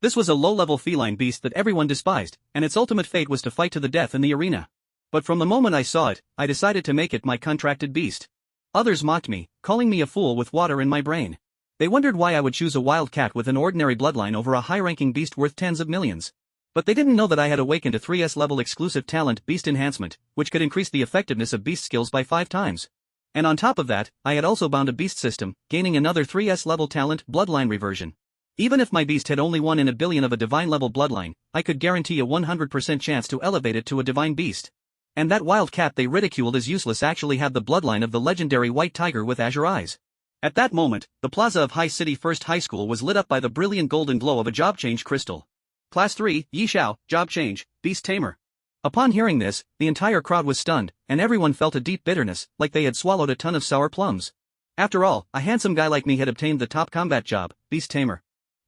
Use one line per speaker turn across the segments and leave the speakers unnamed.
This was a low-level feline beast that everyone despised, and its ultimate fate was to fight to the death in the arena. But from the moment I saw it, I decided to make it my contracted beast. Others mocked me, calling me a fool with water in my brain. They wondered why I would choose a wild cat with an ordinary bloodline over a high-ranking beast worth tens of millions. But they didn't know that I had awakened a 3S level exclusive talent, Beast Enhancement, which could increase the effectiveness of beast skills by 5 times. And on top of that, I had also bound a beast system, gaining another 3S level talent, Bloodline Reversion. Even if my beast had only 1 in a billion of a divine level bloodline, I could guarantee a 100% chance to elevate it to a divine beast. And that wild cat they ridiculed as useless actually had the bloodline of the legendary white tiger with azure eyes. At that moment, the plaza of High City First High School was lit up by the brilliant golden glow of a job change crystal. Class 3, Yi Xiao, job change, beast tamer. Upon hearing this, the entire crowd was stunned, and everyone felt a deep bitterness, like they had swallowed a ton of sour plums. After all, a handsome guy like me had obtained the top combat job, beast tamer.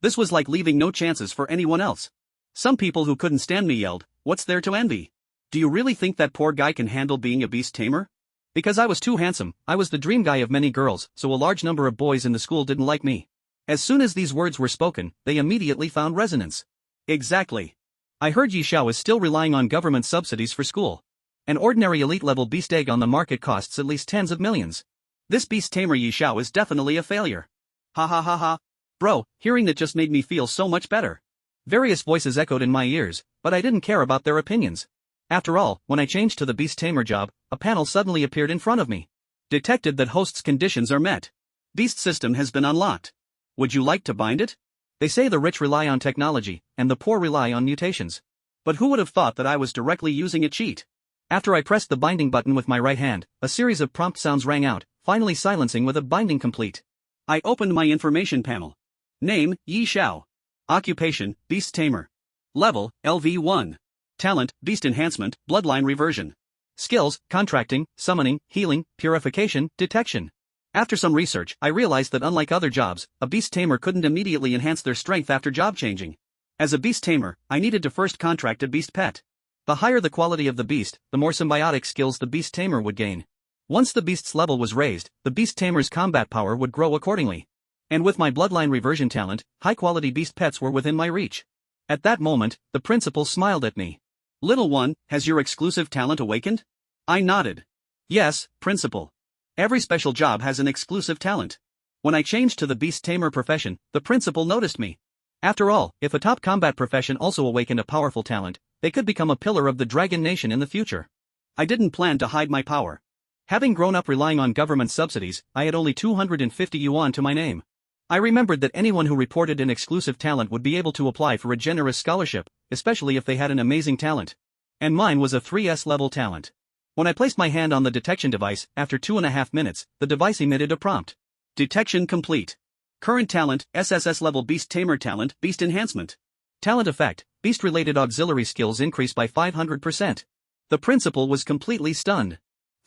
This was like leaving no chances for anyone else. Some people who couldn't stand me yelled, "What's there to envy? Do you really think that poor guy can handle being a beast tamer?" Because I was too handsome, I was the dream guy of many girls, so a large number of boys in the school didn't like me. As soon as these words were spoken, they immediately found resonance. Exactly. I heard Yi Xiao is still relying on government subsidies for school. An ordinary elite-level beast egg on the market costs at least tens of millions. This beast tamer Yi Xiao is definitely a failure. Ha ha ha ha. Bro, hearing that just made me feel so much better. Various voices echoed in my ears, but I didn't care about their opinions. After all, when I changed to the beast tamer job, a panel suddenly appeared in front of me. Detected that host's conditions are met. Beast system has been unlocked. Would you like to bind it? They say the rich rely on technology, and the poor rely on mutations. But who would have thought that I was directly using a cheat? After I pressed the binding button with my right hand, a series of prompt sounds rang out, finally silencing with a binding complete. I opened my information panel. Name, Yi Xiao. Occupation, beast tamer. Level, LV1. Talent, beast enhancement, bloodline reversion. Skills, contracting, summoning, healing, purification, detection. After some research, I realized that unlike other jobs, a beast tamer couldn't immediately enhance their strength after job changing. As a beast tamer, I needed to first contract a beast pet. The higher the quality of the beast, the more symbiotic skills the beast tamer would gain. Once the beast's level was raised, the beast tamer's combat power would grow accordingly. And with my bloodline reversion talent, high-quality beast pets were within my reach. At that moment, the principal smiled at me. "Little one, has your exclusive talent awakened?" I nodded. "Yes, principal. Every special job has an exclusive talent." When I changed to the beast tamer profession, the principal noticed me. After all, if a top combat profession also awakened a powerful talent, they could become a pillar of the Dragon Nation in the future. I didn't plan to hide my power. Having grown up relying on government subsidies, I had only 250 yuan to my name. I remembered that anyone who reported an exclusive talent would be able to apply for a generous scholarship, especially if they had an amazing talent. And mine was a 3S level talent. When I placed my hand on the detection device, after 2.5 minutes, the device emitted a prompt. Detection complete. Current talent, SSS level beast tamer talent, beast enhancement. Talent effect, beast-related auxiliary skills increased by 500%. The principal was completely stunned.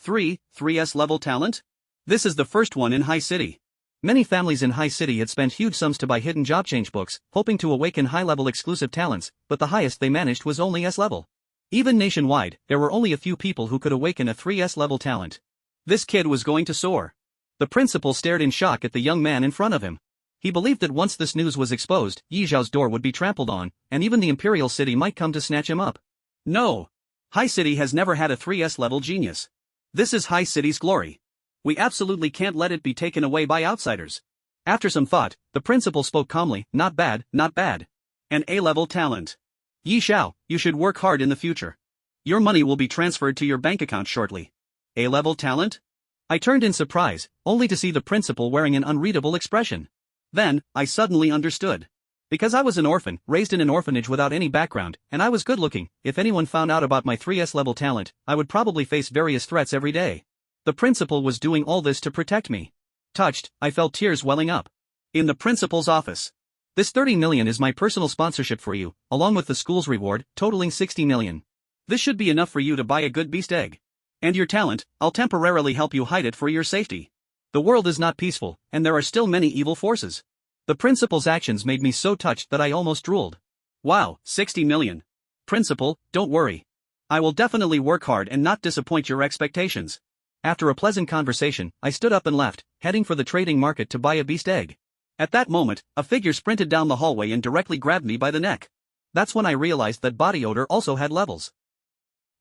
3S level talent? This is the first one in High City. Many families in High City had spent huge sums to buy hidden job change books, hoping to awaken high-level exclusive talents, but the highest they managed was only S level. Even nationwide, there were only a few people who could awaken a 3S level talent. This kid was going to soar. The principal stared in shock at the young man in front of him. He believed that once this news was exposed, Yi Xiao's door would be trampled on, and even the Imperial City might come to snatch him up. No. High City has never had a 3S level genius. This is High City's glory. We absolutely can't let it be taken away by outsiders. After some thought, the principal spoke calmly, "Not bad, not bad. An A-level talent. Yi Xiao, you should work hard in the future. Your money will be transferred to your bank account shortly." A-level talent? I turned in surprise, only to see the principal wearing an unreadable expression. Then, I suddenly understood. Because I was an orphan, raised in an orphanage without any background, and I was good-looking, if anyone found out about my 3S level talent, I would probably face various threats every day. The principal was doing all this to protect me. Touched, I felt tears welling up. In the principal's office. "This 30 million is my personal sponsorship for you, along with the school's reward, totaling 60 million. This should be enough for you to buy a good beast egg. And your talent, I'll temporarily help you hide it for your safety. The world is not peaceful, and there are still many evil forces." The principal's actions made me so touched that I almost drooled. Wow, 60 million. Principal, don't worry. I will definitely work hard and not disappoint your expectations. After a pleasant conversation, I stood up and left, heading for the trading market to buy a beast egg. At that moment, a figure sprinted down the hallway and directly grabbed me by the neck. That's when I realized that body odor also had levels.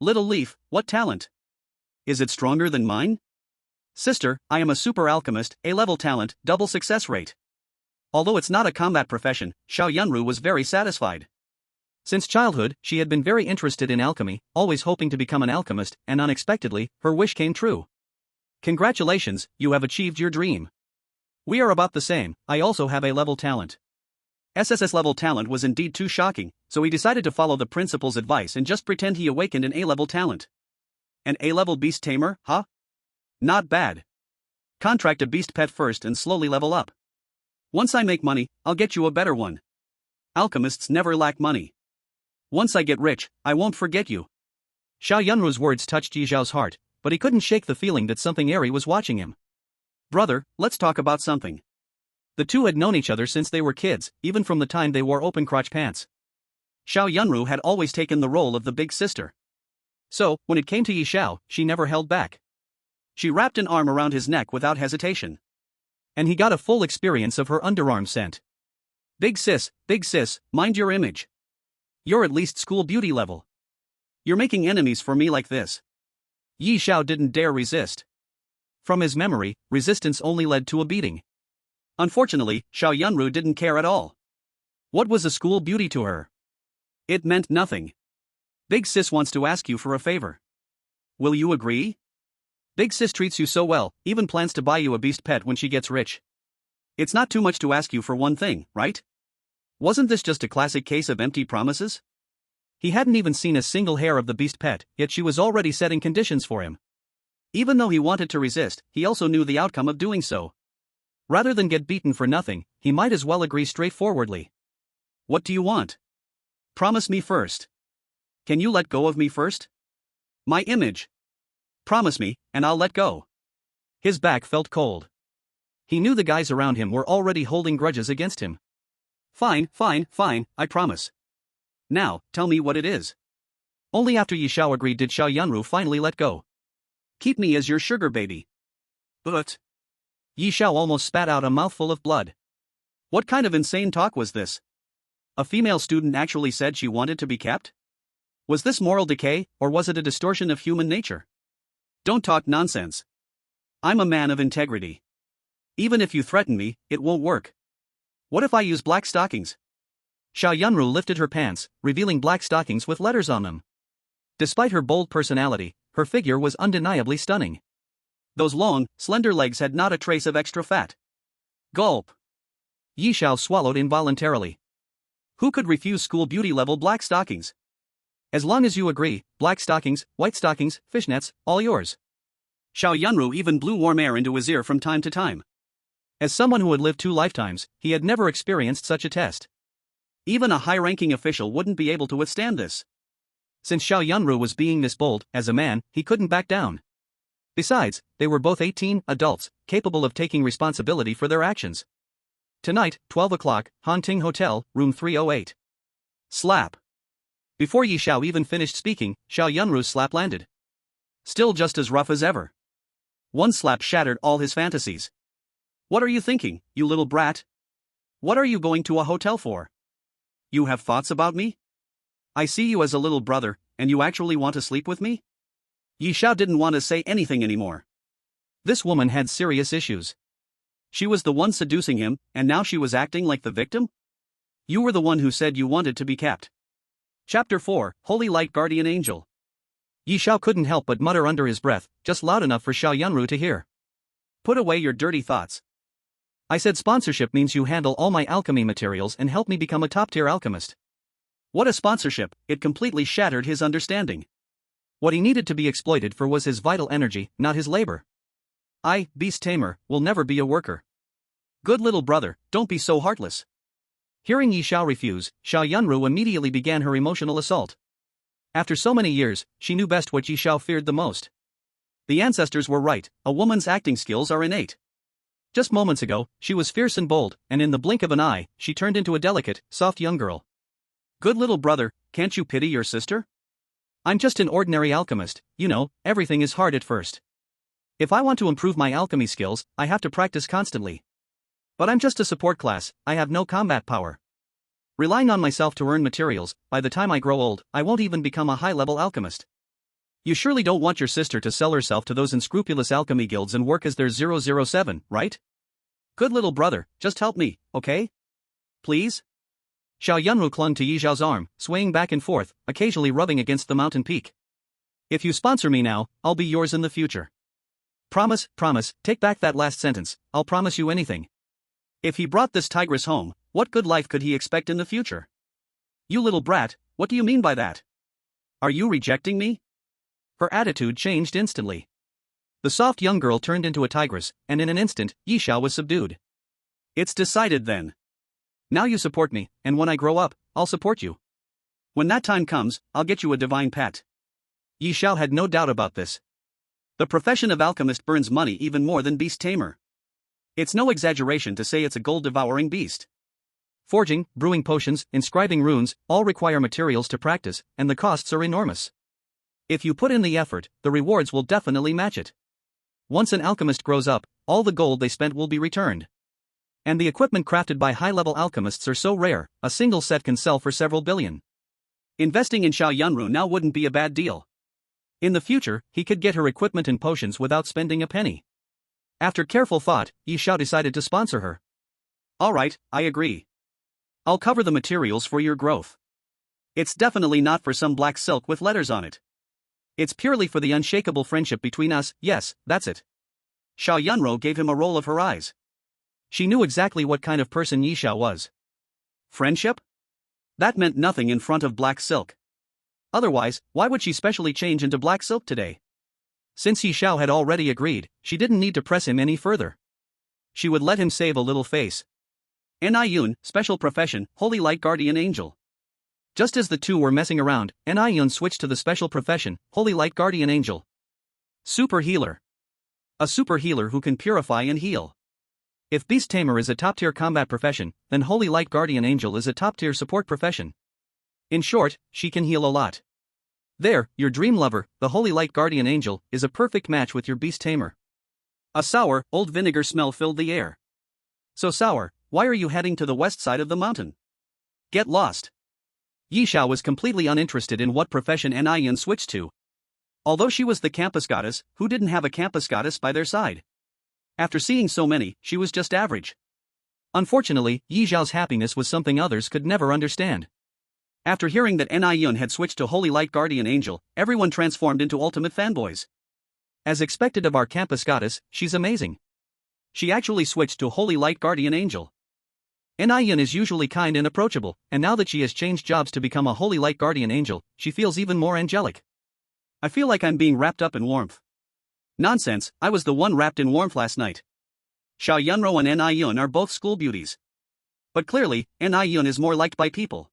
Little leaf, what talent? Is it stronger than mine? Sister, I am a super alchemist, A-level talent, double success rate. Although it's not a combat profession, Xiao Yunru was very satisfied. Since childhood, she had been very interested in alchemy, always hoping to become an alchemist, and unexpectedly, her wish came true. Congratulations, you have achieved your dream. We are about the same, I also have A-level talent. SSS level talent was indeed too shocking, so he decided to follow the principal's advice and just pretend he awakened an A-level talent. An A-level beast tamer, huh? Not bad. Contract a beast pet first and slowly level up. Once I make money, I'll get you a better one. Alchemists never lack money. Once I get rich, I won't forget you. Xiao Yunru's words touched Yi Zhao's heart, but he couldn't shake the feeling that something airy was watching him. Brother, let's talk about something. The two had known each other since they were kids, even from the time they wore open-crotch pants. Xiao Yunru had always taken the role of the big sister. So, when it came to Yi Zhao, she never held back. She wrapped an arm around his neck without hesitation. And he got a full experience of her underarm scent. Big sis, mind your image. You're at least school beauty level. You're making enemies for me like this. Yi Zhao didn't dare resist. From his memory, resistance only led to a beating. Unfortunately, Xiao Yunru didn't care at all. What was a school beauty to her? It meant nothing. Big sis wants to ask you for a favor. Will you agree? Big sis treats you so well, even plans to buy you a beast pet when she gets rich. It's not too much to ask you for one thing, right? Wasn't this just a classic case of empty promises? He hadn't even seen a single hair of the beast pet, yet she was already setting conditions for him. Even though he wanted to resist, he also knew the outcome of doing so. Rather than get beaten for nothing, he might as well agree straightforwardly. What do you want? Promise me first. Can you let go of me first? My image. Promise me, and I'll let go. His back felt cold. He knew the guys around him were already holding grudges against him. Fine, I promise. Now, tell me what it is. Only after Yi Zhao agreed did Xiao Yunru finally let go. Keep me as your sugar baby. But Yi Zhao almost spat out a mouthful of blood. What kind of insane talk was this? A female student actually said she wanted to be kept? Was this moral decay, or was it a distortion of human nature? Don't talk nonsense. I'm a man of integrity. Even if you threaten me, it won't work. What if I use black stockings? Xiao Yunru lifted her pants, revealing black stockings with letters on them. Despite her bold personality, her figure was undeniably stunning. Those long, slender legs had not a trace of extra fat. Gulp. Yi Zhao swallowed involuntarily. Who could refuse school beauty level black stockings? As long as you agree, black stockings, white stockings, fishnets, all yours. Xiao Yunru even blew warm air into his ear from time to time. As someone who had lived 2 lifetimes, he had never experienced such a test. Even a high-ranking official wouldn't be able to withstand this. Since Xiao Yunru was being this bold, as a man, he couldn't back down. Besides, they were both 18 adults, capable of taking responsibility for their actions. Tonight, 12 o'clock, Hanting Hotel, room 308. Slap. Before Yi Zhao even finished speaking, Xiao Yunru's slap landed. Still just as rough as ever. One slap shattered all his fantasies. What are you thinking, you little brat? What are you going to a hotel for? You have thoughts about me? I see you as a little brother, and you actually want to sleep with me? Yi Zhao didn't want to say anything anymore. This woman had serious issues. She was the one seducing him, and now she was acting like the victim? You were the one who said you wanted to be kept. Chapter 4, Holy Light Guardian Angel. Yi Zhao couldn't help but mutter under his breath, just loud enough for Xiao Yunru to hear. Put away your dirty thoughts. I said sponsorship means you handle all my alchemy materials and help me become a top-tier alchemist. What a sponsorship, it completely shattered his understanding. What he needed to be exploited for was his vital energy, not his labor. I, beast tamer, will never be a worker. Good little brother, don't be so heartless. Hearing Yi Zhao refuse, Xiao Yunru immediately began her emotional assault. After so many years, she knew best what Yi Zhao feared the most. The ancestors were right, a woman's acting skills are innate. Just moments ago, she was fierce and bold, and in the blink of an eye, she turned into a delicate, soft young girl. Good little brother, can't you pity your sister? I'm just an ordinary alchemist, you know, everything is hard at first. If I want to improve my alchemy skills, I have to practice constantly. But I'm just a support class, I have no combat power. Relying on myself to earn materials, by the time I grow old, I won't even become a high-level alchemist. You surely don't want your sister to sell herself to those unscrupulous alchemy guilds and work as their 007, right? Good little brother, just help me, okay? Please? Xiao Yunru clung to Yi Zhao's arm, swaying back and forth, occasionally rubbing against the mountain peak. If you sponsor me now, I'll be yours in the future. Promise, take back that last sentence, I'll promise you anything. If he brought this tigress home, what good life could he expect in the future? You little brat, what do you mean by that? Are you rejecting me? Her attitude changed instantly. The soft young girl turned into a tigress, and in an instant, Yi Xiao was subdued. It's decided then. Now you support me, and when I grow up, I'll support you. When that time comes, I'll get you a divine pet. Yi Xiao had no doubt about this. The profession of alchemist burns money even more than beast tamer. It's no exaggeration to say it's a gold-devouring beast. Forging, brewing potions, inscribing runes, all require materials to practice, and the costs are enormous. If you put in the effort, the rewards will definitely match it. Once an alchemist grows up, all the gold they spent will be returned. And the equipment crafted by high-level alchemists are so rare, a single set can sell for several billion. Investing in Xiao Yunru now wouldn't be a bad deal. In the future, he could get her equipment and potions without spending a penny. After careful thought, Yi Xiao decided to sponsor her. Alright, I agree. I'll cover the materials for your growth. It's definitely not for some black silk with letters on it. It's purely for the unshakable friendship between us, yes, that's it. Xiao Yunro gave him a roll of her eyes. She knew exactly what kind of person Yi Xiao was. Friendship? That meant nothing in front of black silk. Otherwise, why would she specially change into black silk today? Since Yi Xiao had already agreed, she didn't need to press him any further. She would let him save a little face. Ni-Yun, special profession, Holy Light Guardian Angel. Just as the two were messing around, Ni-Yun switched to the special profession, Holy Light Guardian Angel. Super Healer. A super healer who can purify and heal. If Beast Tamer is a top-tier combat profession, then Holy Light Guardian Angel is a top-tier support profession. In short, she can heal a lot. There, your dream lover, the Holy Light Guardian Angel, is a perfect match with your Beast Tamer. A sour, old vinegar smell filled the air. So sour, why are you heading to the west side of the mountain? Get lost. Yi Xiao was completely uninterested in what profession Ni-Yun switched to. Although she was the campus goddess, who didn't have a campus goddess by their side? After seeing so many, she was just average. Unfortunately, Yi Xiao's happiness was something others could never understand. After hearing that Ni-Yun had switched to Holy Light Guardian Angel, everyone transformed into ultimate fanboys. As expected of our campus goddess, she's amazing. She actually switched to Holy Light Guardian Angel. Ni-Yun is usually kind and approachable, and now that she has changed jobs to become a Holy Light Guardian Angel, she feels even more angelic. I feel like I'm being wrapped up in warmth. Nonsense, I was the one wrapped in warmth last night. Xiao Yunro and Ni-Yun are both school beauties. But clearly, Ni-Yun is more liked by people.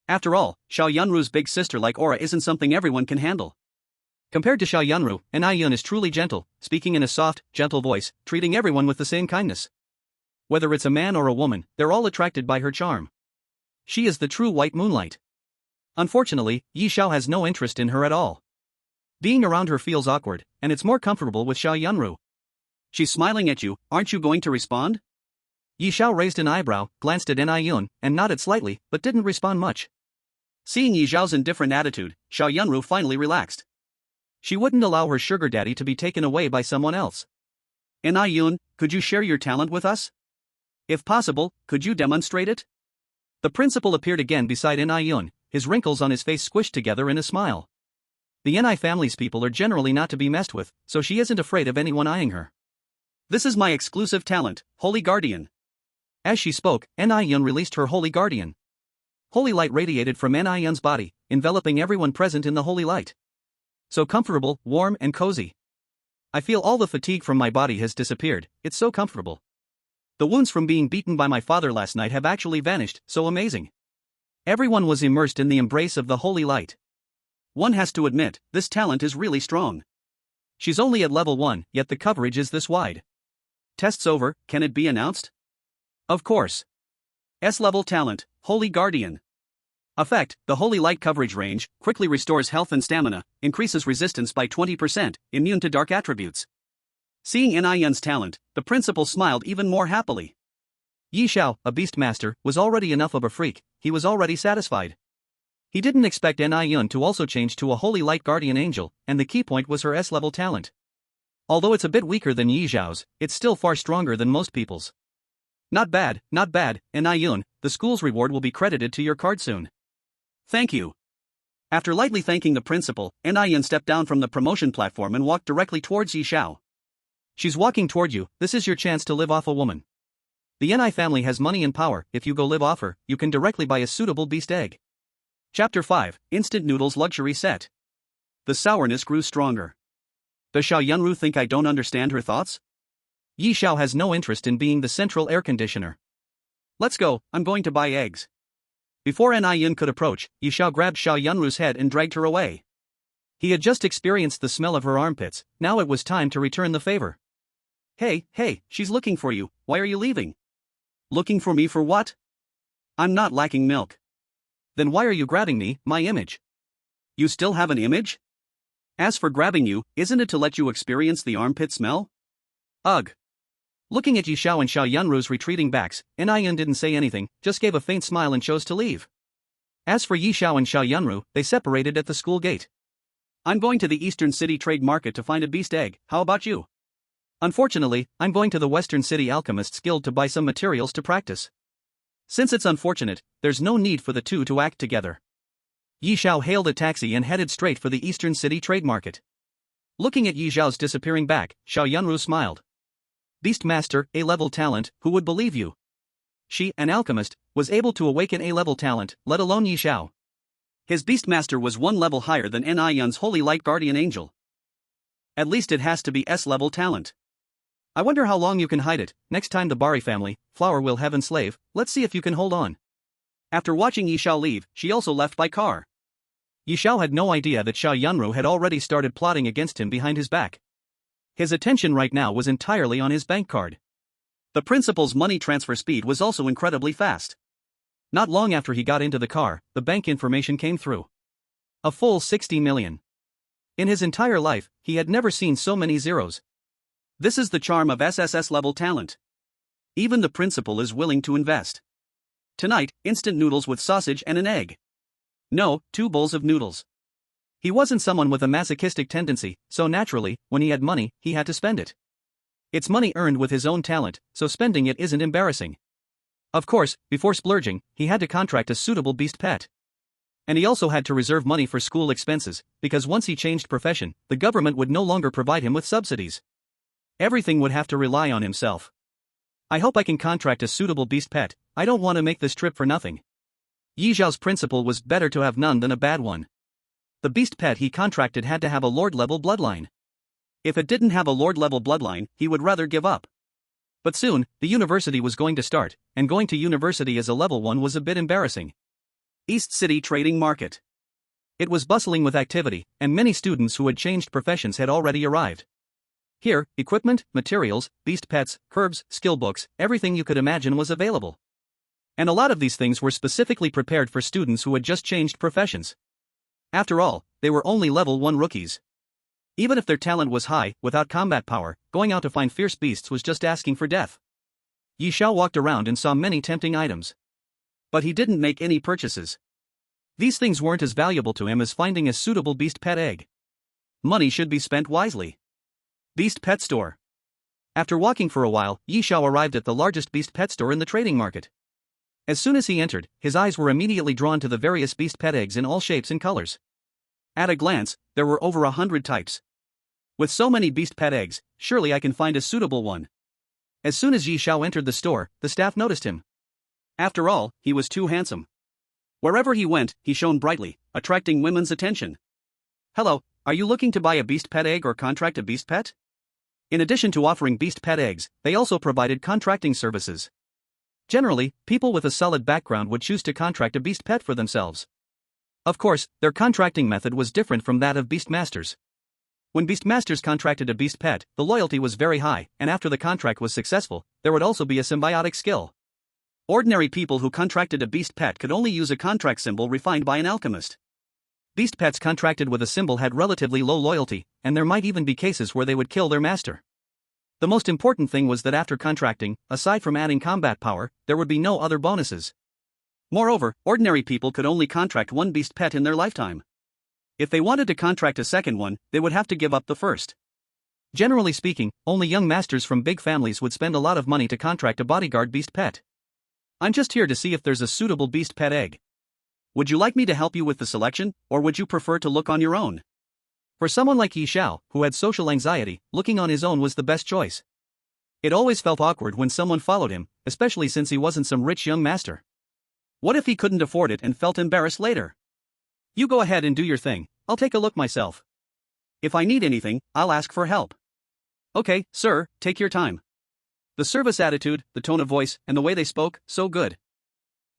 After all, Xiao Yunru's big sister-like aura isn't something everyone can handle. Compared to Xiao Yunru, Ni-Yun is truly gentle, speaking in a soft, gentle voice, treating everyone with the same kindness. Whether it's a man or a woman, they're all attracted by her charm. She is the true white moonlight. Unfortunately, Yi Xiao has no interest in her at all. Being around her feels awkward, and it's more comfortable with Xiao Yunru. She's smiling at you, aren't you going to respond? Yi Xiao raised an eyebrow, glanced at Ni-Yun, and nodded slightly, but didn't respond much. Seeing Yi Xiao's indifferent attitude, Xiao Yunru finally relaxed. She wouldn't allow her sugar daddy to be taken away by someone else. Ni-Yun, could you share your talent with us? If possible, could you demonstrate it? The principal appeared again beside Ni-Yun, his wrinkles on his face squished together in a smile. The Ni family's people are generally not to be messed with, so she isn't afraid of anyone eyeing her. This is my exclusive talent, Holy Guardian. As she spoke, Ni-Yun released her Holy Guardian. Holy light radiated from Ni-Yun's body, enveloping everyone present in the holy light. So comfortable, warm and cozy. I feel all the fatigue from my body has disappeared, it's so comfortable. The wounds from being beaten by my father last night have actually vanished, so amazing. Everyone was immersed in the embrace of the holy light. One has to admit, this talent is really strong. She's only at level 1, yet the coverage is this wide. Tests over, can it be announced? Of course. S-level talent, Holy Guardian. Effect, the Holy Light coverage range, quickly restores health and stamina, increases resistance by 20%, immune to dark attributes. Seeing Ni-Yun's talent, the principal smiled even more happily. Yi Xiao, a beast master, was already enough of a freak, he was already satisfied. He didn't expect Niyun to also change to a holy light guardian angel, and the key point was her S-level talent. Although it's a bit weaker than Yi Xiao's, it's still far stronger than most people's. Not bad, Niyun, the school's reward will be credited to your card soon. Thank you. After lightly thanking the principal, Niyun stepped down from the promotion platform and walked directly towards Yi Xiao. She's walking toward you, this is your chance to live off a woman. The Ni family has money and power, if you go live off her, you can directly buy a suitable beast egg. Chapter 5, Instant Noodles Luxury Set. The sourness grew stronger. Does Xiao Yunru think I don't understand her thoughts? Yi Xiao has no interest in being the central air conditioner. Let's go, I'm going to buy eggs. Before Niyun could approach, Yi Xiao grabbed Xiao Yunru's head and dragged her away. He had just experienced the smell of her armpits, now it was time to return the favor. Hey, she's looking for you, why are you leaving? Looking for me for what? I'm not lacking milk. Then why are you grabbing me, my image? You still have an image? As for grabbing you, isn't it to let you experience the armpit smell? Ugh. Looking at Yi Xiao and Xiao Yunru's retreating backs, Niyun didn't say anything, just gave a faint smile and chose to leave. As for Yi Xiao and Xiao Yunru, they separated at the school gate. I'm going to the Eastern City Trade Market to find a beast egg, how about you? Unfortunately, I'm going to the Western City Alchemist's Guild to buy some materials to practice. Since it's unfortunate, there's no need for the two to act together. Yi Xiao hailed a taxi and headed straight for the Eastern City Trade Market. Looking at Yi Xiao's disappearing back, Xiao Yunru smiled. Beastmaster, A-level talent, who would believe you? She, an alchemist, was able to awaken A-level talent, let alone Yi Xiao. His Beastmaster was one level higher than Niyun's Holy Light Guardian Angel. At least it has to be S-level talent. I wonder how long you can hide it, next time the Bari family, Flower will have enslave, let's see if you can hold on. After watching Yi Xiao leave, she also left by car. Yi Xiao had no idea that Xiao Yunru had already started plotting against him behind his back. His attention right now was entirely on his bank card. The principal's money transfer speed was also incredibly fast. Not long after he got into the car, the bank information came through. A full 60 million. In his entire life, he had never seen so many zeros. This is the charm of SSS level talent. Even the principal is willing to invest. Tonight, instant noodles with sausage and an egg. No, 2 bowls of noodles. He wasn't someone with a masochistic tendency, so naturally, when he had money, he had to spend it. It's money earned with his own talent, so spending it isn't embarrassing. Of course, before splurging, he had to contract a suitable beast pet. And he also had to reserve money for school expenses, because once he changed profession, the government would no longer provide him with subsidies. Everything would have to rely on himself. I hope I can contract a suitable beast pet, I don't want to make this trip for nothing. Yi Xiao's principle was better to have none than a bad one. The beast pet he contracted had to have a lord-level bloodline. If it didn't have a lord-level bloodline, he would rather give up. But soon, the university was going to start, and going to university as a level 1 was a bit embarrassing. East City Trading Market. It was bustling with activity, and many students who had changed professions had already arrived. Here, equipment, materials, beast pets, curbs, skill books, everything you could imagine was available. And a lot of these things were specifically prepared for students who had just changed professions. After all, they were only level 1 rookies. Even if their talent was high, without combat power, going out to find fierce beasts was just asking for death. Yi Xiao walked around and saw many tempting items. But he didn't make any purchases. These things weren't as valuable to him as finding a suitable beast pet egg. Money should be spent wisely. Beast Pet Store. After walking for a while, Yi Xiao arrived at the largest beast pet store in the trading market. As soon as he entered, his eyes were immediately drawn to the various beast pet eggs in all shapes and colors. At a glance, there were over 100 types. With so many beast pet eggs, surely I can find a suitable one. As soon as Yi Xiao entered the store, the staff noticed him. After all, he was too handsome. Wherever he went, he shone brightly, attracting women's attention. Hello, are you looking to buy a beast pet egg or contract a beast pet? In addition to offering beast pet eggs, they also provided contracting services. Generally, people with a solid background would choose to contract a beast pet for themselves. Of course, their contracting method was different from that of beastmasters. When beastmasters contracted a beast pet, the loyalty was very high, and after the contract was successful, there would also be a symbiotic skill. Ordinary people who contracted a beast pet could only use a contract symbol refined by an alchemist. Beast pets contracted with a symbol had relatively low loyalty, and there might even be cases where they would kill their master. The most important thing was that after contracting, aside from adding combat power, there would be no other bonuses. Moreover, ordinary people could only contract one beast pet in their lifetime. If they wanted to contract a second one, they would have to give up the first. Generally speaking, only young masters from big families would spend a lot of money to contract a bodyguard beast pet. I'm just here to see if there's a suitable beast pet egg. Would you like me to help you with the selection, or would you prefer to look on your own? For someone like Yi Xiao, who had social anxiety, looking on his own was the best choice. It always felt awkward when someone followed him, especially since he wasn't some rich young master. What if he couldn't afford it and felt embarrassed later? You go ahead and do your thing, I'll take a look myself. If I need anything, I'll ask for help. Okay, sir, take your time. The service attitude, the tone of voice, and the way they spoke, so good.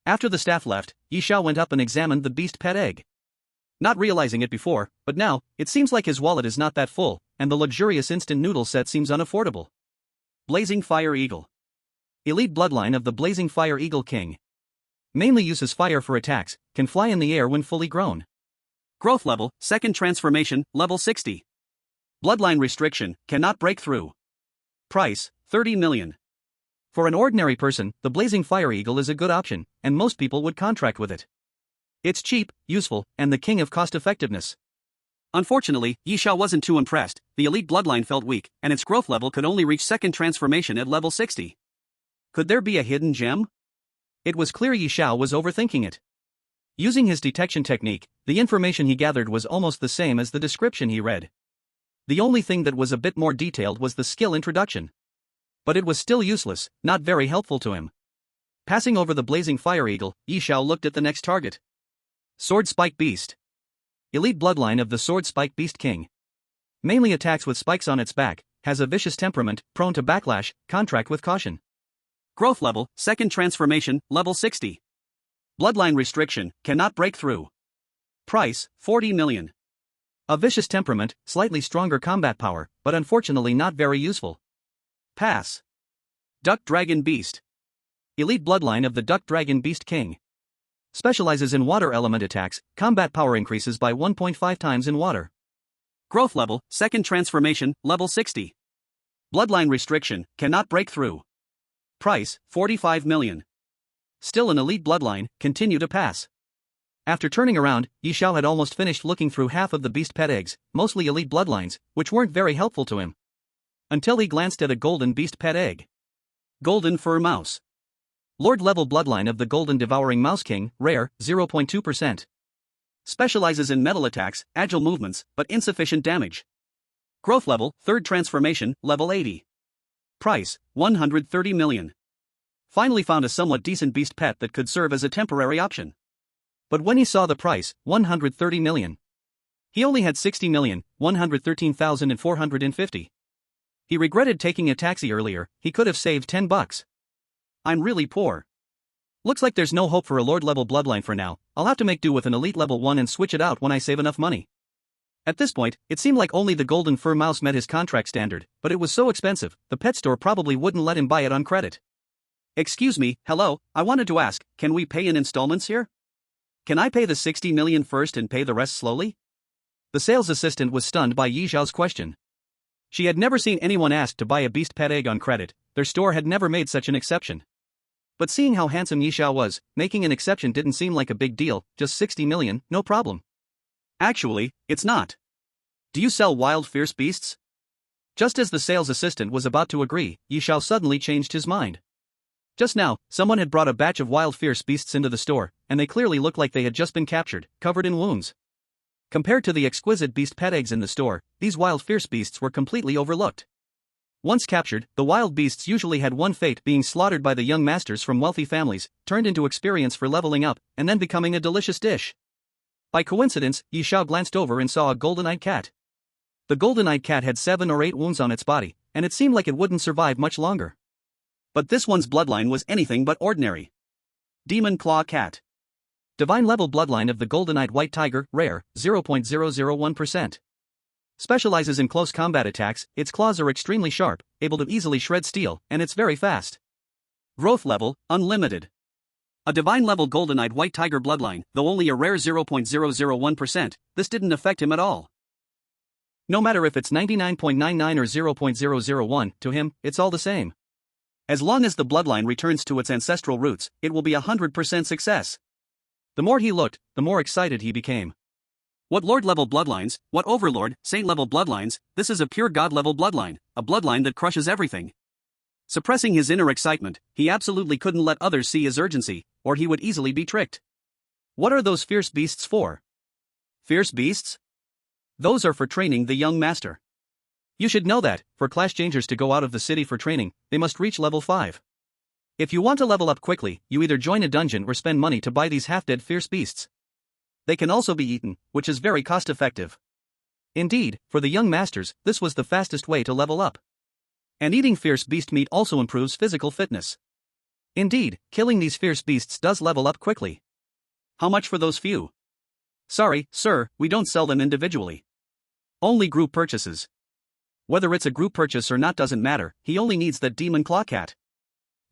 After the staff left, Yi Xiao went up and examined the beast pet egg. Not realizing it before, but now, it seems like his wallet is not that full, and the luxurious instant noodle set seems unaffordable. Blazing Fire Eagle. Elite bloodline of the Blazing Fire Eagle King. Mainly uses fire for attacks, can fly in the air when fully grown. Growth level, second transformation, level 60. Bloodline restriction, cannot break through. Price, 30 million. For an ordinary person, the Blazing Fire Eagle is a good option, and most people would contract with it. It's cheap, useful, and the king of cost-effectiveness. Unfortunately, Yi Xiao wasn't too impressed. The elite bloodline felt weak, and its growth level could only reach second transformation at level 60. Could there be a hidden gem? It was clear Yi Xiao was overthinking it. Using his detection technique, the information he gathered was almost the same as the description he read. The only thing that was a bit more detailed was the skill introduction. But it was still useless, not very helpful to him. Passing over the Blazing Fire Eagle, Yi Xiao looked at the next target. Sword Spike Beast. Elite bloodline of the Sword Spike Beast King. Mainly attacks with spikes on its back, has a vicious temperament, prone to backlash, contract with caution. Growth level, second transformation, level 60. Bloodline restriction, cannot break through. Price, 40 million. A vicious temperament, slightly stronger combat power, but unfortunately not very useful. Pass. Duck Dragon Beast. Elite bloodline of the Duck Dragon Beast King. Specializes in water element attacks, combat power increases by 1.5 times in water. Growth level, second transformation, level 60. Bloodline restriction, cannot break through. Price, 45 million. Still an elite bloodline, continue to pass. After turning around, Yi Xiao had almost finished looking through half of the beast pet eggs, mostly elite bloodlines, which weren't very helpful to him. Until he glanced at a golden beast pet egg. Golden Fur Mouse. Lord level bloodline of the Golden Devouring Mouse King, rare, 0.2%. Specializes in metal attacks, agile movements, but insufficient damage. Growth level, third transformation, level 80. Price, 130 million. Finally found a somewhat decent beast pet that could serve as a temporary option. But when he saw the price, 130 million. He only had 60,113,450. He regretted taking a taxi earlier, he could have saved $10. I'm really poor. Looks like there's no hope for a Lord level bloodline for now. I'll have to make do with an elite level 1 and switch it out when I save enough money. At this point, it seemed like only the Golden Fur Mouse met his contract standard, but it was so expensive, the pet store probably wouldn't let him buy it on credit. Excuse me, hello, I wanted to ask, can we pay in installments here? Can I pay the 60 million first and pay the rest slowly? The sales assistant was stunned by Yi Xiao's question. She had never seen anyone ask to buy a beast pet egg on credit, their store had never made such an exception. But seeing how handsome Yi Xiao was, making an exception didn't seem like a big deal, just 60 million, no problem. Actually, it's not. Do you sell wild fierce beasts? Just as the sales assistant was about to agree, Yi Xiao suddenly changed his mind. Just now, someone had brought a batch of wild fierce beasts into the store, and they clearly looked like they had just been captured, covered in wounds. Compared to the exquisite beast pet eggs in the store, these wild fierce beasts were completely overlooked. Once captured, the wild beasts usually had one fate: being slaughtered by the young masters from wealthy families, turned into experience for leveling up, and then becoming a delicious dish. By coincidence, Yi Xiao glanced over and saw a golden-eyed cat. The golden-eyed cat had 7 or 8 wounds on its body, and it seemed like it wouldn't survive much longer. But this one's bloodline was anything but ordinary. Demon Claw Cat. Divine level bloodline of the golden-eyed white tiger, rare, 0.001%. Specializes in close combat attacks, its claws are extremely sharp, able to easily shred steel, and it's very fast. Growth level, unlimited. A divine level golden-eyed white tiger bloodline, though only a rare 0.001%, this didn't affect him at all. No matter if it's 99.99 or 0.001, to him, it's all the same. As long as the bloodline returns to its ancestral roots, it will be 100% success. The more he looked, the more excited he became. What Lord-level bloodlines, what Overlord, Saint-level bloodlines, this is a pure God-level bloodline, a bloodline that crushes everything. Suppressing his inner excitement, he absolutely couldn't let others see his urgency, or he would easily be tricked. What are those fierce beasts for? Fierce beasts? Those are for training the young master. You should know that, for class changers to go out of the city for training, they must reach level 5. If you want to level up quickly, you either join a dungeon or spend money to buy these half-dead fierce beasts. They can also be eaten, which is very cost-effective. Indeed, for the young masters, this was the fastest way to level up. And eating fierce beast meat also improves physical fitness. Indeed, killing these fierce beasts does level up quickly. How much for those few? Sorry, sir, we don't sell them individually. Only group purchases. Whether it's a group purchase or not doesn't matter, he only needs that demon claw cat.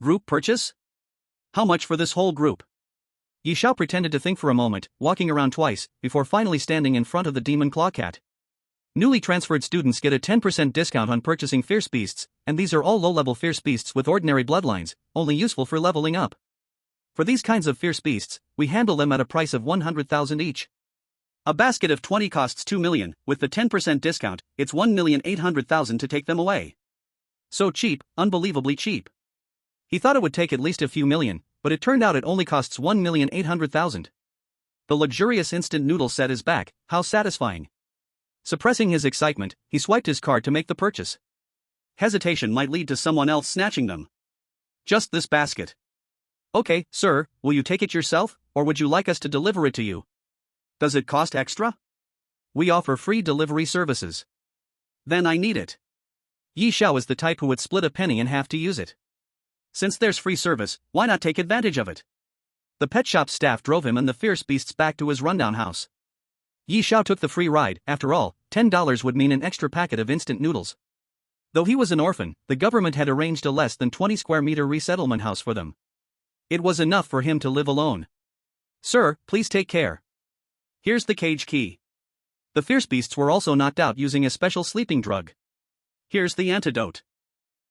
Group purchase? How much for this whole group? Yi Xiao pretended to think for a moment, walking around twice, before finally standing in front of the demon claw cat. Newly transferred students get a 10% discount on purchasing fierce beasts, and these are all low-level fierce beasts with ordinary bloodlines, only useful for leveling up. For these kinds of fierce beasts, we handle them at a price of 100,000 each. A basket of 20 costs 2 million, with the 10% discount, it's 1,800,000 to take them away. So cheap, unbelievably cheap. He thought it would take at least a few million, but it turned out it only costs 1,800,000. The luxurious instant noodle set is back, how satisfying. Suppressing his excitement, he swiped his card to make the purchase. Hesitation might lead to someone else snatching them. Just this basket. Okay, sir, will you take it yourself, or would you like us to deliver it to you? Does it cost extra? We offer free delivery services. Then I need it. Yi Xiao is the type who would split a penny in half to use it. Since there's free service, why not take advantage of it? The pet shop staff drove him and the fierce beasts back to his rundown house. Yi Xiao took the free ride. After all, $10 would mean an extra packet of instant noodles. Though he was an orphan, the government had arranged a less than 20 square meter resettlement house for them. It was enough for him to live alone. Sir, please take care. Here's the cage key. The fierce beasts were also knocked out using a special sleeping drug. Here's the antidote.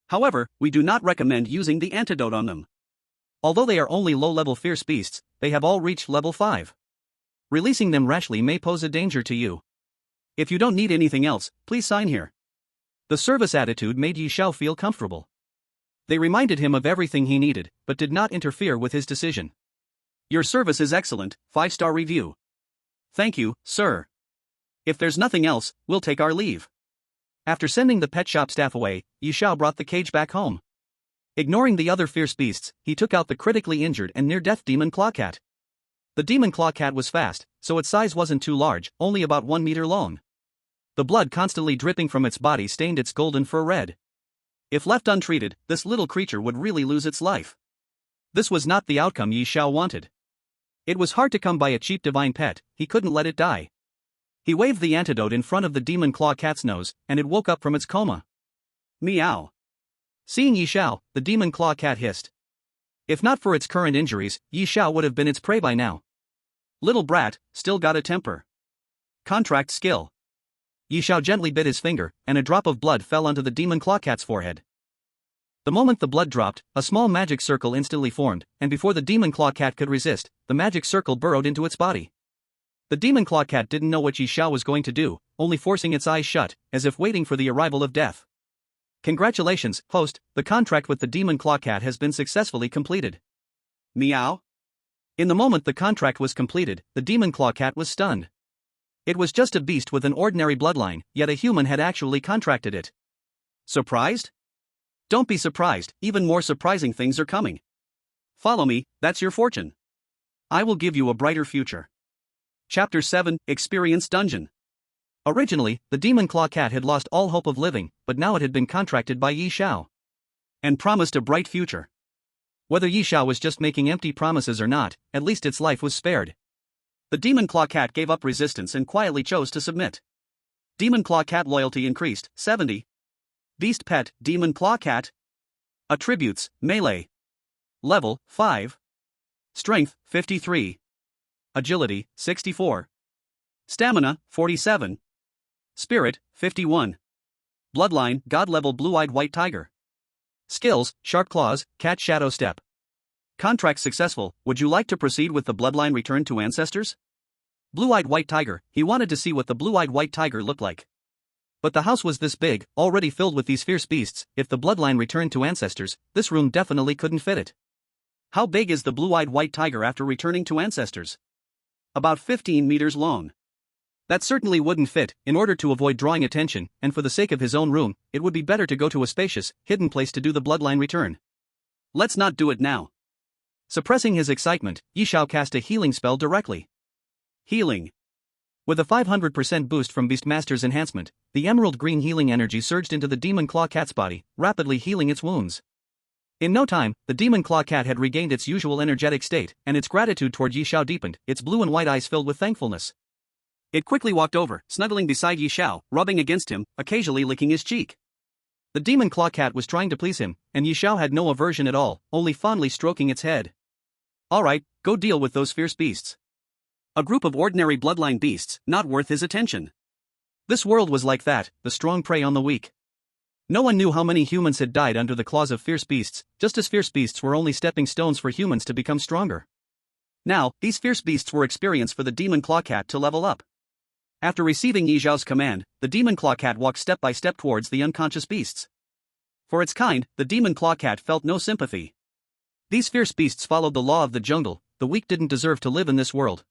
However, we do not recommend using the antidote on them. Although they are only low-level fierce beasts, they have all reached level 5. Releasing them rashly may pose a danger to you. If you don't need anything else, please sign here. The service attitude made Yi Xiao feel comfortable. They reminded him of everything he needed, but did not interfere with his decision. Your service is excellent, 5-star review. Thank you, sir. If there's nothing else, we'll take our leave. After sending the pet shop staff away, Yi Xiao brought the cage back home. Ignoring the other fierce beasts, he took out the critically injured and near-death demon claw cat. The demon claw cat was fast, so its size wasn't too large, only about 1 meter long. The blood constantly dripping from its body stained its golden fur red. If left untreated, this little creature would really lose its life. This was not the outcome Yi Xiao wanted. It was hard to come by a cheap divine pet, he couldn't let it die. He waved the antidote in front of the demon claw cat's nose, and it woke up from its coma. Meow. Seeing Yi Xiao, the demon claw cat hissed. If not for its current injuries, Yi Xiao would have been its prey by now. Little brat, still got a temper. Contract skill. Yi Xiao gently bit his finger, and a drop of blood fell onto the demon claw cat's forehead. The moment the blood dropped, a small magic circle instantly formed, and before the demon claw cat could resist, the magic circle burrowed into its body. The demon claw cat didn't know what Yi Xiao was going to do, only forcing its eyes shut, as if waiting for the arrival of death. Congratulations, host, the contract with the demon claw cat has been successfully completed. Meow. In the moment the contract was completed, the demon claw cat was stunned. It was just a beast with an ordinary bloodline, yet a human had actually contracted it. Surprised? Don't be surprised, even more surprising things are coming. Follow me, that's your fortune. I will give you a brighter future. Chapter 7, Experience Dungeon. Originally, the demon claw cat had lost all hope of living, but now it had been contracted by Yi Xiao. And promised a bright future. Whether Yi Xiao was just making empty promises or not, at least its life was spared. The demon claw cat gave up resistance and quietly chose to submit. Demon claw cat loyalty increased, 70. Beast pet, demon claw cat. Attributes, melee. Level, 5. Strength, 53. Agility, 64. Stamina, 47. Spirit, 51. Bloodline, God level blue-eyed white tiger. Skills, sharp claws, cat shadow step. Contract successful. Would you like to proceed with the bloodline return to ancestors? Blue-eyed white tiger. He wanted to see what the blue-eyed white tiger looked like. But the house was this big, already filled with these fierce beasts. If the bloodline returned to ancestors, this room definitely couldn't fit it. How big is the blue-eyed white tiger after returning to ancestors? About 15 meters long. That certainly wouldn't fit. In order to avoid drawing attention, and for the sake of his own room, it would be better to go to a spacious, hidden place to do the bloodline return. Let's not do it now. Suppressing his excitement, Yishao cast a healing spell directly. Healing. With a 500% boost from Beastmaster's enhancement, the emerald green healing energy surged into the demon claw cat's body, rapidly healing its wounds. In no time, the demon claw cat had regained its usual energetic state, and its gratitude toward Yishao deepened, its blue and white eyes filled with thankfulness. It quickly walked over, snuggling beside Yishao, rubbing against him, occasionally licking his cheek. The demon claw cat was trying to please him, and Yishao had no aversion at all, only fondly stroking its head. Alright, go deal with those fierce beasts. A group of ordinary bloodline beasts, not worth his attention. This world was like that, the strong prey on the weak. No one knew how many humans had died under the claws of fierce beasts, just as fierce beasts were only stepping stones for humans to become stronger. Now, these fierce beasts were experience for the demon claw cat to level up. After receiving Yi Zhao's command, the demon claw cat walked step by step towards the unconscious beasts. For its kind, the demon claw cat felt no sympathy. These fierce beasts followed the law of the jungle. The weak didn't deserve to live in this world.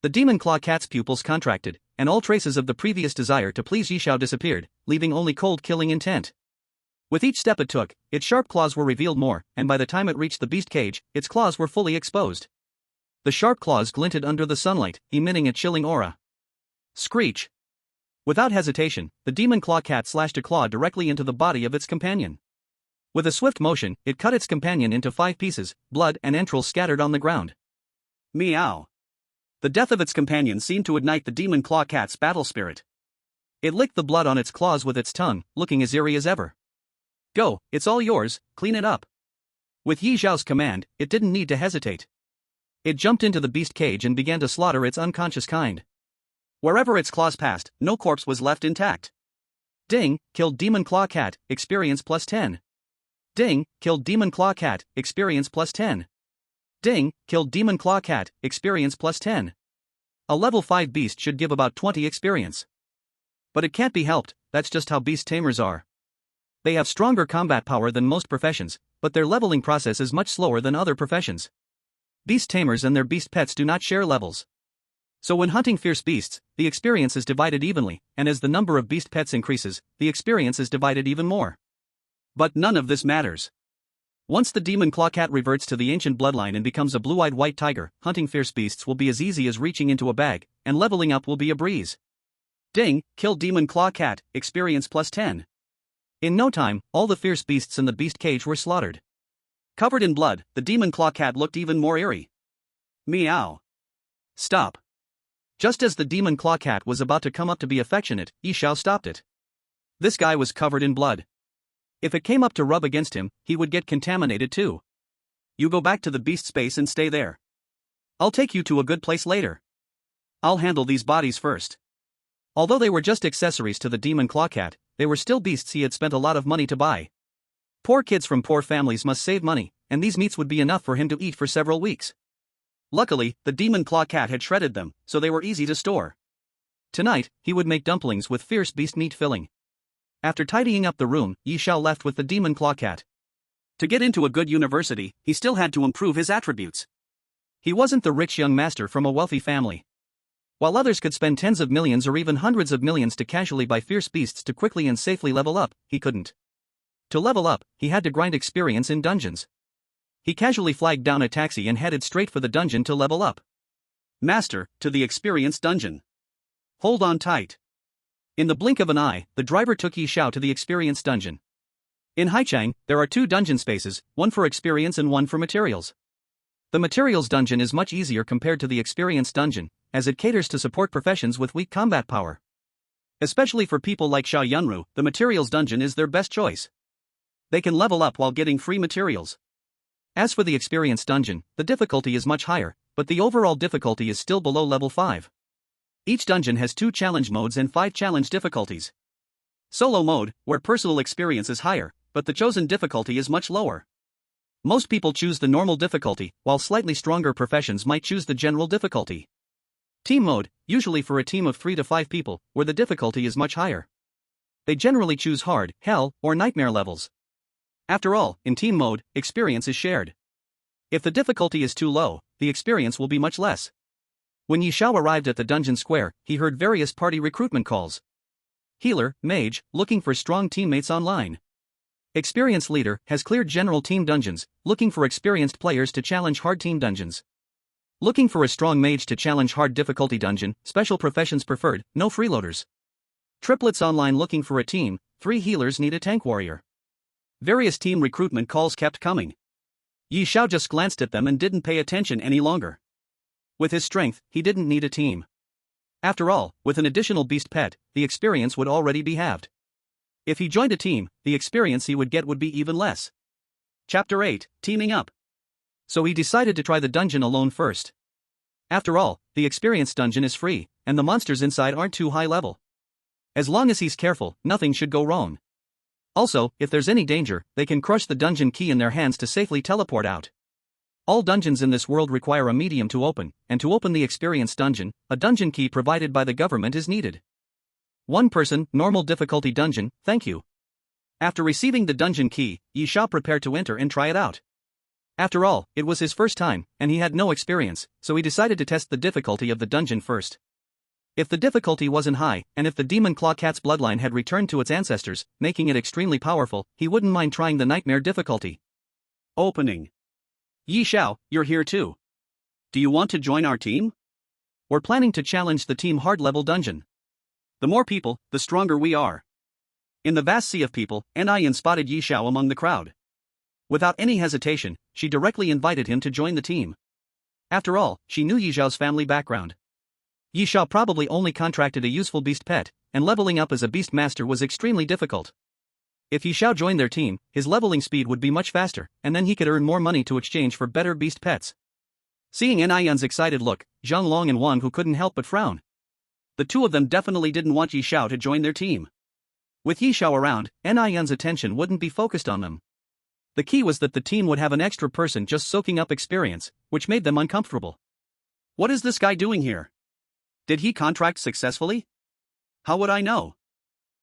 The demon claw cat's pupils contracted, and all traces of the previous desire to please Yishao disappeared, leaving only cold killing intent. With each step it took, its sharp claws were revealed more, and by the time it reached the beast cage, its claws were fully exposed. The sharp claws glinted under the sunlight, emitting a chilling aura. Screech. Without hesitation, the demon claw cat slashed a claw directly into the body of its companion. With a swift motion, it cut its companion into 5 pieces, blood and entrails scattered on the ground. Meow. The death of its companion seemed to ignite the demon claw cat's battle spirit. It licked the blood on its claws with its tongue, looking as eerie as ever. Go, it's all yours, clean it up. With Yi Zhao's command, it didn't need to hesitate. It jumped into the beast cage and began to slaughter its unconscious kind. Wherever its claws passed, no corpse was left intact. Ding, killed demon claw cat, experience plus 10. Ding, killed demon claw cat, experience plus 10. Ding, killed demon claw cat, experience plus 10. A level 5 beast should give about 20 experience. But it can't be helped, that's just how beast tamers are. They have stronger combat power than most professions, but their leveling process is much slower than other professions. Beast tamers and their beast pets do not share levels. So when hunting fierce beasts, the experience is divided evenly, and as the number of beast pets increases, the experience is divided even more. But none of this matters. Once the demon claw cat reverts to the ancient bloodline and becomes a blue-eyed white tiger, hunting fierce beasts will be as easy as reaching into a bag, and leveling up will be a breeze. Ding, kill demon claw cat, experience plus 10. In no time, all the fierce beasts in the beast cage were slaughtered. Covered in blood, the demon claw cat looked even more eerie. Meow. Stop. Just as the demon claw cat was about to come up to be affectionate, Yishao stopped it. This guy was covered in blood. If it came up to rub against him, he would get contaminated too. You go back to the beast space and stay there. I'll take you to a good place later. I'll handle these bodies first. Although they were just accessories to the demon claw cat, they were still beasts he had spent a lot of money to buy. Poor kids from poor families must save money, and these meats would be enough for him to eat for several weeks. Luckily, the demon claw cat had shredded them, so they were easy to store. Tonight, he would make dumplings with fierce beast meat filling. After tidying up the room, Yishao left with the demon claw cat. To get into a good university, he still had to improve his attributes. He wasn't the rich young master from a wealthy family. While others could spend tens of millions or even hundreds of millions to casually buy fierce beasts to quickly and safely level up, he couldn't. To level up, he had to grind experience in dungeons. He casually flagged down a taxi and headed straight for the dungeon to level up. Master, to the experience dungeon. Hold on tight. In the blink of an eye, the driver took Yishao to the experience dungeon. In Haichang, there are 2 dungeon spaces, one for experience and one for materials. The materials dungeon is much easier compared to the experience dungeon, as it caters to support professions with weak combat power. Especially for people like Sha Yunru, the materials dungeon is their best choice. They can level up while getting free materials. As for the experience dungeon, the difficulty is much higher, but the overall difficulty is still below level 5. Each dungeon has 2 challenge modes and 5 challenge difficulties. Solo mode, where personal experience is higher, but the chosen difficulty is much lower. Most people choose the normal difficulty, while slightly stronger professions might choose the general difficulty. Team mode, usually for a team of 3 to 5 people, where the difficulty is much higher. They generally choose hard, hell, or nightmare levels. After all, in team mode, experience is shared. If the difficulty is too low, the experience will be much less. When Yi Xiao arrived at the dungeon square, he heard various party recruitment calls. Healer, mage, looking for strong teammates online. Experienced leader has cleared general team dungeons, looking for experienced players to challenge hard team dungeons. Looking for a strong mage to challenge hard difficulty dungeon, special professions preferred, no freeloaders. Triplets online looking for a team, 3 healers need a tank warrior. Various team recruitment calls kept coming. Yi Xiao just glanced at them and didn't pay attention any longer. With his strength, he didn't need a team. After all, with an additional beast pet, the experience would already be halved. If he joined a team, the experience he would get would be even less. Chapter 8, Teaming Up. So he decided to try the dungeon alone first. After all, the experience dungeon is free, and the monsters inside aren't too high level. As long as he's careful, nothing should go wrong. Also, if there's any danger, they can crush the dungeon key in their hands to safely teleport out. All dungeons in this world require a medium to open, and to open the experience dungeon, a dungeon key provided by the government is needed. 1 person, normal difficulty dungeon, thank you. After receiving the dungeon key, Yi Xiao prepared to enter and try it out. After all, it was his first time, and he had no experience, so he decided to test the difficulty of the dungeon first. If the difficulty wasn't high, and if the demon claw cat's bloodline had returned to its ancestors, making it extremely powerful, he wouldn't mind trying the nightmare difficulty. Opening. Yi Xiao, you're here too. Do you want to join our team? We're planning to challenge the team hard level dungeon. The more people, the stronger we are. In the vast sea of people, Nian spotted Yi Xiao among the crowd. Without any hesitation, she directly invited him to join the team. After all, she knew Yi Xiao's family background. Yi Xiao probably only contracted a useful beast pet, and leveling up as a beast master was extremely difficult. If Yi Xiao joined their team, his leveling speed would be much faster, and then he could earn more money to exchange for better beast pets. Seeing Nian's excited look, Zhang Long and Wang Hu couldn't help but frown. The 2 of them definitely didn't want Yi Xiao to join their team. With Yi Xiao around, Nian's attention wouldn't be focused on them. The key was that the team would have an extra person just soaking up experience, which made them uncomfortable. What is this guy doing here? Did he contract successfully? How would I know?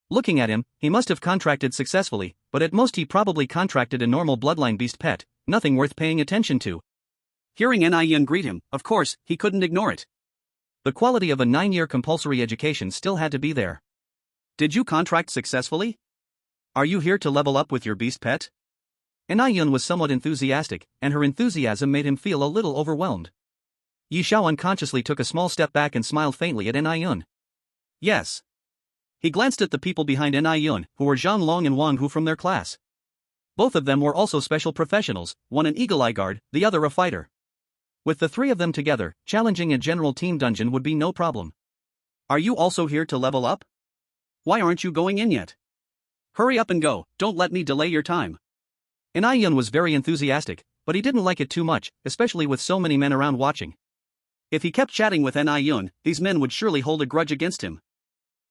Looking at him, he must have contracted successfully, but at most he probably contracted a normal bloodline beast pet, nothing worth paying attention to. Hearing Nian greet him, of course, he couldn't ignore it. The quality of a 9-year compulsory education still had to be there. Did you contract successfully? Are you here to level up with your beast pet? Nian was somewhat enthusiastic, and her enthusiasm made him feel a little overwhelmed. Yi Xiao unconsciously took a small step back and smiled faintly at Nian. Yes. He glanced at the people behind Nian, who were Zhang Long and Wang Hu from their class. Both of them were also special professionals, one an eagle-eye guard, the other a fighter. With the 3 of them together, challenging a general team dungeon would be no problem. Are you also here to level up? Why aren't you going in yet? Hurry up and go, don't let me delay your time. Nian was very enthusiastic, but he didn't like it too much, especially with so many men around watching. If he kept chatting with Nian, these men would surely hold a grudge against him.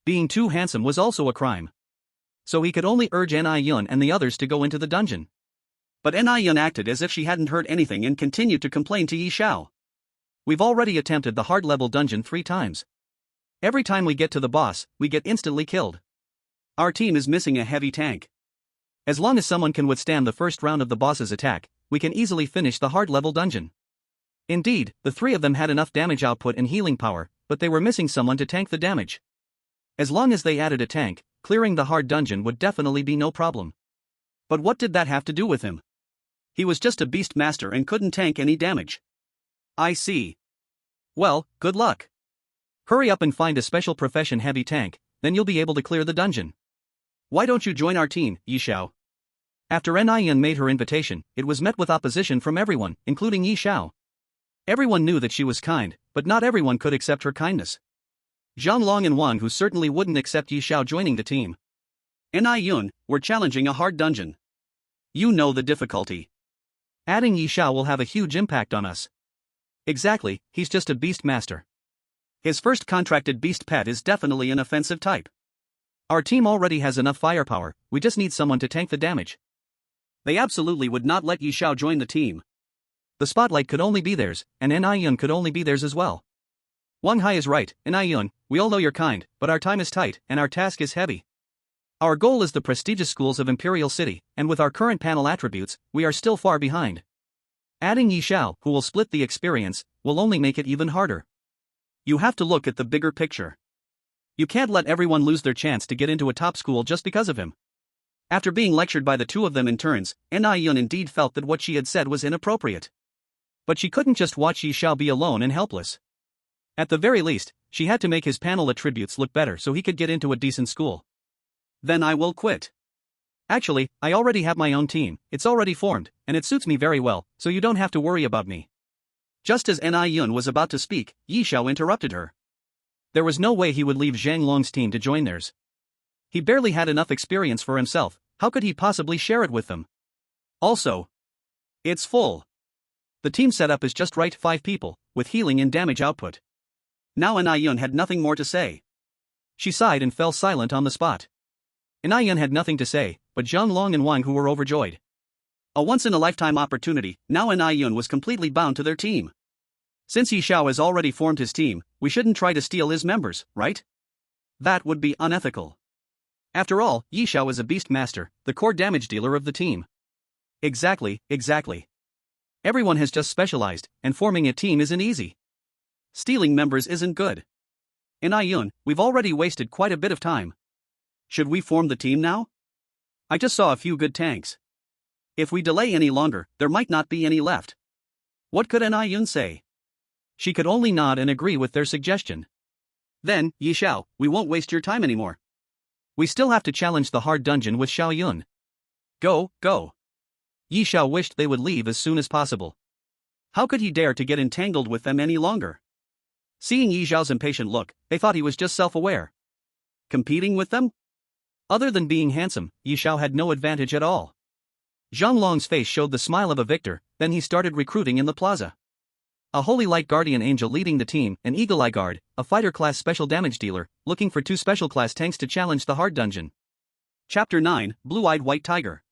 Being too handsome was also a crime. So he could only urge Nian and the others to go into the dungeon. But Nian acted as if she hadn't heard anything and continued to complain to Yi Xiao. We've already attempted the hard level dungeon 3 times. Every time we get to the boss, we get instantly killed. Our team is missing a heavy tank. As long as someone can withstand the first round of the boss's attack, we can easily finish the hard level dungeon. Indeed, the 3 of them had enough damage output and healing power, but they were missing someone to tank the damage. As long as they added a tank, clearing the hard dungeon would definitely be no problem. But what did that have to do with him? He was just a beast master and couldn't tank any damage. I see. Well, good luck. Hurry up and find a special profession heavy tank, then you'll be able to clear the dungeon. Why don't you join our team, Yi Xiao? After Nian made her invitation, it was met with opposition from everyone, including Yi Xiao. Everyone knew that she was kind, but not everyone could accept her kindness. Zhang Long and Wang Hu certainly wouldn't accept Yi Xiao joining the team. Nian, we're challenging a hard dungeon. You know the difficulty. Adding Yi Xiao will have a huge impact on us. Exactly, he's just a beast master. His first contracted beast pet is definitely an offensive type. Our team already has enough firepower, we just need someone to tank the damage. They absolutely would not let Yi Xiao join the team. The spotlight could only be theirs, and N.I.Yun could only be theirs as well. Wang Hai is right, N.I.Yun, we all know you're kind, but our time is tight, and our task is heavy. Our goal is the prestigious schools of Imperial City, and with our current panel attributes, we are still far behind. Adding Yi Xiao, who will split the experience, will only make it even harder. You have to look at the bigger picture. You can't let everyone lose their chance to get into a top school just because of him. After being lectured by the two of them in turns, N.I.Yun indeed felt that what she had said was inappropriate. But she couldn't just watch Yi Xiao be alone and helpless. At the very least, she had to make his panel attributes look better so he could get into a decent school. Then I will quit. Actually, I already have my own team, it's already formed, and it suits me very well, so you don't have to worry about me. Just as N.I.Yun was about to speak, Yi Xiao interrupted her. There was no way he would leave Zhang Long's team to join theirs. He barely had enough experience for himself, how could he possibly share it with them? Also, it's full. The team setup is just right, 5 people, with healing and damage output. Now N.I.Yun had nothing more to say. She sighed and fell silent on the spot. N.I.Yun had nothing to say, but Zhang Long and Wang Hu were overjoyed. A once-in-a-lifetime opportunity, now N.I.Yun was completely bound to their team. Since Yi Xiao has already formed his team, we shouldn't try to steal his members, right? That would be unethical. After all, Yi Xiao is a beast master, the core damage dealer of the team. Exactly. Everyone has just specialized, and forming a team isn't easy. Stealing members isn't good. N.I.Yun, we've already wasted quite a bit of time. Should we form the team now? I just saw a few good tanks. If we delay any longer, there might not be any left. What could N.I.Yun say? She could only nod and agree with their suggestion. Then, Yi Xiao, we won't waste your time anymore. We still have to challenge the hard dungeon with Xiao Yun. Go. Yi Xiao wished they would leave as soon as possible. How could he dare to get entangled with them any longer? Seeing Yi Xiao's impatient look, they thought he was just self-aware. Competing with them? Other than being handsome, Yi Xiao had no advantage at all. Zhang Long's face showed the smile of a victor, then he started recruiting in the plaza. A Holy Light Guardian Angel leading the team, an Eagle Eye Guard, a fighter-class special damage dealer, looking for 2 special-class tanks to challenge the hard dungeon. Chapter 9, Blue-Eyed White Tiger.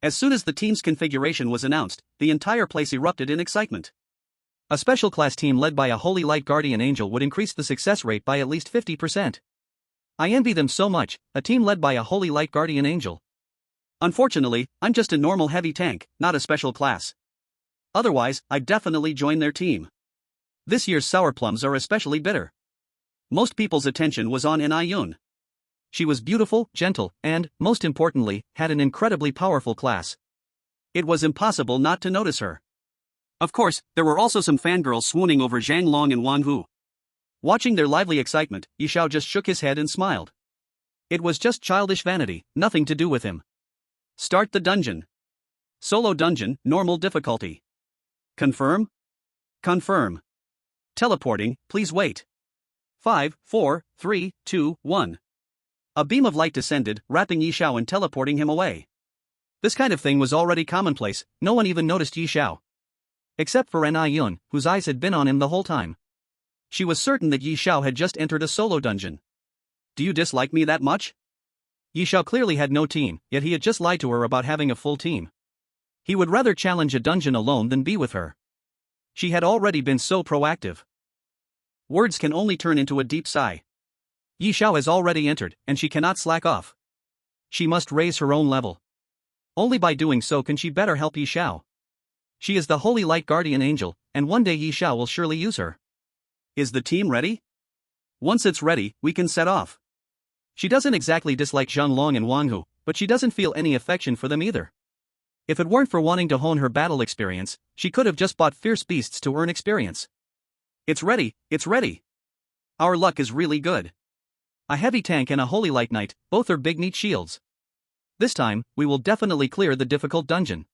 As soon as the team's configuration was announced, the entire place erupted in excitement. A special-class team led by a Holy Light Guardian Angel would increase the success rate by at least 50%. I envy them so much, a team led by a Holy Light Guardian Angel. Unfortunately, I'm just a normal heavy tank, not a special class. Otherwise, I'd definitely join their team. This year's sour plums are especially bitter. Most people's attention was on N.I.Yun. She was beautiful, gentle, and, most importantly, had an incredibly powerful class. It was impossible not to notice her. Of course, there were also some fangirls swooning over Zhang Long and Wang Hu. Watching their lively excitement, Yi Xiao just shook his head and smiled. It was just childish vanity, nothing to do with him. Start the dungeon. Solo dungeon, normal difficulty. Confirm? Confirm. Teleporting, please wait. 5, 4, 3, 2, 1. A beam of light descended, wrapping Yi Xiao and teleporting him away. This kind of thing was already commonplace, no one even noticed Yi Xiao. Except for N.I.Yun, whose eyes had been on him the whole time. She was certain that Yi Xiao had just entered a solo dungeon. Do you dislike me that much? Yi Xiao clearly had no team, yet he had just lied to her about having a full team. He would rather challenge a dungeon alone than be with her. She had already been so proactive. Words can only turn into a deep sigh. Yi Xiao has already entered, and she cannot slack off. She must raise her own level. Only by doing so can she better help Yi Xiao. She is the Holy Light Guardian Angel, and one day Yi Xiao will surely use her. Is the team ready? Once it's ready, we can set off. She doesn't exactly dislike Zhang Long and Wang Hu, but she doesn't feel any affection for them either. If it weren't for wanting to hone her battle experience, she could have just bought fierce beasts to earn experience. It's ready. Our luck is really good. A heavy tank and a Holy Light Knight, both are big neat shields. This time, we will definitely clear the difficult dungeon.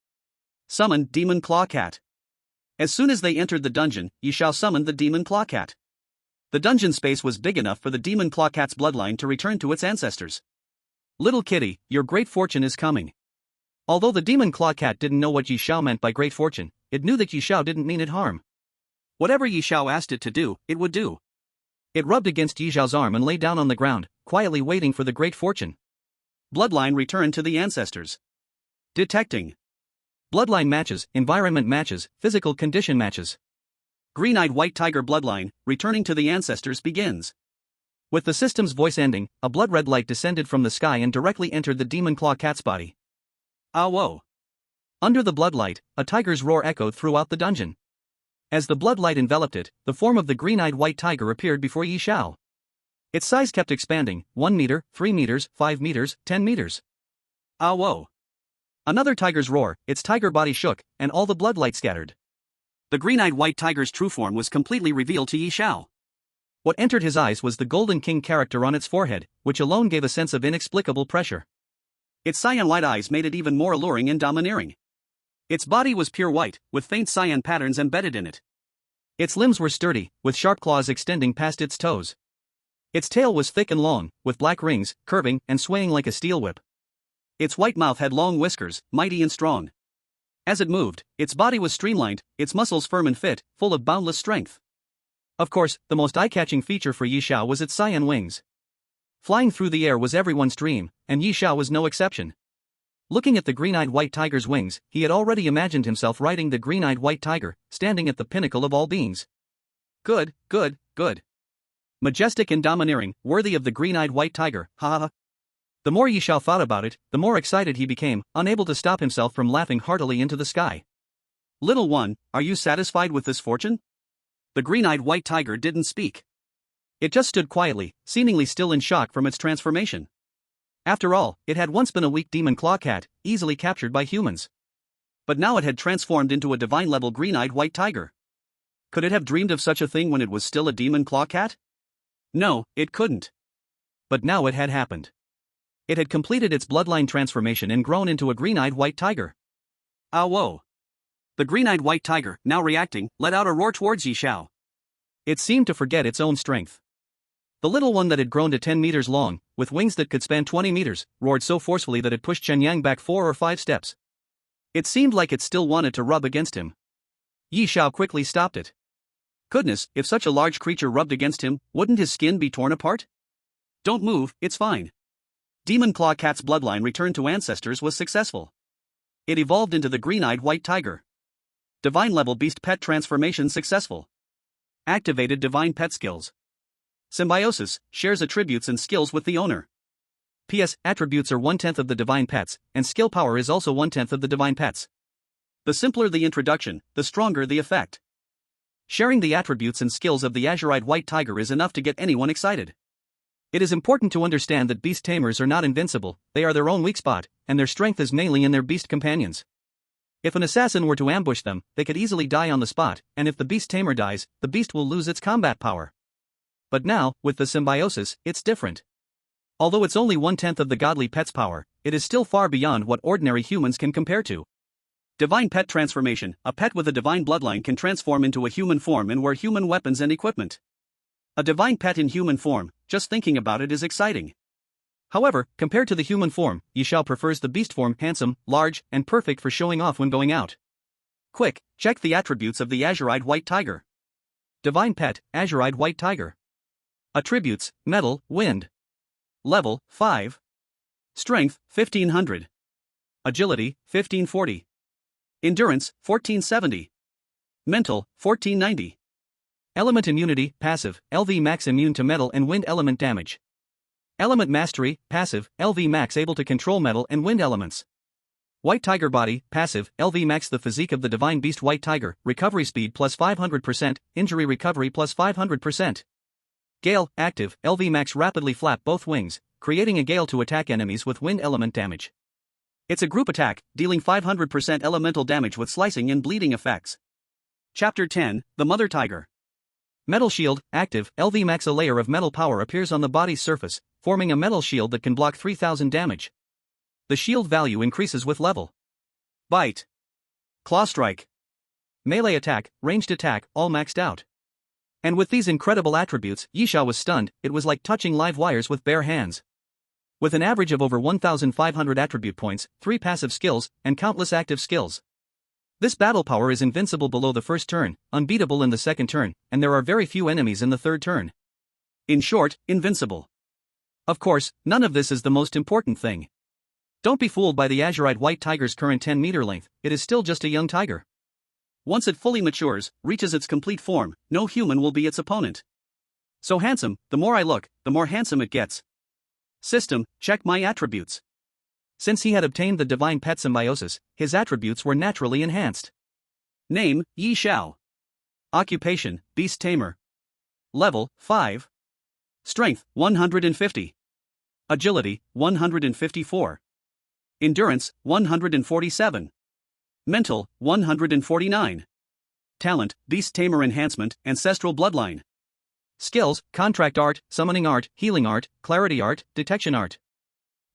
Summon Demon Claw Cat. As soon as they entered the dungeon, Yi Xiao summoned the Demon Claw Cat. The dungeon space was big enough for the Demon Claw Cat's bloodline to return to its ancestors. Little kitty, your great fortune is coming. Although the Demon Claw Cat didn't know what Yi Xiao meant by great fortune, it knew that Yi Xiao didn't mean it harm. Whatever Yi Xiao asked it to do, it would do. It rubbed against Yi Xiao's arm and lay down on the ground, quietly waiting for the great fortune. Bloodline returned to the ancestors. Detecting. Bloodline matches, environment matches, physical condition matches. Green-eyed white tiger bloodline, returning to the ancestors begins. With the system's voice ending, a blood-red light descended from the sky and directly entered the demon claw cat's body. Ah whoa. Under the bloodlight, a tiger's roar echoed throughout the dungeon. As the bloodlight enveloped it, the form of the green-eyed white tiger appeared before Yi Xiao. Its size kept expanding, 1 meter, 3 meters, 5 meters, 10 meters. Ah whoa. Another tiger's roar, its tiger body shook, and all the bloodlight scattered. The green-eyed white tiger's true form was completely revealed to Yi Xiao. What entered his eyes was the golden king character on its forehead, which alone gave a sense of inexplicable pressure. Its cyan-white eyes made it even more alluring and domineering. Its body was pure white, with faint cyan patterns embedded in it. Its limbs were sturdy, with sharp claws extending past its toes. Its tail was thick and long, with black rings, curving and swaying like a steel whip. Its white mouth had long whiskers, mighty and strong. As it moved, its body was streamlined, its muscles firm and fit, full of boundless strength. Of course, the most eye-catching feature for Yi Xiao was its cyan wings. Flying through the air was everyone's dream, and Yi Xiao was no exception. Looking at the green-eyed white tiger's wings, he had already imagined himself riding the green-eyed white tiger, standing at the pinnacle of all beings. Good, good, good. Majestic and domineering, worthy of the green-eyed white tiger, ha ha. The more Yi Xiao thought about it, the more excited he became, unable to stop himself from laughing heartily into the sky. Little one, are you satisfied with this fortune? The green-eyed white tiger didn't speak. It just stood quietly, seemingly still in shock from its transformation. After all, it had once been a weak demon claw cat, easily captured by humans. But now it had transformed into a divine-level green-eyed white tiger. Could it have dreamed of such a thing when it was still a demon claw cat? No, it couldn't. But now it had happened. It had completed its bloodline transformation and grown into a green-eyed white tiger. Ah whoa. The green-eyed white tiger, now reacting, let out a roar towards Yi Xiao. It seemed to forget its own strength. The little one that had grown to 10 meters long, with wings that could span 20 meters, roared so forcefully that it pushed Chen Yang back 4 or 5 steps. It seemed like it still wanted to rub against him. Yi Xiao quickly stopped it. Goodness, if such a large creature rubbed against him, wouldn't his skin be torn apart? Don't move, it's fine. Demon Claw Cat's bloodline return to ancestors was successful. It evolved into the green-eyed white tiger. Divine-level beast pet transformation successful. Activated divine pet skills. Symbiosis, shares attributes and skills with the owner. P.S. Attributes are 1/10 of the divine pets, and skill power is also 1/10 of the divine pets. The simpler the introduction, the stronger the effect. Sharing the attributes and skills of the azure-eyed white tiger is enough to get anyone excited. It is important to understand that beast tamers are not invincible, they are their own weak spot, and their strength is mainly in their beast companions. If an assassin were to ambush them, they could easily die on the spot, and if the beast tamer dies, the beast will lose its combat power. But now, with the symbiosis, it's different. Although it's only 1/10 of the godly pet's power, it is still far beyond what ordinary humans can compare to. Divine pet transformation, a pet with a divine bloodline can transform into a human form and wear human weapons and equipment. A divine pet in human form, just thinking about it is exciting. However, compared to the human form, Yi Xiao prefers the beast form, handsome, large, and perfect for showing off when going out. Quick, check the attributes of the azure-eyed white tiger. Divine pet, azure-eyed white tiger. Attributes, metal, wind. Level, 5. Strength, 1500. Agility, 1540. Endurance, 1470. Mental, 1490. Element immunity, passive, LV max immune to metal and wind element damage. Element mastery, passive, LV max able to control metal and wind elements. White tiger body, passive, LV max the physique of the divine beast white tiger, recovery speed plus 500%, injury recovery plus 500%. Gale, active, LV max rapidly flap both wings, creating a gale to attack enemies with wind element damage. It's a group attack, dealing 500% elemental damage with slicing and bleeding effects. Chapter 10, The Mother Tiger. Metal shield, active, LV max a layer of metal power appears on the body's surface, forming a metal shield that can block 3000 damage. The shield value increases with level. Bite. Claw strike. Melee attack, ranged attack, all maxed out. And with these incredible attributes, Yi Xiao was stunned, it was like touching live wires with bare hands. With an average of over 1500 attribute points, 3 passive skills, and countless active skills. This battle power is invincible below the first turn, unbeatable in the second turn, and there are very few enemies in the third turn. In short, invincible. Of course, none of this is the most important thing. Don't be fooled by the azurite white tiger's current 10-meter length, it is still just a young tiger. Once it fully matures, reaches its complete form, no human will be its opponent. So handsome, the more I look, the more handsome it gets. System, check my attributes. Since he had obtained the divine pet symbiosis, his attributes were naturally enhanced. Name, Yi Xiao. Occupation, beast tamer. Level, 5. Strength, 150. Agility, 154. Endurance, 147. Mental, 149. Talent, beast tamer enhancement, ancestral bloodline. Skills, contract art, summoning art, healing art, clarity art, detection art.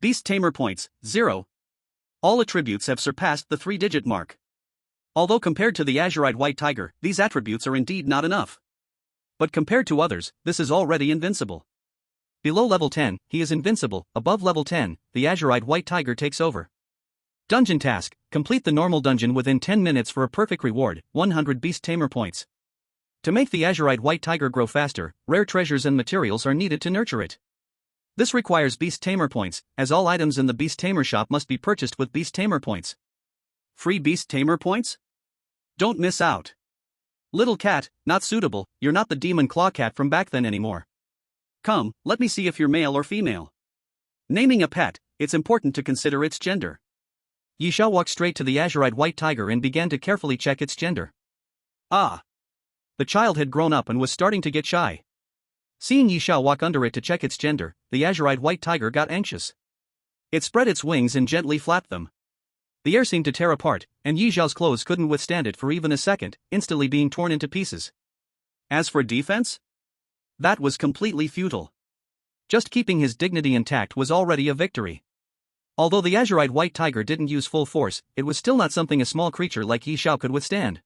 Beast tamer points, 0. All attributes have surpassed the 3-digit mark. Although compared to the azurite white tiger, these attributes are indeed not enough. But compared to others, this is already invincible. Below level 10, he is invincible. Above level 10, the azurite white tiger takes over. Dungeon task, complete the normal dungeon within 10 minutes for a perfect reward, 100 beast tamer points. To make the azurite white tiger grow faster, rare treasures and materials are needed to nurture it. This requires beast tamer points, as all items in the beast tamer shop must be purchased with beast tamer points. Free beast tamer points? Don't miss out. Little cat, not suitable, you're not the demon claw cat from back then anymore. Come, let me see if you're male or female. Naming a pet, it's important to consider its gender. Yi Xiao walked straight to the azurite white tiger and began to carefully check its gender. Ah! The child had grown up and was starting to get shy. Seeing Yi Xiao walk under it to check its gender, the azurite white tiger got anxious. It spread its wings and gently flapped them. The air seemed to tear apart, and Yi Xiao's clothes couldn't withstand it for even a second, instantly being torn into pieces. As for defense? That was completely futile. Just keeping his dignity intact was already a victory. Although the azurite white tiger didn't use full force, it was still not something a small creature like Yi Xiao could withstand.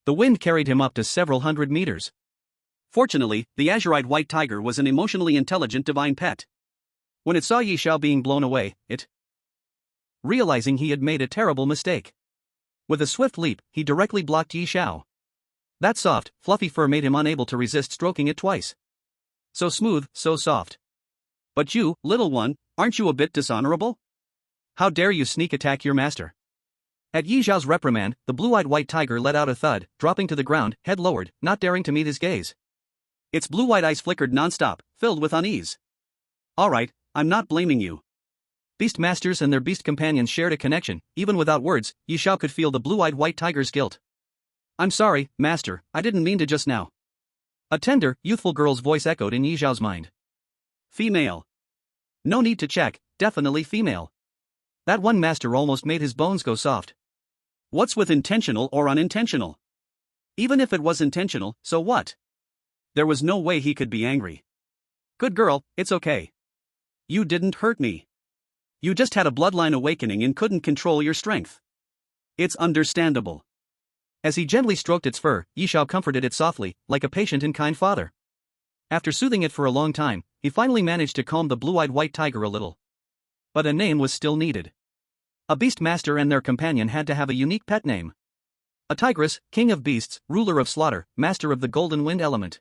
The wind carried him up to several hundred meters. Fortunately, the azurite white tiger was an emotionally intelligent divine pet. When it saw Yi Xiao being blown away, it realizing he had made a terrible mistake. With a swift leap, he directly blocked Yi Xiao. That soft, fluffy fur made him unable to resist stroking it twice. So smooth, so soft. But you, little one, aren't you a bit dishonorable? How dare you sneak attack your master? At Yi Xiao's reprimand, the blue-eyed white tiger let out a thud, dropping to the ground, head lowered, not daring to meet his gaze. Its blue-white eyes flickered non-stop, filled with unease. Alright, I'm not blaming you. Beast masters and their beast companions shared a connection. Even without words, Yi Xiao could feel the blue-eyed white tiger's guilt. I'm sorry, master, I didn't mean to just now. A tender, youthful girl's voice echoed in Yi Xiao's mind. Female. No need to check, definitely female. That one master almost made his bones go soft. What's with intentional or unintentional? Even if it was intentional, so what? There was no way he could be angry. Good girl, it's okay. You didn't hurt me. You just had a bloodline awakening and couldn't control your strength. It's understandable. As he gently stroked its fur, Yi Xiao comforted it softly, like a patient and kind father. After soothing it for a long time, he finally managed to calm the blue-eyed white tiger a little. But a name was still needed. A beast master and their companion had to have a unique pet name. A tigress, king of beasts, ruler of slaughter, master of the golden wind element.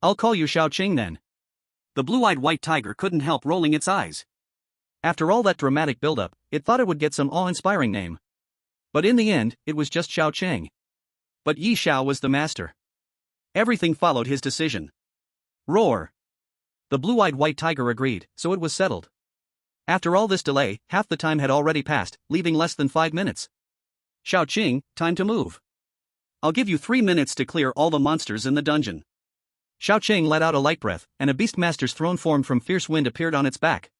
I'll call you Xiao Qing then. The blue-eyed white tiger couldn't help rolling its eyes. After all that dramatic build-up, it thought it would get some awe-inspiring name. But in the end, it was just Xiao Qing. But Yi Xiao was the master. Everything followed his decision. Roar! The blue-eyed white tiger agreed, so it was settled. After all this delay, half the time had already passed, leaving less than 5 minutes. Xiao Qing, time to move. I'll give you 3 minutes to clear all the monsters in the dungeon. Xiao Qing let out a light breath, and a beastmaster's throne formed from fierce wind appeared on its back.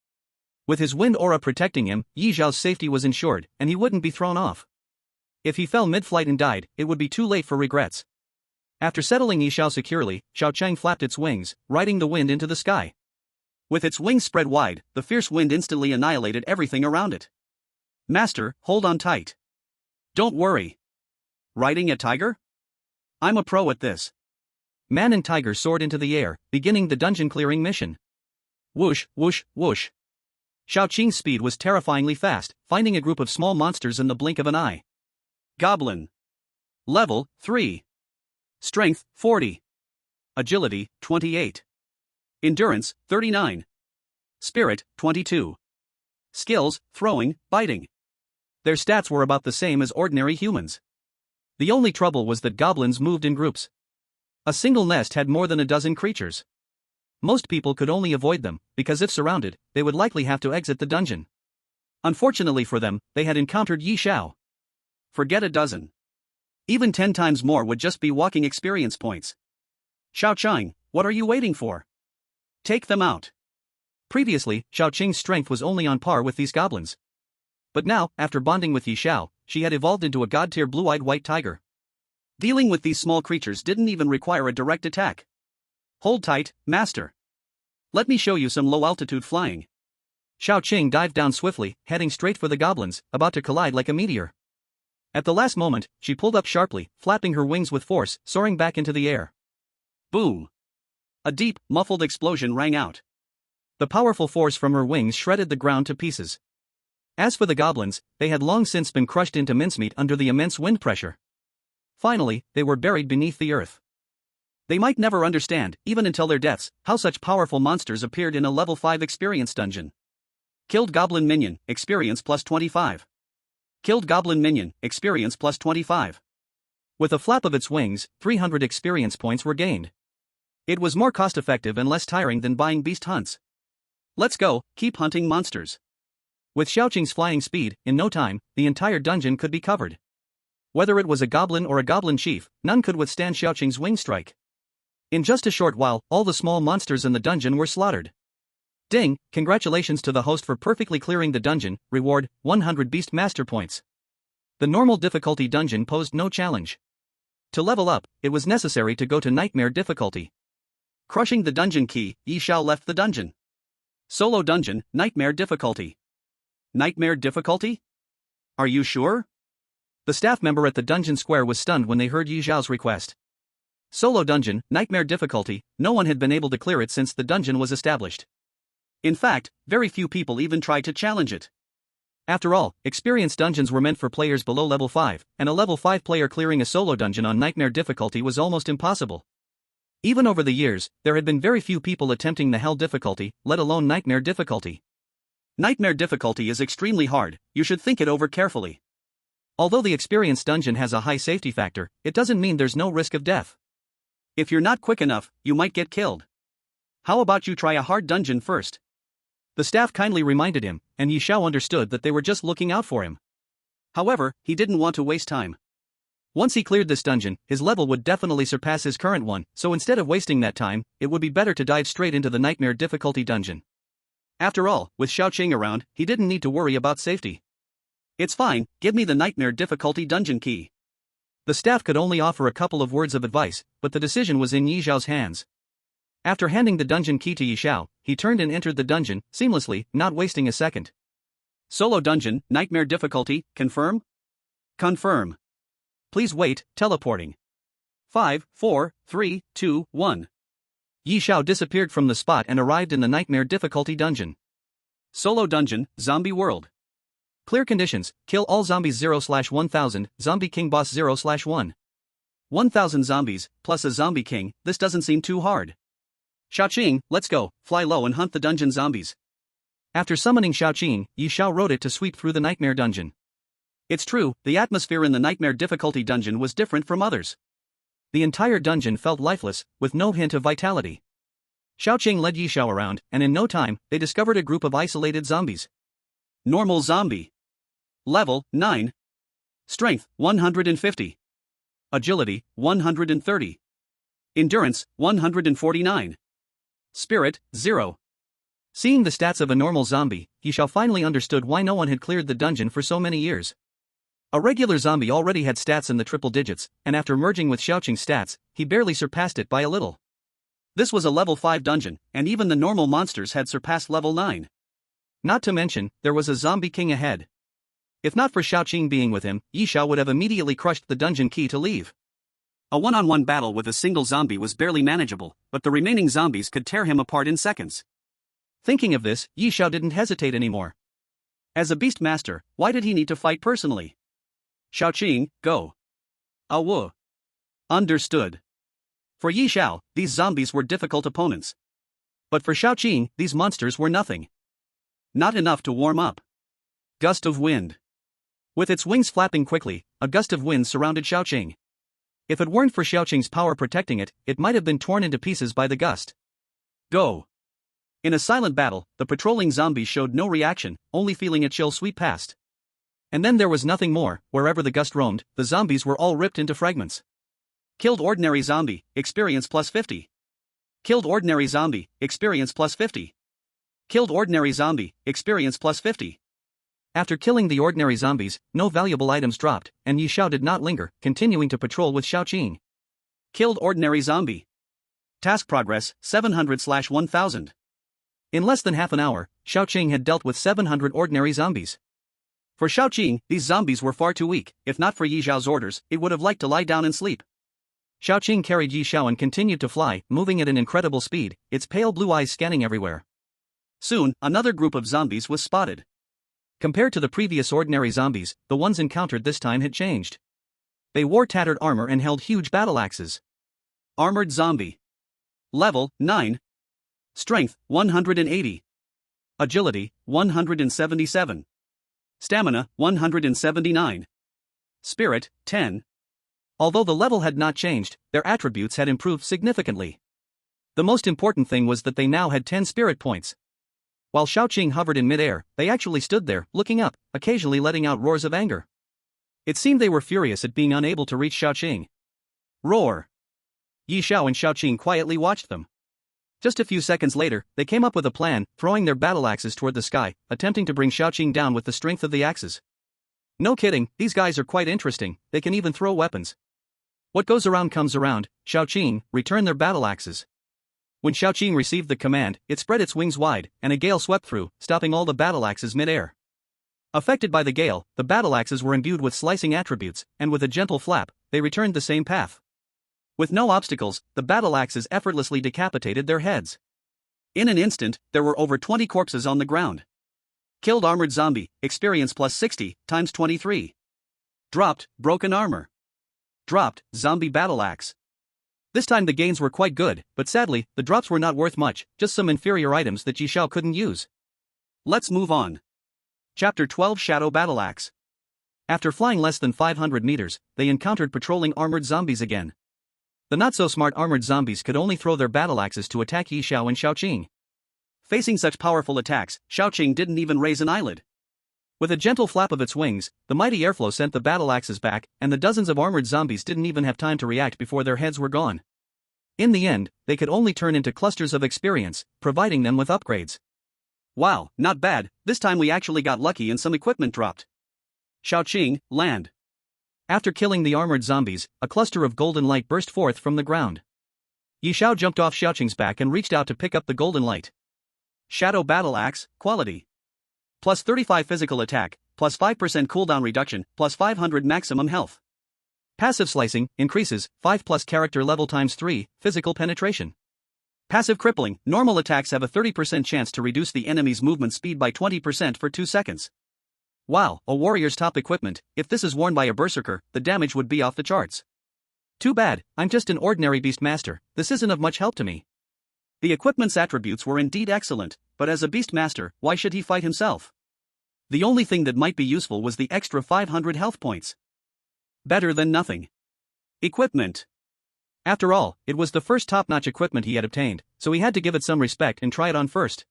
With his wind aura protecting him, Yi Xiao's safety was ensured, and he wouldn't be thrown off. If he fell mid-flight and died, it would be too late for regrets. After settling Yi Xiao securely, Xiao Qing flapped its wings, riding the wind into the sky. With its wings spread wide, the fierce wind instantly annihilated everything around it. Master, hold on tight. Don't worry. Riding a tiger? I'm a pro at this. Man and tiger soared into the air, beginning the dungeon-clearing mission. Whoosh, whoosh, whoosh. Xiao Qing's speed was terrifyingly fast, finding a group of small monsters in the blink of an eye. Goblin. Level 3. Strength 40. Agility 28. Endurance, 39. Spirit, 22. Skills, throwing, biting. Their stats were about the same as ordinary humans. The only trouble was that goblins moved in groups. A single nest had more than a dozen creatures. Most people could only avoid them, because if surrounded, they would likely have to exit the dungeon. Unfortunately for them, they had encountered Yi Xiao. Forget a dozen. Even 10 times more would just be walking experience points. Xiaoqing, what are you waiting for? Take them out. Previously, Xiaoqing's strength was only on par with these goblins. But now, after bonding with Yi Xiao, she had evolved into a god-tier blue-eyed white tiger. Dealing with these small creatures didn't even require a direct attack. Hold tight, master. Let me show you some low-altitude flying. Xiaoqing dived down swiftly, heading straight for the goblins, about to collide like a meteor. At the last moment, she pulled up sharply, flapping her wings with force, soaring back into the air. Boom! A deep, muffled explosion rang out. The powerful force from her wings shredded the ground to pieces. As for the goblins, they had long since been crushed into mincemeat under the immense wind pressure. Finally, they were buried beneath the earth. They might never understand, even until their deaths, how such powerful monsters appeared in a level 5 experience dungeon. Killed goblin minion, experience plus 25. Killed goblin minion, experience plus 25. With a flap of its wings, 300 experience points were gained. It was more cost-effective and less tiring than buying beast hunts. Let's go, keep hunting monsters. With Xiaoqing's flying speed, in no time, the entire dungeon could be covered. Whether it was a goblin or a goblin chief, none could withstand Xiaoqing's wing strike. In just a short while, all the small monsters in the dungeon were slaughtered. Ding, congratulations to the host for perfectly clearing the dungeon, reward, 100 beast master points. The normal difficulty dungeon posed no challenge. To level up, it was necessary to go to nightmare difficulty. Crushing the dungeon key, Yi Xiao left the dungeon. Solo dungeon, nightmare difficulty. Nightmare difficulty? Are you sure? The staff member at the dungeon square was stunned when they heard Yi Xiao's request. Solo dungeon, nightmare difficulty, no one had been able to clear it since the dungeon was established. In fact, very few people even tried to challenge it. After all, experienced dungeons were meant for players below level 5, and a level 5 player clearing a solo dungeon on nightmare difficulty was almost impossible. Even over the years, there had been very few people attempting the hell difficulty, let alone nightmare difficulty. Nightmare difficulty is extremely hard, you should think it over carefully. Although the experienced dungeon has a high safety factor, it doesn't mean there's no risk of death. If you're not quick enough, you might get killed. How about you try a hard dungeon first? The staff kindly reminded him, and Yi Xiao understood that they were just looking out for him. However, he didn't want to waste time. Once he cleared this dungeon, his level would definitely surpass his current one, so instead of wasting that time, it would be better to dive straight into the nightmare difficulty dungeon. After all, with Xiaoqing around, he didn't need to worry about safety. It's fine, give me the nightmare difficulty dungeon key. The staff could only offer a couple of words of advice, but the decision was in Yi Xiao's hands. After handing the dungeon key to Yi Xiao, he turned and entered the dungeon, seamlessly, not wasting a second. Solo dungeon, nightmare difficulty, confirm? Confirm. Please wait, teleporting. 5, 4, 3, 2, 1. Yi Xiao disappeared from the spot and arrived in the nightmare difficulty dungeon. Solo dungeon, zombie world. Clear conditions, kill all zombies 0/1000, zombie king boss 0/1. 1000 zombies, plus a zombie king, this doesn't seem too hard. Xiaoqing, let's go, fly low and hunt the dungeon zombies. After summoning Xiaoqing, Yi Xiao rode it to sweep through the nightmare dungeon. It's true, the atmosphere in the nightmare difficulty dungeon was different from others. The entire dungeon felt lifeless, with no hint of vitality. Xiaoqing led Yi Xiao around, and in no time, they discovered a group of isolated zombies. Normal zombie. Level, 9. Strength, 150. Agility, 130. Endurance, 149. Spirit, 0. Seeing the stats of a normal zombie, Yi Xiao finally understood why no one had cleared the dungeon for so many years. A regular zombie already had stats in the triple digits, and after merging with Xiaoqing's stats, he barely surpassed it by a little. This was a level 5 dungeon, and even the normal monsters had surpassed level 9. Not to mention, there was a zombie king ahead. If not for Xiaoqing being with him, Yi Xiao would have immediately crushed the dungeon key to leave. A one-on-one battle with a single zombie was barely manageable, but the remaining zombies could tear him apart in seconds. Thinking of this, Yi Xiao didn't hesitate anymore. As a beast master, why did he need to fight personally? Xiaoqing, go. Awu. Understood. For Yi Xiao, these zombies were difficult opponents. But for Xiaoqing, these monsters were nothing. Not enough to warm up. Gust of wind. With its wings flapping quickly, a gust of wind surrounded Xiaoqing. If it weren't for Xiaoqing's power protecting it, it might have been torn into pieces by the gust. Go. In a silent battle, the patrolling zombies showed no reaction, only feeling a chill sweep past. And then there was nothing more. Wherever the gust roamed, the zombies were all ripped into fragments. Killed ordinary zombie, experience plus 50. Killed ordinary zombie, experience plus 50. Killed ordinary zombie, experience plus 50. After killing the ordinary zombies, no valuable items dropped, and Yi Xiao did not linger, continuing to patrol with Xiaoqing. Killed ordinary zombie. Task progress, 700/1000. In less than half an hour, Xiaoqing had dealt with 700 ordinary zombies. For Xiaoqing, these zombies were far too weak. If not for Yi Xiao's orders, it would have liked to lie down and sleep. Xiaoqing carried Yi Xiao and continued to fly, moving at an incredible speed, its pale blue eyes scanning everywhere. Soon, another group of zombies was spotted. Compared to the previous ordinary zombies, the ones encountered this time had changed. They wore tattered armor and held huge battle axes. Armored zombie. Level 9. Strength 180. Agility 177. Stamina 179. Spirit 10. Although the level had not changed, their attributes had improved significantly. The most important thing was that they now had 10 spirit points. While Xiaoqing hovered in midair, they actually stood there, looking up, occasionally letting out roars of anger. It seemed they were furious at being unable to reach Xiaoqing. Roar! Yi Xiao and Xiaoqing quietly watched them. Just a few seconds later, they came up with a plan, throwing their battle axes toward the sky, attempting to bring Xiaoqing down with the strength of the axes. No kidding, these guys are quite interesting, they can even throw weapons. What goes around comes around. Xiaoqing, return their battle axes. When Xiaoqing received the command, it spread its wings wide, and a gale swept through, stopping all the battle axes mid-air. Affected by the gale, the battle axes were imbued with slicing attributes, and with a gentle flap, they returned the same path. With no obstacles, the battle axes effortlessly decapitated their heads. In an instant, there were over 20 corpses on the ground. Killed armored zombie, experience plus 60, times 23. Dropped, broken armor. Dropped, zombie battle axe. This time the gains were quite good, but sadly, the drops were not worth much, just some inferior items that Yi Xiao couldn't use. Let's move on. Chapter 12 Shadow Battle Axe. After flying less than 500 meters, they encountered patrolling armored zombies again. The not-so-smart armored zombies could only throw their battle axes to attack Yi Xiao and Xiaoqing. Facing such powerful attacks, Xiaoqing didn't even raise an eyelid. With a gentle flap of its wings, the mighty airflow sent the battle axes back, and the dozens of armored zombies didn't even have time to react before their heads were gone. In the end, they could only turn into clusters of experience, providing them with upgrades. Wow, not bad, this time we actually got lucky and some equipment dropped. Xiaoqing, land. After killing the armored zombies, a cluster of golden light burst forth from the ground. Yi Xiao jumped off Xiaoqing's back and reached out to pick up the golden light. Shadow Battle Axe, quality. Plus 35 physical attack, plus 5% cooldown reduction, plus 500 maximum health. Passive slicing, increases, 5 plus character level times 3, physical penetration. Passive crippling, normal attacks have a 30% chance to reduce the enemy's movement speed by 20% for 2 seconds. Wow, a warrior's top equipment, if this is worn by a berserker, the damage would be off the charts. Too bad, I'm just an ordinary beastmaster, this isn't of much help to me. The equipment's attributes were indeed excellent, but as a beastmaster, why should he fight himself? The only thing that might be useful was the extra 500 health points. Better than nothing. Equipment. After all, it was the first top-notch equipment he had obtained, so he had to give it some respect and try it on first.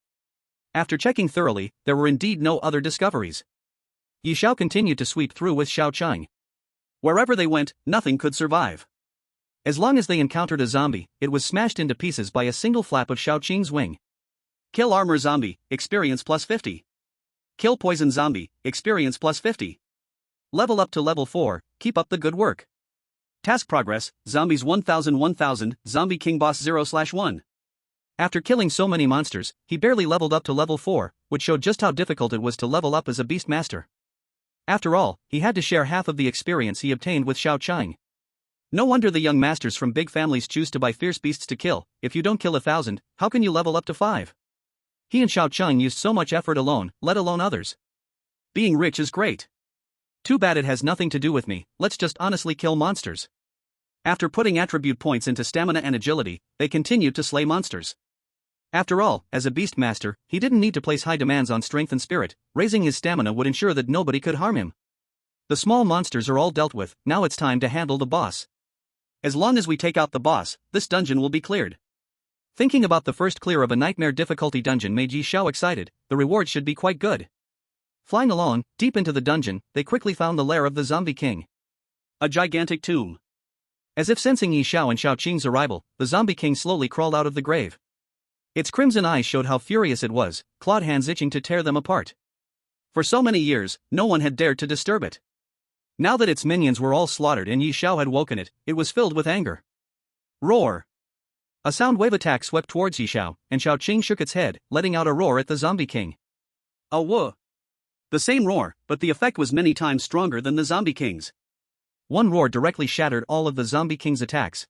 After checking thoroughly, there were indeed no other discoveries. Yi Xiao continued to sweep through with Xiaoqing. Wherever they went, nothing could survive. As long as they encountered a zombie, it was smashed into pieces by a single flap of Xiaoqing's wing. Kill armor zombie, experience plus 50. Kill poison zombie, experience plus 50. Level up to level 4, keep up the good work. Task progress, zombies 1000, zombie king boss 0/1. After killing so many monsters, he barely leveled up to level 4, which showed just how difficult it was to level up as a beastmaster. After all, he had to share half of the experience he obtained with Xiaoqing. No wonder the young masters from big families choose to buy fierce beasts to kill. If you don't kill 1,000, how can you level up to 5? He and Xiaoqing used so much effort alone, let alone others. Being rich is great. Too bad it has nothing to do with me, let's just honestly kill monsters. After putting attribute points into stamina and agility, they continued to slay monsters. After all, as a beast master, he didn't need to place high demands on strength and spirit. Raising his stamina would ensure that nobody could harm him. The small monsters are all dealt with, now it's time to handle the boss. As long as we take out the boss, this dungeon will be cleared. Thinking about the first clear of a nightmare difficulty dungeon made Yi Xiao excited. The reward should be quite good. Flying along, deep into the dungeon, they quickly found the lair of the Zombie King. A gigantic tomb. As if sensing Yi Xiao and Xiao Qing's arrival, the Zombie King slowly crawled out of the grave. Its crimson eyes showed how furious it was, clawed hands itching to tear them apart. For so many years, no one had dared to disturb it. Now that its minions were all slaughtered and Yi Xiao had woken it, it was filled with anger. Roar! A sound wave attack swept towards Yi Xiao, and Xiao Qing shook its head, letting out a roar at the Zombie King. A whoa! The same roar, but the effect was many times stronger than the Zombie King's. One roar directly shattered all of the Zombie King's attacks.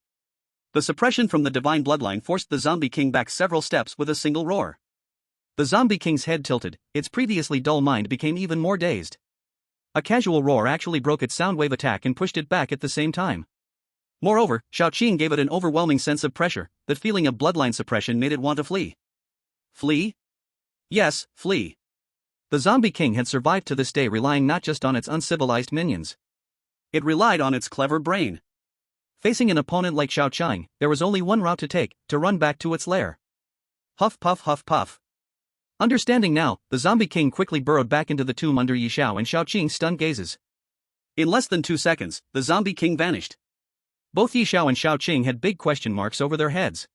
The suppression from the divine bloodline forced the Zombie King back several steps with a single roar. The Zombie King's head tilted, its previously dull mind became even more dazed. A casual roar actually broke its sound wave attack and pushed it back at the same time. Moreover, Xiao Qing gave it an overwhelming sense of pressure. That feeling of bloodline suppression made it want to flee. Flee? Yes, flee. The Zombie King had survived to this day relying not just on its uncivilized minions. It relied on its clever brain. Facing an opponent like Xiao Qing, there was only one route to take, to run back to its lair. Huff puff huff puff. Understanding now, the Zombie King quickly burrowed back into the tomb under Yi Xiao and Xiao Qing's stunned gazes. In less than 2 seconds, the Zombie King vanished. Both Yi Xiao and Xiao Qing had big question marks over their heads.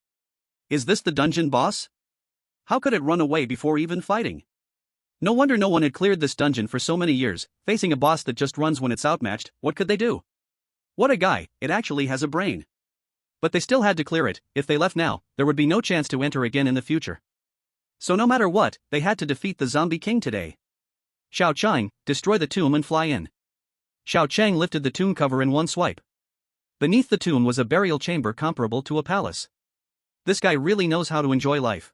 Is this the dungeon boss? How could it run away before even fighting? No wonder no one had cleared this dungeon for so many years. Facing a boss that just runs when it's outmatched, what could they do? What a guy, it actually has a brain. But they still had to clear it. If they left now, there would be no chance to enter again in the future. So no matter what, they had to defeat the Zombie King today. Xiao Qing, destroy the tomb and fly in. Xiao Qing lifted the tomb cover in one swipe. Beneath the tomb was a burial chamber comparable to a palace. This guy really knows how to enjoy life.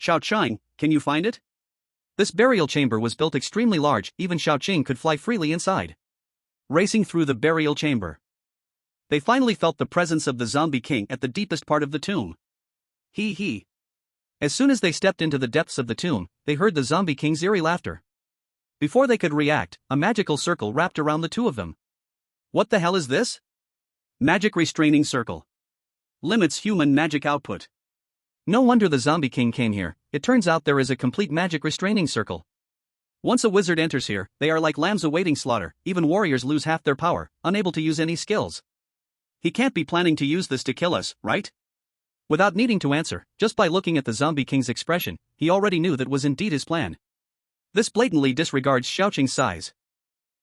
Xiao Qing, can you find it? This burial chamber was built extremely large, even Xiao Qing could fly freely inside. Racing through the burial chamber, they finally felt the presence of the Zombie King at the deepest part of the tomb. Hee hee. As soon as they stepped into the depths of the tomb, they heard the Zombie King's eerie laughter. Before they could react, a magical circle wrapped around the two of them. What the hell is this? Magic restraining circle. Limits human magic output. No wonder the Zombie King came here. It turns out there is a complete magic restraining circle. Once a wizard enters here, they are like lambs awaiting slaughter. Even warriors lose half their power, unable to use any skills. He can't be planning to use this to kill us, right? Without needing to answer, just by looking at the Zombie King's expression, he already knew that was indeed his plan. This blatantly disregards Xiao Qing's size.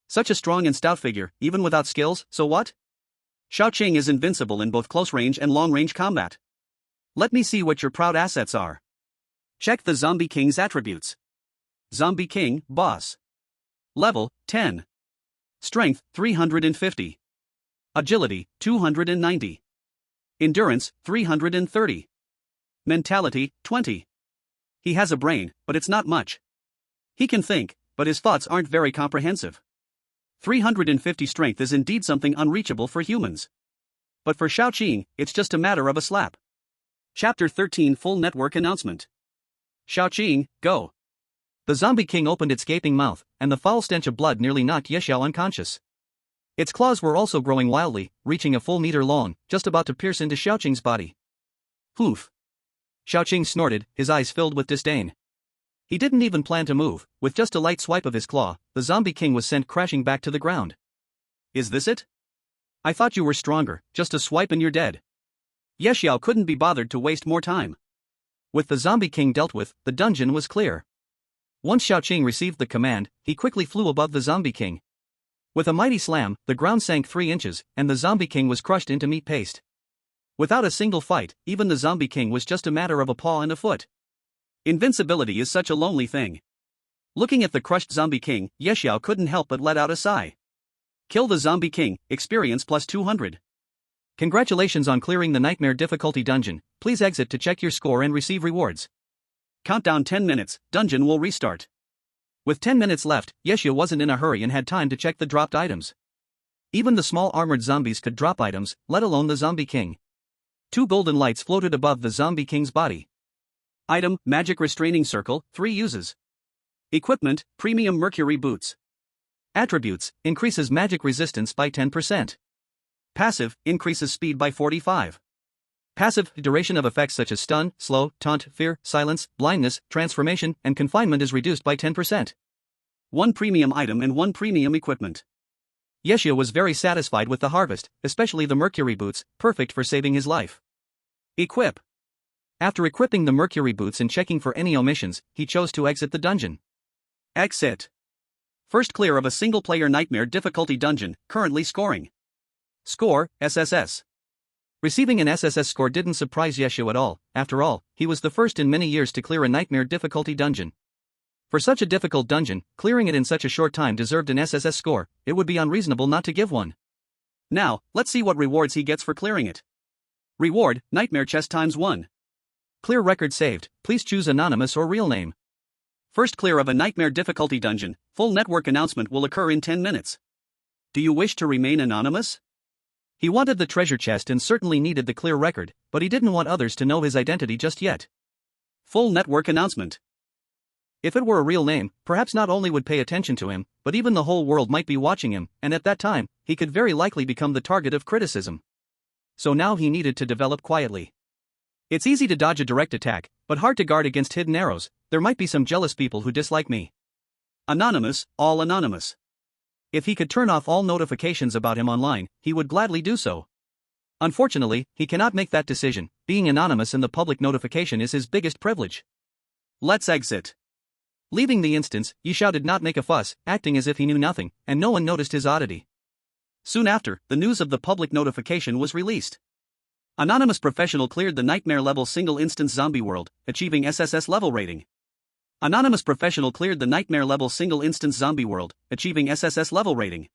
Such a strong and stout figure, even without skills, so what? Xiao Qing is invincible in both close-range and long-range combat. Let me see what your proud assets are. Check the Zombie King's attributes. Zombie King, Boss. Level, 10. Strength, 350. Agility, 290. Endurance, 330. Mentality, 20. He has a brain, but it's not much. He can think, but his thoughts aren't very comprehensive. 350 strength is indeed something unreachable for humans. But for Xiao Qing, it's just a matter of a slap. Chapter 13 Full Network Announcement. Xiao Qing, go. The Zombie King opened its gaping mouth, and the foul stench of blood nearly knocked Ye Xiao unconscious. Its claws were also growing wildly, reaching a full meter long, just about to pierce into Xiao Qing's body. Hoof. Xiao Qing snorted, his eyes filled with disdain. He didn't even plan to move. With just a light swipe of his claw, the Zombie King was sent crashing back to the ground. Is this it? I thought you were stronger, just a swipe and you're dead. Ye Xiao couldn't be bothered to waste more time. With the Zombie King dealt with, the dungeon was clear. Once Xiao Qing received the command, he quickly flew above the Zombie King. With a mighty slam, the ground sank 3 inches, and the Zombie King was crushed into meat paste. Without a single fight, even the Zombie King was just a matter of a paw and a foot. Invincibility is such a lonely thing. Looking at the crushed Zombie King, Ye Xiao couldn't help but let out a sigh. Kill the Zombie King, experience plus 200. Congratulations on clearing the Nightmare difficulty dungeon. Please exit to check your score and receive rewards. Countdown 10 minutes, dungeon will restart. With 10 minutes left, Ye Xiao wasn't in a hurry and had time to check the dropped items. Even the small armored zombies could drop items, let alone the Zombie King. 2 golden lights floated above the Zombie King's body. Item, magic restraining circle, 3 uses. Equipment, premium mercury boots. Attributes, increases magic resistance by 10%. Passive, increases speed by 45. Passive, duration of effects such as stun, slow, taunt, fear, silence, blindness, transformation, and confinement is reduced by 10%. 1 premium item and 1 premium equipment. Yeshua was very satisfied with the harvest, especially the mercury boots, perfect for saving his life. Equip. After equipping the mercury boots and checking for any omissions, he chose to exit the dungeon. Exit. First clear of a single-player nightmare difficulty dungeon, currently scoring. Score, SSS. Receiving an SSS score didn't surprise Yeshua at all. After all, he was the first in many years to clear a nightmare difficulty dungeon. For such a difficult dungeon, clearing it in such a short time deserved an SSS score. It would be unreasonable not to give one. Now, let's see what rewards he gets for clearing it. Reward, Nightmare Chest ×1. Clear record saved, please choose anonymous or real name. First clear of a nightmare difficulty dungeon, full network announcement will occur in 10 minutes. Do you wish to remain anonymous? He wanted the treasure chest and certainly needed the clear record, but he didn't want others to know his identity just yet. Full network announcement. If it were a real name, perhaps not only would pay attention to him, but even the whole world might be watching him, and at that time, he could very likely become the target of criticism. So now he needed to develop quietly. It's easy to dodge a direct attack, but hard to guard against hidden arrows. There might be some jealous people who dislike me. Anonymous, all anonymous. If he could turn off all notifications about him online, he would gladly do so. Unfortunately, he cannot make that decision. Being anonymous in the public notification is his biggest privilege. Let's exit. Leaving the instance, Yishao did not make a fuss, acting as if he knew nothing, and no one noticed his oddity. Soon after, the news of the public notification was released. Anonymous Professional cleared the Nightmare Level Single Instance Zombie World, achieving SSS level rating. Anonymous Professional cleared the Nightmare Level Single Instance Zombie World, achieving SSS level rating.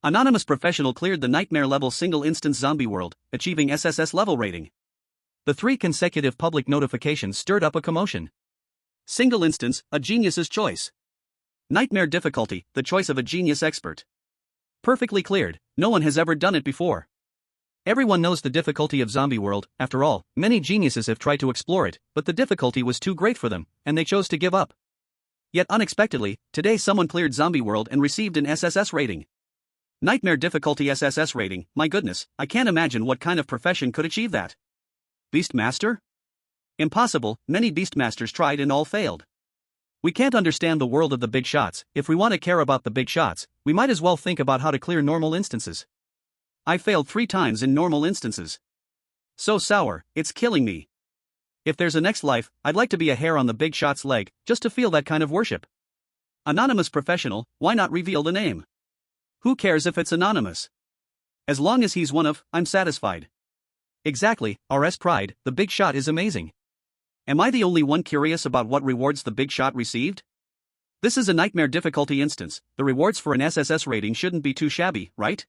Anonymous Professional cleared the Nightmare Level Single Instance Zombie World, achieving SSS level rating. The 3 consecutive public notifications stirred up a commotion. Single instance, a genius's choice. Nightmare difficulty, the choice of a genius expert. Perfectly cleared, no one has ever done it before. Everyone knows the difficulty of Zombie World. After all, many geniuses have tried to explore it, but the difficulty was too great for them, and they chose to give up. Yet unexpectedly, today someone cleared Zombie World and received an SSS rating. Nightmare difficulty SSS rating, my goodness, I can't imagine what kind of profession could achieve that. Beastmaster? Impossible, many Beastmasters tried and all failed. We can't understand the world of the big shots. If we want to care about the big shots, we might as well think about how to clear normal instances. I failed 3 times in normal instances. So sour, it's killing me. If there's a next life, I'd like to be a hair on the big shot's leg, just to feel that kind of worship. Anonymous Professional, why not reveal the name? Who cares if it's anonymous? As long as he's one of, I'm satisfied. Exactly, RS Pride, the big shot is amazing. Am I the only one curious about what rewards the big shot received? This is a nightmare difficulty instance. The rewards for an SSS rating shouldn't be too shabby, right?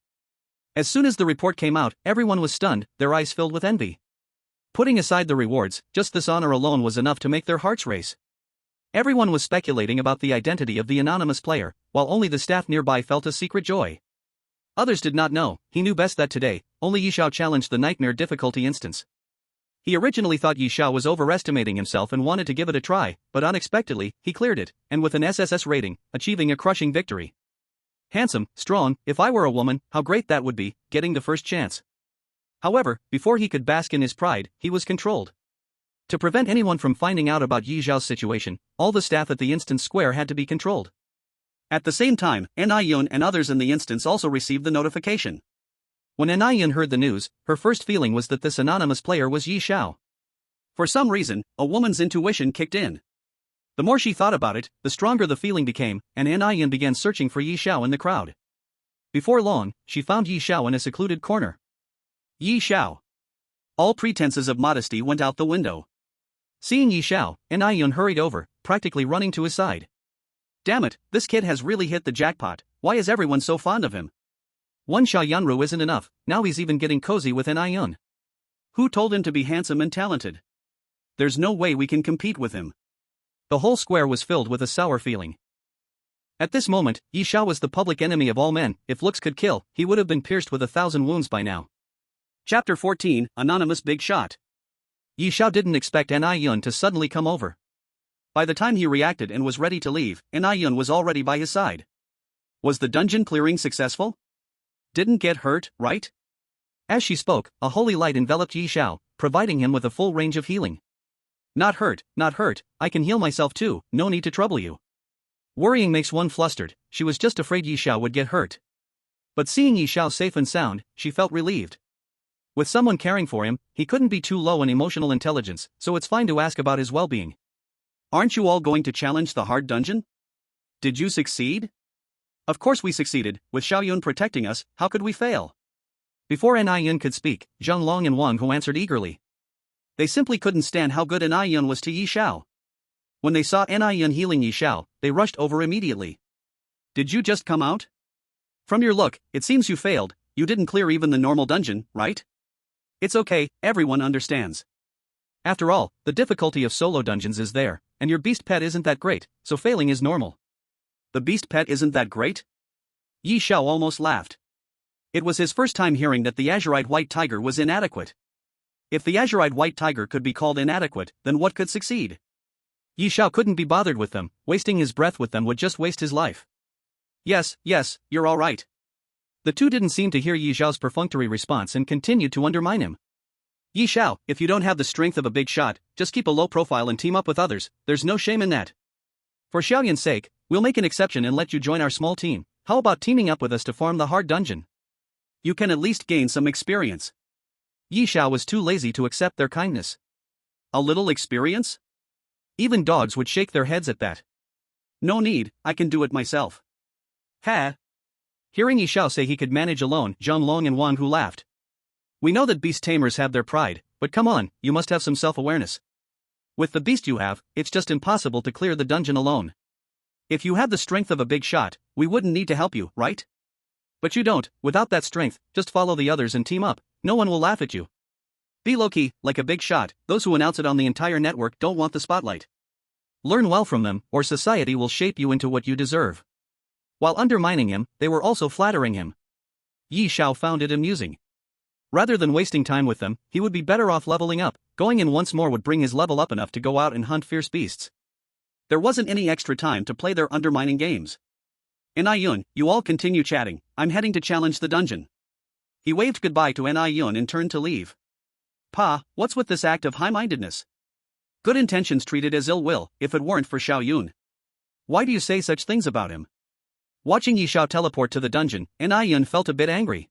As soon as the report came out, everyone was stunned, their eyes filled with envy. Putting aside the rewards, just this honor alone was enough to make their hearts race. Everyone was speculating about the identity of the anonymous player, while only the staff nearby felt a secret joy. Others did not know. He knew best that today, only Yishao challenged the nightmare difficulty instance. He originally thought Yishao was overestimating himself and wanted to give it a try, but unexpectedly, he cleared it, and with an SSS rating, achieving a crushing victory. Handsome, strong, if I were a woman, how great that would be, getting the first chance. However, before he could bask in his pride, he was controlled. To prevent anyone from finding out about Yi Zhao's situation, all the staff at the instance square had to be controlled. At the same time, Anayun and others in the instance also received the notification. When Anayun heard the news, her first feeling was that this anonymous player was Yi Zhao. For some reason, a woman's intuition kicked in. The more she thought about it, the stronger the feeling became, and Anayun began searching for Yi Zhao in the crowd. Before long, she found Yi Zhao in a secluded corner. Yi Zhao. All pretenses of modesty went out the window. Seeing Yi Zhao, Anayun hurried over, practically running to his side. Damn it, this kid has really hit the jackpot. Why is everyone so fond of him? One Xia Yanru isn't enough, now he's even getting cozy with Anayun. Who told him to be handsome and talented? There's no way we can compete with him. The whole square was filled with a sour feeling. At this moment, Yi Zhao was the public enemy of all men. If looks could kill, he would have been pierced with 1,000 wounds by now. Chapter 14, Anonymous Big Shot. Yi Xiao didn't expect Yun to suddenly come over. By the time he reacted and was ready to leave, Yun was already by his side. Was the dungeon clearing successful? Didn't get hurt, right? As she spoke, a holy light enveloped Yi Xiao, providing him with a full range of healing. Not hurt, I can heal myself too, no need to trouble you. Worrying makes one flustered, she was just afraid Yi Xiao would get hurt. But seeing Yi Xiao safe and sound, she felt relieved. With someone caring for him, he couldn't be too low in emotional intelligence, so it's fine to ask about his well-being. Aren't you all going to challenge the hard dungeon? Did you succeed? Of course we succeeded, with Xiaoyun protecting us, how could we fail? Before Yun could speak, Zhang Long and Wang Hu answered eagerly. They simply couldn't stand how good Yun was to Yi Xiao. When they saw Yun healing Yi Xiao, they rushed over immediately. Did you just come out? From your look, it seems you failed, you didn't clear even the normal dungeon, right? It's okay, everyone understands. After all, the difficulty of solo dungeons is there, and your beast pet isn't that great, so failing is normal. The beast pet isn't that great? Yi Xiao almost laughed. It was his first time hearing that the azurite white tiger was inadequate. If the azurite white tiger could be called inadequate, then what could succeed? Yi Xiao couldn't be bothered with them, wasting his breath with them would just waste his life. Yes, you're all right. The two didn't seem to hear Yi Xiao's perfunctory response and continued to undermine him. Yi Xiao, if you don't have the strength of a big shot, just keep a low profile and team up with others, there's no shame in that. For Xiaoyun's sake, we'll make an exception and let you join our small team, how about teaming up with us to farm the hard dungeon? You can at least gain some experience. Yi Xiao was too lazy to accept their kindness. A little experience? Even dogs would shake their heads at that. No need, I can do it myself. Ha! Hearing Yi Xiao say he could manage alone, Zhang Long and Wang Hu laughed. We know that beast tamers have their pride, but come on, you must have some self-awareness. With the beast you have, it's just impossible to clear the dungeon alone. If you had the strength of a big shot, we wouldn't need to help you, right? But you don't, without that strength, just follow the others and team up, no one will laugh at you. Be low-key, like a big shot, those who announce it on the entire network don't want the spotlight. Learn well from them, or society will shape you into what you deserve. While undermining him, they were also flattering him. Yi Xiao found it amusing. Rather than wasting time with them, he would be better off leveling up, going in once more would bring his level up enough to go out and hunt fierce beasts. There wasn't any extra time to play their undermining games. Yun, you all continue chatting, I'm heading to challenge the dungeon. He waved goodbye to Yun and turned to leave. Pa, what's with this act of high-mindedness? Good intentions treated as ill will, if it weren't for Xiaoyun. Why do you say such things about him? Watching Yi Xiao teleport to the dungeon, Yun felt a bit angry.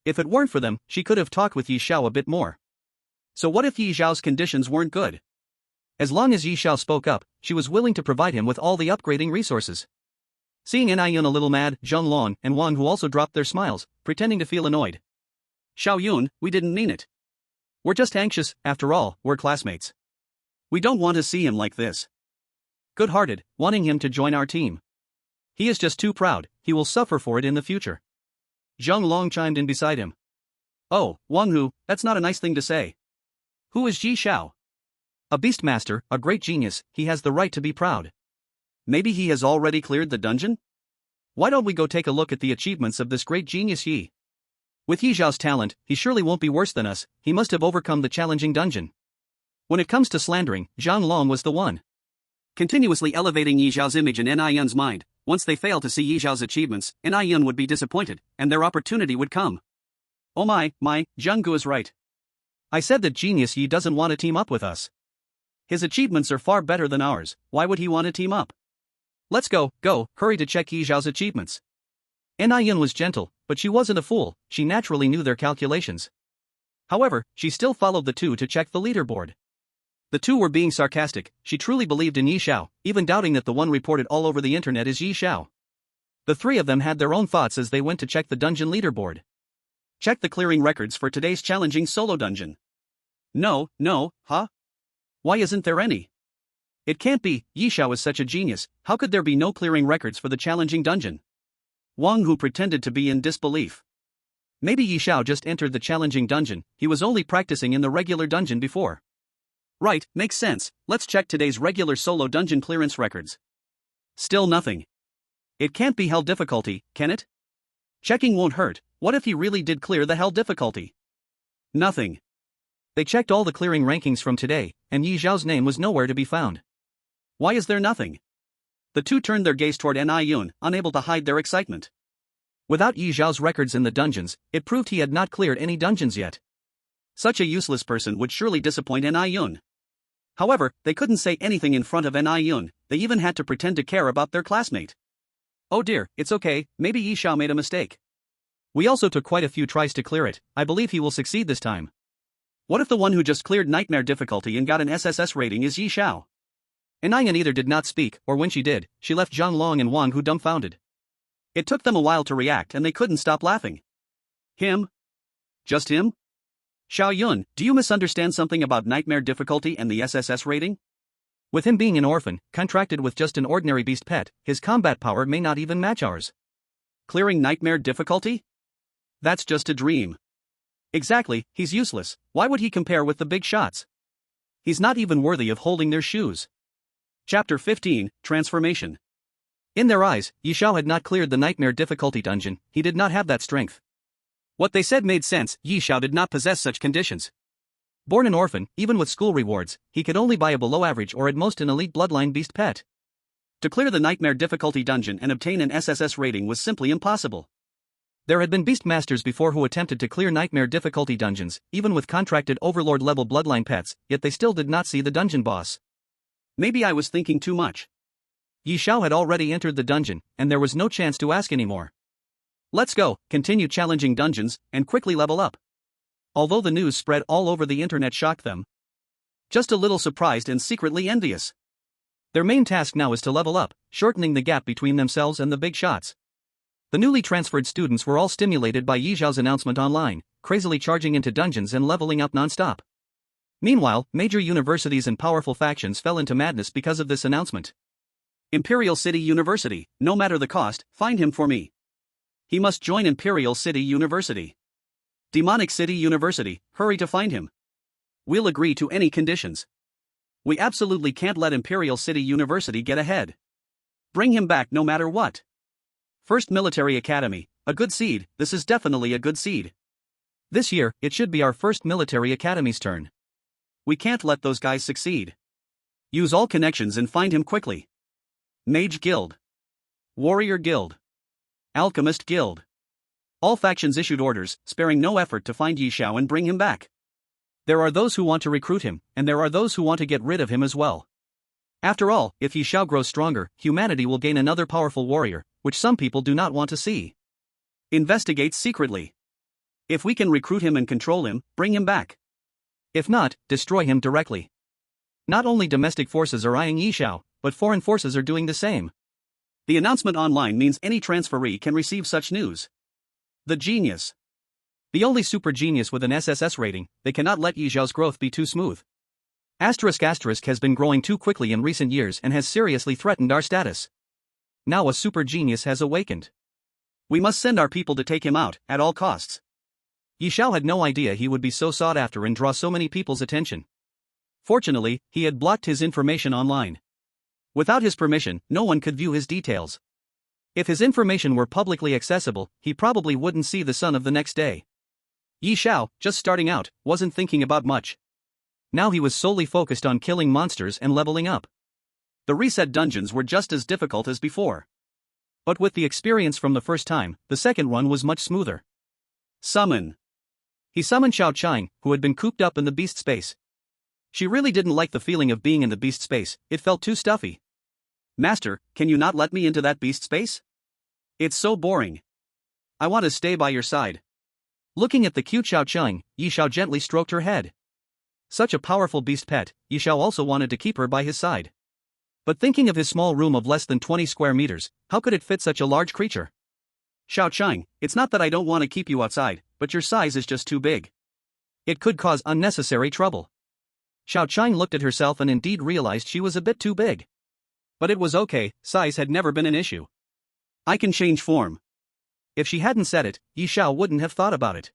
If it weren't for them, she could have talked with Yi Xiao a bit more. So what if Yi Xiao's conditions weren't good? As long as Yi Xiao spoke up, she was willing to provide him with all the upgrading resources. Seeing Yun a little mad, Zhang Long and Wang Hu also dropped their smiles, pretending to feel annoyed. Xiaoyun, we didn't mean it. We're just anxious, after all, we're classmates. We don't want to see him like this. Good-hearted, wanting him to join our team. He is just too proud, he will suffer for it in the future. Zhang Long chimed in beside him. Oh, Wang Hu, that's not a nice thing to say. Who is Yi Xiao? A beastmaster, a great genius, he has the right to be proud. Maybe he has already cleared the dungeon? Why don't we go take a look at the achievements of this great genius Yi? With Yi Xiao's talent, he surely won't be worse than us, he must have overcome the challenging dungeon. When it comes to slandering, Zhang Long was the one. Continuously elevating Yi Xiao's image in Yun's mind, once they failed to see Yi Xiao's achievements, Yun would be disappointed, and their opportunity would come. Oh my, Zhang Gu is right. I said that genius Yi doesn't want to team up with us. His achievements are far better than ours, why would he want to team up? Let's go, hurry to check Yi Xiao's achievements. Yun was gentle, but she wasn't a fool, she naturally knew their calculations. However, she still followed the two to check the leaderboard. The two were being sarcastic, she truly believed in Yi Xiao, even doubting that the one reported all over the internet is Yi Xiao. The three of them had their own thoughts as they went to check the dungeon leaderboard. Check the clearing records for today's challenging solo dungeon. No, huh? Why isn't there any? It can't be, Yi Xiao is such a genius, how could there be no clearing records for the challenging dungeon? Wang Hu pretended to be in disbelief. Maybe Yi Xiao just entered the challenging dungeon, he was only practicing in the regular dungeon before. Right, makes sense, let's check today's regular solo dungeon clearance records. Still nothing. It can't be hell difficulty, can it? Checking won't hurt, what if he really did clear the hell difficulty? Nothing. They checked all the clearing rankings from today, and Yi Zhao's name was nowhere to be found. Why is there nothing? The two turned their gaze toward Ni Yun, unable to hide their excitement. Without Yi Zhao's records in the dungeons, it proved he had not cleared any dungeons yet. Such a useless person would surely disappoint Ni Yun. However, they couldn't say anything in front of Ni Yun, they even had to pretend to care about their classmate. Oh dear, it's okay, maybe Yi Zhao made a mistake. We also took quite a few tries to clear it, I believe he will succeed this time. What if the one who just cleared nightmare difficulty and got an SSS rating is Yi Zhao? Anayan either did not speak, or when she did, she left Zhang Long and Wang Hu dumbfounded. It took them a while to react and they couldn't stop laughing. Him? Just him? Xiao Yun, do you misunderstand something about nightmare difficulty and the SSS rating? With him being an orphan, contracted with just an ordinary beast pet, his combat power may not even match ours. Clearing nightmare difficulty? That's just a dream. Exactly, he's useless, why would he compare with the big shots? He's not even worthy of holding their shoes. Chapter 15, Transformation. In their eyes, Yi Zhao had not cleared the nightmare difficulty dungeon, he did not have that strength. What they said made sense, Yi Zhao did not possess such conditions. Born an orphan, even with school rewards, he could only buy a below-average or at most an elite bloodline beast pet. To clear the nightmare difficulty dungeon and obtain an SSS rating was simply impossible. There had been beast masters before who attempted to clear nightmare difficulty dungeons, even with contracted overlord-level bloodline pets, yet they still did not see the dungeon boss. Maybe I was thinking too much. Yi Zhao had already entered the dungeon, and there was no chance to ask anymore. Let's go, continue challenging dungeons, and quickly level up. Although the news spread all over the internet shocked them. Just a little surprised and secretly envious. Their main task now is to level up, shortening the gap between themselves and the big shots. The newly transferred students were all stimulated by Yi Zhao's announcement online, crazily charging into dungeons and leveling up non-stop. Meanwhile, major universities and powerful factions fell into madness because of this announcement. Imperial City University, no matter the cost, find him for me. He must join Imperial City University. Demonic City University, hurry to find him. We'll agree to any conditions. We absolutely can't let Imperial City University get ahead. Bring him back no matter what. First Military Academy, a good seed, this is definitely a good seed. This year, it should be our first Military Academy's turn. We can't let those guys succeed. Use all connections and find him quickly. Mage Guild. Warrior Guild. Alchemist Guild. All factions issued orders, sparing no effort to find Yi Zhao and bring him back. There are those who want to recruit him, and there are those who want to get rid of him as well. After all, if Yi Zhao grows stronger, humanity will gain another powerful warrior, which some people do not want to see. Investigate secretly. If we can recruit him and control him, bring him back. If not, destroy him directly. Not only domestic forces are eyeing Yi Zhao, but foreign forces are doing the same. The announcement online means any transferee can receive such news. The genius. The only super genius with an SSS rating, they cannot let Yi Zhao's growth be too smooth. Asterisk has been growing too quickly in recent years and has seriously threatened our status. Now a super genius has awakened. We must send our people to take him out, at all costs. Yi Zhao had no idea he would be so sought after and draw so many people's attention. Fortunately, he had blocked his information online. Without his permission, no one could view his details. If his information were publicly accessible, he probably wouldn't see the sun of the next day. Yi Zhao, just starting out, wasn't thinking about much. Now he was solely focused on killing monsters and leveling up. The reset dungeons were just as difficult as before. But with the experience from the first time, the second run was much smoother. Summon. He summoned Xiao Chang, who had been cooped up in the beast space. She really didn't like the feeling of being in the beast space, it felt too stuffy. Master, can you not let me into that beast space? It's so boring. I want to stay by your side. Looking at the cute Xiao Chang, Yi Zhao gently stroked her head. Such a powerful beast pet, Yi Zhao also wanted to keep her by his side. But thinking of his small room of less than 20 square meters, how could it fit such a large creature? Xiao Chang, it's not that I don't want to keep you outside, but your size is just too big. It could cause unnecessary trouble. Xiao Chang looked at herself and indeed realized she was a bit too big. But it was okay, size had never been an issue. I can change form. If she hadn't said it, Yi Zhao wouldn't have thought about it.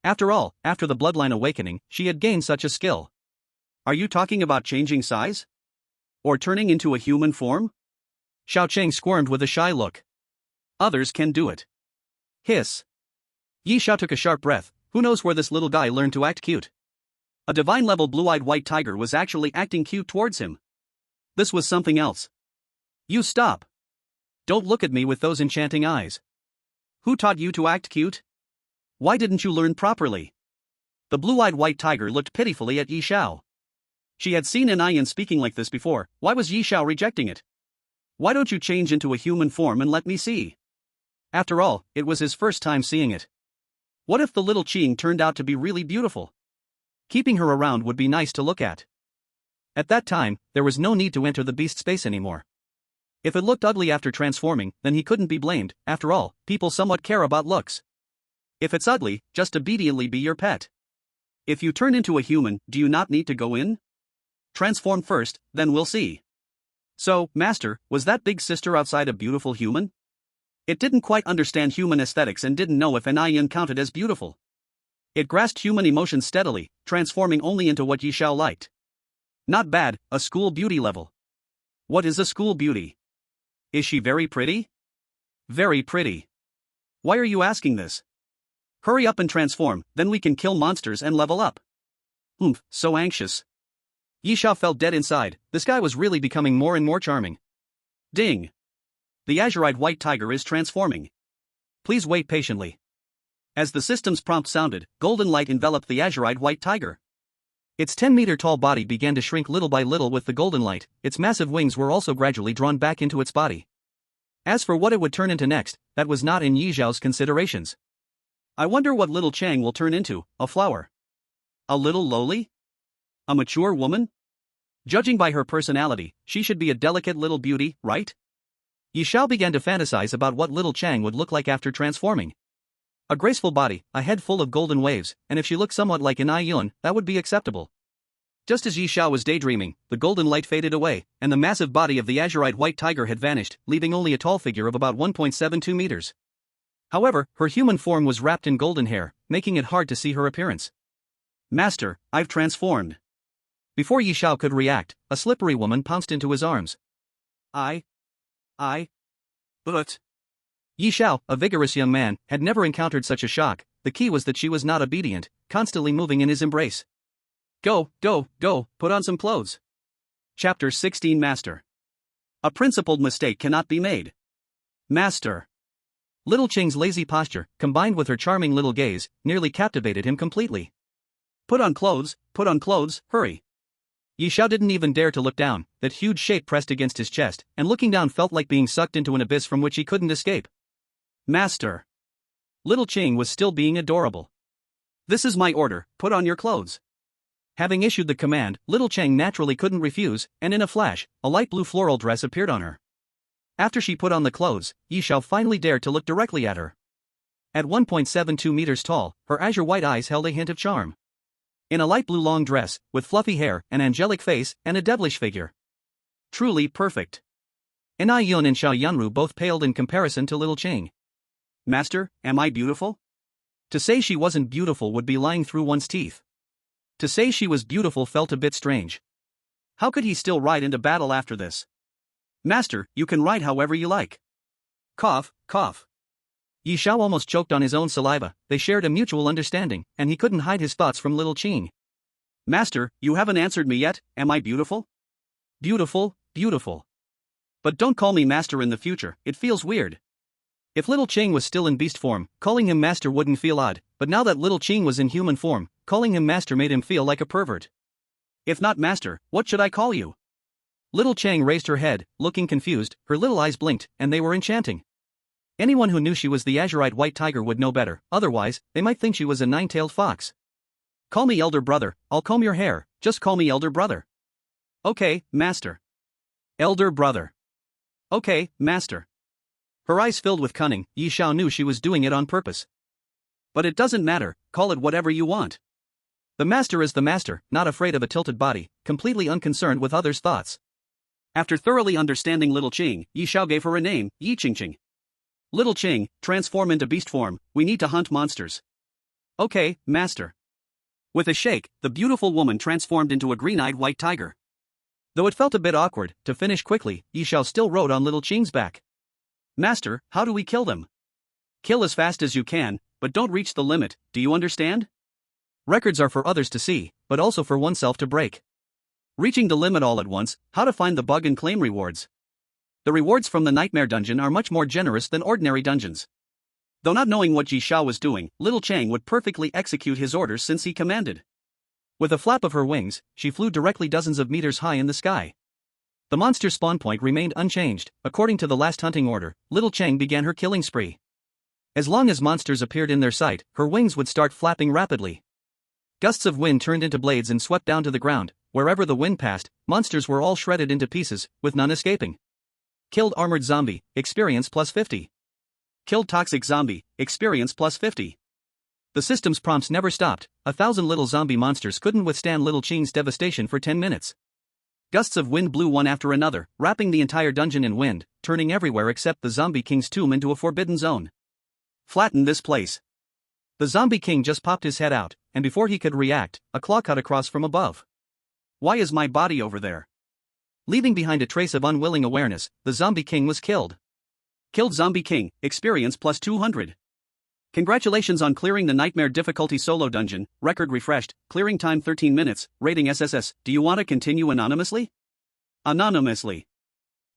After all, after the bloodline awakening, she had gained such a skill. Are you talking about changing size? Or turning into a human form? Xiao Chang squirmed with a shy look. Others can do it. Hiss. Yi Zhao took a sharp breath, who knows where this little guy learned to act cute. A divine-level blue-eyed white tiger was actually acting cute towards him. This was something else. You stop. Don't look at me with those enchanting eyes. Who taught you to act cute? Why didn't you learn properly? The blue-eyed white tiger looked pitifully at Yi Xiao. She had seen an Ian speaking like this before. Why was Yi Xiao rejecting it? Why don't you change into a human form and let me see? After all, it was his first time seeing it. What if the little Qing turned out to be really beautiful? Keeping her around would be nice to look at. At that time, there was no need to enter the beast space anymore. If it looked ugly after transforming, then he couldn't be blamed. After all, people somewhat care about looks. If it's ugly, just obediently be your pet. If you turn into a human, do you not need to go in? Transform first, then we'll see. So, Master, was that big sister outside a beautiful human? It didn't quite understand human aesthetics and didn't know if an Ian counted as beautiful. It grasped human emotions steadily, transforming only into what Yi Xiao liked. Not bad, a school beauty level. What is a school beauty? Is she very pretty? Very pretty. Why are you asking this? Hurry up and transform, then we can kill monsters and level up. So anxious. Yi Xiao felt dead inside. This guy was really becoming more and more charming. Ding. The azure-eyed white tiger is transforming. Please wait patiently. As the system's prompt sounded, golden light enveloped the azure-eyed white tiger. Its 10-meter-tall body began to shrink little by little with the golden light. Its massive wings were also gradually drawn back into its body. As for what it would turn into next, that was not in Yi Xiao's considerations. I wonder what little Chang will turn into, a flower. A little lowly? A mature woman? Judging by her personality, she should be a delicate little beauty, right? Yi Xiao began to fantasize about what little Chang would look like after transforming. A graceful body, a head full of golden waves, and if she looked somewhat like an Ai Yun, that would be acceptable. Just as Yi Xiao was daydreaming, the golden light faded away, and the massive body of the azure-eyed white tiger had vanished, leaving only a tall figure of about 1.72 meters. However, her human form was wrapped in golden hair, making it hard to see her appearance. Master, I've transformed. Before Yi Xiao could react, a slippery woman pounced into his arms. But Yi Xiao, a vigorous young man, had never encountered such a shock. The key was that she was not obedient, constantly moving in his embrace. Go, put on some clothes. Chapter 16 Master. A principled mistake cannot be made. Master. Little Qing's lazy posture, combined with her charming little gaze, nearly captivated him completely. Put on clothes, hurry. Yi Xiao didn't even dare to look down. That huge shape pressed against his chest, and looking down felt like being sucked into an abyss from which he couldn't escape. Master. Little Qing was still being adorable. This is my order, put on your clothes. Having issued the command, little Chang naturally couldn't refuse, and in a flash, a light blue floral dress appeared on her. After she put on the clothes, Yi Xiao finally dared to look directly at her. At 1.72 meters tall, her azure white eyes held a hint of charm. In a light blue long dress, with fluffy hair, an angelic face, and a devilish figure. Truly perfect. An Ai Yun and Xiao Yanru both paled in comparison to little Qing. Master, am I beautiful? To say she wasn't beautiful would be lying through one's teeth. To say she was beautiful felt a bit strange. How could he still ride into battle after this? Master, you can ride however you like. Cough. Yi Xiao almost choked on his own saliva. They shared a mutual understanding, and he couldn't hide his thoughts from little Qing. Master, you haven't answered me yet. Am I beautiful? Beautiful. But don't call me master in the future, it feels weird. If little Qing was still in beast form, calling him master wouldn't feel odd, but now that little Qing was in human form, calling him master made him feel like a pervert. If not master, what should I call you? Little Chang raised her head, looking confused. Her little eyes blinked, and they were enchanting. Anyone who knew she was the azure-eyed white tiger would know better, otherwise, they might think she was a nine-tailed fox. Call me elder brother, I'll comb your hair, just call me elder brother. Okay, master. Elder brother. Okay, master. Her eyes filled with cunning. Yi Xiao knew she was doing it on purpose. But it doesn't matter, call it whatever you want. The master is the master, not afraid of a tilted body, completely unconcerned with others' thoughts. After thoroughly understanding little Qing, Yi Xiao gave her a name, Yi Qingqing. Little Qing, transform into beast form, we need to hunt monsters. Okay, master. With a shake, the beautiful woman transformed into a green-eyed white tiger. Though it felt a bit awkward, to finish quickly, Yi Xiao still rode on little Qing's back. Master, how do we kill them? Kill as fast as you can, but don't reach the limit, do you understand? Records are for others to see, but also for oneself to break. Reaching the limit all at once, how to find the bug and claim rewards. The rewards from the Nightmare Dungeon are much more generous than ordinary dungeons. Though not knowing what Yi Xiao was doing, little Chang would perfectly execute his orders since he commanded. With a flap of her wings, she flew directly dozens of meters high in the sky. The monster spawn point remained unchanged. According to the last hunting order, little Chang began her killing spree. As long as monsters appeared in their sight, her wings would start flapping rapidly. Gusts of wind turned into blades and swept down to the ground. Wherever the wind passed, monsters were all shredded into pieces, with none escaping. Killed armored zombie, experience plus 50. Killed toxic zombie, experience plus 50. The system's prompts never stopped. 1,000 little zombie monsters couldn't withstand little Ching's devastation for 10 minutes. Gusts of wind blew one after another, wrapping the entire dungeon in wind, turning everywhere except the Zombie King's tomb into a forbidden zone. Flatten this place. The Zombie King just popped his head out, and before he could react, a claw cut across from above. Why is my body over there? Leaving behind a trace of unwilling awareness, the Zombie King was killed. Killed Zombie King, experience plus 200. Congratulations on clearing the Nightmare difficulty solo dungeon, record refreshed, clearing time 13 minutes, rating SSS. Do you want to continue anonymously? Anonymously.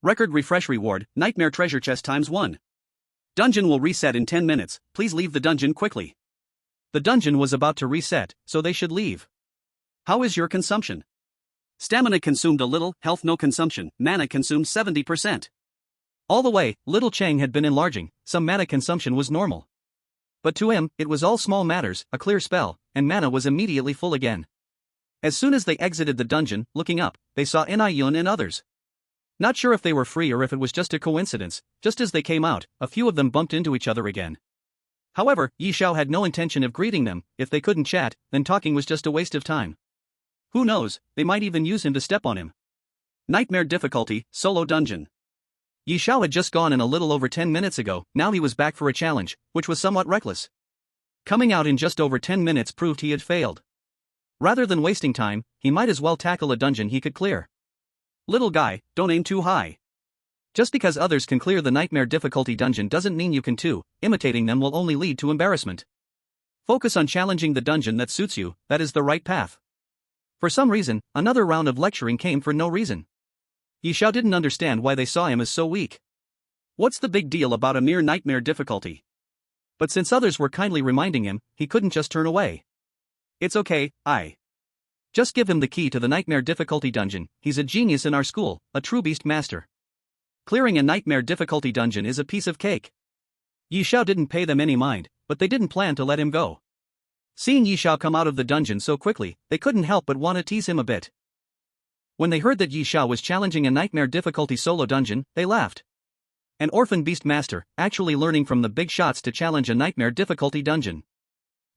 Record refresh reward, Nightmare treasure chest times 1. Dungeon will reset in 10 minutes, please leave the dungeon quickly. The dungeon was about to reset, so they should leave. How is your consumption? Stamina consumed a little, health no consumption, mana consumed 70%. All the way, little Chang had been enlarging, some mana consumption was normal. But to him, it was all small matters, a clear spell, and mana was immediately full again. As soon as they exited the dungeon, looking up, they saw Yun and others. Not sure if they were free or if it was just a coincidence, just as they came out, a few of them bumped into each other again. However, Yi Xiao had no intention of greeting them. If they couldn't chat, then talking was just a waste of time. Who knows, they might even use him to step on him. Nightmare difficulty, solo dungeon. Yi Xiao had just gone in a little over 10 minutes ago. Now he was back for a challenge, which was somewhat reckless. Coming out in just over 10 minutes proved he had failed. Rather than wasting time, he might as well tackle a dungeon he could clear. Little guy, don't aim too high. Just because others can clear the Nightmare difficulty dungeon doesn't mean you can too. Imitating them will only lead to embarrassment. Focus on challenging the dungeon that suits you. That is the right path. For some reason, another round of lecturing came for no reason. Yi Xiao didn't understand why they saw him as so weak. What's the big deal about a mere Nightmare difficulty? But since others were kindly reminding him, he couldn't just turn away. It's okay, just give him the key to the Nightmare difficulty dungeon. He's a genius in our school, a true beast master. Clearing a Nightmare difficulty dungeon is a piece of cake. Yi Xiao didn't pay them any mind, but they didn't plan to let him go. Seeing Yi Xiao come out of the dungeon so quickly, they couldn't help but want to tease him a bit. When they heard that Yi Xiao was challenging a Nightmare difficulty solo dungeon, they laughed. An orphan beast master, actually learning from the big shots to challenge a Nightmare difficulty dungeon.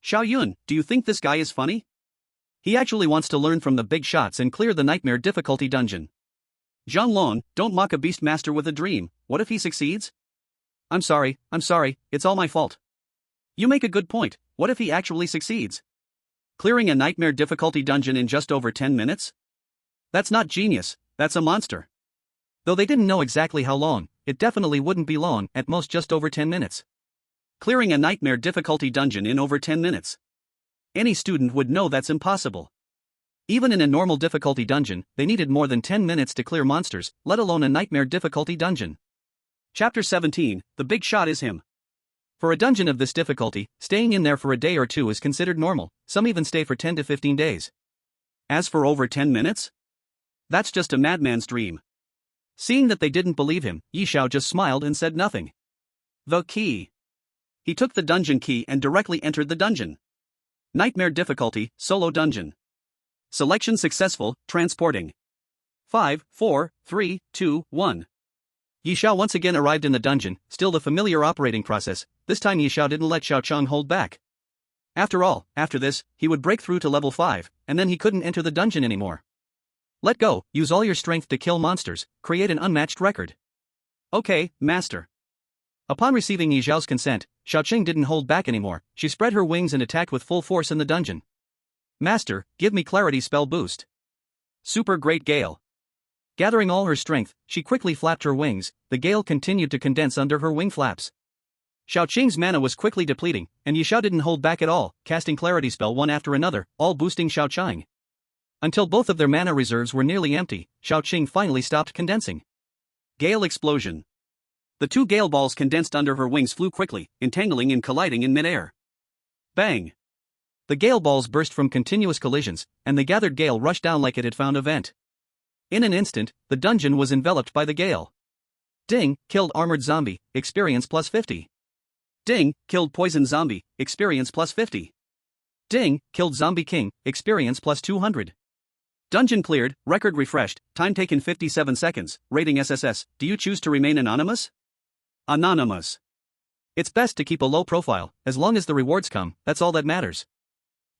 Xiao Yun, do you think this guy is funny? He actually wants to learn from the big shots and clear the Nightmare difficulty dungeon. Zhang Long, don't mock a beast master with a dream. What if he succeeds? I'm sorry, it's all my fault. You make a good point. What if he actually succeeds? Clearing a Nightmare difficulty dungeon in just over 10 minutes? That's not genius, that's a monster. Though they didn't know exactly how long, it definitely wouldn't be long, at most just over 10 minutes. Clearing a Nightmare difficulty dungeon in over 10 minutes. Any student would know that's impossible. Even in a normal difficulty dungeon, they needed more than 10 minutes to clear monsters, let alone a Nightmare difficulty dungeon. Chapter 17, The Big Shot is Him. For a dungeon of this difficulty, staying in there for a day or two is considered normal, some even stay for 10 to 15 days. As for over 10 minutes? That's just a madman's dream. Seeing that they didn't believe him, Yi Xiao just smiled and said nothing. The key. He took the dungeon key and directly entered the dungeon. Nightmare difficulty, solo dungeon. Selection successful, transporting. 5, 4, 3, 2, 1. Yi Xiao once again arrived in the dungeon, still the familiar operating process. This time Yi Xiao didn't let Xiao Cheng hold back. After all, after this, he would break through to level 5, and then he couldn't enter the dungeon anymore. Let go, use all your strength to kill monsters, create an unmatched record. Okay, master. Upon receiving Yi Xiao's consent, Xiao Cheng didn't hold back anymore. She spread her wings and attacked with full force in the dungeon. Master, give me clarity spell boost. Super Great Gale. Gathering all her strength, she quickly flapped her wings. The gale continued to condense under her wing flaps. Xiao Qing's mana was quickly depleting, and Yi Xiao didn't hold back at all, casting clarity spell one after another, all boosting Xiao Qing. Until both of their mana reserves were nearly empty, Xiao Qing finally stopped condensing. Gale explosion. The two gale balls condensed under her wings flew quickly, entangling and colliding in midair. Bang! The gale balls burst from continuous collisions, and the gathered gale rushed down like it had found a vent. In an instant, the dungeon was enveloped by the gale. Ding, killed armored zombie, experience plus 50. Ding, killed poison zombie, experience plus 50. Ding, killed zombie king, experience plus 200. Dungeon cleared, record refreshed, time taken 57 seconds, rating SSS, do you choose to remain anonymous? Anonymous. It's best to keep a low profile, as long as the rewards come, that's all that matters.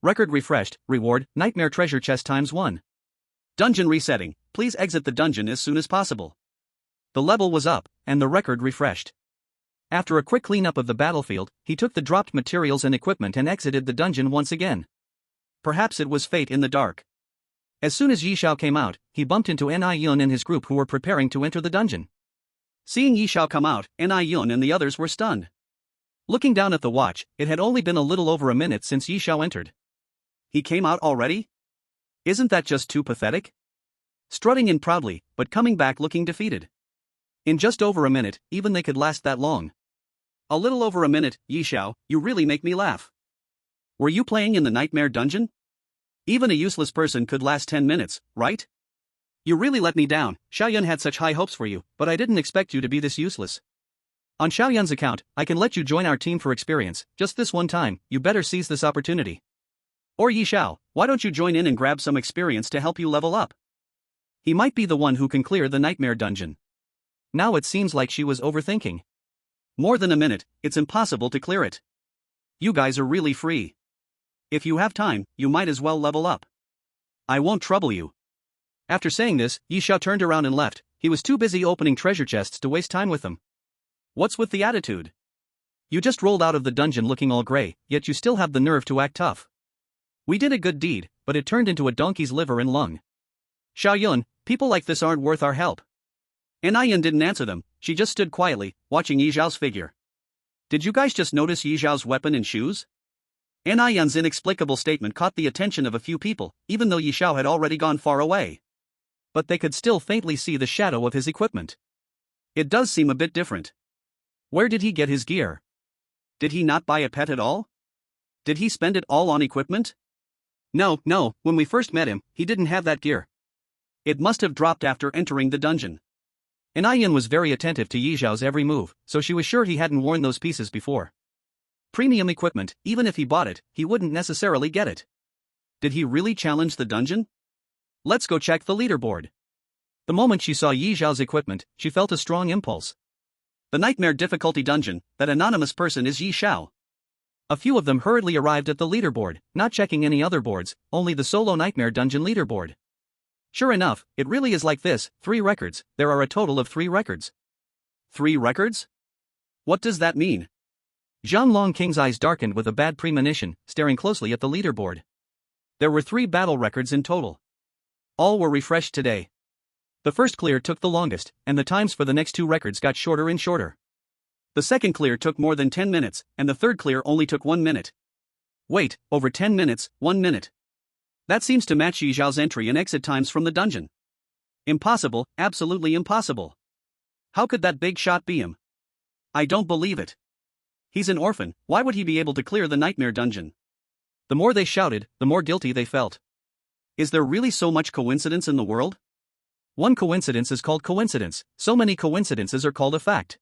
Record refreshed, reward, nightmare treasure chest times 1. Dungeon resetting, please exit the dungeon as soon as possible. The level was up, and the record refreshed. After a quick cleanup of the battlefield, he took the dropped materials and equipment and exited the dungeon once again. Perhaps it was fate in the dark. As soon as Yi Xiao came out, he bumped into Ni Yun and his group who were preparing to enter the dungeon. Seeing Yi Xiao come out, Ni Yun and the others were stunned. Looking down at the watch, it had only been a little over a minute since Yi Xiao entered. He came out already? Isn't that just too pathetic? Strutting in proudly, but coming back looking defeated. In just over a minute, even they could last that long. A little over a minute, Yi Xiao, you really make me laugh. Were you playing in the nightmare dungeon? Even a useless person could last 10 minutes, right? You really let me down. Xiaoyun had such high hopes for you, but I didn't expect you to be this useless. On Xiaoyun's account, I can let you join our team for experience, just this one time, you better seize this opportunity. Or Yi Xiao, why don't you join in and grab some experience to help you level up? He might be the one who can clear the nightmare dungeon. Now it seems like she was overthinking. More than a minute, it's impossible to clear it. You guys are really free. If you have time, you might as well level up. I won't trouble you. After saying this, Yi Xiao turned around and left. He was too busy opening treasure chests to waste time with them. What's with the attitude? You just rolled out of the dungeon looking all grey, yet you still have the nerve to act tough. We did a good deed, but it turned into a donkey's liver and lung. Xiaoyun, people like this aren't worth our help. Anian didn't answer them, she just stood quietly, watching Yi Xiao's figure. Did you guys just notice Yi Xiao's weapon and shoes? Anian's inexplicable statement caught the attention of a few people, even though Yi Xiao had already gone far away. But they could still faintly see the shadow of his equipment. It does seem a bit different. Where did he get his gear? Did he not buy a pet at all? Did he spend it all on equipment? No, when we first met him, he didn't have that gear. It must have dropped after entering the dungeon. Anian was very attentive to Yi Xiao's every move, so she was sure he hadn't worn those pieces before. Premium equipment, even if he bought it, he wouldn't necessarily get it. Did he really challenge the dungeon? Let's go check the leaderboard. The moment she saw Yi Xiao's equipment, she felt a strong impulse. The nightmare difficulty dungeon, that anonymous person is Yi Xiao. A few of them hurriedly arrived at the leaderboard, not checking any other boards, only the solo nightmare dungeon leaderboard. Sure enough, it really is like this, 3 records, there are a total of 3 records. 3 records? What does that mean? Zhang Long King's eyes darkened with a bad premonition, staring closely at the leaderboard. There were 3 battle records in total. All were refreshed today. The first clear took the longest, and the times for the next 2 records got shorter and shorter. The second clear took more than 10 minutes, and the third clear only took 1 minute. Wait, over 10 minutes, 1 minute. That seems to match Yi Xiao's entry and exit times from the dungeon. Impossible, absolutely impossible. How could that big shot be him? I don't believe it. He's an orphan, why would he be able to clear the nightmare dungeon? The more they shouted, the more guilty they felt. Is there really so much coincidence in the world? One coincidence is called coincidence, so many coincidences are called a fact.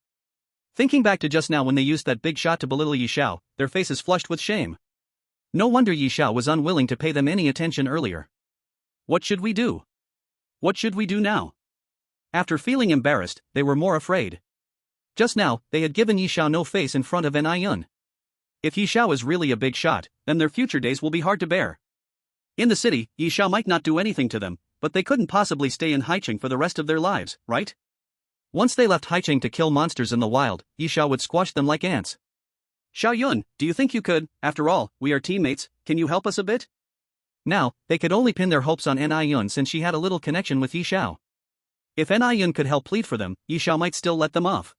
Thinking back to just now when they used that big shot to belittle Yi Xiao, their faces flushed with shame. No wonder Yi Xiao was unwilling to pay them any attention earlier. What should we do? What should we do now? After feeling embarrassed, they were more afraid. Just now, they had given Yi Xiao no face in front of N.I.Yun. If Yi Xiao is really a big shot, then their future days will be hard to bear. In the city, Yi Xiao might not do anything to them, but they couldn't possibly stay in Haicheng for the rest of their lives, right? Once they left Haicheng to kill monsters in the wild, Yi Xiao would squash them like ants. Xiaoyun, do you think you could? After all, we are teammates, can you help us a bit? Now, they could only pin their hopes on N.I.Yun since she had a little connection with Yi Xiao. If N.I.Yun could help plead for them, Yi Xiao might still let them off.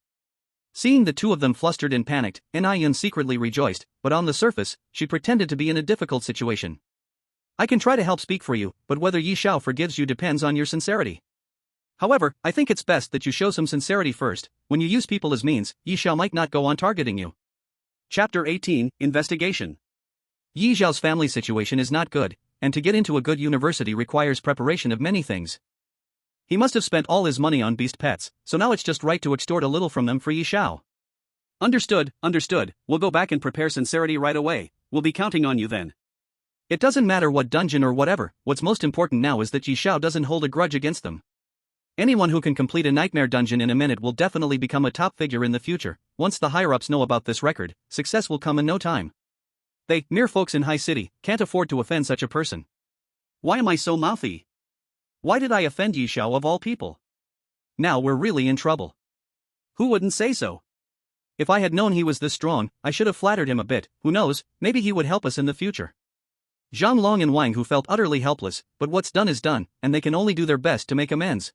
Seeing the two of them flustered and panicked, Nin secretly rejoiced, but on the surface, she pretended to be in a difficult situation. I can try to help speak for you, but whether Yi Xiao forgives you depends on your sincerity. However, I think it's best that you show some sincerity first. When you use people as means, Yi Xiao might not go on targeting you. Chapter 18, Investigation. Yi Xiao's family situation is not good, and to get into a good university requires preparation of many things. He must have spent all his money on beast pets, so now it's just right to extort a little from them for Yi Xiao. Understood, understood, we'll go back and prepare sincerity right away, we'll be counting on you then. It doesn't matter what dungeon or whatever, what's most important now is that Yi Xiao doesn't hold a grudge against them. Anyone who can complete a nightmare dungeon in a minute will definitely become a top figure in the future. Once the higher-ups know about this record, success will come in no time. They, mere folks in High City, can't afford to offend such a person. Why am I so mouthy? Why did I offend Yi Xiao of all people? Now we're really in trouble. Who wouldn't say so? If I had known he was this strong, I should have flattered him a bit. Who knows, maybe he would help us in the future. Zhang Long and Wang Hu felt utterly helpless, but what's done is done, and they can only do their best to make amends.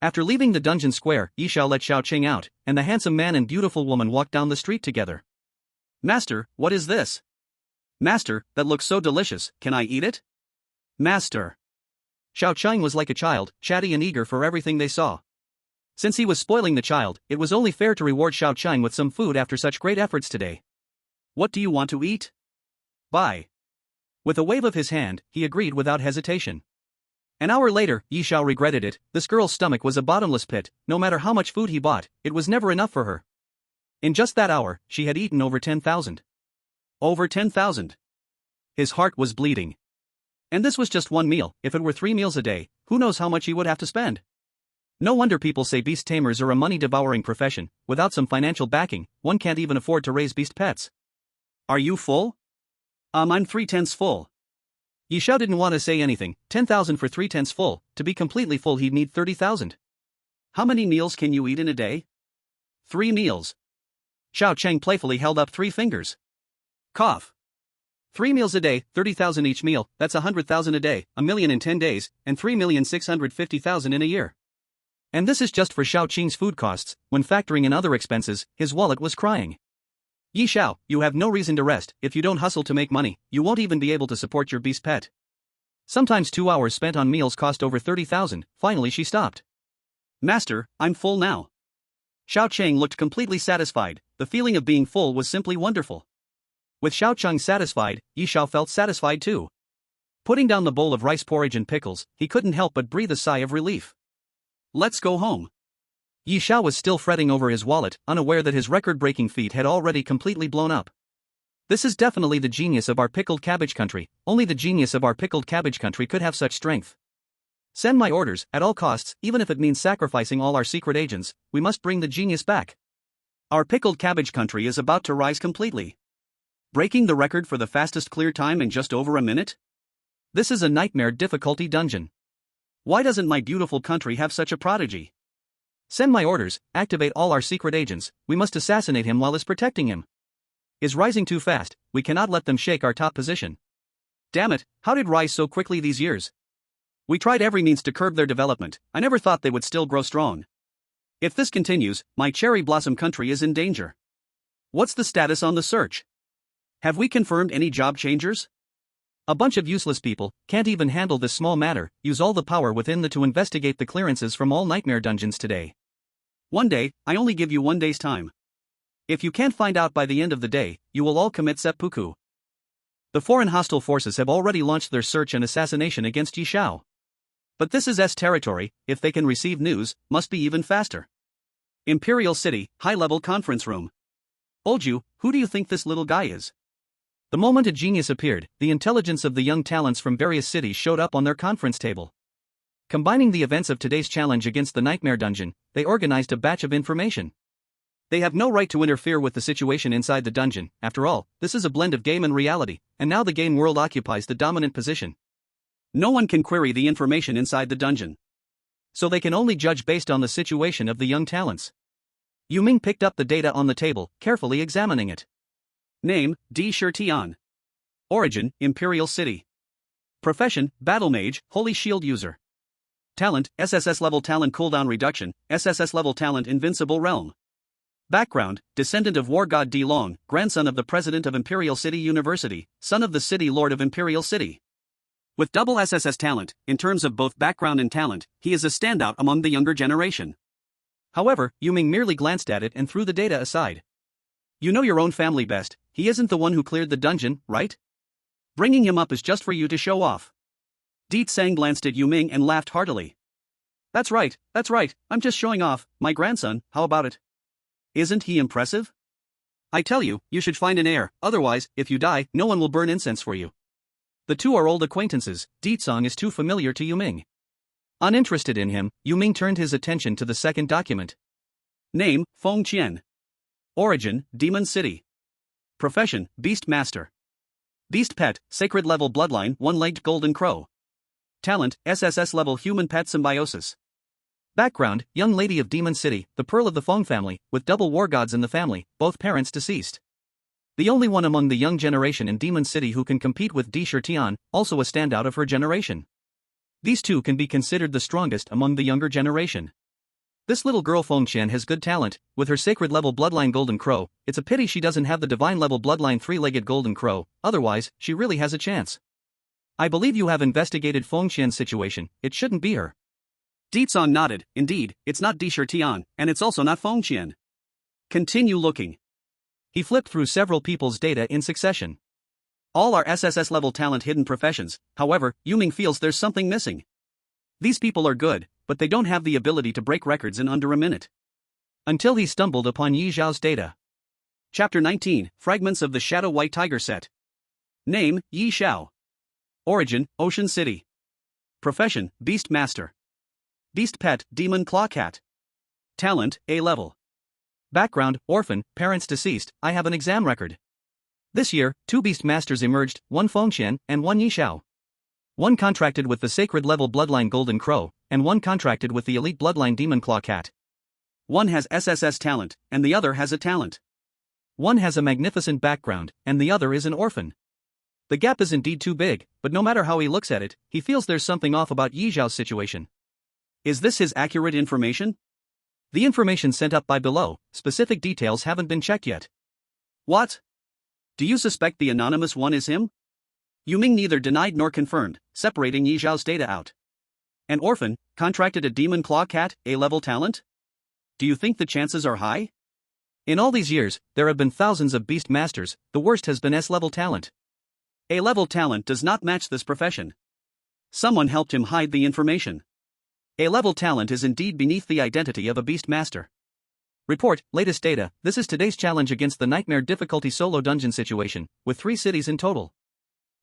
After leaving the dungeon square, Yi Xiao let Xiao Qing out, and the handsome man and beautiful woman walked down the street together. Master, what is this? Master, that looks so delicious, can I eat it? Master. Xiao Qing was like a child, chatty and eager for everything they saw. Since he was spoiling the child, it was only fair to reward Xiao Qing with some food after such great efforts today. What do you want to eat? Buy. With a wave of his hand, he agreed without hesitation. An hour later, Yi Xiao regretted it. This girl's stomach was a bottomless pit. No matter how much food he bought, it was never enough for her. In just that hour, she had eaten over 10,000. Over 10,000. His heart was bleeding. And this was just one meal. If it were 3 meals a day, who knows how much he would have to spend? No wonder people say beast tamers are a money-devouring profession. Without some financial backing, one can't even afford to raise beast pets. Are you full? I'm 3/10 full. Yi Xiao didn't want to say anything. 10,000 for 3/10 full. To be completely full he'd need 30,000. How many meals can you eat in a day? 3 meals. Xiao Cheng playfully held up 3 fingers. Cough. 3 meals a day, 30,000 each meal, that's 100,000 a day, 1,000,000 in 10 days, and 3,650,000 in a year. And this is just for Xiao Qing's food costs. When factoring in other expenses, his wallet was crying. Yi Xiao, you have no reason to rest. If you don't hustle to make money, you won't even be able to support your beast pet. Sometimes 2 hours spent on meals cost over 30,000. Finally she stopped. Master, I'm full now. Xiao Cheng looked completely satisfied. The feeling of being full was simply wonderful. With Xiao Cheng satisfied, Yi Xiao felt satisfied too. Putting down the bowl of rice porridge and pickles, he couldn't help but breathe a sigh of relief. Let's go home. Yi Xiao was still fretting over his wallet, unaware that his record-breaking feat had already completely blown up. This is definitely the genius of our pickled cabbage country. Only the genius of our pickled cabbage country could have such strength. Send my orders, at all costs, even if it means sacrificing all our secret agents. We must bring the genius back. Our pickled cabbage country is about to rise completely. Breaking the record for the fastest clear time in just over a minute? This is a nightmare difficulty dungeon. Why doesn't my beautiful country have such a prodigy? Send my orders, activate all our secret agents. We must assassinate him while is protecting him. Is rising too fast, we cannot let them shake our top position. Damn it, how did rise so quickly these years? We tried every means to curb their development. I never thought they would still grow strong. If this continues, my cherry blossom country is in danger. What's the status on the search? Have we confirmed any job changers? A bunch of useless people can't even handle this small matter. Use all the power within to investigate the clearances from all nightmare dungeons today. One day, I only give you 1 day's time. If you can't find out by the end of the day, you will all commit seppuku. The foreign hostile forces have already launched their search and assassination against Yi Xiao. But this is S territory. If they can receive news, must be even faster. Imperial City, high-level conference room. Olju, who do you think this little guy is? The moment a genius appeared, the intelligence of the young talents from various cities showed up on their conference table. Combining the events of today's challenge against the nightmare dungeon, they organized a batch of information. They have no right to interfere with the situation inside the dungeon. After all, this is a blend of game and reality, and now the game world occupies the dominant position. No one can query the information inside the dungeon. So they can only judge based on the situation of the young talents. Yu Ming picked up the data on the table, carefully examining it. Name, D. Shirtian. Origin, Imperial City. Profession, Battle Mage, Holy Shield User. Talent, SSS level talent cooldown reduction, SSS level talent invincible realm. Background: descendant of war god Di Long, grandson of the president of Imperial City University, son of the city lord of Imperial City. With double SSS talent, in terms of both background and talent, he is a standout among the younger generation. However, Yuming merely glanced at it and threw the data aside. You know your own family best, he isn't the one who cleared the dungeon, right? Bringing him up is just for you to show off. Di Tsang glanced at Yuming and laughed heartily. That's right, I'm just showing off, my grandson, how about it? Isn't he impressive? I tell you, you should find an heir, otherwise, if you die, no one will burn incense for you. The two are old acquaintances, Di Tsang is too familiar to Yuming. Uninterested in him, Yuming turned his attention to the second document. Name: Feng Qian. Origin: Demon City. Profession: Beast Master. Beast Pet: Sacred Level Bloodline, One-Legged Golden Crow. Talent: SSS Level Human Pet Symbiosis. Background: Young lady of Demon City, the pearl of the Feng family, with double war gods in the family, both parents deceased. The only one among the young generation in Demon City who can compete with Di Shirtian, also a standout of her generation. These two can be considered the strongest among the younger generation. This little girl Feng Qian has good talent, with her sacred level bloodline Golden Crow. It's a pity she doesn't have the divine level bloodline three-legged Golden Crow, otherwise, she really has a chance. I believe you have investigated Feng Qian's situation, it shouldn't be her. Di Tsang nodded. Indeed, it's not Di Shirtian, and it's also not Feng Qian. Continue looking. He flipped through several people's data in succession. All are SSS level talent hidden professions, however, Yuming feels there's something missing. These people are good, but they don't have the ability to break records in under a minute. Until he stumbled upon Yi Zhao's data. Chapter 19, Fragments of the Shadow White Tiger Set. Name: Yi Xiao. Origin: Ocean City. Profession: Beast Master. Beast Pet: Demon Claw Cat. Talent: A level. Background: orphan, parents deceased. I have an exam record. This year, 2 Beast Masters emerged, one Feng Qian and one Yi Xiao. One contracted with the sacred level bloodline Golden Crow, and one contracted with the elite bloodline Demon Claw Cat. One has SSS talent, and the other has a talent. One has a magnificent background, and the other is an orphan. The gap is indeed too big, but no matter how he looks at it, he feels there's something off about Yi Zhao's situation. Is this his accurate information? The information sent up by below, specific details haven't been checked yet. What? Do you suspect the anonymous one is him? Yuming neither denied nor confirmed, separating Yi Zhao's data out. An orphan, contracted a Demon Claw Cat, A-level talent? Do you think the chances are high? In all these years, there have been thousands of Beast Masters, the worst has been S-level talent. A-level talent does not match this profession. Someone helped him hide the information. A-level talent is indeed beneath the identity of a Beast Master. Report, latest data, this is today's challenge against the Nightmare Difficulty Solo Dungeon situation, with 3 cities in total.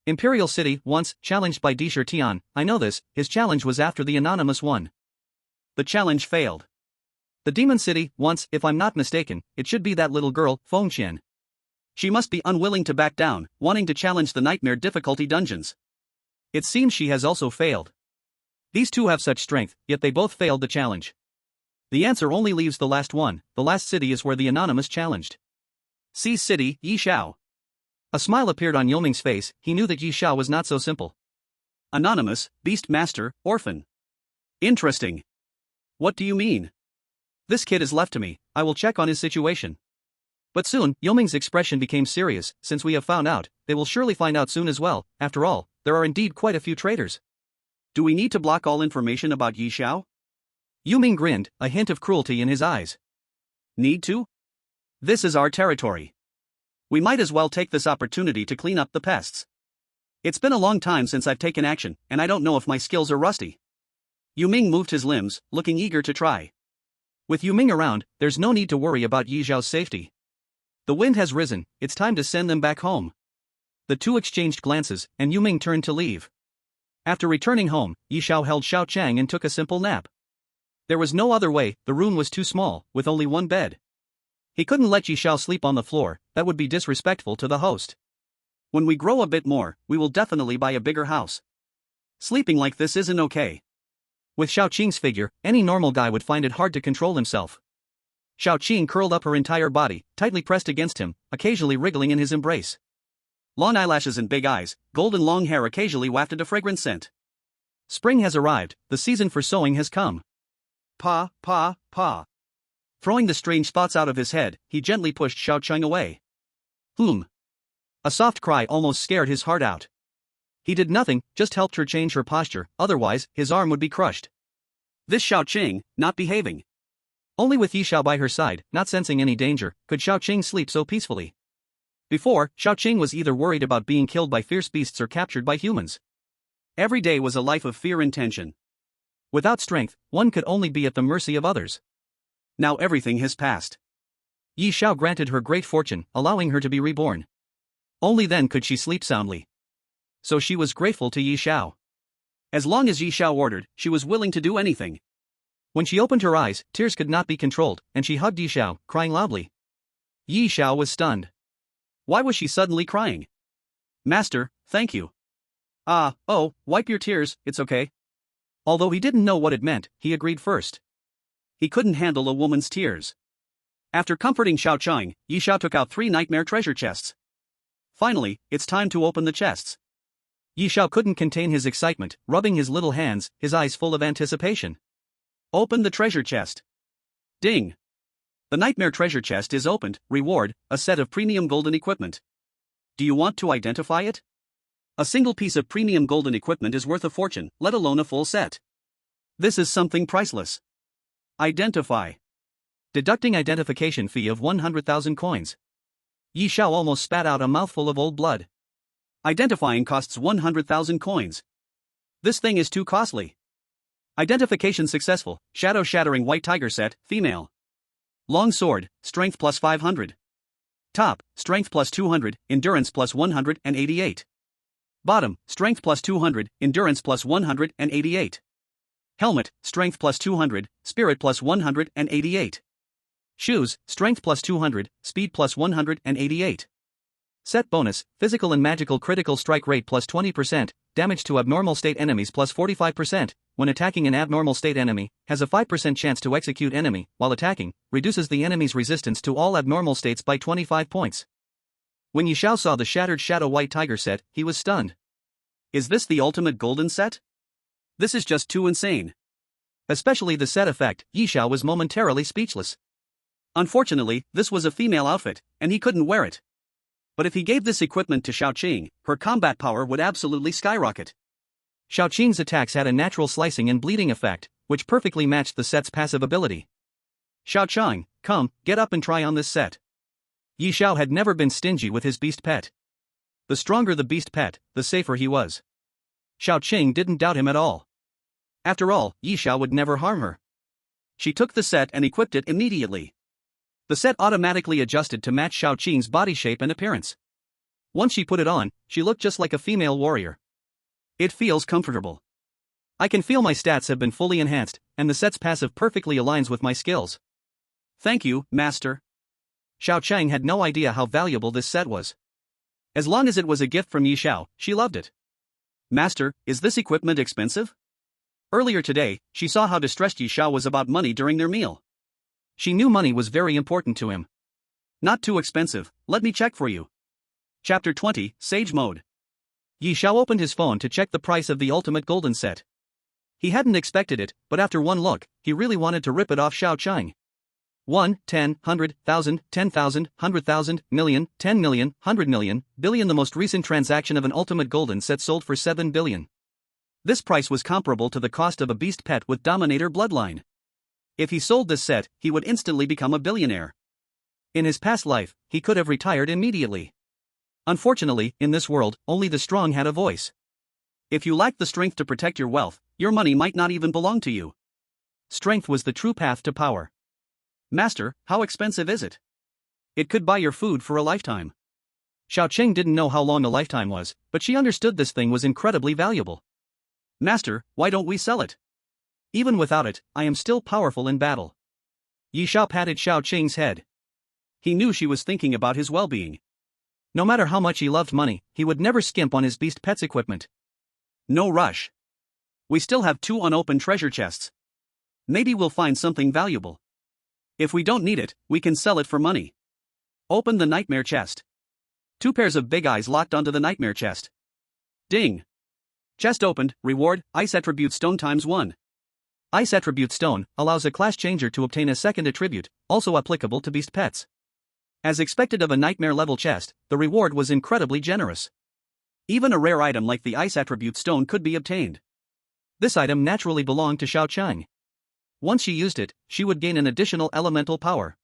Imperial City, once, challenged by Di Shirtian, I know this, his challenge was after the anonymous one. The challenge failed. The Demon City, once, if I'm not mistaken, it should be that little girl, Feng Qian. She must be unwilling to back down, wanting to challenge the Nightmare Difficulty dungeons. It seems she has also failed. These two have such strength, yet they both failed the challenge. The answer only leaves the last one, the last city is where the anonymous challenged. C City, Yi Xiao. A smile appeared on Yoming's face, he knew that Yi Xiao was not so simple. Anonymous, Beast Master, Orphan. Interesting. What do you mean? This kid is left to me, I will check on his situation. But soon, Yoming's expression became serious, since we have found out, they will surely find out soon as well, after all, there are indeed quite a few traitors. Do we need to block all information about Yi Xiao? Yuming grinned, a hint of cruelty in his eyes. Need to? This is our territory. We might as well take this opportunity to clean up the pests. It's been a long time since I've taken action, and I don't know if my skills are rusty. Yuming moved his limbs, looking eager to try. With Yuming around, there's no need to worry about Yi Zhao's safety. The wind has risen, it's time to send them back home. The two exchanged glances, and Yuming turned to leave. After returning home, Yi Xiao held Xiao Chang and took a simple nap. There was no other way, the room was too small, with only one bed. He couldn't let Yi Xiao sleep on the floor, that would be disrespectful to the host. When we grow a bit more, we will definitely buy a bigger house. Sleeping like this isn't okay. With Xiao Qing's figure, any normal guy would find it hard to control himself. Xiao Qing curled up her entire body, tightly pressed against him, occasionally wriggling in his embrace. Long eyelashes and big eyes, golden long hair occasionally wafted a fragrant scent. Spring has arrived, the season for sowing has come. Pa, pa, pa. Throwing the strange thoughts out of his head, he gently pushed Xiao Cheng away. A soft cry almost scared his heart out. He did nothing, just helped her change her posture, otherwise, his arm would be crushed. This Xiao Cheng, not behaving. Only with Yi Xiao by her side, not sensing any danger, could Xiao Cheng sleep so peacefully. Before, Xiao Cheng was either worried about being killed by fierce beasts or captured by humans. Every day was a life of fear and tension. Without strength, one could only be at the mercy of others. Now everything has passed. Yi Xiao granted her great fortune, allowing her to be reborn. Only then could she sleep soundly. So she was grateful to Yi Xiao. As long as Yi Xiao ordered, she was willing to do anything. When she opened her eyes, tears could not be controlled, and she hugged Yi Xiao, crying loudly. Yi Xiao was stunned. Why was she suddenly crying? Master, thank you. Wipe your tears, it's okay. Although he didn't know what it meant, he agreed first. He couldn't handle a woman's tears. After comforting Xiao Cheng, Yi Xiao took out 3 nightmare treasure chests. Finally, it's time to open the chests. Yi Xiao couldn't contain his excitement, rubbing his little hands, his eyes full of anticipation. Open the treasure chest. Ding! The nightmare treasure chest is opened. Reward, a set of premium golden equipment. Do you want to identify it? A single piece of premium golden equipment is worth a fortune, let alone a full set. This is something priceless. Identify. Deducting identification fee of 100,000 coins. Yi Xiao almost spat out a mouthful of old blood. Identifying costs 100,000 coins. This thing is too costly. Identification successful. Shadow shattering white tiger set, female. Long sword, strength plus 500. Top, strength plus 200, endurance plus 188. Bottom, strength plus 200, endurance plus 188. Helmet, strength plus 200, spirit plus 188. Shoes, strength plus 200, speed plus 188. Set bonus, physical and magical critical strike rate plus 20%, damage to abnormal state enemies plus 45%, when attacking an abnormal state enemy, has a 5% chance to execute enemy, while attacking, reduces the enemy's resistance to all abnormal states by 25 points. When Yi Xiao saw the shattered Shadow White Tiger set, he was stunned. Is this the ultimate golden set? This is just too insane. Especially the set effect, Yi Xiao was momentarily speechless. Unfortunately, this was a female outfit, and he couldn't wear it. But if he gave this equipment to Xiao Cheng, her combat power would absolutely skyrocket. Xiao Cheng's attacks had a natural slicing and bleeding effect, which perfectly matched the set's passive ability. Xiao Cheng, come, get up and try on this set. Yi Xiao had never been stingy with his beast pet. The stronger the beast pet, the safer he was. Xiao Cheng didn't doubt him at all. After all, Yi Xiao would never harm her. She took the set and equipped it immediately. The set automatically adjusted to match Xiao Cheng's body shape and appearance. Once she put it on, she looked just like a female warrior. It feels comfortable. I can feel my stats have been fully enhanced, and the set's passive perfectly aligns with my skills. Thank you, Master. Xiao Cheng had no idea how valuable this set was. As long as it was a gift from Yi Xiao, she loved it. Master, is this equipment expensive? Earlier today, she saw how distressed Yi Xiao was about money during their meal. She knew money was very important to him. Not too expensive, let me check for you. Chapter 20, Sage Mode. Yi Xiao opened his phone to check the price of the ultimate golden set. He hadn't expected it, but after one look, he really wanted to rip it off Xiao Cheng. 1, 10, 100, 1,000, 10,000, 100,000, million, 10 million, 100 million, billion. The most recent transaction of an ultimate golden set sold for 7 billion. This price was comparable to the cost of a beast pet with Dominator bloodline. If he sold this set, he would instantly become a billionaire. In his past life, he could have retired immediately. Unfortunately, in this world, only the strong had a voice. If you lacked the strength to protect your wealth, your money might not even belong to you. Strength was the true path to power. Master, how expensive is it? It could buy your food for a lifetime. Xiao Cheng didn't know how long a lifetime was, but she understood this thing was incredibly valuable. Master, why don't we sell it? Even without it, I am still powerful in battle. Yi Xiao patted Xiao Cheng's head. He knew she was thinking about his well-being. No matter how much he loved money, he would never skimp on his beast pet's equipment. No rush. We still have 2 unopened treasure chests. Maybe we'll find something valuable. If we don't need it, we can sell it for money. Open the nightmare chest. 2 pairs of big eyes locked onto the nightmare chest. Ding. Chest opened, reward, ice attribute stone ×1. Ice Attribute Stone allows a class changer to obtain a second attribute, also applicable to beast pets. As expected of a nightmare level chest, the reward was incredibly generous. Even a rare item like the Ice Attribute Stone could be obtained. This item naturally belonged to Xiao Qing. Once she used it, she would gain an additional elemental power.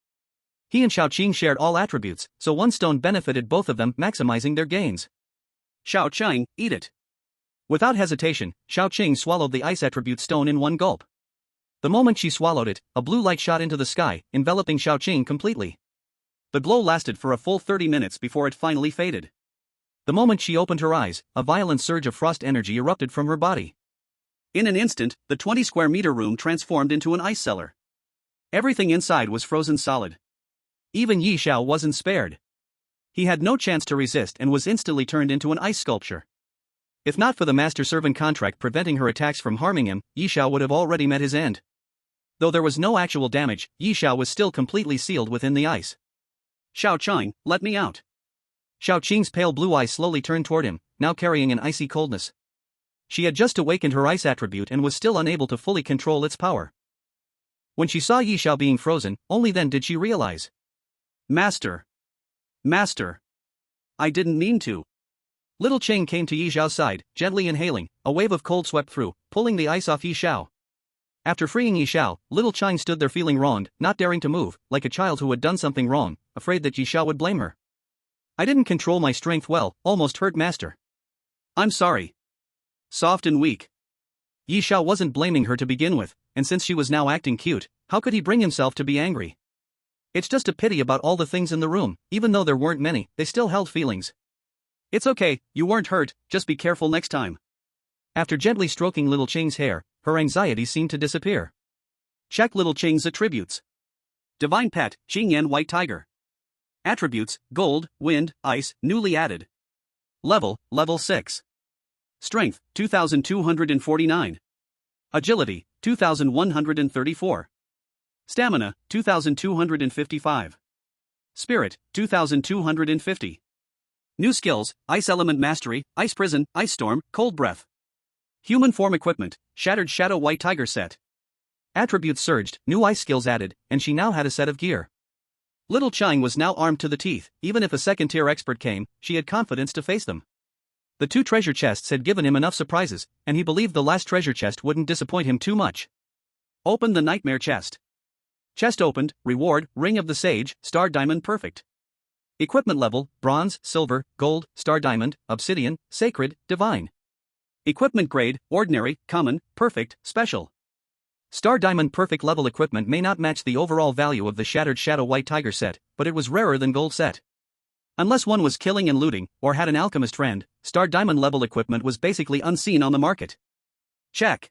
He and Xiao Qing shared all attributes, so one stone benefited both of them, maximizing their gains. Xiao Qing, eat it. Without hesitation, Xiao Qing swallowed the Ice Attribute Stone in one gulp. The moment she swallowed it, a blue light shot into the sky, enveloping Xiao Qing completely. The glow lasted for a full 30 minutes before it finally faded. The moment she opened her eyes, a violent surge of frost energy erupted from her body. In an instant, the 20 square meter room transformed into an ice cellar. Everything inside was frozen solid. Even Yi Xiao wasn't spared. He had no chance to resist and was instantly turned into an ice sculpture. If not for the master-servant contract preventing her attacks from harming him, Yi Xiao would have already met his end. Though there was no actual damage, Yi Xiao was still completely sealed within the ice. Xiao Qing, let me out. Xiao Qing's pale blue eyes slowly turned toward him, now carrying an icy coldness. She had just awakened her ice attribute and was still unable to fully control its power. When she saw Yi Xiao being frozen, only then did she realize. Master. Master. I didn't mean to. Little Qing came to Yi Xiao's side, gently inhaling. A wave of cold swept through, pulling the ice off Yi Xiao. After freeing Yi Xiao, Little Qing stood there feeling wronged, not daring to move, like a child who had done something wrong, afraid that Yi Xiao would blame her. I didn't control my strength well, almost hurt master. I'm sorry. Soft and weak. Yi Xiao wasn't blaming her to begin with, and since she was now acting cute, how could he bring himself to be angry? It's just a pity about all the things in the room, even though there weren't many, they still held feelings. It's okay, you weren't hurt, just be careful next time. After gently stroking Little Qing's hair, her anxiety seemed to disappear. Check Little Qing's attributes. Divine Pet, Qingyan White Tiger. Attributes, Gold, Wind, Ice, newly added. Level 6. Strength, 2249. Agility, 2134. Stamina, 2255. Spirit, 2250. New skills, Ice Element Mastery, Ice Prison, Ice Storm, Cold Breath. Human Form Equipment, Shattered Shadow White Tiger Set. Attributes surged, new ice skills added, and she now had a set of gear. Little Qing was now armed to the teeth. Even if a second-tier expert came, she had confidence to face them. The 2 treasure chests had given him enough surprises, and he believed the last treasure chest wouldn't disappoint him too much. Open the nightmare chest. Chest opened, reward, Ring of the Sage, Star Diamond Perfect. Equipment level, Bronze, Silver, Gold, Star Diamond, Obsidian, Sacred, Divine. Equipment grade, Ordinary, Common, Perfect, Special. Star Diamond Perfect level equipment may not match the overall value of the Shattered Shadow White Tiger set, but it was rarer than Gold set. Unless one was killing and looting, or had an alchemist friend, Star Diamond level equipment was basically unseen on the market. Check.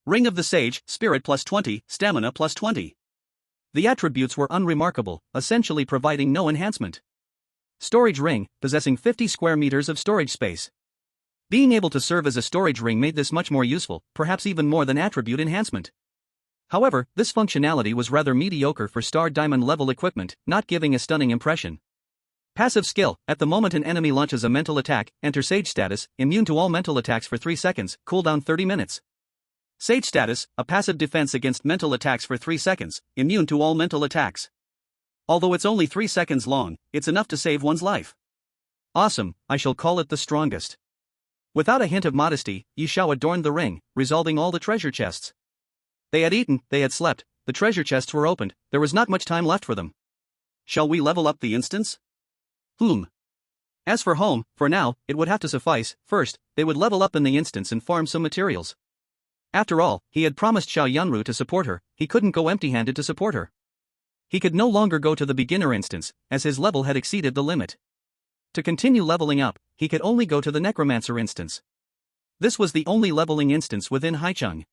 Ring of the Sage, Spirit plus 20, Stamina plus 20. The attributes were unremarkable, essentially providing no enhancement. Storage ring, possessing 50 square meters of storage space. Being able to serve as a storage ring made this much more useful, perhaps even more than attribute enhancement. However, this functionality was rather mediocre for Star Diamond level equipment, not giving a stunning impression. Passive skill, at the moment an enemy launches a mental attack, enter Sage status, immune to all mental attacks for 3 seconds, cooldown 30 minutes. Sage status, a passive defense against mental attacks for 3 seconds, immune to all mental attacks. Although it's only 3 seconds long, it's enough to save one's life. Awesome, I shall call it the strongest. Without a hint of modesty, Yi Xiao adorned the ring, resolving all the treasure chests. They had eaten, they had slept, the treasure chests were opened, there was not much time left for them. Shall we level up the instance? As for home, for now, it would have to suffice. First, they would level up in the instance and farm some materials. After all, he had promised Xiao Yanru to support her, he couldn't go empty-handed to support her. He could no longer go to the beginner instance, as his level had exceeded the limit. To continue leveling up, he could only go to the Necromancer instance. This was the only leveling instance within Haicheng.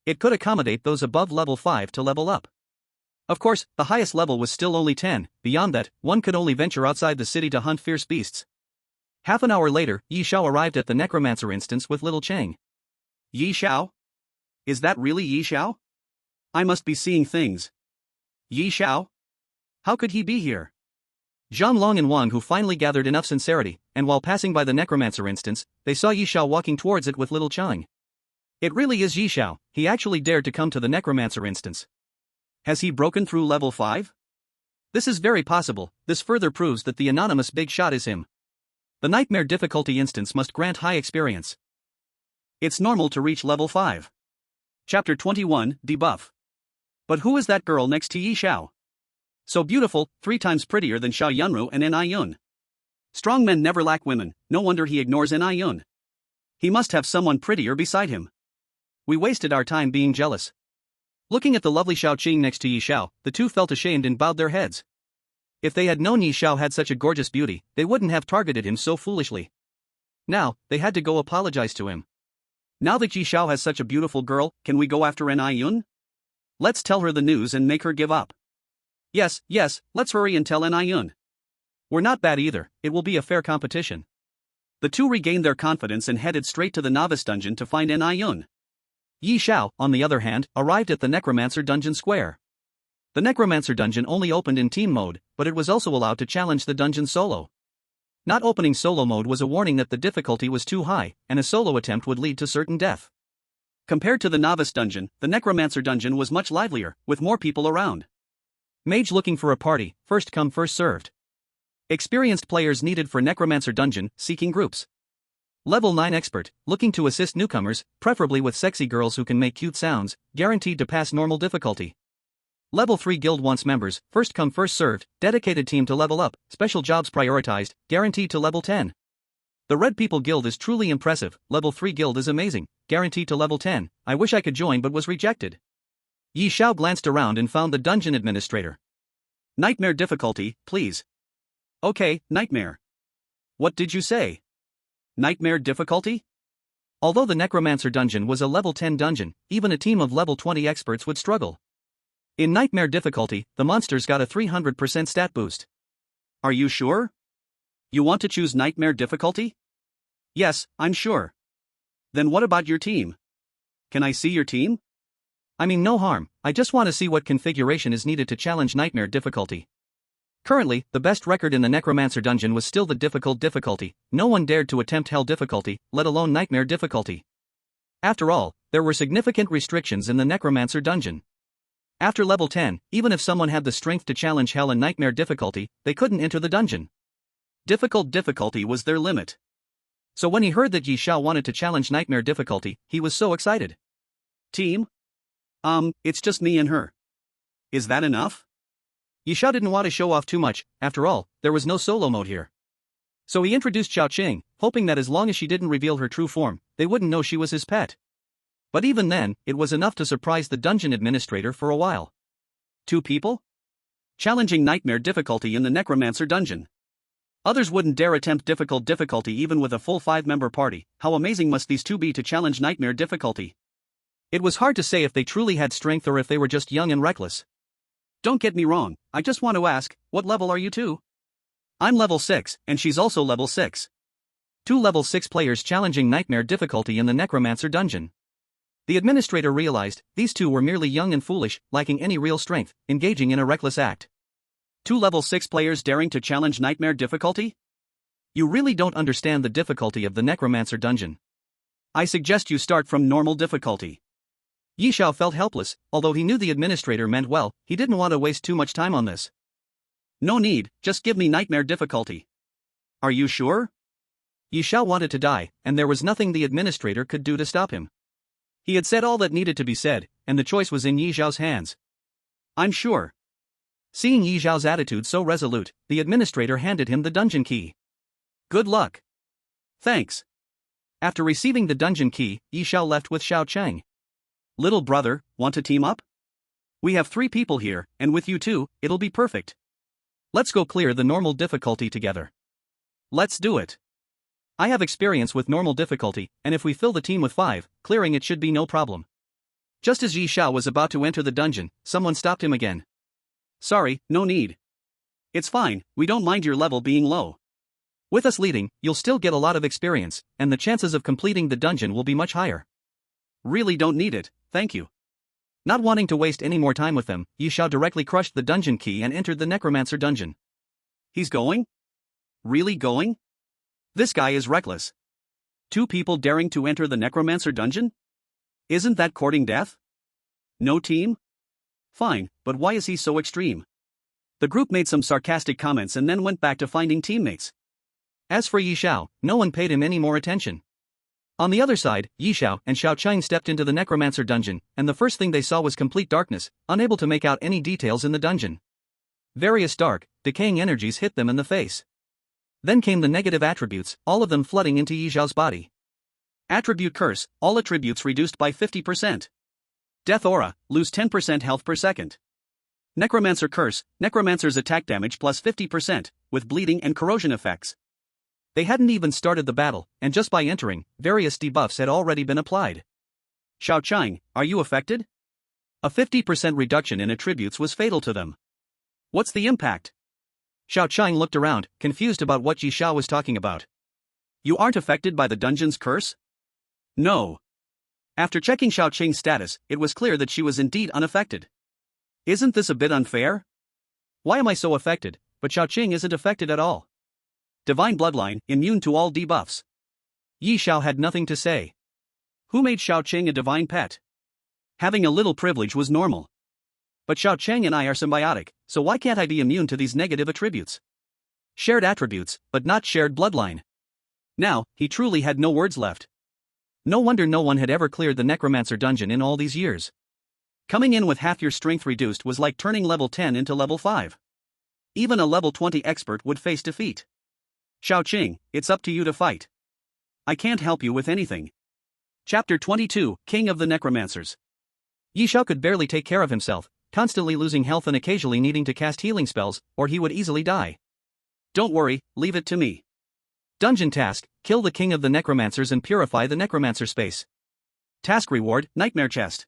It could accommodate those above level 5 to level up. Of course, the highest level was still only 10, beyond that, one could only venture outside the city to hunt fierce beasts. Half an hour later, Yi Xiao arrived at the Necromancer instance with Little Qing. Yi Xiao? Is that really Yi Xiao? I must be seeing things. Yi Xiao? How could he be here? Zhang Long and Wang Hu finally gathered enough sincerity, and while passing by the Necromancer instance, they saw Yi Xiao walking towards it with Little Qing. It really is Yi Xiao. He actually dared to come to the necromancer instance. Has he broken through level 5? This is very possible. This further proves that the anonymous big shot is him. The nightmare difficulty instance must grant high experience. It's normal to reach level 5. Chapter 21, Debuff. But who is that girl next to Yi Xiao? So beautiful, 3 times prettier than Xiao Yunru and N.I. Yun. Strong men never lack women, no wonder he ignores N.I. Yun. He must have someone prettier beside him. We wasted our time being jealous. Looking at the lovely Xiao Qing next to Yi Xiao, the two felt ashamed and bowed their heads. If they had known Yi Xiao had such a gorgeous beauty, they wouldn't have targeted him so foolishly. Now, they had to go apologize to him. Now that Yi Xiao has such a beautiful girl, can we go after N.I. Yun? Let's tell her the news and make her give up. Yes, let's hurry and tell N.I. Yun. We're not bad either, it will be a fair competition. The two regained their confidence and headed straight to the novice dungeon to find N.I. Yun. Yi Xiao, on the other hand, arrived at the Necromancer Dungeon Square. The Necromancer Dungeon only opened in team mode, but it was also allowed to challenge the dungeon solo. Not opening solo mode was a warning that the difficulty was too high, and a solo attempt would lead to certain death. Compared to the novice dungeon, the Necromancer Dungeon was much livelier, with more people around. Mage looking for a party, first come first served. Experienced players needed for Necromancer Dungeon, seeking groups. Level 9 expert, looking to assist newcomers, preferably with sexy girls who can make cute sounds, guaranteed to pass normal difficulty. Level 3 guild wants members, first come first served, dedicated team to level up, special jobs prioritized, guaranteed to level 10. The Red People Guild is truly impressive, level 3 guild is amazing, guaranteed to level 10, I wish I could join but was rejected. Yi Xiao glanced around and found the dungeon administrator. Nightmare difficulty, please. Okay, nightmare. What did you say? Nightmare difficulty? Although the Necromancer Dungeon was a level 10 dungeon, even a team of level 20 experts would struggle. In nightmare difficulty, the monsters got a 300% stat boost. Are you sure? You want to choose nightmare difficulty? Yes, I'm sure. Then what about your team? Can I see your team? I mean, no harm, I just want to see what configuration is needed to challenge nightmare difficulty. Currently, the best record in the Necromancer Dungeon was still the difficult difficulty. No one dared to attempt hell difficulty, let alone nightmare difficulty. After all, there were significant restrictions in the Necromancer Dungeon. After level 10, even if someone had the strength to challenge hell and nightmare difficulty, they couldn't enter the dungeon. Difficult difficulty was their limit. So when he heard that Yi Xiao wanted to challenge nightmare difficulty, he was so excited. Team? It's just me and her. Is that enough? Yi Xiao didn't want to show off too much, after all, there was no solo mode here. So he introduced Xiao Qing, hoping that as long as she didn't reveal her true form, they wouldn't know she was his pet. But even then, it was enough to surprise the dungeon administrator for a while. 2 people? Challenging nightmare difficulty in the Necromancer Dungeon. Others wouldn't dare attempt difficult difficulty even with a full 5-member party. How amazing must these two be to challenge nightmare difficulty? It was hard to say if they truly had strength or if they were just young and reckless. Don't get me wrong, I just want to ask, what level are you two? I'm level 6, and she's also level 6. 2 level 6 players challenging nightmare difficulty in the Necromancer Dungeon. The administrator realized, these two were merely young and foolish, lacking any real strength, engaging in a reckless act. 2 level 6 players daring to challenge nightmare difficulty? You really don't understand the difficulty of the Necromancer Dungeon. I suggest you start from normal difficulty. Yi Xiao felt helpless, although he knew the administrator meant well, he didn't want to waste too much time on this. No need, just give me nightmare difficulty. Are you sure? Yi Xiao wanted to die, and there was nothing the administrator could do to stop him. He had said all that needed to be said, and the choice was in Yi Xiao's hands. I'm sure. Seeing Yi Xiao's attitude so resolute, the administrator handed him the dungeon key. Good luck. Thanks. After receiving the dungeon key, Yi Xiao left with Xiao Cheng. Little brother, want to team up? We have 3 people here, and with you two, it'll be perfect. Let's go clear the normal difficulty together. Let's do it. I have experience with normal difficulty, and if we fill the team with 5, clearing it should be no problem. Just as Yi Xiao was about to enter the dungeon, someone stopped him again. Sorry, no need. It's fine, we don't mind your level being low. With us leading, you'll still get a lot of experience, and the chances of completing the dungeon will be much higher. Really don't need it, thank you. Not wanting to waste any more time with them, Yi Xiao directly crushed the dungeon key and entered the Necromancer Dungeon. He's going? Really going? This guy is reckless. 2 people daring to enter the Necromancer Dungeon? Isn't that courting death? No team? Fine, but why is he so extreme? The group made some sarcastic comments and then went back to finding teammates. As for Yi Xiao, no one paid him any more attention. On the other side, Yi Xiao and Xiao Cheng stepped into the necromancer dungeon, and the first thing they saw was complete darkness, unable to make out any details in the dungeon. Various dark, decaying energies hit them in the face. Then came the negative attributes, all of them flooding into Yi Xiao's body. Attribute curse, all attributes reduced by 50%. Death aura, lose 10% health per second. Necromancer curse, necromancer's attack damage plus 50%, with bleeding and corrosion effects. They hadn't even started the battle, and just by entering, various debuffs had already been applied. Xiao Cheng, are you affected? A 50% reduction in attributes was fatal to them. What's the impact? Xiao Cheng looked around, confused about what Yi Xiao was talking about. You aren't affected by the dungeon's curse? No. After checking Xiao Cheng's status, it was clear that she was indeed unaffected. Isn't this a bit unfair? Why am I so affected, but Xiao Cheng isn't affected at all? Divine bloodline, immune to all debuffs. Yi Xiao had nothing to say. Who made Xiao Cheng a divine pet? Having a little privilege was normal. But Xiao Cheng and I are symbiotic, so why can't I be immune to these negative attributes? Shared attributes, but not shared bloodline. Now, he truly had no words left. No wonder no one had ever cleared the necromancer dungeon in all these years. Coming in with half your strength reduced was like turning level 10 into level 5. Even a level 20 expert would face defeat. Xiao Cheng, it's up to you to fight. I can't help you with anything. Chapter 22, King of the Necromancers. Yi Xiao could barely take care of himself, constantly losing health and occasionally needing to cast healing spells, or he would easily die. Don't worry, leave it to me. Dungeon task, kill the King of the Necromancers and purify the necromancer space. Task reward, Nightmare Chest.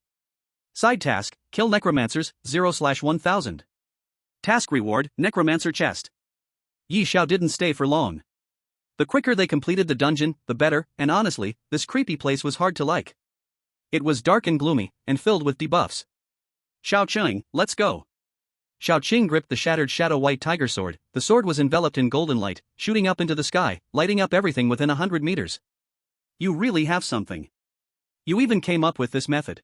Side task, kill necromancers, 0/1000. Task reward, Necromancer Chest. Yi Xiao didn't stay for long. The quicker they completed the dungeon, the better, and honestly, this creepy place was hard to like. It was dark and gloomy, and filled with debuffs. Xiao Cheng, let's go. Xiao Cheng gripped the shattered shadow white tiger sword. The sword was enveloped in golden light, shooting up into the sky, lighting up everything within 100 meters. You really have something. You even came up with this method.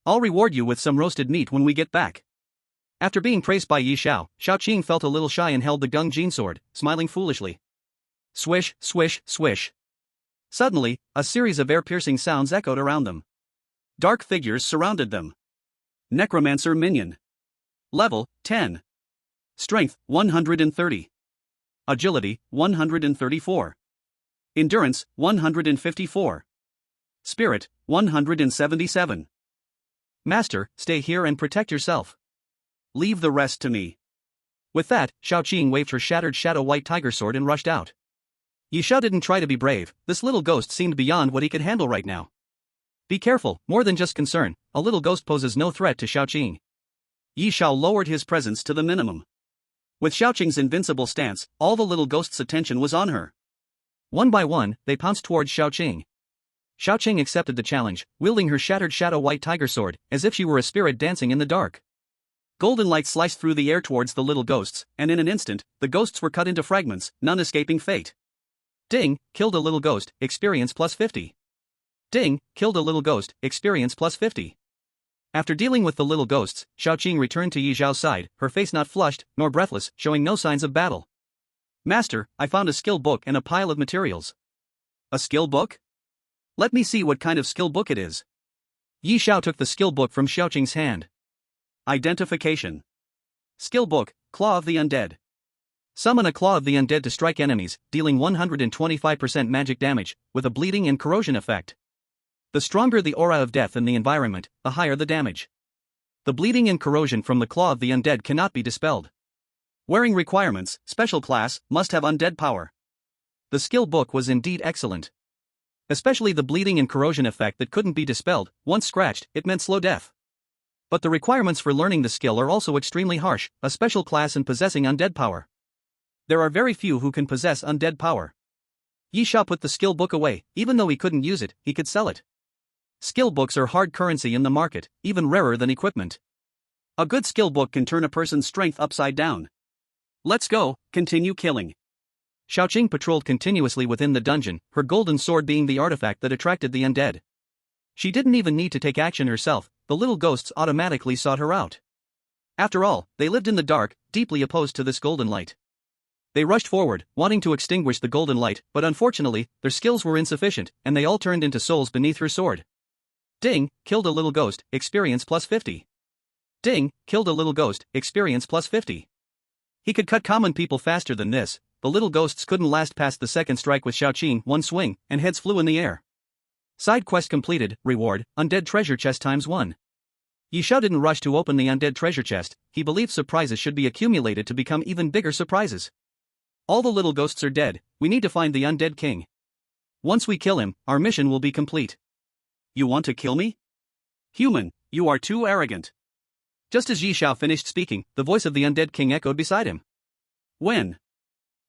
I'll reward you with some roasted meat when we get back. After being praised by Yi Xiao, Xiao Cheng felt a little shy and held the Gung Jin sword, smiling foolishly. Swish, swish, swish. Suddenly, a series of air-piercing sounds echoed around them. Dark figures surrounded them. Necromancer Minion. Level, 10. Strength, 130. Agility, 134. Endurance, 154. Spirit, 177. Master, stay here and protect yourself. Leave the rest to me. With that, Xiao Cheng waved her shattered shadow white tiger sword and rushed out. Yi Xiao didn't try to be brave, this little ghost seemed beyond what he could handle right now. Be careful, more than just concern, a little ghost poses no threat to Xiao Cheng. Yi Xiao lowered his presence to the minimum. With Xiao Cheng's invincible stance, all the little ghost's attention was on her. One by one, they pounced towards Xiao Cheng. Xiao Cheng accepted the challenge, wielding her shattered shadow white tiger sword, as if she were a spirit dancing in the dark. Golden light sliced through the air towards the little ghosts, and in an instant, the ghosts were cut into fragments, none escaping fate. Ding, killed a little ghost, experience plus 50. Ding, killed a little ghost, experience plus 50. After dealing with the little ghosts, Xiao Cheng returned to Yi Xiao's side, her face not flushed, nor breathless, showing no signs of battle. Master, I found a skill book and a pile of materials. A skill book? Let me see what kind of skill book it is. Yi Xiao took the skill book from Xiao Cheng's hand. Identification. Skill book, Claw of the Undead. Summon a Claw of the Undead to strike enemies, dealing 125% magic damage, with a bleeding and corrosion effect. The stronger the aura of death in the environment, the higher the damage. The bleeding and corrosion from the Claw of the Undead cannot be dispelled. Wearing requirements, special class, must have undead power. The skill book was indeed excellent. Especially the bleeding and corrosion effect that couldn't be dispelled, once scratched, it meant slow death. But the requirements for learning the skill are also extremely harsh, a special class and possessing undead power. There are very few who can possess undead power. Yi Xiao put the skill book away, even though he couldn't use it, he could sell it. Skill books are hard currency in the market, even rarer than equipment. A good skill book can turn a person's strength upside down. Let's go, continue killing. Xiao Cheng patrolled continuously within the dungeon, her golden sword being the artifact that attracted the undead. She didn't even need to take action herself, the little ghosts automatically sought her out. After all, they lived in the dark, deeply opposed to this golden light. They rushed forward, wanting to extinguish the golden light, but unfortunately, their skills were insufficient, and they all turned into souls beneath her sword. Ding, killed a little ghost, experience plus 50. Ding, killed a little ghost, experience plus 50. He could cut common people faster than this. The little ghosts couldn't last past the second strike with Xiaoqing, one swing, and heads flew in the air. Side quest completed, reward, undead treasure chest times 1. Yi Xiao didn't rush to open the undead treasure chest, he believed surprises should be accumulated to become even bigger surprises. All the little ghosts are dead, we need to find the undead king. Once we kill him, our mission will be complete. You want to kill me? Human, you are too arrogant. Just as Yi Xiao finished speaking, the voice of the undead king echoed beside him. When?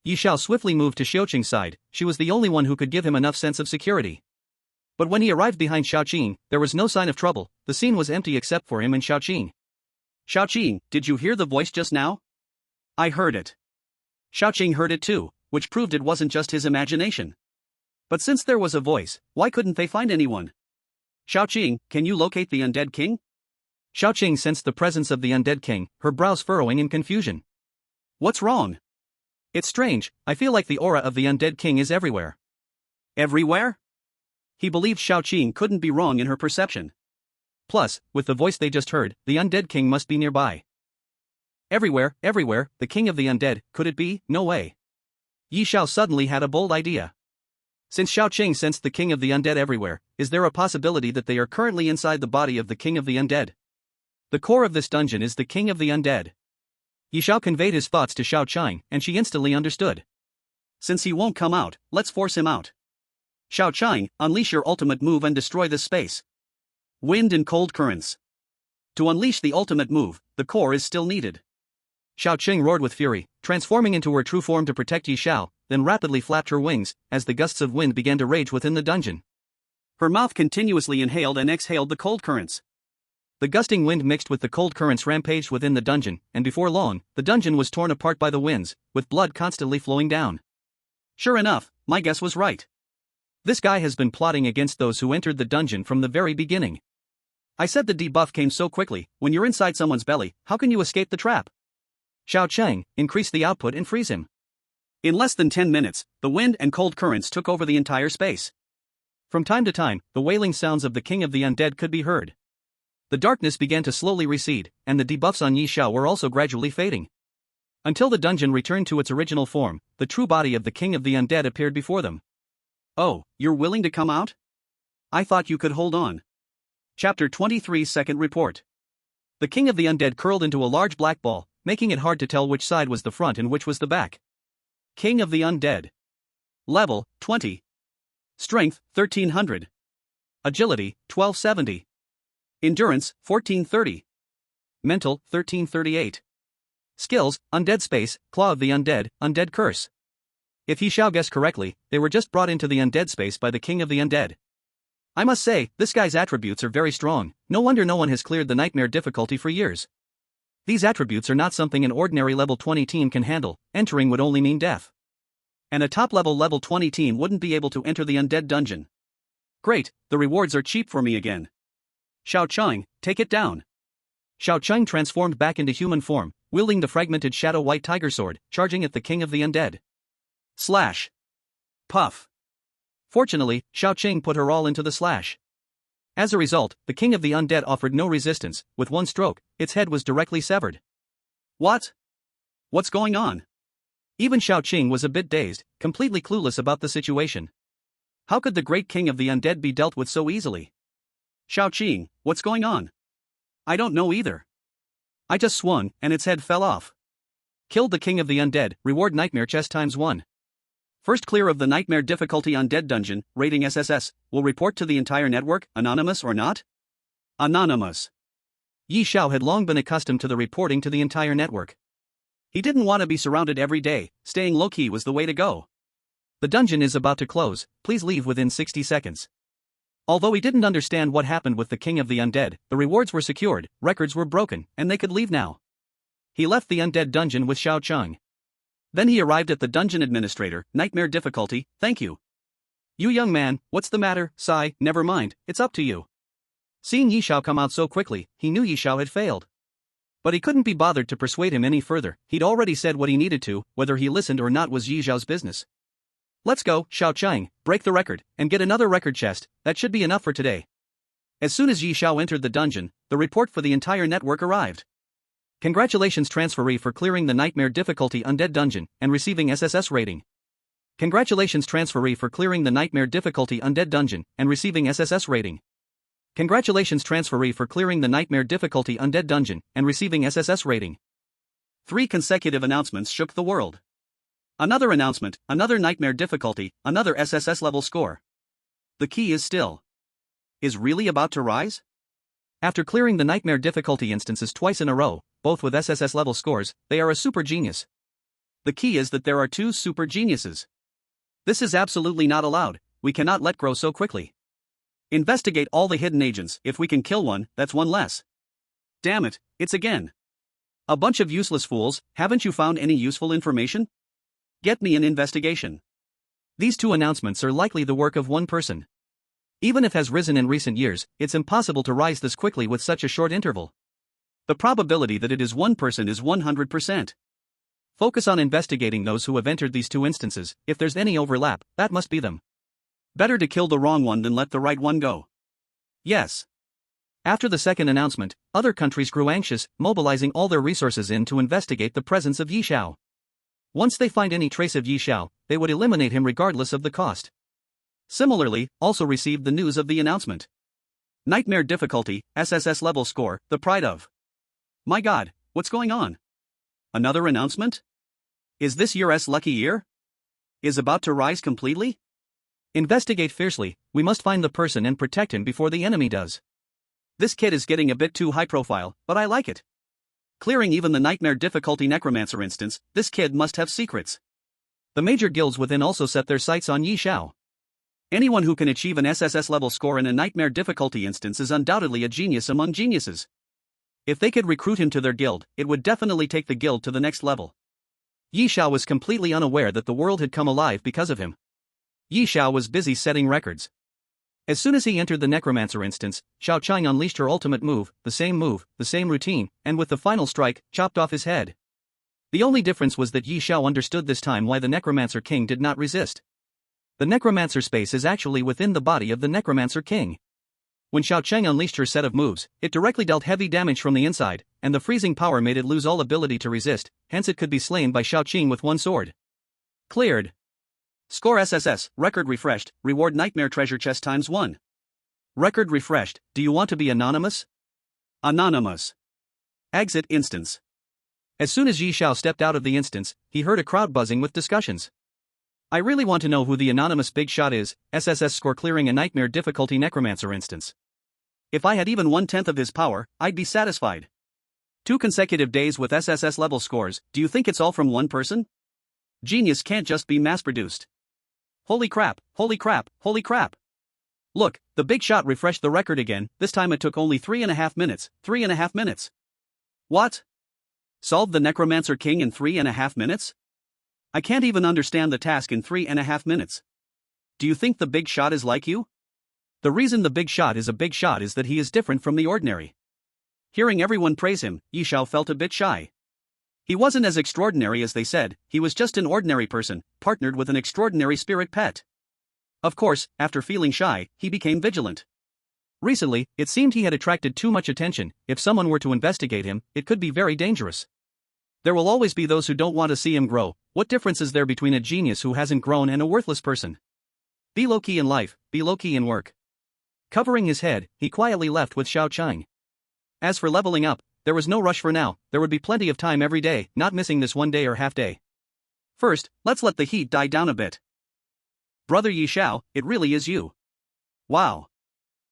Yi Xiao swiftly moved to Xiaoqing's side, she was the only one who could give him enough sense of security. But when he arrived behind Xiaoqing, there was no sign of trouble, the scene was empty except for him and Xiaoqing. Xiaoqing, did you hear the voice just now? I heard it. Xiaoqing heard it too, which proved it wasn't just his imagination. But since there was a voice, why couldn't they find anyone? Xiaoqing, can you locate the undead king? Xiaoqing sensed the presence of the undead king, her brows furrowing in confusion. What's wrong? It's strange, I feel like the aura of the undead king is everywhere. Everywhere? He believed Xiaoqing couldn't be wrong in her perception. Plus, with the voice they just heard, the undead king must be nearby. Everywhere, everywhere, the king of the undead, could it be? No way. Yi Xiao suddenly had a bold idea. Since Xiaoqing sensed the king of the undead everywhere, is there a possibility that they are currently inside the body of the king of the undead? The core of this dungeon is the king of the undead. Yi Xiao conveyed his thoughts to Xiaoqing, and she instantly understood. Since he won't come out, let's force him out. Xiaoqing, unleash your ultimate move and destroy this space. Wind and cold currents. To unleash the ultimate move, the core is still needed. Xiaoqing roared with fury, transforming into her true form to protect Yi Xiao, then rapidly flapped her wings, as the gusts of wind began to rage within the dungeon. Her mouth continuously inhaled and exhaled the cold currents. The gusting wind mixed with the cold currents rampaged within the dungeon, and before long, the dungeon was torn apart by the winds, with blood constantly flowing down. Sure enough, my guess was right. This guy has been plotting against those who entered the dungeon from the very beginning. I said the debuff came so quickly, when you're inside someone's belly, how can you escape the trap? Xiaoqing, increase the output and freeze him. In less than 10 minutes, the wind and cold currents took over the entire space. From time to time, the wailing sounds of the king of the undead could be heard. The darkness began to slowly recede, and the debuffs on Yi Xiao were also gradually fading. Until the dungeon returned to its original form, the true body of the king of the undead appeared before them. Oh, you're willing to come out? I thought you could hold on. Chapter 23 Second Report. The king of the undead curled into a large black ball, making it hard to tell which side was the front and which was the back. King of the undead. Level, 20. Strength, 1300. Agility, 1270. Endurance, 1430. Mental, 1338. Skills, Undead Space, Claw of the Undead, Undead Curse. If Yi Xiao guessed correctly, they were just brought into the undead space by the king of the undead. I must say, this guy's attributes are very strong, no wonder no one has cleared the nightmare difficulty for years. These attributes are not something an ordinary level 20 team can handle, entering would only mean death. And a top-level level 20 team wouldn't be able to enter the undead dungeon. Great, the rewards are cheap for me again. Xiaoqing, take it down. Xiaoqing transformed back into human form, wielding the fragmented shadow white tiger sword, charging at the king of the undead. Slash. Puff. Fortunately, Xiaoqing put her all into the slash. As a result, the king of the undead offered no resistance, with one stroke, its head was directly severed. What? What's going on? Even Xiaoqing was a bit dazed, completely clueless about the situation. How could the great king of the undead be dealt with so easily? Xiaoqing, what's going on? I don't know either. I just swung, and its head fell off. Killed the king of the undead, reward nightmare chest times 1. First clear of the nightmare difficulty undead dungeon, rating SSS, will report to the entire network, anonymous or not? Anonymous. Yi Xiao had long been accustomed to the reporting to the entire network. He didn't want to be surrounded every day, staying low-key was the way to go. The dungeon is about to close, please leave within 60 seconds. Although he didn't understand what happened with the king of the undead, the rewards were secured, records were broken, and they could leave now. He left the undead dungeon with Xiaoqing. Then he arrived at the dungeon administrator, nightmare difficulty, thank you. You young man, what's the matter? Sigh, never mind, it's up to you. Seeing Yi Xiao come out so quickly, he knew Yi Xiao had failed. But he couldn't be bothered to persuade him any further. He'd already said what he needed to, whether he listened or not was Yi Xiao's business. Let's go, Xiao Chang, break the record, and get another record chest. That should be enough for today. As soon as Yi Xiao entered the dungeon, the report for the entire network arrived. Congratulations transferee for clearing the Nightmare Difficulty Undead Dungeon and receiving SSS rating. Congratulations transferee for clearing the Nightmare Difficulty Undead Dungeon and receiving SSS rating. Congratulations transferee for clearing the Nightmare Difficulty Undead Dungeon and receiving SSS rating. 3 consecutive announcements shook the world. Another announcement, another Nightmare Difficulty, another SSS level score. The key is still. Is really about to rise? After clearing the Nightmare Difficulty instances twice in a row, both with SSS level scores, they are a super genius. The key is that there are 2 super geniuses. This is absolutely not allowed. We cannot let grow so quickly. Investigate all the hidden agents. If we can kill one, that's one less. Damn it, it's again. A bunch of useless fools. Haven't you found any useful information? Get me an investigation. These 2 announcements are likely the work of one person. Even if has risen in recent years, it's impossible to rise this quickly with such a short interval. The probability that it is one person is 100%. Focus on investigating those who have entered these 2 instances. If there's any overlap, that must be them. Better to kill the wrong one than let the right one go. Yes. After the second announcement, other countries grew anxious, mobilizing all their resources in to investigate the presence of Yi Xiao. Once they find any trace of Yi Xiao, they would eliminate him regardless of the cost. Similarly, also received the news of the announcement. Nightmare Difficulty, SSS level score, the pride of. My god, what's going on? Another announcement? Is this year's lucky year? Is about to rise completely? Investigate fiercely. We must find the person and protect him before the enemy does. This kid is getting a bit too high profile, but I like it. Clearing even the Nightmare Difficulty Necromancer instance, this kid must have secrets. The major guilds within also set their sights on Yi Xiao. Anyone who can achieve an SSS level score in a Nightmare Difficulty instance is undoubtedly a genius among geniuses. If they could recruit him to their guild, it would definitely take the guild to the next level. Yi Xiao was completely unaware that the world had come alive because of him. Yi Xiao was busy setting records. As soon as he entered the Necromancer instance, Xiao Chang unleashed her ultimate move, the same routine, and with the final strike, chopped off his head. The only difference was that Yi Xiao understood this time why the Necromancer King did not resist. The Necromancer space is actually within the body of the Necromancer King. When Xiao Chang unleashed her set of moves, it directly dealt heavy damage from the inside, and the freezing power made it lose all ability to resist, hence it could be slain by Xiao Qing with one sword. Cleared. Score SSS, record refreshed, reward Nightmare Treasure Chest ×1. Record refreshed. Do you want to be anonymous? Anonymous. Exit instance. As soon as Yi Xiao stepped out of the instance, he heard a crowd buzzing with discussions. I really want to know who the anonymous big shot is. SSS score clearing a Nightmare Difficulty Necromancer instance. If I had even 1/10 of his power, I'd be satisfied. 2 consecutive days with SSS level scores. Do you think it's all from one person? Genius can't just be mass-produced. Holy crap, holy crap, holy crap. Look, the big shot refreshed the record again. This time it took only 3.5 minutes. 3.5 minutes. What? Solved the Necromancer King in 3.5 minutes? I can't even understand the task in 3.5 minutes. Do you think the big shot is like you? The reason the big shot is a big shot is that he is different from the ordinary. Hearing everyone praise him, Yi Xiao felt a bit shy. He wasn't as extraordinary as they said, he was just an ordinary person, partnered with an extraordinary spirit pet. Of course, after feeling shy, he became vigilant. Recently, it seemed he had attracted too much attention. If someone were to investigate him, it could be very dangerous. There will always be those who don't want to see him grow. What difference is there between a genius who hasn't grown and a worthless person? Be low-key in life, be low-key in work. Covering his head, he quietly left with Xiao Chang. As for leveling up, there was no rush for now. There would be plenty of time every day, not missing this one day or half day. First, let's let the heat die down a bit. Brother Yi Xiao, it really is you. Wow.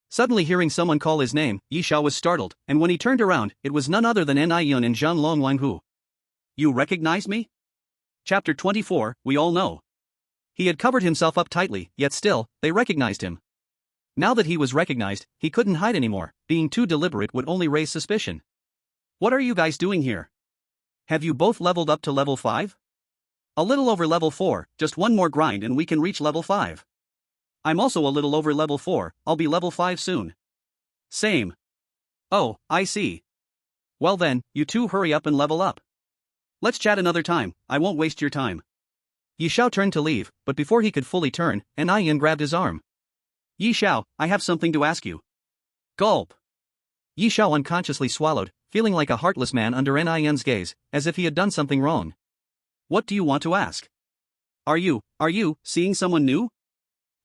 Suddenly hearing someone call his name, Yi Xiao was startled, and when he turned around, it was none other than Ni Yun and Zhang Long Wanghu. You recognize me? Chapter 24, we all know. He had covered himself up tightly, yet still, they recognized him. Now that he was recognized, he couldn't hide anymore. Being too deliberate would only raise suspicion. What are you guys doing here? Have you both leveled up to level 5? A little over level 4, just one more grind and we can reach level 5. I'm also a little over level 4, I'll be level 5 soon. Same. Oh, I see. Well then, you two hurry up and level up. Let's chat another time, I won't waste your time. Yi Xiao turned to leave, but before he could fully turn, An Yan grabbed his arm. Yi Xiao, I have something to ask you. Gulp. Yi Xiao unconsciously swallowed, feeling like a heartless man under An Yan's gaze, as if he had done something wrong. What do you want to ask? Are you seeing someone new?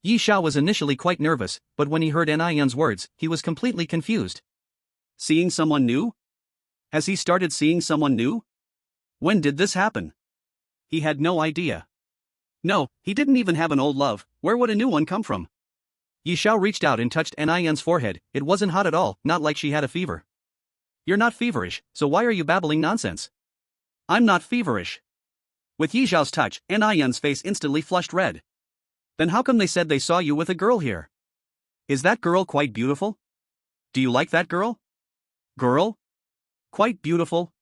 Yi Xiao was initially quite nervous, but when he heard An Yan's words, he was completely confused. Seeing someone new? Has he started seeing someone new? When did this happen? He had no idea. No, he didn't even have an old love, where would a new one come from? Yi Xiao reached out and touched An Yan's forehead, it wasn't hot at all, not like she had a fever. You're not feverish, so why are you babbling nonsense? I'm not feverish. With Yi Xiao's touch, An Yan's face instantly flushed red. Then how come they said they saw you with a girl here? Is that girl quite beautiful? Do you like that girl? Girl? Quite beautiful?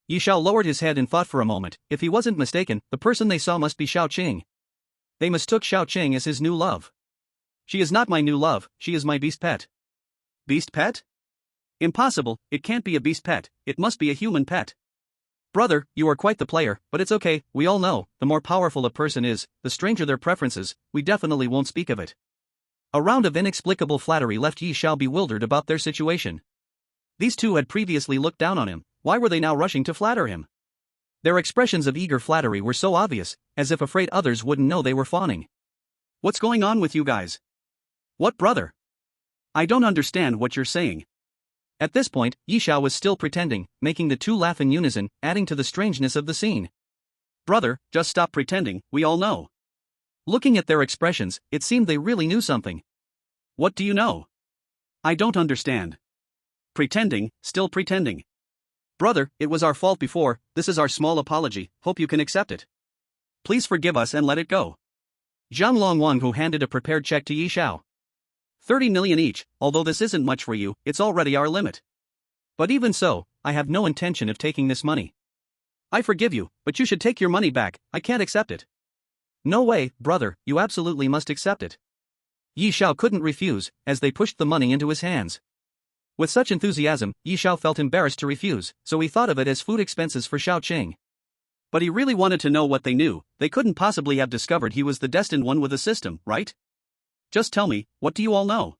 Yi Xiao lowered his head and thought for a moment. If he wasn't mistaken, the person they saw must be Xiao Qing. They mistook Xiao Qing as his new love. She is not my new love, she is my beast pet. Beast pet? Impossible, it can't be a beast pet, it must be a human pet. Brother, you are quite the player, but it's okay, we all know, the more powerful a person is, the stranger their preferences, we definitely won't speak of it. A round of inexplicable flattery left Yi Xiao bewildered about their situation. These two had previously looked down on him, why were they now rushing to flatter him? Their expressions of eager flattery were so obvious, as if afraid others wouldn't know they were fawning. What's going on with you guys? What brother? I don't understand what you're saying. At this point, Yi Xiao was still pretending, making the two laugh in unison, adding to the strangeness of the scene. Brother, just stop pretending, we all know. Looking at their expressions, it seemed they really knew something. What do you know? I don't understand. Pretending, still pretending. Brother, it was our fault before, this is our small apology, hope you can accept it. Please forgive us and let it go. Zhang Longwang handed a prepared check to Yi Xiao. 30 million each, although this isn't much for you, it's already our limit. But even so, I have no intention of taking this money. I forgive you, but you should take your money back, I can't accept it. No way, brother, you absolutely must accept it. Yi Xiao couldn't refuse, as they pushed the money into his hands. With such enthusiasm, Yi Xiao felt embarrassed to refuse, so he thought of it as food expenses for Xiao Qing. But he really wanted to know what they knew, they couldn't possibly have discovered he was the destined one with a system, right? Just tell me, what do you all know?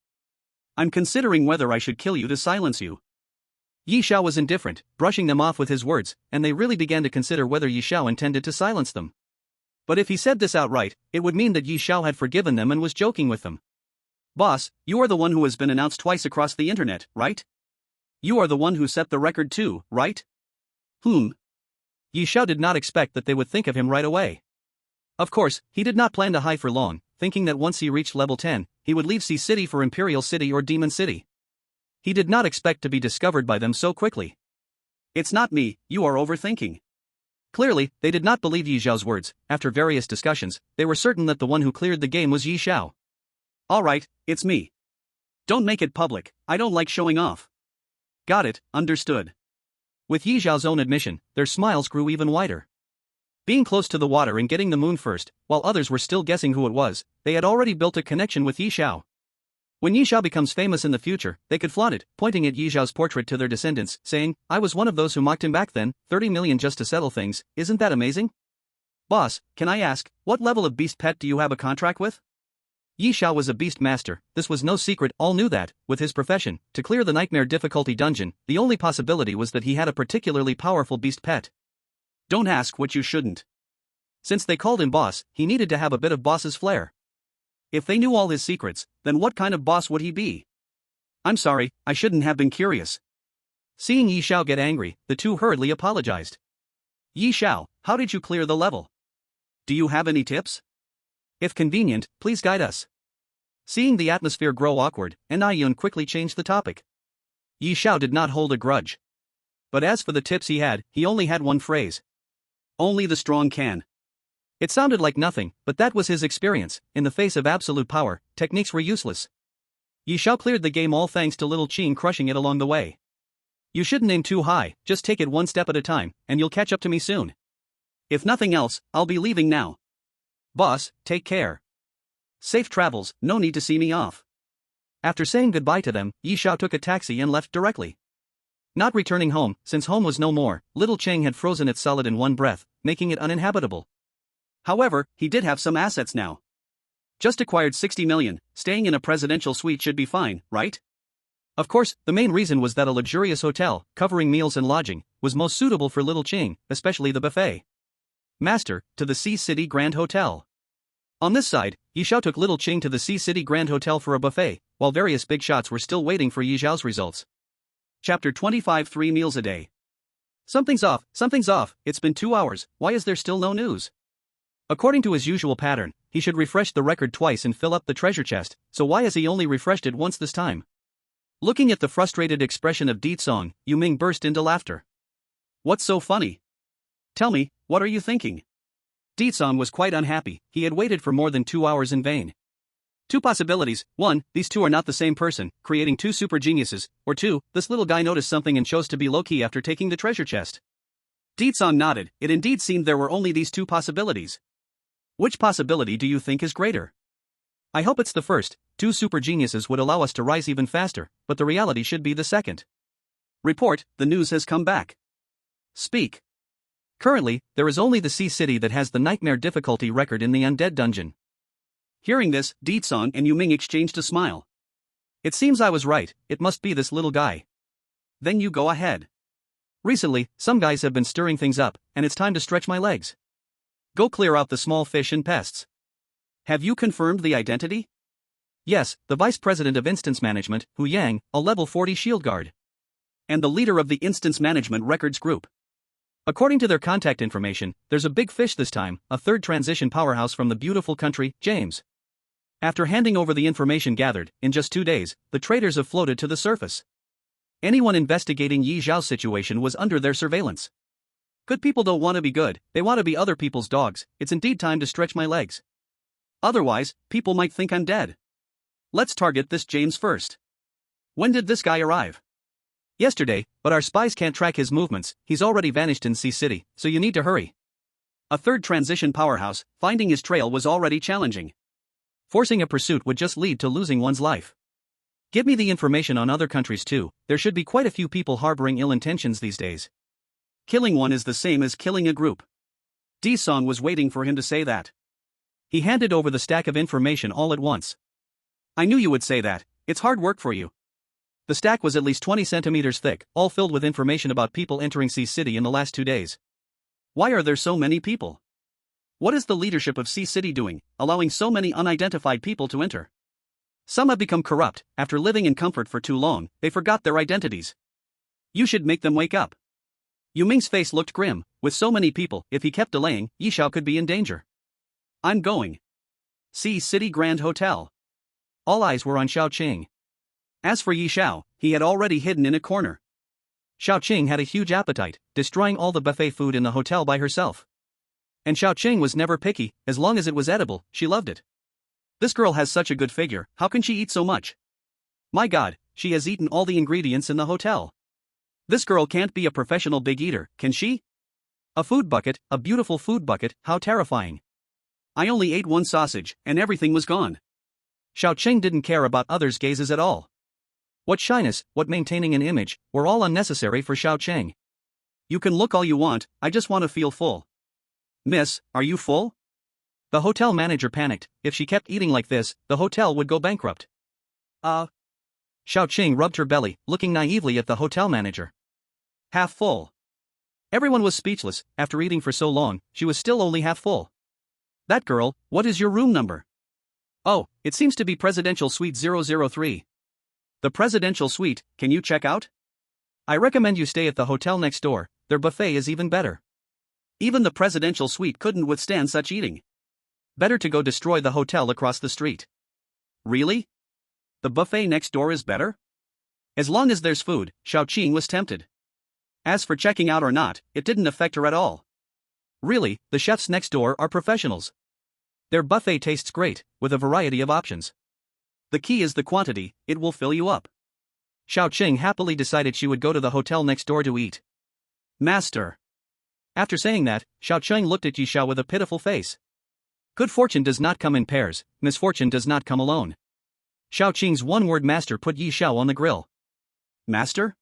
I'm considering whether I should kill you to silence you. Yi Xiao was indifferent, brushing them off with his words, and they really began to consider whether Yi Xiao intended to silence them. But if he said this outright, it would mean that Yi Xiao had forgiven them and was joking with them. Boss, you are the one who has been announced twice across the internet, right? You are the one who set the record too, right? Yi Xiao did not expect that they would think of him right away. Of course, he did not plan to hide for long, thinking that once he reached level 10, he would leave Sea City for Imperial City or Demon City. He did not expect to be discovered by them so quickly. It's not me, you are overthinking. Clearly, they did not believe Yi Xiao's words. After various discussions, they were certain that the one who cleared the game was Yi Xiao. Alright, it's me. Don't make it public, I don't like showing off. Got it, understood. With Yi Xiao's own admission, their smiles grew even wider. Being close to the water and getting the moon first, while others were still guessing who it was, they had already built a connection with Yi Xiao. When Yi Xiao becomes famous in the future, they could flaunt it, pointing at Yi Xiao's portrait to their descendants, saying, I was one of those who mocked him back then, 30 million just to settle things, isn't that amazing? Boss, can I ask, what level of beast pet do you have a contract with? Yi Xiao was a beast master, this was no secret, all knew that, with his profession, to clear the nightmare difficulty dungeon, the only possibility was that he had a particularly powerful beast pet. Don't ask what you shouldn't. Since they called him boss, he needed to have a bit of boss's flair. If they knew all his secrets, then what kind of boss would he be? I'm sorry, I shouldn't have been curious. Seeing Yi Xiao get angry, the two hurriedly apologized. Yi Xiao, how did you clear the level? Do you have any tips? If convenient, please guide us. Seeing the atmosphere grow awkward, An Yun quickly changed the topic. Yi Xiao did not hold a grudge. But as for the tips he only had one phrase. Only the strong can. It sounded like nothing, but that was his experience. In the face of absolute power, techniques were useless. Yi Xiao cleared the game all thanks to little Qing crushing it along the way. You shouldn't aim too high, just take it one step at a time, and you'll catch up to me soon. If nothing else, I'll be leaving now. Boss, take care. Safe travels, no need to see me off. After saying goodbye to them, Yi Xiao took a taxi and left directly. Not returning home, since home was no more, little Cheng had frozen it solid in one breath, making it uninhabitable. However, he did have some assets now. Just acquired 60 million, staying in a presidential suite should be fine, right? Of course, the main reason was that a luxurious hotel, covering meals and lodging, was most suitable for little Cheng, especially the buffet. Master, to the Sea City Grand Hotel. On this side, Yi Xiao took little Cheng to the Sea City Grand Hotel for a buffet, while various big shots were still waiting for Yi Xiao's results. Chapter 25 3 Meals a Day. Something's off, it's been 2 hours, why is there still no news? According to his usual pattern, he should refresh the record twice and fill up the treasure chest, so why has he only refreshed it once this time? Looking at the frustrated expression of Di Song, Yu Ming burst into laughter. What's so funny? Tell me, what are you thinking? Di Song was quite unhappy, he had waited for more than 2 hours in vain. Two possibilities: 1, these two are not the same person, creating two super geniuses, or 2, this little guy noticed something and chose to be low-key after taking the treasure chest. Di Song nodded, it indeed seemed there were only these two possibilities. Which possibility do you think is greater? I hope it's the first. Two super geniuses would allow us to rise even faster, but the reality should be the second. Report, the news has come back. Speak. Currently, there is only the Sea City that has the nightmare difficulty record in the undead dungeon. Hearing this, Di Song and Yu Ming exchanged a smile. It seems I was right, it must be this little guy. Then you go ahead. Recently, some guys have been stirring things up, and it's time to stretch my legs. Go clear out the small fish and pests. Have you confirmed the identity? Yes, the Vice President of Instance Management, Hu Yang, a level 40 shield guard. And the leader of the Instance Management Records Group. According to their contact information, there's a big fish this time, a third transition powerhouse from the beautiful country, James. After handing over the information gathered, in just 2 days, the traitors have floated to the surface. Anyone investigating Yi Xiao's situation was under their surveillance. Good people don't want to be good, they want to be other people's dogs, it's indeed time to stretch my legs. Otherwise, people might think I'm dead. Let's target this James first. When did this guy arrive? Yesterday, but our spies can't track his movements, he's already vanished in Sea City, so you need to hurry. A third transition powerhouse, finding his trail was already challenging. Forcing a pursuit would just lead to losing one's life. Give me the information on other countries too, there should be quite a few people harboring ill intentions these days. Killing one is the same as killing a group. Di Song was waiting for him to say that. He handed over the stack of information all at once. I knew you would say that, it's hard work for you. The stack was at least 20 centimeters thick, all filled with information about people entering Sea City in the last 2 days. Why are there so many people? What is the leadership of Sea City doing, allowing so many unidentified people to enter? Some have become corrupt, after living in comfort for too long, they forgot their identities. You should make them wake up. Yu Ming's face looked grim, with so many people, if he kept delaying, Yi Xiao could be in danger. I'm going. Sea City Grand Hotel. All eyes were on Xiao Qing. As for Yi Xiao, he had already hidden in a corner. Xiao Qing had a huge appetite, destroying all the buffet food in the hotel by herself. And Xiao Qing was never picky, as long as it was edible, she loved it. This girl has such a good figure, how can she eat so much? My god, she has eaten all the ingredients in the hotel. This girl can't be a professional big eater, can she? A food bucket, a beautiful food bucket, how terrifying. I only ate one sausage, and everything was gone. Xiao Qing didn't care about others' gazes at all. What shyness, what maintaining an image, were all unnecessary for Xiao Qing. You can look all you want, I just want to feel full. Miss, are you full? The hotel manager panicked, if she kept eating like this, the hotel would go bankrupt. Xiao Qing rubbed her belly, looking naively at the hotel manager. Half full. Everyone was speechless, after eating for so long, she was still only half full. That girl, what is your room number? Oh, it seems to be Presidential Suite 003. The Presidential Suite, can you check out? I recommend you stay at the hotel next door, their buffet is even better. Even the Presidential Suite couldn't withstand such eating. Better to go destroy the hotel across the street. Really? The buffet next door is better? As long as there's food, Xiao Qing was tempted. As for checking out or not, it didn't affect her at all. Really, the chefs next door are professionals. Their buffet tastes great, with a variety of options. The key is the quantity, it will fill you up. Xiao Qing happily decided she would go to the hotel next door to eat. Master. After saying that, Xiao Qing looked at Yi Xiao with a pitiful face. Good fortune does not come in pairs, misfortune does not come alone. Xiao Qing's one-word master put Yi Xiao on the grill. Master?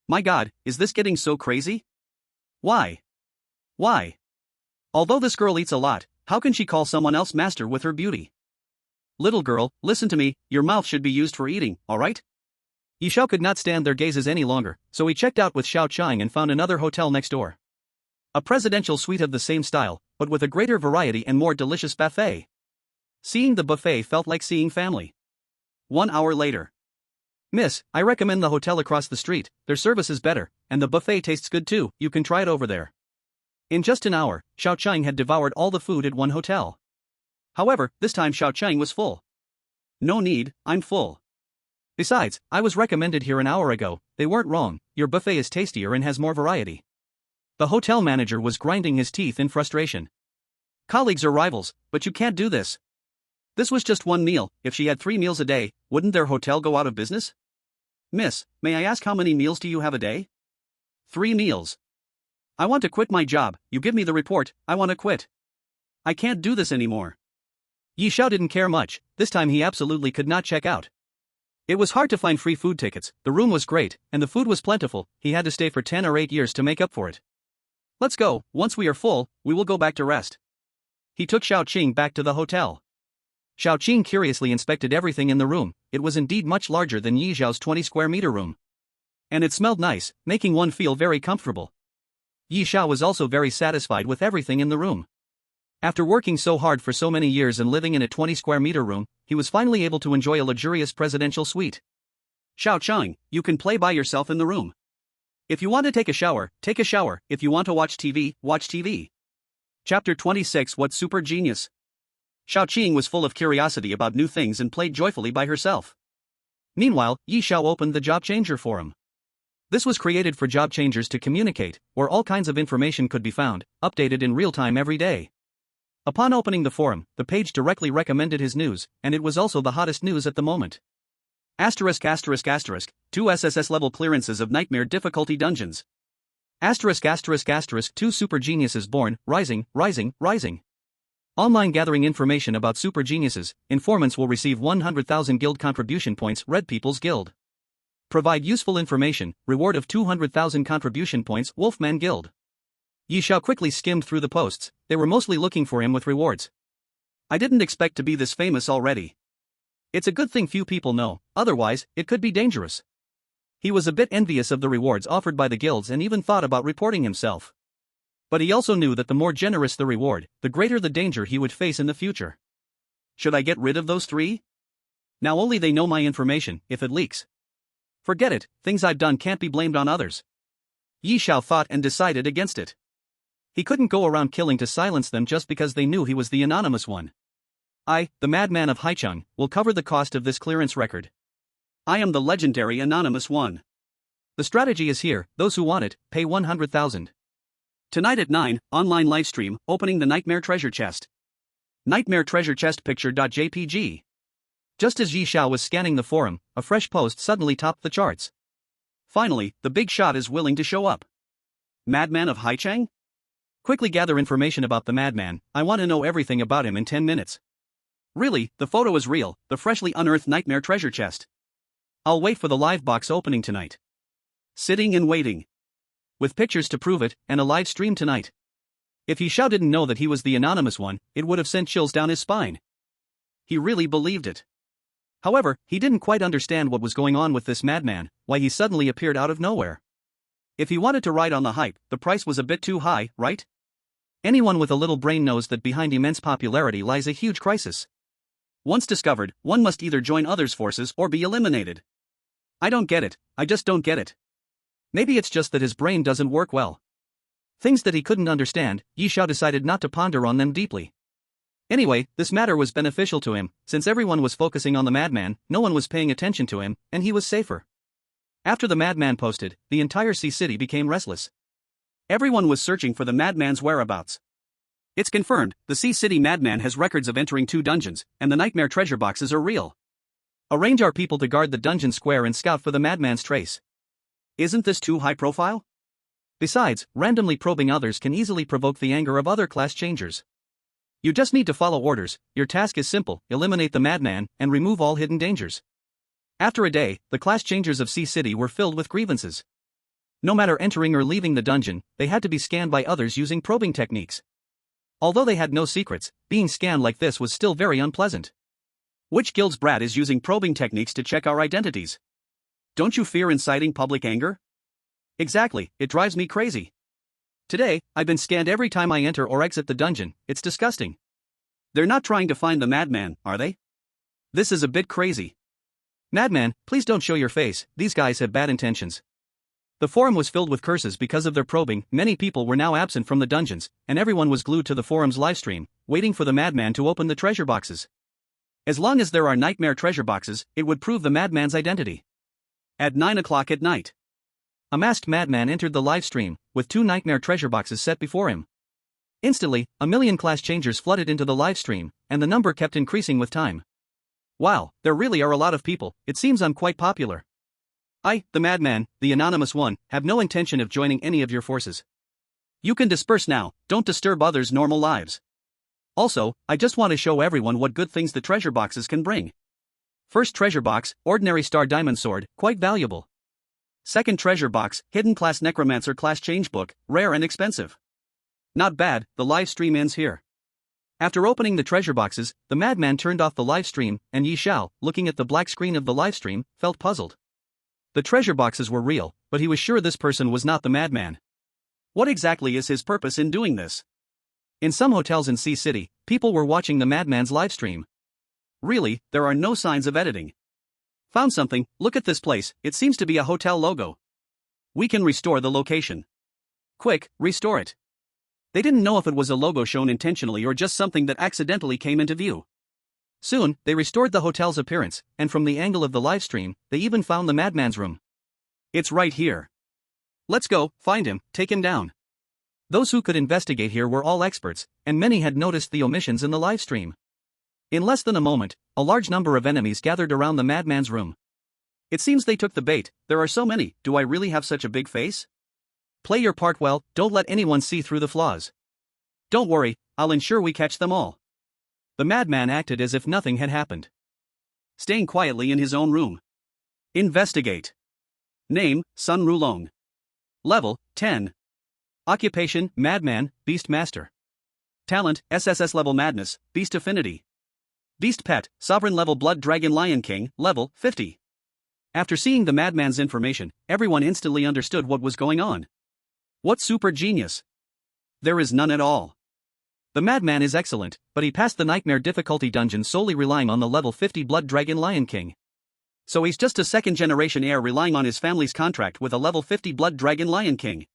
My god, is this getting so crazy? Why? Why? Although this girl eats a lot, how can she call someone else master with her beauty? Little girl, listen to me, your mouth should be used for eating, alright? Yi Xiao could not stand their gazes any longer, so he checked out with Xiao Qing and found another hotel next door. A presidential suite of the same style, but with a greater variety and more delicious buffet. Seeing the buffet felt like seeing family. 1 hour later. Miss, I recommend the hotel across the street, their service is better, and the buffet tastes good too, you can try it over there. In just an hour, Xiao Qing had devoured all the food at one hotel. However, this time Xiao Qing was full. No need, I'm full. Besides, I was recommended here an hour ago, they weren't wrong, your buffet is tastier and has more variety. The hotel manager was grinding his teeth in frustration. Colleagues are rivals, but you can't do this. This was just one meal, if she had 3 meals a day, wouldn't their hotel go out of business? Miss, may I ask how many meals do you have a day? 3 meals. I want to quit my job, you give me the report, I want to quit. I can't do this anymore. Yi Xiao didn't care much, this time he absolutely could not check out. It was hard to find free food tickets, the room was great, and the food was plentiful, he had to stay for 10 or 8 years to make up for it. Let's go, once we are full, we will go back to rest. He took Xiao Qing back to the hotel. Xiao Qing curiously inspected everything in the room, it was indeed much larger than Yi Xiao's 20 square meter room. And it smelled nice, making one feel very comfortable. Yi Xiao was also very satisfied with everything in the room. After working so hard for so many years and living in a 20 square meter room, he was finally able to enjoy a luxurious presidential suite. Xiao Qing, you can play by yourself in the room. If you want to take a shower, take a shower, if you want to watch TV, watch TV. Chapter 26 What Super Genius? Xiao Qing was full of curiosity about new things and played joyfully by herself. Meanwhile, Yi Xiao opened the Job Changer forum. This was created for job changers to communicate, where all kinds of information could be found, updated in real time every day. Upon opening the forum, the page directly recommended his news, and it was also the hottest news at the moment. Asterisk asterisk asterisk, 2 SSS level clearances of nightmare difficulty dungeons. Asterisk asterisk asterisk 2 super geniuses born, rising, rising, rising. Online gathering information about super geniuses, informants will receive 100,000 guild contribution points, Red People's Guild. Provide useful information, reward of 200,000 contribution points, Wolfman Guild. Yi Xiao quickly skimmed through the posts, they were mostly looking for him with rewards. I didn't expect to be this famous already. It's a good thing few people know, otherwise, it could be dangerous. He was a bit envious of the rewards offered by the guilds and even thought about reporting himself. But he also knew that the more generous the reward, the greater the danger he would face in the future. Should I get rid of those 3? Now only they know my information, if it leaks. Forget it, things I've done can't be blamed on others. Yi Xiao thought and decided against it. He couldn't go around killing to silence them just because they knew he was the anonymous one. I, the madman of Haicheng, will cover the cost of this clearance record. I am the legendary anonymous one. The strategy is here, those who want it, pay 100,000. Tonight at 9, online livestream, opening the Nightmare Treasure Chest. Nightmare Treasure Chest picture.jpg. Just as Yi Xiao was scanning the forum, a fresh post suddenly topped the charts. Finally, the big shot is willing to show up. Madman of Haicheng? Quickly gather information about the madman, I want to know everything about him in 10 minutes. Really, the photo is real, the freshly unearthed Nightmare Treasure Chest. I'll wait for the live box opening tonight. Sitting and waiting. With pictures to prove it, and a live stream tonight. If Yi Xiao didn't know that he was the anonymous one, it would have sent chills down his spine. He really believed it. However, he didn't quite understand what was going on with this madman, why he suddenly appeared out of nowhere. If he wanted to ride on the hype, the price was a bit too high, right? Anyone with a little brain knows that behind immense popularity lies a huge crisis. Once discovered, one must either join others' forces or be eliminated. I don't get it, I just don't get it. Maybe it's just that his brain doesn't work well. Things that he couldn't understand, Yi Xiao decided not to ponder on them deeply. Anyway, this matter was beneficial to him, since everyone was focusing on the madman, no one was paying attention to him, and he was safer. After the madman posted, the entire Sea City became restless. Everyone was searching for the madman's whereabouts. It's confirmed, the Sea City madman has records of entering 2 dungeons, and the nightmare treasure boxes are real. Arrange our people to guard the dungeon square and scout for the madman's trace. Isn't this too high profile? Besides, randomly probing others can easily provoke the anger of other class changers. You just need to follow orders. Your task is simple: eliminate the madman and remove all hidden dangers. After a day, the class changers of Sea City were filled with grievances. No matter entering or leaving the dungeon, they had to be scanned by others using probing techniques. Although they had no secrets, being scanned like this was still very unpleasant. Which guild's brat is using probing techniques to check our identities? Don't you fear inciting public anger? Exactly, it drives me crazy. Today, I've been scanned every time I enter or exit the dungeon. It's disgusting. They're not trying to find the madman, are they? This is a bit crazy. Madman, please don't show your face, these guys have bad intentions. The forum was filled with curses because of their probing. Many people were now absent from the dungeons, and everyone was glued to the forum's livestream, waiting for the madman to open the treasure boxes. As long as there are nightmare treasure boxes, it would prove the madman's identity. At 9 o'clock at night, a masked madman entered the livestream, with 2 nightmare treasure boxes set before him. Instantly, 1,000,000 class changers flooded into the livestream, and the number kept increasing with time. Wow, there really are a lot of people. It seems I'm quite popular. I, the madman, the anonymous one, have no intention of joining any of your forces. You can disperse now, don't disturb others' normal lives. Also, I just want to show everyone what good things the treasure boxes can bring. First treasure box, ordinary star diamond sword, quite valuable. Second treasure box, hidden class necromancer class change book, rare and expensive. Not bad, the live stream ends here. After opening the treasure boxes, the madman turned off the live stream, and Yi Xiao, looking at the black screen of the live stream, felt puzzled. The treasure boxes were real, but he was sure this person was not the madman. What exactly is his purpose in doing this? In some hotels in Sea City, people were watching the madman's live stream. Really, there are no signs of editing. Found something, look at this place, it seems to be a hotel logo. We can restore the location. Quick, restore it. They didn't know if it was a logo shown intentionally or just something that accidentally came into view. Soon, they restored the hotel's appearance, and from the angle of the live stream, they even found the madman's room. It's right here. Let's go, find him, take him down. Those who could investigate here were all experts, and many had noticed the omissions in the live stream. In less than a moment, a large number of enemies gathered around the madman's room. It seems they took the bait. There are so many. Do I really have such a big face? Play your part well, don't let anyone see through the flaws. Don't worry, I'll ensure we catch them all. The madman acted as if nothing had happened, staying quietly in his own room. Investigate. Name, Sun Rulong. Level, 10. Occupation, Madman, Beast Master. Talent, SSS level Madness, Beast Affinity. Beast Pet, Sovereign level Blood Dragon Lion King, level 50. After seeing the madman's information, everyone instantly understood what was going on. What super genius? There is none at all. The madman is excellent, but he passed the nightmare difficulty dungeon solely relying on the level 50 Blood Dragon Lion King. So he's just a second-generation heir relying on his family's contract with a level 50 Blood Dragon Lion King.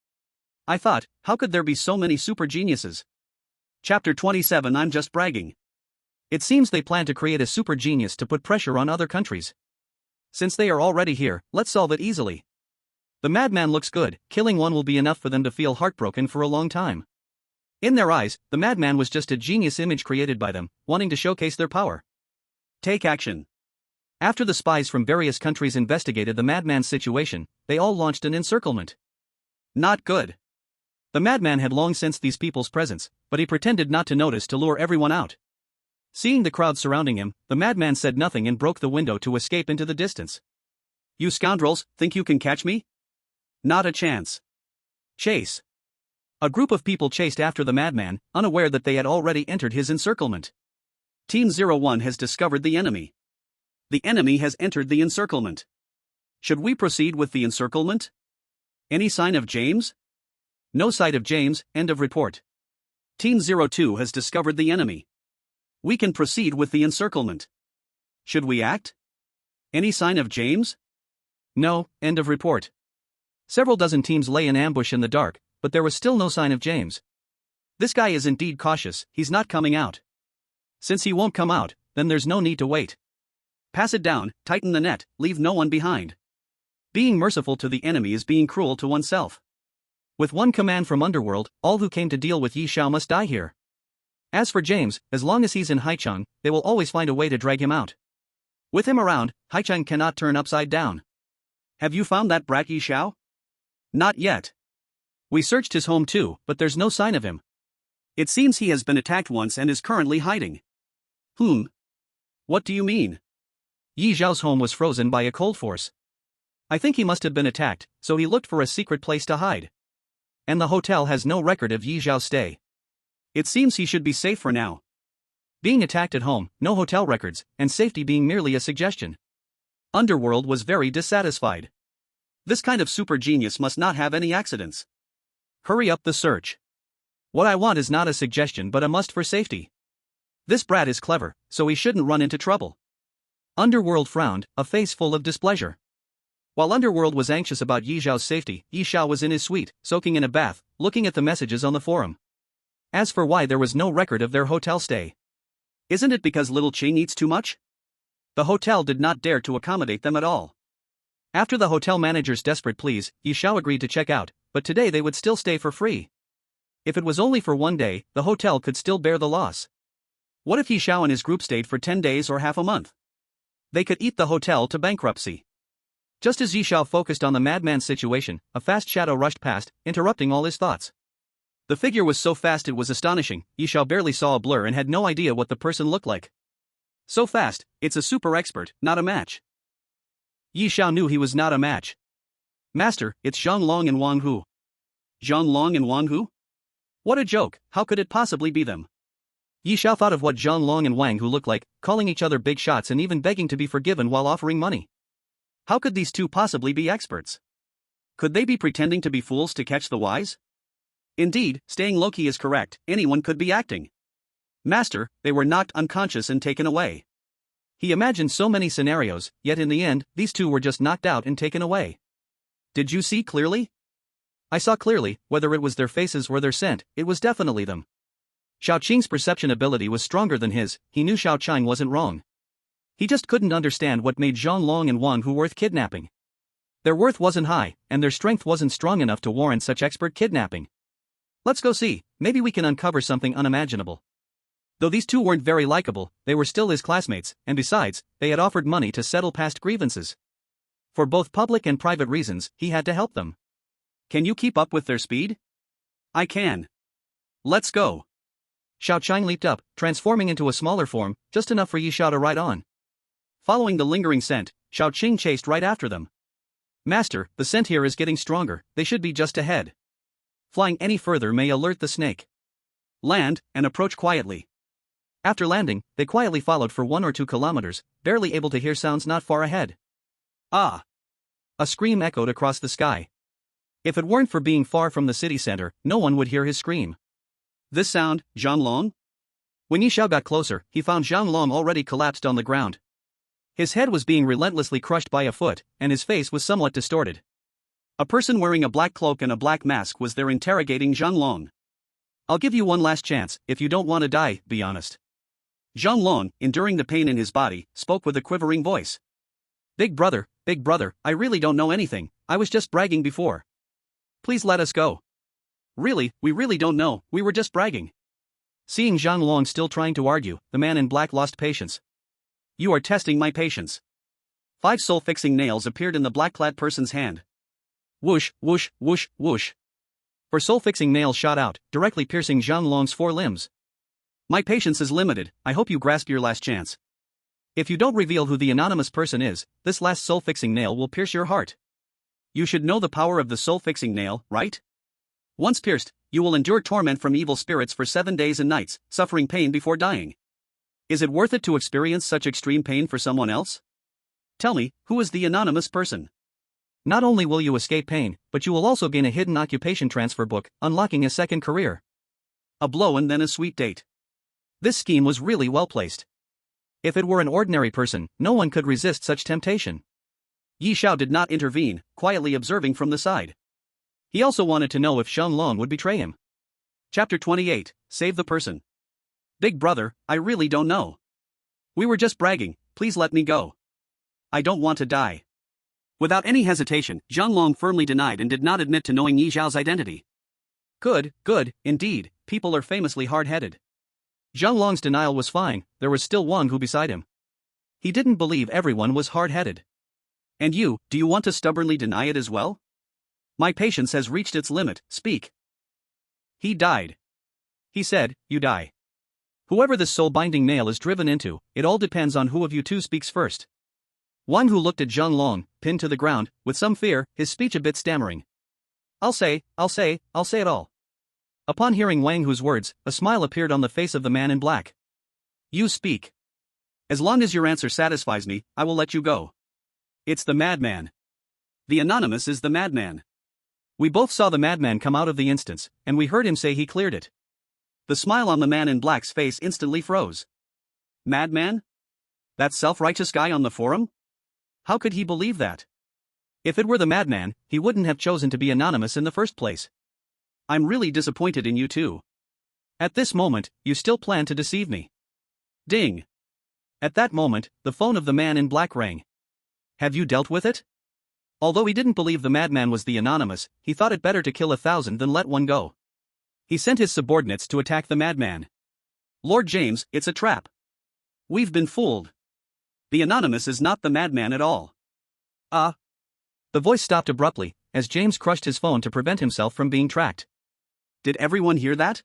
I thought, how could there be so many super geniuses? Chapter 27. I'm just bragging. It seems they plan to create a super genius to put pressure on other countries. Since they are already here, let's solve it easily. The madman looks good, killing one will be enough for them to feel heartbroken for a long time. In their eyes, the madman was just a genius image created by them, wanting to showcase their power. Take action. After the spies from various countries investigated the madman's situation, they all launched an encirclement. Not good. The madman had long sensed these people's presence, but he pretended not to notice to lure everyone out. Seeing the crowd surrounding him, the madman said nothing and broke the window to escape into the distance. You scoundrels, think you can catch me? Not a chance. Chase. A group of people chased after the madman, unaware that they had already entered his encirclement. Team 01 has discovered the enemy. The enemy has entered the encirclement. Should we proceed with the encirclement? Any sign of James? No sight of James, end of report. Team 02 has discovered the enemy. We can proceed with the encirclement. Should we act? Any sign of James? No, end of report. Several dozen teams lay in ambush in the dark, but there was still no sign of James. This guy is indeed cautious, he's not coming out. Since he won't come out, then there's no need to wait. Pass it down, tighten the net, leave no one behind. Being merciful to the enemy is being cruel to oneself. With one command from Underworld, all who came to deal with Yi Xiao must die here. As for James, as long as he's in Haicheng, they will always find a way to drag him out. With him around, Haicheng cannot turn upside down. Have you found that brat Yi Xiao? Not yet. We searched his home too, but there's no sign of him. It seems he has been attacked once and is currently hiding. What do you mean? Yi Zhao's home was frozen by a cold force. I think he must have been attacked, so he looked for a secret place to hide. And the hotel has no record of Yi Zhao's stay. It seems he should be safe for now. Being attacked at home, no hotel records, and safety being merely a suggestion. Underworld was very dissatisfied. This kind of super genius must not have any accidents. Hurry up the search. What I want is not a suggestion but a must for safety. This brat is clever, so he shouldn't run into trouble. Underworld frowned, a face full of displeasure. While Underworld was anxious about Yi Zhao's safety, Yi Xiao was in his suite, soaking in a bath, looking at the messages on the forum. As for why there was no record of their hotel stay. Isn't it because little Qing eats too much? The hotel did not dare to accommodate them at all. After the hotel manager's desperate pleas, Yi Xiao agreed to check out, but today they would still stay for free. If it was only for one day, the hotel could still bear the loss. What if Yi Xiao and his group stayed for 10 days or half a month? They could eat the hotel to bankruptcy. Just as Yi Xiao focused on the madman's situation, a fast shadow rushed past, interrupting all his thoughts. The figure was so fast it was astonishing. Yi Xiao barely saw a blur and had no idea what the person looked like. So fast, it's a super expert, not a match. Yi Xiao knew he was not a match. Master, it's Zhang Long and Wang Hu. Zhang Long and Wang Hu? What a joke, how could it possibly be them? Yi Xiao thought of what Zhang Long and Wang Hu looked like, calling each other big shots and even begging to be forgiven while offering money. How could these two possibly be experts? Could they be pretending to be fools to catch the wise? Indeed, staying low-key is correct, anyone could be acting. Master, they were knocked unconscious and taken away. He imagined so many scenarios, yet in the end, these two were just knocked out and taken away. Did you see clearly? I saw clearly, whether it was their faces or their scent, it was definitely them. Xiao Qing's perception ability was stronger than his, he knew Xiao Qing wasn't wrong. He just couldn't understand what made Zhang Long and Wang Hu worth kidnapping. Their worth wasn't high, and their strength wasn't strong enough to warrant such expert kidnapping. Let's go see, maybe we can uncover something unimaginable. Though these two weren't very likable, they were still his classmates, and besides, they had offered money to settle past grievances. For both public and private reasons, he had to help them. Can you keep up with their speed? I can. Let's go. Xiao Qing leaped up, transforming into a smaller form, just enough for Yi Xiao to ride on. Following the lingering scent, Xiao Qing chased right after them. Master, the scent here is getting stronger, they should be just ahead. Flying any further may alert the snake. Land, and approach quietly. After landing, they quietly followed for 1 or 2 kilometers, barely able to hear sounds not far ahead. Ah! A scream echoed across the sky. If it weren't for being far from the city center, no one would hear his scream. This sound, Zhang Long? When Yi Xiao got closer, he found Zhang Long already collapsed on the ground. His head was being relentlessly crushed by a foot, and his face was somewhat distorted. A person wearing a black cloak and a black mask was there interrogating Zhang Long. I'll give you one last chance, if you don't want to die, be honest. Zhang Long, enduring the pain in his body, spoke with a quivering voice. Big brother, I really don't know anything, I was just bragging before. Please let us go. Really, we really don't know, we were just bragging. Seeing Zhang Long still trying to argue, the man in black lost patience. You are testing my patience. 5 soul-fixing nails appeared in the black-clad person's hand. Whoosh, whoosh, whoosh, whoosh. 4 soul-fixing nails shot out, directly piercing Zhang Long's 4 limbs. My patience is limited, I hope you grasp your last chance. If you don't reveal who the anonymous person is, this last soul-fixing nail will pierce your heart. You should know the power of the soul-fixing nail, right? Once pierced, you will endure torment from evil spirits for 7 days and nights, suffering pain before dying. Is it worth it to experience such extreme pain for someone else? Tell me, who is the anonymous person? Not only will you escape pain, but you will also gain a hidden occupation transfer book, unlocking a second career. A blow and then a sweet date. This scheme was really well placed. If it were an ordinary person, no one could resist such temptation. Yi Xiao did not intervene, quietly observing from the side. He also wanted to know if Zhang Long would betray him. Chapter 28, Save the Person. Big brother, I really don't know. We were just bragging, please let me go. I don't want to die. Without any hesitation, Zhang Long firmly denied and did not admit to knowing Yi Xiao's identity. Good, indeed, people are famously hard-headed. Zhang Long's denial was fine, there was still Wang Hu beside him. He didn't believe everyone was hard-headed. And you, do you want to stubbornly deny it as well? My patience has reached its limit, speak. He died. He said, you die. Whoever this soul-binding nail is driven into, it all depends on who of you two speaks first. Wang Hu looked at Zhang Long, pinned to the ground, with some fear, his speech a bit stammering. I'll say it all. Upon hearing Wang Hu's words, a smile appeared on the face of the man in black. You speak. As long as your answer satisfies me, I will let you go. It's the madman. The anonymous is the madman. We both saw the madman come out of the instance, and we heard him say he cleared it. The smile on the man in black's face instantly froze. Madman? That self-righteous guy on the forum? How could he believe that? If it were the madman, he wouldn't have chosen to be anonymous in the first place. I'm really disappointed in you too. At this moment, you still plan to deceive me. Ding. At that moment, the phone of the man in black rang. Have you dealt with it? Although he didn't believe the madman was the anonymous, he thought it better to kill 1,000 than let one go. He sent his subordinates to attack the madman. Lord James, it's a trap. We've been fooled. The anonymous is not the madman at all. The voice stopped abruptly, as James crushed his phone to prevent himself from being tracked. Did everyone hear that?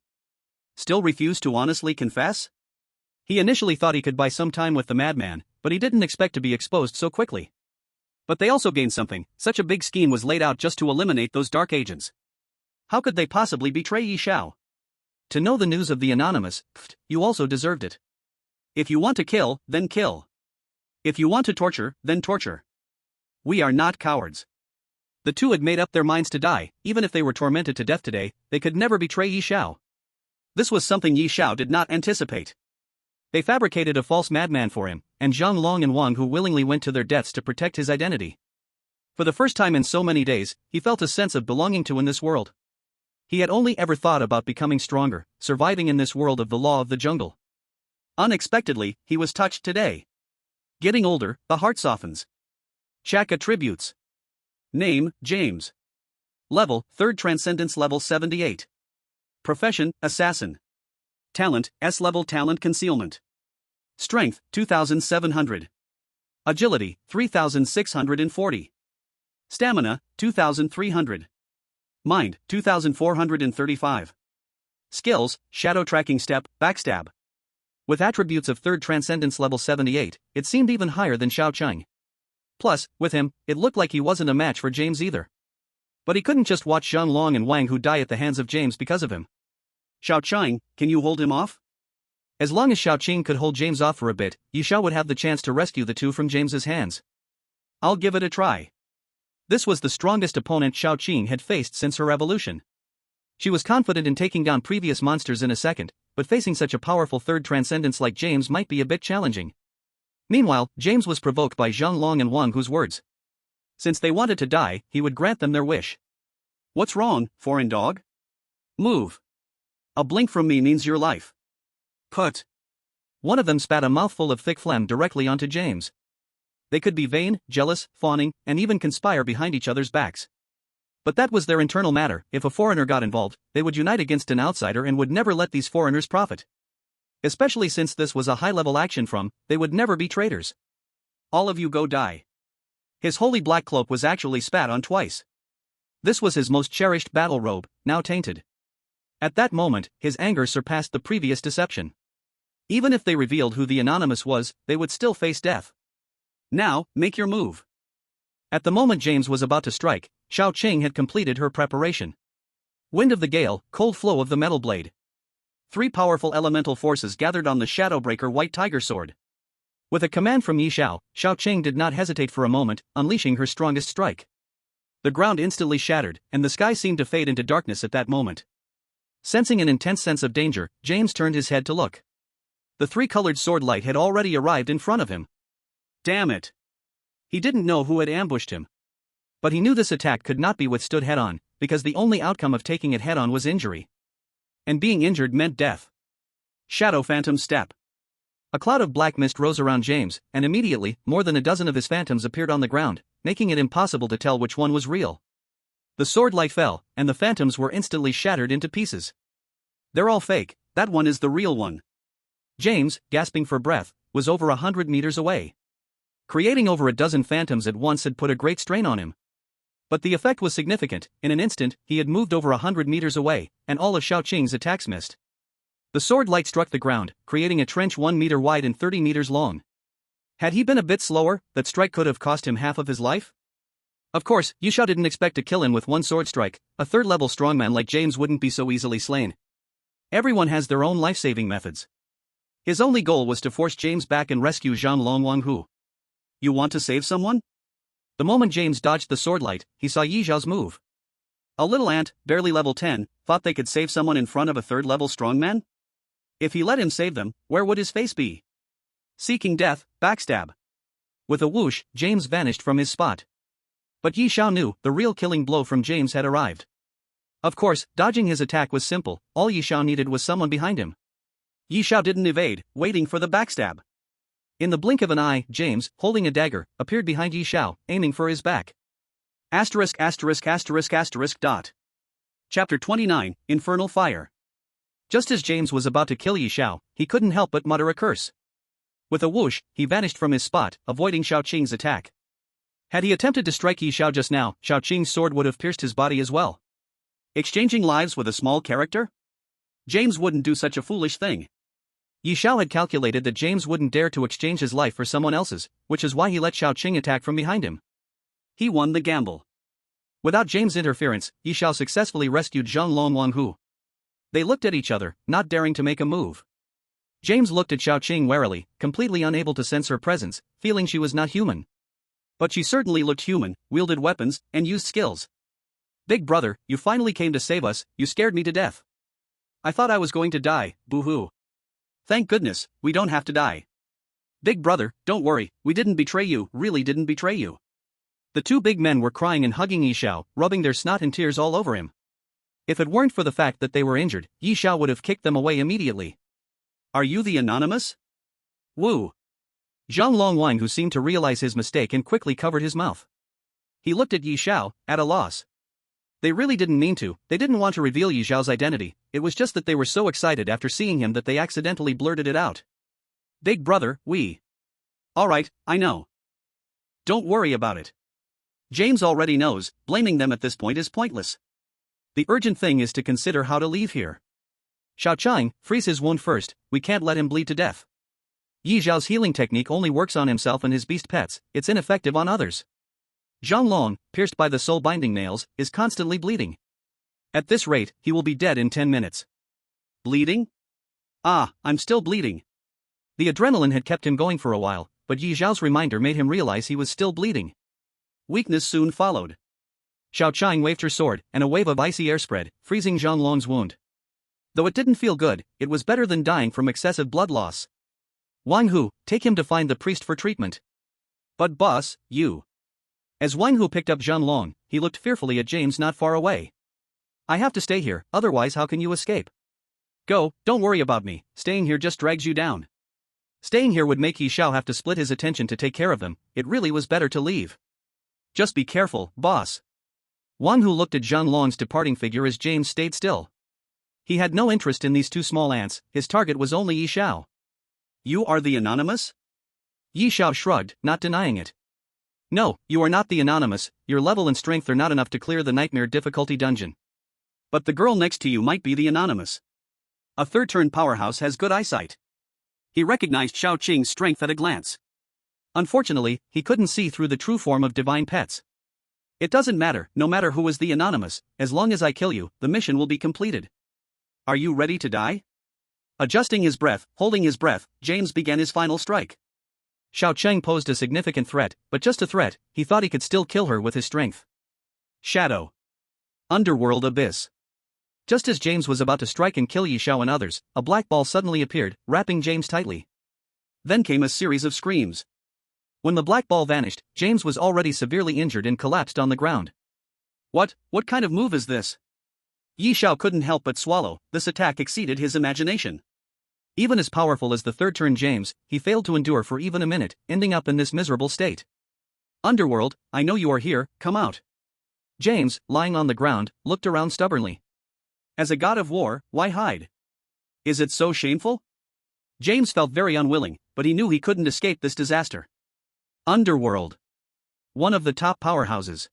Still refuse to honestly confess? He initially thought he could buy some time with the madman, but he didn't expect to be exposed so quickly. But they also gained something. Such a big scheme was laid out just to eliminate those dark agents. How could they possibly betray Yi Xiao? To know the news of the anonymous, you also deserved it. If you want to kill, then kill. If you want to torture, then torture. We are not cowards. The two had made up their minds to die. Even if they were tormented to death today, they could never betray Yi Xiao. This was something Yi Xiao did not anticipate. They fabricated a false madman for him, and Zhang Long and Wang Hu willingly went to their deaths to protect his identity. For the first time in so many days, he felt a sense of belonging to in this world. He had only ever thought about becoming stronger, surviving in this world of the law of the jungle. Unexpectedly, he was touched today. Getting older, the heart softens. Check attributes. Name, James. Level, 3rd Transcendence level 78. Profession, Assassin. Talent, S-level talent concealment. Strength, 2,700. Agility, 3,640. Stamina, 2,300. Mind, 2,435. Skills, Shadow Tracking Step, Backstab. With attributes of 3rd Transcendence level 78, it seemed even higher than Xiao Cheng. Plus, with him, it looked like he wasn't a match for James either. But he couldn't just watch Zhang Long and Wang Hu die at the hands of James because of him. Xiao Cheng, can you hold him off? As long as Xiao Qing could hold James off for a bit, Yi Xiao would have the chance to rescue the two from James's hands. I'll give it a try. This was the strongest opponent Xiao Qing had faced since her evolution. She was confident in taking down previous monsters in a second, but facing such a powerful 3rd Transcendence like James might be a bit challenging. Meanwhile, James was provoked by Zhang Long and Wang Hu's words. Since they wanted to die, he would grant them their wish. What's wrong, foreign dog? Move. A blink from me means your life. Put. One of them spat a mouthful of thick phlegm directly onto James. They could be vain, jealous, fawning, and even conspire behind each other's backs. But that was their internal matter. If a foreigner got involved, they would unite against an outsider and would never let these foreigners profit. Especially since this was a high-level action from, they would never be traitors. All of you go die. His holy black cloak was actually spat on twice. This was his most cherished battle robe, now tainted. At that moment, his anger surpassed the previous deception. Even if they revealed who the anonymous was, they would still face death. Now, make your move. At the moment James was about to strike, Xiao Qing had completed her preparation. Wind of the gale, cold flow of the metal blade. 3 powerful elemental forces gathered on the Shadowbreaker White Tiger Sword. With a command from Yi Xiao, Xiao Qing did not hesitate for a moment, unleashing her strongest strike. The ground instantly shattered, and the sky seemed to fade into darkness at that moment. Sensing an intense sense of danger, James turned his head to look. The 3-colored sword light had already arrived in front of him. Damn it! He didn't know who had ambushed him. But he knew this attack could not be withstood head-on, because the only outcome of taking it head-on was injury. And being injured meant death. Shadow Phantom Step. A cloud of black mist rose around James, and immediately, more than a dozen of his phantoms appeared on the ground, making it impossible to tell which one was real. The sword light fell, and the phantoms were instantly shattered into pieces. They're all fake, that one is the real one. James, gasping for breath, was over 100 meters away. Creating over a dozen phantoms at once had put a great strain on him. But the effect was significant. In an instant, he had moved over 100 meters away, and all of Xiao Qing's attacks missed. The sword light struck the ground, creating a trench 1 meter wide and 30 meters long. Had he been a bit slower, that strike could have cost him half of his life? Of course, Yi Xiao didn't expect to kill him with one sword strike. A third-level strongman like James wouldn't be so easily slain. Everyone has their own life-saving methods. His only goal was to force James back and rescue Zhang Longwanghu. You want to save someone? The moment James dodged the sword light, he saw Yi Xiao's move. A little ant, barely level 10, thought they could save someone in front of a third-level strongman? If he let him save them, where would his face be? Seeking death, backstab. With a whoosh, James vanished from his spot. But Yi Xiao knew the real killing blow from James had arrived. Of course, dodging his attack was simple, all Yi Xiao needed was someone behind him. Yi Xiao didn't evade, waiting for the backstab. In the blink of an eye, James, holding a dagger, appeared behind Yi Xiao, aiming for his back. Asterisk asterisk asterisk asterisk dot. Chapter 29, Infernal Fire. Just as James was about to kill Yi Xiao, he couldn't help but mutter a curse. With a whoosh, he vanished from his spot, avoiding Shao Qing's attack. Had he attempted to strike Yi Xiao just now, Shao Qing's sword would have pierced his body as well. Exchanging lives with a small character? James wouldn't do such a foolish thing. Yi Xiao had calculated that James wouldn't dare to exchange his life for someone else's, which is why he let Shao Qing attack from behind him. He won the gamble. Without James' interference, Yi Xiao successfully rescued Zhang Longwanghu. They looked at each other, not daring to make a move. James looked at Shao Qing warily, completely unable to sense her presence, feeling she was not human. But she certainly looked human, wielded weapons, and used skills. Big brother, you finally came to save us, you scared me to death. I thought I was going to die, boo-hoo. Thank goodness, we don't have to die. Big brother, don't worry, we didn't betray you, really didn't betray you. The two big men were crying and hugging Yi Xiao, rubbing their snot and tears all over him. If it weren't for the fact that they were injured, Yi Xiao would have kicked them away immediately. Are you the anonymous? Woo. Zhang Longwang, who seemed to realize his mistake and quickly covered his mouth. He looked at Yi Xiao, at a loss. They really didn't mean to, they didn't want to reveal Yi Xiao's identity, it was just that they were so excited after seeing him that they accidentally blurted it out. Big brother, we. Alright, I know. Don't worry about it. James already knows, blaming them at this point is pointless. The urgent thing is to consider how to leave here. Shao Qing, freeze his wound first, we can't let him bleed to death. Yi Xiao's healing technique only works on himself and his beast pets, it's ineffective on others. Zhang Long, pierced by the soul-binding nails, is constantly bleeding. At this rate, he will be dead in 10 minutes. Bleeding? Ah, I'm still bleeding. The adrenaline had kept him going for a while, but Yi Xiao's reminder made him realize he was still bleeding. Weakness soon followed. Shao Qing waved her sword, and a wave of icy air spread, freezing Zhang Long's wound. Though it didn't feel good, it was better than dying from excessive blood loss. Wang Hu, take him to find the priest for treatment. But boss, you. As Wang Hu picked up Zhang Long, he looked fearfully at James not far away. I have to stay here, otherwise how can you escape? Go, don't worry about me, staying here just drags you down. Staying here would make Yi Xiao have to split his attention to take care of them, it really was better to leave. Just be careful, boss. Wang Hu looked at Zhang Long's departing figure as James stayed still. He had no interest in these two small ants, his target was only Yi Xiao. You are the anonymous? Yi Xiao shrugged, not denying it. No, you are not the anonymous, your level and strength are not enough to clear the nightmare difficulty dungeon. But the girl next to you might be the anonymous. A third-turn powerhouse has good eyesight. He recognized Shao Qing's strength at a glance. Unfortunately, he couldn't see through the true form of divine pets. It doesn't matter, no matter who is the anonymous, as long as I kill you, the mission will be completed. Are you ready to die? Adjusting his breath, holding his breath, James began his final strike. Shao Qing posed a significant threat, but just a threat, he thought he could still kill her with his strength. Shadow. Underworld Abyss. Just as James was about to strike and kill Yi Xiao and others, a black ball suddenly appeared, wrapping James tightly. Then came a series of screams. When the black ball vanished, James was already severely injured and collapsed on the ground. What kind of move is this? Yi Xiao couldn't help but swallow, this attack exceeded his imagination. Even as powerful as the third-turn James, he failed to endure for even a minute, ending up in this miserable state. Underworld, I know you are here, come out. James, lying on the ground, looked around stubbornly. As a god of war, why hide? Is it so shameful? James felt very unwilling, but he knew he couldn't escape this disaster. Underworld. One of the top powerhouses.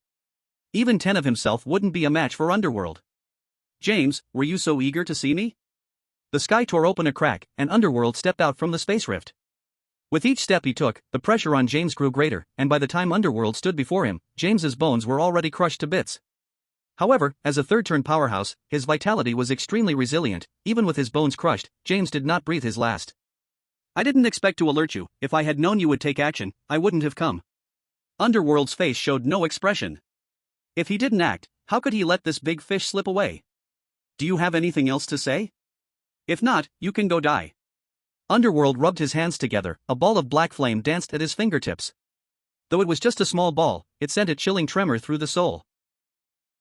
Even 10 of himself wouldn't be a match for Underworld. James, were you so eager to see me? The sky tore open a crack, and Underworld stepped out from the space rift. With each step he took, the pressure on James grew greater, and by the time Underworld stood before him, James's bones were already crushed to bits. However, as a third-turn powerhouse, his vitality was extremely resilient. Even with his bones crushed, James did not breathe his last. "I didn't expect to alert you. If I had known you would take action, I wouldn't have come." Underworld's face showed no expression. If he didn't act, how could he let this big fish slip away? "Do you have anything else to say? If not, you can go die." Underworld rubbed his hands together. A ball of black flame danced at his fingertips. Though it was just a small ball, it sent a chilling tremor through the soul.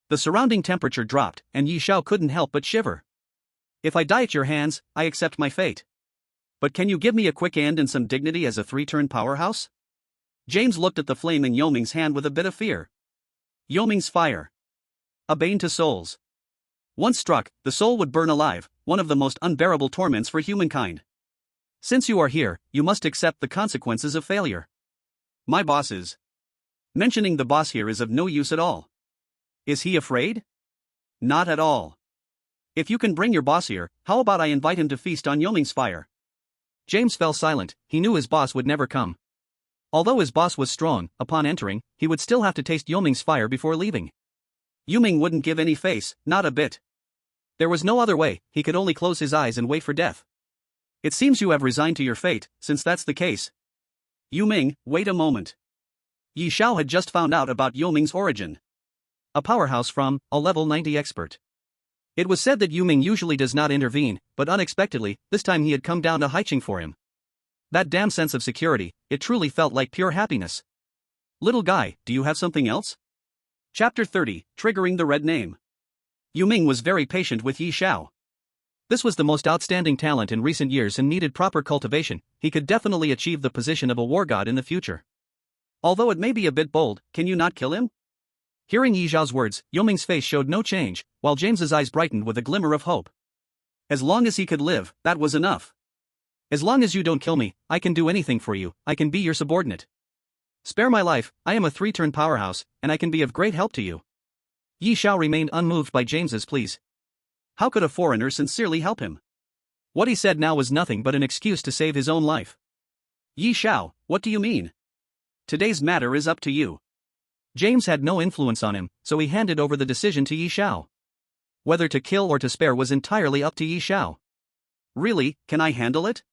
The surrounding temperature dropped, and Yi Xiao couldn't help but shiver. "If I die at your hands, I accept my fate. But can you give me a quick end and some dignity as a three-turn powerhouse?" James looked at the flame in Yao Ming's hand with a bit of fear. Yao Ming's fire. A bane to souls. Once struck, the soul would burn alive, one of the most unbearable torments for humankind. "Since you are here, you must accept the consequences of failure. My boss is..." Mentioning the boss here is of no use at all. Is he afraid? Not at all. "If you can bring your boss here, how about I invite him to feast on Yao Ming's fire?" James fell silent. He knew his boss would never come. Although his boss was strong, upon entering, he would still have to taste Yao Ming's fire before leaving. Yao Ming wouldn't give any face, not a bit. There was no other way. He could only close his eyes and wait for death. "It seems you have resigned to your fate. Since that's the case..." "Yao Ming, wait a moment." Yi Xiao had just found out about Yao Ming's origin. A powerhouse from a level 90 expert. It was said that Yao Ming usually does not intervene, but unexpectedly, this time he had come down to Haicheng for him. That damn sense of security, it truly felt like pure happiness. "Little guy, do you have something else?" Chapter 30, Triggering the Red Name. Yao Ming was very patient with Yi Xiao. This was the most outstanding talent in recent years and needed proper cultivation. He could definitely achieve the position of a war god in the future. "Although it may be a bit bold, can you not kill him?" Hearing Yi Xiao's words, Yao Ming's face showed no change, while James's eyes brightened with a glimmer of hope. As long as he could live, that was enough. "As long as you don't kill me, I can do anything for you. I can be your subordinate. Spare my life, I am a three-turn powerhouse, and I can be of great help to you." Yi Xiao remained unmoved by James's pleas. How could a foreigner sincerely help him? What he said now was nothing but an excuse to save his own life. "Yi Xiao, what do you mean? Today's matter is up to you." James had no influence on him, so he handed over the decision to Yi Xiao. Whether to kill or to spare was entirely up to Yi Xiao. "Really, can I handle it?"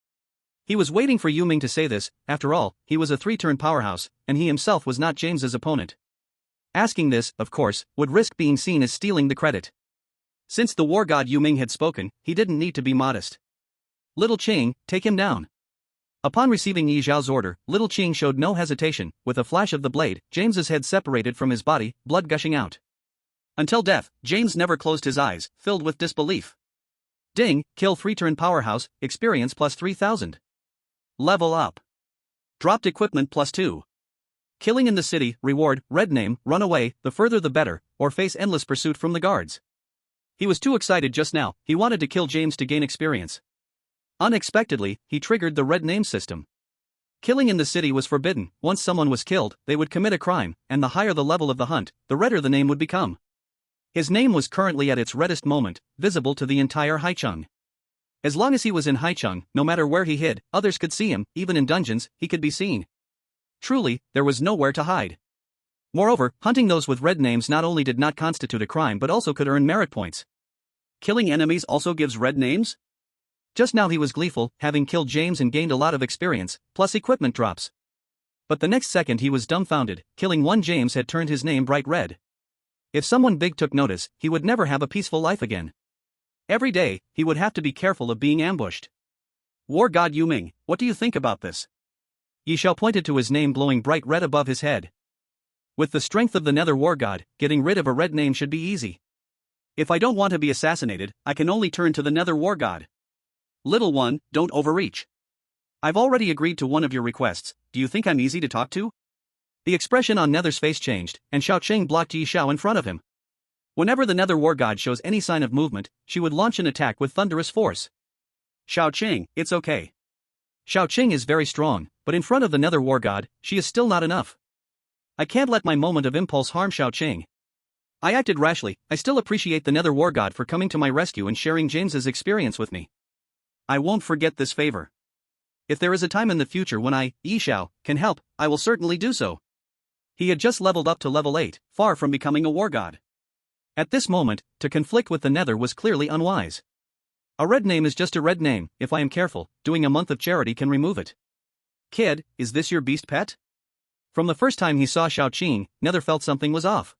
He was waiting for Yao Ming to say this. After all, he was a three-turn powerhouse, and he himself was not James's opponent. Asking this, of course, would risk being seen as stealing the credit. Since the war god Yao Ming had spoken, he didn't need to be modest. "Little Qing, take him down." Upon receiving Yi Xiao's order, Little Qing showed no hesitation. With a flash of the blade, James's head separated from his body, blood gushing out. Until death, James never closed his eyes, filled with disbelief. Ding, kill three-turn powerhouse, experience plus 3000. Level up. Dropped equipment plus 2. Killing in the city, reward, red name, run away, the further the better, or face endless pursuit from the guards. He was too excited just now. He wanted to kill James to gain experience. Unexpectedly, he triggered the red name system. Killing in the city was forbidden. Once someone was killed, they would commit a crime, and the higher the level of the hunt, the redder the name would become. His name was currently at its reddest moment, visible to the entire Haicheng. As long as he was in Haicheng, no matter where he hid, others could see him. Even in dungeons, he could be seen. Truly, there was nowhere to hide. Moreover, hunting those with red names not only did not constitute a crime but also could earn merit points. Killing enemies also gives red names? Just now he was gleeful, having killed James and gained a lot of experience, plus equipment drops. But the next second he was dumbfounded. Killing one James had turned his name bright red. If someone big took notice, he would never have a peaceful life again. Every day, he would have to be careful of being ambushed. War God Yao Ming, what do you think about this? Yi Xiao pointed to his name glowing bright red above his head. With the strength of the Nether War God, getting rid of a red name should be easy. If I don't want to be assassinated, I can only turn to the Nether War God. Little one, don't overreach. I've already agreed to one of your requests. Do you think I'm easy to talk to? The expression on Nether's face changed, and Xiao Qing blocked Yi Xiao in front of him. Whenever the Nether War God shows any sign of movement, she would launch an attack with thunderous force. Xiao Qing, it's okay. Xiao Qing is very strong, but in front of the Nether War God, she is still not enough. I can't let my moment of impulse harm Xiao Qing. I acted rashly. I still appreciate the Nether War God for coming to my rescue and sharing James's experience with me. I won't forget this favor. If there is a time in the future when I, Yi Xiao, can help, I will certainly do so. He had just leveled up to level 8, far from becoming a war god. At this moment, to conflict with the Nether was clearly unwise. A red name is just a red name. If I am careful, doing a month of charity can remove it. Kid, is this your beast pet? From the first time he saw Xiaoqing, Nether felt something was off.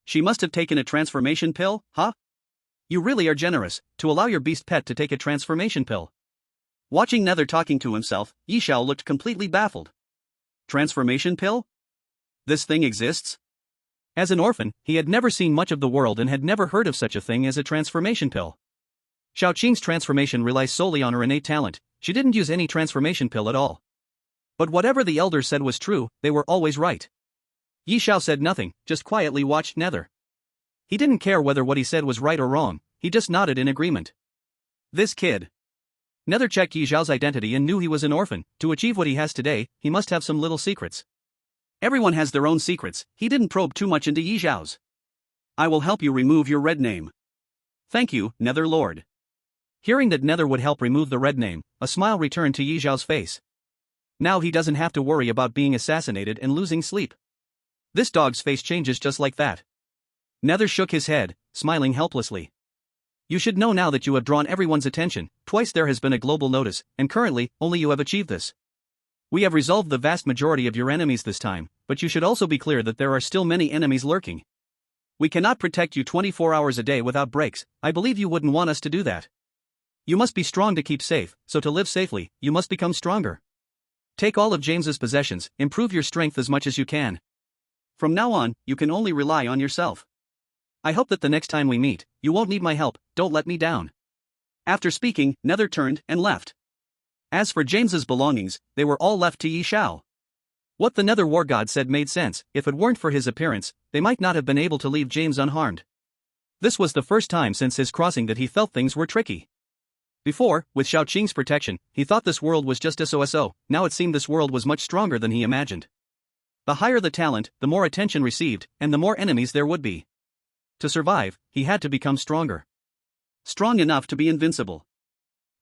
She must have taken a transformation pill, huh? You really are generous, to allow your beast pet to take a transformation pill. Watching Nether talking to himself, Yi Xiao looked completely baffled. Transformation pill? This thing exists? As an orphan, he had never seen much of the world and had never heard of such a thing as a transformation pill. Xiaoqing's transformation relies solely on her innate talent. She didn't use any transformation pill at all. But whatever the elders said was true, they were always right. Yi Xiao said nothing, just quietly watched Nether. He didn't care whether what he said was right or wrong, he just nodded in agreement. This kid. Nether checked Yi Xiao's identity and knew he was an orphan. To achieve what he has today, he must have some little secrets. Everyone has their own secrets. He didn't probe too much into Yi Xiao's. I will help you remove your red name. Thank you, Nether Lord. Hearing that Nether would help remove the red name, a smile returned to Yi Xiao's face. Now he doesn't have to worry about being assassinated and losing sleep. This dog's face changes just like that. Nether shook his head, smiling helplessly. You should know now that you have drawn everyone's attention. Twice there has been a global notice, and currently, only you have achieved this. We have resolved the vast majority of your enemies this time, but you should also be clear that there are still many enemies lurking. We cannot protect you 24 hours a day without breaks. I believe you wouldn't want us to do that. You must be strong to keep safe, so to live safely, you must become stronger. Take all of James's possessions, improve your strength as much as you can. From now on, you can only rely on yourself. I hope that the next time we meet, you won't need my help. Don't let me down. After speaking, Nether turned and left. As for James's belongings, they were all left to Yi Xiao. What the Nether War God said made sense. If it weren't for his appearance, they might not have been able to leave James unharmed. This was the first time since his crossing that he felt things were tricky. Before, with Xiaoqing's protection, he thought this world was just so. Now it seemed this world was much stronger than he imagined. The higher the talent, the more attention received, and the more enemies there would be. To survive, he had to become stronger. Strong enough to be invincible.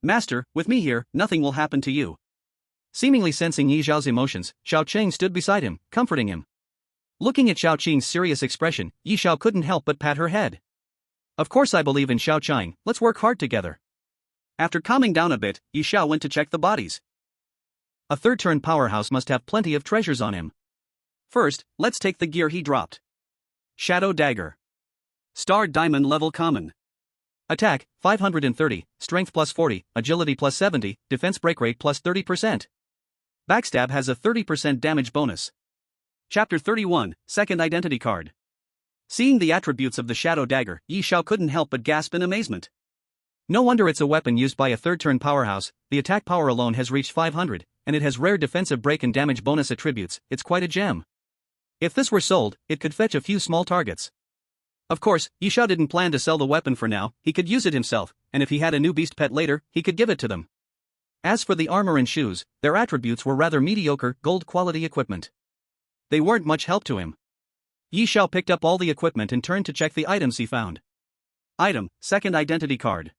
Master, with me here, nothing will happen to you. Seemingly sensing Yi Xiao's emotions, Xiaoqing stood beside him, comforting him. Looking at Xiaoqing's serious expression, Yi Xiao couldn't help but pat her head. Of course I believe in Xiaoqing, let's work hard together. After calming down a bit, Yi Xiao went to check the bodies. A third-turn powerhouse must have plenty of treasures on him. First, let's take the gear he dropped. Shadow Dagger. Star Diamond level common. Attack, 530, Strength plus 40, Agility plus 70, Defense break rate plus 30%. Backstab has a 30% damage bonus. Chapter 31, Second Identity Card. Seeing the attributes of the Shadow Dagger, Yi Xiao couldn't help but gasp in amazement. No wonder it's a weapon used by a third-turn powerhouse. The attack power alone has reached 500, and it has rare defensive break and damage bonus attributes. It's quite a gem. If this were sold, it could fetch a few small targets. Of course, Yi Xiao didn't plan to sell the weapon for now. He could use it himself, and if he had a new beast pet later, he could give it to them. As for the armor and shoes, their attributes were rather mediocre, gold-quality equipment. They weren't much help to him. Yi Xiao picked up all the equipment and turned to check the items he found. Item, Second Identity Card.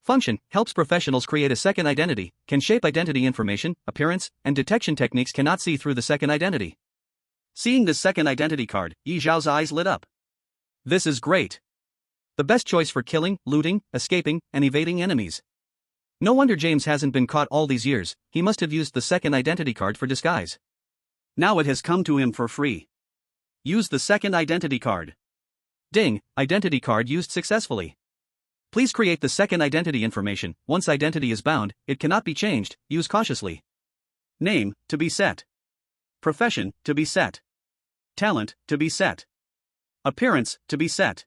Function, helps professionals create a second identity, can shape identity information, appearance, and detection techniques cannot see through the second identity. Seeing this second identity card, Yi Xiao's eyes lit up. This is great. The best choice for killing, looting, escaping, and evading enemies. No wonder James hasn't been caught all these years. He must have used the second identity card for disguise. Now it has come to him for free. Use the second identity card. Ding, identity card used successfully. Please create the second identity information. Once identity is bound, it cannot be changed. Use cautiously. Name, to be set. Profession, to be set. Talent, to be set. Appearance, to be set.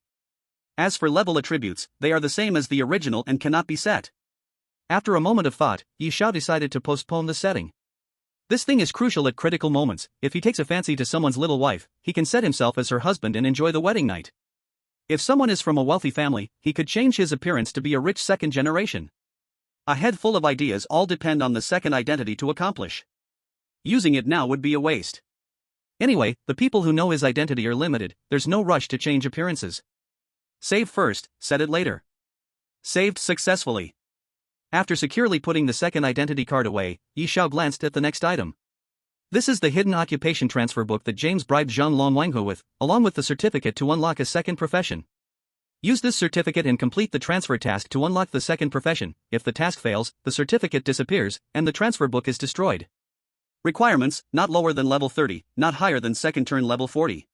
As for level attributes, they are the same as the original and cannot be set. After a moment of thought, Yi Xiao decided to postpone the setting. This thing is crucial at critical moments. If he takes a fancy to someone's little wife, he can set himself as her husband and enjoy the wedding night. If someone is from a wealthy family, he could change his appearance to be a rich second generation. A head full of ideas all depend on the second identity to accomplish. Using it now would be a waste. Anyway, the people who know his identity are limited. There's no rush to change appearances. Save first, set it later. Saved successfully. After securely putting the second identity card away, Yi Xiao glanced at the next item. This is the hidden occupation transfer book that James bribed Zhang Longwanghua with, along with the certificate to unlock a second profession. Use this certificate and complete the transfer task to unlock the second profession. If the task fails, the certificate disappears, and the transfer book is destroyed. Requirements: not lower than level 30, not higher than second turn level 40.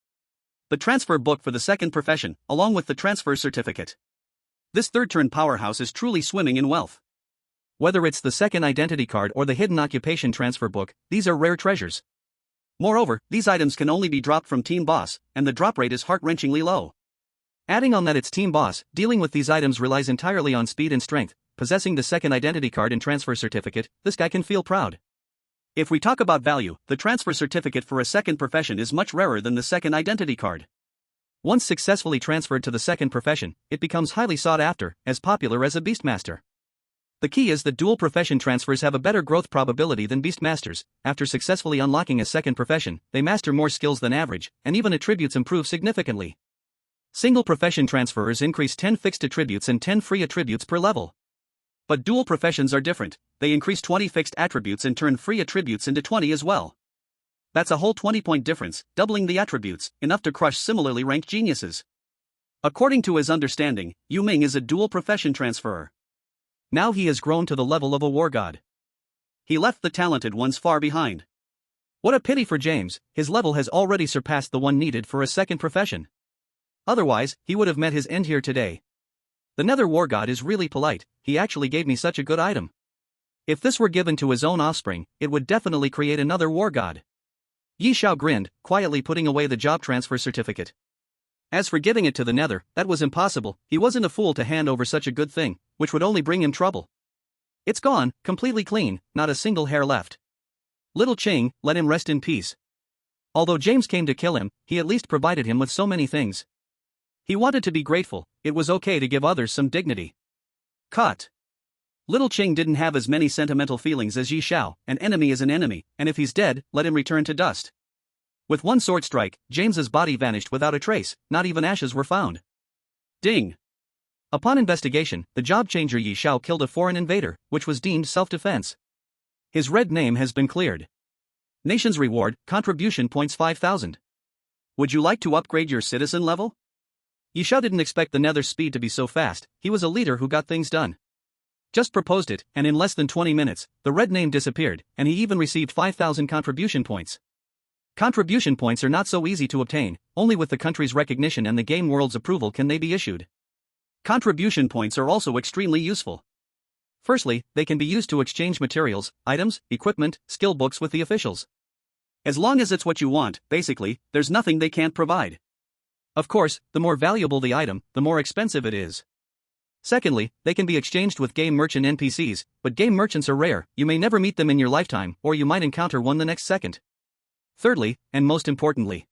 The transfer book for the second profession, along with the transfer certificate. This third turn powerhouse is truly swimming in wealth. Whether it's the second identity card or the hidden occupation transfer book, these are rare treasures. Moreover, these items can only be dropped from Team Boss, and the drop rate is heart-wrenchingly low. Adding on that it's Team Boss, dealing with these items relies entirely on speed and strength. Possessing the second identity card and transfer certificate, this guy can feel proud. If we talk about value, the transfer certificate for a second profession is much rarer than the second identity card. Once successfully transferred to the second profession, it becomes highly sought after, as popular as a Beastmaster. The key is that dual profession transfers have a better growth probability than Beastmasters. After successfully unlocking a second profession, they master more skills than average, and even attributes improve significantly. Single profession transferers increase 10 fixed attributes and 10 free attributes per level. But dual professions are different. They increase 20 fixed attributes and turn free attributes into 20 as well. That's a whole 20-point difference, doubling the attributes, enough to crush similarly ranked geniuses. According to his understanding, Yu Ming is a dual profession transferer. Now he has grown to the level of a war god. He left the talented ones far behind. What a pity for James, his level has already surpassed the one needed for a second profession. Otherwise, he would have met his end here today. The Nether War God is really polite, he actually gave me such a good item. If this were given to his own offspring, it would definitely create another war god. Yi Xiao grinned, quietly putting away the job transfer certificate. As for giving it to the Nether, that was impossible. He wasn't a fool to hand over such a good thing, which would only bring him trouble. It's gone, completely clean, not a single hair left. Little Ching, let him rest in peace. Although James came to kill him, he at least provided him with so many things. He wanted to be grateful. It was okay to give others some dignity. Cut. Little Ching didn't have as many sentimental feelings as Yi Xiao. An enemy is an enemy, and if he's dead, let him return to dust. With one sword strike, James's body vanished without a trace, not even ashes were found. Ding. Upon investigation, the job changer Yi Xiao killed a foreign invader, which was deemed self-defense. His red name has been cleared. Nation's reward, contribution points 5,000. Would you like to upgrade your citizen level? Yi Xiao didn't expect the Nether's speed to be so fast. He was a leader who got things done. Just proposed it, and in less than 20 minutes, the red name disappeared, and he even received 5,000 contribution points. Contribution points are not so easy to obtain, only with the country's recognition and the game world's approval can they be issued. Contribution points are also extremely useful. Firstly, they can be used to exchange materials, items, equipment, skill books with the officials. As long as it's what you want, basically, there's nothing they can't provide. Of course, the more valuable the item, the more expensive it is. Secondly, they can be exchanged with game merchant NPCs, but game merchants are rare, you may never meet them in your lifetime, or you might encounter one the next second. Thirdly, and most importantly,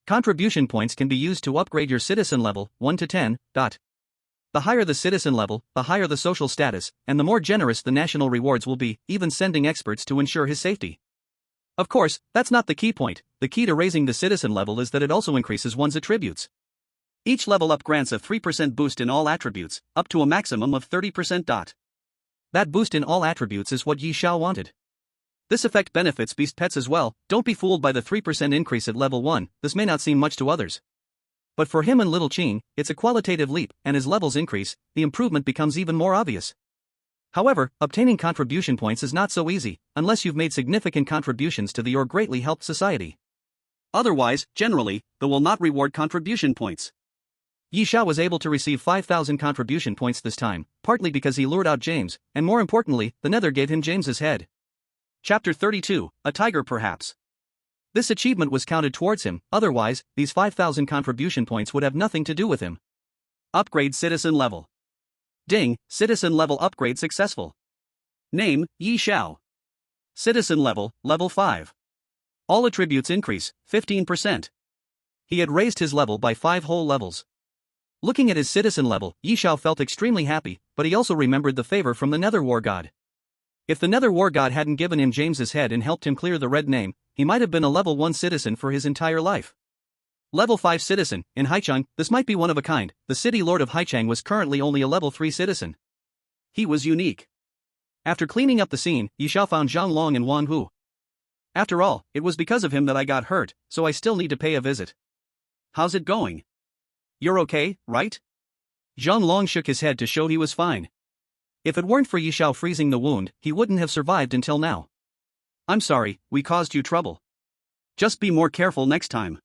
contribution points can be used to upgrade your citizen level, 1 to 10. The higher the citizen level, the higher the social status, and the more generous the national rewards will be, even sending experts to ensure his safety. Of course, that's not the key point. The key to raising the citizen level is that it also increases one's attributes. Each level up grants a 3% boost in all attributes, up to a maximum of 30%. That boost in all attributes is what Yi Xiao wanted. This effect benefits beast pets as well. Don't be fooled by the 3% increase at level 1, this may not seem much to others. But for him and Little Ching, it's a qualitative leap, and as levels increase, the improvement becomes even more obvious. However, obtaining contribution points is not so easy, unless you've made significant contributions to the or greatly helped society. Otherwise, generally, they will not reward contribution points. Yi Xiao was able to receive 5,000 contribution points this time, partly because he lured out James, and more importantly, the Nether gave him James's head. Chapter 32, a tiger perhaps. This achievement was counted towards him, otherwise, these 5,000 contribution points would have nothing to do with him. Upgrade citizen level. Ding, citizen level upgrade successful. Name, Yi Xiao. Citizen level, level 5. All attributes increase, 15%. He had raised his level by 5 whole levels. Looking at his citizen level, Yi Xiao felt extremely happy, but he also remembered the favor from the Nether War God. If the Nether War God hadn't given him James's head and helped him clear the red name, he might have been a level 1 citizen for his entire life. Level 5 citizen, in Haichang, this might be one of a kind. The city lord of Haichang was currently only a level 3 citizen. He was unique. After cleaning up the scene, Yi Xiao found Zhang Long and Wang Hu. After all, it was because of him that I got hurt, so I still need to pay a visit. How's it going? You're okay, right? Zhang Long shook his head to show he was fine. If it weren't for Yi Xiao freezing the wound, he wouldn't have survived until now. I'm sorry, we caused you trouble. Just be more careful next time.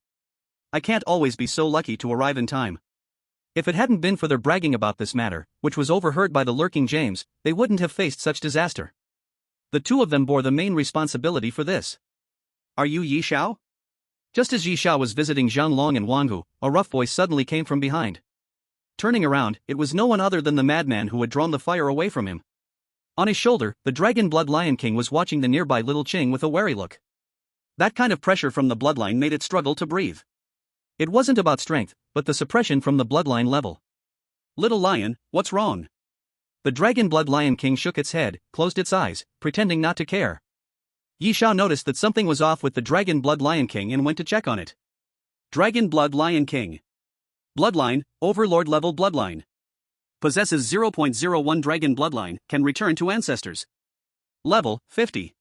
I can't always be so lucky to arrive in time. If it hadn't been for their bragging about this matter, which was overheard by the lurking James, they wouldn't have faced such disaster. The two of them bore the main responsibility for this. Are you Yi Xiao? Just as Yi Xiao was visiting Zhang Long and Wang Hu, a rough voice suddenly came from behind. Turning around, it was no one other than the madman who had drawn the fire away from him. On his shoulder, the Dragon Blood Lion King was watching the nearby little Qing with a wary look. That kind of pressure from the bloodline made it struggle to breathe. It wasn't about strength, but the suppression from the bloodline level. Little lion, what's wrong? The Dragon Blood Lion King shook its head, closed its eyes, pretending not to care. Yi Xiao noticed that something was off with the Dragon Blood Lion King and went to check on it. Dragon Blood Lion King. Bloodline, Overlord level bloodline. Possesses 0.01 Dragon Bloodline, can return to ancestors. Level, 50.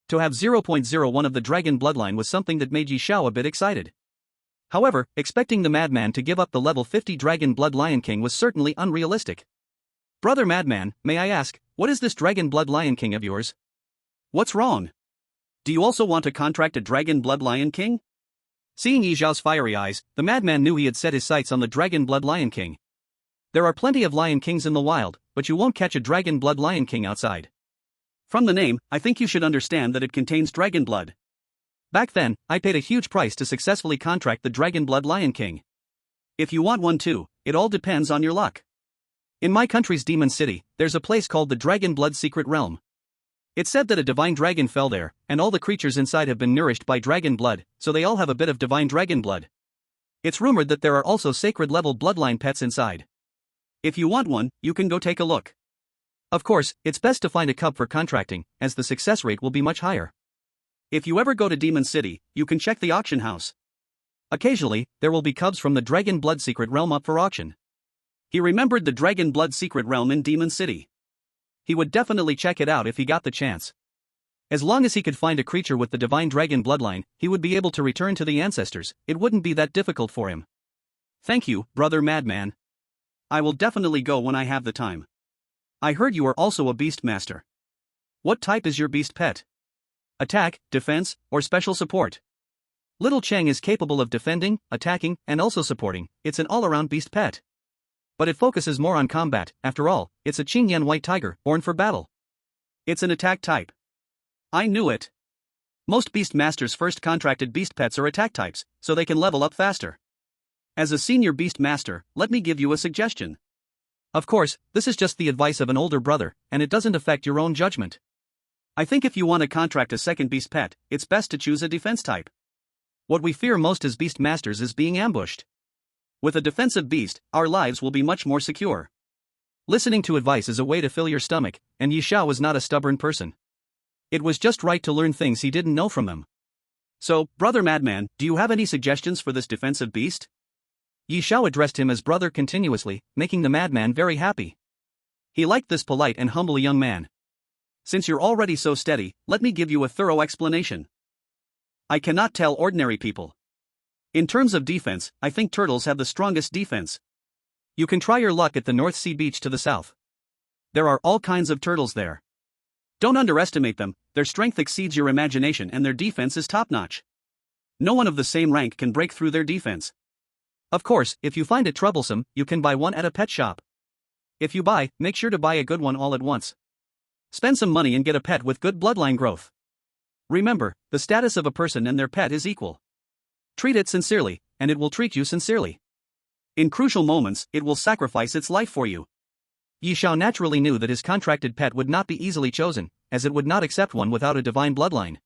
To have 0.01 of the Dragon Bloodline was something that made Yi Xiao a bit excited. However, expecting the madman to give up the level 50 Dragon Blood Lion King was certainly unrealistic. Brother Madman, may I ask, what is this Dragon Blood Lion King of yours? What's wrong? Do you also want to contract a Dragon Blood Lion King? Seeing Yi Xiao's fiery eyes, the madman knew he had set his sights on the Dragon Blood Lion King. There are plenty of Lion Kings in the wild, but you won't catch a Dragon Blood Lion King outside. From the name, I think you should understand that it contains dragon blood. Back then, I paid a huge price to successfully contract the Dragon Blood Lion King. If you want one too, it all depends on your luck. In my country's Demon City, there's a place called the Dragon Blood Secret Realm. It's said that a divine dragon fell there, and all the creatures inside have been nourished by dragon blood, so they all have a bit of divine dragon blood. It's rumored that there are also sacred-level bloodline pets inside. If you want one, you can go take a look. Of course, it's best to find a cub for contracting, as the success rate will be much higher. If you ever go to Demon City, you can check the auction house. Occasionally, there will be cubs from the Dragon Blood Secret Realm up for auction. He remembered the Dragon Blood Secret Realm in Demon City. He would definitely check it out if he got the chance. As long as he could find a creature with the divine dragon bloodline, he would be able to return to the ancestors. It wouldn't be that difficult for him. Thank you, brother madman. I will definitely go when I have the time. I heard you are also a beast master. What type is your beast pet? Attack, defense, or special support? Little Cheng is capable of defending, attacking, and also supporting. It's an all-around beast pet. But it focuses more on combat. After all, it's a Qingyan white tiger, born for battle. It's an attack type. I knew it. Most beast masters' first contracted beast pets are attack types, so they can level up faster. As a senior beast master, let me give you a suggestion. Of course, this is just the advice of an older brother, and it doesn't affect your own judgment. I think if you want to contract a second beast pet, it's best to choose a defense type. What we fear most as beast masters is being ambushed. With a defensive beast, our lives will be much more secure. Listening to advice is a way to fill your stomach, and Yi Xiao was not a stubborn person. It was just right to learn things he didn't know from them. So, brother madman, do you have any suggestions for this defensive beast? Yi Xiao addressed him as brother continuously, making the madman very happy. He liked this polite and humble young man. Since you're already so steady, let me give you a thorough explanation. I cannot tell ordinary people. In terms of defense, I think turtles have the strongest defense. You can try your luck at the North Sea beach to the south. There are all kinds of turtles there. Don't underestimate them, their strength exceeds your imagination and their defense is top-notch. No one of the same rank can break through their defense. Of course, if you find it troublesome, you can buy one at a pet shop. If you buy, make sure to buy a good one all at once. Spend some money and get a pet with good bloodline growth. Remember, the status of a person and their pet is equal. Treat it sincerely, and it will treat you sincerely. In crucial moments, it will sacrifice its life for you. Yi Xiao naturally knew that his contracted pet would not be easily chosen, as it would not accept one without a divine bloodline.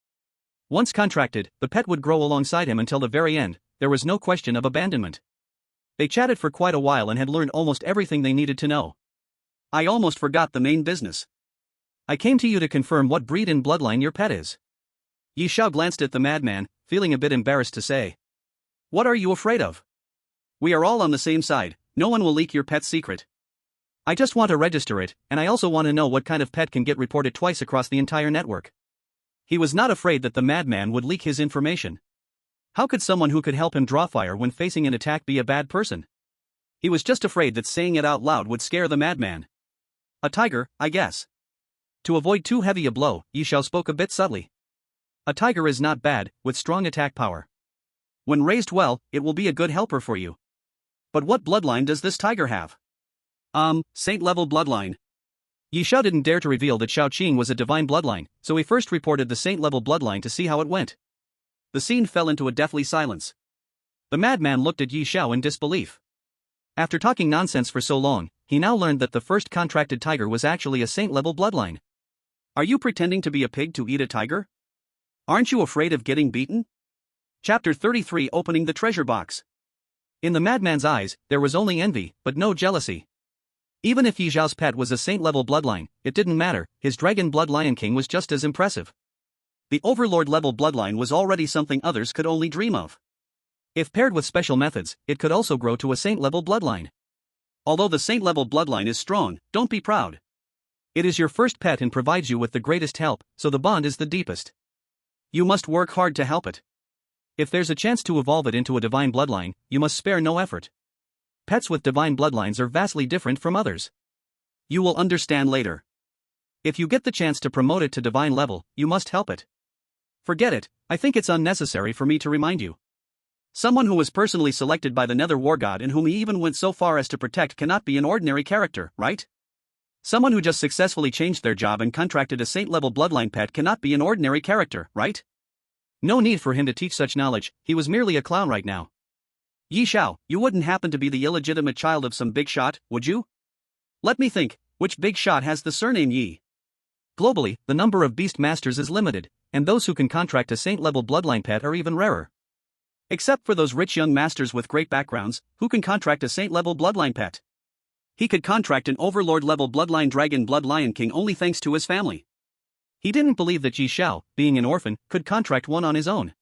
Once contracted, the pet would grow alongside him until the very end. There was no question of abandonment. They chatted for quite a while and had learned almost everything they needed to know. I almost forgot the main business. I came to you to confirm what breed and bloodline your pet is. Yi Xiao glanced at the madman, feeling a bit embarrassed to say. What are you afraid of? We are all on the same side, no one will leak your pet's secret. I just want to register it, and I also want to know what kind of pet can get reported twice across the entire network. He was not afraid that the madman would leak his information. How could someone who could help him draw fire when facing an attack be a bad person? He was just afraid that saying it out loud would scare the madman. A tiger, I guess. To avoid too heavy a blow, Yi Xiao spoke a bit subtly. A tiger is not bad, with strong attack power. When raised well, it will be a good helper for you. But what bloodline does this tiger have? Saint-level bloodline. Yi Xiao didn't dare to reveal that Shaoqing was a divine bloodline, so he first reported the saint-level bloodline to see how it went. The scene fell into a deathly silence. The madman looked at Yi Xiao in disbelief. After talking nonsense for so long, he now learned that the first contracted tiger was actually a saint-level bloodline. Are you pretending to be a pig to eat a tiger? Aren't you afraid of getting beaten? Chapter 33 Opening the Treasure Box. In the madman's eyes, there was only envy, but no jealousy. Even if Yi Xiao's pet was a saint-level bloodline, it didn't matter, his dragon blood Lion King was just as impressive. The overlord-level bloodline was already something others could only dream of. If paired with special methods, it could also grow to a saint-level bloodline. Although the saint-level bloodline is strong, don't be proud. It is your first pet and provides you with the greatest help, so the bond is the deepest. You must work hard to help it. If there's a chance to evolve it into a divine bloodline, you must spare no effort. Pets with divine bloodlines are vastly different from others. You will understand later. If you get the chance to promote it to divine level, you must help it. Forget it, I think it's unnecessary for me to remind you. Someone who was personally selected by the Nether War God and whom he even went so far as to protect cannot be an ordinary character, right? Someone who just successfully changed their job and contracted a saint-level bloodline pet cannot be an ordinary character, right? No need for him to teach such knowledge, he was merely a clown right now. Yi Xiao, you wouldn't happen to be the illegitimate child of some big shot, would you? Let me think, which big shot has the surname Yi? Globally, the number of beast masters is limited, and those who can contract a saint-level bloodline pet are even rarer. Except for those rich young masters with great backgrounds, who can contract a saint-level bloodline pet. He could contract an overlord-level bloodline dragon blood Lion King only thanks to his family. He didn't believe that Yi Xiao, being an orphan, could contract one on his own.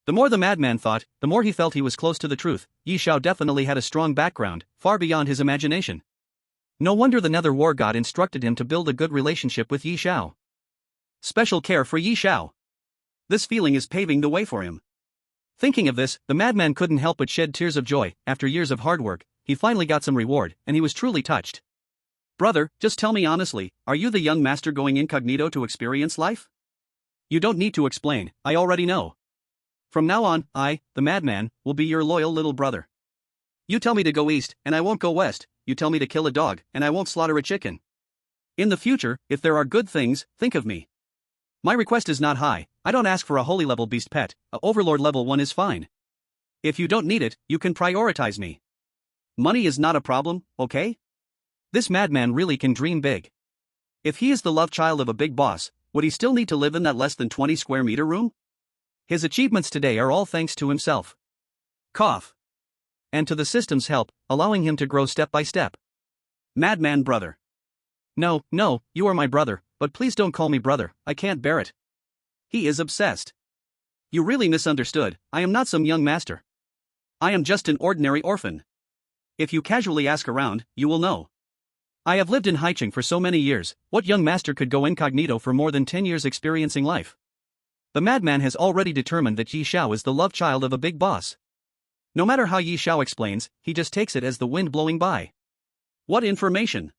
The more the madman thought, the more he felt he was close to the truth. Yi Xiao definitely had a strong background, far beyond his imagination. No wonder the Nether War God instructed him to build a good relationship with Yi Xiao. Special care for Yi Xiao. This feeling is paving the way for him. Thinking of this, the madman couldn't help but shed tears of joy. After years of hard work, he finally got some reward, and he was truly touched. Brother, just tell me honestly, are you the young master going incognito to experience life? You don't need to explain, I already know. From now on, I, the madman, will be your loyal little brother. You tell me to go east, and I won't go west. You tell me to kill a dog, and I won't slaughter a chicken. In the future, if there are good things, think of me. My request is not high, I don't ask for a holy level beast pet, a overlord level one is fine. If you don't need it, you can prioritize me. Money is not a problem, okay? This madman really can dream big. If he is the love child of a big boss, would he still need to live in that less than 20 square meter room? His achievements today are all thanks to himself. Cough. And to the system's help, allowing him to grow step by step. Madman brother. No, you are my brother, but please don't call me brother, I can't bear it. He is obsessed. You really misunderstood, I am not some young master. I am just an ordinary orphan. If you casually ask around, you will know. I have lived in Haicheng for so many years, what young master could go incognito for more than 10 years experiencing life? The madman has already determined that Yi Xiao is the love child of a big boss. No matter how Yi Xiao explains, he just takes it as the wind blowing by. What information?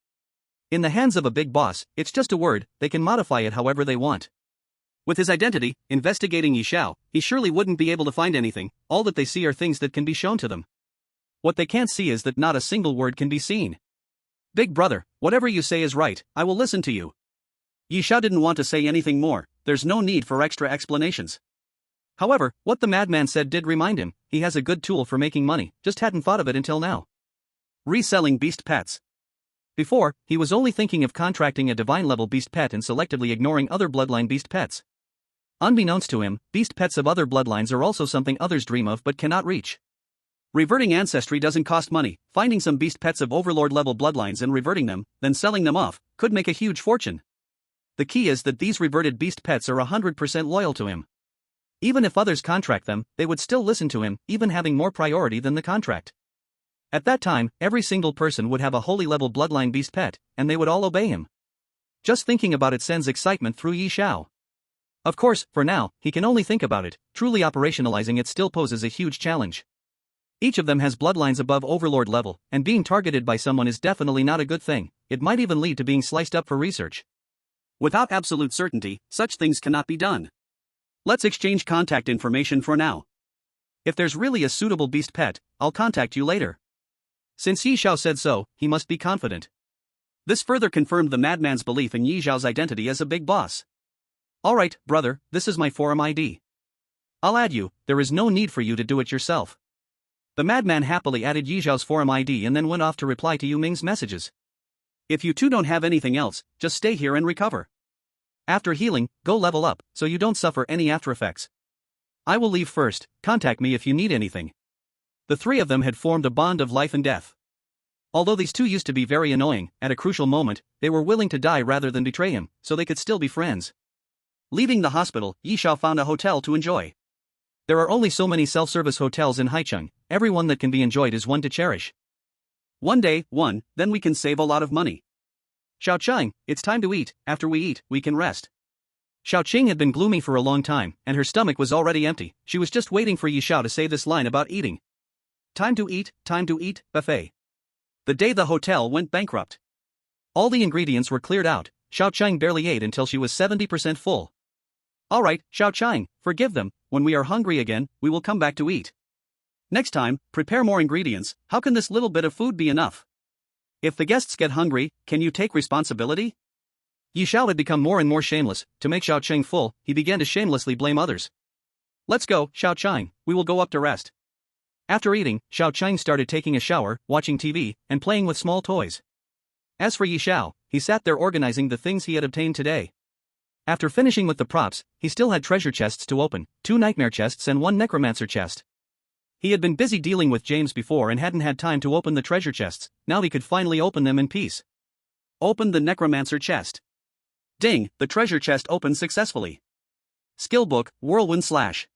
In the hands of a big boss, it's just a word, they can modify it however they want. With his identity, investigating Yi Xiao, he surely wouldn't be able to find anything, all that they see are things that can be shown to them. What they can't see is that not a single word can be seen. Big brother, whatever you say is right, I will listen to you. Yi Xiao didn't want to say anything more, there's no need for extra explanations. However, what the madman said did remind him, he has a good tool for making money, just hadn't thought of it until now. Reselling beast pets. Before, he was only thinking of contracting a divine-level beast pet and selectively ignoring other bloodline beast pets. Unbeknownst to him, beast pets of other bloodlines are also something others dream of but cannot reach. Reverting ancestry doesn't cost money, finding some beast pets of overlord-level bloodlines and reverting them, then selling them off, could make a huge fortune. The key is that these reverted beast pets are 100% loyal to him. Even if others contract them, they would still listen to him, even having more priority than the contract. At that time, every single person would have a holy level bloodline beast pet, and they would all obey him. Just thinking about it sends excitement through Yi Xiao. Of course, for now, he can only think about it, truly operationalizing it still poses a huge challenge. Each of them has bloodlines above overlord level, and being targeted by someone is definitely not a good thing. It might even lead to being sliced up for research. Without absolute certainty, such things cannot be done. Let's exchange contact information for now. If there's really a suitable beast pet, I'll contact you later. Since Yi Xiao said so, he must be confident. This further confirmed the madman's belief in Yi Xiao's identity as a big boss. Alright, brother, this is my forum ID. I'll add you, there is no need for you to do it yourself. The madman happily added Yi Xiao's forum ID and then went off to reply to Yu Ming's messages. If you two don't have anything else, just stay here and recover. After healing, go level up, so you don't suffer any after effects. I will leave first, contact me if you need anything. The three of them had formed a bond of life and death. Although these two used to be very annoying, at a crucial moment, they were willing to die rather than betray him, so they could still be friends. Leaving the hospital, Yi Xiao found a hotel to enjoy. There are only so many self-service hotels in Haicheng, every one that can be enjoyed is one to cherish. One day, then we can save a lot of money. Xiao Chang, it's time to eat, after we eat, we can rest. Xiao Qing had been gloomy for a long time, and her stomach was already empty, she was just waiting for Yi Xiao to say this line about eating. Time to eat, buffet. The day the hotel went bankrupt. All the ingredients were cleared out, Xiao Chang barely ate until she was 70% full. Alright, Xiao Chang, forgive them, when we are hungry again, we will come back to eat. Next time, prepare more ingredients, how can this little bit of food be enough? If the guests get hungry, can you take responsibility? Yi Xiao had become more and more shameless. To make Xiao Chang full, he began to shamelessly blame others. Let's go, Xiao Chang, we will go up to rest. After eating, Xiao Chang started taking a shower, watching TV, and playing with small toys. As for Yi Xiao, he sat there organizing the things he had obtained today. After finishing with the props, he still had treasure chests to open, 2 nightmare chests and 1 necromancer chest. He had been busy dealing with James before and hadn't had time to open the treasure chests, now he could finally open them in peace. Open the necromancer chest. Ding, the treasure chest opened successfully. Skill book, whirlwind slash.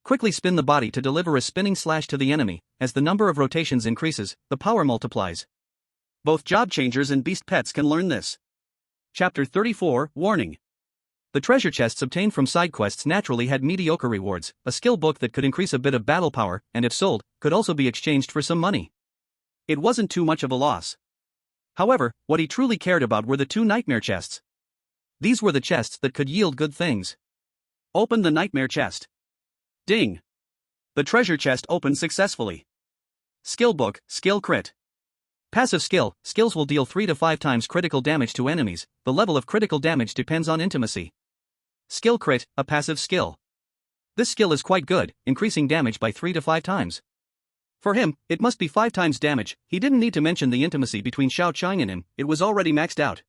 Quickly spin the body to deliver a spinning slash to the enemy. As the number of rotations increases, the power multiplies. Both job changers and beast pets can learn this. Chapter 34, Warning. The treasure chests obtained from side quests naturally had mediocre rewards, a skill book that could increase a bit of battle power, and if sold, could also be exchanged for some money. It wasn't too much of a loss. However, what he truly cared about were the 2 nightmare chests. These were the chests that could yield good things. Open the nightmare chest. Ding. The treasure chest opened successfully. Skill book, skill crit. Passive skill, skills will deal 3 to 5 times critical damage to enemies, the level of critical damage depends on intimacy. Skill crit, a passive skill. This skill is quite good, increasing damage by 3 to 5 times. For him, it must be 5 times damage, he didn't need to mention the intimacy between Xiao Chang and him, it was already maxed out.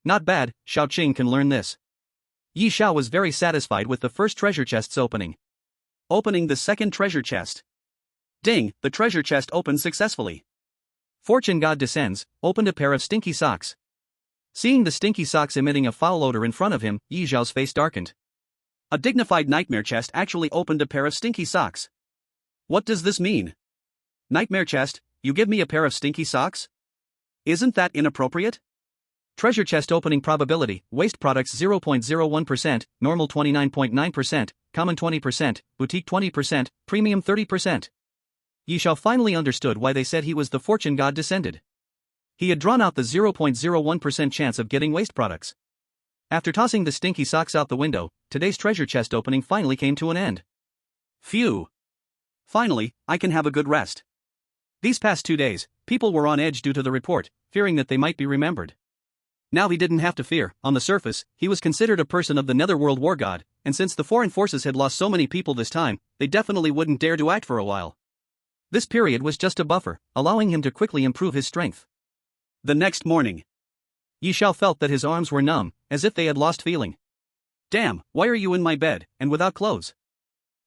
Not bad, Xiao Qing can learn this. Yi Xiao was very satisfied with the first treasure chest's opening. Opening the second treasure chest. Ding, the treasure chest opened successfully. Fortune God descends, opened a pair of stinky socks. Seeing the stinky socks emitting a foul odor in front of him, Yi Xiao's face darkened. A dignified nightmare chest actually opened a pair of stinky socks. What does this mean? Nightmare chest, you give me a pair of stinky socks? Isn't that inappropriate? Treasure chest opening probability, waste products 0.01%, normal 29.9%, common 20%, boutique 20%, premium 30%. Yi Xiao finally understood why they said he was the fortune god descended. He had drawn out the 0.01% chance of getting waste products. After tossing the stinky socks out the window, today's treasure chest opening finally came to an end. Phew. Finally, I can have a good rest. These past 2 days, people were on edge due to the report, fearing that they might be remembered. Now he didn't have to fear. On the surface, he was considered a person of the Netherworld war god, and since the foreign forces had lost so many people this time, they definitely wouldn't dare to act for a while. This period was just a buffer, allowing him to quickly improve his strength. The next morning, Yi Xiao felt that his arms were numb, as if they had lost feeling. Damn, why are you in my bed, and without clothes?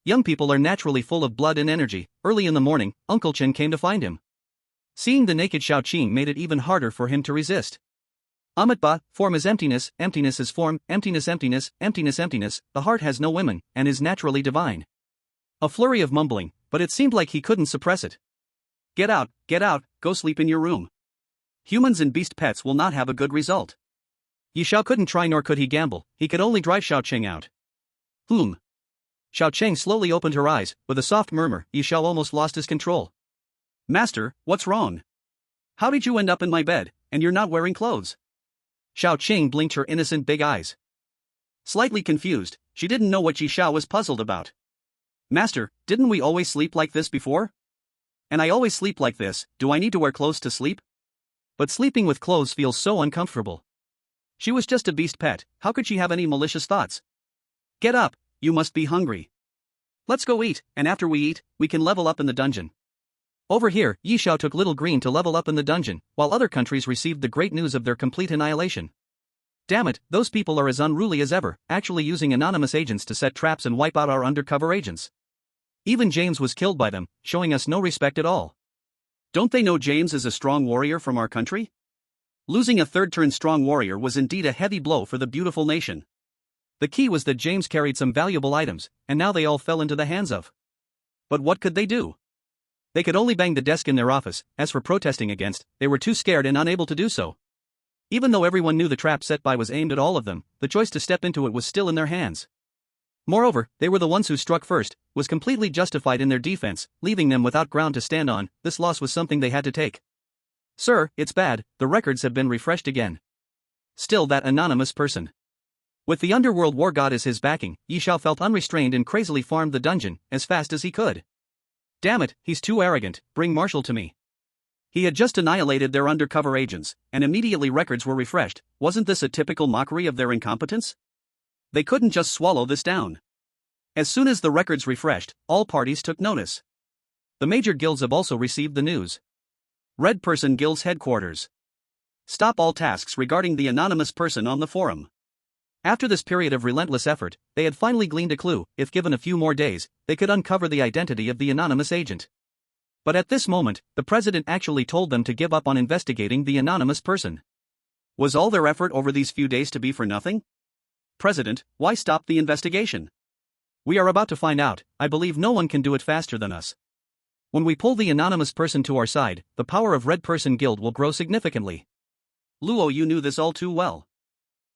Young people are naturally full of blood and energy. Early in the morning, Uncle Chen came to find him. Seeing the naked Xiao Qing made it even harder for him to resist. Amitba, form is emptiness, emptiness is form, emptiness, emptiness, emptiness, emptiness, the heart has no women, and is naturally divine. A flurry of mumbling, but it seemed like he couldn't suppress it. Get out, go sleep in your room. Humans and beast pets will not have a good result. Yi Xiao couldn't try nor could he gamble, he could only drive Xiao Qing out. Xiao Qing slowly opened her eyes, with a soft murmur. Yi Xiao almost lost his control. Master, what's wrong? How did you end up in my bed, and you're not wearing clothes? Xiao Qing blinked her innocent big eyes. Slightly confused, she didn't know what Yi Xiao was puzzled about. Master, didn't we always sleep like this before? And I always sleep like this, do I need to wear clothes to sleep? But sleeping with clothes feels so uncomfortable. She was just a beast pet, how could she have any malicious thoughts? Get up, you must be hungry. Let's go eat, and after we eat, we can level up in the dungeon. Over here, Yi Xiao took Little Green to level up in the dungeon, while other countries received the great news of their complete annihilation. Damn it, those people are as unruly as ever, actually using anonymous agents to set traps and wipe out our undercover agents. Even James was killed by them, showing us no respect at all. Don't they know James is a strong warrior from our country? Losing a third-turn strong warrior was indeed a heavy blow for the beautiful nation. The key was that James carried some valuable items, and now they all fell into the hands of. But what could they do? They could only bang the desk in their office. As for protesting against, they were too scared and unable to do so. Even though everyone knew the trap set by was aimed at all of them, the choice to step into it was still in their hands. Moreover, they were the ones who struck first, was completely justified in their defense, leaving them without ground to stand on. This loss was something they had to take. Sir, it's bad, the records have been refreshed again. Still that anonymous person. With the underworld war god as his backing, Yi Xiao felt unrestrained and crazily farmed the dungeon, as fast as he could. Damn it, he's too arrogant, bring Marshall to me. He had just annihilated their undercover agents, and immediately records were refreshed. Wasn't this a typical mockery of their incompetence? They couldn't just swallow this down. As soon as the records refreshed, all parties took notice. The major guilds have also received the news. Red Person Guild's headquarters. Stop all tasks regarding the anonymous person on the forum. After this period of relentless effort, they had finally gleaned a clue. If given a few more days, they could uncover the identity of the anonymous agent. But at this moment, the president actually told them to give up on investigating the anonymous person. Was all their effort over these few days to be for nothing? President, why stop the investigation? We are about to find out. I believe no one can do it faster than us. When we pull the anonymous person to our side, the power of Red Person Guild will grow significantly. Luo Yu knew this all too well.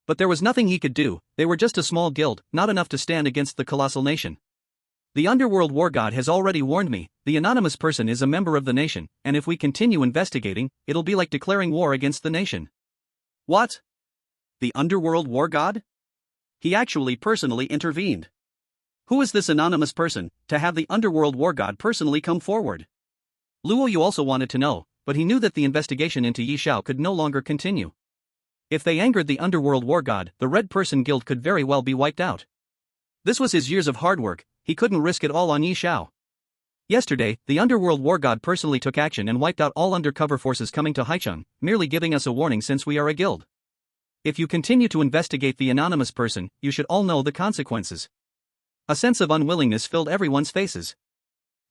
But there was nothing he could do. They were just a small guild, not enough to stand against the colossal nation. The underworld war god has already warned me, the anonymous person is a member of the nation, and if we continue investigating, it'll be like declaring war against the nation. What? The underworld war god? He actually personally intervened. Who is this anonymous person, to have the underworld war god personally come forward? Luo Yu also wanted to know, but he knew that the investigation into Yi Xiao could no longer continue. If they angered the underworld war god, the Red Person Guild could very well be wiped out. This was his years of hard work, he couldn't risk it all on Yi Xiao. Yesterday, the underworld war god personally took action and wiped out all undercover forces coming to Haicheng, merely giving us a warning since we are a guild. If you continue to investigate the anonymous person, you should all know the consequences. A sense of unwillingness filled everyone's faces.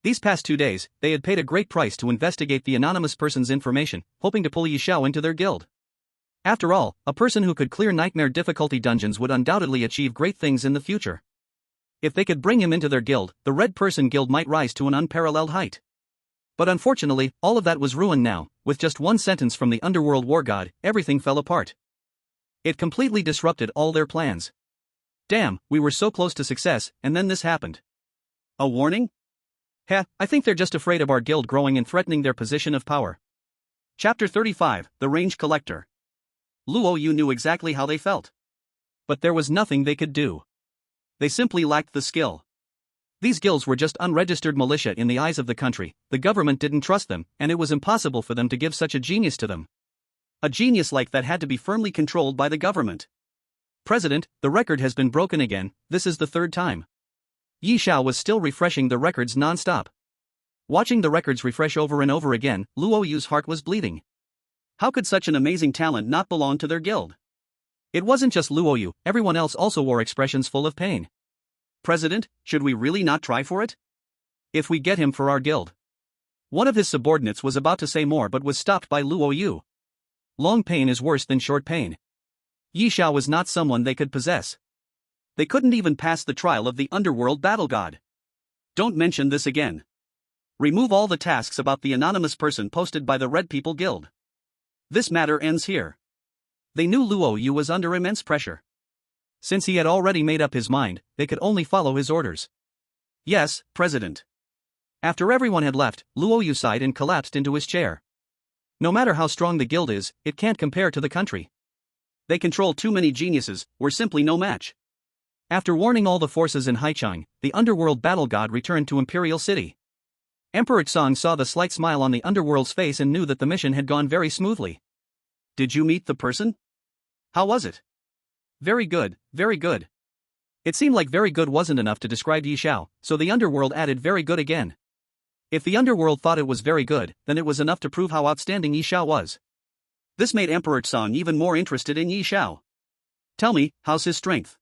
These past 2 days, they had paid a great price to investigate the anonymous person's information, hoping to pull Yi Xiao into their guild. After all, a person who could clear nightmare difficulty dungeons would undoubtedly achieve great things in the future. If they could bring him into their guild, the Red Person Guild might rise to an unparalleled height. But unfortunately, all of that was ruined now. With just one sentence from the underworld war god, everything fell apart. It completely disrupted all their plans. Damn, we were so close to success, and then this happened. A warning? Heh, I think they're just afraid of our guild growing and threatening their position of power. Chapter 35, The Range Collector. Luo Yu knew exactly how they felt. But there was nothing they could do. They simply lacked the skill. These guilds were just unregistered militia in the eyes of the country, the government didn't trust them, and it was impossible for them to give such a genius to them. A genius like that had to be firmly controlled by the government. President, the record has been broken again, this is the 3rd time. Yi Xiao was still refreshing the records non-stop. Watching the records refresh over and over again, Luo Yu's heart was bleeding. How could such an amazing talent not belong to their guild? It wasn't just Luo Yu, everyone else also wore expressions full of pain. President, should we really not try for it? If we get him for our guild. One of his subordinates was about to say more but was stopped by Luo Yu. Long pain is worse than short pain. Yi Xiao was not someone they could possess. They couldn't even pass the trial of the underworld battle god. Don't mention this again. Remove all the tasks about the anonymous person posted by the Red People Guild. This matter ends here. They knew Luo Yu was under immense pressure. Since he had already made up his mind, they could only follow his orders. Yes, President. After everyone had left, Luo Yu sighed and collapsed into his chair. No matter how strong the guild is, it can't compare to the country. They control too many geniuses, we're simply no match. After warning all the forces in Haichang, the underworld battle god returned to Imperial City. Emperor Song saw the slight smile on the underworld's face and knew that the mission had gone very smoothly. Did you meet the person? How was it? Very good, very good. It seemed like very good wasn't enough to describe Yi Xiao, so the underworld added very good again. If the underworld thought it was very good, then it was enough to prove how outstanding Yi Xiao was. This made Emperor Song even more interested in Yi Xiao. Tell me, how's his strength?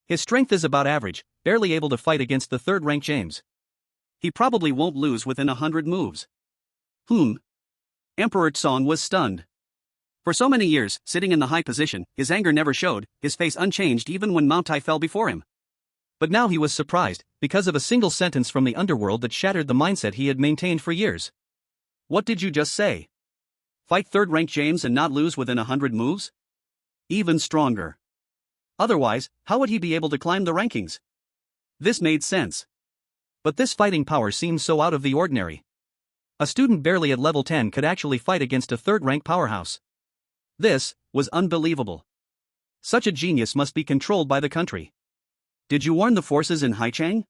His strength is about average, barely able to fight against the third-ranked James. He probably won't lose within 100 moves. Emperor Song was stunned. For so many years, sitting in the high position, his anger never showed, his face unchanged even when Mount Tai fell before him. But now he was surprised, because of a single sentence from the underworld that shattered the mindset he had maintained for years. What did you just say? Fight third-ranked James and not lose within 100 moves? Even stronger. Otherwise, how would he be able to climb the rankings? This made sense. But this fighting power seemed so out of the ordinary. A student barely at level 10 could actually fight against a third-rank powerhouse. This was unbelievable. Such a genius must be controlled by the country. Did you warn the forces in Haichang?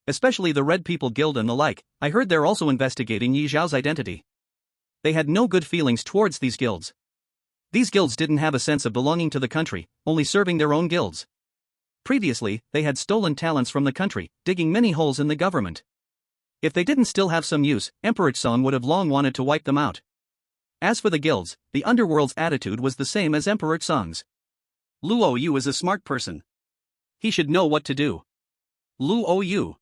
Especially the Red People Guild and the like, I heard they're also investigating Yi Xiao's identity. They had no good feelings towards these guilds. These guilds didn't have a sense of belonging to the country, only serving their own guilds. Previously, they had stolen talents from the country, digging many holes in the government. If they didn't still have some use, Emperor Song would have long wanted to wipe them out. As for the guilds, the underworld's attitude was the same as Emperor Song's. Luo Yu is a smart person. He should know what to do. Luo Yu.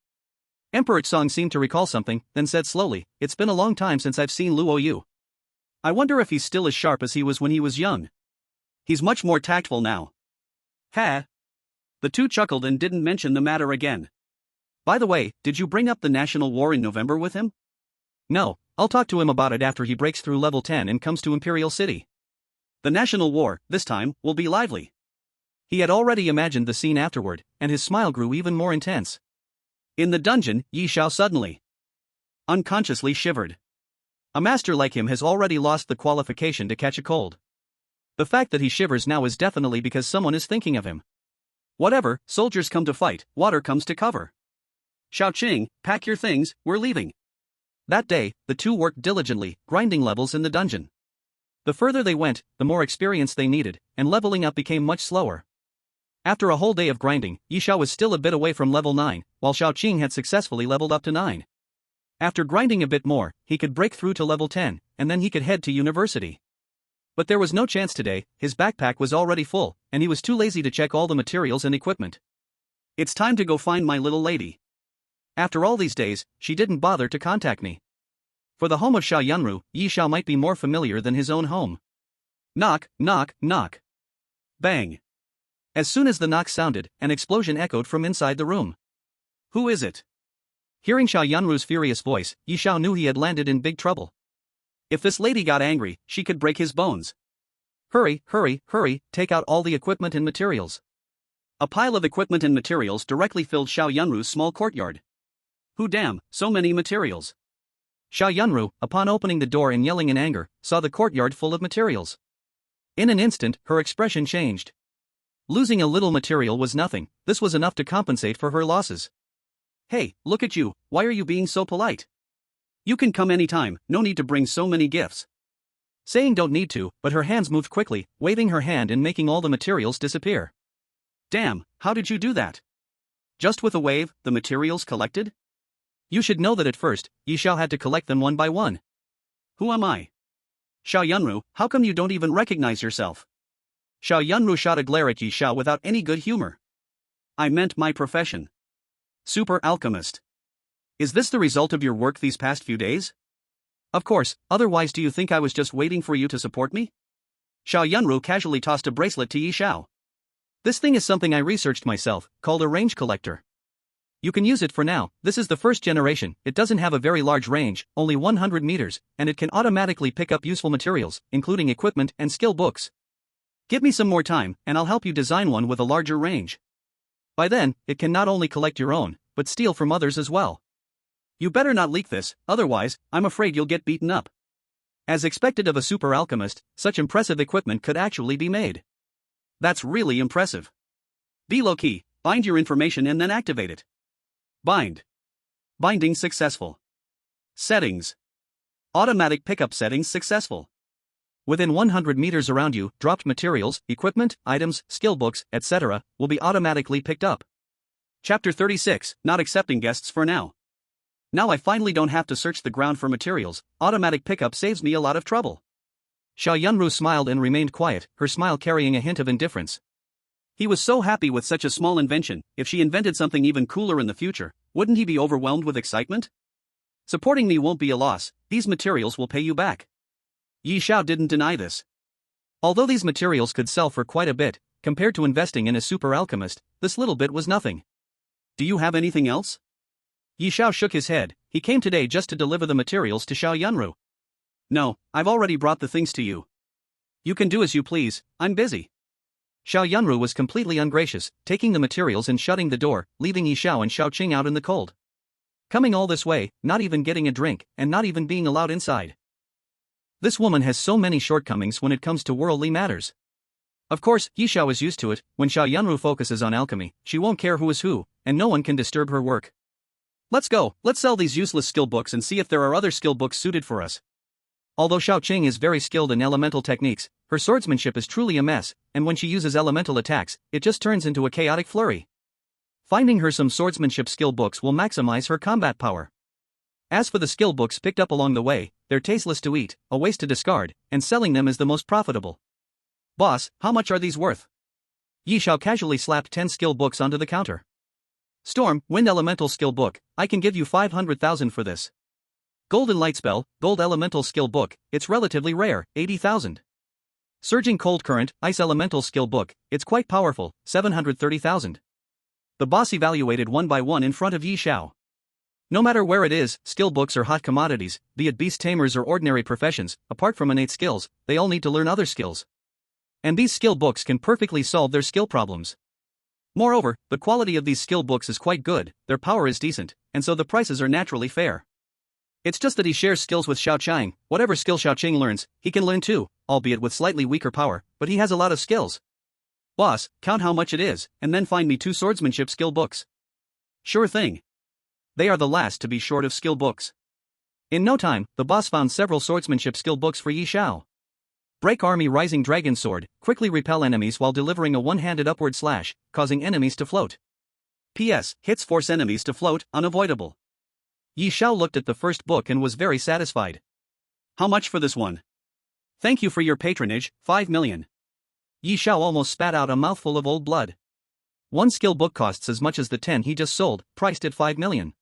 Emperor Song seemed to recall something, then said slowly, "It's been a long time since I've seen Luo Yu. I wonder if he's still as sharp as he was when he was young. He's much more tactful now." Ha! The two chuckled and didn't mention the matter again. By the way, did you bring up the national war in November with him? No, I'll talk to him about it after he breaks through level 10 and comes to Imperial City. The national war, this time, will be lively. He had already imagined the scene afterward, and his smile grew even more intense. In the dungeon, Yi Xiao suddenly, unconsciously shivered. A master like him has already lost the qualification to catch a cold. The fact that he shivers now is definitely because someone is thinking of him. Whatever, soldiers come to fight, water comes to cover. Xiaoqing, pack your things, we're leaving. That day, the two worked diligently, grinding levels in the dungeon. The further they went, the more experience they needed, and leveling up became much slower. After a whole day of grinding, Yi Xiao was still a bit away from level 9, while Xiaoqing had successfully leveled up to 9. After grinding a bit more, he could break through to level 10, and then he could head to university. But there was no chance today, his backpack was already full, and he was too lazy to check all the materials and equipment. It's time to go find my little lady. After all these days, she didn't bother to contact me. For the home of Xiao Yunru, Yi Xiao might be more familiar than his own home. Knock, knock, knock. Bang. As soon as the knock sounded, an explosion echoed from inside the room. Who is it? Hearing Xiao Yunru's furious voice, Yi Xiao knew he had landed in big trouble. If this lady got angry, she could break his bones. Hurry, hurry, hurry, take out all the equipment and materials. A pile of equipment and materials directly filled Xiao Yunru's small courtyard. Who damn, so many materials. Xiao Yunru, upon opening the door and yelling in anger, saw the courtyard full of materials. In an instant, her expression changed. Losing a little material was nothing, this was enough to compensate for her losses. Hey, look at you, why are you being so polite? You can come anytime, no need to bring so many gifts. Saying don't need to, but her hands moved quickly, waving her hand and making all the materials disappear. Damn, how did you do that? Just with a wave, the materials collected? You should know that at first, Yi Xiao had to collect them one by one. Who am I? Xiao Yunru, how come you don't even recognize yourself? Xiao Yunru shot a glare at Yi Xiao without any good humor. I meant my profession. Super alchemist. Is this the result of your work these past few days? Of course, otherwise do you think I was just waiting for you to support me? Xiao Yunru casually tossed a bracelet to Yi Xiao. This thing is something I researched myself, called a range collector. You can use it for now. This is the first generation. It doesn't have a very large range, only 100 meters, and it can automatically pick up useful materials, including equipment and skill books. Give me some more time, and I'll help you design one with a larger range. By then, it can not only collect your own, but steal from others as well. You better not leak this, otherwise, I'm afraid you'll get beaten up. As expected of a super alchemist, such impressive equipment could actually be made. That's really impressive. Be low-key, bind your information and then activate it. Bind. Binding successful. Settings. Automatic pickup settings successful. Within 100 meters around you, dropped materials, equipment, items, skill books, etc., will be automatically picked up. Chapter 36, Not accepting guests for now. Now I finally don't have to search the ground for materials. Automatic pickup saves me a lot of trouble. Xiao Yunru smiled and remained quiet, her smile carrying a hint of indifference. He was so happy with such a small invention. If she invented something even cooler in the future, wouldn't he be overwhelmed with excitement? Supporting me won't be a loss, these materials will pay you back. Yi Xiao didn't deny this. Although these materials could sell for quite a bit, compared to investing in a super alchemist, this little bit was nothing. Do you have anything else? Yi Xiao shook his head. He came today just to deliver the materials to Xiao Yunru. No, I've already brought the things to you. You can do as you please, I'm busy. Xiao Yunru was completely ungracious, taking the materials and shutting the door, leaving Yi Xiao and Xiao Qing out in the cold. Coming all this way, not even getting a drink, and not even being allowed inside. This woman has so many shortcomings when it comes to worldly matters. Of course, Yi Xiao is used to it. When Xiao Yunru focuses on alchemy, she won't care who is who, and no one can disturb her work. Let's go, let's sell these useless skill books and see if there are other skill books suited for us. Although Xiao Qing is very skilled in elemental techniques, her swordsmanship is truly a mess, and when she uses elemental attacks, it just turns into a chaotic flurry. Finding her some swordsmanship skill books will maximize her combat power. As for the skill books picked up along the way, they're tasteless to eat, a waste to discard, and selling them is the most profitable. Boss, how much are these worth? Yi Xiao casually slapped 10 skill books onto the counter. Storm, Wind Elemental Skill Book, I can give you 500,000 for this. Golden Light Spell, Gold Elemental Skill Book, it's relatively rare, 80,000. Surging Cold Current, Ice Elemental Skill Book, it's quite powerful, 730,000. The boss evaluated one by one in front of Yi Xiao. No matter where it is, skill books are hot commodities, be it beast tamers or ordinary professions, apart from innate skills, they all need to learn other skills. And these skill books can perfectly solve their skill problems. Moreover, the quality of these skill books is quite good, their power is decent, and so the prices are naturally fair. It's just that he shares skills with Xiao Qing. Whatever skill Xiao Qing learns, he can learn too, albeit with slightly weaker power, but he has a lot of skills. Boss, count how much it is, and then find me 2 swordsmanship skill books. Sure thing. They are the last to be short of skill books. In no time, the boss found several swordsmanship skill books for Yi Xiao. Break Army Rising Dragon Sword, quickly repel enemies while delivering a one-handed upward slash, causing enemies to float. PS, hits force enemies to float, unavoidable. Yi Xiao looked at the first book and was very satisfied. How much for this one? Thank you for your patronage, 5 million. Yi Xiao almost spat out a mouthful of old blood. One skill book costs as much as the 10 he just sold, priced at 5 million.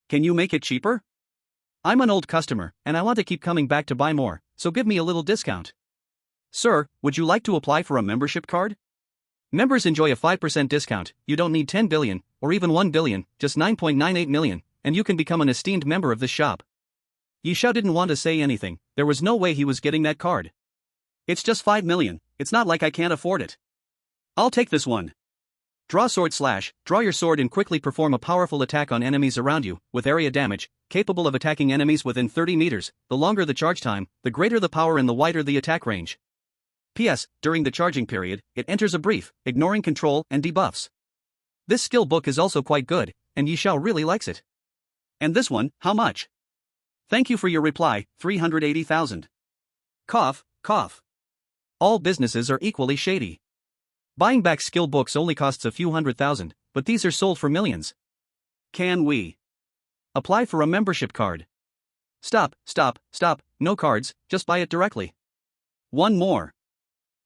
Can you make it cheaper? I'm an old customer, and I want to keep coming back to buy more, so give me a little discount. Sir, would you like to apply for a membership card? Members enjoy a 5% discount. You don't need 10 billion, or even 1 billion, just 9.98 million, and you can become an esteemed member of this shop. Yi Xiao didn't want to say anything, there was no way he was getting that card. It's just 5 million, it's not like I can't afford it. I'll take this one. Draw sword slash, draw your sword and quickly perform a powerful attack on enemies around you, with area damage, capable of attacking enemies within 30 meters, the longer the charge time, the greater the power and the wider the attack range. PS, during the charging period, it enters a brief, ignoring control and debuffs. This skill book is also quite good, and Yi Xiao really likes it. And this one, how much? Thank you for your reply, 380,000. Cough, cough. All businesses are equally shady. Buying back skill books only costs a few 100,000, but these are sold for millions. Can we apply for a membership card? Stop, stop, stop, no cards, just buy it directly. One more.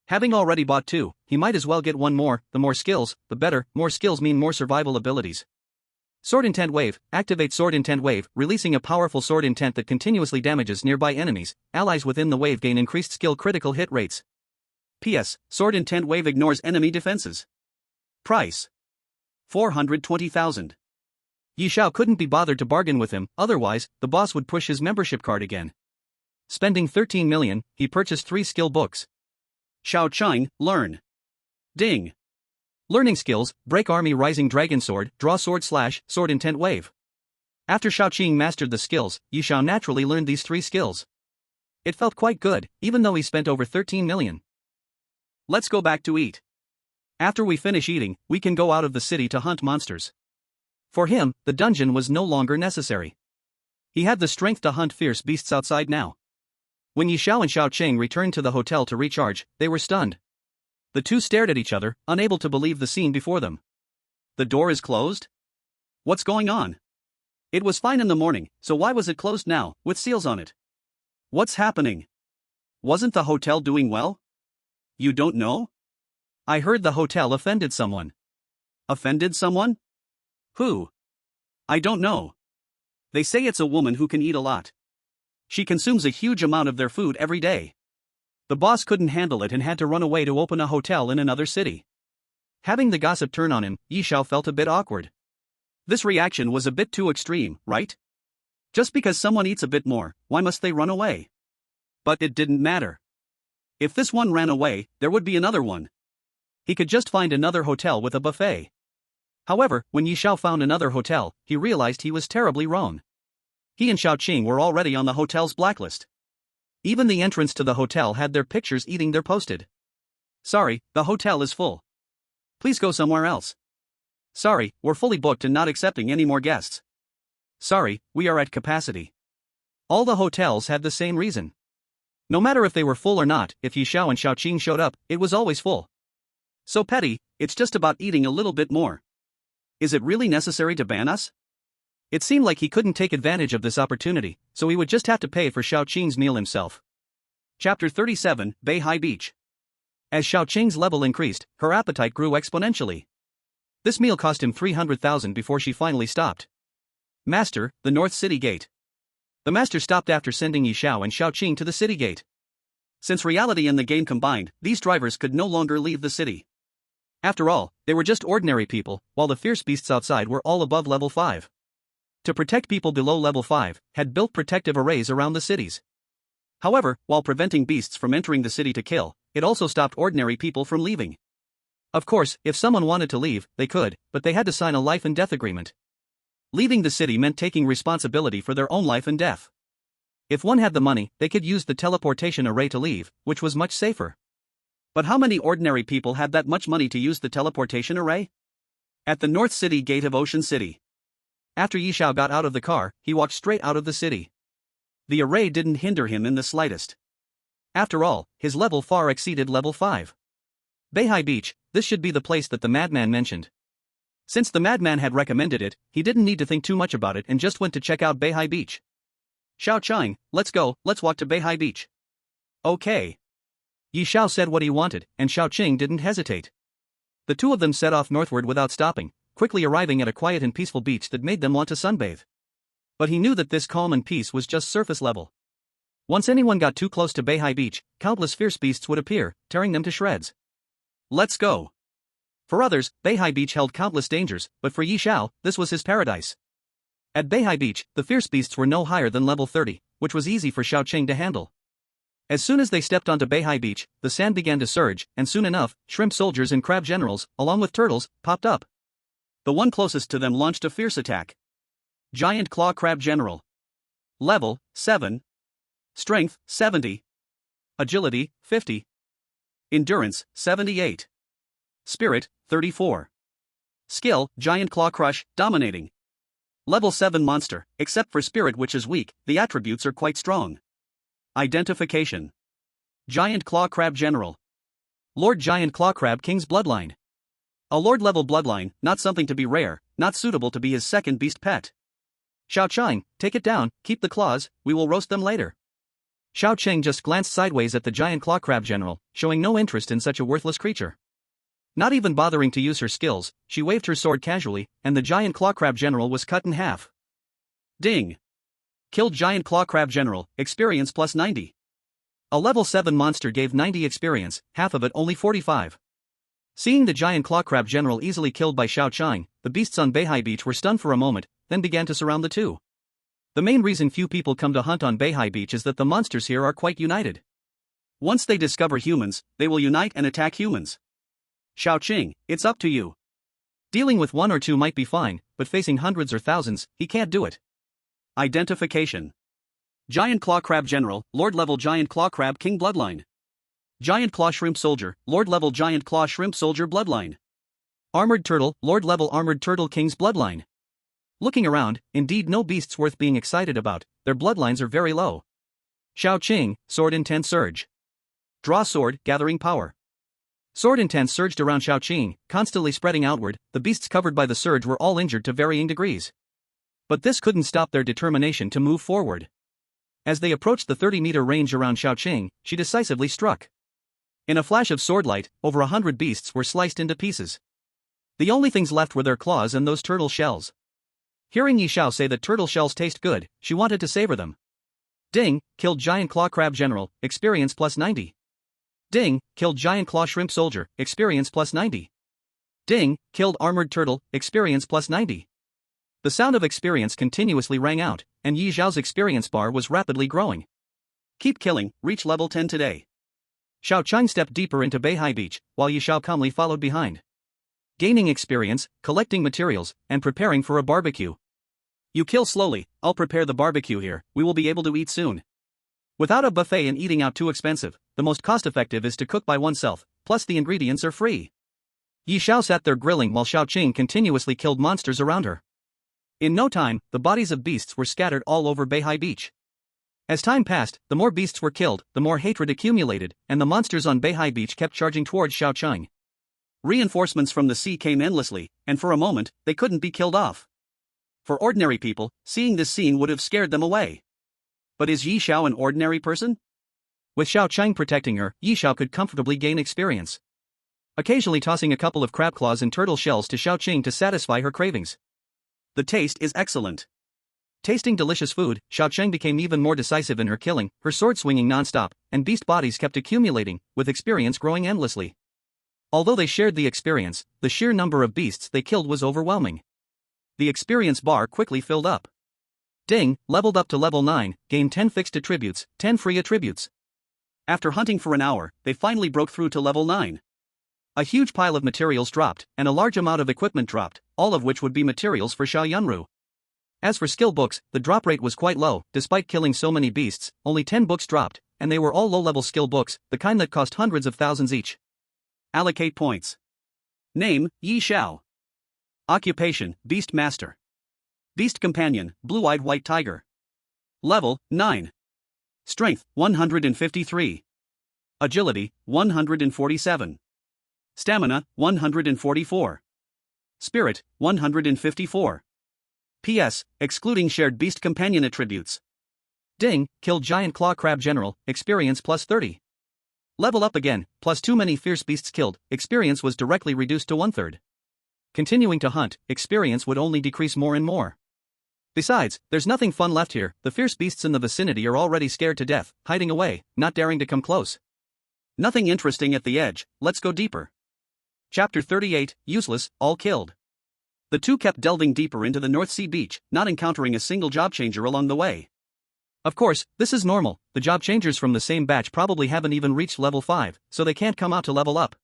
Having already bought 2, he might as well get one more. The more skills, the better. More skills mean more survival abilities. Sword Intent Wave, activate Sword Intent Wave, releasing a powerful sword intent that continuously damages nearby enemies. Allies within the wave gain increased skill critical hit rates. PS, Sword Intent Wave ignores enemy defenses. Price: 420,000. Yi Xiao couldn't be bothered to bargain with him, otherwise, the boss would push his membership card again. Spending 13 million, he purchased 3 skill books. Xiaoqing, learn. Ding. Learning skills: break army, rising dragon sword, draw sword slash, sword intent wave. After Xiaoqing mastered the skills, Yi Xiao naturally learned these 3 skills. It felt quite good, even though he spent over 13 million. Let's go back to eat. After we finish eating, we can go out of the city to hunt monsters. For him, the dungeon was no longer necessary. He had the strength to hunt fierce beasts outside now. When Yi Xiao and Xiaoqing returned to the hotel to recharge, they were stunned. The two stared at each other, unable to believe the scene before them. The door is closed? What's going on? It was fine in the morning, so why was it closed now, with seals on it? What's happening? Wasn't the hotel doing well? You don't know? I heard the hotel offended someone. Offended someone? Who? I don't know. They say it's a woman who can eat a lot. She consumes a huge amount of their food every day. The boss couldn't handle it and had to run away to open a hotel in another city. Having the gossip turn on him, Yi Xiao felt a bit awkward. This reaction was a bit too extreme, right? Just because someone eats a bit more, why must they run away? But it didn't matter. If this one ran away, there would be another one. He could just find another hotel with a buffet. However, when Yi Xiao found another hotel, he realized he was terribly wrong. He and Xiaoqing were already on the hotel's blacklist. Even the entrance to the hotel had their pictures eating there posted. Sorry, the hotel is full. Please go somewhere else. Sorry, we're fully booked and not accepting any more guests. Sorry, we are at capacity. All the hotels had the same reason. No matter if they were full or not, if Yi Xiao and Xiaoqing showed up, it was always full. So petty, it's just about eating a little bit more. Is it really necessary to ban us? It seemed like he couldn't take advantage of this opportunity, so he would just have to pay for Xiaoqing's meal himself. Chapter 37, Beihai Beach. As Xiaoqing's level increased, her appetite grew exponentially. This meal cost him 300,000 before she finally stopped. Master, the North City Gate. The master stopped after sending Yi Xiao and Xiaoqing to the city gate. Since reality and the game combined, these drivers could no longer leave the city. After all, they were just ordinary people, while the fierce beasts outside were all above level 5. To protect people below level 5, had built protective arrays around the cities. However, while preventing beasts from entering the city to kill, it also stopped ordinary people from leaving. Of course, if someone wanted to leave, they could, but they had to sign a life and death agreement. Leaving the city meant taking responsibility for their own life and death. If one had the money, they could use the teleportation array to leave, which was much safer. But how many ordinary people had that much money to use the teleportation array? At the North City Gate of Ocean City. After Yi Xiao got out of the car, he walked straight out of the city. The array didn't hinder him in the slightest. After all, his level far exceeded level 5. Beihai Beach, this should be the place that the madman mentioned. Since the madman had recommended it, he didn't need to think too much about it and just went to check out Beihai Beach. Xiaoqing, let's go, let's walk to Beihai Beach. Okay. Yi Xiao said what he wanted, and Xiaoqing didn't hesitate. The two of them set off northward without stopping, quickly arriving at a quiet and peaceful beach that made them want to sunbathe. But he knew that this calm and peace was just surface level. Once anyone got too close to Beihai Beach, countless fierce beasts would appear, tearing them to shreds. Let's go. For others, Beihai Beach held countless dangers, but for Yi Xiao, this was his paradise. At Beihai Beach, the fierce beasts were no higher than level 30, which was easy for Xiaoqing to handle. As soon as they stepped onto Beihai Beach, the sand began to surge, and soon enough, shrimp soldiers and crab generals, along with turtles, popped up. The one closest to them launched a fierce attack. Giant Claw Crab General. Level, 7. Strength, 70. Agility, 50. Endurance, 78. Spirit, 34. Skill, Giant Claw Crush, Dominating. Level 7 monster, except for Spirit, which is weak, the attributes are quite strong. Identification. Giant Claw Crab General. Lord Giant Claw Crab King's Bloodline. A Lord-level bloodline, not something to be rare, not suitable to be his second beast pet. Xiaoqing, take it down, keep the claws, we will roast them later. Xiaoqing just glanced sideways at the Giant Claw Crab General, showing no interest in such a worthless creature. Not even bothering to use her skills, she waved her sword casually, and the Giant Claw Crab General was cut in half. Ding! Killed Giant Claw Crab General, experience plus 90. A level 7 monster gave 90 experience, half of it only 45. Seeing the giant claw crab general easily killed by Xiao Chang, the beasts on Beihai Beach were stunned for a moment, then began to surround the two. The main reason few people come to hunt on Beihai Beach is that the monsters here are quite united. Once they discover humans, they will unite and attack humans. Xiao Qing, it's up to you. Dealing with one or two might be fine, but facing hundreds or thousands, he can't do it. Identification. Giant Claw Crab General, Lord Level Giant Claw Crab King Bloodline. Giant Claw Shrimp Soldier, Lord Level Giant Claw Shrimp Soldier Bloodline. Armored Turtle, Lord Level Armored Turtle King's Bloodline. Looking around, indeed no beasts worth being excited about, their bloodlines are very low. Xiao Qing, Sword Intense Surge. Draw Sword, Gathering Power. Sword Intense surged around Xiao Qing, constantly spreading outward. The beasts covered by the surge were all injured to varying degrees. But this couldn't stop their determination to move forward. As they approached the 30-meter range around Xiao Qing, she decisively struck. In a flash of swordlight, over 100 beasts were sliced into pieces. The only things left were their claws and those turtle shells. Hearing Yi Xiao say that turtle shells taste good, she wanted to savor them. Ding, killed Giant Claw Crab General, experience plus 90. Ding, killed Giant Claw Shrimp Soldier, experience plus 90. Ding, killed Armored Turtle, experience plus 90. The sound of experience continuously rang out, and Yi Xiao's experience bar was rapidly growing. Keep killing, reach level 10 today. Xiao Chang stepped deeper into Beihai Beach, while Yi Xiao calmly followed behind. Gaining experience, collecting materials, and preparing for a barbecue. You kill slowly, I'll prepare the barbecue here, we will be able to eat soon. Without a buffet and eating out too expensive, the most cost-effective is to cook by oneself, plus the ingredients are free. Yi Xiao sat there grilling while Xiao Qing continuously killed monsters around her. In no time, the bodies of beasts were scattered all over Beihai Beach. As time passed, the more beasts were killed, the more hatred accumulated, and the monsters on Beihai Beach kept charging towards Xiao Chang. Reinforcements from the sea came endlessly, and for a moment, they couldn't be killed off. For ordinary people, seeing this scene would have scared them away. But is Yi Xiao an ordinary person? With Xiao Chang protecting her, Yi Xiao could comfortably gain experience. Occasionally tossing a couple of crab claws and turtle shells to Xiao Qing to satisfy her cravings. The taste is excellent. Tasting delicious food, Xiao Chang became even more decisive in her killing, her sword swinging non-stop, and beast bodies kept accumulating, with experience growing endlessly. Although they shared the experience, the sheer number of beasts they killed was overwhelming. The experience bar quickly filled up. Ding, leveled up to level 9, gained 10 fixed attributes, 10 free attributes. After hunting for an hour, they finally broke through to level 9. A huge pile of materials dropped, and a large amount of equipment dropped, all of which would be materials for Xiao Yunru. As for skill books, the drop rate was quite low. Despite killing so many beasts, only 10 books dropped, and they were all low-level skill books, the kind that cost hundreds of thousands each. Allocate points. Name, Yi Xiao. Occupation, Beast Master. Beast Companion, Blue-Eyed White Tiger. Level, 9. Strength, 153. Agility, 147. Stamina, 144. Spirit, 154. PS, excluding shared Beast Companion attributes. Ding, killed Giant Claw Crab General, experience plus 30. Level up again, plus too many fierce beasts killed, experience was directly reduced to 1/3. Continuing to hunt, experience would only decrease more and more. Besides, there's nothing fun left here. The fierce beasts in the vicinity are already scared to death, hiding away, not daring to come close. Nothing interesting at the edge, let's go deeper. Chapter 38, Useless, All Killed. The two kept delving deeper into the North Sea beach, not encountering a single job changer along the way. Of course, this is normal, the job changers from the same batch probably haven't even reached level 5, so they can't come out to level up.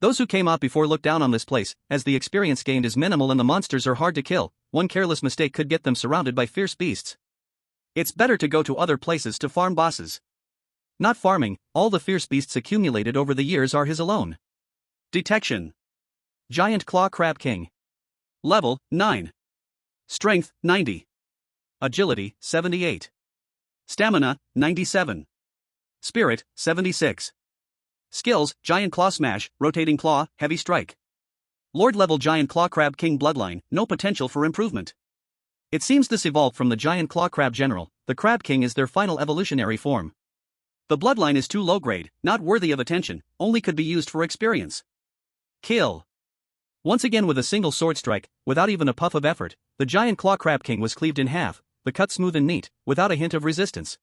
Those who came out before look down on this place, as the experience gained is minimal and the monsters are hard to kill. One careless mistake could get them surrounded by fierce beasts. It's better to go to other places to farm bosses. Not farming, all the fierce beasts accumulated over the years are his alone. Detection. Giant Claw Crab King. Level, 9. Strength, 90. Agility, 78. Stamina, 97. Spirit, 76. Skills, Giant Claw Smash, Rotating Claw, Heavy Strike. Lord Level Giant Claw Crab King Bloodline, no potential for improvement. It seems this evolved from the Giant Claw Crab General, the Crab King is their final evolutionary form. The bloodline is too low grade, not worthy of attention, only could be used for experience. Kill. Once again with a single sword strike, without even a puff of effort, the Giant Claw Crab King was cleaved in half, the cut smooth and neat, without a hint of resistance.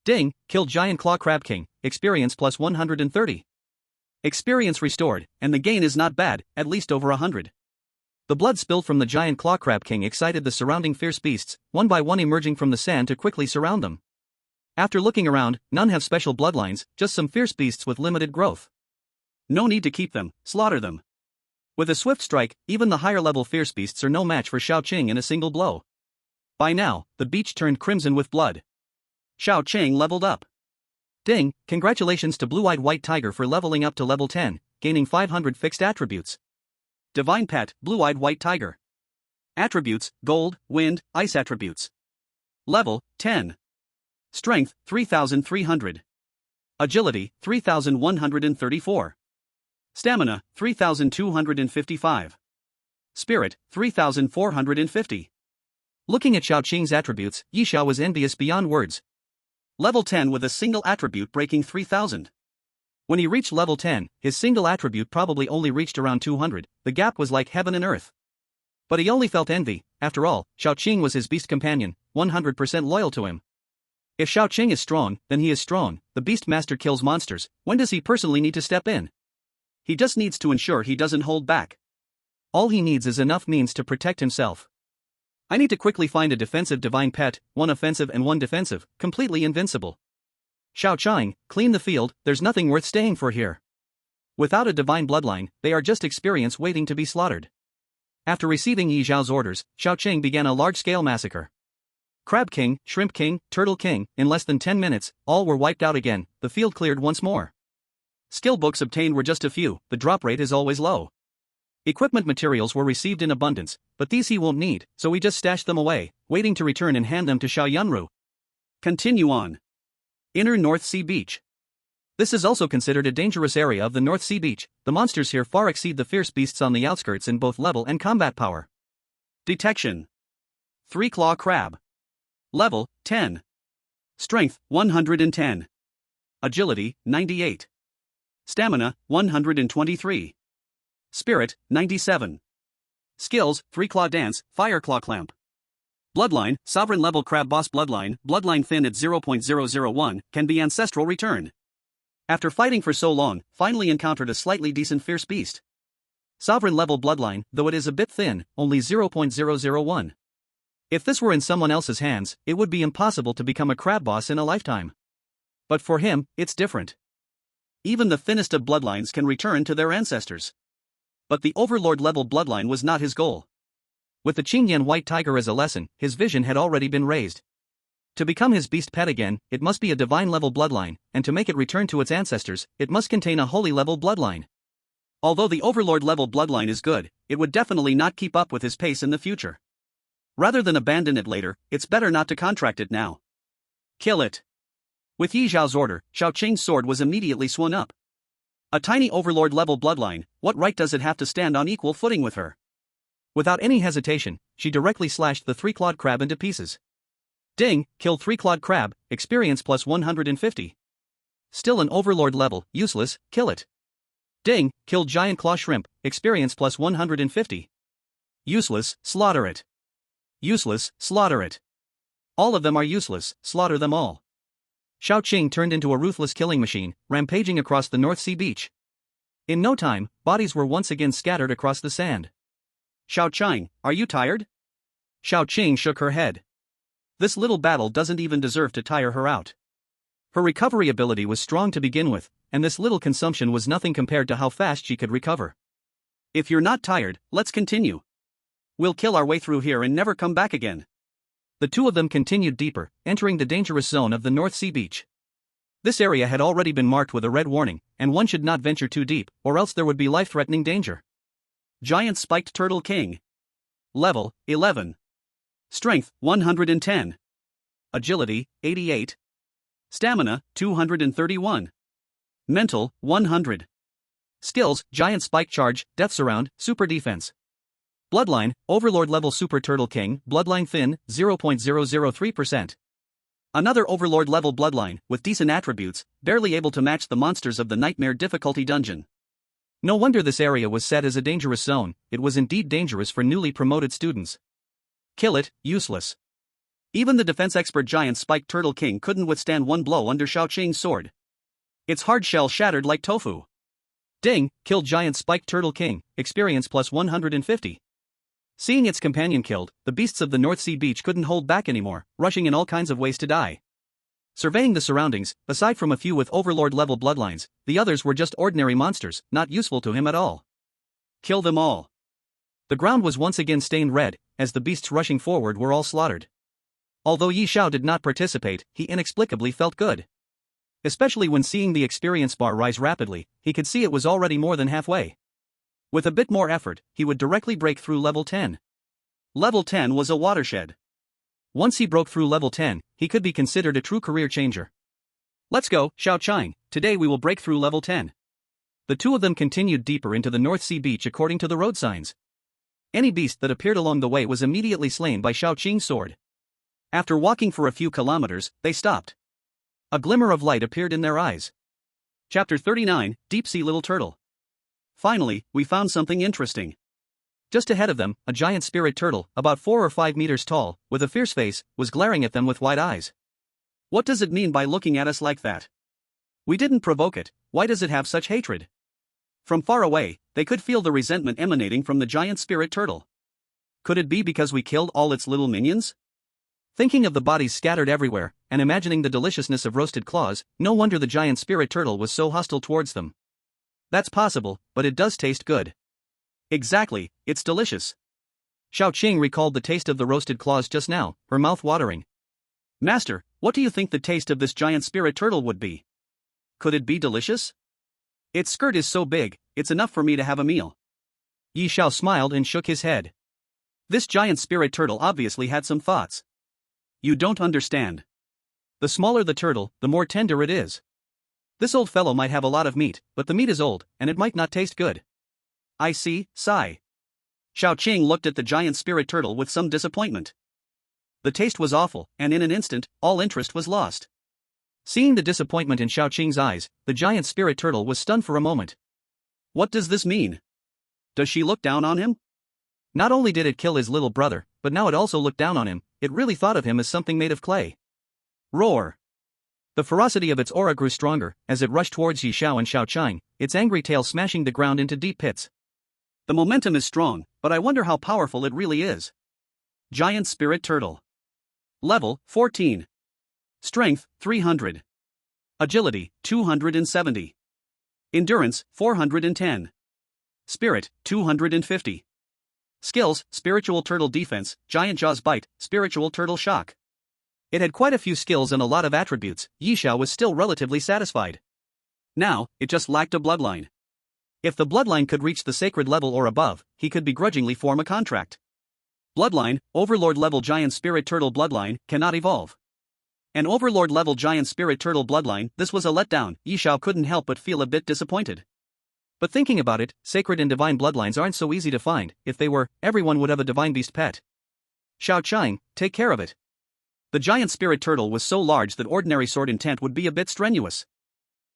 Ding, killed Giant Claw Crab King, experience plus 130. Experience restored, and the gain is not bad, at least over 100. The blood spilled from the giant claw crab king excited the surrounding fierce beasts, one by one emerging from the sand to quickly surround them. After looking around, none have special bloodlines, just some fierce beasts with limited growth. No need to keep them, slaughter them. With a swift strike, even the higher-level fierce beasts are no match for Xiao Qing in a single blow. By now, the beach turned crimson with blood. Xiao Qing leveled up. Ding, congratulations to Blue-Eyed White Tiger for leveling up to level 10, gaining 500 fixed attributes. Divine Pet, Blue-Eyed White Tiger. Attributes, Gold, Wind, Ice attributes. Level, 10. Strength, 3,300. Agility, 3,134. Stamina, 3,255. Spirit, 3,450. Looking at Xiao Qing's attributes, Yishao was envious beyond words. Level 10 with a single attribute breaking 3,000. When he reached level 10, his single attribute probably only reached around 200, the gap was like heaven and earth. But he only felt envy, after all, Xiao Qing was his beast companion, 100% loyal to him. If Xiao Qing is strong, then he is strong, the beast master kills monsters, when does he personally need to step in? He just needs to ensure he doesn't hold back. All he needs is enough means to protect himself. I need to quickly find a defensive divine pet, one offensive and one defensive, completely invincible. Xiao Qing, clean the field, there's nothing worth staying for here. Without a divine bloodline, they are just experience waiting to be slaughtered. After receiving Yi Zhao's orders, Xiao Qing began a large-scale massacre. Crab King, Shrimp King, Turtle King, in less than 10 minutes, all were wiped out again, the field cleared once more. Skill books obtained were just a few, the drop rate is always low. Equipment materials were received in abundance, but these he won't need, so he just stashed them away, waiting to return and hand them to Xiao Yunru. Continue on. Inner North Sea Beach. This is also considered a dangerous area of the North Sea Beach, the monsters here far exceed the fierce beasts on the outskirts in both level and combat power. Detection. Three-claw crab. Level, 10. Strength, 110. Agility, 98. Stamina, 123. Spirit, 97. Skills, Three-Claw Dance, Fire Claw Clamp. Bloodline, Sovereign Level Crab Boss Bloodline, Bloodline Thin at 0.001, can be Ancestral Return. After fighting for so long, finally encountered a slightly decent fierce beast. Sovereign Level Bloodline, though it is a bit thin, only 0.001. If this were in someone else's hands, it would be impossible to become a crab boss in a lifetime. But for him, it's different. Even the thinnest of bloodlines can return to their ancestors. But the Overlord level bloodline was not his goal. With the Qingyan White Tiger as a lesson, his vision had already been raised. To become his beast pet again, it must be a divine level bloodline, and to make it return to its ancestors, it must contain a holy level bloodline. Although the Overlord level bloodline is good, it would definitely not keep up with his pace in the future. Rather than abandon it later, it's better not to contract it now. Kill it. With Yi Zhao's order, Xiao Qing's sword was immediately swung up. A tiny Overlord level bloodline, what right does it have to stand on equal footing with her? Without any hesitation, she directly slashed the three-clawed crab into pieces. Ding, kill three-clawed crab, experience plus 150. Still an Overlord level, useless, kill it. Ding, kill giant claw shrimp, experience plus 150. Useless, slaughter it. Useless, slaughter it. All of them are useless, slaughter them all. Xiao Qing turned into a ruthless killing machine, rampaging across the North Sea Beach. In no time, bodies were once again scattered across the sand. Xiao Qing, are you tired? Xiao Qing shook her head. This little battle doesn't even deserve to tire her out. Her recovery ability was strong to begin with, and this little consumption was nothing compared to how fast she could recover. If you're not tired, let's continue. We'll kill our way through here and never come back again. The two of them continued deeper, entering the dangerous zone of the North Sea Beach. This area had already been marked with a red warning, and one should not venture too deep, or else there would be life-threatening danger. Giant Spiked Turtle King. Level, 11. Strength, 110. Agility, 88. Stamina, 231. Mental, 100. Skills, Giant Spike Charge, Death Surround, Super Defense. Bloodline, Overlord level Super Turtle King, Bloodline Thin, 0.003%. Another Overlord level bloodline, with decent attributes, barely able to match the monsters of the Nightmare difficulty dungeon. No wonder this area was set as a dangerous zone, it was indeed dangerous for newly promoted students. Kill it, useless. Even the defense expert Giant Spiked Turtle King couldn't withstand one blow under Xiao Qing's sword. Its hard shell shattered like tofu. Ding, killed giant spiked turtle king, experience plus 150. Seeing its companion killed, the beasts of the North Sea beach couldn't hold back anymore, rushing in all kinds of ways to die. Surveying the surroundings, aside from a few with overlord-level bloodlines, the others were just ordinary monsters, not useful to him at all. Kill them all. The ground was once again stained red, as the beasts rushing forward were all slaughtered. Although Yi Xiao did not participate, he inexplicably felt good. Especially when seeing the experience bar rise rapidly, he could see it was already more than halfway. With a bit more effort, he would directly break through level 10. Level 10 was a watershed. Once he broke through level 10, he could be considered a true career changer. Let's go, Xiao Chang, today we will break through level 10. The two of them continued deeper into the North Sea beach according to the road signs. Any beast that appeared along the way was immediately slain by Xiao Qing's sword. After walking for a few kilometers, they stopped. A glimmer of light appeared in their eyes. Chapter 39, Deep Sea Little Turtle. Finally, we found something interesting. Just ahead of them, a giant spirit turtle, about 4 or 5 meters tall, with a fierce face, was glaring at them with wide eyes. What does it mean by looking at us like that? We didn't provoke it, why does it have such hatred? From far away, they could feel the resentment emanating from the giant spirit turtle. Could it be because we killed all its little minions? Thinking of the bodies scattered everywhere, and imagining the deliciousness of roasted claws, no wonder the giant spirit turtle was so hostile towards them. That's possible, but it does taste good. Exactly, it's delicious. Xiao Qing recalled the taste of the roasted claws just now, her mouth watering. Master, what do you think the taste of this giant spirit turtle would be? Could it be delicious? Its skirt is so big, it's enough for me to have a meal. Yi Xiao smiled and shook his head. This giant spirit turtle obviously had some thoughts. You don't understand. The smaller the turtle, the more tender it is. This old fellow might have a lot of meat, but the meat is old, and it might not taste good. I see, sigh. Xiao Qing looked at the giant spirit turtle with some disappointment. The taste was awful, and in an instant, all interest was lost. Seeing the disappointment in Xiao Qing's eyes, the giant spirit turtle was stunned for a moment. What does this mean? Does she look down on him? Not only did it kill his little brother, but now it also looked down on him, it really thought of him as something made of clay. Roar! The ferocity of its aura grew stronger, as it rushed towards Yi Xiao and Xiao Chang, its angry tail smashing the ground into deep pits. The momentum is strong, but I wonder how powerful it really is. Giant Spirit Turtle. Level, 14. Strength, 300. Agility, 270. Endurance, 410. Spirit, 250. Skills, Spiritual Turtle Defense, Giant Jaws Bite, Spiritual Turtle Shock. It had quite a few skills and a lot of attributes. Yi Xiao was still relatively satisfied. Now, it just lacked a bloodline. If the bloodline could reach the sacred level or above, he could begrudgingly form a contract. Bloodline, Overlord level Giant Spirit Turtle bloodline, cannot evolve. An Overlord level Giant Spirit Turtle bloodline, this was a letdown. Yi Xiao couldn't help but feel a bit disappointed. But thinking about it, sacred and divine bloodlines aren't so easy to find. If they were, everyone would have a divine beast pet. Xiao Chang, take care of it. The giant spirit turtle was so large that ordinary sword intent would be a bit strenuous.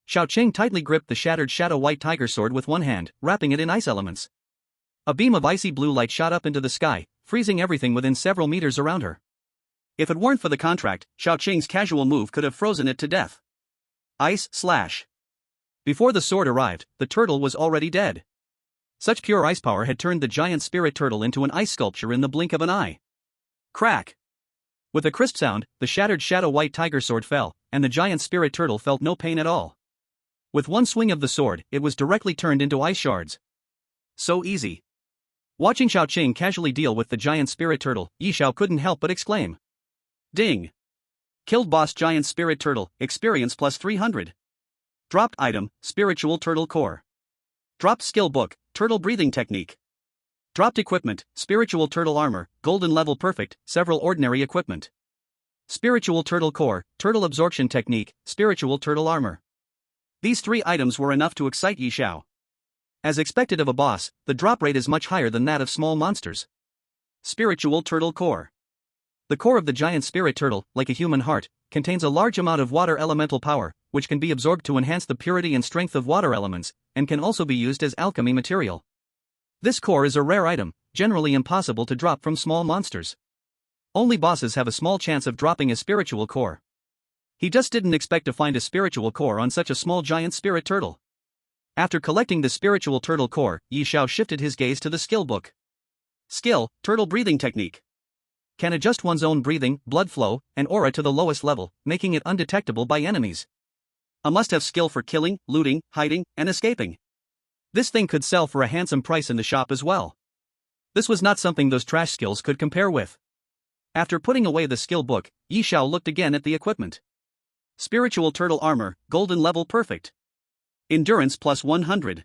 Xiao Qing tightly gripped the shattered shadow white tiger sword with one hand, wrapping it in ice elements. A beam of icy blue light shot up into the sky, freezing everything within several meters around her. If it weren't for the contract, Xiao Qing's casual move could have frozen it to death. Ice slash. Before the sword arrived, the turtle was already dead. Such pure ice power had turned the giant spirit turtle into an ice sculpture in the blink of an eye. Crack! With a crisp sound, the shattered shadow white tiger sword fell, and the giant spirit turtle felt no pain at all. With one swing of the sword, it was directly turned into ice shards. So easy. Watching Xiao Qing casually deal with the giant spirit turtle, Yi Xiao couldn't help but exclaim. Ding! Killed boss giant spirit turtle, experience plus 300. Dropped item, spiritual turtle core. Dropped skill book, turtle breathing technique. Dropped equipment, spiritual turtle armor, golden level perfect, several ordinary equipment. Spiritual turtle core, turtle absorption technique, spiritual turtle armor. These 3 items were enough to excite Yi Xiao. As expected of a boss, the drop rate is much higher than that of small monsters. Spiritual turtle core. The core of the giant spirit turtle, like a human heart, contains a large amount of water elemental power, which can be absorbed to enhance the purity and strength of water elements, and can also be used as alchemy material. This core is a rare item, generally impossible to drop from small monsters. Only bosses have a small chance of dropping a spiritual core. He just didn't expect to find a spiritual core on such a small giant spirit turtle. After collecting the spiritual turtle core, Yi Xiao shifted his gaze to the skill book. Skill, turtle breathing technique. Can adjust one's own breathing, blood flow, and aura to the lowest level, making it undetectable by enemies. A must-have skill for killing, looting, hiding, and escaping. This thing could sell for a handsome price in the shop as well. This was not something those trash skills could compare with. After putting away the skill book, Yi Xiao looked again at the equipment. Spiritual turtle armor, golden level perfect. Endurance plus 100.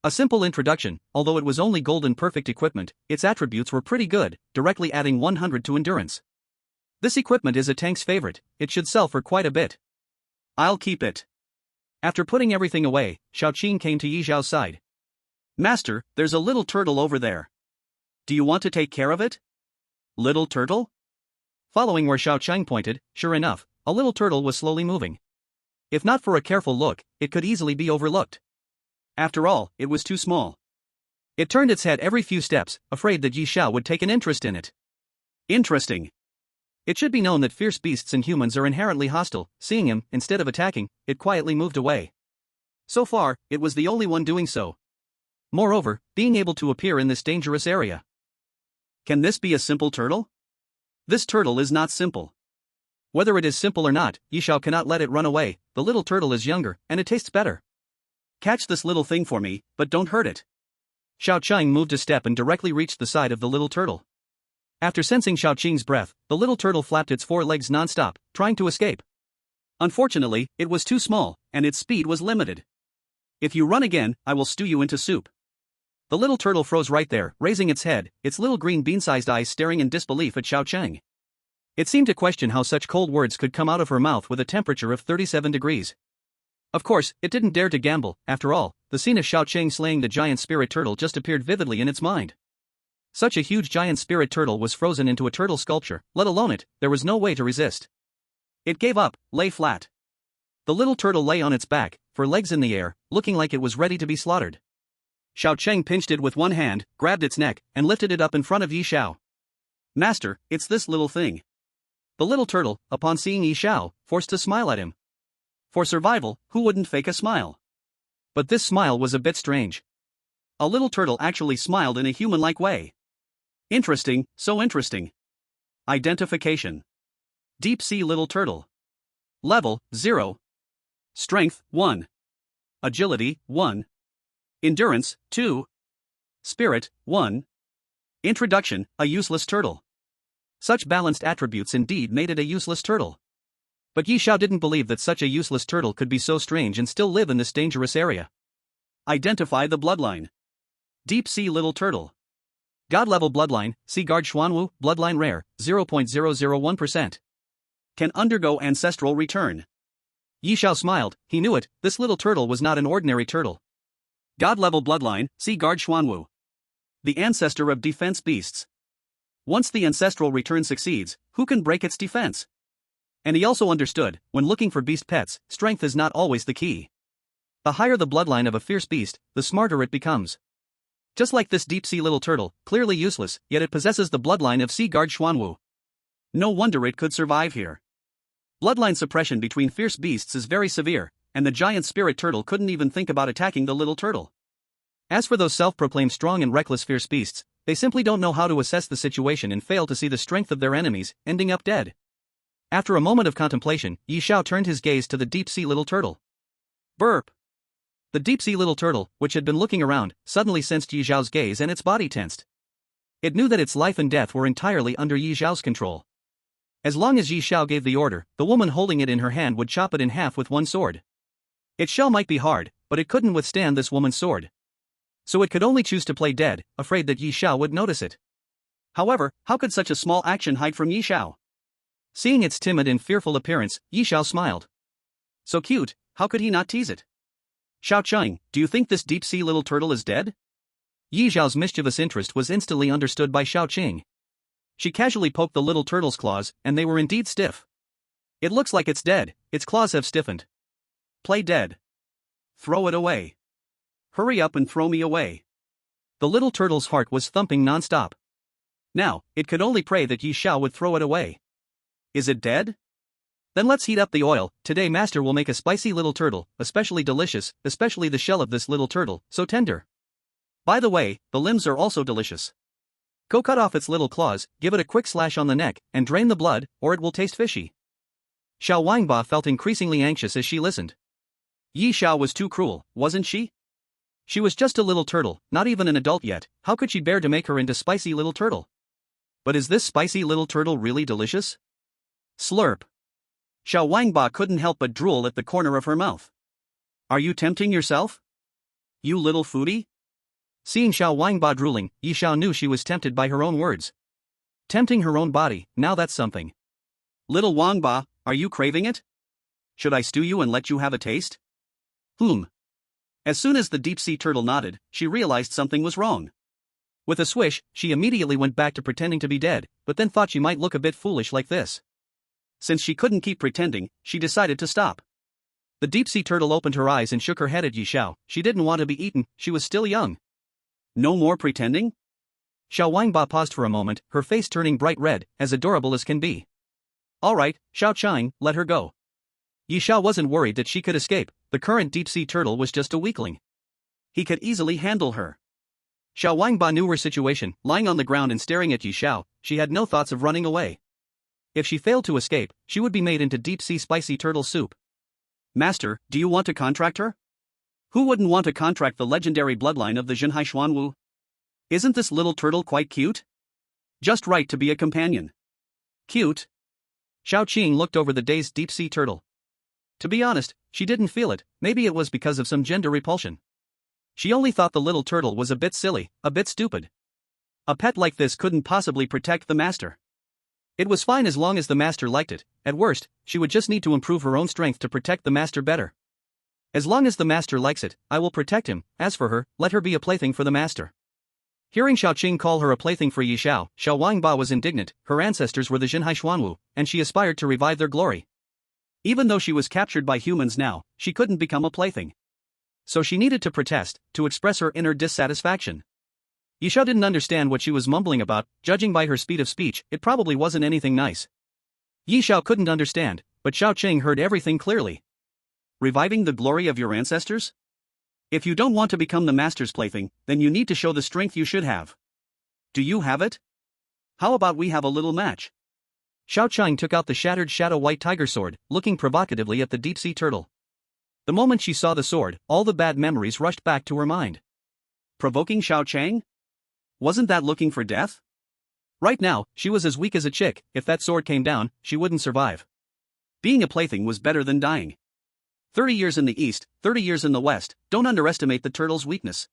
A simple introduction, although it was only golden perfect equipment, its attributes were pretty good, directly adding 100 to endurance. This equipment is a tank's favorite, it should sell for quite a bit. I'll keep it. After putting everything away, Xiaoqing came to Yi Xiao's side. Master, there's a little turtle over there. Do you want to take care of it? Little turtle? Following where Xiaoqing pointed, sure enough, a little turtle was slowly moving. If not for a careful look, it could easily be overlooked. After all, it was too small. It turned its head every few steps, afraid that Yi Xiao would take an interest in it. Interesting. It should be known that fierce beasts and humans are inherently hostile. Seeing him, instead of attacking, it quietly moved away. So far, it was the only one doing so. Moreover, being able to appear in this dangerous area. Can this be a simple turtle? This turtle is not simple. Whether it is simple or not, Yi Xiao cannot let it run away. The little turtle is younger, and it tastes better. Catch this little thing for me, but don't hurt it. Xiaoqing moved a step and directly reached the side of the little turtle. After sensing Xiaoqing's breath, the little turtle flapped its four legs non-stop, trying to escape. Unfortunately, it was too small, and its speed was limited. If you run again, I will stew you into soup. The little turtle froze right there, raising its head, its little green bean-sized eyes staring in disbelief at Xiaoqing. It seemed to question how such cold words could come out of her mouth with a temperature of 37 degrees. Of course, it didn't dare to gamble. After all, the scene of Xiaoqing slaying the giant spirit turtle just appeared vividly in its mind. Such a huge giant spirit turtle was frozen into a turtle sculpture, let alone it, there was no way to resist. It gave up, lay flat. The little turtle lay on its back, for legs in the air, looking like it was ready to be slaughtered. Xiaoqing pinched it with one hand, grabbed its neck, and lifted it up in front of Yi Xiao. Master, it's this little thing. The little turtle, upon seeing Yi Xiao, forced to smile at him. For survival, who wouldn't fake a smile? But this smile was a bit strange. A little turtle actually smiled in a human-like way. Interesting, so interesting. Identification. Deep sea little turtle. Level, 0. Strength, 1. Agility, 1. Endurance, 2. Spirit, 1. Introduction, a useless turtle. Such balanced attributes indeed made it a useless turtle. But Yi Xiao didn't believe that such a useless turtle could be so strange and still live in this dangerous area. Identify the bloodline. Deep sea little turtle. God level bloodline, Sea Guard Xuanwu, bloodline rare, 0.001%. Can undergo ancestral return. Yi Xiao smiled, he knew it, this little turtle was not an ordinary turtle. God level bloodline, Sea Guard Xuanwu. The ancestor of defense beasts. Once the ancestral return succeeds, who can break its defense? And he also understood, when looking for beast pets, strength is not always the key. The higher the bloodline of a fierce beast, the smarter it becomes. Just like this deep-sea little turtle, clearly useless, yet it possesses the bloodline of Sea Guard Xuanwu. No wonder it could survive here. Bloodline suppression between fierce beasts is very severe, and the giant spirit turtle couldn't even think about attacking the little turtle. As for those self-proclaimed strong and reckless fierce beasts, they simply don't know how to assess the situation and fail to see the strength of their enemies, ending up dead. After a moment of contemplation, Yi Xiao turned his gaze to the deep-sea little turtle. Burp! The deep-sea little turtle, which had been looking around, suddenly sensed Yi Xiao's gaze and its body tensed. It knew that its life and death were entirely under Yi Xiao's control. As long as Yi Xiao gave the order, the woman holding it in her hand would chop it in half with one sword. Its shell might be hard, but it couldn't withstand this woman's sword. So it could only choose to play dead, afraid that Yi Xiao would notice it. However, how could such a small action hide from Yi Xiao? Seeing its timid and fearful appearance, Yi Xiao smiled. So cute, how could he not tease it? Xiaoqing, do you think this deep-sea little turtle is dead? Yi Xiao's mischievous interest was instantly understood by Xiaoqing. She casually poked the little turtle's claws, and they were indeed stiff. It looks like it's dead, its claws have stiffened. Play dead. Throw it away. Hurry up and throw me away. The little turtle's heart was thumping non-stop. Now, it could only pray that Yi Xiao would throw it away. Is it dead? Then let's heat up the oil. Today master will make a spicy little turtle, especially delicious, especially the shell of this little turtle, so tender. By the way, the limbs are also delicious. Go cut off its little claws, give it a quick slash on the neck, and drain the blood, or it will taste fishy. Xiao Wangba felt increasingly anxious as she listened. Yi Xiao was too cruel, wasn't she? She was just a little turtle, not even an adult yet. How could she bear to make her into spicy little turtle? But is this spicy little turtle really delicious? Slurp. Xiao Wangba couldn't help but drool at the corner of her mouth. Are you tempting yourself? You little foodie? Seeing Xiao Wangba drooling, Yi Xiao knew she was tempted by her own words. Tempting her own body, now that's something. Little Wangba, are you craving it? Should I stew you and let you have a taste? As soon as the deep-sea turtle nodded, she realized something was wrong. With a swish, she immediately went back to pretending to be dead, but then thought she might look a bit foolish like this. Since she couldn't keep pretending, she decided to stop. The deep-sea turtle opened her eyes and shook her head at Yi Xiao. She didn't want to be eaten, she was still young. No more pretending? Xiao Wangba paused for a moment, her face turning bright red, as adorable as can be. Alright, Xiao Chang, let her go. Yi Xiao wasn't worried that she could escape. The current deep-sea turtle was just a weakling. He could easily handle her. Xiao Wangba knew her situation, lying on the ground and staring at Yi Xiao. She had no thoughts of running away. If she failed to escape, she would be made into deep-sea spicy turtle soup. Master, do you want to contract her? Who wouldn't want to contract the legendary bloodline of the Zhenhai Xuanwu? Isn't this little turtle quite cute? Just right to be a companion. Cute? Xiao Qing looked over the dazed deep-sea turtle. To be honest, she didn't feel it. Maybe it was because of some gender repulsion. She only thought the little turtle was a bit silly, a bit stupid. A pet like this couldn't possibly protect the master. It was fine as long as the master liked it. At worst, she would just need to improve her own strength to protect the master better. As long as the master likes it, I will protect him. As for her, let her be a plaything for the master. Hearing Xiao Qing call her a plaything for Yi Xiao, Xiao Wangba was indignant. Her ancestors were the Zhenhai Xuanwu, and she aspired to revive their glory. Even though she was captured by humans now, she couldn't become a plaything. So she needed to protest, to express her inner dissatisfaction. Yi Xiao didn't understand what she was mumbling about. Judging by her speed of speech, it probably wasn't anything nice. Yi Xiao couldn't understand, but Xiao Qing heard everything clearly. Reviving the glory of your ancestors? If you don't want to become the master's plaything, then you need to show the strength you should have. Do you have it? How about we have a little match? Xiao Qing took out the shattered shadow white tiger sword, looking provocatively at the deep-sea turtle. The moment she saw the sword, all the bad memories rushed back to her mind. Provoking Xiao Qing? Wasn't that looking for death? Right now, she was as weak as a chick. If that sword came down, she wouldn't survive. Being a plaything was better than dying. 30 years in the east, 30 years in the west. Don't underestimate the turtle's weakness.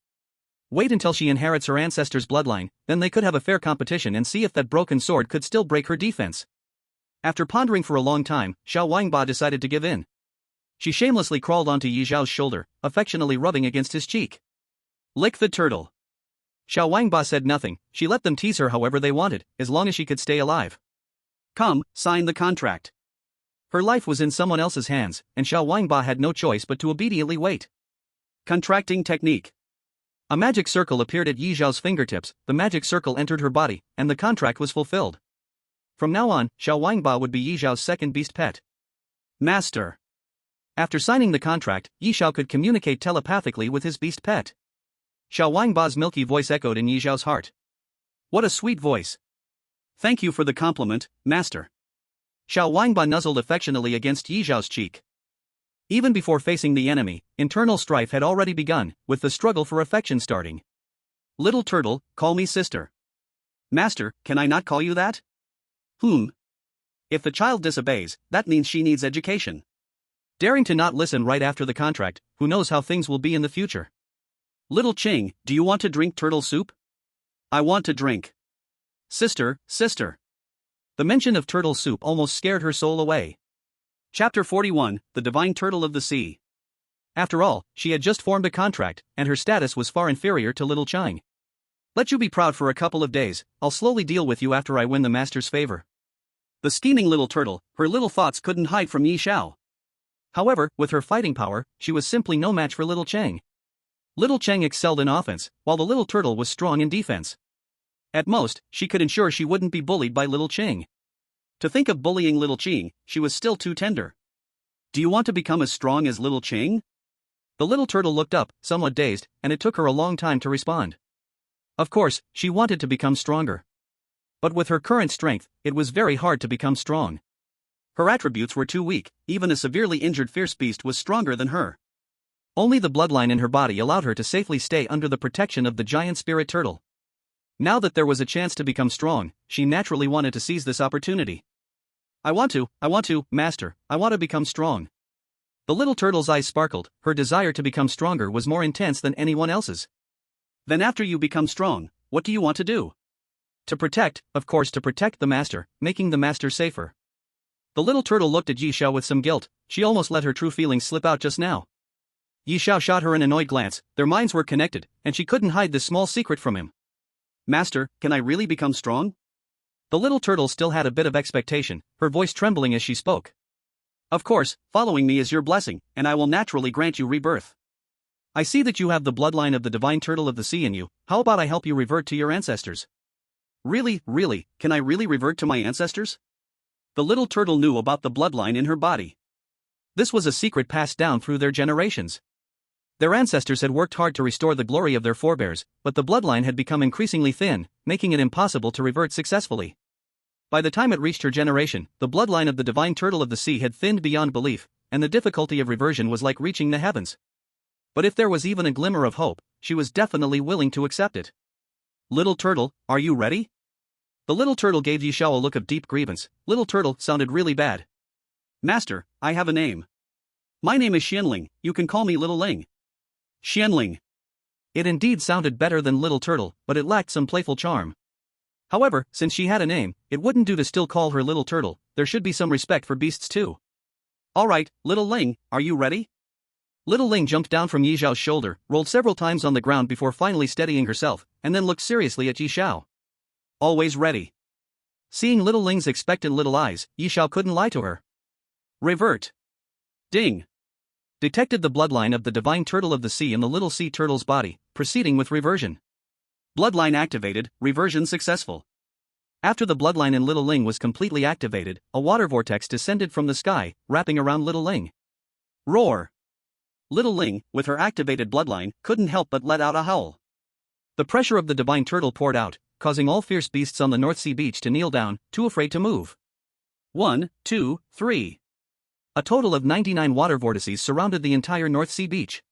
Wait until she inherits her ancestors' bloodline, then they could have a fair competition and see if that broken sword could still break her defense. After pondering for a long time, Xiao Wangba decided to give in. She shamelessly crawled onto Yi Xiao's shoulder, affectionately rubbing against his cheek. Lick the turtle. Xiao Wangba said nothing. She let them tease her however they wanted, as long as she could stay alive. Come, sign the contract. Her life was in someone else's hands, and Xiao Wangba had no choice but to obediently wait. Contracting technique. A magic circle appeared at Yi Xiao's fingertips. The magic circle entered her body, and the contract was fulfilled. From now on, Xiao Wangba would be Yi Xiao's second beast pet. Master. After signing the contract, Yi Xiao could communicate telepathically with his beast pet. Xiao Wangba's milky voice echoed in Yi Xiao's heart. What a sweet voice. Thank you for the compliment, master. Xiao Wangba nuzzled affectionately against Yi Xiao's cheek. Even before facing the enemy, internal strife had already begun, with the struggle for affection starting. Little turtle, call me sister. Master, can I not call you that? If the child disobeys, that means she needs education. Daring to not listen right after the contract, who knows how things will be in the future. Little Qing, do you want to drink turtle soup? I want to drink. Sister, sister. The mention of turtle soup almost scared her soul away. Chapter 41, The Divine Turtle of the Sea. After all, she had just formed a contract, and her status was far inferior to Little Qing. Let you be proud for a couple of days. I'll slowly deal with you after I win the master's favor. The scheming little turtle, her little thoughts couldn't hide from Yi Xiao. However, with her fighting power, she was simply no match for Little Qing. Little Qing excelled in offense, while the little turtle was strong in defense. At most, she could ensure she wouldn't be bullied by Little Qing. To think of bullying little Qing, she was still too tender. Do you want to become as strong as little Qing? The little turtle looked up, somewhat dazed, and it took her a long time to respond. Of course, she wanted to become stronger. But with her current strength, it was very hard to become strong. Her attributes were too weak, even a severely injured fierce beast was stronger than her. Only the bloodline in her body allowed her to safely stay under the protection of the giant spirit turtle. Now that there was a chance to become strong, she naturally wanted to seize this opportunity. I want to, master, I want to become strong. The little turtle's eyes sparkled, her desire to become stronger was more intense than anyone else's. Then after you become strong, what do you want to do? To protect, of course, to protect the master, making the master safer. The little turtle looked at Yi Xiao with some guilt, she almost let her true feelings slip out just now. Yi Xiao shot her an annoyed glance, their minds were connected, and she couldn't hide this small secret from him. Master, can I really become strong? The little turtle still had a bit of expectation, her voice trembling as she spoke. Of course, following me is your blessing, and I will naturally grant you rebirth. I see that you have the bloodline of the divine turtle of the sea in you, how about I help you revert to your ancestors? Really, can I really revert to my ancestors? The little turtle knew about the bloodline in her body. This was a secret passed down through their generations. Their ancestors had worked hard to restore the glory of their forebears, but the bloodline had become increasingly thin, making it impossible to revert successfully. By the time it reached her generation, the bloodline of the divine turtle of the sea had thinned beyond belief, and the difficulty of reversion was like reaching the heavens. But if there was even a glimmer of hope, she was definitely willing to accept it. Little turtle, are you ready? The little turtle gave Yi Xiao a look of deep grievance. Little turtle sounded really bad. Master, I have a name. My name is Xianling, you can call me Little Ling. Xianling. It indeed sounded better than little turtle, but it lacked some playful charm. However, since she had a name, it wouldn't do to still call her little turtle, there should be some respect for beasts too. Alright, Little Ling, are you ready? Little Ling jumped down from Yi Xiao's shoulder, rolled several times on the ground before finally steadying herself, and then looked seriously at Yi Xiao. Always ready. Seeing Little Ling's expectant little eyes, Yi Xiao couldn't lie to her. Revert. Ding. Detected the bloodline of the divine turtle of the sea in the little sea turtle's body, proceeding with reversion. Bloodline activated, reversion successful. After the bloodline in Little Ling was completely activated, a water vortex descended from the sky, wrapping around Little Ling. Roar. Little Ling, with her activated bloodline, couldn't help but let out a howl. The pressure of the divine turtle poured out, causing all fierce beasts on the North Sea beach to kneel down, too afraid to move. 1, 2, 3. A total of 99 water vortices surrounded the entire North Sea beach.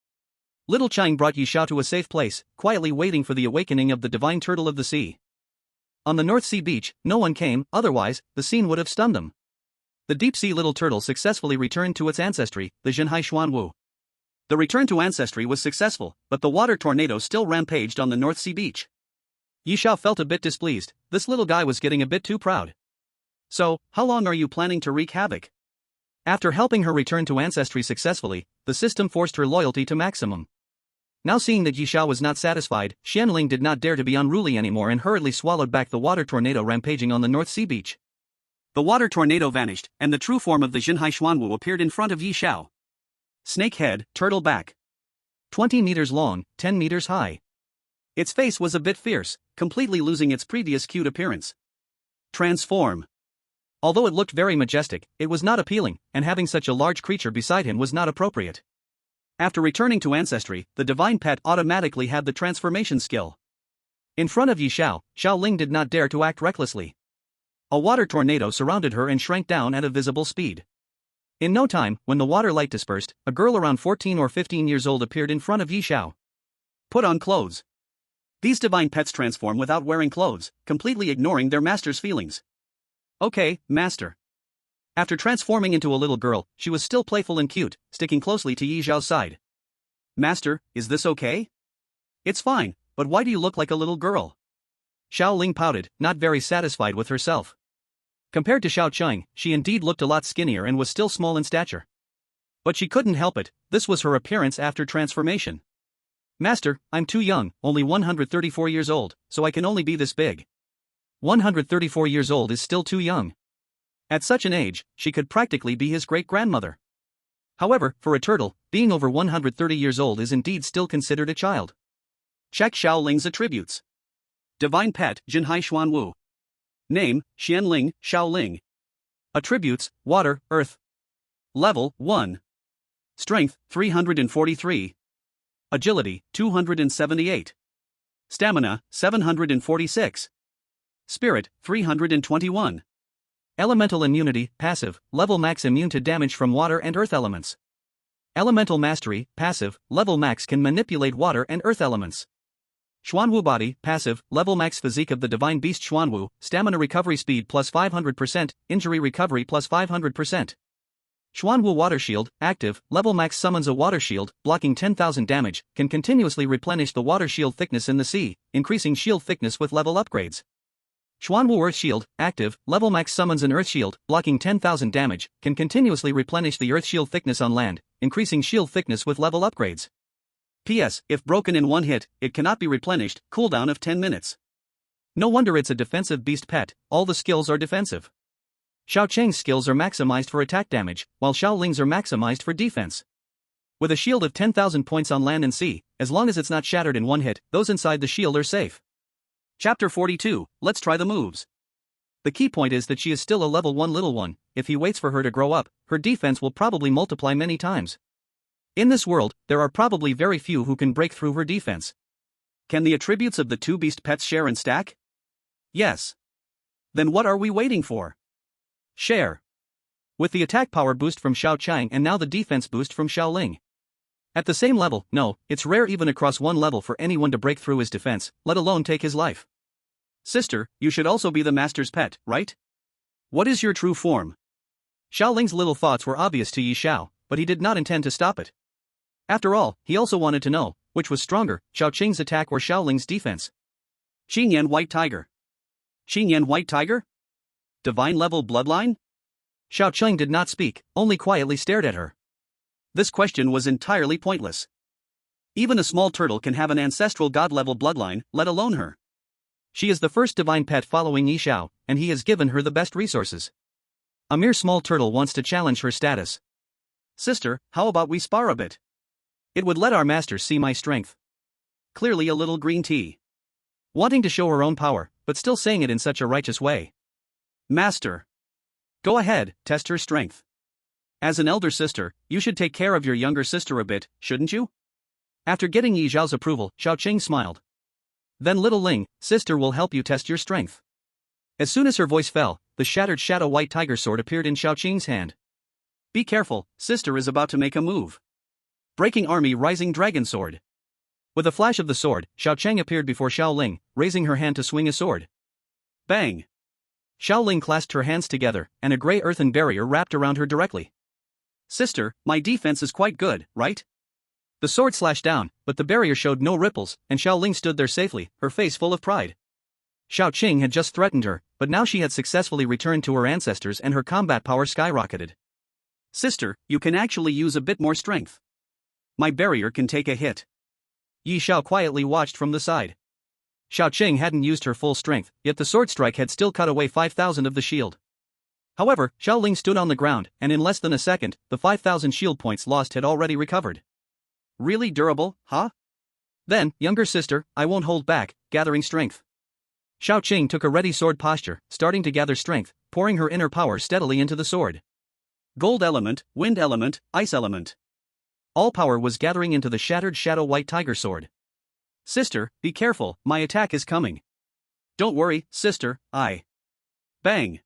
Little Chang brought Yi Xiao to a safe place, quietly waiting for the awakening of the divine turtle of the sea. On the North Sea beach, no one came, otherwise, the scene would have stunned them. The deep-sea little turtle successfully returned to its ancestry, the Zhenhai Xuanwu. The return to ancestry was successful, but the water tornado still rampaged on the North Sea beach. Yi Xiao felt a bit displeased, this little guy was getting a bit too proud. So, how long are you planning to wreak havoc? After helping her return to ancestry successfully, the system forced her loyalty to maximum. Now seeing that Yi Xiao was not satisfied, Xianling did not dare to be unruly anymore and hurriedly swallowed back the water tornado rampaging on the North Sea beach. The water tornado vanished, and the true form of the Zhenhai Xuanwu appeared in front of Yi Xiao. Snake head, turtle back. 20 meters long, 10 meters high. Its face was a bit fierce, completely losing its previous cute appearance. Transform. Although it looked very majestic, it was not appealing, and having such a large creature beside him was not appropriate. After returning to ancestry, the divine pet automatically had the transformation skill. In front of Yi Xiao, Xiao Ling did not dare to act recklessly. A water tornado surrounded her and shrank down at a visible speed. In no time, when the water light dispersed, a girl around 14 or 15 years old appeared in front of Yi Xiao. Put on clothes. These divine pets transform without wearing clothes, completely ignoring their master's feelings. Okay, master. After transforming into a little girl, she was still playful and cute, sticking closely to Yi Xiao's side. Master, is this okay? It's fine, but why do you look like a little girl? Xiao Ling pouted, not very satisfied with herself. Compared to Xiao Cheng, she indeed looked a lot skinnier and was still small in stature. But she couldn't help it, this was her appearance after transformation. Master, I'm too young, only 134 years old, so I can only be this big. 134 years old is still too young. At such an age, she could practically be his great-grandmother. However, for a turtle, being over 130 years old is indeed still considered a child. Check Xiao Ling's attributes. Divine Pet, Zhenhai Xuanwu. Name, Xianling, Xiao Ling. Attributes: Water, Earth. Level 1. Strength: 343. Agility: 278. Stamina: 746. Spirit: 321. Elemental immunity, passive, level max immune to damage from water and earth elements. Elemental mastery, passive, level max can manipulate water and earth elements. Xuanwu body, passive, level max physique of the divine beast Xuanwu, stamina recovery speed plus 500%, injury recovery plus 500%. Xuanwu water shield, active, level max summons a water shield, blocking 10,000 damage, can continuously replenish the water shield thickness in the sea, increasing shield thickness with level upgrades. Xuanwu Earth Shield, active, level max summons an Earth Shield, blocking 10,000 damage, can continuously replenish the Earth Shield thickness on land, increasing shield thickness with level upgrades. PS, if broken in one hit, it cannot be replenished, cooldown of 10 minutes. No wonder it's a defensive beast pet, all the skills are defensive. Xiao Cheng's skills are maximized for attack damage, while Xiao Ling's are maximized for defense. With a shield of 10,000 points on land and sea, as long as it's not shattered in one hit, those inside the shield are safe. Chapter 42, let's try the moves. The key point is that she is still a level 1 little one. If he waits for her to grow up, her defense will probably multiply many times. In this world, there are probably very few who can break through her defense. Can the attributes of the two beast pets share and stack? Yes. Then what are we waiting for? Share. With the attack power boost from Xiao Chang and now the defense boost from Xiao Ling. At the same level, no, it's rare even across one level for anyone to break through his defense, let alone take his life. Sister, you should also be the master's pet, right? What is your true form? Xiao Ling's little thoughts were obvious to Yi Xiao, but he did not intend to stop it. After all, he also wanted to know, which was stronger, Xiao Qing's attack or Xiao Ling's defense. Qingyan White Tiger. Qingyan White Tiger? Divine level bloodline? Xiao Qing did not speak, only quietly stared at her. This question was entirely pointless. Even a small turtle can have an ancestral god-level bloodline, let alone her. She is the first divine pet following Yi Xiao, and he has given her the best resources. A mere small turtle wants to challenge her status. Sister, how about we spar a bit? It would let our master see my strength. Clearly a little green tea. Wanting to show her own power, but still saying it in such a righteous way. Master. Go ahead, test her strength. As an elder sister, you should take care of your younger sister a bit, shouldn't you? After getting Yi Zhao's approval, Xiao Qing smiled. Then little Ling, sister will help you test your strength. As soon as her voice fell, the shattered shadow white tiger sword appeared in Xiao Qing's hand. Be careful, sister is about to make a move. Breaking Army Rising Dragon Sword. With a flash of the sword, Xiao Cheng appeared before Xiao Ling, raising her hand to swing a sword. Bang! Xiao Ling clasped her hands together, and a gray earthen barrier wrapped around her directly. Sister, my defense is quite good, right? The sword slashed down, but the barrier showed no ripples, and Xiao Ling stood there safely, her face full of pride. Xiao Qing had just threatened her, but now she had successfully returned to her ancestors and her combat power skyrocketed. Sister, you can actually use a bit more strength. My barrier can take a hit. Yi Xiao quietly watched from the side. Xiao Qing hadn't used her full strength, yet the sword strike had still cut away 5,000 of the shield. However, Xiao Ling stood on the ground, and in less than a second, the 5,000 shield points lost had already recovered. Really durable, huh? Then, younger sister, I won't hold back, gathering strength. Xiao Qing took a ready sword posture, starting to gather strength, pouring her inner power steadily into the sword. Gold element, wind element, ice element. All power was gathering into the shattered shadow white tiger sword. Sister, be careful, my attack is coming. Don't worry, sister, I. Bang!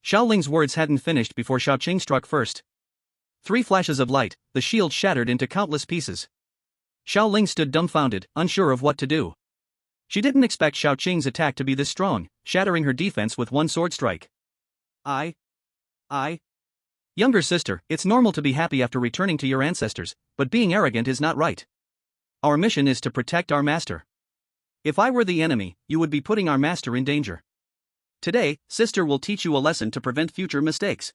Xiao Ling's words hadn't finished before Xiao Qing struck first. 3 flashes of light, the shield shattered into countless pieces. Xiao Ling stood dumbfounded, unsure of what to do. She didn't expect Xiao Qing's attack to be this strong, shattering her defense with one sword strike. I. Younger sister, it's normal to be happy after returning to your ancestors, but being arrogant is not right. Our mission is to protect our master. If I were the enemy, you would be putting our master in danger. Today, sister will teach you a lesson to prevent future mistakes.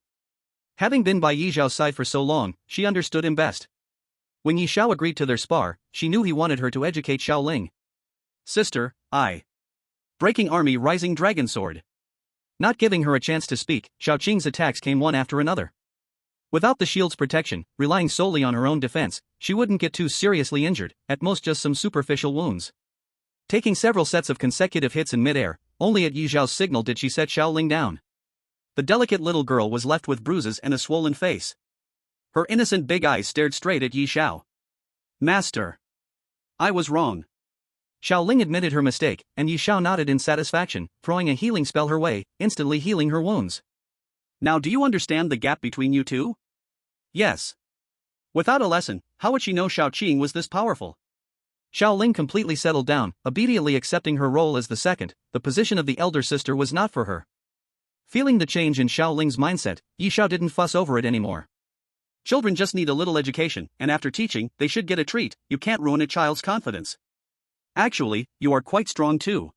Having been by Yi Zhao's side for so long, she understood him best. When Yi Xiao agreed to their spar, she knew he wanted her to educate Xiao Ling. Sister, I. Breaking Army Rising Dragon Sword. Not giving her a chance to speak, Xiao Qing's attacks came one after another. Without the shield's protection, relying solely on her own defense, she wouldn't get too seriously injured, at most just some superficial wounds. Taking several sets of consecutive hits in midair, only at Yi Zhao's signal did she set Xiao Ling down. The delicate little girl was left with bruises and a swollen face. Her innocent big eyes stared straight at Yi Xiao. Master. I was wrong. Xiao Ling admitted her mistake, and Yi Xiao nodded in satisfaction, throwing a healing spell her way, instantly healing her wounds. Now do you understand the gap between you two? Yes. Without a lesson, how would she know Xiao Qing was this powerful? Xiao Ling completely settled down, obediently accepting her role as the second. The position of the elder sister was not for her. Feeling the change in Xiao Ling's mindset, Yi Xiao didn't fuss over it anymore. Children just need a little education, and after teaching, they should get a treat. You can't ruin a child's confidence. Actually, you are quite strong too.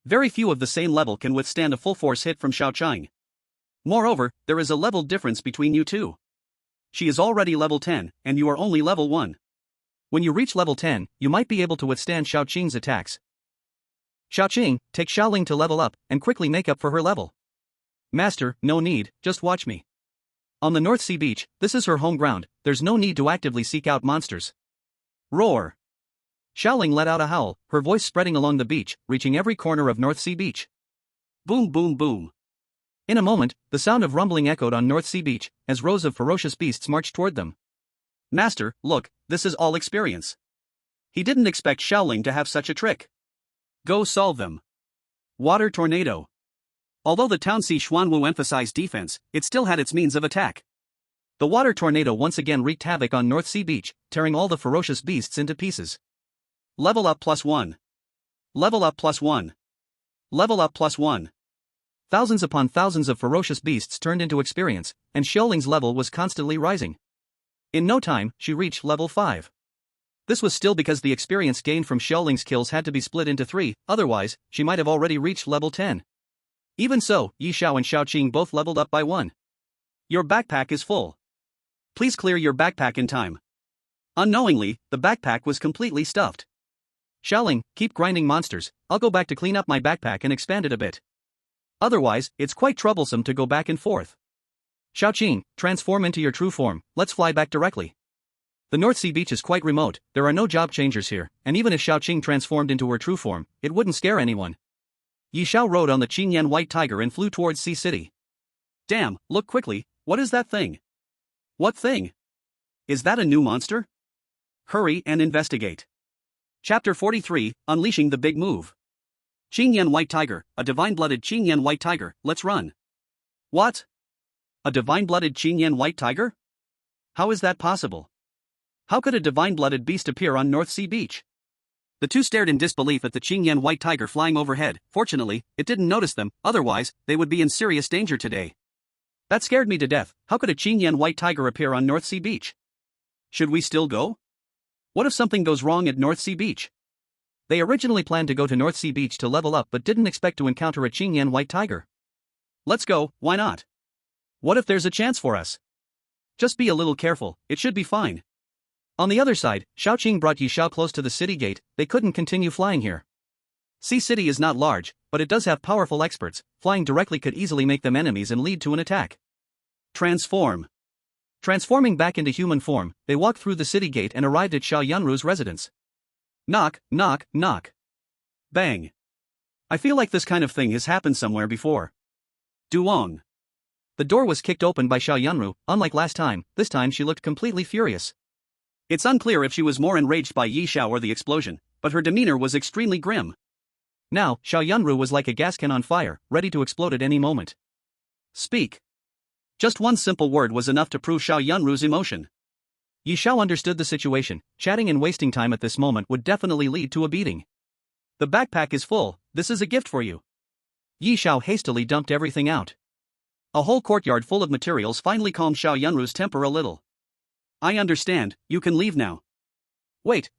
Very few of the same level can withstand a full-force hit from Xiao Qing. Moreover, there is a level difference between you two. She is already level 10, and you are only level 1. When you reach level 10, you might be able to withstand Xiao Qing's attacks. Xiao Qing, take Xiao Ling to level up, and quickly make up for her level. Master, no need, just watch me. On the North Sea beach, this is her home ground, there's no need to actively seek out monsters. Roar! Xiao Ling let out a howl, her voice spreading along the beach, reaching every corner of North Sea beach. Boom boom boom. In a moment, the sound of rumbling echoed on North Sea beach, as rows of ferocious beasts marched toward them. Master, look, this is all experience. He didn't expect Xiao Ling to have such a trick. Go solve them. Water tornado. Although the Town Sea Xuanwu emphasized defense, it still had its means of attack. The water tornado once again wreaked havoc on North Sea beach, tearing all the ferocious beasts into pieces. Level up +1. Level up +1. Level up +1. Thousands upon thousands of ferocious beasts turned into experience, and Xiao Ling's level was constantly rising. In no time, she reached level 5. This was still because the experience gained from Xiao Ling's kills had to be split into 3, otherwise, she might have already reached level 10. Even so, Yi Xiao and Xiao Qing both leveled up by 1. Your backpack is full. Please clear your backpack in time. Unknowingly, the backpack was completely stuffed. Xiao Ling, keep grinding monsters, I'll go back to clean up my backpack and expand it a bit. Otherwise, it's quite troublesome to go back and forth. Xiao Qing, transform into your true form, let's fly back directly. The North Sea beach is quite remote, there are no job changers here, and even if Xiao Qing transformed into her true form, it wouldn't scare anyone. Yi Xiao rode on the Qingyan White Tiger and flew towards Sea City. Damn, look quickly, what is that thing? What thing? Is that a new monster? Hurry and investigate. Chapter 43, Unleashing the Big Move. Qingyan White Tiger, a divine-blooded Qingyan White Tiger, let's run. What? A divine-blooded Qingyan White Tiger? How is that possible? How could a divine-blooded beast appear on North Sea beach? The two stared in disbelief at the Qingyan White Tiger flying overhead. Fortunately, it didn't notice them, otherwise, they would be in serious danger today. That scared me to death. How could a Qingyan White Tiger appear on North Sea beach? Should we still go? What if something goes wrong at North Sea beach? They originally planned to go to North Sea beach to level up but didn't expect to encounter a Qingyan White Tiger. Let's go, why not? What if there's a chance for us? Just be a little careful, it should be fine. On the other side, Xiao Qing brought Yi Xiao close to the city gate, they couldn't continue flying here. Sea City is not large, but it does have powerful experts, flying directly could easily make them enemies and lead to an attack. Transform. Transforming back into human form, they walked through the city gate and arrived at Xiao Yunru's residence. Knock, knock, knock. Bang. I feel like this kind of thing has happened somewhere before. Duong. The door was kicked open by Xiao Yunru. Unlike last time, this time she looked completely furious. It's unclear if she was more enraged by Yi Xiao or the explosion, but her demeanor was extremely grim. Now, Xiao Yunru was like a gas can on fire, ready to explode at any moment. Speak. Just one simple word was enough to prove Xiao Yunru's emotion. Yi Xiao understood the situation, chatting and wasting time at this moment would definitely lead to a beating. The backpack is full, this is a gift for you. Yi Xiao hastily dumped everything out. A whole courtyard full of materials finally calmed Xiao Yunru's temper a little. I understand, you can leave now. Wait,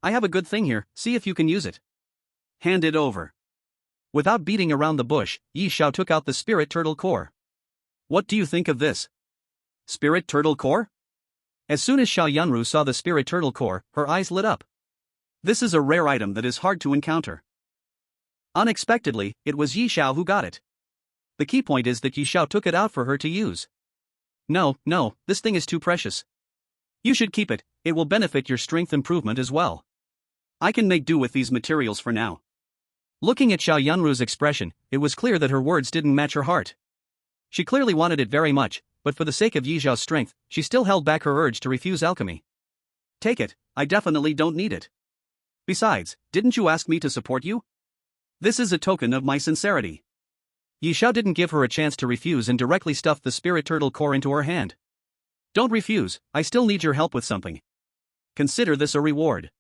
I have a good thing here, see if you can use it. Hand it over. Without beating around the bush, Yi Xiao took out the spirit turtle core. What do you think of this? Spirit turtle core? As soon as Xiao Yunru saw the spirit turtle core, her eyes lit up. This is a rare item that is hard to encounter. Unexpectedly, it was Yi Xiao who got it. The key point is that Yi Xiao took it out for her to use. No, this thing is too precious. You should keep it, it will benefit your strength improvement as well. I can make do with these materials for now. Looking at Xiao Yunru's expression, it was clear that her words didn't match her heart. She clearly wanted it very much, but for the sake of Yi Zhao's strength, she still held back her urge to refuse alchemy. Take it, I definitely don't need it. Besides, didn't you ask me to support you? This is a token of my sincerity. Yi Zhao didn't give her a chance to refuse and directly stuffed the spirit turtle core into her hand. Don't refuse, I still need your help with something. Consider this a reward.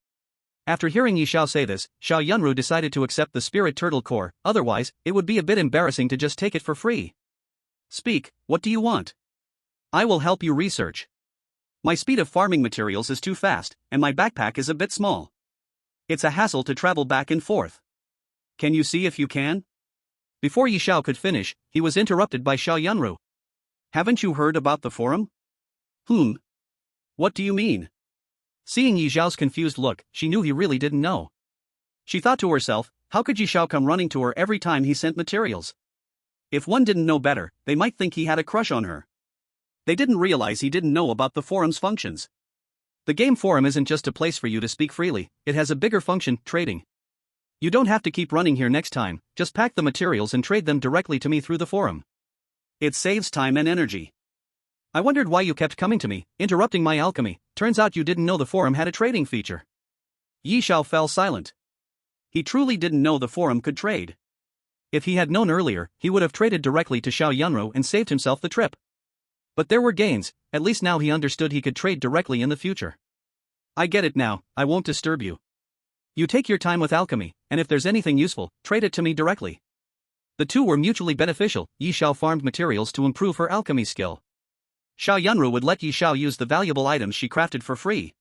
After hearing Yi Zhao say this, Xiao Yunru decided to accept the spirit turtle core, otherwise, it would be a bit embarrassing to just take it for free. Speak, what do you want? I will help you research. My speed of farming materials is too fast, and my backpack is a bit small. It's a hassle to travel back and forth. Can you see if you can? Before Yi Zhao could finish, he was interrupted by Xiao Yunru. Haven't you heard about the forum? What do you mean? Seeing Yi Zhao's confused look, she knew he really didn't know. She thought to herself, how could Yi Zhao come running to her every time he sent materials? If one didn't know better, they might think he had a crush on her. They didn't realize he didn't know about the forum's functions. The game forum isn't just a place for you to speak freely, it has a bigger function, trading. You don't have to keep running here next time, just pack the materials and trade them directly to me through the forum. It saves time and energy. I wondered why you kept coming to me, interrupting my alchemy. Turns out you didn't know the forum had a trading feature. Yi Zhao fell silent. He truly didn't know the forum could trade. If he had known earlier, he would have traded directly to Xiao Yunru and saved himself the trip. But there were gains, at least now he understood he could trade directly in the future. I get it now, I won't disturb you. You take your time with alchemy, and if there's anything useful, trade it to me directly. The two were mutually beneficial. Yi Zhao farmed materials to improve her alchemy skill. Xiao Yunru would let Yi Zhao use the valuable items she crafted for free.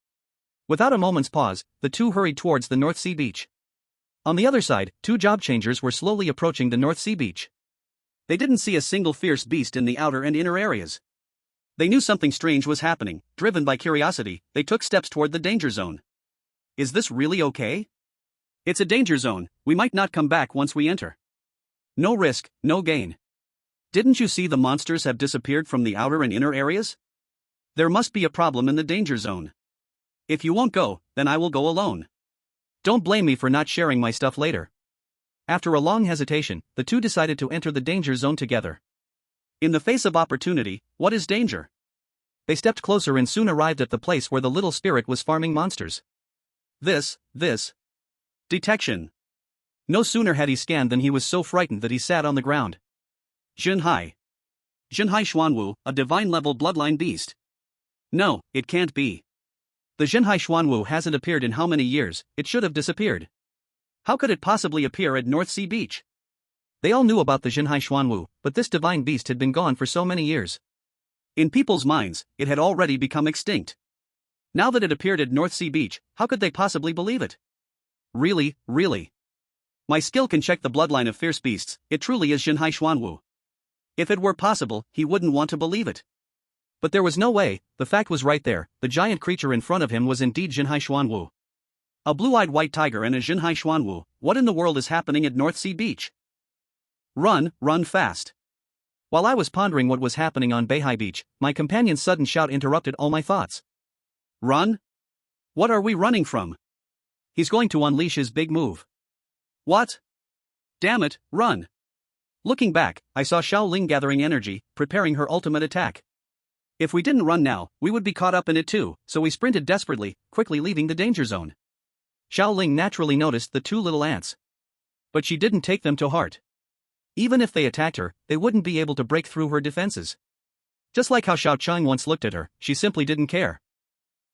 Without a moment's pause, the two hurried towards the North Sea beach. On the other side, two job changers were slowly approaching the North Sea beach. They didn't see a single fierce beast in the outer and inner areas. They knew something strange was happening. Driven by curiosity, they took steps toward the danger zone. Is this really okay? It's a danger zone, we might not come back once we enter. No risk, no gain. Didn't you see the monsters have disappeared from the outer and inner areas? There must be a problem in the danger zone. If you won't go, then I will go alone. Don't blame me for not sharing my stuff later. After a long hesitation, the two decided to enter the danger zone together. In the face of opportunity, what is danger? They stepped closer and soon arrived at the place where the little spirit was farming monsters. This. Detection. No sooner had he scanned than he was so frightened that he sat on the ground. Jinhai Xuanwu, a divine-level bloodline beast. No, it can't be. The Jinhai Xuanwu hasn't appeared in how many years, it should have disappeared. How could it possibly appear at North Sea Beach? They all knew about the Jinhai Xuanwu, but this divine beast had been gone for so many years. In people's minds, it had already become extinct. Now that it appeared at North Sea Beach, how could they possibly believe it? Really. My skill can check the bloodline of fierce beasts, it truly is Jinhai Xuanwu. If it were possible, he wouldn't want to believe it. But there was no way, the fact was right there, the giant creature in front of him was indeed Jinhai Xuanwu. A blue-eyed white tiger and a Jinhai Xuanwu, what in the world is happening at North Sea Beach? Run fast. While I was pondering what was happening on Beihai Beach, my companion's sudden shout interrupted all my thoughts. Run? What are we running from? He's going to unleash his big move. What? Damn it, run. Looking back, I saw Xiao Ling gathering energy, preparing her ultimate attack. If we didn't run now, we would be caught up in it too, so we sprinted desperately, quickly leaving the danger zone. Xiao Ling naturally noticed the two little ants. But she didn't take them to heart. Even if they attacked her, they wouldn't be able to break through her defenses. Just like how Xiao Chang once looked at her, she simply didn't care.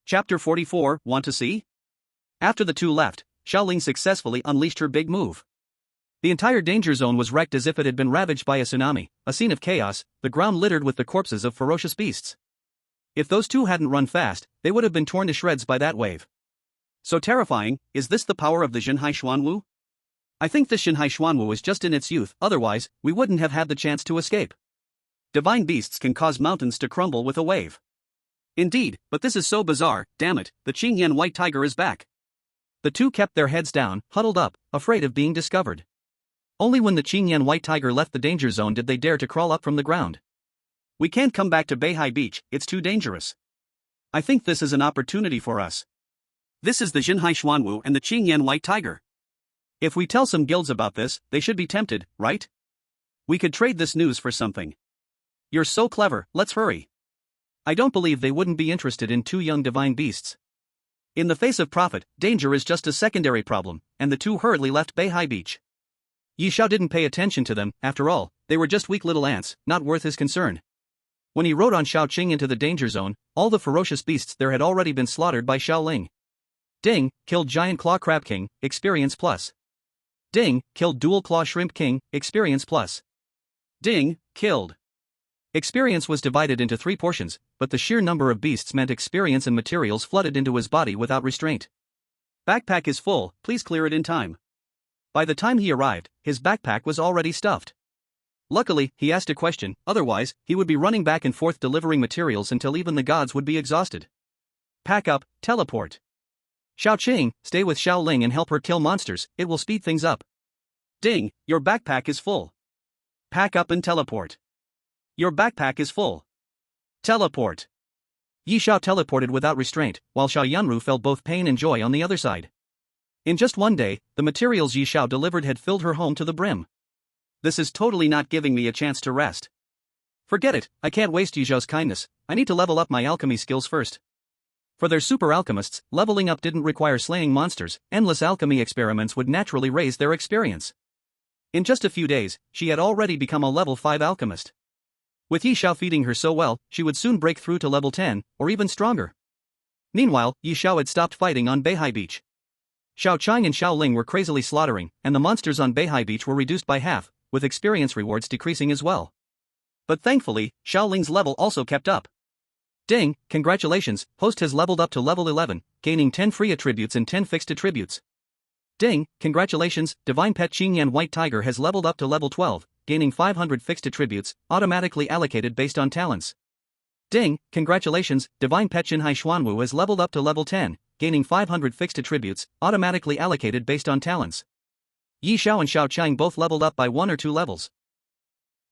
Chapter 44, Want to see? After the two left, Xiao Ling successfully unleashed her big move. The entire danger zone was wrecked as if it had been ravaged by a tsunami, a scene of chaos, the ground littered with the corpses of ferocious beasts. If those two hadn't run fast, they would have been torn to shreds by that wave. So terrifying, is this the power of the Jinhai Xuanwu? I think this Jinhai Xuanwu is just in its youth, otherwise, we wouldn't have had the chance to escape. Divine beasts can cause mountains to crumble with a wave. Indeed, but this is so bizarre, damn it, the Qingyan white tiger is back. The two kept their heads down, huddled up, afraid of being discovered. Only when the Qingyan white tiger left the danger zone did they dare to crawl up from the ground. We can't come back to Beihai Beach, it's too dangerous. I think this is an opportunity for us. This is the Jinhai Xuanwu and the Qingyan white tiger. If we tell some guilds about this, they should be tempted, right? We could trade this news for something. You're so clever, let's hurry. I don't believe they wouldn't be interested in two young divine beasts. In the face of profit, danger is just a secondary problem, and the two hurriedly left Beihai Beach. Yi Xiao didn't pay attention to them, after all, they were just weak little ants, not worth his concern. When he rode on Xiaoqing into the danger zone, all the ferocious beasts there had already been slaughtered by Xiaoling. Ding, killed Giant Claw Crab King, Experience Plus. Ding, killed Dual Claw Shrimp King, Experience Plus. Ding, killed. Experience was divided into 3 portions, but the sheer number of beasts meant experience and materials flooded into his body without restraint. Backpack is full, please clear it in time. By the time he arrived, his backpack was already stuffed. Luckily, he asked a question, otherwise, he would be running back and forth delivering materials until even the gods would be exhausted. Pack up, teleport. Xiaoqing, stay with Xiaoling and help her kill monsters, it will speed things up. Ding, your backpack is full. Pack up and teleport. Your backpack is full. Teleport. Yi Xiao teleported without restraint, while Xiao Yanru felt both pain and joy on the other side. In just one day, the materials Yi Xiao delivered had filled her home to the brim. This is totally not giving me a chance to rest. Forget it, I can't waste Yi Xiao's kindness, I need to level up my alchemy skills first. For their super alchemists, leveling up didn't require slaying monsters, endless alchemy experiments would naturally raise their experience. In just a few days, she had already become a level 5 alchemist. With Yi Xiao feeding her so well, she would soon break through to level 10, or even stronger. Meanwhile, Yi Xiao had stopped fighting on Beihai Beach. Xiaoqing and Xiaoling were crazily slaughtering, and the monsters on Beihai Beach were reduced by half, with experience rewards decreasing as well. But thankfully, Xiaoling's level also kept up. Ding, congratulations, host has leveled up to level 11, gaining 10 free attributes and 10 fixed attributes. Ding, congratulations, Divine Pet Qingyan White Tiger has leveled up to level 12, gaining 500 fixed attributes, automatically allocated based on talents. Ding, congratulations, Divine Pet Jinhai Xuanwu has leveled up to level 10, gaining 500 fixed attributes, automatically allocated based on talents. Yi Xiao and Xiaoqing both leveled up by 1 or 2 levels.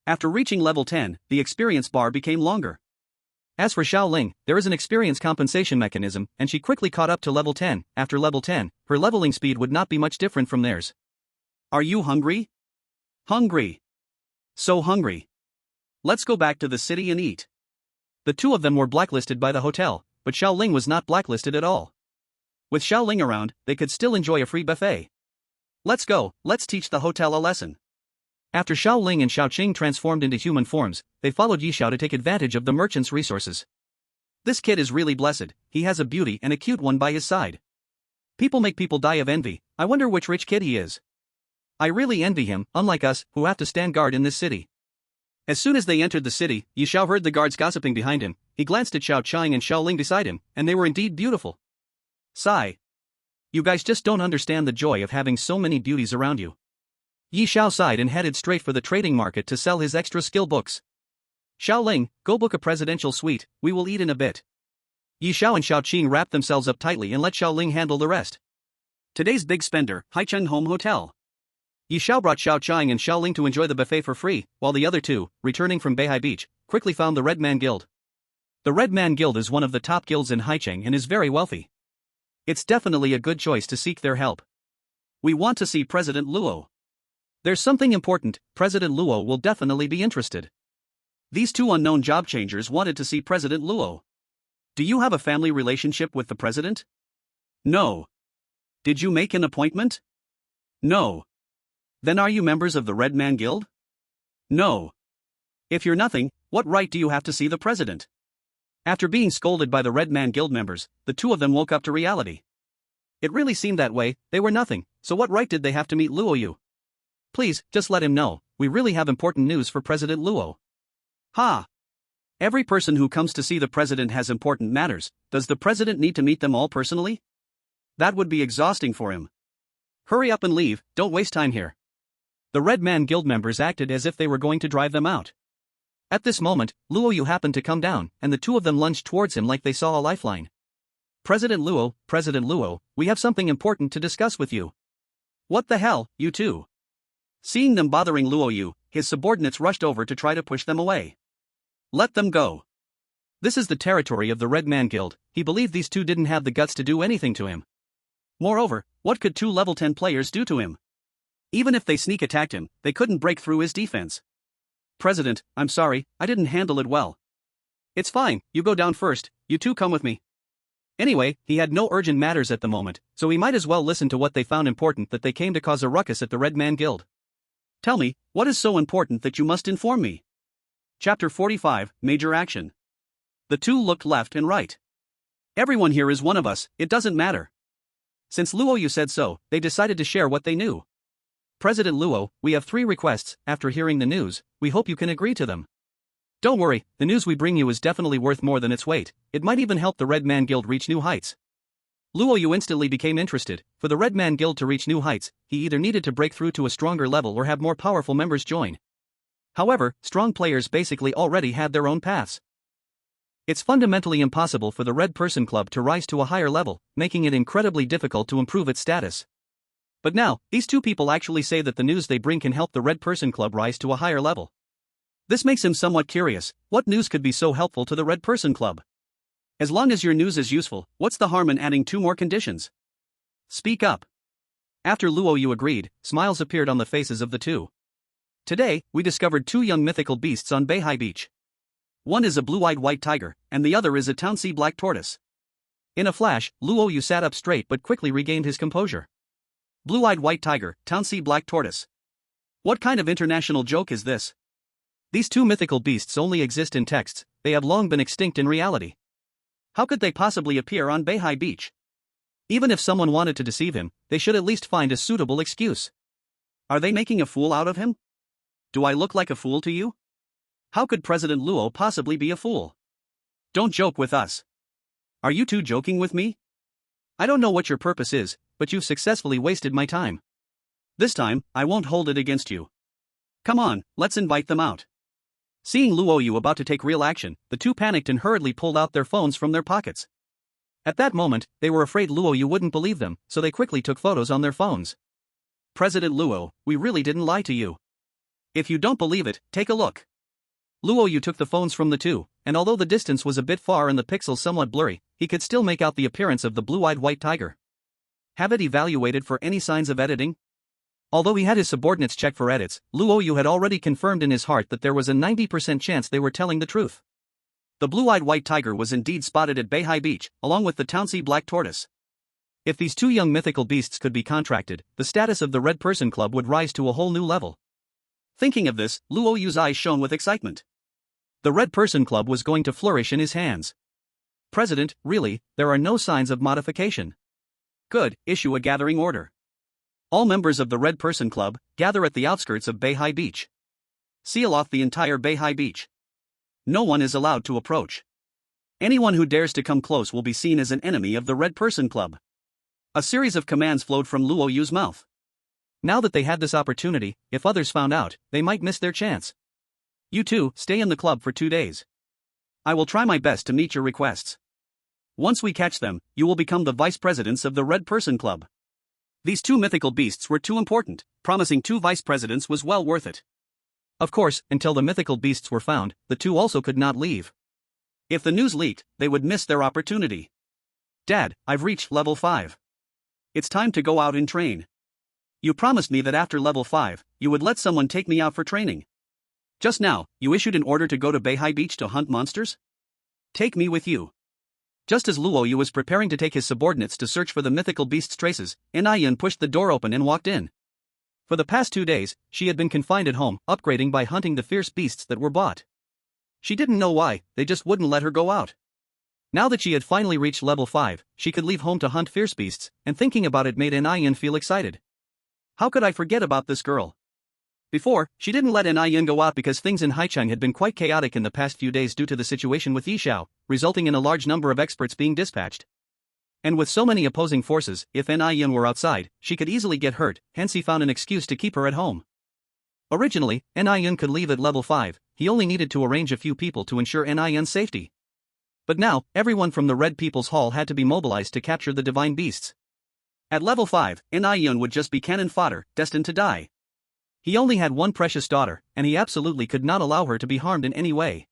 After reaching level 10, the experience bar became longer. As for Xiaoling, there is an experience compensation mechanism, and she quickly caught up to level 10. After level 10, her leveling speed would not be much different from theirs. Are you hungry? Hungry. So hungry. Let's go back to the city and eat. The two of them were blacklisted by the hotel, but Xiaoling was not blacklisted at all. With Xiaoling around, they could still enjoy a free buffet. Let's go, let's teach the hotel a lesson. After Xiaoling and Xiaoqing transformed into human forms, they followed Yi Xiao to take advantage of the merchant's resources. This kid is really blessed, he has a beauty and a cute one by his side. People make people die of envy, I wonder which rich kid he is. I really envy him, unlike us, who have to stand guard in this city. As soon as they entered the city, Yi Xiao heard the guards gossiping behind him, he glanced at Xiaoqing and Xiaoling beside him, and they were indeed beautiful. Sigh. You guys just don't understand the joy of having so many beauties around you. Yi Xiao sighed and headed straight for the trading market to sell his extra skill books. Xiaoling, go book a presidential suite, we will eat in a bit. Yi Xiao and Xiaoqing wrapped themselves up tightly and let Xiaoling handle the rest. Today's big spender, Haicheng Home Hotel. Yi Xiao brought Xiaoqing and Xiaoling to enjoy the buffet for free, while the other two, returning from Beihai Beach, quickly found the Red Man Guild. The Red Man Guild is one of the top guilds in Haicheng and is very wealthy. It's definitely a good choice to seek their help. We want to see President Luo. There's something important, President Luo will definitely be interested. These two unknown job changers wanted to see President Luo. Do you have a family relationship with the president? No. Did you make an appointment? No. Then are you members of the Red Man Guild? No. If you're nothing, what right do you have to see the president? After being scolded by the Red Man Guild members, the two of them woke up to reality. It really seemed that way, they were nothing, so what right did they have to meet Luo Yu? Please, just let him know, we really have important news for President Luo. Ha! Every person who comes to see the president has important matters, does the president need to meet them all personally? That would be exhausting for him. Hurry up and leave, don't waste time here. The Red Man Guild members acted as if they were going to drive them out. At this moment, Luo Yu happened to come down, and the two of them lunged towards him like they saw a lifeline. President Luo, we have something important to discuss with you. What the hell, you two? Seeing them bothering Luo Yu, his subordinates rushed over to try to push them away. Let them go. This is the territory of the Red Man Guild, he believed these two didn't have the guts to do anything to him. Moreover, what could two level 10 players do to him? Even if they sneak attacked him, they couldn't break through his defense. President, I'm sorry, I didn't handle it well. It's fine, you go down first, you two come with me. Anyway, he had no urgent matters at the moment, so he might as well listen to what they found important that they came to cause a ruckus at the Red Man Guild. Tell me, what is so important that you must inform me? Chapter 45, Major Action. The two looked left and right. Everyone here is one of us, it doesn't matter. Since Luo Yu said so, they decided to share what they knew. President Luo, we have 3 requests. After hearing the news, we hope you can agree to them. Don't worry, the news we bring you is definitely worth more than its weight. It might even help the Red Man Guild reach new heights. Luo Yu instantly became interested. For the Red Man Guild to reach new heights, he either needed to break through to a stronger level or have more powerful members join. However, strong players basically already had their own paths. It's fundamentally impossible for the Red Person Club to rise to a higher level, making it incredibly difficult to improve its status. But now, these two people actually say that the news they bring can help the Red Person Club rise to a higher level. This makes him somewhat curious. What news could be so helpful to the Red Person Club? As long as your news is useful, what's the harm in adding 2 more conditions? Speak up. After Luo Yu agreed, smiles appeared on the faces of the two. Today, we discovered 2 young mythical beasts on Beihai Beach. One is a blue-eyed white tiger, and the other is a Townsea black tortoise. In a flash, Luo Yu sat up straight but quickly regained his composure. Blue-eyed white tiger, Townsea black tortoise. What kind of international joke is this? These 2 mythical beasts only exist in texts, they have long been extinct in reality. How could they possibly appear on Beihai Beach? Even if someone wanted to deceive him, they should at least find a suitable excuse. Are they making a fool out of him? Do I look like a fool to you? How could President Luo possibly be a fool? Don't joke with us. Are you two joking with me? I don't know what your purpose is, but you've successfully wasted my time. This time, I won't hold it against you. Come on, let's invite them out. Seeing Luo Yu about to take real action, the two panicked and hurriedly pulled out their phones from their pockets. At that moment, they were afraid Luo Yu wouldn't believe them, so they quickly took photos on their phones. President Luo, we really didn't lie to you. If you don't believe it, take a look. Luo Yu took the phones from the two, and although the distance was a bit far and the pixels somewhat blurry, he could still make out the appearance of the blue-eyed white tiger. Have it evaluated for any signs of editing? Although he had his subordinates check for edits, Luo Yu had already confirmed in his heart that there was a 90% chance they were telling the truth. The blue-eyed white tiger was indeed spotted at Beihai Beach, along with the Townsea black tortoise. If these 2 young mythical beasts could be contracted, the status of the Red Person Club would rise to a whole new level. Thinking of this, Luo Yu's eyes shone with excitement. The Red Person Club was going to flourish in his hands. President, really, there are no signs of modification. Good, issue a gathering order. All members of the Red Person Club, gather at the outskirts of Beihai Beach. Seal off the entire Beihai Beach. No one is allowed to approach. Anyone who dares to come close will be seen as an enemy of the Red Person Club. A series of commands flowed from Luo Yu's mouth. Now that they had this opportunity, if others found out, they might miss their chance. You two, stay in the club for 2 days. I will try my best to meet your requests. Once we catch them, you will become the vice presidents of the Red Person Club. These 2 mythical beasts were too important, promising 2 vice presidents was well worth it. Of course, until the mythical beasts were found, the two also could not leave. If the news leaked, they would miss their opportunity. Dad, I've reached level 5. It's time to go out and train. You promised me that after level 5, you would let someone take me out for training. Just now, you issued an order to go to Beihai Beach to hunt monsters? Take me with you. Just as Luo Yu was preparing to take his subordinates to search for the mythical beast's traces, Yin pushed the door open and walked in. For the past 2 days, she had been confined at home, upgrading by hunting the fierce beasts that were bought. She didn't know why, they just wouldn't let her go out. Now that she had finally reached level 5, she could leave home to hunt fierce beasts, and thinking about it made Yin feel excited. How could I forget about this girl? Before, she didn't let Yin go out because things in Haicheng had been quite chaotic in the past few days due to the situation with Yishao, resulting in a large number of experts being dispatched. And with so many opposing forces, if Yin were outside, she could easily get hurt, hence he found an excuse to keep her at home. Originally, Yin could leave at level 5, he only needed to arrange a few people to ensure Yin's safety. But now, everyone from the Red People's Hall had to be mobilized to capture the divine beasts. At level 5, Yin would just be cannon fodder, destined to die. He only had one precious daughter, and he absolutely could not allow her to be harmed in any way.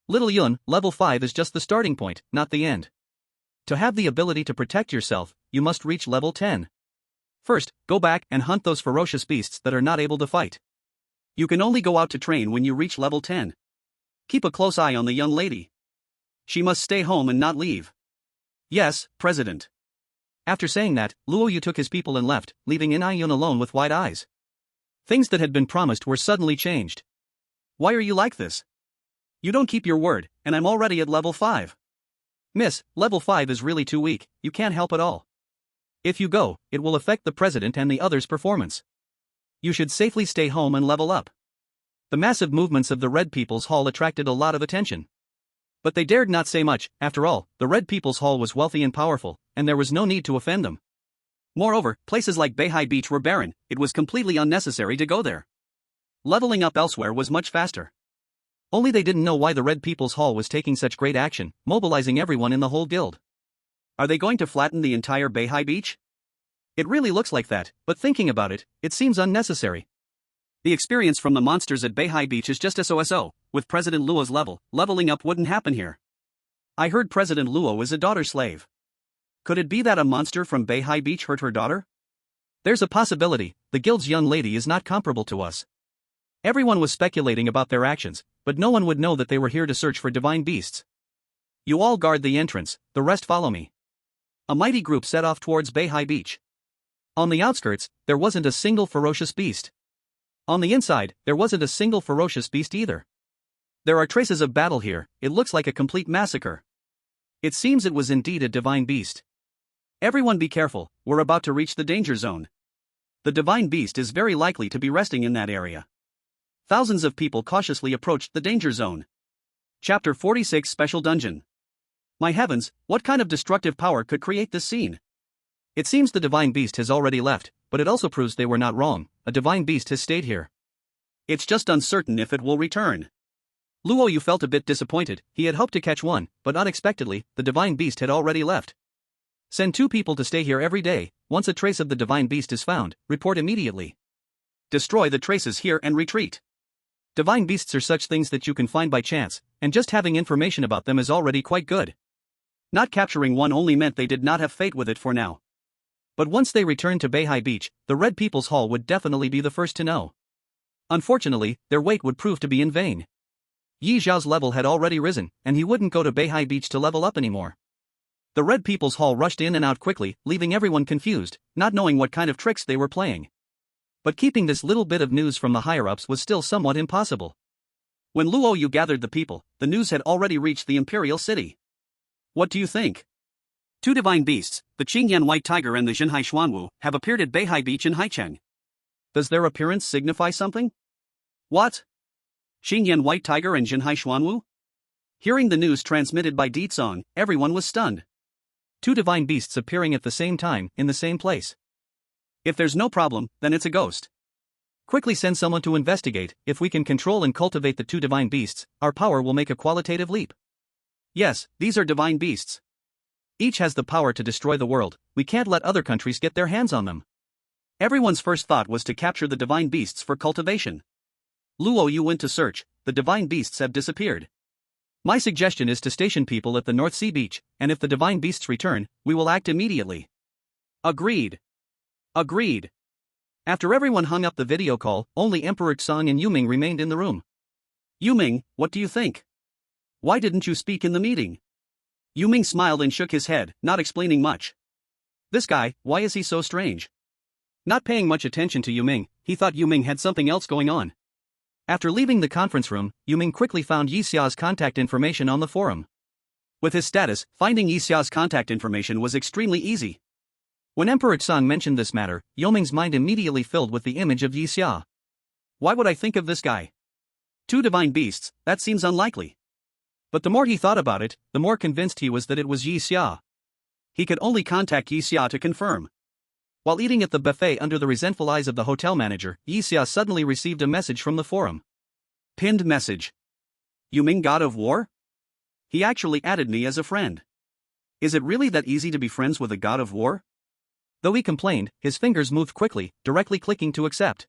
Little Yun, level 5 is just the starting point, not the end. To have the ability to protect yourself, you must reach level 10. First, go back and hunt those ferocious beasts that are not able to fight. You can only go out to train when you reach level 10. Keep a close eye on the young lady. She must stay home and not leave. Yes, President. After saying that, Luo Yu took his people and left, leaving In Yun alone with wide eyes. Things that had been promised were suddenly changed. Why are you like this? You don't keep your word, and I'm already at level 5. Miss, level 5 is really too weak, you can't help at all. If you go, it will affect the president and the others' performance. You should safely stay home and level up. The massive movements of the Red People's Hall attracted a lot of attention. But they dared not say much. After all, the Red People's Hall was wealthy and powerful, and there was no need to offend them. Moreover, places like Beihai Beach were barren, it was completely unnecessary to go there. Leveling up elsewhere was much faster. Only they didn't know why the Red People's Hall was taking such great action, mobilizing everyone in the whole guild. Are they going to flatten the entire Beihai Beach? It really looks like that, but thinking about it, it seems unnecessary. The experience from the monsters at Beihai Beach is just SOSO, with President Luo's leveling up wouldn't happen here. I heard President Luo is a daughter slave. Could it be that a monster from Beihai Beach hurt her daughter? There's a possibility, the guild's young lady is not comparable to us. Everyone was speculating about their actions, but no one would know that they were here to search for divine beasts. You all guard the entrance, the rest follow me. A mighty group set off towards Beihai Beach. On the outskirts, there wasn't a single ferocious beast. On the inside, there wasn't a single ferocious beast either. There are traces of battle here, it looks like a complete massacre. It seems it was indeed a divine beast. Everyone be careful, we're about to reach the danger zone. The divine beast is very likely to be resting in that area. Thousands of people cautiously approached the danger zone. Chapter 46 Special Dungeon. My heavens, what kind of destructive power could create this scene? It seems the divine beast has already left, but it also proves they were not wrong, a divine beast has stayed here. It's just uncertain if it will return. Luo Yu felt a bit disappointed, he had hoped to catch one, but unexpectedly, the divine beast had already left. Send 2 people to stay here every day, once a trace of the divine beast is found, report immediately. Destroy the traces here and retreat. Divine beasts are such things that you can find by chance, and just having information about them is already quite good. Not capturing one only meant they did not have fate with it for now. But once they returned to Beihai Beach, the Red People's Hall would definitely be the first to know. Unfortunately, their wait would prove to be in vain. Yi Zhao's level had already risen, and he wouldn't go to Beihai Beach to level up anymore. The Red People's Hall rushed in and out quickly, leaving everyone confused, not knowing what kind of tricks they were playing. But keeping this little bit of news from the higher-ups was still somewhat impossible. When Luo Yu gathered the people, the news had already reached the Imperial City. What do you think? 2 divine beasts, the Qingyan White Tiger and the Zhenhai Xuanwu, have appeared at Beihai Beach in Haicheng. Does their appearance signify something? What? Qingyan White Tiger and Zhenhai Xuanwu? Hearing the news transmitted by Di Tsong, everyone was stunned. 2 divine beasts appearing at the same time, in the same place. If there's no problem, then it's a ghost. Quickly send someone to investigate. If we can control and cultivate the 2 divine beasts, our power will make a qualitative leap. Yes, these are divine beasts. Each has the power to destroy the world, we can't let other countries get their hands on them. Everyone's first thought was to capture the divine beasts for cultivation. Luo Yu went to search, the divine beasts have disappeared. My suggestion is to station people at the North Sea Beach, and if the divine beasts return, we will act immediately. Agreed. Agreed. After everyone hung up the video call, only Emperor Xang and Yuming remained in the room. Yuming, what do you think? Why didn't you speak in the meeting? Yuming smiled and shook his head, not explaining much. This guy, why is he so strange? Not paying much attention to Yuming, he thought Yuming had something else going on. After leaving the conference room, Yuming quickly found Yi Xiao's contact information on the forum. With his status, finding Yi Xiao's contact information was extremely easy. When Emperor Xang mentioned this matter, Yuming's mind immediately filled with the image of Yi Xia. Why would I think of this guy? 2 divine beasts, that seems unlikely. But the more he thought about it, the more convinced he was that it was Yi Xia. He could only contact Yi Xia to confirm. While eating at the buffet under the resentful eyes of the hotel manager, Yi Xia suddenly received a message from the forum. Pinned message. Yuming God of War? He actually added me as a friend. Is it really that easy to be friends with a God of War? Though he complained, his fingers moved quickly, directly clicking to accept.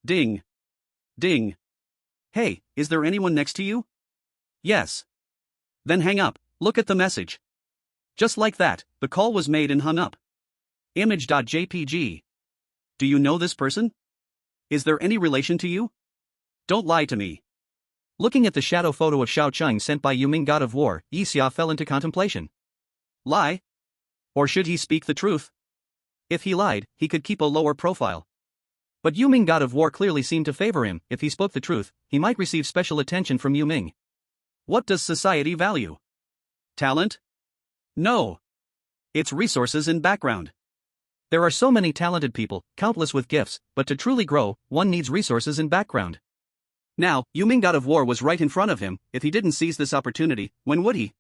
Ding. Ding. Hey, is there anyone next to you? Yes. Then hang up, look at the message. Just like that, the call was made and hung up. Image.jpg. Do you know this person? Is there any relation to you? Don't lie to me. Looking at the shadow photo of Xiao Cheng sent by Yuming God of War, Yi Xia fell into contemplation. Lie? Or should he speak the truth? If he lied, he could keep a lower profile. But Yuming God of War clearly seemed to favor him. If he spoke the truth, he might receive special attention from Yuming. What does society value? Talent? No. It's resources and background. There are so many talented people, countless with gifts, but to truly grow, one needs resources and background. Now, Yuming God of War was right in front of him. If he didn't seize this opportunity, when would he?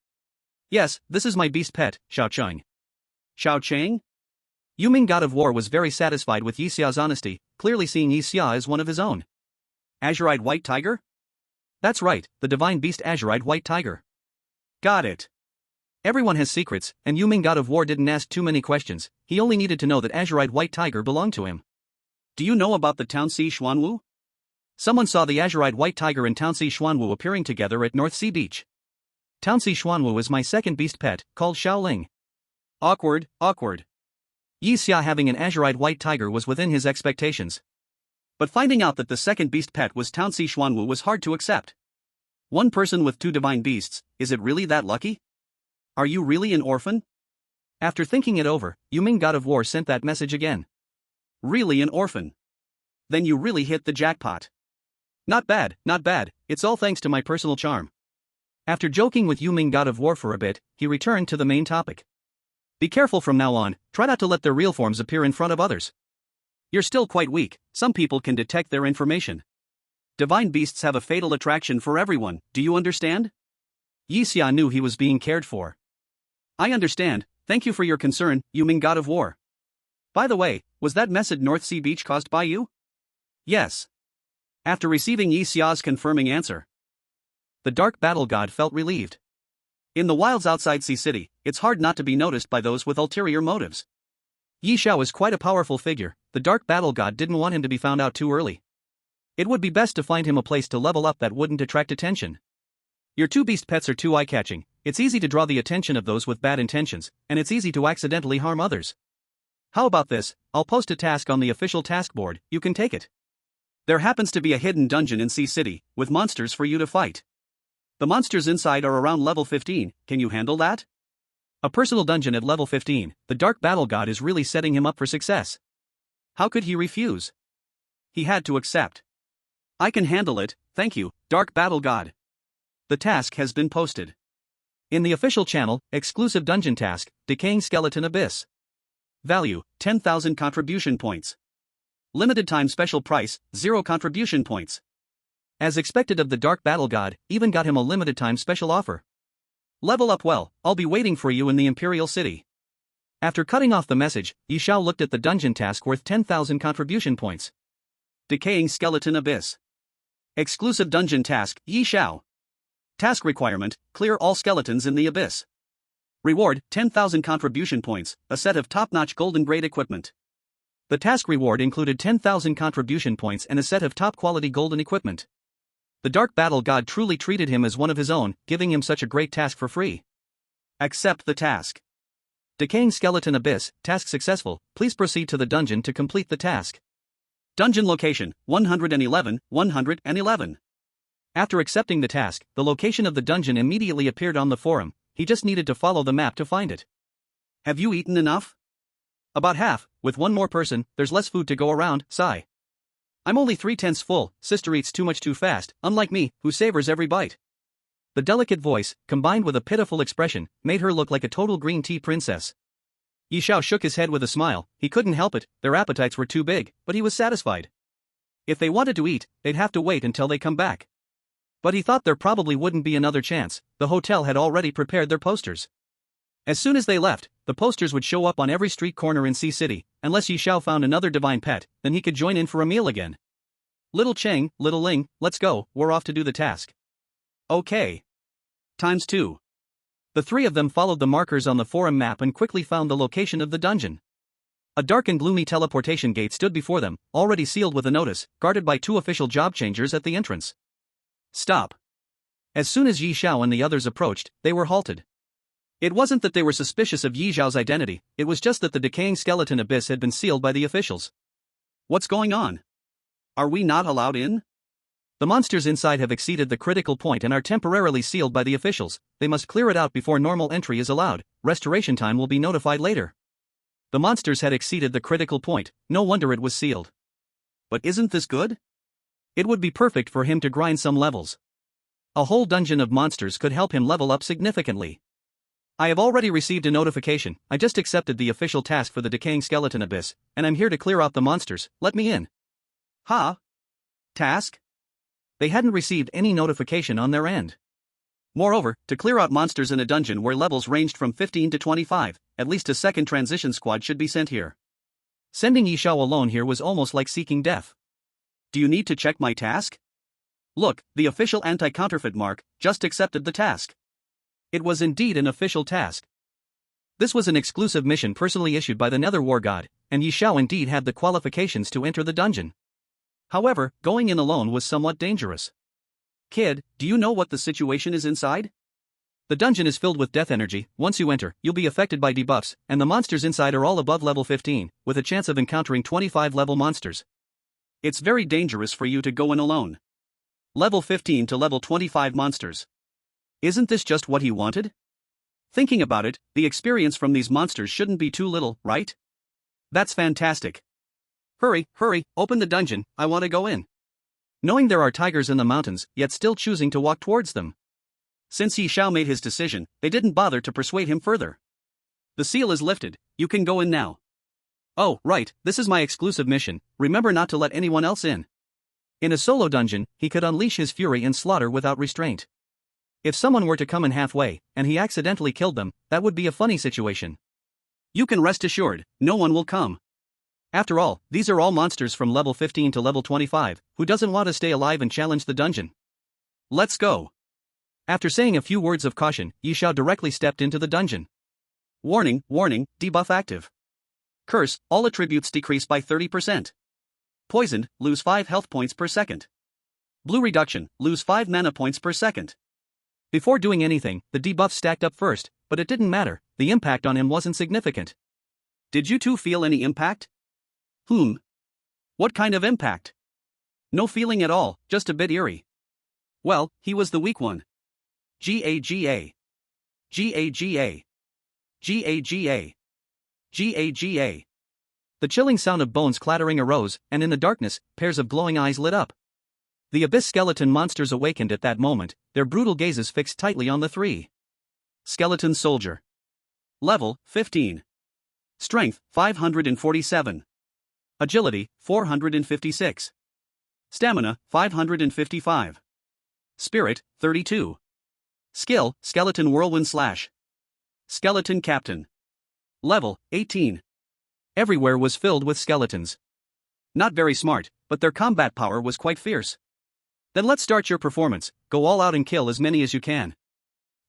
Yes, this is my beast pet, Xiao Cheng. Xiao Cheng? Yuming God of War was very satisfied with Yi Xiao's honesty, clearly seeing Yi Xia as one of his own. Azurite White Tiger? That's right, the divine beast Azurite White Tiger. Got it. Everyone has secrets, and Yuming God of War didn't ask too many questions. He only needed to know that Azurite White Tiger belonged to him. Do you know about the Townsi Xuanwu? Someone saw the Azurite White Tiger and Townsi Xuanwu appearing together at North Sea Beach. Townsi Xuanwu is my second beast pet, called Xiaoling. Awkward. Yi Xia having an Azurite White Tiger was within his expectations. But finding out that the second beast pet was Townsi Xuanwu was hard to accept. One person with two divine beasts, is it really that lucky? Are you really an orphan? After thinking it over, Yuming God of War sent that message again. Really an orphan? Then you really hit the jackpot. Not bad, it's all thanks to my personal charm. After joking with Yuming God of War for a bit, he returned to the main topic. Be careful from now on, try not to let their real forms appear in front of others. You're still quite weak, some people can detect their information. Divine beasts have a fatal attraction for everyone, do you understand? Yi Xia knew he was being cared for. I understand, thank you for your concern, Yuming God of War. By the way, was that mess at North Sea Beach caused by you? Yes. After receiving Yi Xia's confirming answer, the Dark Battle God felt relieved. In the wilds outside Sea City, it's hard not to be noticed by those with ulterior motives. Yi Xiao is quite a powerful figure. The Dark Battle God didn't want him to be found out too early. It would be best to find him a place to level up that wouldn't attract attention. Your two beast pets are too eye-catching. It's easy to draw the attention of those with bad intentions, and it's easy to accidentally harm others. How about this? I'll post a task on the official task board, you can take it. There happens to be a hidden dungeon in Sea City, with monsters for you to fight. The monsters inside are around level 15, can you handle that? A personal dungeon at level 15, the Dark Battle God is really setting him up for success. How could he refuse? He had to accept. I can handle it, thank you, Dark Battle God. The task has been posted. In the official channel, exclusive dungeon task, Decaying Skeleton Abyss. Value, 10,000 contribution points. Limited time special price, 0 contribution points. As expected of the Dark Battle God, even got him a limited time special offer. Level up well, I'll be waiting for you in the Imperial City. After cutting off the message, Yi Xiao looked at the dungeon task worth 10,000 contribution points. Decaying Skeleton Abyss. Exclusive dungeon task, Yi Xiao. Task requirement, clear all skeletons in the abyss. Reward, 10,000 contribution points, a set of top-notch golden-grade equipment. The task reward included 10,000 contribution points and a set of top-quality golden equipment. The Dark Battle God truly treated him as one of his own, giving him such a great task for free. Accept the task. Decaying Skeleton Abyss, task successful, please proceed to the dungeon to complete the task. Dungeon location, 111. After accepting the task, the location of the dungeon immediately appeared on the forum. He just needed to follow the map to find it. Have you eaten enough? About half, with one more person, there's less food to go around, sigh. I'm only 3/10 full, sister eats too much too fast, unlike me, who savors every bite. The delicate voice, combined with a pitiful expression, made her look like a total green tea princess. Yi Xiao shook his head with a smile. He couldn't help it, their appetites were too big, but he was satisfied. If they wanted to eat, they'd have to wait until they come back. But he thought there probably wouldn't be another chance. The hotel had already prepared their posters. As soon as they left, the posters would show up on every street corner in Sea City. Unless Yi Xiao found another divine pet, then he could join in for a meal again. Little Cheng, Little Ling, let's go, we're off to do the task. Okay. ×2. The three of them followed the markers on the forum map and quickly found the location of the dungeon. A dark and gloomy teleportation gate stood before them, already sealed with a notice, guarded by 2 official job changers at the entrance. Stop. As soon as Yi Xiao and the others approached, they were halted. It wasn't that they were suspicious of Yi Xiao's identity, it was just that the Decaying Skeleton Abyss had been sealed by the officials. What's going on? Are we not allowed in? The monsters inside have exceeded the critical point and are temporarily sealed by the officials. They must clear it out before normal entry is allowed. Restoration time will be notified later. The monsters had exceeded the critical point, no wonder it was sealed. But isn't this good? It would be perfect for him to grind some levels. A whole dungeon of monsters could help him level up significantly. I have already received a notification. I just accepted the official task for the decaying skeleton abyss, and I'm here to clear out the monsters. Let me in. Ha? Task? They hadn't received any notification on their end. Moreover, to clear out monsters in a dungeon where levels ranged from 15 to 25, at least a second transition squad should be sent here. Sending Yishao alone here was almost like seeking death. Do you need to check my task? Look, the official anti-counterfeit mark just accepted the task. It was indeed an official task. This was an exclusive mission personally issued by the Nether War God, and Yishao indeed had the qualifications to enter the dungeon. However, going in alone was somewhat dangerous. Kid, do you know what the situation is inside? The dungeon is filled with death energy. Once you enter, you'll be affected by debuffs, and the monsters inside are all above level 15, with a chance of encountering 25 level monsters. It's very dangerous for you to go in alone. Level 15 to level 25 monsters. Isn't this just what he wanted? Thinking about it, the experience from these monsters shouldn't be too little, right? That's fantastic. Hurry, open the dungeon, I want to go in. Knowing there are tigers in the mountains, yet still choosing to walk towards them. Since Yishao made his decision, they didn't bother to persuade him further. The seal is lifted, you can go in now. Oh, right, this is my exclusive mission, remember not to let anyone else in. In a solo dungeon, he could unleash his fury and slaughter without restraint. If someone were to come in halfway, and he accidentally killed them, that would be a funny situation. You can rest assured, no one will come. After all, these are all monsters from level 15 to level 25, who doesn't want to stay alive and challenge the dungeon? Let's go. After saying a few words of caution, Yishao directly stepped into the dungeon. Warning, debuff active. Curse, all attributes decrease by 30%. Poisoned, lose 5 health points per second. Blue reduction, lose 5 mana points per second. Before doing anything, the debuff stacked up first, but it didn't matter, the impact on him wasn't significant. Did you two feel any impact? What kind of impact? No feeling at all, just a bit eerie. Well, he was the weak one. Gaga. Gaga. Gaga. Gaga. The chilling sound of bones clattering arose, and in the darkness, pairs of glowing eyes lit up. The abyss skeleton monsters awakened at that moment, their brutal gazes fixed tightly on the three. Skeleton soldier. Level, 15. Strength, 547. Agility, 456. Stamina, 555. Spirit, 32. Skill, Skeleton Whirlwind Slash. Skeleton Captain. Level, 18. Everywhere was filled with skeletons. Not very smart, but their combat power was quite fierce. Then let's start your performance, go all out and kill as many as you can.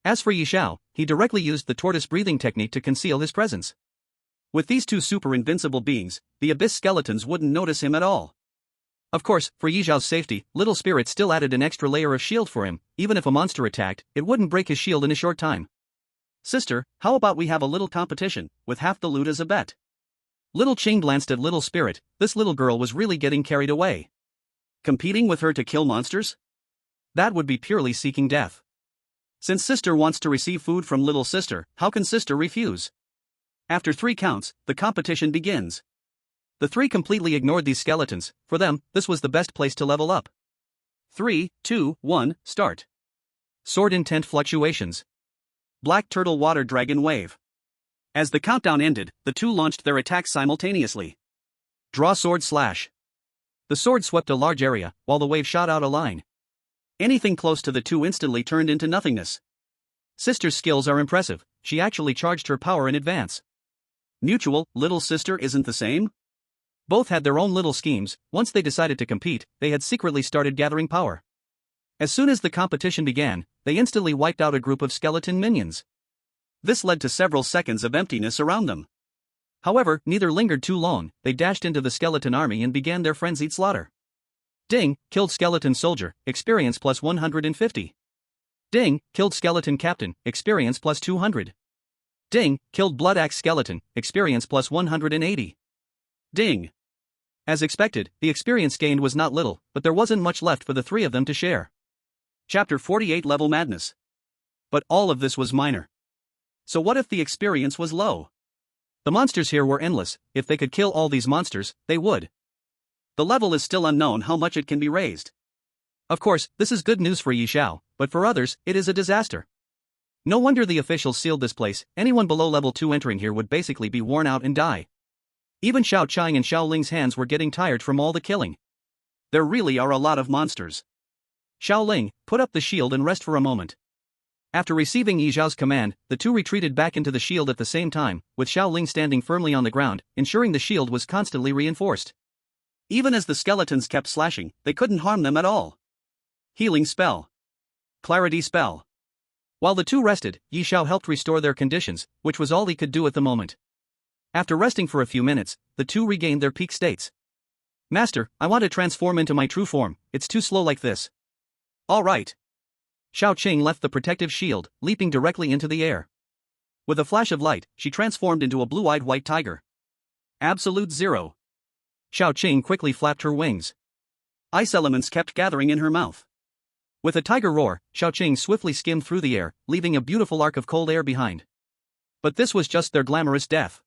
As for Yishao, he directly used the tortoise breathing technique to conceal his presence. With these two super invincible beings, the abyss skeletons wouldn't notice him at all. Of course, for Yishao's safety, Little Spirit still added an extra layer of shield for him. Even if a monster attacked, it wouldn't break his shield in a short time. Sister, how about we have a little competition, with half the loot as a bet? Little Ching glanced at Little Spirit. This little girl was really getting carried away. Competing with her to kill monsters? That would be purely seeking death. Since sister wants to receive food from little sister, how can sister refuse? After 3 counts, the competition begins. The 3 completely ignored these skeletons. For them, this was the best place to level up. 3, 2, 1, start. Sword intent fluctuations. Black turtle water dragon wave. As the countdown ended, the 2 launched their attacks simultaneously. Draw sword slash. The sword swept a large area, while the wave shot out a line. Anything close to the 2 instantly turned into nothingness. Sister's skills are impressive, she actually charged her power in advance. Mutual, little sister isn't the same? Both had their own little schemes. Once they decided to compete, they had secretly started gathering power. As soon as the competition began, they instantly wiped out a group of skeleton minions. This led to several seconds of emptiness around them. However, neither lingered too long, they dashed into the skeleton army and began their frenzied slaughter. Ding, killed skeleton soldier, experience plus 150. Ding, killed skeleton captain, experience plus 200. Ding, killed blood axe skeleton, experience plus 180. Ding. As expected, the experience gained was not little, but there wasn't much left for the three of them to share. Chapter 48 Level Madness. But all of this was minor. So what if the experience was low? The monsters here were endless. If they could kill all these monsters, they would. The level is still unknown how much it can be raised. Of course, this is good news for Yi Xiao, but for others, it is a disaster. No wonder the officials sealed this place. Anyone below level 2 entering here would basically be worn out and die. Even Xiao Chang and Xiao Ling's hands were getting tired from all the killing. There really are a lot of monsters. Xiao Ling, put up the shield and rest for a moment. After receiving Yi Xiao's command, the two retreated back into the shield at the same time, with Xiao Ling standing firmly on the ground, ensuring the shield was constantly reinforced. Even as the skeletons kept slashing, they couldn't harm them at all. Healing spell. Clarity spell. While the two rested, Yi Xiao helped restore their conditions, which was all he could do at the moment. After resting for a few minutes, the two regained their peak states. Master, I want to transform into my true form, it's too slow like this. All right. Xiao Qing left the protective shield, leaping directly into the air. With a flash of light, she transformed into a blue-eyed white tiger. Absolute zero. Xiao Qing quickly flapped her wings. Ice elements kept gathering in her mouth. With a tiger roar, Xiao Qing swiftly skimmed through the air, leaving a beautiful arc of cold air behind. But this was just their glamorous death.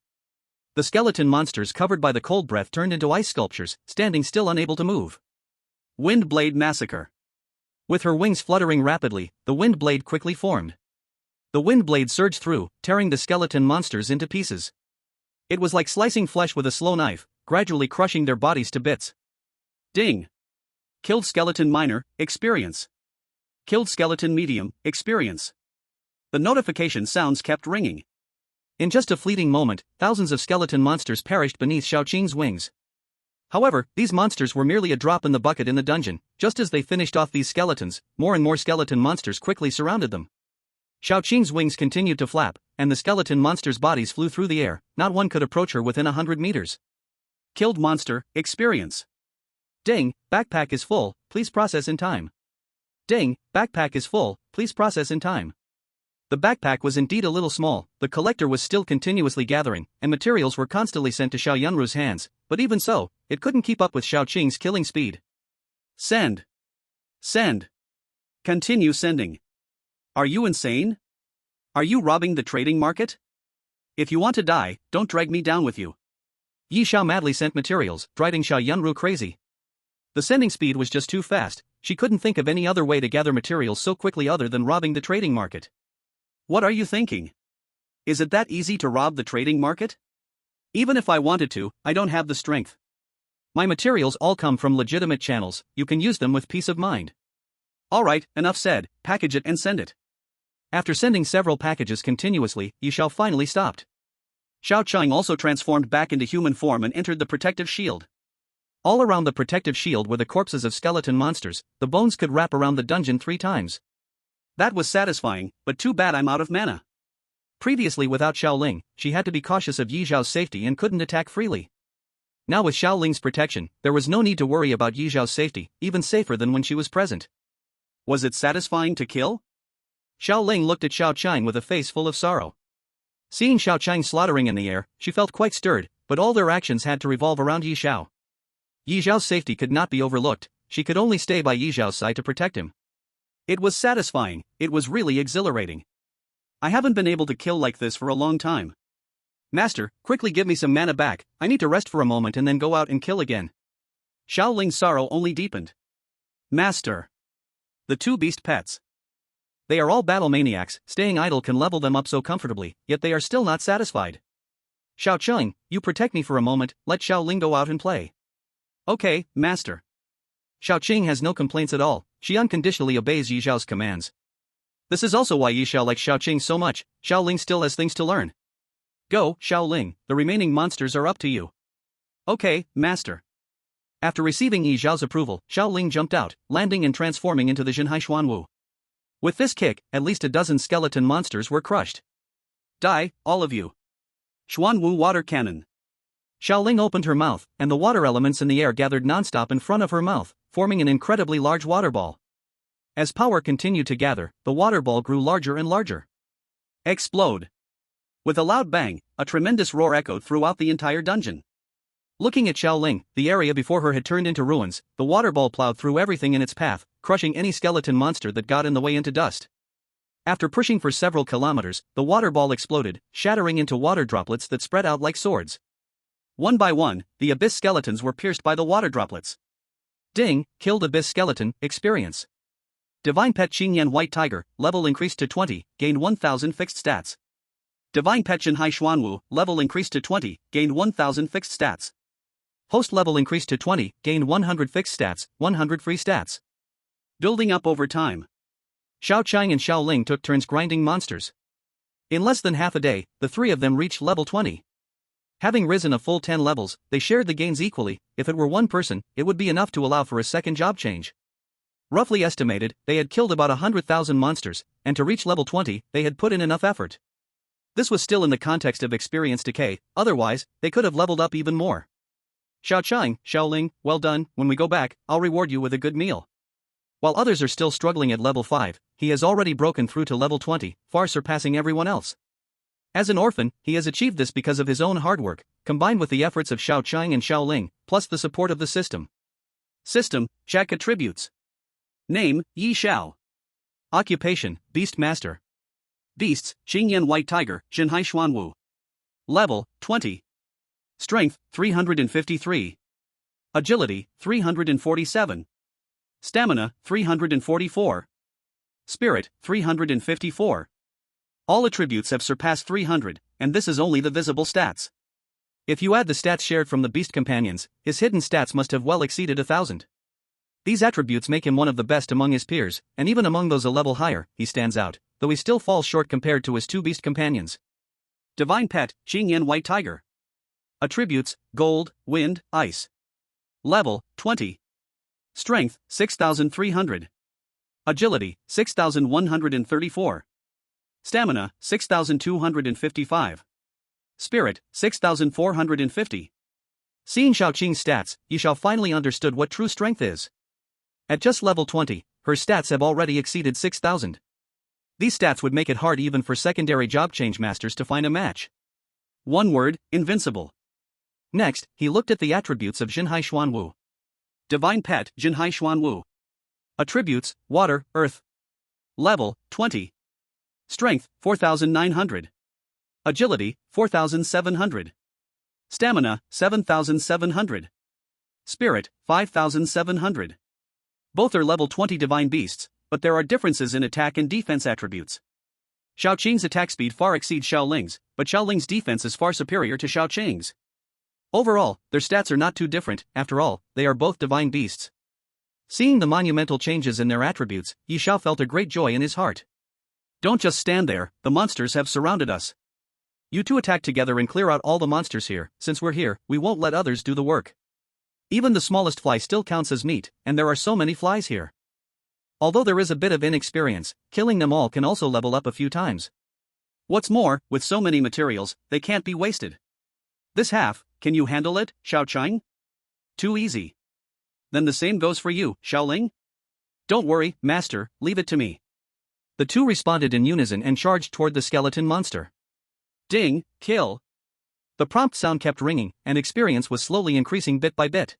The skeleton monsters covered by the cold breath turned into ice sculptures, standing still unable to move. Wind Blade Massacre. With her wings fluttering rapidly, the wind blade quickly formed. The wind blade surged through, tearing the skeleton monsters into pieces. It was like slicing flesh with a slow knife, gradually crushing their bodies to bits. Ding! Killed skeleton minor, experience. Killed skeleton medium, experience. The notification sounds kept ringing. In just a fleeting moment, thousands of skeleton monsters perished beneath Xiao Qing's wings. However, these monsters were merely a drop in the bucket in the dungeon. Just as they finished off these skeletons, more and more skeleton monsters quickly surrounded them. Xiao Qing's wings continued to flap, and the skeleton monsters' bodies flew through the air. Not one could approach her within 100 meters. Killed monster, experience. Ding, backpack is full, please process in time. Ding, backpack is full, please process in time. The backpack was indeed a little small, the collector was still continuously gathering, and materials were constantly sent to Xiao Yunru's hands, but even so, it couldn't keep up with Xiao Qing's killing speed. Send. Send. Continue sending. Are you insane? Are you robbing the trading market? If you want to die, don't drag me down with you. Yi Xiao madly sent materials, driving Xiao Yunru crazy. The sending speed was just too fast, she couldn't think of any other way to gather materials so quickly other than robbing the trading market. What are you thinking? Is it that easy to rob the trading market? Even if I wanted to, I don't have the strength. My materials all come from legitimate channels, you can use them with peace of mind. Alright, enough said, package it and send it. After sending several packages continuously, Yi Xiao finally stopped. Xiao Chang also transformed back into human form and entered the protective shield. All around the protective shield were the corpses of skeleton monsters, the bones could wrap around the dungeon 3 times. That was satisfying, but too bad I'm out of mana. Previously without Xiao Ling, she had to be cautious of Yi Xiao's safety and couldn't attack freely. Now with Xiao Ling's protection, there was no need to worry about Yi Xiao's safety, even safer than when she was present. Was it satisfying to kill? Xiao Ling looked at Xiao Chang with a face full of sorrow. Seeing Xiao Chang slaughtering in the air, she felt quite stirred, but all their actions had to revolve around Yi Xiao. Yi Xiao's safety could not be overlooked, she could only stay by Yi Xiao's side to protect him. It was satisfying, it was really exhilarating. I haven't been able to kill like this for a long time. Master, quickly give me some mana back, I need to rest for a moment and then go out and kill again. Xiao Ling's sorrow only deepened. Master. The 2 beast pets. They are all battle maniacs, staying idle can level them up so comfortably, yet they are still not satisfied. Xiao Cheng, you protect me for a moment, let Xiao Ling go out and play. Okay, master. Xiao Qing has no complaints at all, she unconditionally obeys Yi Xiao's commands. This is also why Yi Xiao likes Xiao Qing so much, Xiao Ling still has things to learn. Go, Xiao Ling, the remaining monsters are up to you. Okay, master. After receiving Yi Xiao's approval, Xiao Ling jumped out, landing and transforming into the Jinhai Xuanwu. With this kick, at least a dozen skeleton monsters were crushed. Die, all of you. Xuanwu Water Cannon. Xiao Ling opened her mouth, and the water elements in the air gathered non-stop in front of her mouth, forming an incredibly large water ball. As power continued to gather, the water ball grew larger and larger. Explode! With a loud bang, a tremendous roar echoed throughout the entire dungeon. Looking at Xiaoling, the area before her had turned into ruins. The water ball plowed through everything in its path, crushing any skeleton monster that got in the way into dust. After pushing for several kilometers, the water ball exploded, shattering into water droplets that spread out like swords. One by one, the abyss skeletons were pierced by the water droplets. Ding, killed abyss skeleton, experience. Divine Pet Qingyan White Tiger, level increased to 20, gained 1000 fixed stats. Divine Pet Jinhai Xuanwu, level increased to 20, gained 1000 fixed stats. Host level increased to 20, gained 100 fixed stats, 100 free stats. Building up over time. Xiao Chang and Xiao Ling took turns grinding monsters. In less than half a day, the three of them reached level 20. Having risen a full 10 levels, they shared the gains equally. If it were one person, it would be enough to allow for a second job change. Roughly estimated, they had killed about 100,000 monsters, and to reach level 20, they had put in enough effort. This was still in the context of experience decay, otherwise, they could have leveled up even more. Xiao Chang, Xiao Ling, well done. When we go back, I'll reward you with a good meal. While others are still struggling at level 5, he has already broken through to level 20, far surpassing everyone else. As an orphan, he has achieved this because of his own hard work, combined with the efforts of Xiao Chang and Xiao Ling, plus the support of the system. System, check attributes. Name, Yi Xiao. Occupation, Beast Master. Beasts, Qingyan White Tiger, Jinhai Xuanwu. Level, 20. Strength, 353. Agility, 347. Stamina, 344. Spirit, 354. All attributes have surpassed 300, and this is only the visible stats. If you add the stats shared from the Beast Companions, his hidden stats must have well exceeded 1,000. These attributes make him one of the best among his peers, and even among those a level higher, he stands out, though he still falls short compared to his two Beast Companions. Divine Pet, Qingyan White Tiger. Attributes, Gold, Wind, Ice. Level, 20. Strength, 6,300. Agility, 6,134. Stamina, 6,255. Spirit, 6,450. Seeing Xiao Qing's stats, Yi Xiao finally understood what true strength is. At just level 20, her stats have already exceeded 6,000. These stats would make it hard even for secondary job change masters to find a match. One word, invincible. Next, he looked at the attributes of Jinhai Xuanwu. Divine Pet, Jinhai Xuanwu. Attributes, Water, Earth. Level, 20. Strength, 4,900. Agility, 4,700. Stamina, 7,700. Spirit, 5,700. Both are level 20 divine beasts, but there are differences in attack and defense attributes. Xiao Qing's attack speed far exceeds Xiao Ling's, but Xiao Ling's defense is far superior to Xiao Qing's. Overall, their stats are not too different. After all, they are both divine beasts. Seeing the monumental changes in their attributes, Yi Xiao felt a great joy in his heart. Don't just stand there, the monsters have surrounded us. You two attack together and clear out all the monsters here. Since we're here, we won't let others do the work. Even the smallest fly still counts as meat, and there are so many flies here. Although there is a bit of inexperience, killing them all can also level up a few times. What's more, with so many materials, they can't be wasted. This half, can you handle it, Xiao Chang? Too easy. Then the same goes for you, Xiao Ling? Don't worry, master, leave it to me. The two responded in unison and charged toward the skeleton monster. Ding, kill. The prompt sound kept ringing, and experience was slowly increasing bit by bit.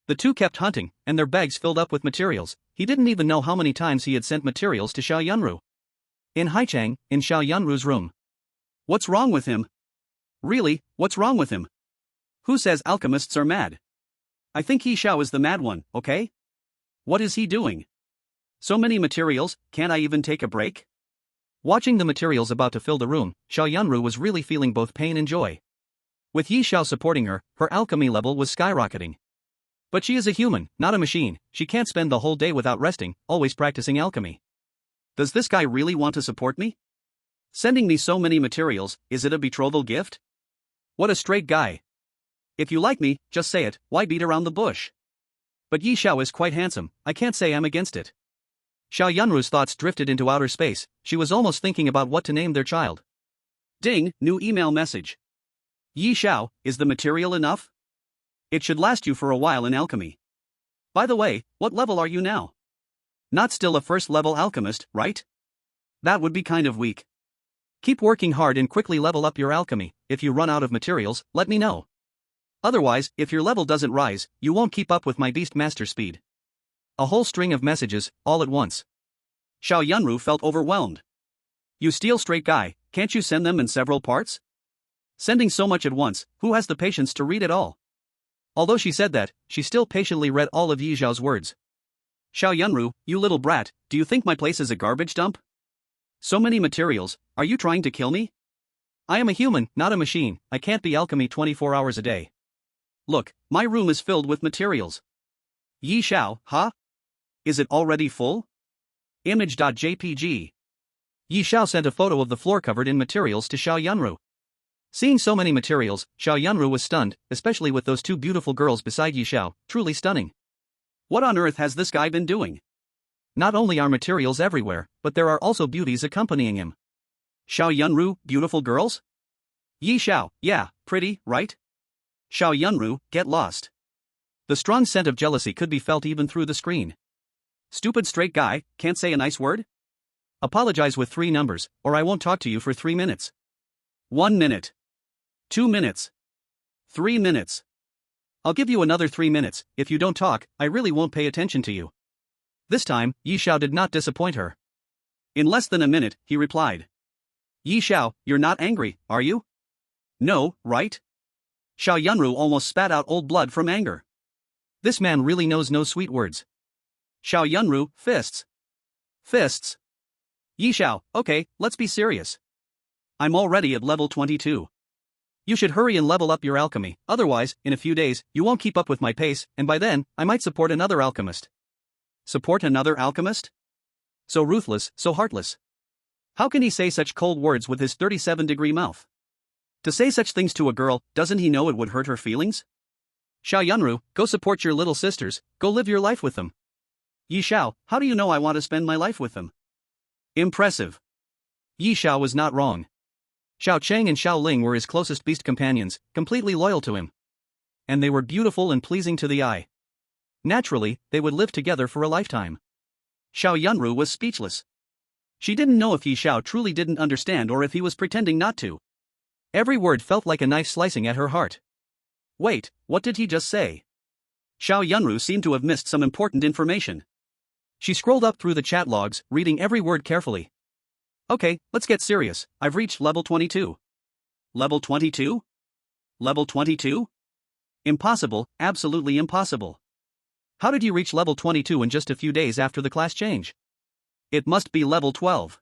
The two kept hunting, and their bags filled up with materials. He didn't even know how many times he had sent materials to Xiao Yunru. In Haichang, in Xiao Yunru's room. What's wrong with him? Really, what's wrong with him? Who says alchemists are mad? I think Yi Xiao is the mad one, okay? What is he doing? So many materials, can't I even take a break? Watching the materials about to fill the room, Xiao Yunru was really feeling both pain and joy. With Yi Xiao supporting her, her alchemy level was skyrocketing. But she is a human, not a machine. She can't spend the whole day without resting, always practicing alchemy. Does this guy really want to support me? Sending me so many materials, is it a betrothal gift? What a straight guy. If you like me, just say it, why beat around the bush? But Yi Xiao is quite handsome, I can't say I'm against it. Xiao Yunru's thoughts drifted into outer space. She was almost thinking about what to name their child. Ding, new email message. Yi Xiao, is the material enough? It should last you for a while in alchemy. By the way, what level are you now? Not still a first level alchemist, right? That would be kind of weak. Keep working hard and quickly level up your alchemy. If you run out of materials, let me know. Otherwise, if your level doesn't rise, you won't keep up with my beast master speed. A whole string of messages, all at once. Xiao Yunru felt overwhelmed. You steal straight guy, can't you send them in several parts? Sending so much at once, who has the patience to read it all? Although she said that, she still patiently read all of Yi Zhao's words. Xiao Yunru, you little brat, do you think my place is a garbage dump? So many materials, are you trying to kill me? I am a human, not a machine, I can't be alchemy 24 hours a day. Look, my room is filled with materials. Yi Xiao, huh? Is it already full? Image.jpg. Yi Xiao sent a photo of the floor covered in materials to Xiao Yunru. Seeing so many materials, Xiao Yunru was stunned, especially with those two beautiful girls beside Yi Xiao, truly stunning. What on earth has this guy been doing? Not only are materials everywhere, but there are also beauties accompanying him. Xiao Yunru, beautiful girls? Yi Xiao, yeah, pretty, right? Xiao Yunru, get lost. The strong scent of jealousy could be felt even through the screen. Stupid straight guy, can't say a nice word? Apologize with 3 numbers, or I won't talk to you for 3 minutes. 1 minute. 2 minutes. 3 minutes. I'll give you another 3 minutes, if you don't talk, I really won't pay attention to you. This time, Yi Xiao did not disappoint her. In less than a minute, he replied. Yi Xiao, you're not angry, are you? No, right? Xiao Yunru almost spat out old blood from anger. This man really knows no sweet words. Xiao Yunru, fists. Fists. Yi Xiao, okay, let's be serious. I'm already at level 22. You should hurry and level up your alchemy, otherwise, in a few days, you won't keep up with my pace, and by then, I might support another alchemist. Support another alchemist? So ruthless, so heartless. How can he say such cold words with his 37-degree mouth? To say such things to a girl, doesn't he know it would hurt her feelings? Xiao Yunru, go support your little sisters, go live your life with them. Yi Xiao, how do you know I want to spend my life with them? Impressive. Yi Xiao was not wrong. Xiao Cheng and Xiao Ling were his closest beast companions, completely loyal to him. And they were beautiful and pleasing to the eye. Naturally, they would live together for a lifetime. Xiao Yunru was speechless. She didn't know if Yi Xiao truly didn't understand or if he was pretending not to. Every word felt like a knife slicing at her heart. Wait, what did he just say? Xiao Yunru seemed to have missed some important information. She scrolled up through the chat logs, reading every word carefully. Okay, let's get serious, I've reached level 22. Level 22? Level 22? Impossible, absolutely impossible. How did you reach level 22 in just a few days after the class change? It must be level 12.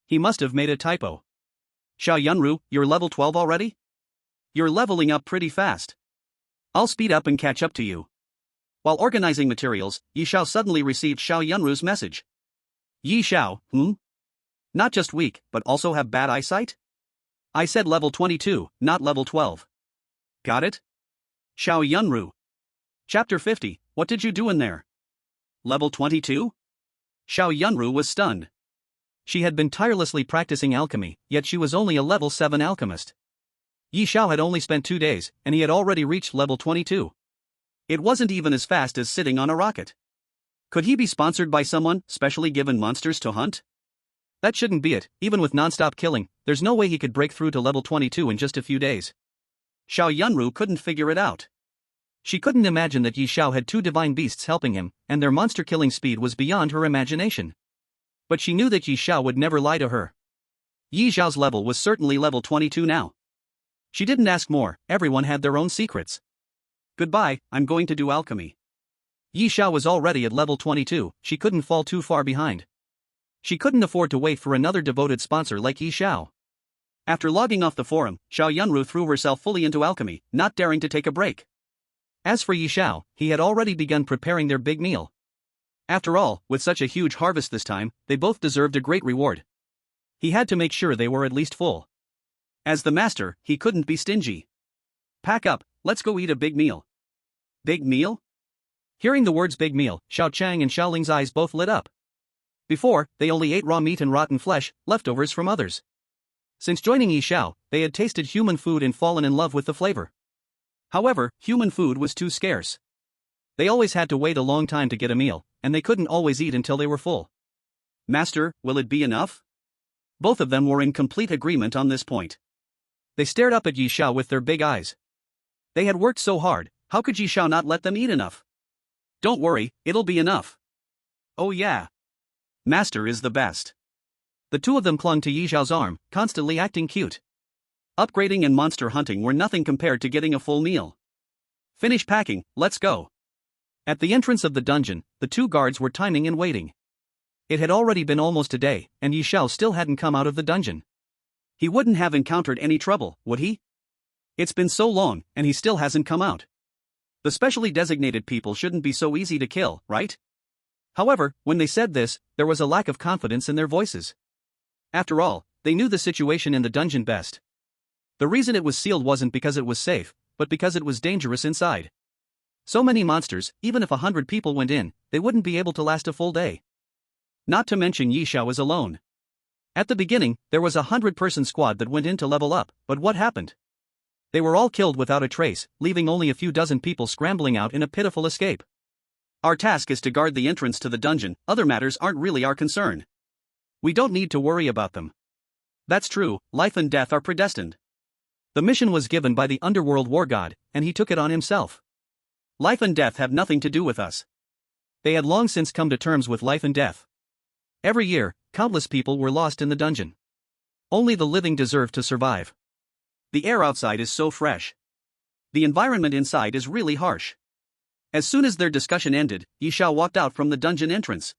He must have made a typo. Xiao Yunru, you're level 12 already? You're leveling up pretty fast. I'll speed up and catch up to you. While organizing materials, Yi Xiao suddenly received Xiao Yunru's message. Yi Xiao, Not just weak, but also have bad eyesight? I said level 22, not level 12. Got it? Xiao Yunru. Chapter 50, what did you do in there? Level 22? Xiao Yunru was stunned. She had been tirelessly practicing alchemy, yet she was only a level 7 alchemist. Yi Xiao had only spent 2 days, and he had already reached level 22. It wasn't even as fast as sitting on a rocket. Could he be sponsored by someone, specially given monsters to hunt? That shouldn't be it, even with non-stop killing, there's no way he could break through to level 22 in just a few days. Xiao Yunru couldn't figure it out. She couldn't imagine that Yi Xiao had 2 divine beasts helping him, and their monster-killing speed was beyond her imagination. But she knew that Yi Xiao would never lie to her. Yi Xiao's level was certainly level 22 now. She didn't ask more, everyone had their own secrets. Goodbye, I'm going to do alchemy. Yi Xiao was already at level 22, she couldn't fall too far behind. She couldn't afford to wait for another devoted sponsor like Yi Xiao. After logging off the forum, Xiao Yunru threw herself fully into alchemy, not daring to take a break. As for Yi Xiao, he had already begun preparing their big meal. After all, with such a huge harvest this time, they both deserved a great reward. He had to make sure they were at least full. As the master, he couldn't be stingy. Pack up, let's go eat a big meal. Big meal? Hearing the words big meal, Xiao Chang and Xiao Ling's eyes both lit up. Before, they only ate raw meat and rotten flesh, leftovers from others. Since joining Yi Xiao, they had tasted human food and fallen in love with the flavor. However, human food was too scarce. They always had to wait a long time to get a meal, and they couldn't always eat until they were full. Master, will it be enough? Both of them were in complete agreement on this point. They stared up at Yi Xiao with their big eyes. They had worked so hard, how could Yi Xiao not let them eat enough? Don't worry, it'll be enough. Oh yeah. Master is the best. The two of them clung to Yi Xiao's arm, constantly acting cute. Upgrading and monster hunting were nothing compared to getting a full meal. Finish packing, let's go. At the entrance of the dungeon, the two guards were timing and waiting. It had already been almost a day, and Yi Xiao still hadn't come out of the dungeon. He wouldn't have encountered any trouble, would he? It's been so long, and he still hasn't come out. The specially designated people shouldn't be so easy to kill, right? However, when they said this, there was a lack of confidence in their voices. After all, they knew the situation in the dungeon best. The reason it was sealed wasn't because it was safe, but because it was dangerous inside. So many monsters, even if 100 people went in, they wouldn't be able to last a full day. Not to mention Yi Xiao was alone. At the beginning, there was a 100-person squad that went in to level up, but what happened? They were all killed without a trace, leaving only a few dozen people scrambling out in a pitiful escape. Our task is to guard the entrance to the dungeon, other matters aren't really our concern. We don't need to worry about them. That's true, life and death are predestined. The mission was given by the underworld war god, and he took it on himself. Life and death have nothing to do with us. They had long since come to terms with life and death. Every year, countless people were lost in the dungeon. Only the living deserve to survive. The air outside is so fresh. The environment inside is really harsh. As soon as their discussion ended, Yi Xiao walked out from the dungeon entrance.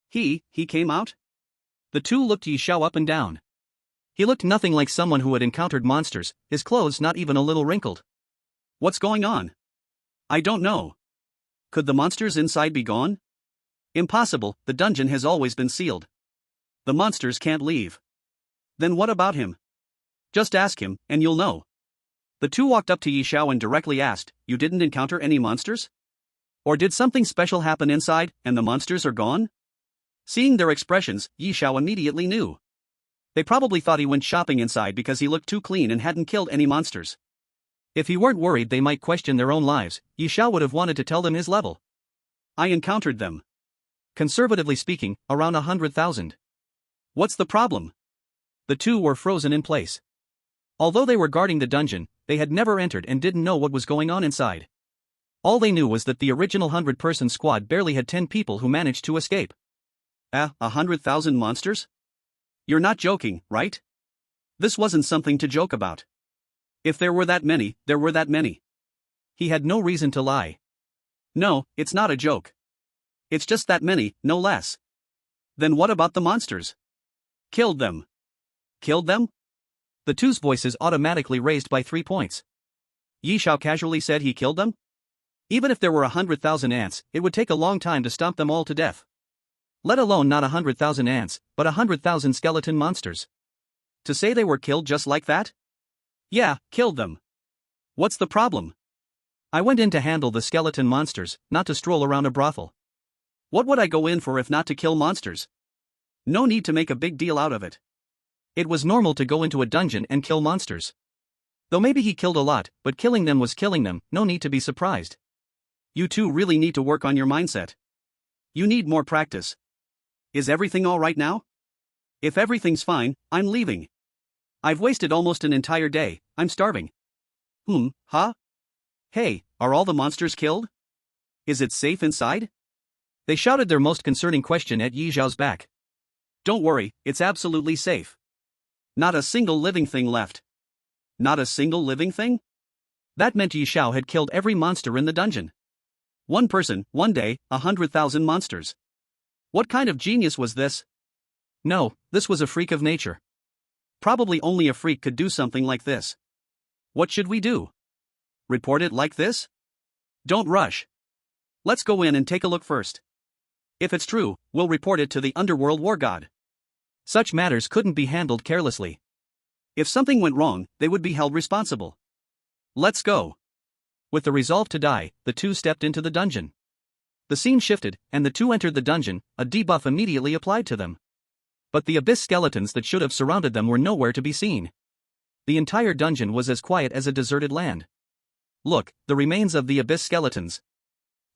He came out? The two looked Yi Xiao up and down. He looked nothing like someone who had encountered monsters, his clothes not even a little wrinkled. What's going on? I don't know. Could the monsters inside be gone? Impossible, the dungeon has always been sealed. The monsters can't leave. Then what about him? Just ask him, and you'll know. The two walked up to Yi Xiao and directly asked, "You didn't encounter any monsters? Or did something special happen inside, and the monsters are gone?" Seeing their expressions, Yi Xiao immediately knew. They probably thought he went shopping inside because he looked too clean and hadn't killed any monsters. If he weren't worried they might question their own lives, Yi Xiao would have wanted to tell them his level. I encountered them. Conservatively speaking, around 100,000. What's the problem? The two were frozen in place. Although they were guarding the dungeon, they had never entered and didn't know what was going on inside. All they knew was that the original 100-person squad barely had 10 people who managed to escape. 100,000 monsters? You're not joking, right? This wasn't something to joke about. If there were that many, there were that many. He had no reason to lie. No, it's not a joke. It's just that many, no less. Then what about the monsters? Killed them. Killed them? The two's voices automatically raised by 3 points. Yi Xiao casually said he killed them? Even if there were 100,000 ants, it would take a long time to stomp them all to death. Let alone not 100,000 ants, but 100,000 skeleton monsters. To say they were killed just like that? Yeah, killed them. What's the problem? I went in to handle the skeleton monsters, not to stroll around a brothel. What would I go in for if not to kill monsters? No need to make a big deal out of it. It was normal to go into a dungeon and kill monsters. Though maybe he killed a lot, but killing them was killing them, no need to be surprised. You two really need to work on your mindset. You need more practice. Is everything all right now? If everything's fine, I'm leaving. I've wasted almost an entire day, I'm starving. Huh? Hey, are all the monsters killed? Is it safe inside? They shouted their most concerning question at Yi Xiao's back. Don't worry, it's absolutely safe. Not a single living thing left. Not a single living thing? That meant Yi Xiao had killed every monster in the dungeon. One person, one day, 100,000 monsters. What kind of genius was this? No, this was a freak of nature. Probably only a freak could do something like this. What should we do? Report it like this? Don't rush. Let's go in and take a look first. If it's true, we'll report it to the underworld war god. Such matters couldn't be handled carelessly. If something went wrong, they would be held responsible. Let's go. With the resolve to die, the two stepped into the dungeon. The scene shifted, and the two entered the dungeon, a debuff immediately applied to them. But the abyss skeletons that should have surrounded them were nowhere to be seen. The entire dungeon was as quiet as a deserted land. Look, the remains of the abyss skeletons.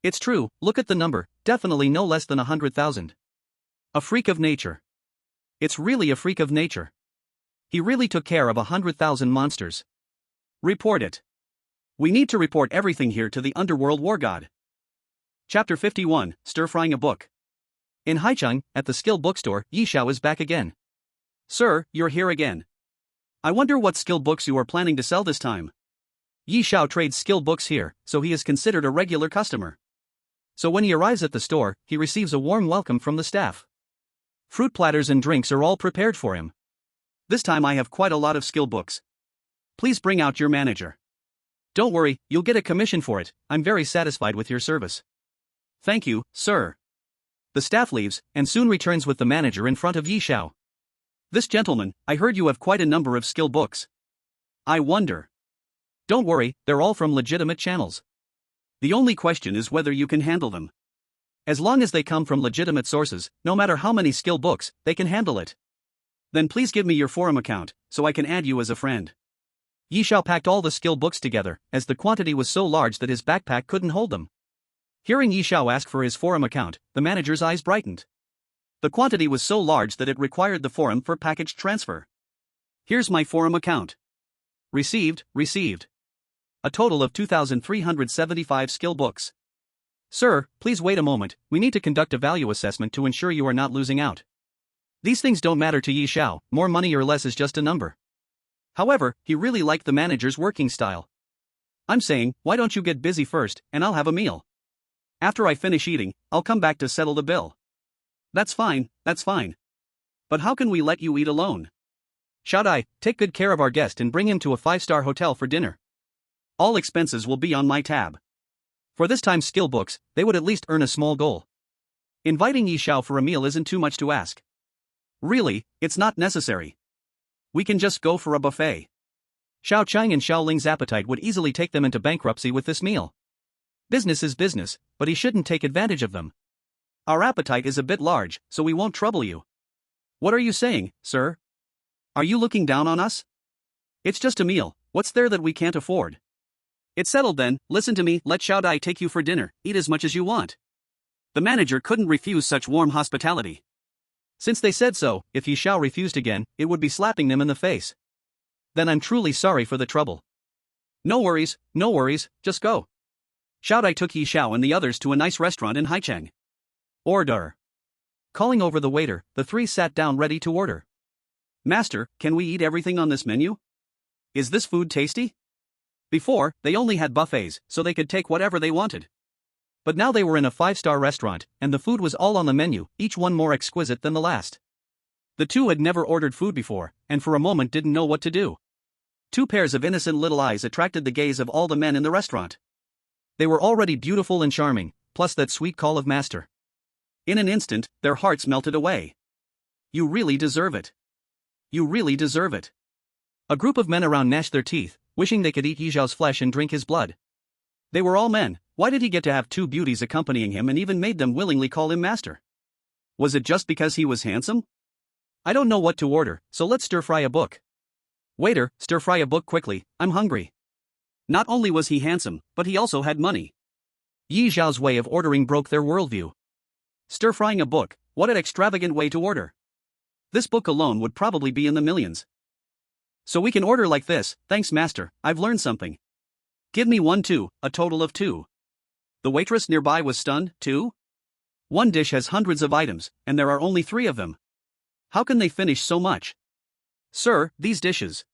It's true, look at the number, definitely no less than 100,000. A freak of nature. It's really a freak of nature. He really took care of 100,000 monsters. Report it. We need to report everything here to the underworld war god. Chapter 51, Stir-Frying a Book. In Haicheng, at the skill bookstore, Yi Xiao is back again. Sir, you're here again. I wonder what skill books you are planning to sell this time. Yi Xiao trades skill books here, so he is considered a regular customer. So when he arrives at the store, he receives a warm welcome from the staff. Fruit platters and drinks are all prepared for him. This time I have quite a lot of skill books. Please bring out your manager. Don't worry, you'll get a commission for it. I'm very satisfied with your service. Thank you, sir. The staff leaves, and soon returns with the manager in front of Yi Xiao. This gentleman, I heard you have quite a number of skill books. I wonder. Don't worry, they're all from legitimate channels. The only question is whether you can handle them. As long as they come from legitimate sources, no matter how many skill books, they can handle it. Then please give me your forum account, so I can add you as a friend. Yi Xiao packed all the skill books together, as the quantity was so large that his backpack couldn't hold them. Hearing Yi Xiao ask for his forum account, the manager's eyes brightened. The quantity was so large that it required the forum for package transfer. Here's my forum account. Received. A total of 2,375 skill books. Sir, please wait a moment, we need to conduct a value assessment to ensure you are not losing out. These things don't matter to Yi Xiao, more money or less is just a number. However, he really liked the manager's working style. I'm saying, why don't you get busy first, and I'll have a meal. After I finish eating, I'll come back to settle the bill. That's fine. But how can we let you eat alone? Xiaodai, take good care of our guest and bring him to a 5-star hotel for dinner. All expenses will be on my tab. For this time's skill books, they would at least earn a small goal. Inviting Yi Xiao for a meal isn't too much to ask. Really, it's not necessary. We can just go for a buffet. Xiao Chang and Xiao Ling's appetite would easily take them into bankruptcy with this meal. Business is business, but he shouldn't take advantage of them. Our appetite is a bit large, so we won't trouble you. What are you saying, sir? Are you looking down on us? It's just a meal, what's there that we can't afford? It's settled then, listen to me, let Xiaodai take you for dinner, eat as much as you want. The manager couldn't refuse such warm hospitality. Since they said so, if Yi Xiao refused again, it would be slapping them in the face. Then I'm truly sorry for the trouble. No worries, just go. Xiaodai took Yi Xiao and the others to a nice restaurant in Haicheng. Order. Calling over the waiter, the three sat down ready to order. Master, can we eat everything on this menu? Is this food tasty? Before, they only had buffets, so they could take whatever they wanted. But now they were in a 5-star restaurant, and the food was all on the menu, each one more exquisite than the last. The two had never ordered food before, and for a moment didn't know what to do. Two pairs of innocent little eyes attracted the gaze of all the men in the restaurant. They were already beautiful and charming, plus that sweet call of master. In an instant, their hearts melted away. You really deserve it. A group of men around gnashed their teeth, wishing they could eat Yi Xiao's flesh and drink his blood. They were all men, why did he get to have two beauties accompanying him and even made them willingly call him master? Was it just because he was handsome? I don't know what to order, so let's stir-fry a book. Waiter, stir-fry a book quickly, I'm hungry. Not only was he handsome, but he also had money. Yi Xiao's way of ordering broke their worldview. Stir-frying a book, what an extravagant way to order. This book alone would probably be in the millions. So we can order like this, thanks master, I've learned something. Give me 1 2, a total of 2. The waitress nearby was stunned, 2? One dish has hundreds of items, and there are only 3 of them. How can they finish so much? Sir, these dishes.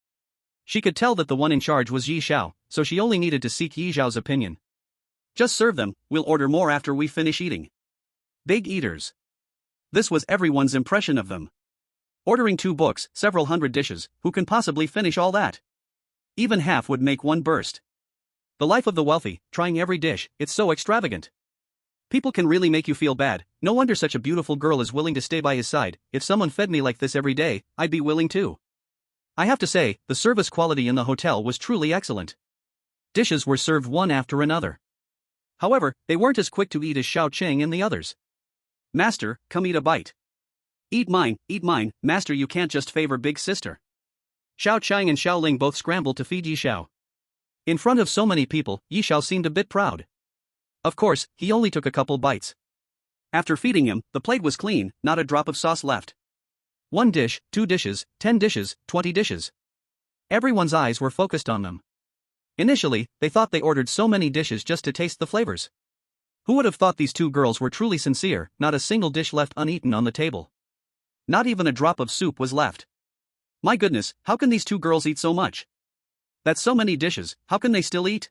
She could tell that the one in charge was Yi Xiao, so she only needed to seek Yi Xiao's opinion. Just serve them, we'll order more after we finish eating. Big eaters. This was everyone's impression of them. Ordering 2 books, several hundred dishes, who can possibly finish all that? Even half would make one burst. The life of the wealthy, trying every dish, it's so extravagant. People can really make you feel bad, no wonder such a beautiful girl is willing to stay by his side. If someone fed me like this every day, I'd be willing too. I have to say, the service quality in the hotel was truly excellent. Dishes were served one after another. However, they weren't as quick to eat as Xiao Qing and the others. Master, come eat a bite. Eat mine, master, you can't just favor big sister. Xiao Chang and Xiao Ling both scrambled to feed Yi Xiao. In front of so many people, Yi Xiao seemed a bit proud. Of course, he only took a couple bites. After feeding him, the plate was clean, not a drop of sauce left. 1 dish, 2 dishes, 10 dishes, 20 dishes. Everyone's eyes were focused on them. Initially, they thought they ordered so many dishes just to taste the flavors. Who would have thought these two girls were truly sincere? Not a single dish left uneaten on the table. Not even a drop of soup was left. My goodness, how can these two girls eat so much? That's so many dishes, how can they still eat?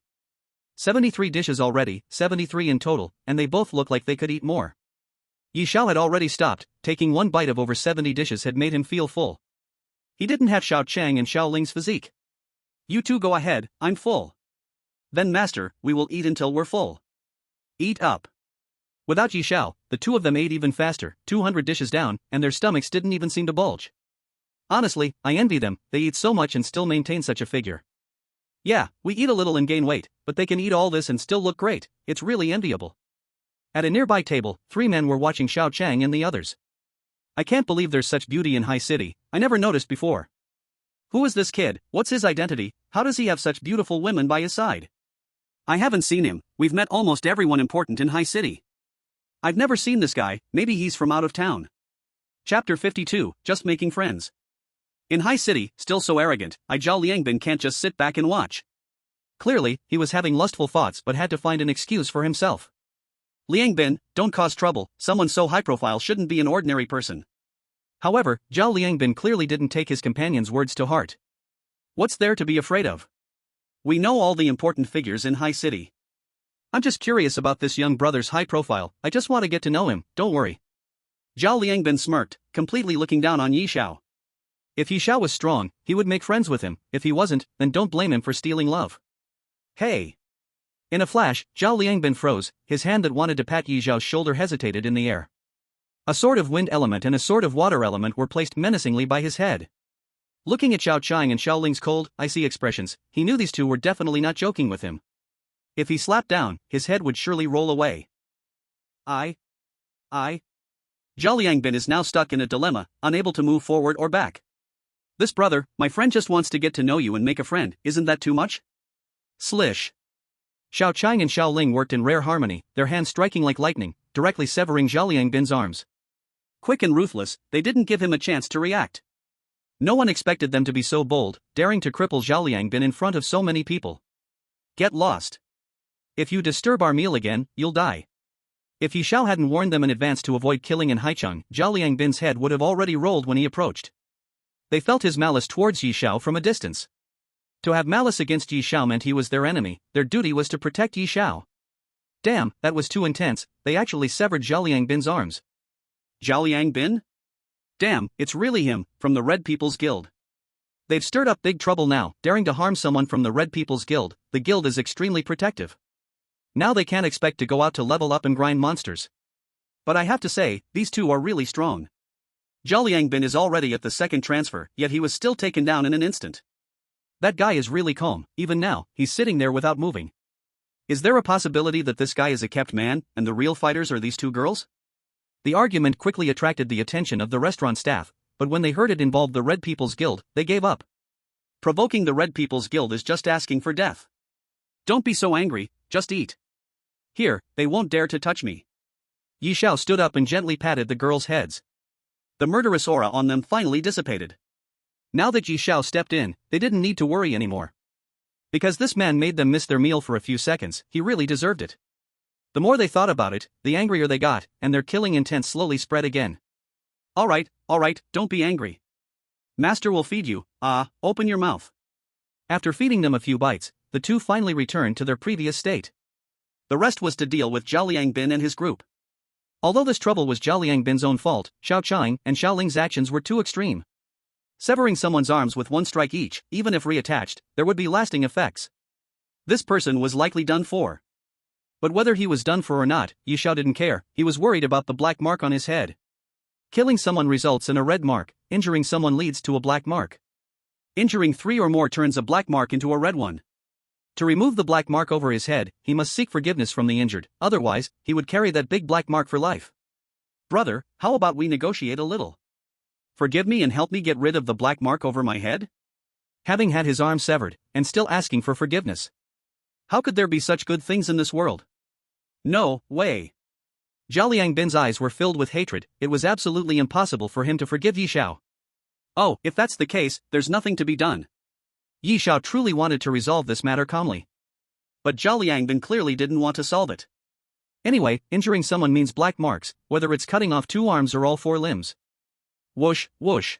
73 dishes already, 73 in total, and they both look like they could eat more. Yi Xiao had already stopped, taking one bite of over 70 dishes had made him feel full. He didn't have Xiao Chang and Xiao Ling's physique. You two go ahead, I'm full. Then master, we will eat until we're full. Eat up. Without Yi Xiao, the two of them ate even faster, 200 dishes down, and their stomachs didn't even seem to bulge. Honestly, I envy them, they eat so much and still maintain such a figure. Yeah, we eat a little and gain weight, but they can eat all this and still look great, it's really enviable. At a nearby table, 3 men were watching Xiao Chang and the others. I can't believe there's such beauty in High City, I never noticed before. Who is this kid, what's his identity, how does he have such beautiful women by his side? I haven't seen him, we've met almost everyone important in High City. I've never seen this guy, maybe he's from out of town. Chapter 52, Just Making Friends. In High City, still so arrogant, Zhao Liangbin can't just sit back and watch. Clearly, he was having lustful thoughts but had to find an excuse for himself. Liangbin, don't cause trouble, someone so high profile shouldn't be an ordinary person. However, Zhao Liangbin clearly didn't take his companion's words to heart. What's there to be afraid of? We know all the important figures in High City. I'm just curious about this young brother's high profile, I just want to get to know him, don't worry. Zhao Liangbin smirked, completely looking down on Yi Xiao. If Yi Xiao was strong, he would make friends with him, if he wasn't, then don't blame him for stealing love. Hey! In a flash, Zhao Liangbin froze, his hand that wanted to pat Yi Xiao's shoulder hesitated in the air. A sword of wind element and a sword of water element were placed menacingly by his head. Looking at Xiao Chang and Xiao Ling's cold, icy expressions, he knew these two were definitely not joking with him. If he slapped down, his head would surely roll away. Zhao Liangbin is now stuck in a dilemma, unable to move forward or back. This brother, my friend just wants to get to know you and make a friend, isn't that too much? Slish. Xiao Chang and Xiao Ling worked in rare harmony, their hands striking like lightning, directly severing Zhao Liangbin's arms. Quick and ruthless, they didn't give him a chance to react. No one expected them to be so bold, daring to cripple Zhao Liangbin in front of so many people. Get lost. If you disturb our meal again, you'll die. If Yi Xiao hadn't warned them in advance to avoid killing in Haicheng, Zhao Liangbin's head would have already rolled when he approached. They felt his malice towards Yi Xiao from a distance. To have malice against Yi Xiao meant he was their enemy, their duty was to protect Yi Xiao. Damn, that was too intense, they actually severed Zhao Liangbin's arms. Zhao Liangbin? Damn, it's really him, from the Red People's Guild. They've stirred up big trouble now, daring to harm someone from the Red People's Guild, the guild is extremely protective. Now they can't expect to go out to level up and grind monsters. But I have to say, these two are really strong. Zhao Liangbin is already at the second transfer, yet he was still taken down in an instant. That guy is really calm, even now, he's sitting there without moving. Is there a possibility that this guy is a kept man, and the real fighters are these two girls? The argument quickly attracted the attention of the restaurant staff, but when they heard it involved the Red People's Guild, they gave up. Provoking the Red People's Guild is just asking for death. Don't be so angry, just eat. Here, they won't dare to touch me. Yi Xiao stood up and gently patted the girls' heads. The murderous aura on them finally dissipated. Now that Yi Xiao stepped in, they didn't need to worry anymore. Because this man made them miss their meal for a few seconds, he really deserved it. The more they thought about it, the angrier they got, and their killing intent slowly spread again. Alright, don't be angry. Master will feed you, open your mouth. After feeding them a few bites, the two finally returned to their previous state. The rest was to deal with Zhao Liangbin and his group. Although this trouble was Zhao Liangbin's own fault, Xiao Chang and Xiao Ling's actions were too extreme. Severing someone's arms with one strike each, even if reattached, there would be lasting effects. This person was likely done for. But whether he was done for or not, Yi Xiao didn't care, he was worried about the black mark on his head. Killing someone results in a red mark, injuring someone leads to a black mark. Injuring 3 or more turns a black mark into a red one. To remove the black mark over his head, he must seek forgiveness from the injured, otherwise, he would carry that big black mark for life. Brother, how about we negotiate a little? Forgive me and help me get rid of the black mark over my head? Having had his arm severed, and still asking for forgiveness. How could there be such good things in this world? No way. Zhao Liangbin's eyes were filled with hatred, it was absolutely impossible for him to forgive Yi Xiao. Oh, if that's the case, there's nothing to be done. Yi Xiao truly wanted to resolve this matter calmly. But Zhao Liangbin clearly didn't want to solve it. Anyway, injuring someone means black marks, whether it's cutting off 2 arms or all 4 limbs. Whoosh, whoosh.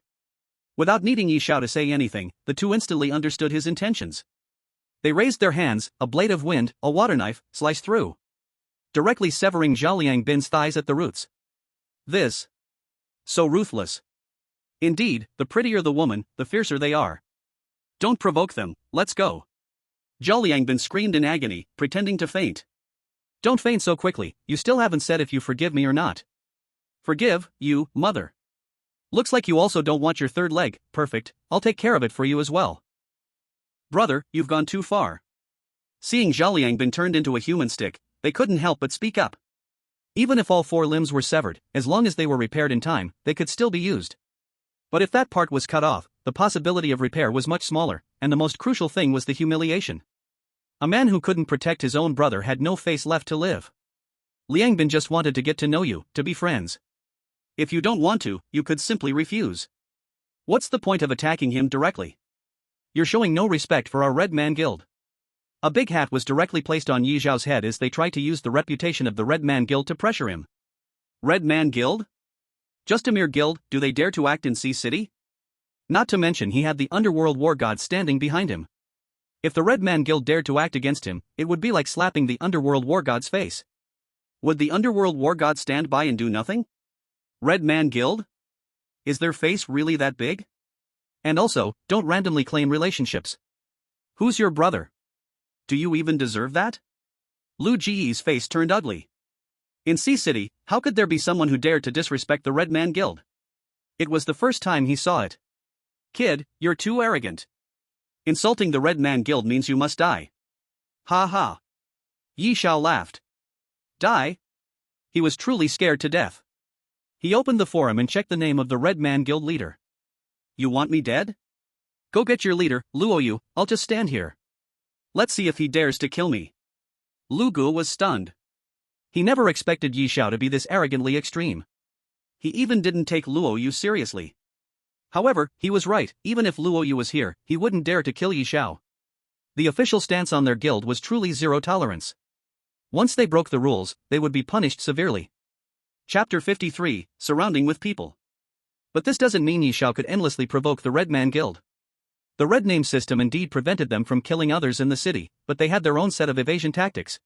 Without needing Yi Xiao to say anything, the two instantly understood his intentions. They raised their hands, a blade of wind, a water knife, sliced through, directly severing Zhao Liangbin's thighs at the roots. This. So ruthless. Indeed, the prettier the woman, the fiercer they are. Don't provoke them, let's go. Zhao Liangbin screamed in agony, pretending to faint. Don't faint so quickly, you still haven't said if you forgive me or not. Forgive, you, mother. Looks like you also don't want your third leg, perfect, I'll take care of it for you as well. Brother, you've gone too far. Seeing Zhao Liangbin turned into a human stick, they couldn't help but speak up. Even if all 4 limbs were severed, as long as they were repaired in time, they could still be used. But if that part was cut off, the possibility of repair was much smaller, and the most crucial thing was the humiliation. A man who couldn't protect his own brother had no face left to live. Liangbin just wanted to get to know you, to be friends. If you don't want to, you could simply refuse. What's the point of attacking him directly? You're showing no respect for our Red Man Guild. A big hat was directly placed on Yi Zhao's head as they tried to use the reputation of the Red Man Guild to pressure him. Red Man Guild? Just a mere guild, do they dare to act in Sea City? Not to mention he had the Underworld War God standing behind him. If the Red Man Guild dared to act against him, it would be like slapping the Underworld War God's face. Would the Underworld War God stand by and do nothing? Red Man Guild? Is their face really that big? And also, don't randomly claim relationships. Who's your brother? Do you even deserve that? Lu Jiyi's face turned ugly. In Sea City, how could there be someone who dared to disrespect the Red Man Guild? It was the first time he saw it. Kid, you're too arrogant. Insulting the Red Man Guild means you must die. Ha ha. Yi Xiao laughed. Die? He was truly scared to death. He opened the forum and checked the name of the Red Man Guild leader. You want me dead? Go get your leader, Luoyu, I'll just stand here. Let's see if he dares to kill me. Lu Gu was stunned. He never expected Yi Xiao to be this arrogantly extreme. He even didn't take Luoyu seriously. However, he was right, even if Luoyu was here, he wouldn't dare to kill Yi Xiao. The official stance on their guild was truly zero tolerance. Once they broke the rules, they would be punished severely. Chapter 53, Surrounding with People. But this doesn't mean Yi Xiao could endlessly provoke the Red Man Guild. The red name system indeed prevented them from killing others in the city, but they had their own set of evasion tactics.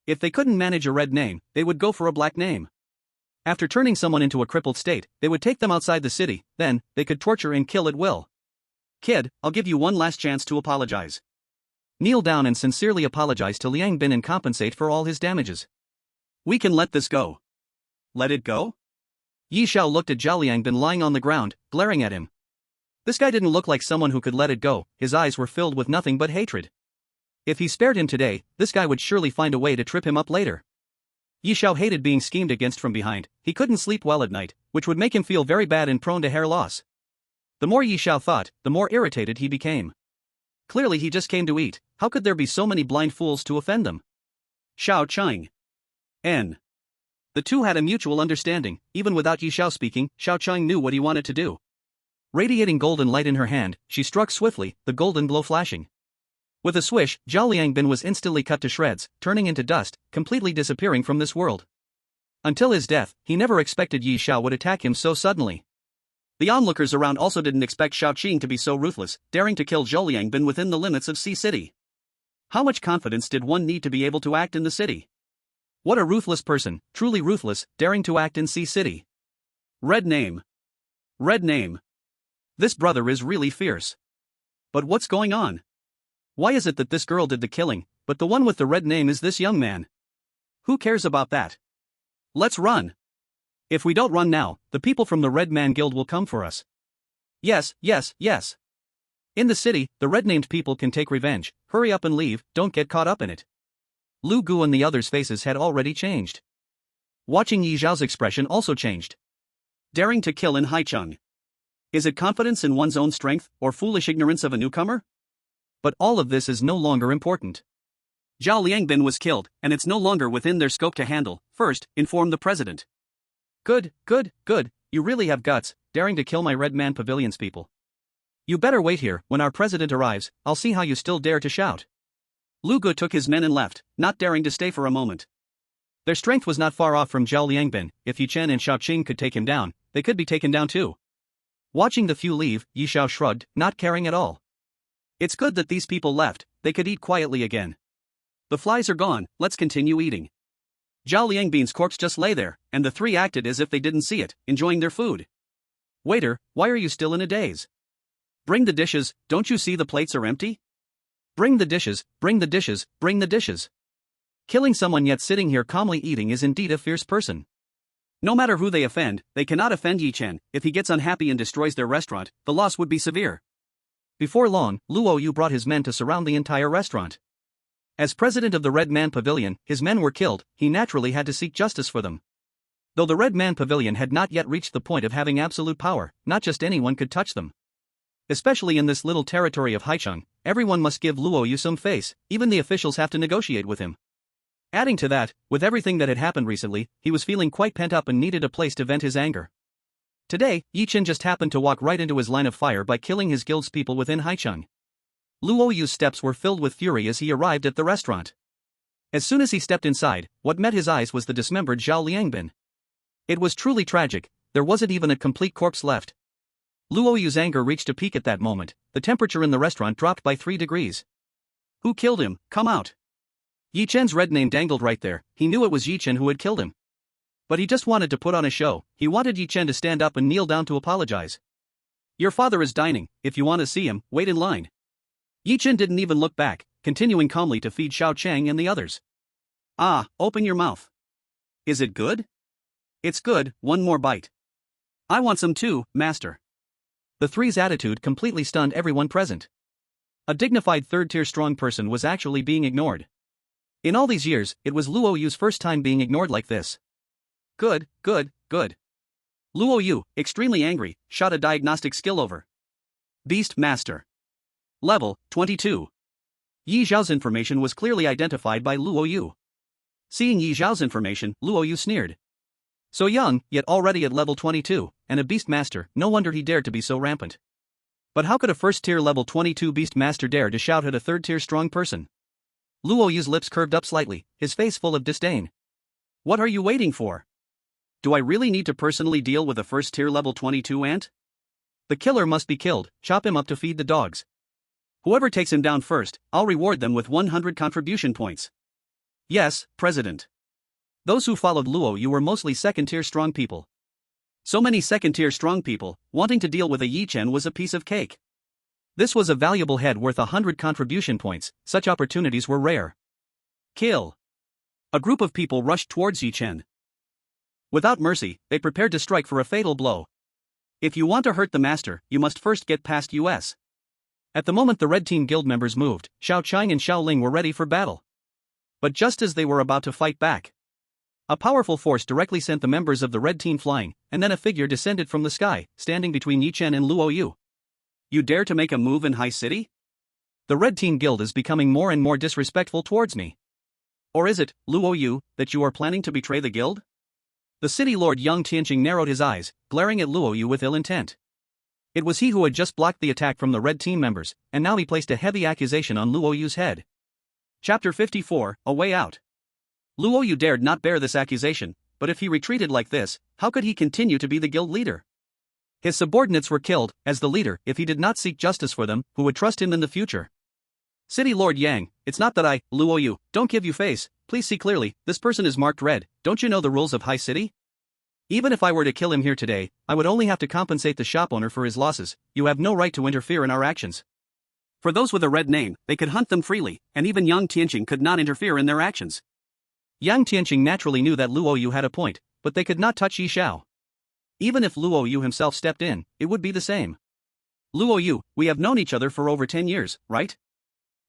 If they couldn't manage a red name, they would go for a black name. After turning someone into a crippled state, they would take them outside the city, then, they could torture and kill at will. Kid, I'll give you one last chance to apologize. Kneel down and sincerely apologize to Liangbin and compensate for all his damages. We can let this go. Let it go? Yi Xiao looked at Zhao Liangbin lying on the ground, glaring at him. This guy didn't look like someone who could let it go, his eyes were filled with nothing but hatred. If he spared him today, this guy would surely find a way to trip him up later. Yi Xiao hated being schemed against from behind, he couldn't sleep well at night, which would make him feel very bad and prone to hair loss. The more Yi Xiao thought, the more irritated he became. Clearly he just came to eat, how could there be so many blind fools to offend them? Xiao Cheng. N. The two had a mutual understanding, even without Yi Xiao speaking, Xiao Cheng knew what he wanted to do. Radiating golden light in her hand, she struck swiftly, the golden glow flashing. With a swish, Zhao Liangbin was instantly cut to shreds, turning into dust, completely disappearing from this world. Until his death, he never expected Yi Xiao would attack him so suddenly. The onlookers around also didn't expect Xiao Qing to be so ruthless, daring to kill Zhao Liangbin within the limits of Sea City. How much confidence did one need to be able to act in the city? What a ruthless person, truly ruthless, daring to act in Sea City. Red name. Red name. This brother is really fierce. But what's going on? Why is it that this girl did the killing, but the one with the red name is this young man? Who cares about that? Let's run. If we don't run now, the people from the Red Man Guild will come for us. Yes, yes, yes. In the city, the red-named people can take revenge, hurry up and leave, don't get caught up in it. Lu Gu and the others' faces had already changed. Watching Yi Zhao's expression also changed. Daring to kill in Haicheng. Is it confidence in one's own strength, or foolish ignorance of a newcomer? But all of this is no longer important. Zhao Liangbin was killed, and it's no longer within their scope to handle. First, inform the president. Good, good, good, you really have guts, daring to kill my Red Man Pavilion's people. You better wait here, when our president arrives, I'll see how you still dare to shout. Lu Gu took his men and left, not daring to stay for a moment. Their strength was not far off from Zhao Liangbin. If Yi Chen and Xiao Qing could take him down, they could be taken down too. Watching the few leave, Yi Xiao shrugged, not caring at all. It's good that these people left, they could eat quietly again. The flies are gone, let's continue eating. Zhao Liangbin's corpse just lay there, and the three acted as if they didn't see it, enjoying their food. Waiter, why are you still in a daze? Bring the dishes, don't you see the plates are empty? Bring the dishes, bring the dishes, bring the dishes. Killing someone yet sitting here calmly eating is indeed a fierce person. No matter who they offend, they cannot offend Yi Chen. If he gets unhappy and destroys their restaurant, the loss would be severe. Before long, Luo Yu brought his men to surround the entire restaurant. As president of the Red Man Pavilion, his men were killed, he naturally had to seek justice for them. Though the Red Man Pavilion had not yet reached the point of having absolute power, not just anyone could touch them. Especially in this little territory of Haicheng, everyone must give Luo Yu some face, even the officials have to negotiate with him. Adding to that, with everything that had happened recently, he was feeling quite pent up and needed a place to vent his anger. Today, Yi Chen just happened to walk right into his line of fire by killing his guild's people within Haicheng. Luo Yu's steps were filled with fury as he arrived at the restaurant. As soon as he stepped inside, what met his eyes was the dismembered Zhao Liangbin. It was truly tragic, there wasn't even a complete corpse left. Luo Yu's anger reached a peak at that moment, the temperature in the restaurant dropped by 3 degrees. Who killed him? Come out. Yi Chen's red name dangled right there, he knew it was Yi Chen who had killed him. But he just wanted to put on a show, he wanted Yi Chen to stand up and kneel down to apologize. Your father is dining, if you want to see him, wait in line. Yi Chen didn't even look back, continuing calmly to feed Xiao Chang and the others. Ah, open your mouth. Is it good? It's good, one more bite. I want some too, master. The three's attitude completely stunned everyone present. A dignified third-tier strong person was actually being ignored. In all these years, it was Luo Yu's first time being ignored like this. Good, good, good. Luo Yu, extremely angry, shot a diagnostic skill over. Beast Master. Level, 22. Yi Zhao's information was clearly identified by Luo Yu. Seeing Yi Zhao's information, Luo Yu sneered. So young, yet already at level 22, and a Beast Master, no wonder he dared to be so rampant. But how could a first-tier level 22 Beast Master dare to shout at a third-tier strong person? Luo Yu's lips curved up slightly, his face full of disdain. What are you waiting for? Do I really need to personally deal with a first-tier level 22 ant? The killer must be killed, chop him up to feed the dogs. Whoever takes him down first, I'll reward them with 100 contribution points. Yes, President. Those who followed Luo Yu were mostly second-tier strong people. So many second-tier strong people, wanting to deal with a Yi Chen was a piece of cake. This was a valuable head worth 100 contribution points, such opportunities were rare. Kill. A group of people rushed towards Yi Chen. Without mercy, they prepared to strike for a fatal blow. If you want to hurt the master, you must first get past us. At the moment the Red Team Guild members moved, Xiao Chang and Xiao Ling were ready for battle. But just as they were about to fight back, a powerful force directly sent the members of the Red Team flying, and then a figure descended from the sky, standing between Yi Chen and Luo Yu. You dare to make a move in High City? The Red Team Guild is becoming more and more disrespectful towards me. Or is it, Luo Yu, that you are planning to betray the guild? The city lord Yang Tianqing narrowed his eyes, glaring at Luo Yu with ill intent. It was he who had just blocked the attack from the Red Team members, and now he placed a heavy accusation on Luo Yu's head. Chapter 54, A Way Out. Luo Yu dared not bear this accusation, but if he retreated like this, how could he continue to be the guild leader? His subordinates were killed, as the leader, if he did not seek justice for them, who would trust him in the future. City Lord Yang, it's not that I, Luo Yu, don't give you face, please see clearly, this person is marked red, don't you know the rules of High City? Even if I were to kill him here today, I would only have to compensate the shop owner for his losses, you have no right to interfere in our actions. For those with a red name, they could hunt them freely, and even Yang Tianqing could not interfere in their actions. Yang Tianqing naturally knew that Luo Yu had a point, but they could not touch Yi Xiao. Even if Luo Yu himself stepped in, it would be the same. Luo Yu, we have known each other for over 10 years, right?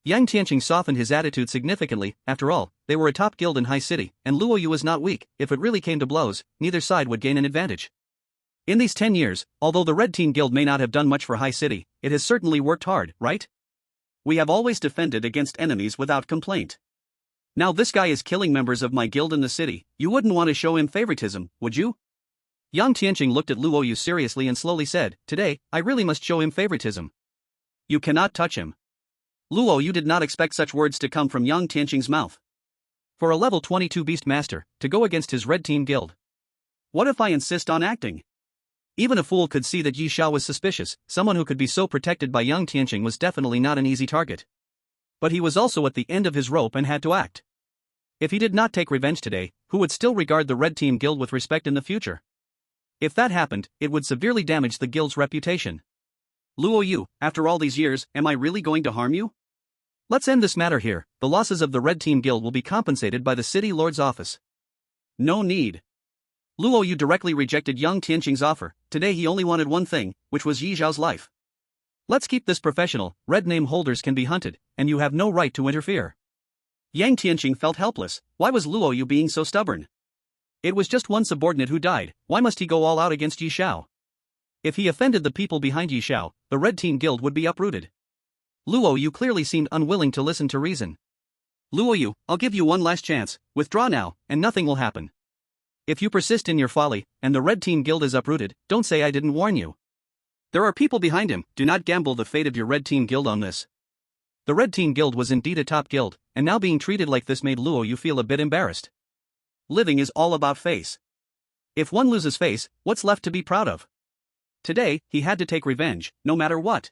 Yang Tianqing softened his attitude significantly, after all, they were a top guild in High City, and Luo Yu was not weak, if it really came to blows, neither side would gain an advantage. In these 10 years, although the Red Team Guild may not have done much for High City, it has certainly worked hard, right? We have always defended against enemies without complaint. Now this guy is killing members of my guild in the city, you wouldn't want to show him favoritism, would you? Yang Tianqing looked at Luo Yu seriously and slowly said, today, I really must show him favoritism. You cannot touch him. Luo Yu did not expect such words to come from Yang Tianqing's mouth. For a level 22 beast master, to go against his red team guild. What if I insist on acting? Even a fool could see that Yi Xiao was suspicious. Someone who could be so protected by Yang Tianqing was definitely not an easy target. But he was also at the end of his rope and had to act. If he did not take revenge today, who would still regard the red team guild with respect in the future? If that happened, it would severely damage the guild's reputation. Luo Yu, after all these years, am I really going to harm you? Let's end this matter here. The losses of the red team guild will be compensated by the city lord's office. No need. Luo Yu directly rejected Yang Tianqing's offer. Today he only wanted one thing, which was Yi Xiao's life. Let's keep this professional. Red name holders can be hunted, and you have no right to interfere. Yang Tianqing felt helpless. Why was Luo Yu being so stubborn? It was just one subordinate who died. Why must he go all out against Yi Xiao? If he offended the people behind Yi Xiao, the red team guild would be uprooted. Luo Yu clearly seemed unwilling to listen to reason. Luo Yu, I'll give you one last chance. Withdraw now, and nothing will happen. If you persist in your folly, and the red team guild is uprooted, don't say I didn't warn you. There are people behind him. Do not gamble the fate of your red team guild on this. The red team guild was indeed a top guild, and now being treated like this made Luo Yu feel a bit embarrassed. Living is all about face. If one loses face, what's left to be proud of? Today, he had to take revenge, no matter what.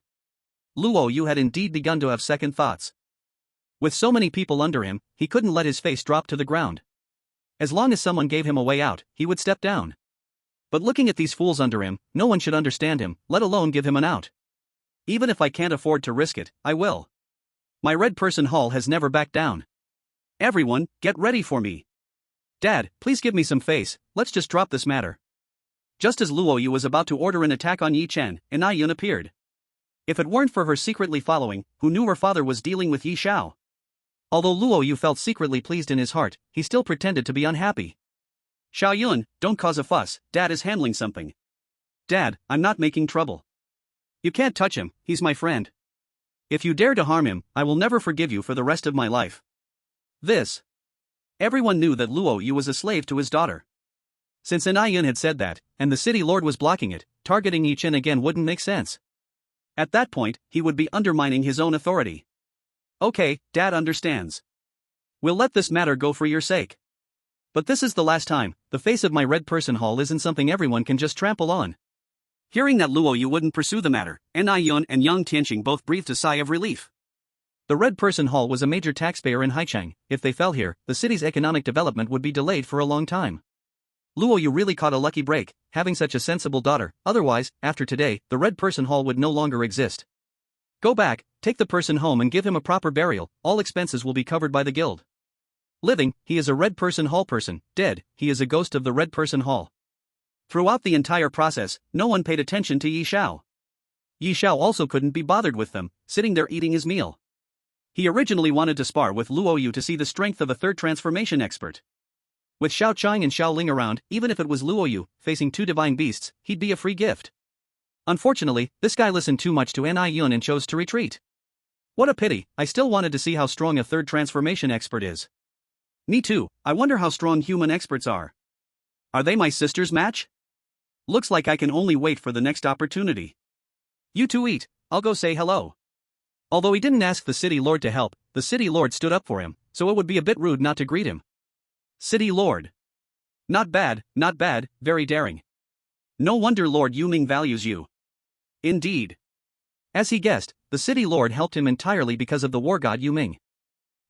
Luo Yu had indeed begun to have second thoughts. With so many people under him, he couldn't let his face drop to the ground. As long as someone gave him a way out, he would step down. But looking at these fools under him, no one should understand him, let alone give him an out. Even if I can't afford to risk it, I will. My red person hall has never backed down. Everyone, get ready for me. Dad, please give me some face, let's just drop this matter. Just as Luo Yu was about to order an attack on Yi Chen, Ai Yun appeared. If it weren't for her secretly following, who knew her father was dealing with Yi Xiao. Although Luo Yu felt secretly pleased in his heart, he still pretended to be unhappy. Xiao Yun, don't cause a fuss, Dad is handling something. Dad, I'm not making trouble. You can't touch him, he's my friend. If you dare to harm him, I will never forgive you for the rest of my life. This. Everyone knew that Luo Yu was a slave to his daughter. Since Ai Yun had said that, and the city lord was blocking it, targeting Yi Chen again wouldn't make sense. At that point, he would be undermining his own authority. Okay, Dad understands. We'll let this matter go for your sake. But this is the last time. The face of my red person hall isn't something everyone can just trample on. Hearing that Luo Yu wouldn't pursue the matter, Ai Yun and Yang Tianqing both breathed a sigh of relief. The red person hall was a major taxpayer in Haichang. If they fell here, the city's economic development would be delayed for a long time. Luo Yu really caught a lucky break, having such a sensible daughter. Otherwise, after today, the red person hall would no longer exist. Go back, take the person home and give him a proper burial. All expenses will be covered by the guild. Living, he is a red person hall person. Dead, he is a ghost of the red person hall. Throughout the entire process, no one paid attention to Yi Xiao. Yi Xiao also couldn't be bothered with them, sitting there eating his meal. He originally wanted to spar with Luo Yu to see the strength of a third transformation expert. With Xiao Chang and Xiao Ling around, even if it was Luo Yu, facing two divine beasts, he'd be a free gift. Unfortunately, this guy listened too much to Ai Yun and chose to retreat. What a pity, I still wanted to see how strong a third transformation expert is. Me too, I wonder how strong human experts are. Are they my sister's match? Looks like I can only wait for the next opportunity. You two eat, I'll go say hello. Although he didn't ask the city lord to help, the city lord stood up for him, so it would be a bit rude not to greet him. City lord. Not bad, very daring. No wonder Lord Yuming values you. Indeed. As he guessed, the city lord helped him entirely because of the war god Yuming.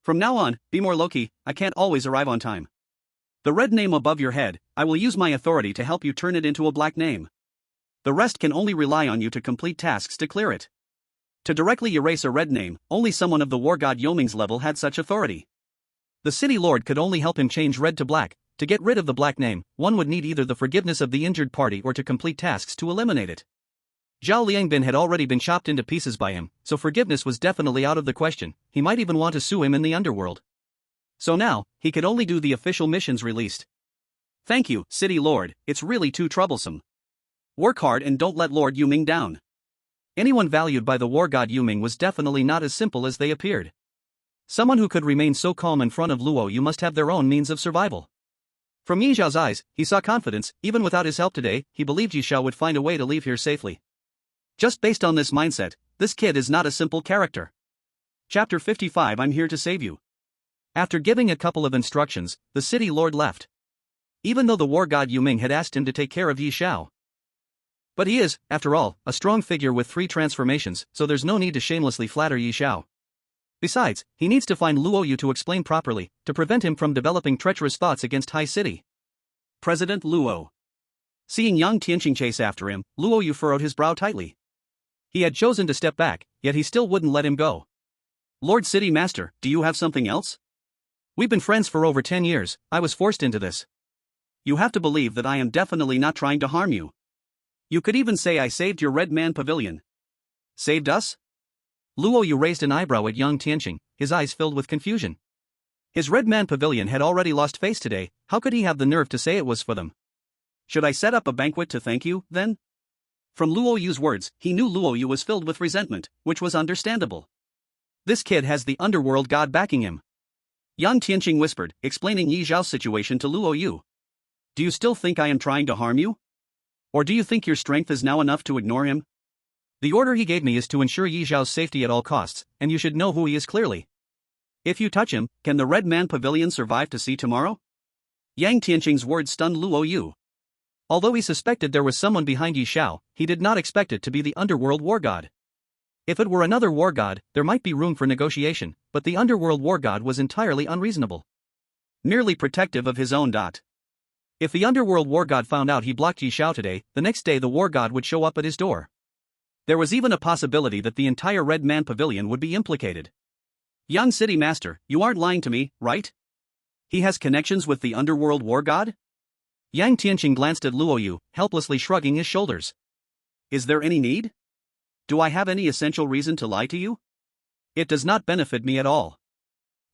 From now on, be more low-key, I can't always arrive on time. The red name above your head, I will use my authority to help you turn it into a black name. The rest can only rely on you to complete tasks to clear it. To directly erase a red name, only someone of the war god Yuming's level had such authority. The city lord could only help him change red to black. To get rid of the black name, one would need either the forgiveness of the injured party or to complete tasks to eliminate it. Zhao Liangbin had already been chopped into pieces by him, so forgiveness was definitely out of the question. He might even want to sue him in the underworld. So now, he could only do the official missions released. Thank you, City Lord, it's really too troublesome. Work hard and don't let Lord Yuming down. Anyone valued by the war god Yuming was definitely not as simple as they appeared. Someone who could remain so calm in front of Luo Yu must have their own means of survival. From Yi Xiao's eyes, he saw confidence. Even without his help today, he believed Yi Xiao would find a way to leave here safely. Just based on this mindset, this kid is not a simple character. Chapter 55 I'm here to save you. After giving a couple of instructions, the city lord left. Even though the war god Yu Ming had asked him to take care of Yi Xiao. But he is, after all, a strong figure with 3 transformations, so there's no need to shamelessly flatter Yi Xiao. Besides, he needs to find Luo Yu to explain properly, to prevent him from developing treacherous thoughts against High City. President Luo. Seeing Yang Tianqing chase after him, Luo Yu furrowed his brow tightly. He had chosen to step back, yet he still wouldn't let him go. Lord City Master, do you have something else? We've been friends for over 10 years, I was forced into this. You have to believe that I am definitely not trying to harm you. You could even say I saved your Red Man Pavilion. Saved us? Luo Yu raised an eyebrow at Yang Tianqing, his eyes filled with confusion. His Red Man Pavilion had already lost face today, how could he have the nerve to say it was for them? Should I set up a banquet to thank you, then? From Luo Yu's words, he knew Luo Yu was filled with resentment, which was understandable. This kid has the underworld god backing him. Yang Tianqing whispered, explaining Yi Xiao's situation to Luo Yu. Do you still think I am trying to harm you? Or do you think your strength is now enough to ignore him? The order he gave me is to ensure Yi Xiao's safety at all costs, and you should know who he is clearly. If you touch him, can the Red Man Pavilion survive to see tomorrow? Yang Tianqing's words stunned Luo Yu. Although he suspected there was someone behind Yi Xiao, he did not expect it to be the underworld war god. If it were another war god, there might be room for negotiation, but the underworld war god was entirely unreasonable. Merely protective of his own. If the underworld war god found out he blocked Yi Xiao today, the next day the war god would show up at his door. There was even a possibility that the entire Red Man Pavilion would be implicated. Young City Master, you aren't lying to me, right? He has connections with the underworld war god? Yang Tianqing glanced at Luo Yu, helplessly shrugging his shoulders. Is there any need? Do I have any essential reason to lie to you? It does not benefit me at all.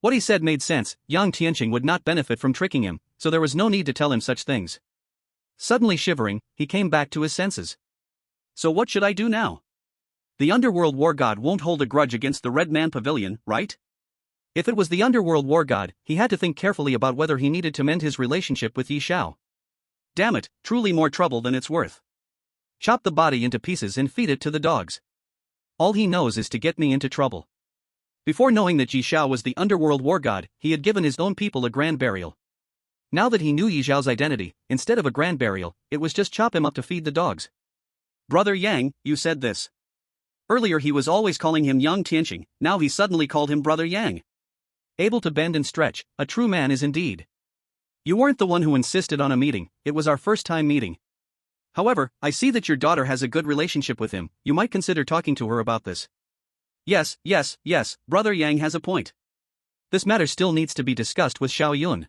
What he said made sense, Yang Tianqing would not benefit from tricking him, so there was no need to tell him such things. Suddenly shivering, he came back to his senses. So what should I do now? The underworld war god won't hold a grudge against the Red Man Pavilion, right? If it was the underworld war god, he had to think carefully about whether he needed to mend his relationship with Yi Xiao. Damn it, truly more trouble than it's worth. Chop the body into pieces and feed it to the dogs. All he knows is to get me into trouble. Before knowing that Yi Xiao was the underworld war god, he had given his own people a grand burial. Now that he knew Yi Xiao's identity, instead of a grand burial, it was just chop him up to feed the dogs. Brother Yang, you said this. Earlier he was always calling him Yang Tianqing, now he suddenly called him Brother Yang. Able to bend and stretch, a true man is indeed. You weren't the one who insisted on a meeting, it was our first time meeting. However, I see that your daughter has a good relationship with him, you might consider talking to her about this. Yes, Brother Yang has a point. This matter still needs to be discussed with Xiao Yun.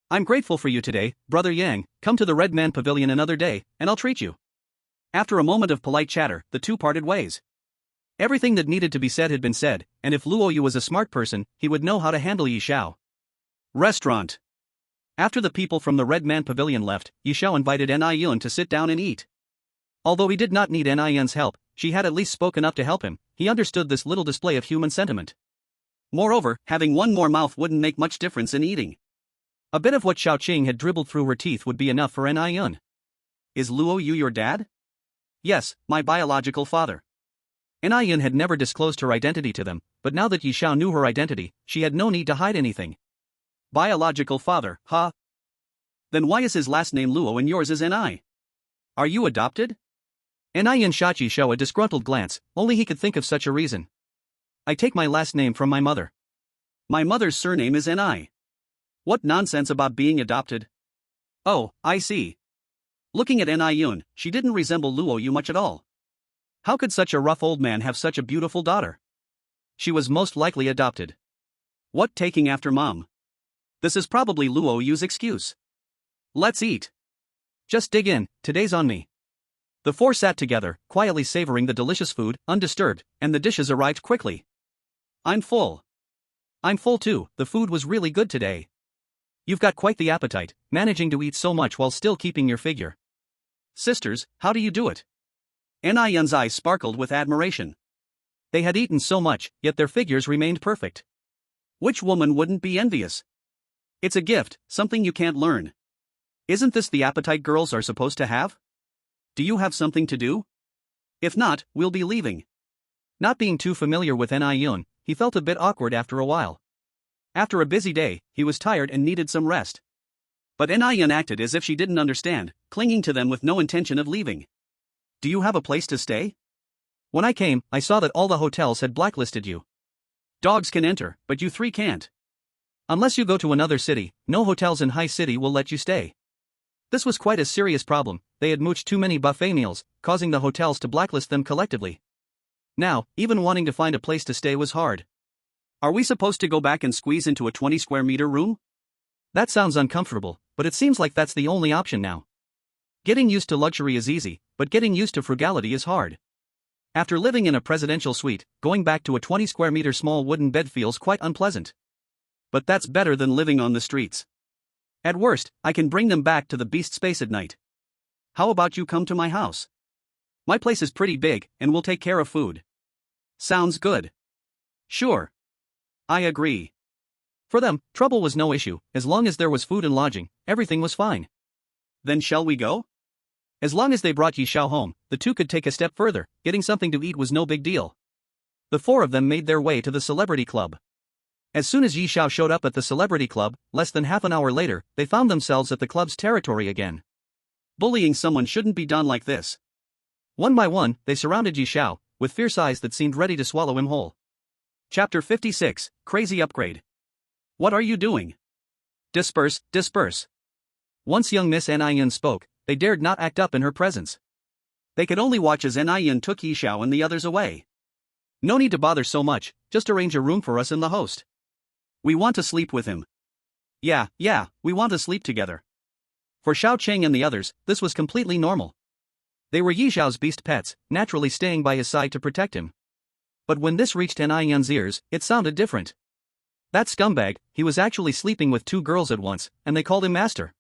I'm grateful for you today, Brother Yang, come to the Red Man Pavilion another day, and I'll treat you. After a moment of polite chatter, the two parted ways. Everything that needed to be said had been said, and if Luo Yu was a smart person, he would know how to handle Yi Xiao. Restaurant. After the people from the Red Man Pavilion left, Yi Xiao invited Ni Yun to sit down and eat. Although he did not need Ni Yun's help, she had at least spoken up to help him, he understood this little display of human sentiment. Moreover, having one more mouth wouldn't make much difference in eating. A bit of what Xiao Qing had dribbled through her teeth would be enough for Ni Yun. Is Luo Yu your dad? Yes, my biological father. Ni Yun had never disclosed her identity to them, but now that Yi Xiao knew her identity, she had no need to hide anything. Biological father, huh? Then why is his last name Luo and yours is Ni? Are you adopted? Ni Yun shot Yi Xiao a disgruntled glance, only he could think of such a reason. I take my last name from my mother. My mother's surname is Ni. What nonsense about being adopted? Oh, I see. Looking at Ni Yun, she didn't resemble Luo Yu much at all. How could such a rough old man have such a beautiful daughter? She was most likely adopted. What taking after mom? This is probably Luo Yu's excuse. Let's eat. Just dig in, today's on me. The four sat together, quietly savoring the delicious food, undisturbed, and the dishes arrived quickly. I'm full. I'm full too, the food was really good today. You've got quite the appetite, managing to eat so much while still keeping your figure. Sisters, how do you do it? Ni Yun's eyes sparkled with admiration. They had eaten so much, yet their figures remained perfect. Which woman wouldn't be envious? It's a gift, something you can't learn. Isn't this the appetite girls are supposed to have? Do you have something to do? If not, we'll be leaving. Not being too familiar with N.I.Yun, he felt a bit awkward after a while. After a busy day, he was tired and needed some rest. But N.I.Yun acted as if she didn't understand, clinging to them with no intention of leaving. Do you have a place to stay? When I came, I saw that all the hotels had blacklisted you. Dogs can enter, but you three can't. Unless you go to another city, no hotels in High City will let you stay. This was quite a serious problem. They had mooched too many buffet meals, causing the hotels to blacklist them collectively. Now, even wanting to find a place to stay was hard. Are we supposed to go back and squeeze into a 20 square meter room? That sounds uncomfortable, but it seems like that's the only option now. Getting used to luxury is easy, but getting used to frugality is hard. After living in a presidential suite, going back to a 20 square meter small wooden bed feels quite unpleasant. But that's better than living on the streets. At worst, I can bring them back to the beast space at night. How about you come to my house? My place is pretty big, and we'll take care of food. Sounds good. Sure. I agree. For them, trouble was no issue. As long as there was food and lodging, everything was fine. Then shall we go? As long as they brought Yi Xiao home, the two could take a step further. Getting something to eat was no big deal. The four of them made their way to the celebrity club. As soon as Yi Xiao showed up at the celebrity club, less than half an hour later, they found themselves at the club's territory again. Bullying someone shouldn't be done like this. One by one, they surrounded Yi Xiao, with fierce eyes that seemed ready to swallow him whole. Chapter 56, Crazy Upgrade. What are you doing? Disperse, disperse. Once young Miss N.I.Yun spoke, they dared not act up in her presence. They could only watch as N.I.Yun took Yi Xiao and the others away. No need to bother so much, just arrange a room for us and the host. We want to sleep with him. Yeah, we want to sleep together. For Xiao Cheng and the others, this was completely normal. They were Yi Xiao's beast pets, naturally staying by his side to protect him. But when this reached N.I.Yun's ears, it sounded different. That scumbag, he was actually sleeping with two girls at once, and they called him master.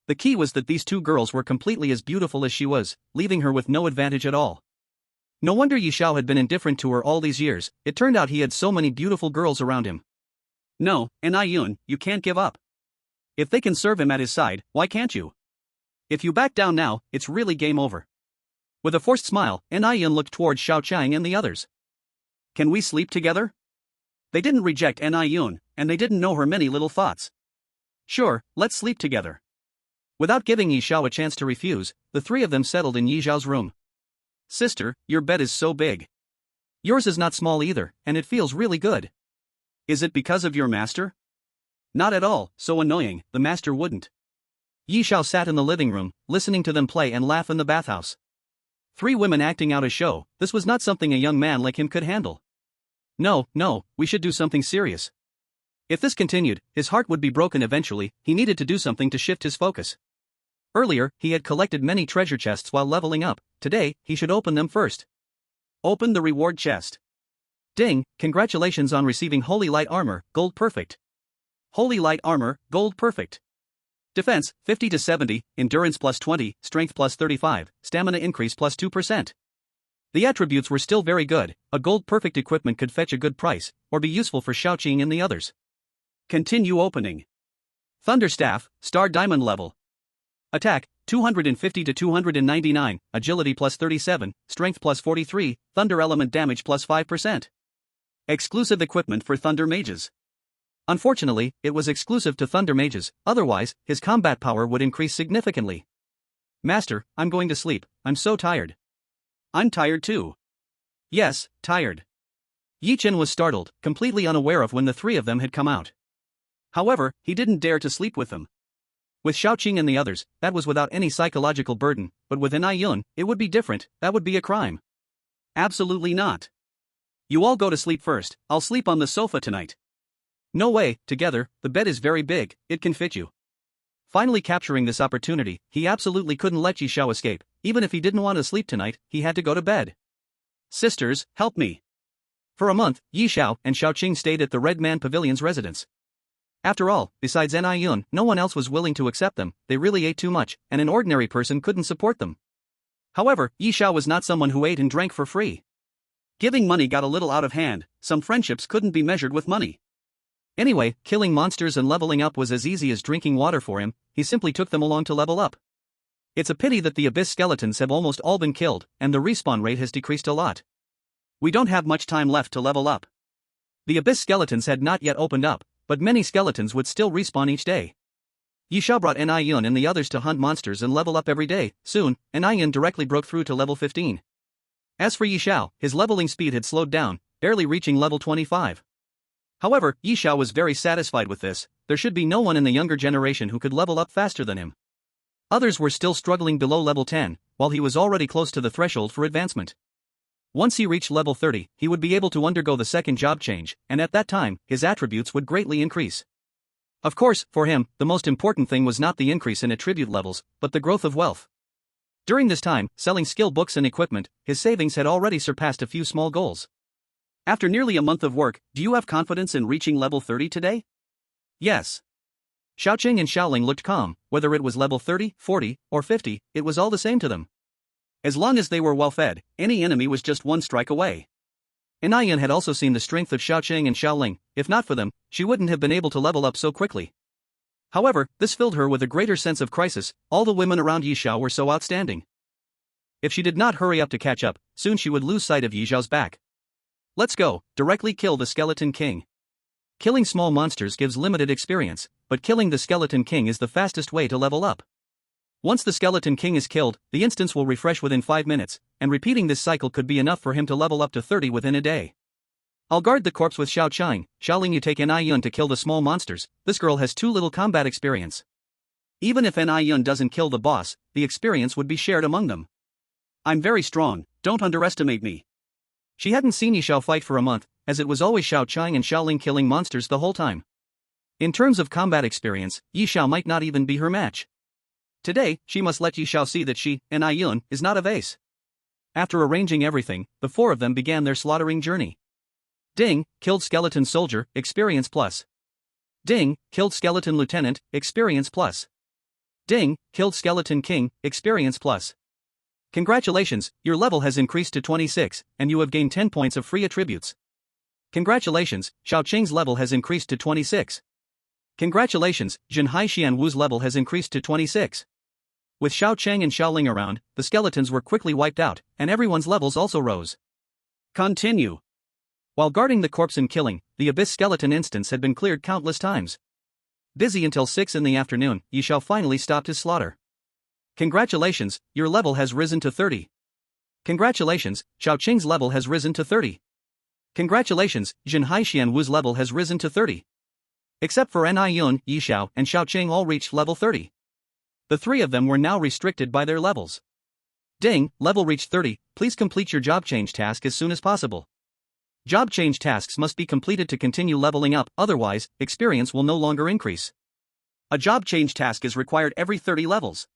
The key was that these two girls were completely as beautiful as she was, leaving her with no advantage at all. No wonder Yi Xiao had been indifferent to her all these years. It turned out he had so many beautiful girls around him. No, N.I.Yun, you can't give up. If they can serve him at his side, why can't you? If you back down now, it's really game over. With a forced smile, N.I.Yun looked towards Xiao Chang and the others. Can we sleep together? They didn't reject N.I.Yun, and they didn't know her many little thoughts. Sure, let's sleep together. Without giving Yi Xiao a chance to refuse, the three of them settled in Yi Xiao's room. Sister, your bed is so big. Yours is not small either, and it feels really good. Is it because of your master? Not at all, so annoying, the master wouldn't. Yi Xiao sat in the living room, listening to them play and laugh in the bathhouse. Three women acting out a show, this was not something a young man like him could handle. No, we should do something serious. If this continued, his heart would be broken eventually. He needed to do something to shift his focus. Earlier, he had collected many treasure chests while leveling up. Today, he should open them first. Open the reward chest. Ding, congratulations on receiving Holy Light Armor, Gold Perfect. Holy Light Armor, Gold Perfect. Defense, 50 to 70, Endurance plus 20, Strength plus 35, Stamina increase plus 2%. The attributes were still very good. A Gold Perfect equipment could fetch a good price, or be useful for Xiaoqing and the others. Continue opening. Thunder Staff, Star Diamond level. Attack, 250 to 299, Agility plus 37, Strength plus 43, Thunder Element damage plus 5%. Exclusive equipment for Thunder Mages. Unfortunately, it was exclusive to Thunder Mages, otherwise, his combat power would increase significantly. Master, I'm going to sleep, I'm so tired. I'm tired too. Yes, tired. Yi Chen was startled, completely unaware of when the three of them had come out. However, he didn't dare to sleep with them. With Xiaoqing and the others, that was without any psychological burden, but with N.I.Yun, it would be different. That would be a crime. Absolutely not. You all go to sleep first, I'll sleep on the sofa tonight. No way, together, the bed is very big, it can fit you. Finally capturing this opportunity, he absolutely couldn't let Yi Xiao escape. Even if he didn't want to sleep tonight, he had to go to bed. Sisters, help me. For a month, Yi Xiao and Xiaoqing stayed at the Red Man Pavilion's residence. After all, besides N.I.Yun, no one else was willing to accept them. They really ate too much, and an ordinary person couldn't support them. However, Yi Xiao was not someone who ate and drank for free. Giving money got a little out of hand. Some friendships couldn't be measured with money. Anyway, killing monsters and leveling up was as easy as drinking water for him. He simply took them along to level up. It's a pity that the abyss skeletons have almost all been killed, and the respawn rate has decreased a lot. We don't have much time left to level up. The abyss skeletons had not yet opened up, but many skeletons would still respawn each day. Yi Xiao brought Niyun and the others to hunt monsters and level up every day. Soon, Niyun directly broke through to level 15. As for Yi Xiao, his leveling speed had slowed down, barely reaching level 25. However, Yi Xiao was very satisfied with this. There should be no one in the younger generation who could level up faster than him. Others were still struggling below level 10, while he was already close to the threshold for advancement. Once he reached level 30, he would be able to undergo the second job change, and at that time, his attributes would greatly increase. Of course, for him, the most important thing was not the increase in attribute levels, but the growth of wealth. During this time, selling skill books and equipment, his savings had already surpassed a few small goals. After nearly a month of work, do you have confidence in reaching level 30 today? Yes. Xiaoqing and Xiaoling looked calm. Whether it was level 30, 40, or 50, it was all the same to them. As long as they were well fed, any enemy was just one strike away. Niyun had also seen the strength of Xiaoqing and Xiaoling. If not for them, she wouldn't have been able to level up so quickly. However, this filled her with a greater sense of crisis. All the women around Yi Xiao were so outstanding. If she did not hurry up to catch up, soon she would lose sight of Yi Xiao's back. Let's go, directly kill the Skeleton King. Killing small monsters gives limited experience, but killing the Skeleton King is the fastest way to level up. Once the Skeleton King is killed, the instance will refresh within 5 minutes, and repeating this cycle could be enough for him to level up to 30 within a day. I'll guard the corpse with Xiaoqing. Xiaoling, you take Niyun to kill the small monsters. This girl has too little combat experience. Even if Niyun doesn't kill the boss, the experience would be shared among them. I'm very strong, don't underestimate me. She hadn't seen Yi Xiao fight for a month, as it was always Xiaoqing and Xiaoling killing monsters the whole time. In terms of combat experience, Yi Xiao might not even be her match. Today, she must let Yi Xiao see that she, Niyun, is not a vase. After arranging everything, the four of them began their slaughtering journey. Ding, killed skeleton soldier, experience plus. Ding, killed skeleton lieutenant, experience plus. Ding, killed skeleton king, experience plus. Congratulations, your level has increased to 26, and you have gained 10 points of free attributes. Congratulations, Xiaoqing's level has increased to 26. Congratulations, Jinhai Xianwu's level has increased to 26. With Xiaoqing and Xiaoling around, the skeletons were quickly wiped out, and everyone's levels also rose. Continue. While guarding the corpse and killing, the abyss skeleton instance had been cleared countless times. Busy until 6 in the afternoon, Yi Xiao finally stopped his slaughter. Congratulations, your level has risen to 30. Congratulations, Xiaoqing's level has risen to 30. Congratulations, Jinhai Xianwu's level has risen to 30. Except for Niyun, Yi Xiao, and Xiaoqing all reached level 30. The three of them were now restricted by their levels. Ding, level reached 30, please complete your job change task as soon as possible. Job change tasks must be completed to continue leveling up, otherwise, experience will no longer increase. A job change task is required every 30 levels.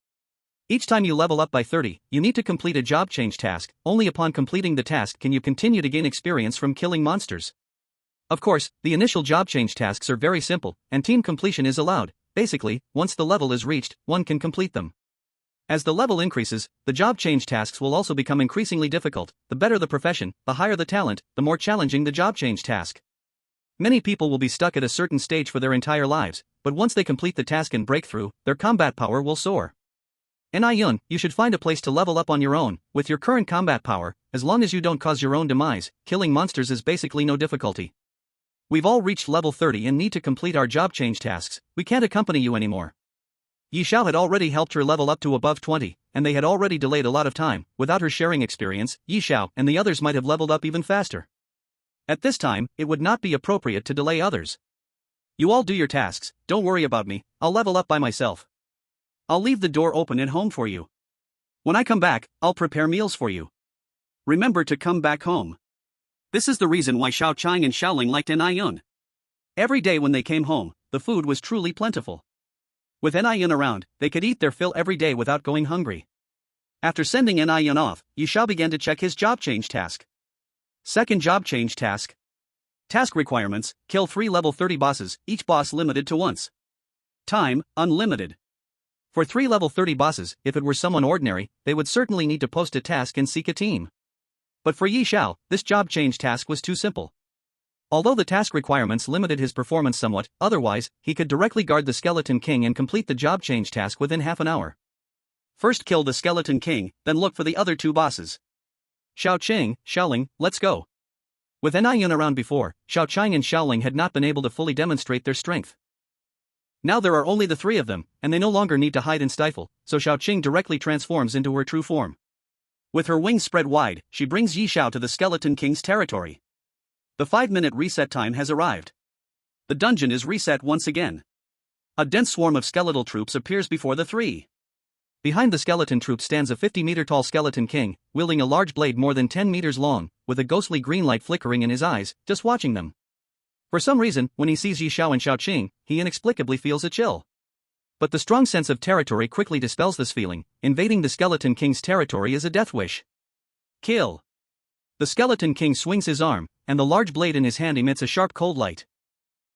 Each time you level up by 30, you need to complete a job change task. Only upon completing the task can you continue to gain experience from killing monsters. Of course, the initial job change tasks are very simple, and team completion is allowed. Basically, once the level is reached, one can complete them. As the level increases, the job change tasks will also become increasingly difficult. The better the profession, the higher the talent, the more challenging the job change task. Many people will be stuck at a certain stage for their entire lives, but once they complete the task and break through, their combat power will soar. Niyun, you should find a place to level up on your own. With your current combat power, as long as you don't cause your own demise, killing monsters is basically no difficulty. We've all reached level 30 and need to complete our job change tasks. We can't accompany you anymore. Yi Xiao had already helped her level up to above 20, and they had already delayed a lot of time. Without her sharing experience, Yi Xiao and the others might have leveled up even faster. At this time, it would not be appropriate to delay others. You all do your tasks, don't worry about me, I'll level up by myself. I'll leave the door open at home for you. When I come back, I'll prepare meals for you. Remember to come back home. This is the reason why Xiaoqing and Xiaoling liked Niyun. Every day when they came home, the food was truly plentiful. With Niyun around, they could eat their fill every day without going hungry. After sending Niyun off, Yi Xiao began to check his job change task. Second job change task. Task requirements, kill 3 level 30 bosses, each boss limited to once. Time, unlimited. For 3 level 30 bosses, if it were someone ordinary, they would certainly need to post a task and seek a team. But for Yi Xiao, this job change task was too simple. Although the task requirements limited his performance somewhat, otherwise, he could directly guard the Skeleton King and complete the job change task within half an hour. First kill the Skeleton King, then look for the other 2 bosses. Xiaoqing, Xiaoling, let's go. With Yun around before, Xiao Chang and Xiao Ling had not been able to fully demonstrate their strength. Now there are only the three of them, and they no longer need to hide and stifle, so Xiao Qing directly transforms into her true form. With her wings spread wide, she brings Yi Xiao to the Skeleton King's territory. The 5-minute reset time has arrived. The dungeon is reset once again. A dense swarm of skeletal troops appears before the three. Behind the skeleton troop stands a 50-meter-tall Skeleton King, wielding a large blade more than 10 meters long, with a ghostly green light flickering in his eyes, just watching them. For some reason, when he sees Yi Xiao and Xiao Qing, he inexplicably feels a chill. But the strong sense of territory quickly dispels this feeling. Invading the Skeleton King's territory is a death wish. Kill. The Skeleton King swings his arm, and the large blade in his hand emits a sharp cold light.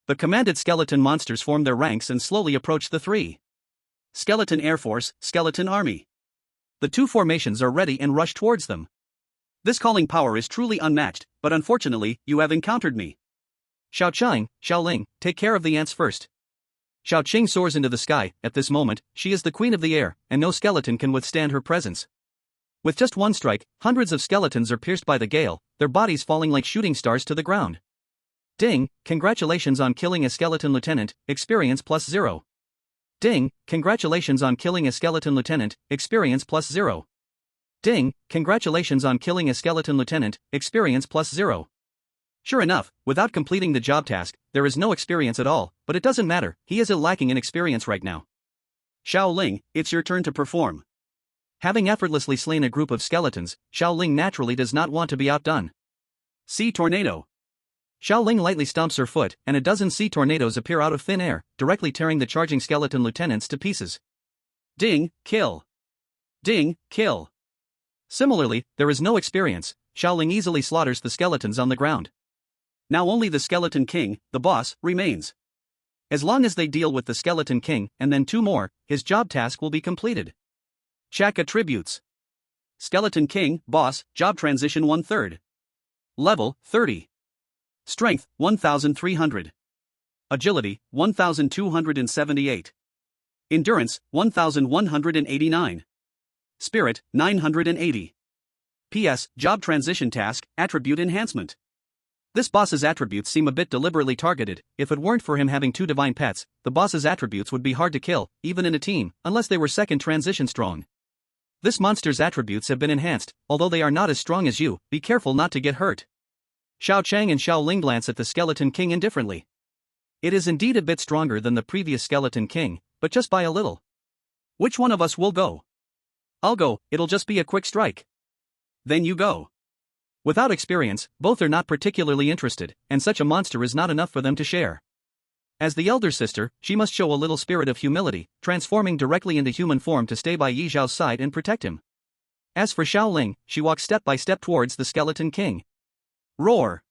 The commanded skeleton monsters form their ranks and slowly approach the three. Skeleton Air Force, Skeleton Army. The two formations are ready and rush towards them. This calling power is truly unmatched, but unfortunately, you have encountered me. Xiao Chang, Xiao Ling, take care of the ants first. Xiao Qing soars into the sky. At this moment, she is the queen of the air, and no skeleton can withstand her presence. With just one strike, hundreds of skeletons are pierced by the gale, their bodies falling like shooting stars to the ground. Ding, congratulations on killing a skeleton lieutenant, experience +0. Ding, congratulations on killing a skeleton lieutenant, experience +0. Ding, congratulations on killing a skeleton lieutenant, experience +0. Sure enough, without completing the job task, there is no experience at all, but it doesn't matter, he is lacking in experience right now. Xiao Ling, it's your turn to perform. Having effortlessly slain a group of skeletons, Xiao Ling naturally does not want to be outdone. Sea Tornado. Xiao Ling lightly stomps her foot, and a dozen sea tornadoes appear out of thin air, directly tearing the charging skeleton lieutenants to pieces. Ding, kill. Ding, kill. Similarly, there is no experience, Xiao Ling easily slaughters the skeletons on the ground. Now only the Skeleton King, the boss, remains. As long as they deal with the Skeleton King and then two more, his job task will be completed. Check attributes. Skeleton King, boss, job transition 1/3. Level, 30. Strength, 1,300. Agility, 1,278. Endurance, 1,189. Spirit, 980. PS, job transition task, attribute enhancement. This boss's attributes seem a bit deliberately targeted. If it weren't for him having two divine pets, the boss's attributes would be hard to kill, even in a team, unless they were second transition strong. This monster's attributes have been enhanced, although they are not as strong as you, be careful not to get hurt. Xiao Chang and Xiao Ling glance at the Skeleton King indifferently. It is indeed a bit stronger than the previous Skeleton King, but just by a little. Which one of us will go? I'll go, it'll just be a quick strike. Then you go. Without experience, both are not particularly interested, and such a monster is not enough for them to share. As the elder sister, she must show a little spirit of humility, transforming directly into human form to stay by Yi Zhao's side and protect him. As for Xiao Ling, she walks step by step towards the Skeleton King. Roar!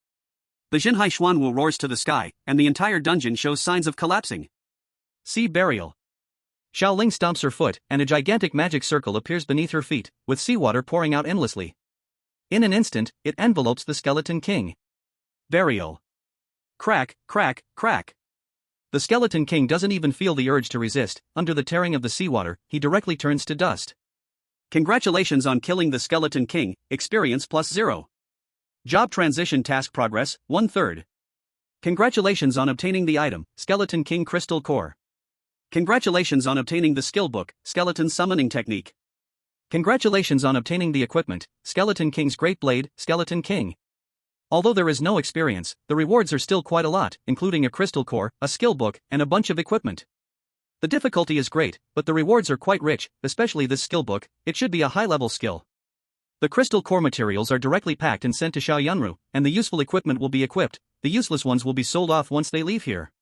The Jinhai Xuanwu roars to the sky, and the entire dungeon shows signs of collapsing. Sea Burial. Xiao Ling stomps her foot, and a gigantic magic circle appears beneath her feet, with seawater pouring out endlessly. In an instant, it envelopes the Skeleton King. Burial. Crack, crack, crack. The Skeleton King doesn't even feel the urge to resist. Under the tearing of the seawater, he directly turns to dust. Congratulations on killing the Skeleton King, experience +0. Job transition task progress, 1/3. Congratulations on obtaining the item, Skeleton King Crystal Core. Congratulations on obtaining the skill book, Skeleton Summoning Technique. Congratulations on obtaining the equipment, Skeleton King's Great Blade, Skeleton King. Although there is no experience, the rewards are still quite a lot, including a crystal core, a skill book, and a bunch of equipment. The difficulty is great, but the rewards are quite rich, especially this skill book. It should be a high-level skill. The crystal core materials are directly packed and sent to Xiao Yunru, and the useful equipment will be equipped. The useless ones will be sold off once they leave here.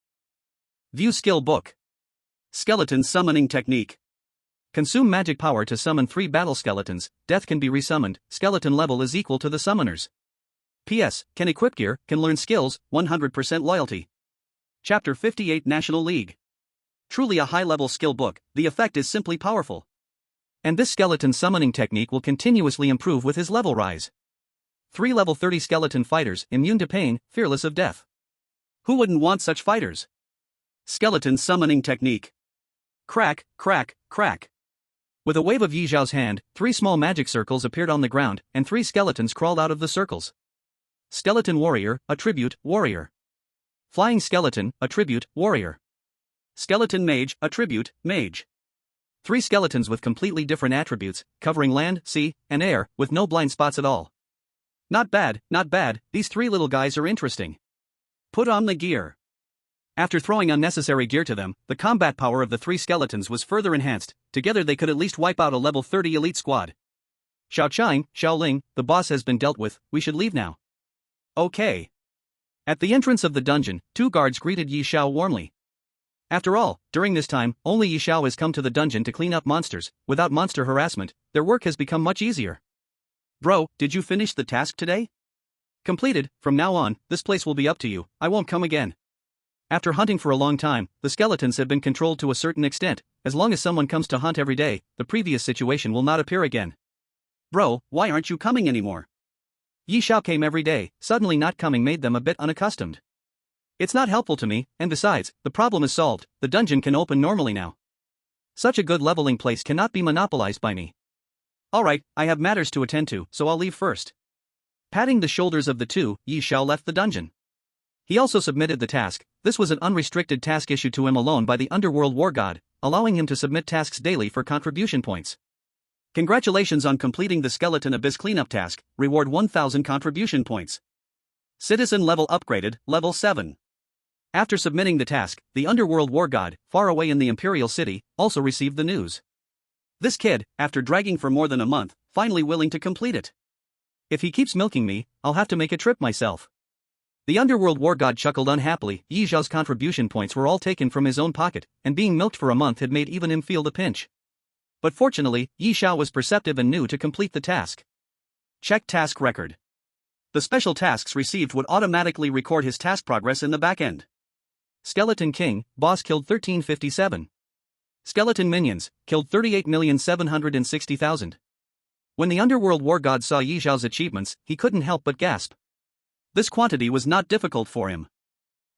View skill book. Skeleton Summoning Technique. Consume magic power to summon 3 battle skeletons. Death can be resummoned. Skeleton level is equal to the summoners. PS, can equip gear, can learn skills, 100% loyalty. Chapter 58 National League. Truly a high-level skill book, the effect is simply powerful. And this skeleton summoning technique will continuously improve with his level rise. 3 level 30 skeleton fighters, immune to pain, fearless of death. Who wouldn't want such fighters? Skeleton Summoning Technique. Crack, crack, crack. With a wave of Yi Zhao's hand, 3 small magic circles appeared on the ground, and 3 skeletons crawled out of the circles. Skeleton warrior, attribute, warrior. Flying skeleton, attribute, warrior. Skeleton mage, attribute, mage. 3 skeletons with completely different attributes, covering land, sea, and air, with no blind spots at all. Not bad, not bad, these 3 little guys are interesting. Put on the gear. After throwing unnecessary gear to them, the combat power of the 3 skeletons was further enhanced. Together they could at least wipe out a level 30 elite squad. Xiao Chang, Xiao Ling, the boss has been dealt with, we should leave now. Okay. At the entrance of the dungeon, 2 guards greeted Yi Xiao warmly. After all, during this time, only Yi Xiao has come to the dungeon to clean up monsters. Without monster harassment, their work has become much easier. Bro, did you finish the task today? Completed. From now on, this place will be up to you, I won't come again. After hunting for a long time, the skeletons have been controlled to a certain extent. As long as someone comes to hunt every day, the previous situation will not appear again. Bro, why aren't you coming anymore? Yi Xiao came every day, suddenly not coming made them a bit unaccustomed. It's not helpful to me, and besides, the problem is solved, the dungeon can open normally now. Such a good leveling place cannot be monopolized by me. Alright, I have matters to attend to, so I'll leave first. Patting the shoulders of the 2, Yi Xiao left the dungeon. He also submitted the task. This was an unrestricted task issued to him alone by the Underworld War God, allowing him to submit tasks daily for contribution points. Congratulations on completing the Skeleton Abyss cleanup task, reward 1000 contribution points. Citizen level upgraded, level 7. After submitting the task, the Underworld War God, far away in the Imperial City, also received the news. This kid, after dragging for more than a month, finally willing to complete it. If he keeps milking me, I'll have to make a trip myself. The Underworld War God chuckled unhappily. Yi Xiao's contribution points were all taken from his own pocket, and being milked for a month had made even him feel the pinch. But fortunately, Yi Xiao was perceptive and knew to complete the task. Check task record. The special tasks received would automatically record his task progress in the backend. Skeleton King, boss killed 1357. Skeleton minions, killed 38,760,000. When the Underworld War God saw Yi Xiao's achievements, he couldn't help but gasp. This quantity was not difficult for him.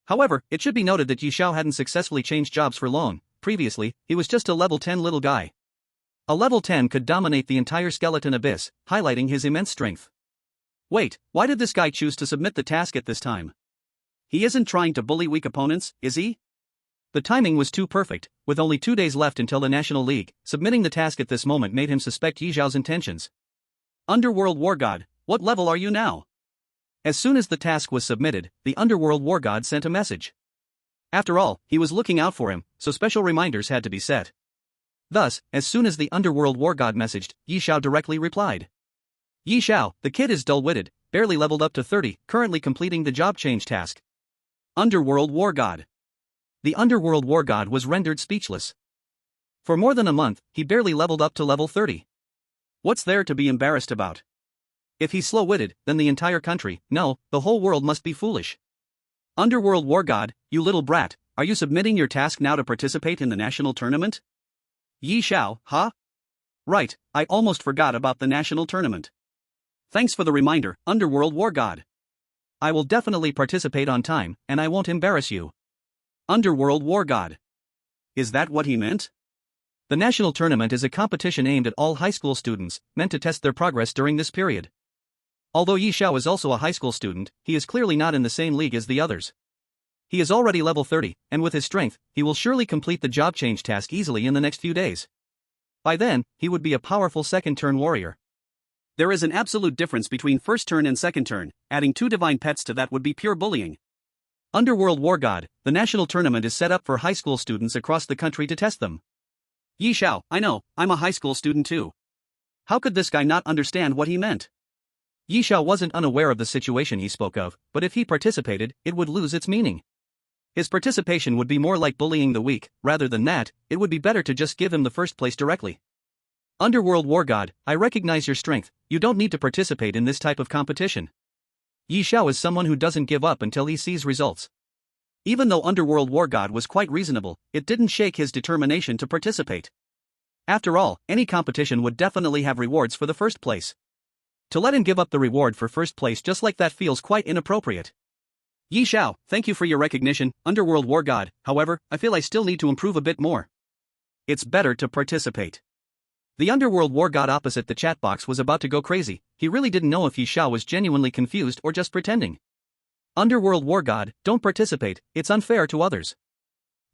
However, it should be noted that Yi Xiao hadn't successfully changed jobs for long. Previously, he was just a level 10 little guy. A level 10 could dominate the entire Skeleton Abyss, highlighting his immense strength. Wait, why did this guy choose to submit the task at this time? He isn't trying to bully weak opponents, is he? The timing was too perfect. With only 2 days left until the National League, submitting the task at this moment made him suspect Yi Xiao's intentions. Underworld War God, what level are you now? As soon as the task was submitted, the Underworld War God sent a message. After all, he was looking out for him, so special reminders had to be set. Thus, as soon as the Underworld War God messaged, Yi Xiao directly replied. Yi Xiao, the kid is dull-witted, barely leveled up to 30, currently completing the job change task. Underworld War God. The Underworld War God was rendered speechless. For more than a month, he barely leveled up to level 30. What's there to be embarrassed about? If he's slow-witted, then the entire country, no, the whole world must be foolish. Underworld War God, you little brat, are you submitting your task now to participate in the national tournament? Yi Xiao, huh? Right, I almost forgot about the national tournament. Thanks for the reminder, Underworld War God. I will definitely participate on time, and I won't embarrass you. Underworld War God. Is that what he meant? The national tournament is a competition aimed at all high school students, meant to test their progress during this period. Although Yi Xiao is also a high school student, he is clearly not in the same league as the others. He is already level 30, and with his strength, he will surely complete the job change task easily in the next few days. By then, he would be a powerful second-turn warrior. There is an absolute difference between first turn and second turn, adding 2 divine pets to that would be pure bullying. Underworld War God, the national tournament is set up for high school students across the country to test them. Yi Xiao, I know, I'm a high school student too. How could this guy not understand what he meant? Yi Xiao wasn't unaware of the situation he spoke of, but if he participated, it would lose its meaning. His participation would be more like bullying the weak. Rather than that, it would be better to just give him the first place directly. Underworld War God, I recognize your strength, you don't need to participate in this type of competition. Yi Xiao is someone who doesn't give up until he sees results. Even though Underworld War God was quite reasonable, it didn't shake his determination to participate. After all, any competition would definitely have rewards for the first place. To let him give up the reward for first place just like that feels quite inappropriate. Yi Xiao, thank you for your recognition, Underworld War God, however, I feel I still need to improve a bit more. It's better to participate. The underworld war god opposite the chat box was about to go crazy. He really didn't know if Yi Xiao was genuinely confused or just pretending. Underworld war god, don't participate, it's unfair to others.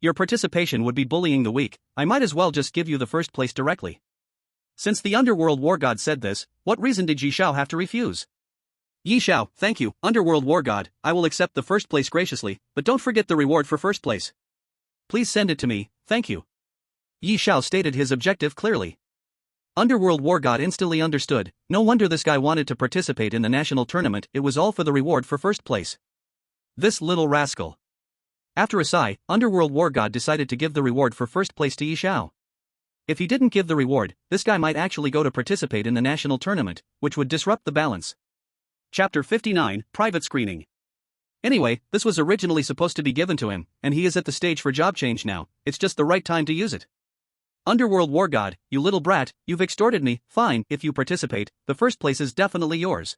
Your participation would be bullying the weak, I might as well just give you the first place directly. Since the underworld war god said this, what reason did Yi Xiao have to refuse? Yi Xiao, thank you, underworld war god, I will accept the first place graciously, but don't forget the reward for first place. Please send it to me, thank you. Yi Xiao stated his objective clearly. Underworld war god instantly understood, no wonder this guy wanted to participate in the national tournament, it was all for the reward for first place. This little rascal. After a sigh, Underworld war god decided to give the reward for first place to Yi Xiao. If he didn't give the reward, this guy might actually go to participate in the national tournament, which would disrupt the balance. Chapter 59, Private Screening. Anyway, this was originally supposed to be given to him, and he is at the stage for job change now, it's just the right time to use it. Underworld war god, you little brat, you've extorted me, fine, if you participate, the first place is definitely yours.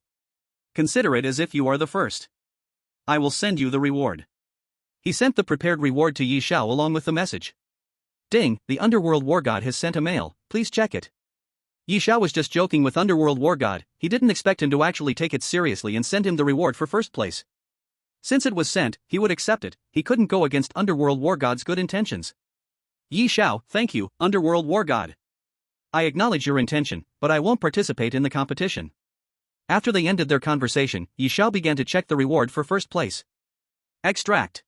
Consider it as if you are the first. I will send you the reward. He sent the prepared reward to Yi Xiao along with the message. Ding, the Underworld war god has sent a mail, please check it. Yi Xiao was just joking with Underworld war god, he didn't expect him to actually take it seriously and send him the reward for first place. Since it was sent, he would accept it, he couldn't go against Underworld war god's good intentions. Yi Xiao, thank you, Underworld war god. I acknowledge your intention, but I won't participate in the competition. After they ended their conversation, Yi Xiao began to check the reward for first place. Extract.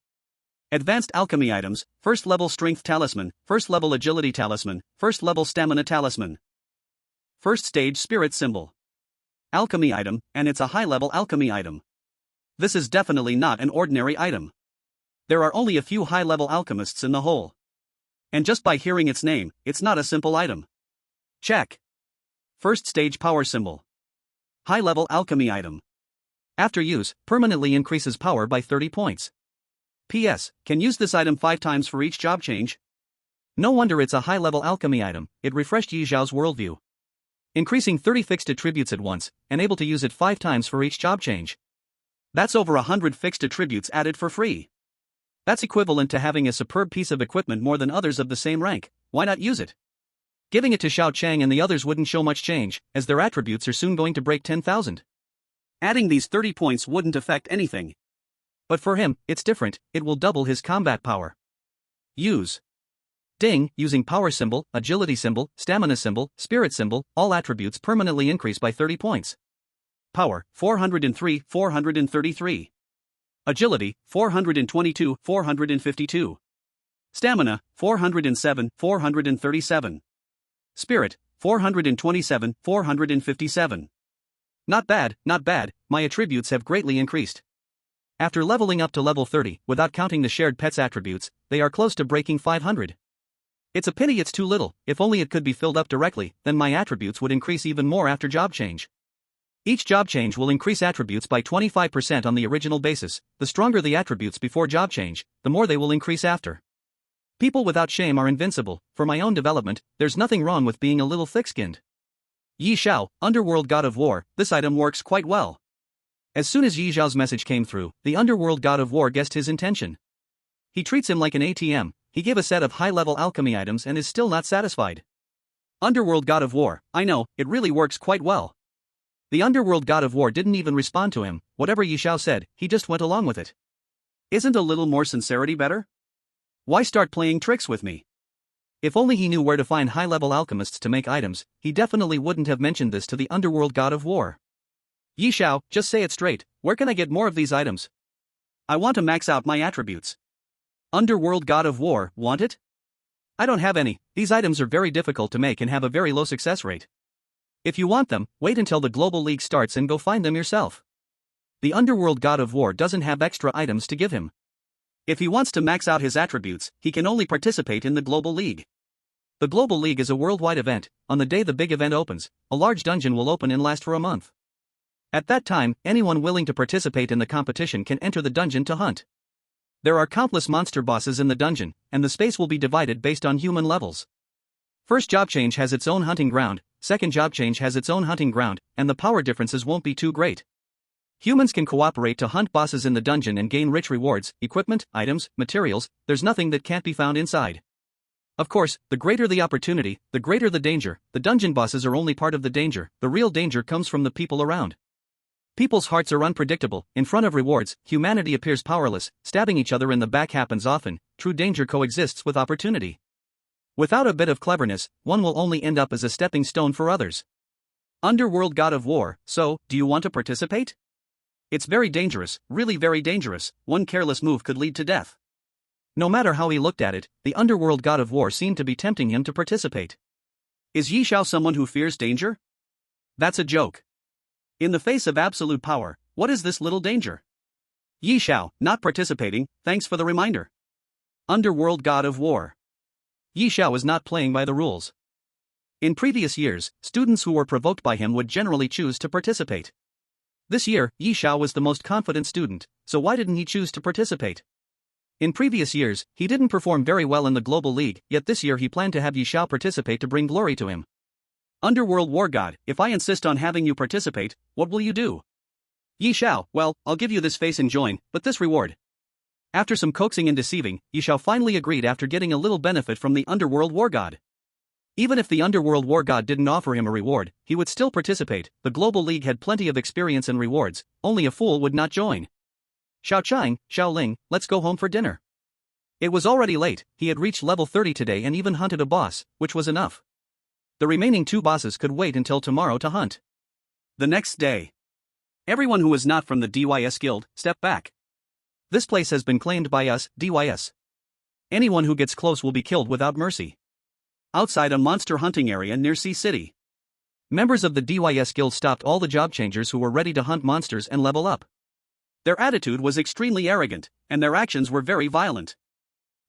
Advanced Alchemy Items, First Level Strength Talisman, First Level Agility Talisman, First Level Stamina Talisman. First Stage Spirit Symbol. Alchemy Item, and it's a high-level alchemy item. This is definitely not an ordinary item. There are only a few high-level alchemists in the whole. And just by hearing its name, it's not a simple item. Check. First Stage Power Symbol. High-level alchemy item. After use, permanently increases power by 30 points. P.S. Can use this item 5 times for each job change. No wonder it's a high-level alchemy item, it refreshed Yi Xiao's worldview. Increasing 30 fixed attributes at once, and able to use it 5 times for each job change. That's over 100 fixed attributes added for free. That's equivalent to having a superb piece of equipment more than others of the same rank, why not use it? Giving it to Xiao Chang and the others wouldn't show much change, as their attributes are soon going to break 10,000. Adding these 30 points wouldn't affect anything. But for him, it's different, it will double his combat power. Use. Ding, using power symbol, agility symbol, stamina symbol, spirit symbol, all attributes permanently increase by 30 points. Power, 403, 433. Agility, 422, 452. Stamina, 407, 437. Spirit, 427, 457. Not bad, my attributes have greatly increased. After leveling up to level 30, without counting the shared pets attributes, they are close to breaking 500. It's a pity it's too little, if only it could be filled up directly, then my attributes would increase even more after job change. Each job change will increase attributes by 25% on the original basis, the stronger the attributes before job change, the more they will increase after. People without shame are invincible, for my own development, there's nothing wrong with being a little thick-skinned. Yi Xiao, Underworld God of War, this item works quite well. As soon as Yi Xiao's message came through, the Underworld God of War guessed his intention. He treats him like an ATM, he gave a set of high-level alchemy items and is still not satisfied. Underworld God of War, I know, it really works quite well. The Underworld God of War didn't even respond to him, whatever Yi Xiao said, he just went along with it. Isn't a little more sincerity better? Why start playing tricks with me? If only he knew where to find high-level alchemists to make items, he definitely wouldn't have mentioned this to the Underworld God of War. Yi Xiao, just say it straight, where can I get more of these items? I want to max out my attributes. Underworld God of War, want it? I don't have any, these items are very difficult to make and have a very low success rate. If you want them, wait until the Global League starts and go find them yourself. The Underworld God of War doesn't have extra items to give him. If he wants to max out his attributes, he can only participate in the Global League. The Global League is a worldwide event, on the day the big event opens, a large dungeon will open and last for a month. At that time, anyone willing to participate in the competition can enter the dungeon to hunt. There are countless monster bosses in the dungeon, and the space will be divided based on human levels. First job change has its own hunting ground, second job change has its own hunting ground, and the power differences won't be too great. Humans can cooperate to hunt bosses in the dungeon and gain rich rewards, equipment, items, materials, there's nothing that can't be found inside. Of course, the greater the opportunity, the greater the danger. The dungeon bosses are only part of the danger. The real danger comes from the people around. People's hearts are unpredictable. In front of rewards, humanity appears powerless. Stabbing each other in the back happens often. True danger coexists with opportunity. Without a bit of cleverness, one will only end up as a stepping stone for others. Underworld God of War. So, do you want to participate? It's very dangerous, really very dangerous. One careless move could lead to death. No matter how he looked at it, the Underworld God of War seemed to be tempting him to participate. Is Yi Xiao someone who fears danger? That's a joke. In the face of absolute power, what is this little danger? Yi Xiao, not participating, thanks for the reminder. Underworld God of War. Yi Xiao is not playing by the rules. In previous years, students who were provoked by him would generally choose to participate. This year, Yi Xiao was the most confident student, so why didn't he choose to participate? In previous years, he didn't perform very well in the Global League, yet this year he planned to have Yi Xiao participate to bring glory to him. Underworld War God, if I insist on having you participate, what will you do? Yi Xiao, well, I'll give you this face and join, but this reward. After some coaxing and deceiving, Yi Xiao finally agreed after getting a little benefit from the Underworld War God. Even if the Underworld War God didn't offer him a reward, he would still participate. The Global League had plenty of experience and rewards, only a fool would not join. Xiao Chang, Xiao Ling, let's go home for dinner. It was already late, he had reached level 30 today and even hunted a boss, which was enough. The remaining 2 bosses could wait until tomorrow to hunt. The next day. Everyone who was not from the DYS guild, step back. This place has been claimed by us, DYS. Anyone who gets close will be killed without mercy. Outside a monster hunting area near Sea City. Members of the DYS guild stopped all the job changers who were ready to hunt monsters and level up. Their attitude was extremely arrogant, and their actions were very violent.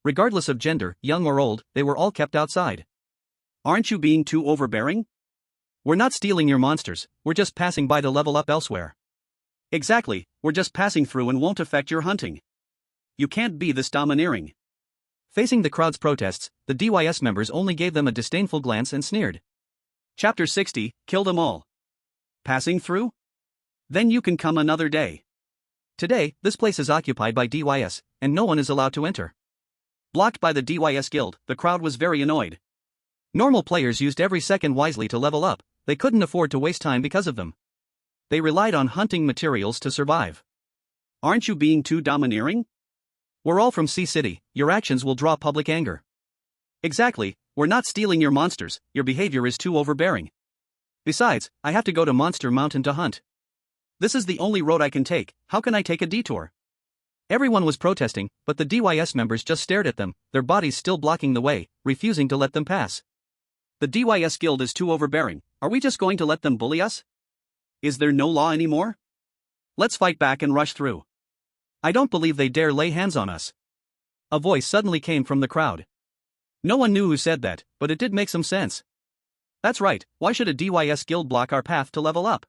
Regardless of gender, young or old, they were all kept outside. Aren't you being too overbearing? We're not stealing your monsters, we're just passing by to level up elsewhere. Exactly, we're just passing through and won't affect your hunting. You can't be this domineering. Facing the crowd's protests, the DYS members only gave them a disdainful glance and sneered. Chapter 60, Kill them all. Passing through? Then you can come another day. Today, this place is occupied by DYS, and no one is allowed to enter. Blocked by the DYS guild, the crowd was very annoyed. Normal players used every second wisely to level up, they couldn't afford to waste time because of them. They relied on hunting materials to survive. Aren't you being too domineering? We're all from Sea City, your actions will draw public anger. Exactly, we're not stealing your monsters, your behavior is too overbearing. Besides, I have to go to Monster Mountain to hunt. This is the only road I can take, how can I take a detour? Everyone was protesting, but the DYS members just stared at them, their bodies still blocking the way, refusing to let them pass. The DYS guild is too overbearing, are we just going to let them bully us? Is there no law anymore? Let's fight back and rush through. I don't believe they dare lay hands on us. A voice suddenly came from the crowd. No one knew who said that, but it did make some sense. That's right, why should a DYS guild block our path to level up?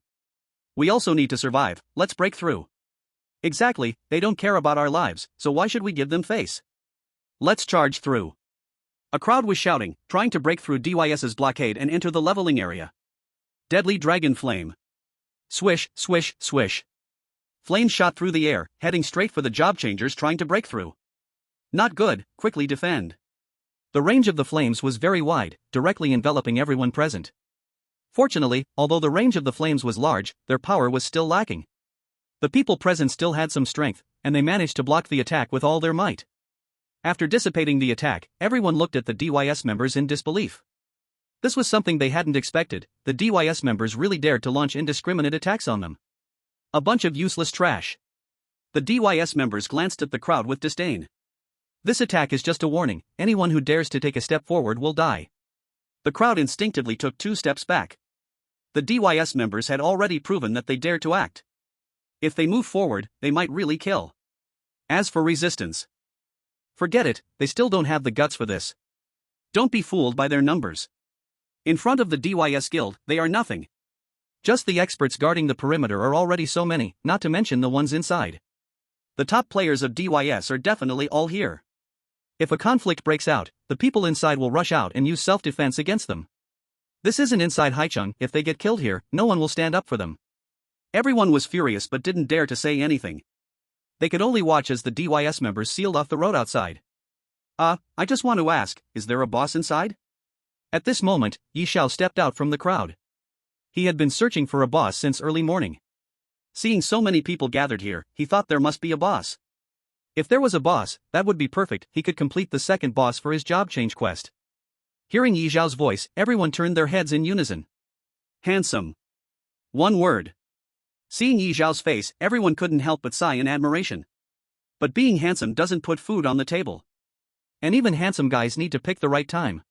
We also need to survive, let's break through. Exactly, they don't care about our lives, so why should we give them face? Let's charge through. A crowd was shouting, trying to break through DYS's blockade and enter the leveling area. Deadly Dragon Flame. Swish, swish, swish. Flames shot through the air, heading straight for the job changers trying to break through. Not good, quickly defend. The range of the flames was very wide, directly enveloping everyone present. Fortunately, although the range of the flames was large, their power was still lacking. The people present still had some strength, and they managed to block the attack with all their might. After dissipating the attack, everyone looked at the DYS members in disbelief. This was something they hadn't expected, the DYS members really dared to launch indiscriminate attacks on them. A bunch of useless trash. The DYS members glanced at the crowd with disdain. This attack is just a warning, anyone who dares to take a step forward will die. The crowd instinctively took 2 steps back. The DYS members had already proven that they dared to act. If they move forward, they might really kill. As for resistance, forget it, they still don't have the guts for this. Don't be fooled by their numbers. In front of the DYS guild, they are nothing. Just the experts guarding the perimeter are already so many, not to mention the ones inside. The top players of DYS are definitely all here. If a conflict breaks out, the people inside will rush out and use self-defense against them. This isn't inside Haicheng, if they get killed here, no one will stand up for them. Everyone was furious but didn't dare to say anything. They could only watch as the DYS members sealed off the road outside. I just want to ask, is there a boss inside? At this moment, Yi Xiao stepped out from the crowd. He had been searching for a boss since early morning. Seeing so many people gathered here, he thought there must be a boss. If there was a boss, that would be perfect, he could complete the second boss for his job change quest. Hearing Yi Xiao's voice, everyone turned their heads in unison. Handsome. One word. Seeing Yi Xiao's face, everyone couldn't help but sigh in admiration. But being handsome doesn't put food on the table. And even handsome guys need to pick the right time.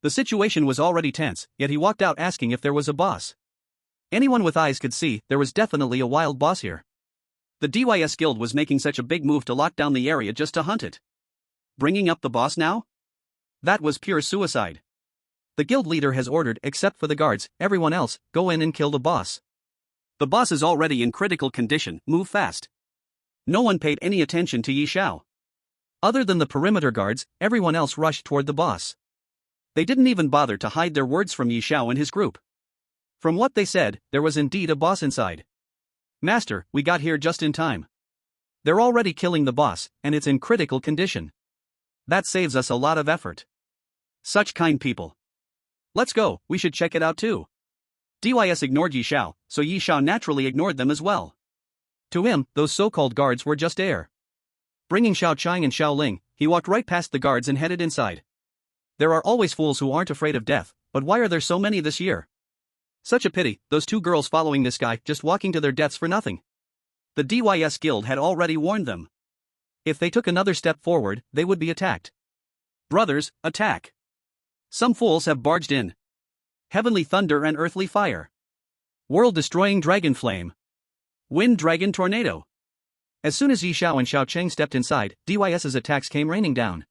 The situation was already tense, yet he walked out asking if there was a boss. Anyone with eyes could see there was definitely a wild boss here. The DYS guild was making such a big move to lock down the area just to hunt it. Bringing up the boss now? That was pure suicide. The guild leader has ordered, except for the guards, everyone else, go in and kill the boss. The boss is already in critical condition, move fast. No one paid any attention to Yi Xiao. Other than the perimeter guards, everyone else rushed toward the boss. They didn't even bother to hide their words from Yi Xiao and his group. From what they said, there was indeed a boss inside. Master, we got here just in time. They're already killing the boss, and it's in critical condition. That saves us a lot of effort. Such kind people. Let's go, we should check it out too. DYS ignored Yi Xiao, so Yi Xiao naturally ignored them as well. To him, those so-called guards were just air. Bringing Xiao Chang and Xiao Ling, he walked right past the guards and headed inside. There are always fools who aren't afraid of death, but why are there so many this year? Such a pity, those two girls following this guy just walking to their deaths for nothing. The DYS guild had already warned them. If they took another step forward, they would be attacked. Brothers, attack! Some fools have barged in. Heavenly thunder and earthly fire. World-destroying dragon flame. Wind dragon tornado. As soon as Yi Xiao and Xiao Cheng stepped inside, DYS's attacks came raining down.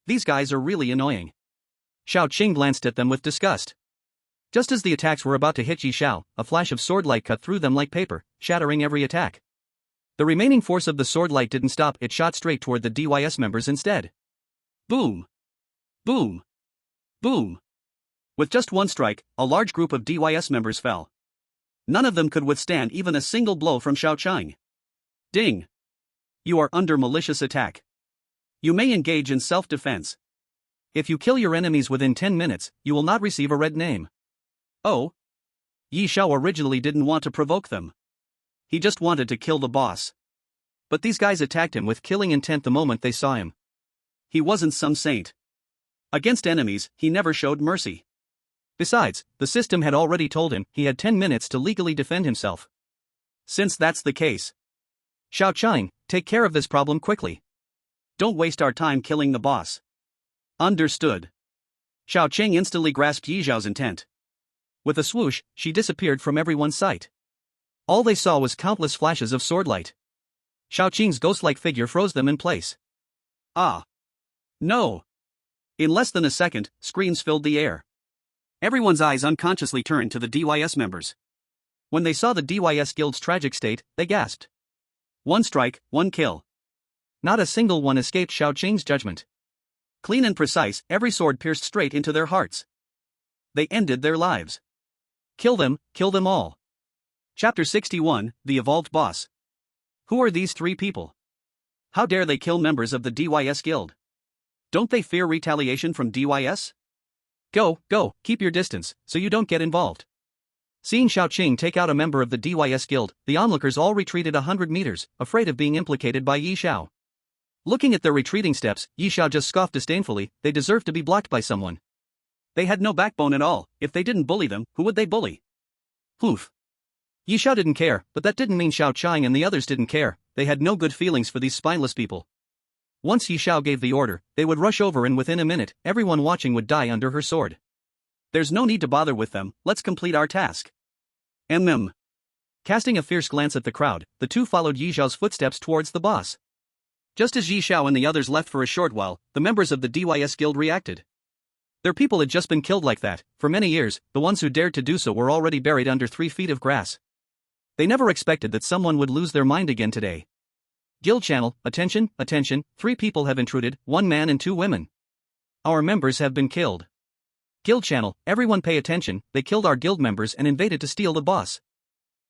These guys are really annoying. Xiao Cheng glanced at them with disgust. Just as the attacks were about to hit Yi Xiao, a flash of sword light cut through them like paper, shattering every attack. The remaining force of the sword light didn't stop, it shot straight toward the DYS members instead. Boom! Boom! Boom! With just one strike, a large group of DYS members fell. None of them could withstand even a single blow from Xiao Chang. Ding! You are under malicious attack. You may engage in self-defense. If you kill your enemies within 10 minutes, you will not receive a red name. Oh? Yi Xiao originally didn't want to provoke them. He just wanted to kill the boss. But these guys attacked him with killing intent the moment they saw him. He wasn't some saint. Against enemies, he never showed mercy. Besides, the system had already told him he had 10 minutes to legally defend himself. Since that's the case, Xiao Chang, take care of this problem quickly. Don't waste our time killing the boss. Understood. Xiao Cheng instantly grasped Yi Xiao's intent. With a swoosh, she disappeared from everyone's sight. All they saw was countless flashes of swordlight. Xiao Qing's ghost-like figure froze them in place. Ah! No! In less than a second, screams filled the air. Everyone's eyes unconsciously turned to the DYS members. When they saw the DYS guild's tragic state, they gasped. One strike, one kill. Not a single one escaped Xiao Qing's judgment. Clean and precise, every sword pierced straight into their hearts. They ended their lives. Kill them all. Chapter 61, The Evolved Boss. Who are these three people? How dare they kill members of the DYS guild? Don't they fear retaliation from DYS? Go, keep your distance, so you don't get involved. Seeing Xiao Qing take out a member of the DYS guild, the onlookers all retreated 100 meters, afraid of being implicated by Yi Xiao. Looking at their retreating steps, Yi Xiao just scoffed disdainfully, they deserved to be blocked by someone. They had no backbone at all, if they didn't bully them, who would they bully? Poof. Yi Xiao didn't care, but that didn't mean Xiao Chang and the others didn't care, they had no good feelings for these spineless people. Once Yi Xiao gave the order, they would rush over and within a minute, everyone watching would die under her sword. There's no need to bother with them, let's complete our task. Casting a fierce glance at the crowd, the two followed Yi Xiao's footsteps towards the boss. Just as Yi Xiao and the others left for a short while, the members of the DYS guild reacted. Their people had just been killed like that. For many years, the ones who dared to do so were already buried under 3 feet of grass. They never expected that someone would lose their mind again today. Guild channel, attention, 3 people have intruded, 1 man and 2 women. Our members have been killed. Guild channel, everyone pay attention, they killed our guild members and invaded to steal the boss.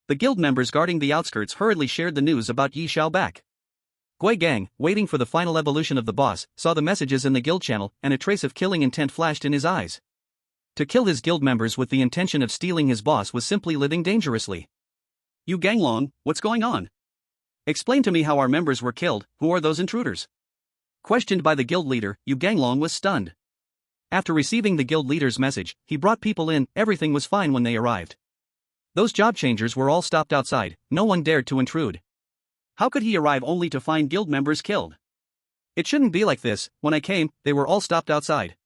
The guild members guarding the outskirts hurriedly shared the news about Yi Xiao back. Gui Gang, waiting for the final evolution of the boss, saw the messages in the guild channel, and a trace of killing intent flashed in his eyes. To kill his guild members with the intention of stealing his boss was simply living dangerously. You Ganglong, what's going on? Explain to me how our members were killed. Who are those intruders? Questioned by the guild leader, Yu Ganglong was stunned. After receiving the guild leader's message, he brought people in. Everything was fine when they arrived. Those job changers were all stopped outside, no one dared to intrude. How could he arrive only to find guild members killed? It shouldn't be like this. When I came, they were all stopped outside.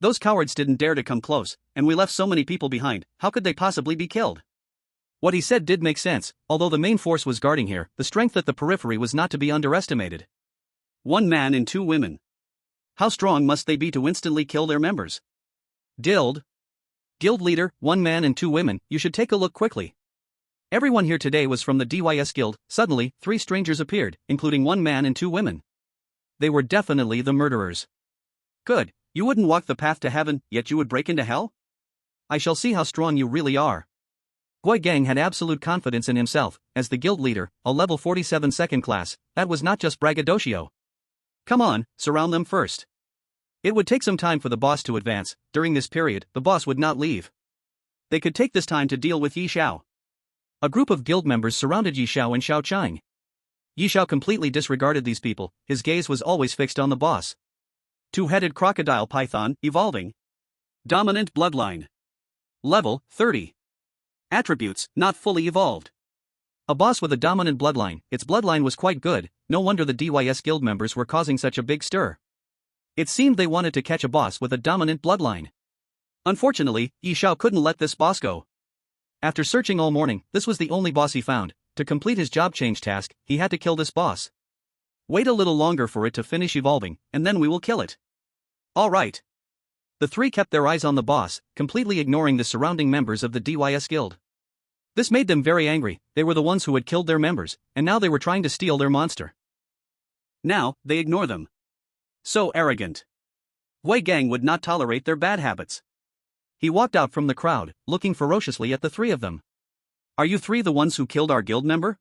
Those cowards didn't dare to come close, and we left so many people behind. How could they possibly be killed? What he said did make sense. Although the main force was guarding here, the strength at the periphery was not to be underestimated. 1 man and 2 women. How strong must they be to instantly kill their members? Guild leader, 1 man and 2 women, you should take a look quickly. Everyone here today was from the DYS guild. Suddenly, 3 strangers appeared, including 1 man and 2 women. They were definitely the murderers. Good, you wouldn't walk the path to heaven, yet you would break into hell? I shall see how strong you really are. Gui Gang had absolute confidence in himself. As the guild leader, a level 47 second class, that was not just braggadocio. Come on, surround them first. It would take some time for the boss to advance. During this period, the boss would not leave. They could take this time to deal with Yi Xiao. A group of guild members surrounded Yi Xiao and Xiao Chang. Yi Xiao completely disregarded these people. His gaze was always fixed on the boss. 2-headed crocodile python, evolving. Dominant bloodline. Level 30. Attributes, not fully evolved. A boss with a dominant bloodline. Its bloodline was quite good. No wonder the DYS guild members were causing such a big stir. It seemed they wanted to catch a boss with a dominant bloodline. Unfortunately, Yi Xiao couldn't let this boss go. After searching all morning, this was the only boss he found. To complete his job change task, he had to kill this boss. Wait a little longer for it to finish evolving, and then we will kill it. Alright. The 3 kept their eyes on the boss, completely ignoring the surrounding members of the DYS guild. This made them very angry. They were the ones who had killed their members, and now they were trying to steal their monster. Now, they ignore them. So arrogant. Gui Gang would not tolerate their bad habits. He walked out from the crowd, looking ferociously at the 3 of them. Are you 3 the ones who killed our guild member?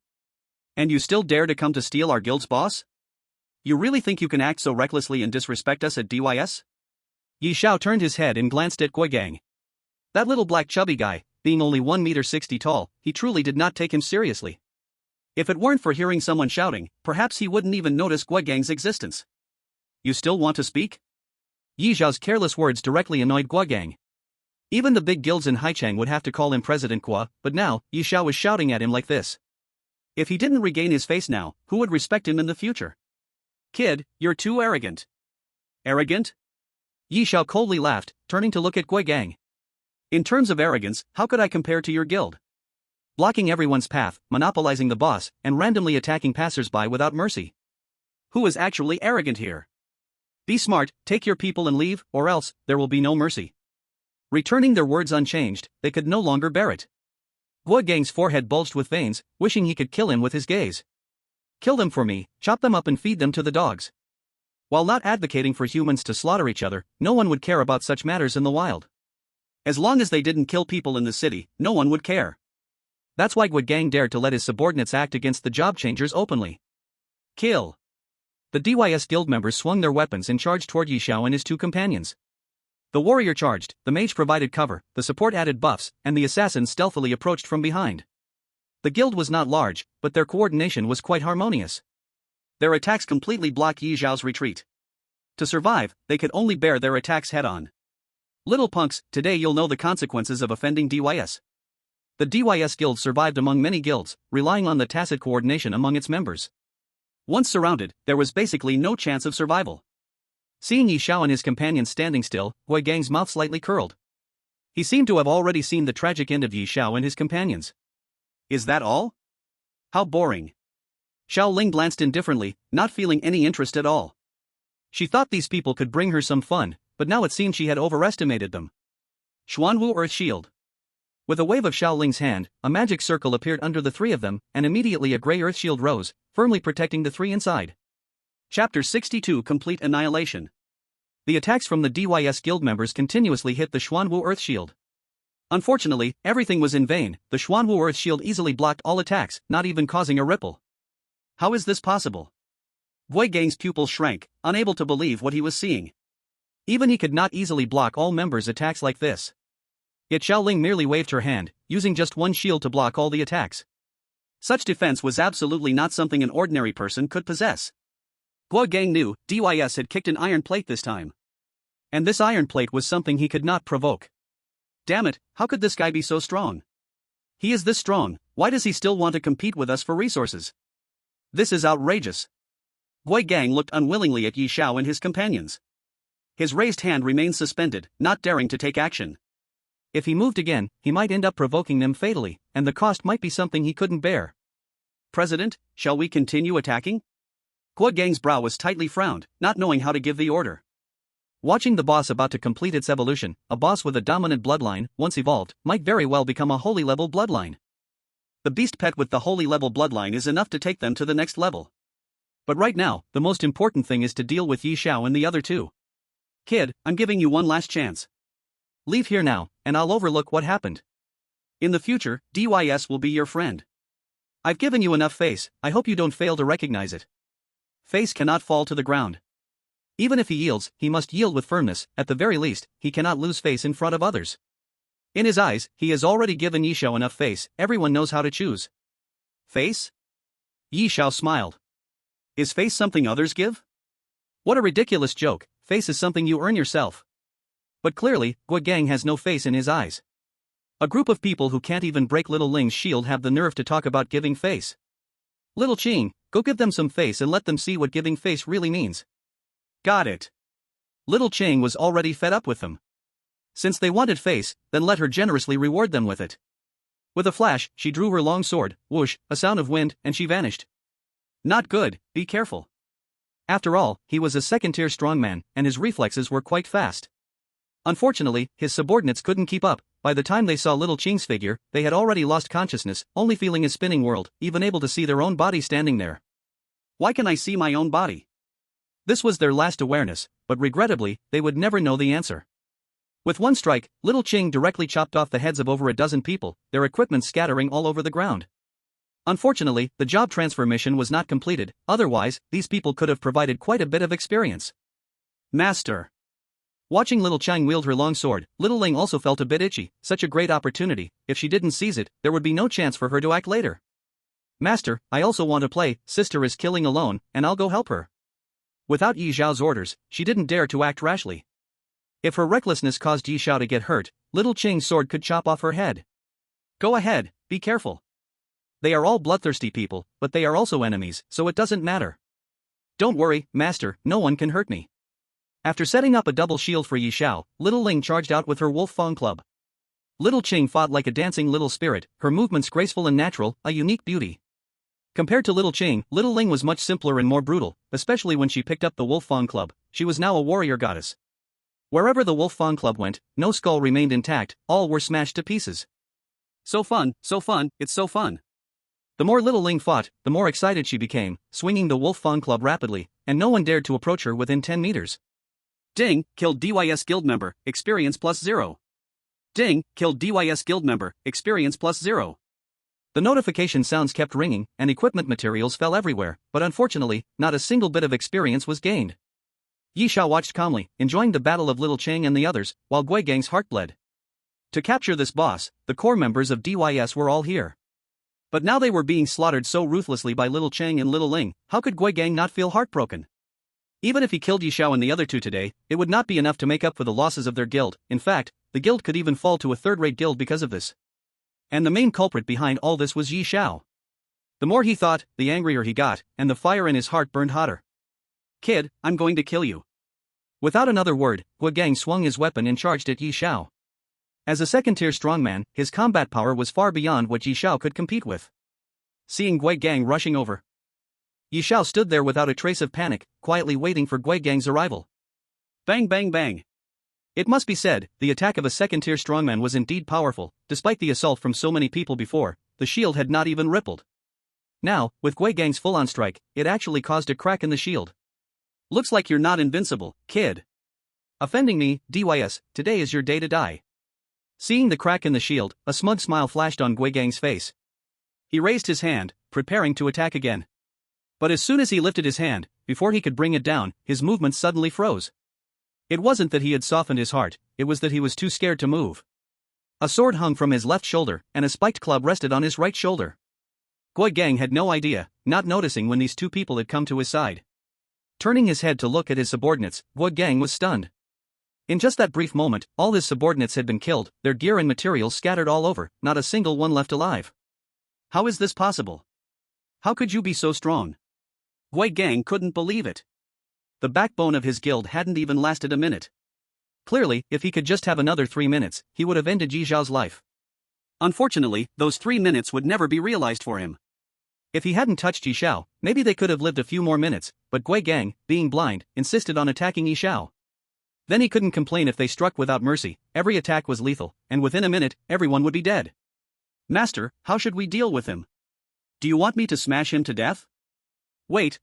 And you still dare to come to steal our guild's boss? You really think you can act so recklessly and disrespect us at DYS? Yi Xiao turned his head and glanced at Gui Gang. That little black chubby guy, being only 1.60 meters tall, he truly did not take him seriously. If it weren't for hearing someone shouting, perhaps he wouldn't even notice Gui Gang's existence. You still want to speak? Yi Xiao's careless words directly annoyed Gui Gang. Even the big guilds in Haichang would have to call him President Gua, but now, Yi Xiao was shouting at him like this. If he didn't regain his face now, who would respect him in the future? Kid, you're too arrogant. Arrogant? Yi Xiao coldly laughed, turning to look at Gui Gang. In terms of arrogance, how could I compare to your guild? Blocking everyone's path, monopolizing the boss, and randomly attacking passers-by without mercy. Who is actually arrogant here? Be smart, take your people and leave, or else, there will be no mercy. Returning their words unchanged, they could no longer bear it. Gui Gang's forehead bulged with veins, wishing he could kill him with his gaze. Kill them for me, chop them up and feed them to the dogs. While not advocating for humans to slaughter each other, no one would care about such matters in the wild. As long as they didn't kill people in the city, no one would care. That's why Gui Gang dared to let his subordinates act against the job changers openly. Kill. The DYS guild members swung their weapons and charged toward Yi Xiao and his 2 companions. The warrior charged, the mage provided cover, the support added buffs, and the assassins stealthily approached from behind. The guild was not large, but their coordination was quite harmonious. Their attacks completely blocked Yi Xiao's retreat. To survive, they could only bear their attacks head-on. Little punks, today you'll know the consequences of offending DYS. The DYS guild survived among many guilds, relying on the tacit coordination among its members. Once surrounded, there was basically no chance of survival. Seeing Yi Xiao and his companions standing still, Gui Gang's mouth slightly curled. He seemed to have already seen the tragic end of Yi Xiao and his companions. Is that all? How boring. Xiao Ling glanced indifferently, not feeling any interest at all. She thought these people could bring her some fun, but now it seemed she had overestimated them. Xuanwu Earth Shield. With a wave of Xiao Ling's hand, a magic circle appeared under the 3 of them, and immediately a grey Earth Shield rose, firmly protecting the 3 inside. Chapter 62 Complete Annihilation. The attacks from the DYS guild members continuously hit the Xuanwu Earth Shield. Unfortunately, everything was in vain. The Xuanwu Earth Shield easily blocked all attacks, not even causing a ripple. How is this possible? Gui Gang's pupils shrank, unable to believe what he was seeing. Even he could not easily block all members' attacks like this. Yet Xiaoling merely waved her hand, using just one shield to block all the attacks. Such defense was absolutely not something an ordinary person could possess. Gui Gang knew DYS had kicked an iron plate this time. And this iron plate was something he could not provoke. Damn it, how could this guy be so strong? He is this strong, why does he still want to compete with us for resources? This is outrageous. Gui Gang looked unwillingly at Yi Xiao and his companions. His raised hand remained suspended, not daring to take action. If he moved again, he might end up provoking them fatally, and the cost might be something he couldn't bear. President, shall we continue attacking? Gui Gang's brow was tightly frowned, not knowing how to give the order. Watching the boss about to complete its evolution, a boss with a dominant bloodline, once evolved, might very well become a holy level bloodline. The beast pet with the holy level bloodline is enough to take them to the next level. But right now, the most important thing is to deal with Yi Xiao and the other two. Kid, I'm giving you one last chance. Leave here now, and I'll overlook what happened. In the future, DYS will be your friend. I've given you enough face, I hope you don't fail to recognize it. Face cannot fall to the ground. Even if he yields, he must yield with firmness, at the very least, he cannot lose face in front of others. In his eyes, he has already given Yi Xiao enough face, everyone knows how to choose. Face? Yi Xiao smiled. Is face something others give? What a ridiculous joke, face is something you earn yourself. But clearly, Gui Gang has no face in his eyes. A group of people who can't even break Little Ling's shield have the nerve to talk about giving face. Little Qing, go give them some face and let them see what giving face really means. Got it. Little Qing was already fed up with them. Since they wanted face, then let her generously reward them with it. With a flash, she drew her long sword, whoosh, a sound of wind, and she vanished. Not good, be careful. After all, he was a second-tier strongman, and his reflexes were quite fast. Unfortunately, his subordinates couldn't keep up. By the time they saw Little Qing's figure, they had already lost consciousness, only feeling a spinning world, even able to see their own body standing there. Why can I see my own body? This was their last awareness, but regrettably, they would never know the answer. With one strike, Little Qing directly chopped off the heads of over a dozen people, their equipment scattering all over the ground. Unfortunately, the job transfer mission was not completed, otherwise, these people could have provided quite a bit of experience. Master. Watching Little Qing wield her long sword, Little Ling also felt a bit itchy, such a great opportunity, if she didn't seize it, there would be no chance for her to act later. Master, I also want to play, sister is killing alone, and I'll go help her. Without Yi Xiao's orders, she didn't dare to act rashly. If her recklessness caused Yi Xiao to get hurt, Little Qing's sword could chop off her head. Go ahead, be careful. They are all bloodthirsty people, but they are also enemies, so it doesn't matter. Don't worry, Master, no one can hurt me. After setting up a double shield for Yi Xiao, Little Ling charged out with her Wolf Fang Club. Little Qing fought like a dancing little spirit, her movements graceful and natural, a unique beauty. Compared to Little Qing, Little Ling was much simpler and more brutal, especially when she picked up the Wolf Fang Club. She was now a warrior goddess. Wherever the Wolf Fang Club went, no skull remained intact, all were smashed to pieces. So fun, it's so fun. The more Little Ling fought, the more excited she became, swinging the Wolf Fang Club rapidly, and no one dared to approach her within 10 meters. Ding, killed DYS guild member, experience +0. Ding, killed DYS guild member, experience +0. The notification sounds kept ringing, and equipment materials fell everywhere, but unfortunately, not a single bit of experience was gained. Yi Xiao watched calmly, enjoying the battle of Little Qing and the others, while Gui Gang's heart bled. To capture this boss, the core members of DYS were all here. But now they were being slaughtered so ruthlessly by Little Qing and Little Ling, how could Gui Gang not feel heartbroken? Even if he killed Yi Xiao and the other two today, it would not be enough to make up for the losses of their guild. In fact, the guild could even fall to a third-rate guild because of this. And the main culprit behind all this was Yi Xiao. The more he thought, the angrier he got, and the fire in his heart burned hotter. Kid, I'm going to kill you. Without another word, Gui Gang swung his weapon and charged at Yi Xiao. As a second-tier strongman, his combat power was far beyond what Yi Xiao could compete with. Seeing Gui Gang rushing over, Yi Xiao stood there without a trace of panic, quietly waiting for Gui Gang's arrival. Bang bang bang. It must be said, the attack of a second-tier strongman was indeed powerful. Despite the assault from so many people before, the shield had not even rippled. Now, with Gui Gang's full-on strike, it actually caused a crack in the shield. Looks like you're not invincible, kid. Offending me, DYS, today is your day to die. Seeing the crack in the shield, a smug smile flashed on Gui Gang's face. He raised his hand, preparing to attack again. But as soon as he lifted his hand, before he could bring it down, his movements suddenly froze. It wasn't that he had softened his heart, it was that he was too scared to move. A sword hung from his left shoulder, and a spiked club rested on his right shoulder. Gui Gang had no idea, not noticing when these two people had come to his side. Turning his head to look at his subordinates, Gui Gang was stunned. In just that brief moment, all his subordinates had been killed, their gear and materials scattered all over, not a single one left alive. How is this possible? How could you be so strong? Gui Gang couldn't believe it. The backbone of his guild hadn't even lasted a minute. Clearly, if he could just have another 3 minutes, he would have ended Yi Zhao's life. Unfortunately, those 3 minutes would never be realized for him. If he hadn't touched Yi Zhao, maybe they could have lived a few more minutes, but Gui Gang, being blind, insisted on attacking Yi Zhao. Then he couldn't complain if they struck without mercy, every attack was lethal, and within a minute, everyone would be dead. Master, how should we deal with him? Do you want me to smash him to death? Wait.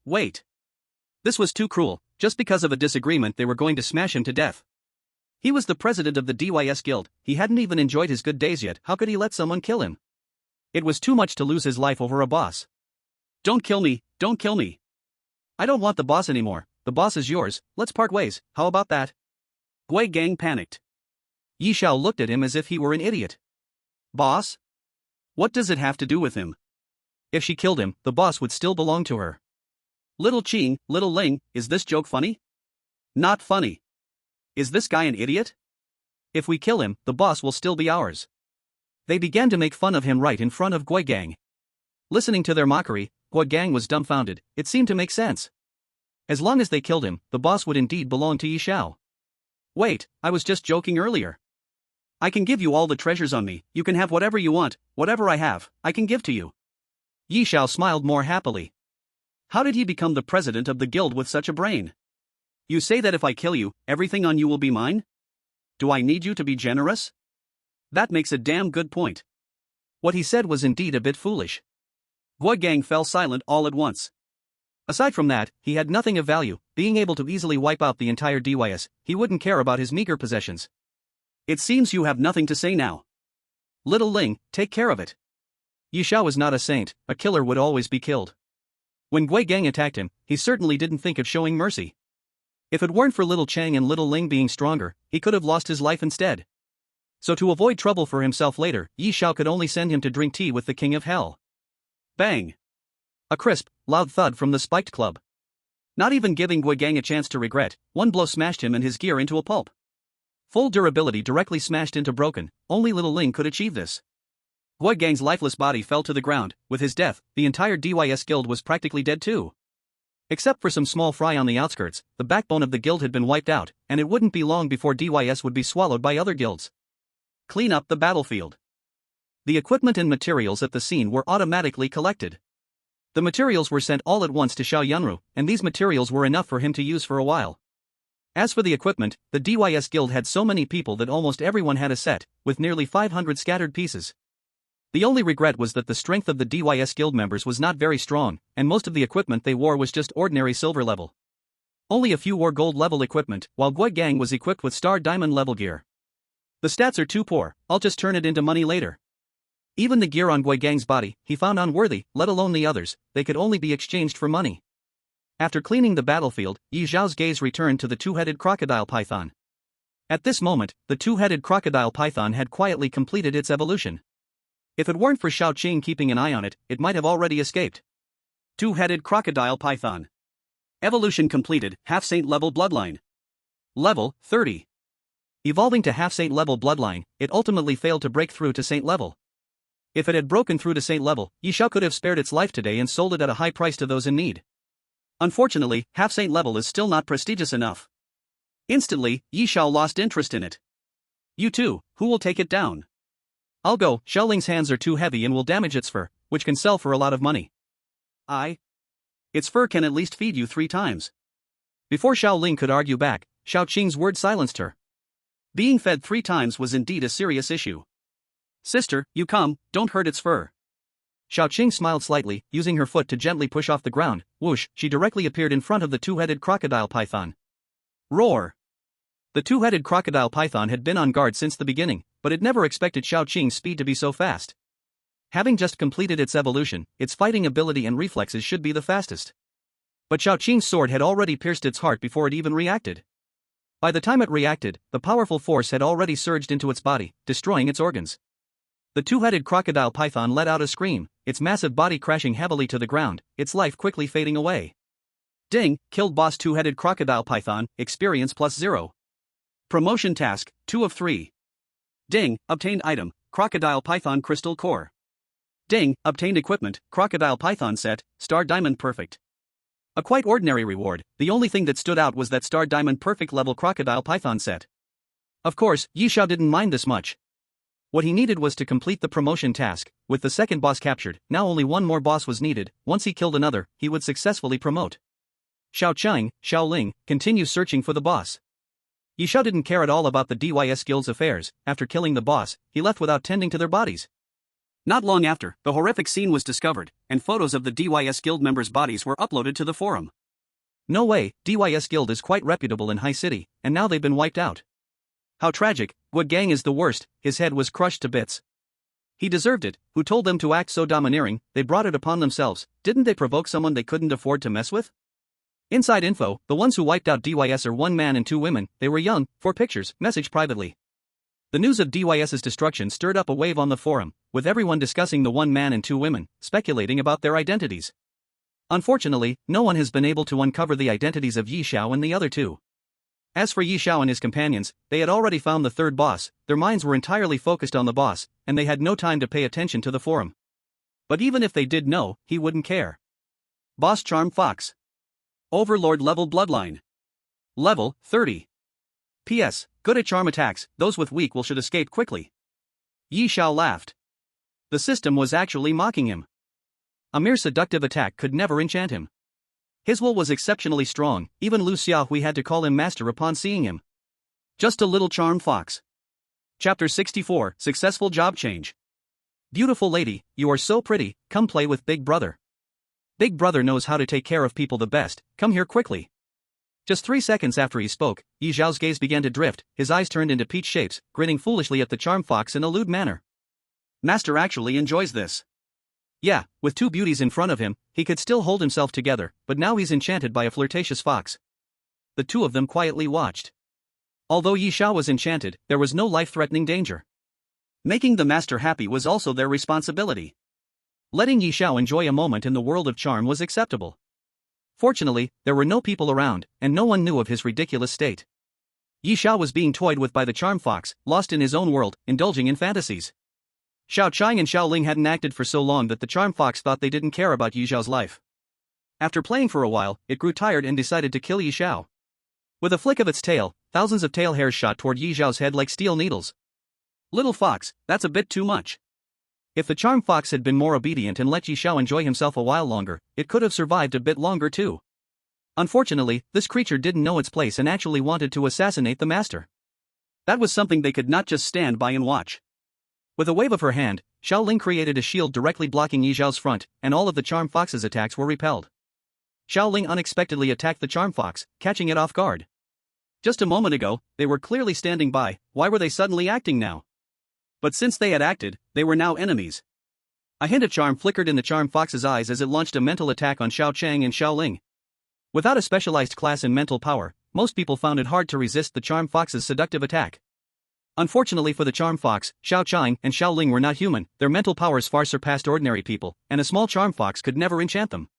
This was too cruel, just because of a disagreement they were going to smash him to death. He was the president of the DYS guild, he hadn't even enjoyed his good days yet, how could he let someone kill him? It was too much to lose his life over a boss. Don't kill me. I don't want the boss anymore, the boss is yours, let's part ways, how about that? Gui Gang panicked. Yi Zhao looked at him as if he were an idiot. Boss? What does it have to do with him? If she killed him, the boss would still belong to her. Little Qing, Little Ling, is this joke funny? Not funny. Is this guy an idiot? If we kill him, the boss will still be ours. They began to make fun of him right in front of Gui Gang. Listening to their mockery, Gui Gang was dumbfounded, it seemed to make sense. As long as they killed him, the boss would indeed belong to Yi Zhao. Wait, I was just joking earlier. I can give you all the treasures on me, you can have whatever you want, whatever I have, I can give to you. Yi Zhao smiled more happily. How did he become the president of the guild with such a brain? You say that if I kill you, everything on you will be mine? Do I need you to be generous? That makes a damn good point. What he said was indeed a bit foolish. Gui Gang fell silent all at once. Aside from that, he had nothing of value, being able to easily wipe out the entire DYS, he wouldn't care about his meager possessions. It seems you have nothing to say now. Little Ling, take care of it. Yi Zhao was not a saint, a killer would always be killed. When Gui Gang attacked him, he certainly didn't think of showing mercy. If it weren't for Little Chang and Little Ling being stronger, he could have lost his life instead. So to avoid trouble for himself later, Yi Zhao could only send him to drink tea with the King of Hell. Bang! A crisp, loud thud from the spiked club. Not even giving Gui Gang a chance to regret, one blow smashed him and his gear into a pulp. Full durability directly smashed into broken, only Little Ling could achieve this. Gui Gang's lifeless body fell to the ground, with his death, the entire DYS guild was practically dead too. Except for some small fry on the outskirts, the backbone of the guild had been wiped out, and it wouldn't be long before DYS would be swallowed by other guilds. Clean up the battlefield. The equipment and materials at the scene were automatically collected. The materials were sent all at once to Xiao Yunru, and these materials were enough for him to use for a while. As for the equipment, the DYS guild had so many people that almost everyone had a set, with nearly 500 scattered pieces. The only regret was that the strength of the DYS guild members was not very strong, and most of the equipment they wore was just ordinary silver level. Only a few wore gold level equipment, while Gui Gang was equipped with star diamond level gear. The stats are too poor, I'll just turn it into money later. Even the gear on Gui Gang's body, he found unworthy, let alone the others, they could only be exchanged for money. After cleaning the battlefield, Yi Zhao's gaze returned to the two-headed crocodile python. At this moment, the two-headed crocodile python had quietly completed its evolution. If it weren't for Shao Qing keeping an eye on it, it might have already escaped. Two-headed crocodile python. Evolution completed, half-saint level bloodline. Level 30. Evolving to half-saint level bloodline, it ultimately failed to break through to saint level. If it had broken through to saint level, Yi Zhao could have spared its life today and sold it at a high price to those in need. Unfortunately, half-saint level is still not prestigious enough. Instantly, Yi Zhao lost interest in it. You too, who will take it down? I'll go, Xiao Ling's hands are too heavy and will damage its fur, which can sell for a lot of money. Its fur can at least feed you 3 times. Before Xiao Ling could argue back, Xiao Qing's word silenced her. Being fed 3 times was indeed a serious issue. Sister, you come, don't hurt its fur. Xiao Qing smiled slightly, using her foot to gently push off the ground. Whoosh, she directly appeared in front of the two-headed crocodile python. Roar! The two-headed crocodile python had been on guard since the beginning, but it never expected Xiao Qing's speed to be so fast. Having just completed its evolution, its fighting ability and reflexes should be the fastest. But Xiao Qing's sword had already pierced its heart before it even reacted. By the time it reacted, the powerful force had already surged into its body, destroying its organs. The two-headed crocodile python let out a scream, its massive body crashing heavily to the ground, its life quickly fading away. Ding, killed boss two-headed crocodile python, experience +0. Promotion task, 2 of 3. Ding, obtained item, crocodile python crystal core. Ding, obtained equipment, crocodile python set, star diamond perfect. A quite ordinary reward, the only thing that stood out was that star diamond perfect level crocodile python set. Of course, Yi Xiao didn't mind this much. What he needed was to complete the promotion task. With the second boss captured, now only one more boss was needed. Once he killed another, he would successfully promote. Xiao Qing, Xiao Ling, continue searching for the boss. Yi Xiao didn't care at all about the DYS Guild's affairs. After killing the boss, he left without tending to their bodies. Not long after, the horrific scene was discovered, and photos of the DYS Guild members' bodies were uploaded to the forum. No way, DYS Guild is quite reputable in High City, and now they've been wiped out. How tragic, what gang is the worst, his head was crushed to bits. He deserved it, who told them to act so domineering, they brought it upon themselves, didn't they provoke someone they couldn't afford to mess with? Inside info, the ones who wiped out DYS are 1 man and 2 women, they were young, 4 pictures, message privately. The news of DYS's destruction stirred up a wave on the forum, with everyone discussing the 1 man and 2 women, speculating about their identities. Unfortunately, no one has been able to uncover the identities of Yi Xiao and the other 2. As for Yi Xiao and his companions, they had already found the third boss, their minds were entirely focused on the boss, and they had no time to pay attention to the forum. But even if they did know, he wouldn't care. Boss Charm Fox. Overlord level bloodline. Level 30. PS, good at charm attacks, those with weak will should escape quickly. Yi Xiao laughed. The system was actually mocking him. A mere seductive attack could never enchant him. His will was exceptionally strong, even Lu Xiaohui had to call him master upon seeing him. Just a little charm fox. Chapter 64, Successful Job Change. Beautiful lady, you are so pretty, come play with Big Brother. Big Brother knows how to take care of people the best, come here quickly. Just 3 seconds after he spoke, Yi Xiao's gaze began to drift, his eyes turned into peach shapes, grinning foolishly at the charm fox in a lewd manner. Master actually enjoys this. Yeah, with 2 beauties in front of him, he could still hold himself together, but now he's enchanted by a flirtatious fox. The 2 of them quietly watched. Although Yi Xiao was enchanted, there was no life-threatening danger. Making the master happy was also their responsibility. Letting Yi Xiao enjoy a moment in the world of charm was acceptable. Fortunately, there were no people around, and no one knew of his ridiculous state. Yi Xiao was being toyed with by the charm fox, lost in his own world, indulging in fantasies. Xiao Qing and Xiao Ling hadn't acted for so long that the charm fox thought they didn't care about Yi Xiao's life. After playing for a while, it grew tired and decided to kill Yi Xiao. With a flick of its tail, thousands of tail hairs shot toward Yi Xiao's head like steel needles. Little fox, that's a bit too much. If the charm fox had been more obedient and let Yi Xiao enjoy himself a while longer, it could have survived a bit longer too. Unfortunately, this creature didn't know its place and actually wanted to assassinate the master. That was something they could not just stand by and watch. With a wave of her hand, Xiao Ling created a shield directly blocking Yi Xiao's front, and all of the charm fox's attacks were repelled. Xiao Ling unexpectedly attacked the charm fox, catching it off guard. Just a moment ago, they were clearly standing by, why were they suddenly acting now? But since they had acted, they were now enemies. A hint of charm flickered in the charm fox's eyes as it launched a mental attack on Xiao Chang and Xiao Ling. Without a specialized class in mental power, most people found it hard to resist the charm fox's seductive attack. Unfortunately for the charm fox, Xiao Chang and Xiao Ling were not human, their mental powers far surpassed ordinary people, and a small charm fox could never enchant them.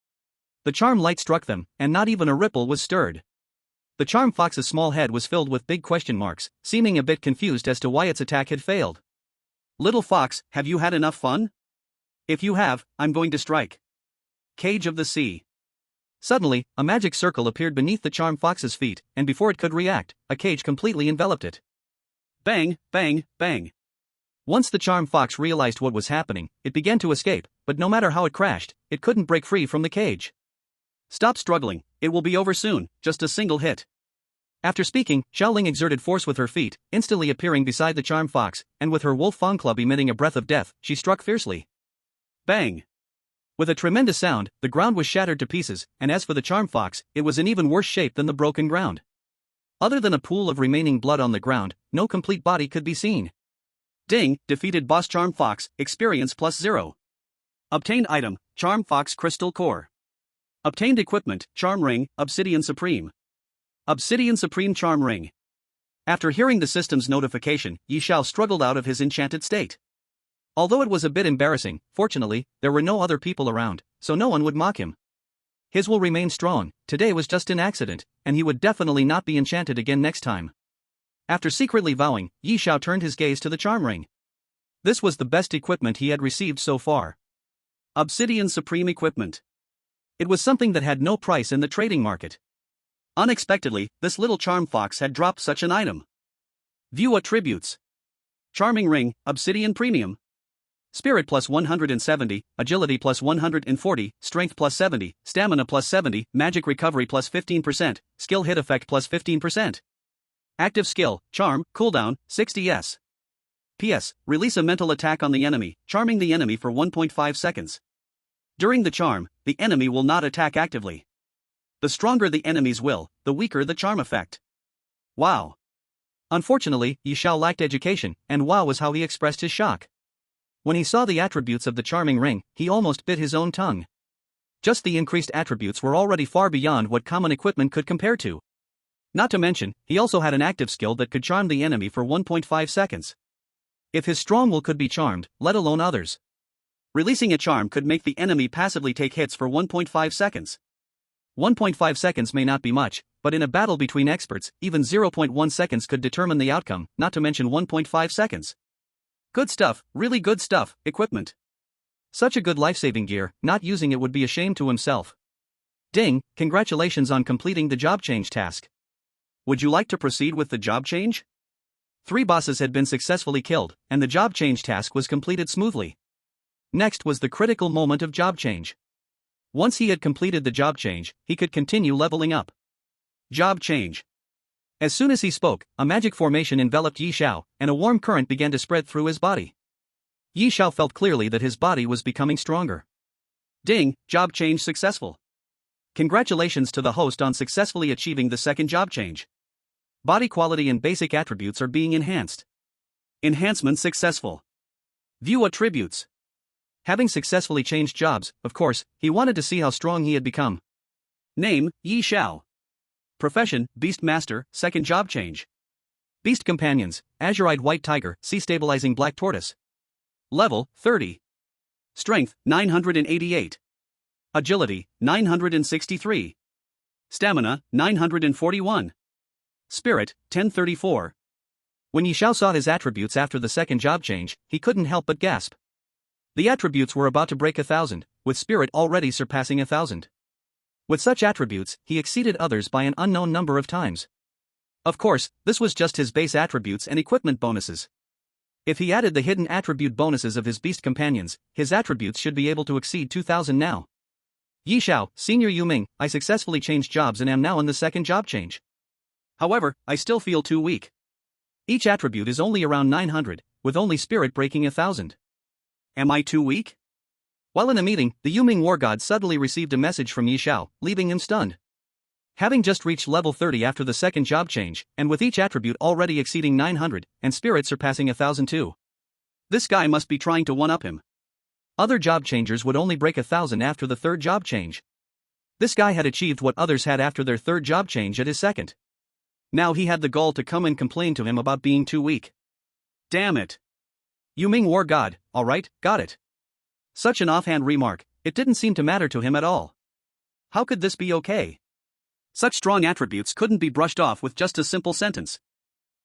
The charm light struck them, and not even a ripple was stirred. The charm fox's small head was filled with big question marks, seeming a bit confused as to why its attack had failed. Little fox, have you had enough fun? If you have, I'm going to strike. Cage of the Sea. Suddenly, a magic circle appeared beneath the charm fox's feet, and before it could react, a cage completely enveloped it. Bang, bang, bang. Once the charm fox realized what was happening, it began to escape, but no matter how it crashed, it couldn't break free from the cage. Stop struggling, it will be over soon, just a single hit. After speaking, Xiao Ling exerted force with her feet, instantly appearing beside the charm fox, and with her wolf fang club emitting a breath of death, she struck fiercely. Bang! With a tremendous sound, the ground was shattered to pieces, and as for the charm fox, it was in even worse shape than the broken ground. Other than a pool of remaining blood on the ground, no complete body could be seen. Ding, defeated boss Charm Fox, experience +0. Obtained item, Charm Fox Crystal Core. Obtained equipment, Charm Ring, Obsidian Supreme. Obsidian Supreme Charm Ring. After hearing the system's notification, Yi Xiao struggled out of his enchanted state. Although it was a bit embarrassing, fortunately, there were no other people around, so no one would mock him. His will remain strong. Today was just an accident, and he would definitely not be enchanted again next time. After secretly vowing, Yi Xiao turned his gaze to the charm ring. This was the best equipment he had received so far. Obsidian Supreme Equipment. It was something that had no price in the trading market. Unexpectedly, this little charm fox had dropped such an item. View attributes. Charming Ring, Obsidian Premium. Spirit plus 170, Agility plus 140, Strength plus 70, Stamina plus 70, Magic Recovery plus 15%, Skill Hit Effect plus 15%. Active Skill, Charm, Cooldown, 60s. PS, release a mental attack on the enemy, charming the enemy for 1.5 seconds. During the charm, the enemy will not attack actively. The stronger the enemy's will, the weaker the charm effect. Wow. Unfortunately, Yi Xiao lacked education, and wow was how he expressed his shock. When he saw the attributes of the charming ring, he almost bit his own tongue. Just the increased attributes were already far beyond what common equipment could compare to. Not to mention, he also had an active skill that could charm the enemy for 1.5 seconds. If his strong will could be charmed, let alone others. Releasing a charm could make the enemy passively take hits for 1.5 seconds. 1.5 seconds may not be much, but in a battle between experts, even 0.1 seconds could determine the outcome, not to mention 1.5 seconds. Good stuff, really good stuff, equipment. Such a good life-saving gear, not using it would be a shame to himself. Ding, congratulations on completing the job change task. Would you like to proceed with the job change? 3 bosses had been successfully killed, and the job change task was completed smoothly. Next was the critical moment of job change. Once he had completed the job change, he could continue leveling up. Job change. As soon as he spoke, a magic formation enveloped Yi Xiao, and a warm current began to spread through his body. Yi Xiao felt clearly that his body was becoming stronger. Ding, job change successful. Congratulations to the host on successfully achieving the second job change. Body quality and basic attributes are being enhanced. Enhancement successful. View attributes. Having successfully changed jobs, of course, he wanted to see how strong he had become. Name, Yi Xiao. Profession, Beast Master, second job change. Beast Companions, Azure-Eyed White Tiger, Sea Stabilizing Black Tortoise. Level, 30. Strength, 988. Agility, 963. Stamina, 941. Spirit, 1034. When Yi Xiao saw his attributes after the second job change, he couldn't help but gasp. The attributes were about to break 1,000, with Spirit already surpassing 1,000. With such attributes, he exceeded others by an unknown number of times. Of course, this was just his base attributes and equipment bonuses. If he added the hidden attribute bonuses of his beast companions, his attributes should be able to exceed 2,000 now. Yi Xiao, Senior Yu Ming, I successfully changed jobs and am now in the second job change. However, I still feel too weak. Each attribute is only around 900, with only Spirit breaking 1,000. Am I too weak? While in a meeting, the Yuming war god suddenly received a message from Yi Xiao, leaving him stunned. Having just reached level 30 after the second job change, and with each attribute already exceeding 900, and Spirit surpassing 1,000 too. This guy must be trying to one-up him. Other job changers would only break 1,000 after the third job change. This guy had achieved what others had after their third job change at his second. Now he had the gall to come and complain to him about being too weak. Damn it. Yuming war god, alright, got it. Such an offhand remark, it didn't seem to matter to him at all. How could this be okay? Such strong attributes couldn't be brushed off with just a simple sentence.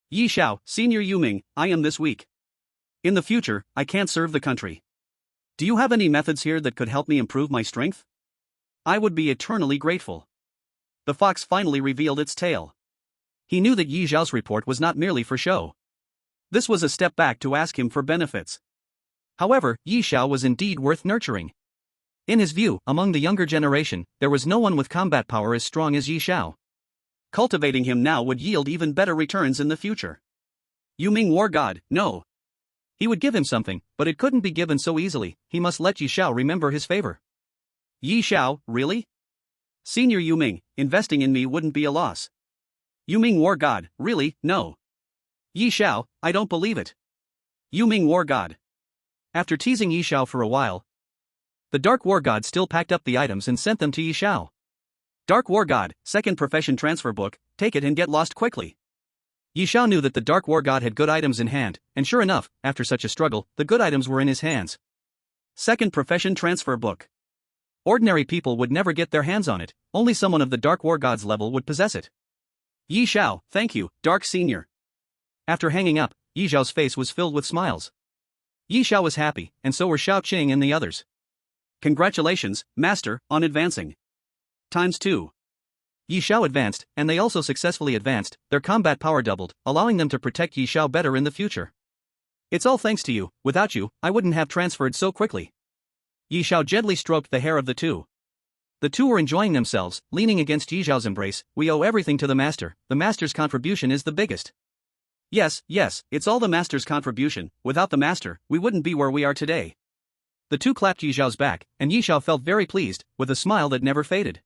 Yi Xiao, Senior Yuming, I am this weak. In the future, I can't serve the country. Do you have any methods here that could help me improve my strength? I would be eternally grateful. The fox finally revealed its tail. He knew that Yi Xiao's report was not merely for show. This was a step back to ask him for benefits. However, Yi Xiao was indeed worth nurturing. In his view, among the younger generation, there was no one with combat power as strong as Yi Xiao. Cultivating him now would yield even better returns in the future. Yuming war god, no. He would give him something, but it couldn't be given so easily. He must let Yi Xiao remember his favor. Yi Xiao, really? Senior Yuming, investing in me wouldn't be a loss. Yuming war god, really, no. Yi Xiao, I don't believe it. Yuming war god. After teasing Yi Xiao for a while, the Dark War God still packed up the items and sent them to Yi Xiao. Dark War God, second profession transfer book, take it and get lost quickly. Yi Xiao knew that the Dark War God had good items in hand, and sure enough, after such a struggle, the good items were in his hands. Second profession transfer book. Ordinary people would never get their hands on it, only someone of the Dark War God's level would possess it. Yi Xiao, thank you, Dark Senior. After hanging up, Yi Xiao's face was filled with smiles. Yi Xiao was happy, and so were Xiao Qing and the others. Congratulations, Master, on advancing. ×2. Yi Xiao advanced, and they also successfully advanced, their combat power doubled, allowing them to protect Yi Xiao better in the future. It's all thanks to you, without you, I wouldn't have transferred so quickly. Yi Xiao gently stroked the hair of the two. The two were enjoying themselves, leaning against Yi Xiao's embrace. We owe everything to the master's contribution is the biggest. Yes, it's all the master's contribution, without the master, we wouldn't be where we are today. The two clapped Yi Xiao's back, and Yi Xiao felt very pleased, with a smile that never faded.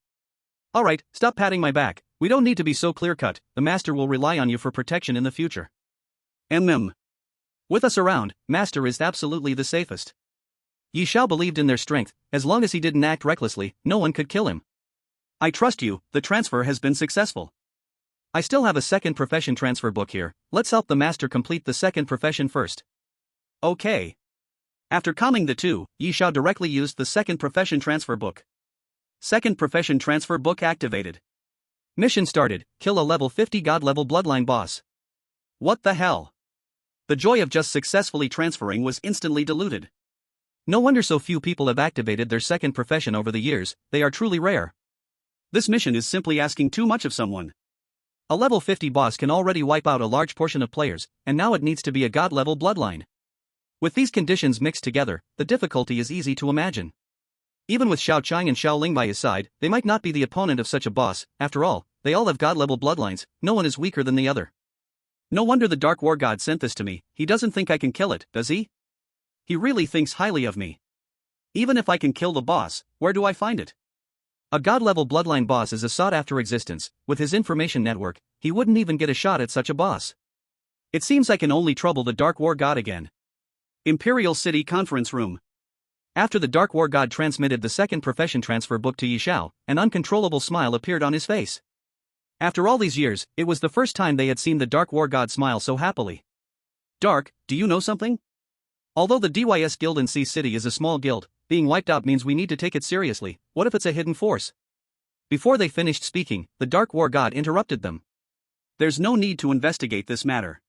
Alright, stop patting my back, we don't need to be so clear-cut, the master will rely on you for protection in the future. With us around, master is absolutely the safest. Yi Xiao believed in their strength, as long as he didn't act recklessly, no one could kill him. I trust you, the transfer has been successful. I still have a second profession transfer book here, let's help the master complete the second profession first. Okay. After calming the two, Yi Xiao directly used the second profession transfer book. Second profession transfer book activated. Mission started, kill a level 50 god level bloodline boss. What the hell? The joy of just successfully transferring was instantly diluted. No wonder so few people have activated their second profession over the years, they are truly rare. This mission is simply asking too much of someone. A level 50 boss can already wipe out a large portion of players, and now it needs to be a god level bloodline. With these conditions mixed together, the difficulty is easy to imagine. Even with Xiao Qing and Xiao Ling by his side, they might not be the opponent of such a boss. After all, they all have god-level bloodlines, no one is weaker than the other. No wonder the Dark War God sent this to me, he doesn't think I can kill it, does he? He really thinks highly of me. Even if I can kill the boss, where do I find it? A god-level bloodline boss is a sought-after existence, with his information network, he wouldn't even get a shot at such a boss. It seems I can only trouble the Dark War God again. Imperial City Conference Room. After the Dark War God transmitted the second profession transfer book to Yi Xiao, an uncontrollable smile appeared on his face. After all these years, it was the first time they had seen the Dark War God smile so happily. Dark, do you know something? Although the DYS Guild in Sea City is a small guild, being wiped out means we need to take it seriously. What if it's a hidden force? Before they finished speaking, the Dark War God interrupted them. There's no need to investigate this matter.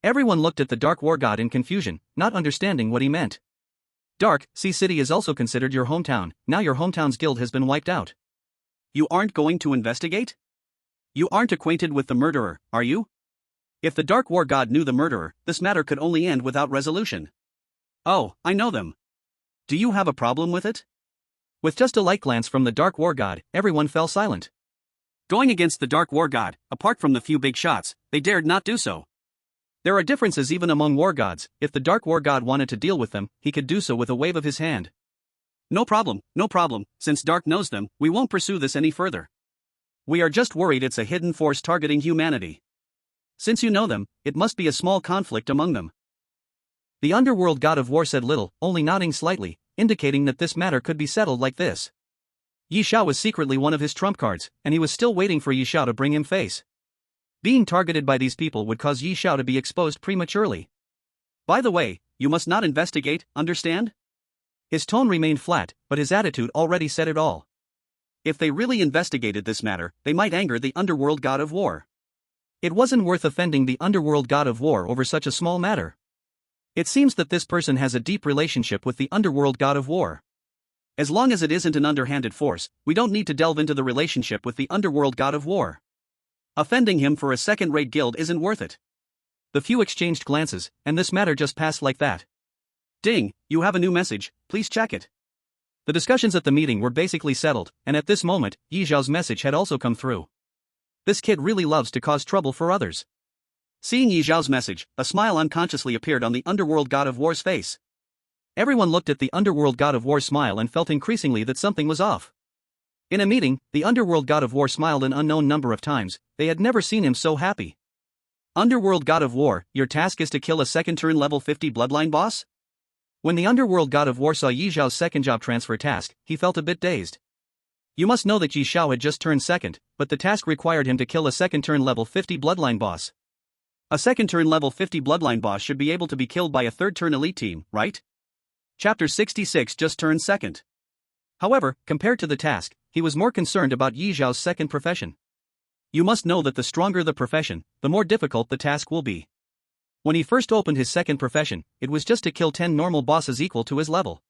Everyone looked at the Dark War God in confusion, not understanding what he meant. Dark, Sea City is also considered your hometown, now your hometown's guild has been wiped out. You aren't going to investigate? You aren't acquainted with the murderer, are you? If the Dark War God knew the murderer, this matter could only end without resolution. Oh, I know them. Do you have a problem with it? With just a light glance from the Dark War God, everyone fell silent. Going against the Dark War God, apart from the few big shots, they dared not do so. There are differences even among war gods, if the Dark War God wanted to deal with them, he could do so with a wave of his hand. No problem, since Dark knows them, we won't pursue this any further. We are just worried it's a hidden force targeting humanity. Since you know them, it must be a small conflict among them. The underworld god of war said little, only nodding slightly, indicating that this matter could be settled like this. Yi Xiao was secretly one of his trump cards, and he was still waiting for Yi Xiao to bring him face. Being targeted by these people would cause Yi Xiao to be exposed prematurely. By the way, you must not investigate, understand? His tone remained flat, but his attitude already said it all. If they really investigated this matter, they might anger the underworld god of war. It wasn't worth offending the underworld god of war over such a small matter. It seems that this person has a deep relationship with the underworld god of war. As long as it isn't an underhanded force, we don't need to delve into the relationship with the underworld god of war. Offending him for a second-rate guild isn't worth it. The few exchanged glances, and this matter just passed like that. Ding, you have a new message, please check it. The discussions at the meeting were basically settled, and at this moment, Yi Xiao's message had also come through. This kid really loves to cause trouble for others. Seeing Yi Xiao's message, a smile unconsciously appeared on the underworld god of war's face. Everyone looked at the underworld god of war smile and felt increasingly that something was off. In a meeting, the underworld god of war smiled an unknown number of times, they had never seen him so happy. Underworld god of war, your task is to kill a second turn level 50 bloodline boss? When the underworld god of war saw Yi Xiao's second job transfer task, he felt a bit dazed. You must know that Yi Xiao had just turned second, but the task required him to kill a second turn level 50 bloodline boss. A second turn level 50 bloodline boss should be able to be killed by a third turn elite team, right? Chapter 66 just turned second. However, compared to the task, he was more concerned about Yi Xiao's second profession. You must know that the stronger the profession, the more difficult the task will be. When he first opened his second profession, it was just to kill 10 normal bosses equal to his level.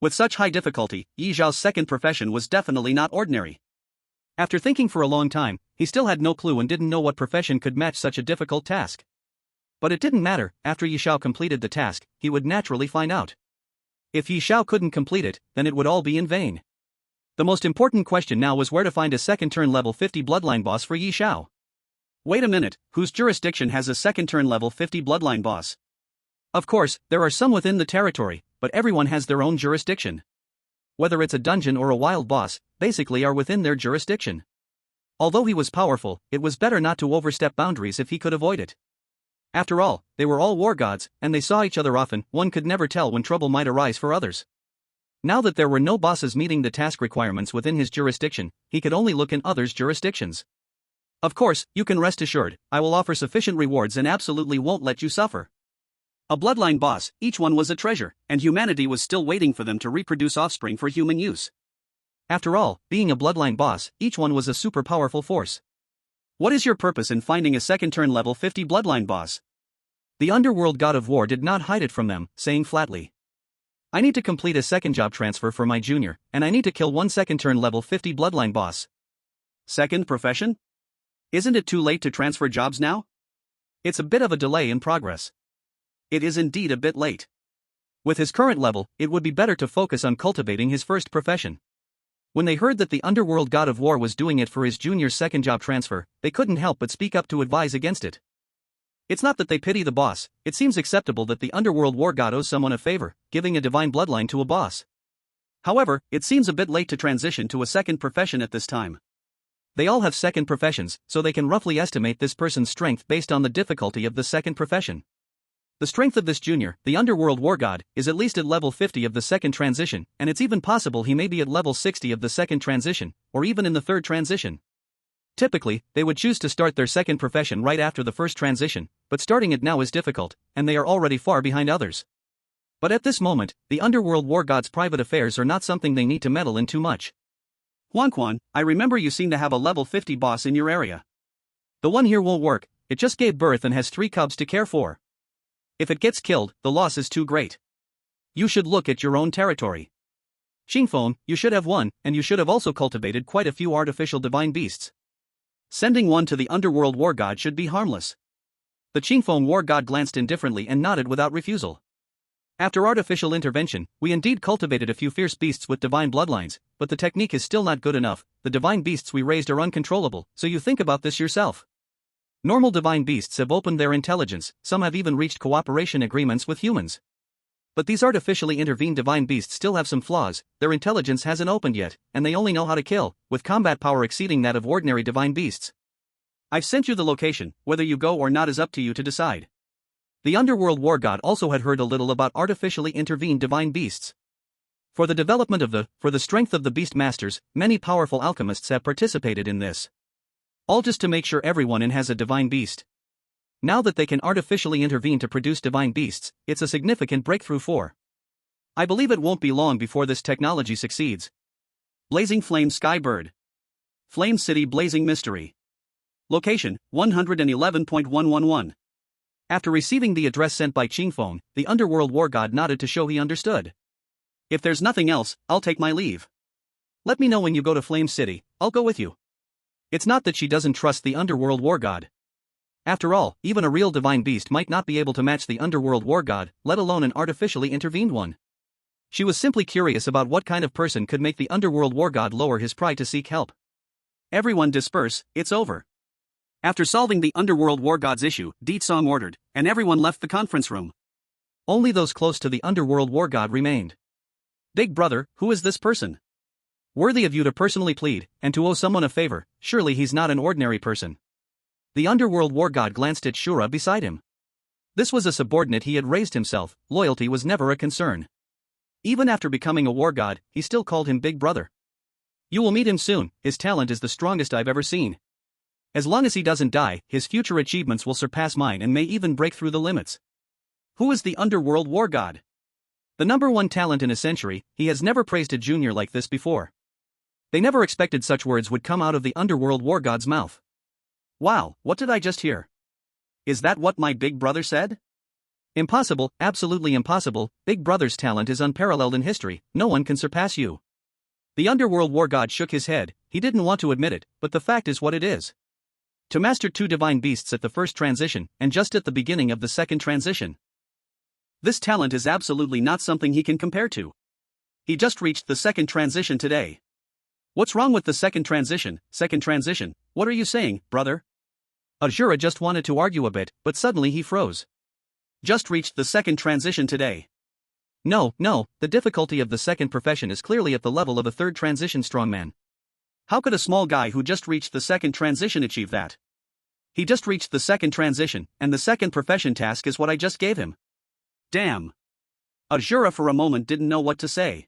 With such high difficulty, Yi Xiao's second profession was definitely not ordinary. After thinking for a long time, he still had no clue and didn't know what profession could match such a difficult task. But it didn't matter, after Yi Xiao completed the task, he would naturally find out. If Yi Xiao couldn't complete it, then it would all be in vain. The most important question now was where to find a second turn level 50 bloodline boss for Yi Xiao. Wait a minute, whose jurisdiction has a second turn level 50 bloodline boss? Of course, there are some within the territory, but everyone has their own jurisdiction. Whether it's a dungeon or a wild boss, basically are within their jurisdiction. Although he was powerful, it was better not to overstep boundaries if he could avoid it. After all, they were all war gods, and they saw each other often. One could never tell when trouble might arise for others. Now that there were no bosses meeting the task requirements within his jurisdiction, he could only look in others' jurisdictions. Of course, you can rest assured, I will offer sufficient rewards and absolutely won't let you suffer. A bloodline boss, each one was a treasure, and humanity was still waiting for them to reproduce offspring for human use. After all, being a bloodline boss, each one was a super powerful force. What is your purpose in finding a second turn level 50 bloodline boss? The underworld god of war did not hide it from them, saying flatly. I need to complete a second job transfer for my junior, and I need to kill one second turn level 50 bloodline boss. Second profession? Isn't it too late to transfer jobs now? It's a bit of a delay in progress. It is indeed a bit late. With his current level, it would be better to focus on cultivating his first profession. When they heard that the underworld god of war was doing it for his junior's second job transfer, they couldn't help but speak up to advise against it. It's not that they pity the boss, it seems acceptable that the underworld war god owes someone a favor, giving a divine bloodline to a boss. However, it seems a bit late to transition to a second profession at this time. They all have second professions, so they can roughly estimate this person's strength based on the difficulty of the second profession. The strength of this junior, the underworld war god, is at least at level 50 of the second transition, and it's even possible he may be at level 60 of the second transition, or even in the third transition. Typically, they would choose to start their second profession right after the first transition, but starting it now is difficult, and they are already far behind others. But at this moment, the underworld war god's private affairs are not something they need to meddle in too much. Huanquan, I remember you seem to have a level 50 boss in your area. The one here won't work, it just gave birth and has 3 cubs to care for. If it gets killed, the loss is too great. You should look at your own territory. Qingfeng, you should have one, and you should have also cultivated quite a few artificial divine beasts. Sending one to the underworld war god should be harmless. The Qingfeng war god glanced indifferently and nodded without refusal. After artificial intervention, we indeed cultivated a few fierce beasts with divine bloodlines, but the technique is still not good enough. The divine beasts we raised are uncontrollable, so you think about this yourself. Normal divine beasts have opened their intelligence, some have even reached cooperation agreements with humans. But these artificially intervened divine beasts still have some flaws, their intelligence hasn't opened yet, and they only know how to kill, with combat power exceeding that of ordinary divine beasts. I've sent you the location, whether you go or not is up to you to decide. The underworld war god also had heard a little about artificially intervened divine beasts. For the development of for the strength of the beast masters, many powerful alchemists have participated in this. All just to make sure everyone has a divine beast. Now that they can artificially intervene to produce divine beasts, it's a significant breakthrough for. I believe it won't be long before this technology succeeds. Blazing Flame Sky Bird. Flame City Blazing Mystery. Location, 111.111. After receiving the address sent by Qingfeng, the underworld war god nodded to show he understood. If there's nothing else, I'll take my leave. Let me know when you go to Flame City, I'll go with you. It's not that she doesn't trust the underworld war god. After all, even a real divine beast might not be able to match the underworld war god, let alone an artificially intervened one. She was simply curious about what kind of person could make the underworld war god lower his pride to seek help. Everyone disperse, it's over. After solving the underworld war god's issue, Ditsong ordered, and everyone left the conference room. Only those close to the underworld war god remained. Big brother, who is this person? Worthy of you to personally plead, and to owe someone a favor, surely he's not an ordinary person. The underworld war god glanced at Shura beside him. This was a subordinate he had raised himself, loyalty was never a concern. Even after becoming a war god, he still called him big brother. You will meet him soon. His talent is the strongest I've ever seen. As long as he doesn't die, his future achievements will surpass mine and may even break through the limits. Who is the underworld war god? The #1 talent in a century. He has never praised a junior like this before. They never expected such words would come out of the underworld war god's mouth. Wow, what did I just hear? Is that what my big brother said? Impossible, absolutely impossible. Big brother's talent is unparalleled in history. No one can surpass you. The underworld war god shook his head. He didn't want to admit it, but the fact is what it is. To master 2 divine beasts at the first transition, and just at the beginning of the second transition. This talent is absolutely not something he can compare to. He just reached the second transition today. What's wrong with the second transition? Second transition? What are you saying, brother? Ajura just wanted to argue a bit, but suddenly he froze. Just reached the second transition today. No, the difficulty of the second profession is clearly at the level of a third transition strongman. How could a small guy who just reached the second transition achieve that? He just reached the second transition, and the second profession task is what I just gave him. Damn. Ajura for a moment didn't know what to say.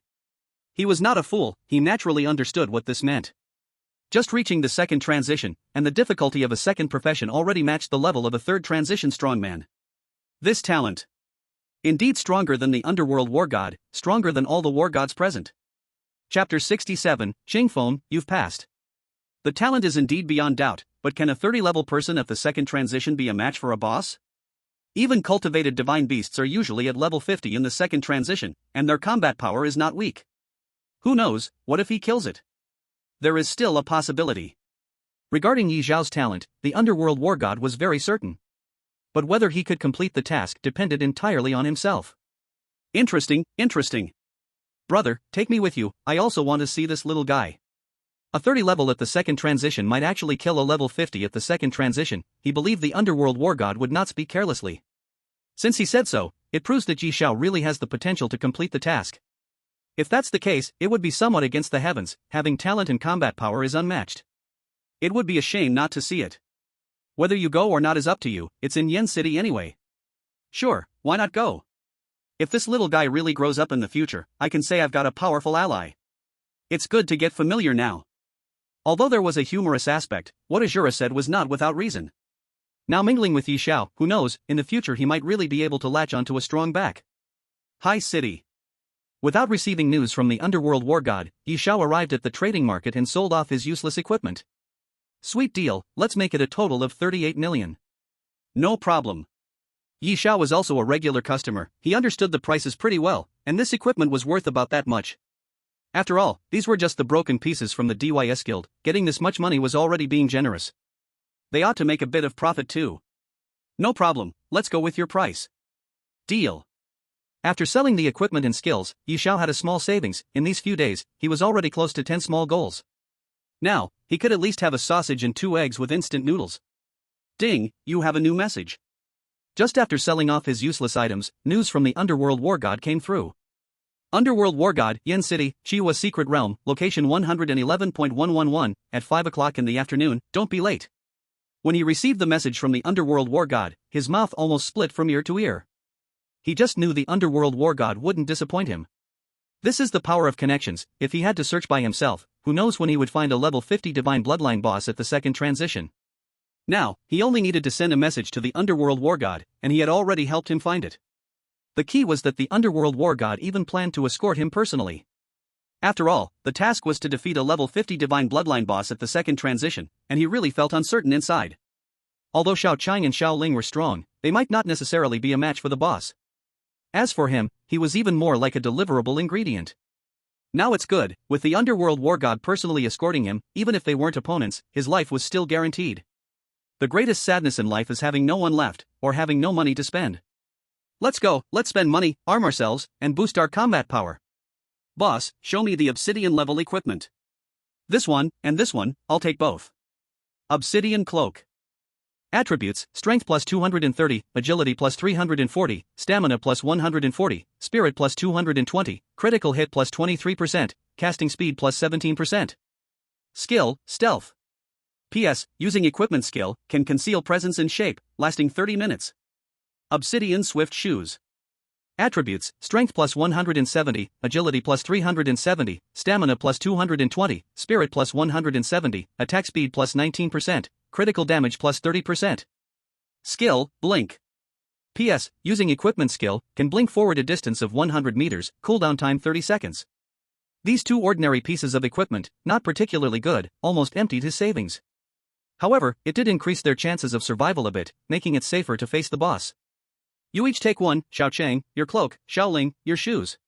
He was not a fool, he naturally understood what this meant. Just reaching the second transition, and the difficulty of a second profession already matched the level of a third transition strongman. This talent. Indeed stronger than the underworld war god, stronger than all the war gods present. Chapter 67, Xingfeng, you've passed. The talent is indeed beyond doubt, but can a 30-level person at the second transition be a match for a boss? Even cultivated divine beasts are usually at level 50 in the second transition, and their combat power is not weak. Who knows, what if he kills it? There is still a possibility. Regarding Yi Zhao's talent, the underworld war god was very certain. But whether he could complete the task depended entirely on himself. Interesting. Brother, take me with you, I also want to see this little guy. A 30 level at the second transition might actually kill a level 50 at the second transition. He believed the underworld war god would not speak carelessly. Since he said so, it proves that Yi Zhao really has the potential to complete the task. If that's the case, it would be somewhat against the heavens. Having talent and combat power is unmatched. It would be a shame not to see it. Whether you go or not is up to you, it's in Yen City anyway. Sure, why not go? If this little guy really grows up in the future, I can say I've got a powerful ally. It's good to get familiar now. Although there was a humorous aspect, what Ajura said was not without reason. Now mingling with Yi Zhao, who knows, in the future he might really be able to latch onto a strong back. High City. Without receiving news from the underworld war god, Yi Zhao arrived at the trading market and sold off his useless equipment. Sweet deal, let's make it a total of 38 million. No problem. Yi Zhao was also a regular customer, he understood the prices pretty well, and this equipment was worth about that much. After all, these were just the broken pieces from the DYS guild, getting this much money was already being generous. They ought to make a bit of profit too. No problem, let's go with your price. Deal. After selling the equipment and skills, Yi Zhao had a small savings. In these few days, he was already close to 10 small goals. Now, he could at least have a sausage and 2 eggs with instant noodles. Ding, you have a new message. Just after selling off his useless items, news from the underworld war god came through. Underworld war god, Yen City, Chiwa Secret Realm, location 111.111, at 5 o'clock in the afternoon, don't be late. When he received the message from the underworld war god, his mouth almost split from ear to ear. He just knew the underworld war god wouldn't disappoint him. This is the power of connections. If he had to search by himself, who knows when he would find a level 50 divine bloodline boss at the second transition. Now, he only needed to send a message to the underworld war god, and he had already helped him find it. The key was that the underworld war god even planned to escort him personally. After all, the task was to defeat a level 50 divine bloodline boss at the second transition, and he really felt uncertain inside. Although Xiao Chang and Xiao Ling were strong, they might not necessarily be a match for the boss. As for him, he was even more like a deliverable ingredient. Now it's good, with the underworld war god personally escorting him, even if they weren't opponents, his life was still guaranteed. The greatest sadness in life is having no one left, or having no money to spend. Let's go, let's spend money, arm ourselves, and boost our combat power. Boss, show me the obsidian level equipment. This one, and this one, I'll take both. Obsidian cloak. Attributes, strength plus 230, agility plus 340, stamina plus 140, spirit plus 220, critical hit plus 23%, casting speed plus 17%. Skill, stealth. PS, using equipment skill, can conceal presence in shape, lasting 30 minutes. Obsidian swift shoes. Attributes: Strength plus 170, Agility plus 370, Stamina plus 220, Spirit plus 170, Attack Speed plus 19%, Critical Damage plus 30%. Skill: Blink. PS, using equipment skill, can blink forward a distance of 100 meters, cooldown time 30 seconds. These two ordinary pieces of equipment, not particularly good, almost emptied his savings. However, it did increase their chances of survival a bit, making it safer to face the boss. You each take one, Xiao Chang, your cloak, Xiaoling, your shoes.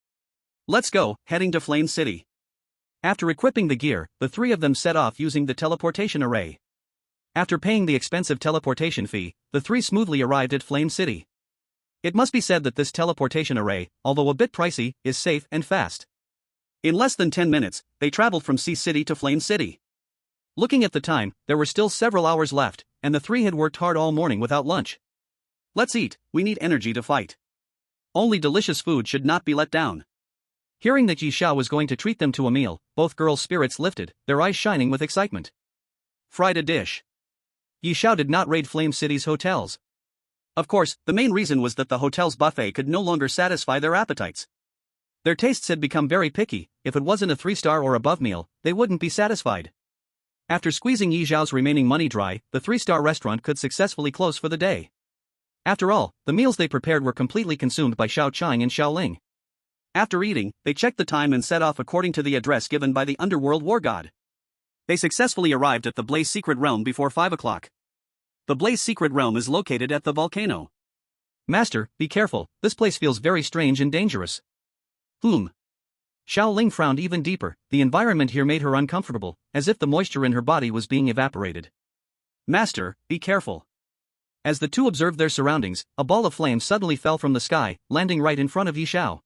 Let's go, heading to Flame City. After equipping the gear, the three of them set off using the teleportation array. After paying the expensive teleportation fee, the three smoothly arrived at Flame City. It must be said that this teleportation array, although a bit pricey, is safe and fast. In less than 10 minutes, they traveled from Sea City to Flame City. Looking at the time, there were still several hours left, and the three had worked hard all morning without lunch. Let's eat, we need energy to fight. Only delicious food should not be let down. Hearing that Yi Xiao was going to treat them to a meal, both girls' spirits lifted, their eyes shining with excitement. Fried a dish. Yi Xiao did not raid Flame City's hotels. Of course, the main reason was that the hotel's buffet could no longer satisfy their appetites. Their tastes had become very picky. If it wasn't a 3-star or above meal, they wouldn't be satisfied. After squeezing Yi Xiao's remaining money dry, the 3-star restaurant could successfully close for the day. After all, the meals they prepared were completely consumed by Xiao Chang and Xiao Ling. After eating, they checked the time and set off according to the address given by the underworld war god. They successfully arrived at the Blaze Secret Realm before 5 o'clock. The Blaze Secret Realm is located at the volcano. Master, be careful, this place feels very strange and dangerous. Xiao Ling frowned even deeper. The environment here made her uncomfortable, as if the moisture in her body was being evaporated. Master, be careful. As the two observed their surroundings, a ball of flame suddenly fell from the sky, landing right in front of Yi Xiao.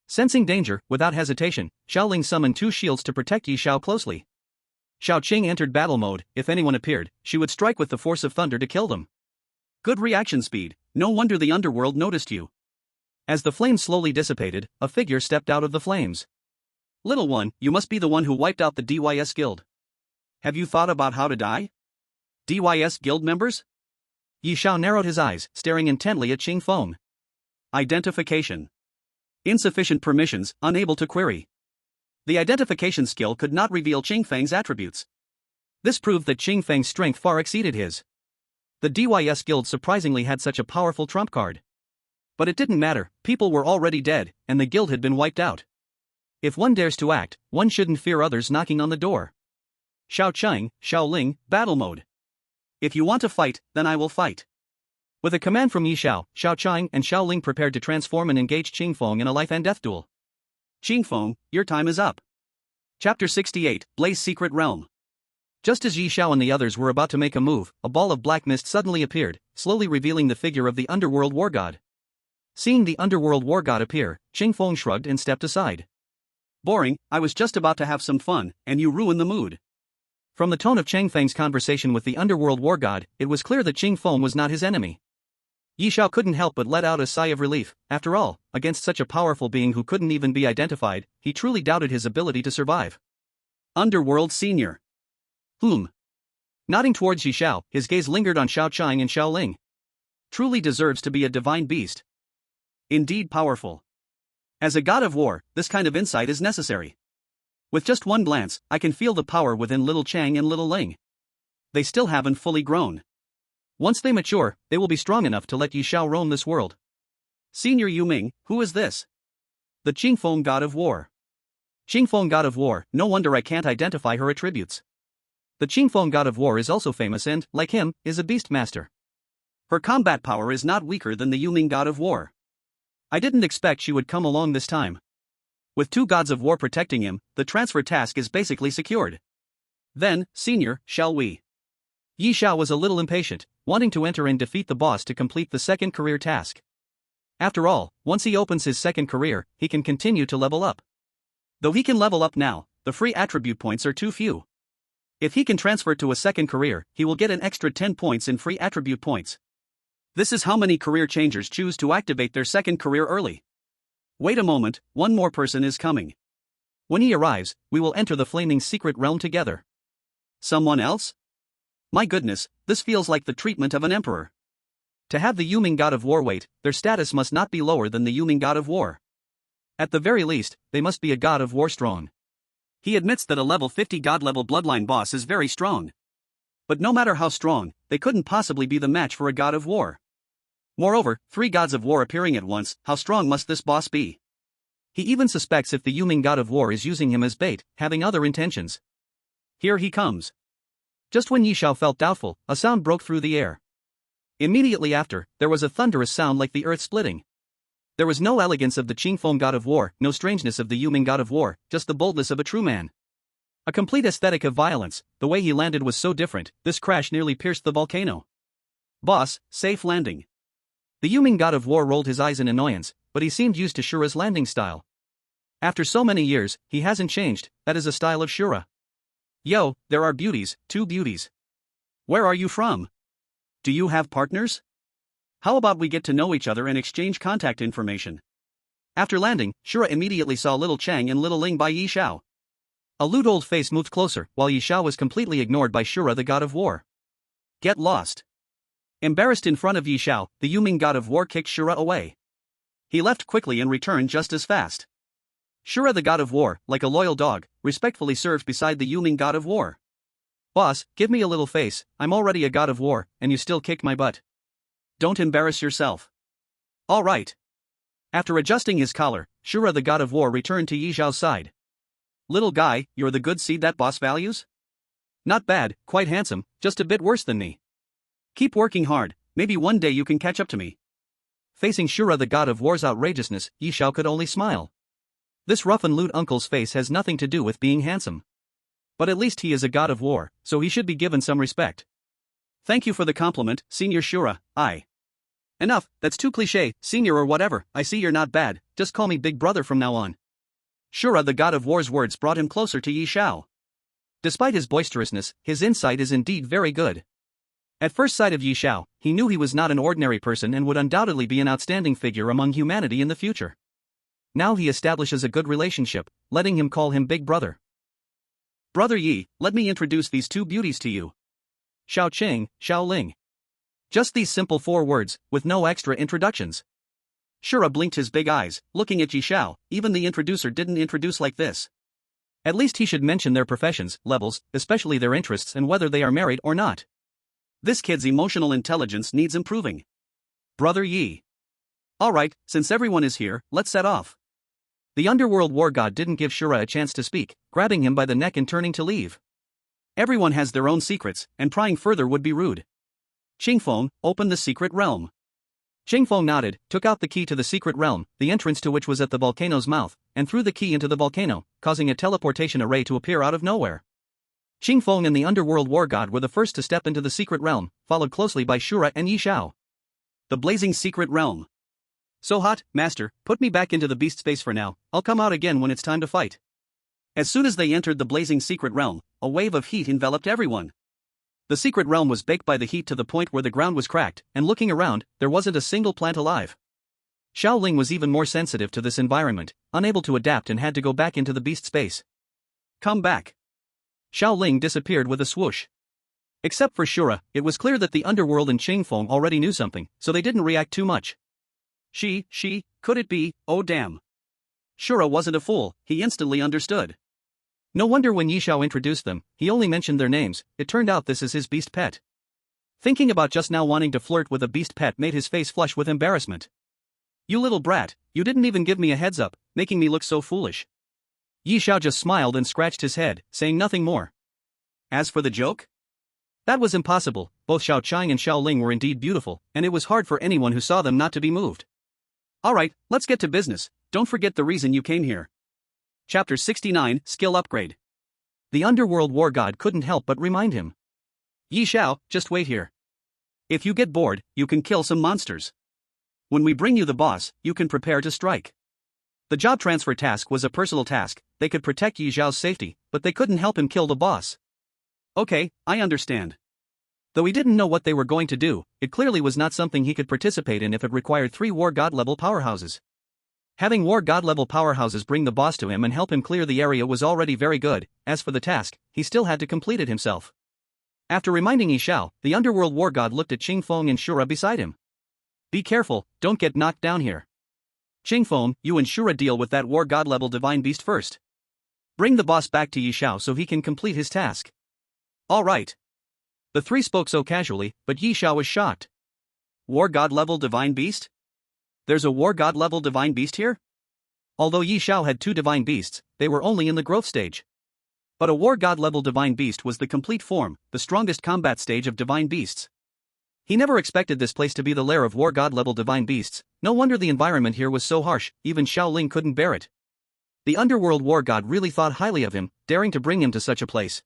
Sensing danger, without hesitation, Xiao Ling summoned 2 shields to protect Yi Xiao closely. Xiao Qing entered battle mode. If anyone appeared, she would strike with the force of thunder to kill them. Good reaction speed, no wonder the underworld noticed you. As the flames slowly dissipated, a figure stepped out of the flames. Little one, you must be the one who wiped out the DYS guild. Have you thought about how to die? DYS guild members? Yi Xiao narrowed his eyes, staring intently at Qing Feng. Identification. Insufficient permissions, unable to query. The identification skill could not reveal Qing Feng's attributes. This proved that Qing Feng's strength far exceeded his. The DYS guild surprisingly had such a powerful trump card. But it didn't matter, people were already dead, and the guild had been wiped out. If one dares to act, one shouldn't fear others knocking on the door. Xiao Chang, Xiao Ling, battle mode. If you want to fight, then I will fight. With a command from Yi Xiao, Xiao Chang and Xiao Ling prepared to transform and engage Qing Feng in a life and death duel. Qing Feng, your time is up. Chapter 68, Blaze Secret Realm. Just as Yi Xiao and the others were about to make a move, a ball of black mist suddenly appeared, slowly revealing the figure of the underworld war god. Seeing the underworld war god appear, Qing Feng shrugged and stepped aside. Boring, I was just about to have some fun, and you ruined the mood. From the tone of Chang Feng's conversation with the underworld war god, it was clear that Qing Feng was not his enemy. Yi Xiao couldn't help but let out a sigh of relief. After all, against such a powerful being who couldn't even be identified, he truly doubted his ability to survive. Underworld Senior. Nodding towards Yi Xiao, his gaze lingered on Xiao Chang and Xiao Ling. Truly deserves to be a divine beast. Indeed powerful. As a god of war, this kind of insight is necessary. With just one glance, I can feel the power within little Chang and little Ling. They still haven't fully grown. Once they mature, they will be strong enough to let Yi Xiao roam this world. Senior Yu Ming, who is this? The Qing Feng god of war. Qing Feng god of war, no wonder I can't identify her attributes. The Qing Feng god of war is also famous and, like him, is a beast master. Her combat power is not weaker than the Yu Ming god of war. I didn't expect she would come along this time. With 2 gods of war protecting him, the transfer task is basically secured. Then, Senior, shall we? Yi Xiao was a little impatient, wanting to enter and defeat the boss to complete the second career task. After all, once he opens his second career, he can continue to level up. Though he can level up now, the free attribute points are too few. If he can transfer to a second career, he will get an extra 10 points in free attribute points. This is how many career changers choose to activate their second career early. Wait a moment, one more person is coming. When he arrives, we will enter the flaming secret realm together. Someone else? My goodness, this feels like the treatment of an emperor. To have the Yuming god of war wait, their status must not be lower than the Yuming god of war. At the very least, they must be a god of war strong. He admits that a level 50 god-level bloodline boss is very strong. But no matter how strong, they couldn't possibly be the match for a god of war. Moreover, 3 gods of war appearing at once, how strong must this boss be? He even suspects if the Yuming god of war is using him as bait, having other intentions. Here he comes. Just when Yi Xiao felt doubtful, a sound broke through the air. Immediately after, there was a thunderous sound like the earth splitting. There was no elegance of the Qingfeng god of war, no strangeness of the Yuming god of war, just the boldness of a true man. A complete aesthetic of violence. The way he landed was so different, this crash nearly pierced the volcano. Boss, safe landing. The Yuming god of war rolled his eyes in annoyance, but he seemed used to Shura's landing style. After so many years, he hasn't changed, that is a style of Shura. Yo, there are beauties, 2 beauties. Where are you from? Do you have partners? How about we get to know each other and exchange contact information? After landing, Shura immediately saw Little Chang and Little Ling by Yi Xiao. A lewd old face moved closer, while Yi Xiao was completely ignored by Shura the god of war. Get lost. Embarrassed in front of Yi Xiao, the Yuming god of war kicked Shura away. He left quickly and returned just as fast. Shura the god of war, like a loyal dog, respectfully served beside the Yuming god of war. Boss, give me a little face, I'm already a god of war, and you still kick my butt. Don't embarrass yourself. All right. After adjusting his collar, Shura the god of war returned to Yi Xiao's side. Little guy, you're the good seed that boss values? Not bad, quite handsome, just a bit worse than me. Keep working hard, maybe one day you can catch up to me. Facing Shura the god of war's outrageousness, Yi Xiao could only smile. This rough and lewd uncle's face has nothing to do with being handsome. But at least he is a god of war, so he should be given some respect. Thank you for the compliment, Senior Shura. Enough, that's too cliché, senior or whatever, I see you're not bad, just call me big brother from now on. Shura the god of war's words brought him closer to Yi Xiao. Despite his boisterousness, his insight is indeed very good. At first sight of Yi Xiao, he knew he was not an ordinary person and would undoubtedly be an outstanding figure among humanity in the future. Now he establishes a good relationship, letting him call him big brother. Brother Yi, let me introduce these 2 beauties to you. Xiao Qing, Xiao Ling. Just these simple 4 words, with no extra introductions. Shura blinked his big eyes, looking at Yi Xiao. Even the introducer didn't introduce like this. At least he should mention their professions, levels, especially their interests and whether they are married or not. This kid's emotional intelligence needs improving. Brother Yi. Alright, since everyone is here, let's set off. The underworld war god didn't give Shura a chance to speak, grabbing him by the neck and turning to leave. Everyone has their own secrets, and prying further would be rude. Qingfeng, open the secret realm. Qingfeng nodded, took out the key to the secret realm, the entrance to which was at the volcano's mouth, and threw the key into the volcano, causing a teleportation array to appear out of nowhere. Qingfeng and the underworld war god were the first to step into the secret realm, followed closely by Shura and Yi Xiao. The blazing secret realm. So hot, master, put me back into the beast space for now, I'll come out again when it's time to fight. As soon as they entered the blazing secret realm, a wave of heat enveloped everyone. The secret realm was baked by the heat to the point where the ground was cracked, and looking around, there wasn't a single plant alive. Xiao Ling was even more sensitive to this environment, unable to adapt and had to go back into the beast space. Come back. Xiao Ling disappeared with a swoosh. Except for Shura, it was clear that the underworld and Qingfeng already knew something, so they didn't react too much. Could it be, oh damn. Shura wasn't a fool, he instantly understood. No wonder when Yi Xiao introduced them, he only mentioned their names, it turned out this is his beast pet. Thinking about just now wanting to flirt with a beast pet made his face flush with embarrassment. You little brat, you didn't even give me a heads up, making me look so foolish. Yi Xiao just smiled and scratched his head, saying nothing more. As for the joke? That was impossible, both Xiao Qing and Xiao Ling were indeed beautiful, and it was hard for anyone who saw them not to be moved. Alright, let's get to business, don't forget the reason you came here. Chapter 69, Skill Upgrade. The underworld war god couldn't help but remind him. Yi Xiao, just wait here. If you get bored, you can kill some monsters. When we bring you the boss, you can prepare to strike. The job transfer task was a personal task, they could protect Yi Xiao's safety, but they couldn't help him kill the boss. Okay, I understand. Though he didn't know what they were going to do, it clearly was not something he could participate in if it required 3 war god level powerhouses. Having war god level powerhouses bring the boss to him and help him clear the area was already very good. As for the task, he still had to complete it himself. After reminding Yi Xiao, the underworld war god looked at Qingfeng and Shura beside him. Be careful, don't get knocked down here. Qingfeng, you and Shura deal with that war god level divine beast first. Bring the boss back to Yi Xiao so he can complete his task. Alright. The three spoke so casually, but Yi Xiao was shocked. War god level divine beast? There's a war god level divine beast here? Although Yi Xiao had 2 divine beasts, they were only in the growth stage. But a war god level divine beast was the complete form, the strongest combat stage of divine beasts. He never expected this place to be the lair of war god level divine beasts. No wonder the environment here was so harsh, even Xiaoling couldn't bear it. The underworld war god really thought highly of him, daring to bring him to such a place.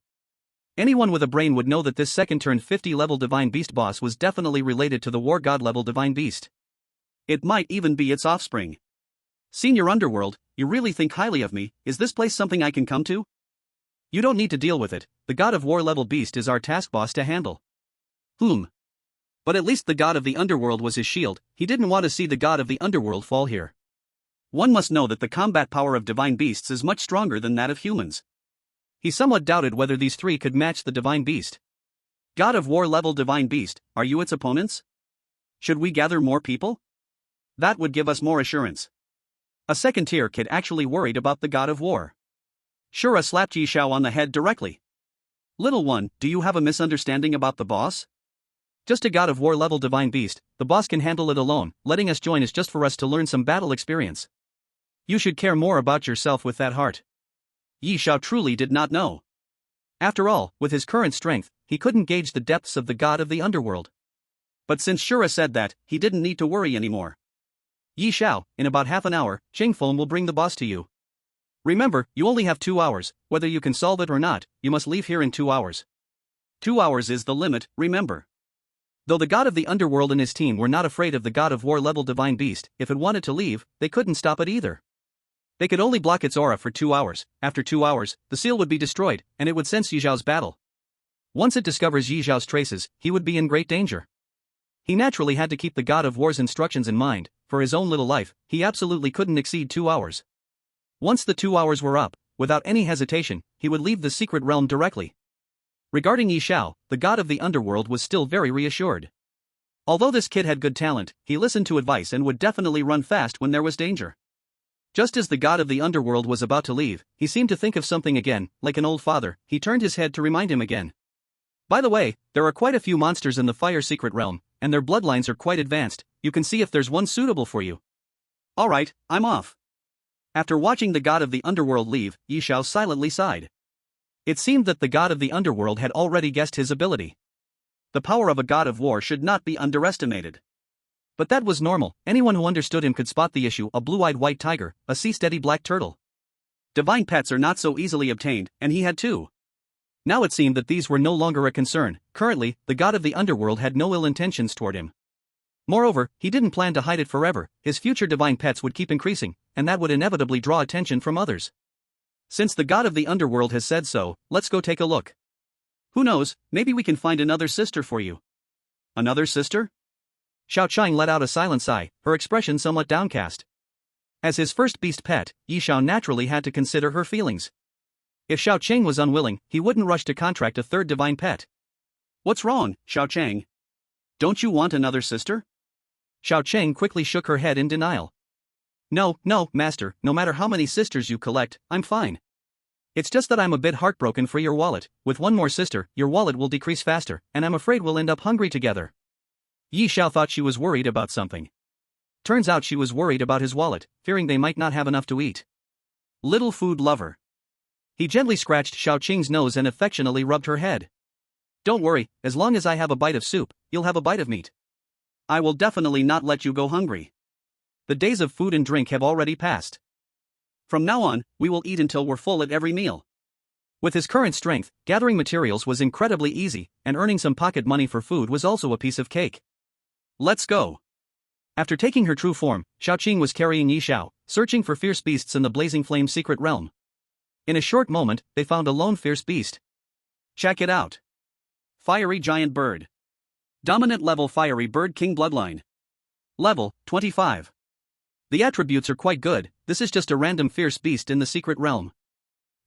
Anyone with a brain would know that this second turn 50 level divine beast boss was definitely related to the war god level divine beast. It might even be its offspring. Senior Underworld, you really think highly of me? Is this place something I can come to? You don't need to deal with it, the god of war level beast is our task boss to handle. But at least the god of the underworld was his shield, he didn't want to see the god of the underworld fall here. One must know that the combat power of divine beasts is much stronger than that of humans. He somewhat doubted whether these three could match the divine beast. God of war level divine beast, are you its opponents? Should we gather more people? That would give us more assurance. A second tier kid actually worried about the god of war. Shura slapped Yi Xiao on the head directly. Little one, do you have a misunderstanding about the boss? Just a god of war level divine beast, the boss can handle it alone, letting us join is just for us to learn some battle experience. You should care more about yourself with that heart. Yi Xiao truly did not know. After all, with his current strength, he couldn't gauge the depths of the god of the underworld. But since Shura said that, he didn't need to worry anymore. Yi Xiao, in about half an hour, Qingfeng will bring the boss to you. Remember, you only have 2 hours, whether you can solve it or not, you must leave here in 2 hours. 2 hours is the limit, remember. Though the god of the underworld and his team were not afraid of the god of war level divine beast, if it wanted to leave, they couldn't stop it either. They could only block its aura for 2 hours, after 2 hours, the seal would be destroyed, and it would sense Yi Xiao's battle. Once it discovers Yi Xiao's traces, he would be in great danger. He naturally had to keep the god of war's instructions in mind, for his own little life, he absolutely couldn't exceed 2 hours. Once the 2 hours were up, without any hesitation, he would leave the secret realm directly. Regarding Yi Xiao, the god of the underworld was still very reassured. Although this kid had good talent, he listened to advice and would definitely run fast when there was danger. Just as the god of the underworld was about to leave, he seemed to think of something again, like an old father, he turned his head to remind him again. By the way, there are quite a few monsters in the fire secret realm, and their bloodlines are quite advanced, you can see if there's one suitable for you. Alright, I'm off. After watching the god of the underworld leave, Yi Xiao silently sighed. It seemed that the god of the underworld had already guessed his ability. The power of a god of war should not be underestimated. But that was normal, anyone who understood him could spot the issue: a blue-eyed white tiger, a sea-steady black turtle. Divine pets are not so easily obtained, and he had 2. Now it seemed that these were no longer a concern. Currently, the god of the underworld had no ill intentions toward him. Moreover, he didn't plan to hide it forever, his future divine pets would keep increasing, and that would inevitably draw attention from others. Since the god of the underworld has said so, let's go take a look. Who knows, maybe we can find another sister for you. Another sister? Xiao Chang let out a silent sigh, her expression somewhat downcast. As his first beast pet, Yi Xiao naturally had to consider her feelings. If Xiao Chang was unwilling, he wouldn't rush to contract a third divine pet. What's wrong, Xiao Chang? Don't you want another sister? Xiao Chang quickly shook her head in denial. No, master, no matter how many sisters you collect, I'm fine. It's just that I'm a bit heartbroken for your wallet. With one more sister, your wallet will decrease faster, and I'm afraid we'll end up hungry together. Yi Xiao thought she was worried about something. Turns out she was worried about his wallet, fearing they might not have enough to eat. Little food lover. He gently scratched Xiao Qing's nose and affectionately rubbed her head. Don't worry, as long as I have a bite of soup, you'll have a bite of meat. I will definitely not let you go hungry. The days of food and drink have already passed. From now on, we will eat until we're full at every meal. With his current strength, gathering materials was incredibly easy, and earning some pocket money for food was also a piece of cake. Let's go. After taking her true form, Xiao Qing was carrying Yi Xiao, searching for fierce beasts in the blazing flame secret realm. In a short moment, they found a lone fierce beast. Check it out. Fiery giant bird. Dominant level fiery bird king bloodline. Level 25. The attributes are quite good, this is just a random fierce beast in the secret realm.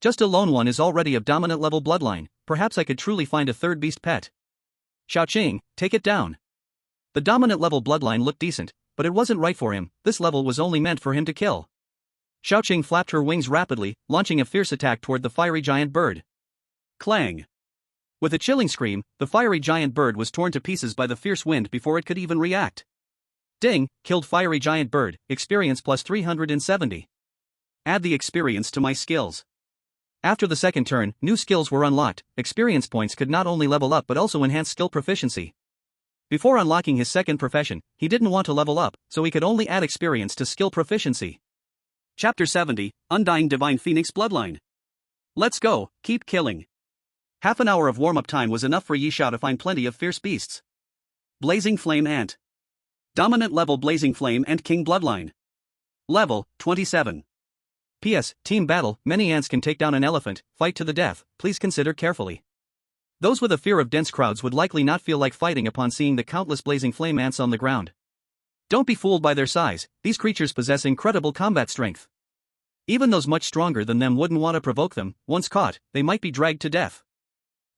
Just a lone one is already of dominant level bloodline, perhaps I could truly find a third beast pet. Xiao Qing, take it down. The dominant level bloodline looked decent, but it wasn't right for him. This level was only meant for him to kill. Xiaoqing flapped her wings rapidly, launching a fierce attack toward the fiery giant bird. Clang! With a chilling scream, the fiery giant bird was torn to pieces by the fierce wind before it could even react. Ding! Killed fiery giant bird, experience plus 370. Add the experience to my skills. After the second turn, new skills were unlocked. Experience points could not only level up but also enhance skill proficiency. Before unlocking his second profession, he didn't want to level up, so he could only add experience to skill proficiency. Chapter 70, Undying Divine Phoenix Bloodline. Let's go, keep killing. Half an hour of warm-up time was enough for Yi Xiao to find plenty of fierce beasts. Blazing Flame Ant. Dominant level Blazing Flame Ant King Bloodline. Level 27. PS, Team Battle, many ants can take down an elephant, fight to the death, please consider carefully. Those with a fear of dense crowds would likely not feel like fighting upon seeing the countless blazing flame ants on the ground. Don't be fooled by their size, these creatures possess incredible combat strength. Even those much stronger than them wouldn't want to provoke them. Once caught, they might be dragged to death.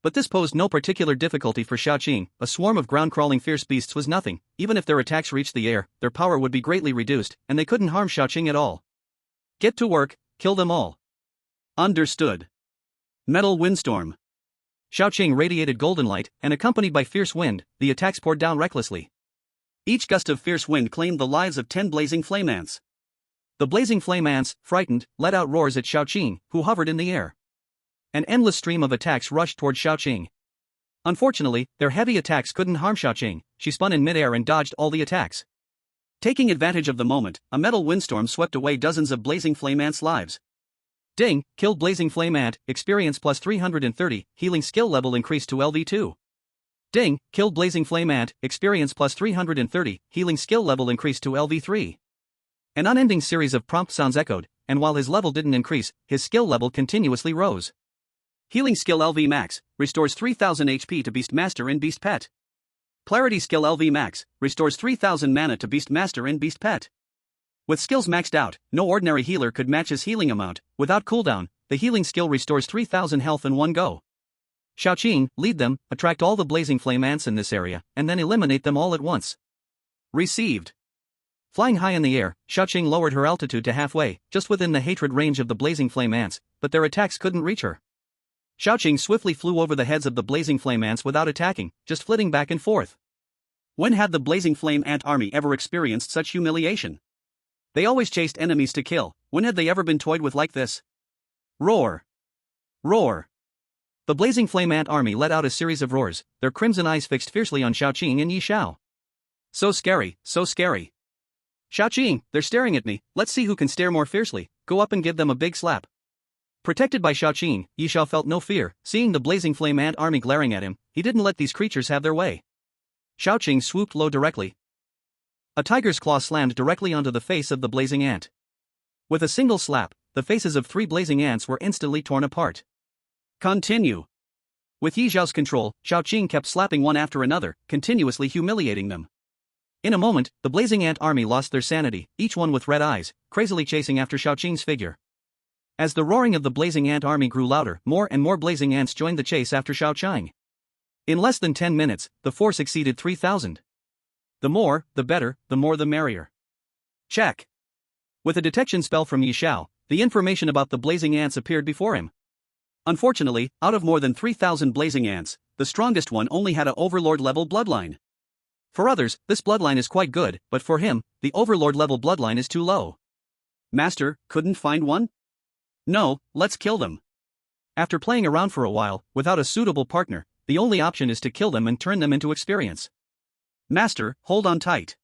But this posed no particular difficulty for Xiaoqing. A swarm of ground-crawling fierce beasts was nothing. Even if their attacks reached the air, their power would be greatly reduced, and they couldn't harm Xiaoqing at all. Get to work, kill them all. Understood. Metal Windstorm. Xiaoqing radiated golden light, and accompanied by fierce wind, the attacks poured down recklessly. Each gust of fierce wind claimed the lives of 10 blazing flame ants. The blazing flame ants, frightened, let out roars at Xiaoqing, who hovered in the air. An endless stream of attacks rushed toward Xiaoqing. Unfortunately, their heavy attacks couldn't harm Xiaoqing. She spun in midair and dodged all the attacks. Taking advantage of the moment, a metal windstorm swept away dozens of blazing flame ants' lives. Ding! Killed blazing flame ant, experience plus 330, healing skill level increased to LV2. Ding! Killed blazing flame ant, experience plus 330, healing skill level increased to LV3. An unending series of prompt sounds echoed, and while his level didn't increase, his skill level continuously rose. Healing skill LV max, restores 3000 HP to Beast Master in Beast Pet. Clarity skill LV max, restores 3000 mana to Beast Master in Beast Pet. With skills maxed out, no ordinary healer could match his healing amount. Without cooldown, the healing skill restores 3000 health in one go. Xiaoqing, lead them, attract all the blazing flame ants in this area, and then eliminate them all at once. Received. Flying high in the air, Xiaoqing lowered her altitude to halfway, just within the hatred range of the blazing flame ants, but their attacks couldn't reach her. Xiaoqing swiftly flew over the heads of the blazing flame ants without attacking, just flitting back and forth. When had the blazing flame ant army ever experienced such humiliation? They always chased enemies to kill. When had they ever been toyed with like this? Roar! Roar! The blazing flame ant army let out a series of roars, their crimson eyes fixed fiercely on Xiaoqing and Yi Xiao. So scary, so scary. Xiaoqing, they're staring at me, let's see who can stare more fiercely. Go up and give them a big slap. Protected by Xiaoqing, Yi Xiao felt no fear. Seeing the blazing flame ant army glaring at him, he didn't let these creatures have their way. Xiaoqing swooped low directly. A tiger's claw slammed directly onto the face of the blazing ant. With a single slap, the faces of 3 blazing ants were instantly torn apart. Continue. With Yi Xiao's control, Xiaoqing kept slapping one after another, continuously humiliating them. In a moment, the blazing ant army lost their sanity, each one with red eyes, crazily chasing after Xiaoqing's figure. As the roaring of the blazing ant army grew louder, more and more blazing ants joined the chase after Xiaoqing. In less than 10 minutes, the force exceeded 3,000. The more, the better, the more the merrier. Check. With a detection spell from Yi Xiao, the information about the blazing ants appeared before him. Unfortunately, out of more than 3,000 blazing ants, the strongest one only had a overlord-level bloodline. For others, this bloodline is quite good, but for him, the overlord-level bloodline is too low. Master, couldn't find one? No, let's kill them. After playing around for a while, without a suitable partner, the only option is to kill them and turn them into experience. Master, hold on tight.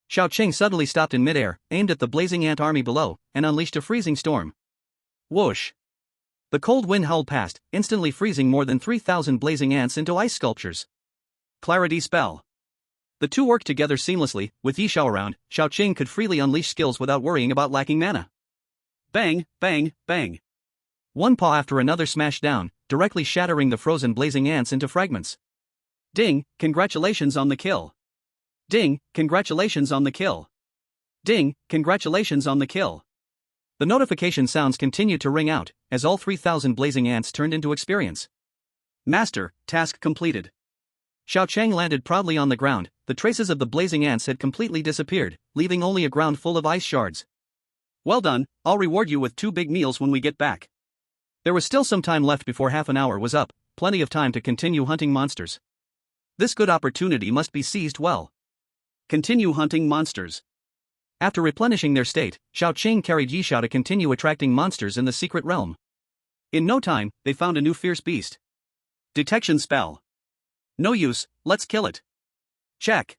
Xiaoqing suddenly stopped in midair, aimed at the blazing ant army below, and unleashed a freezing storm. Whoosh! The cold wind howled past, instantly freezing more than 3,000 blazing ants into ice sculptures. Clarity spell. The two worked together seamlessly. With Yi Xiao around, Xiaoqing could freely unleash skills without worrying about lacking mana. Bang, bang, bang. One paw after another smashed down, directly shattering the frozen blazing ants into fragments. Ding, congratulations on the kill. Ding, congratulations on the kill. Ding, congratulations on the kill. The notification sounds continued to ring out, as all 3,000 blazing ants turned into experience. Master, task completed. Xiao Chang landed proudly on the ground. The traces of the blazing ants had completely disappeared, leaving only a ground full of ice shards. Well done, I'll reward you with 2 big meals when we get back. There was still some time left before half an hour was up, plenty of time to continue hunting monsters. This good opportunity must be seized well. Continue hunting monsters. After replenishing their state, Xiao Qing carried Yi Xiao to continue attracting monsters in the secret realm. In no time, they found a new fierce beast. Detection spell. No use, let's kill it. Check.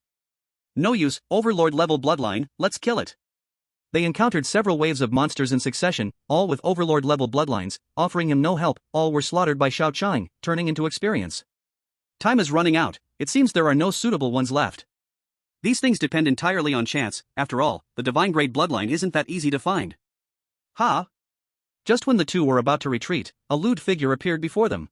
No use, Overlord level bloodline, let's kill it. They encountered several waves of monsters in succession, all with Overlord level bloodlines, offering him no help. All were slaughtered by Xiao Chang, turning into experience. Time is running out, it seems there are no suitable ones left. These things depend entirely on chance. After all, the divine grade bloodline isn't that easy to find. Ha! Just when the two were about to retreat, a lewd figure appeared before them.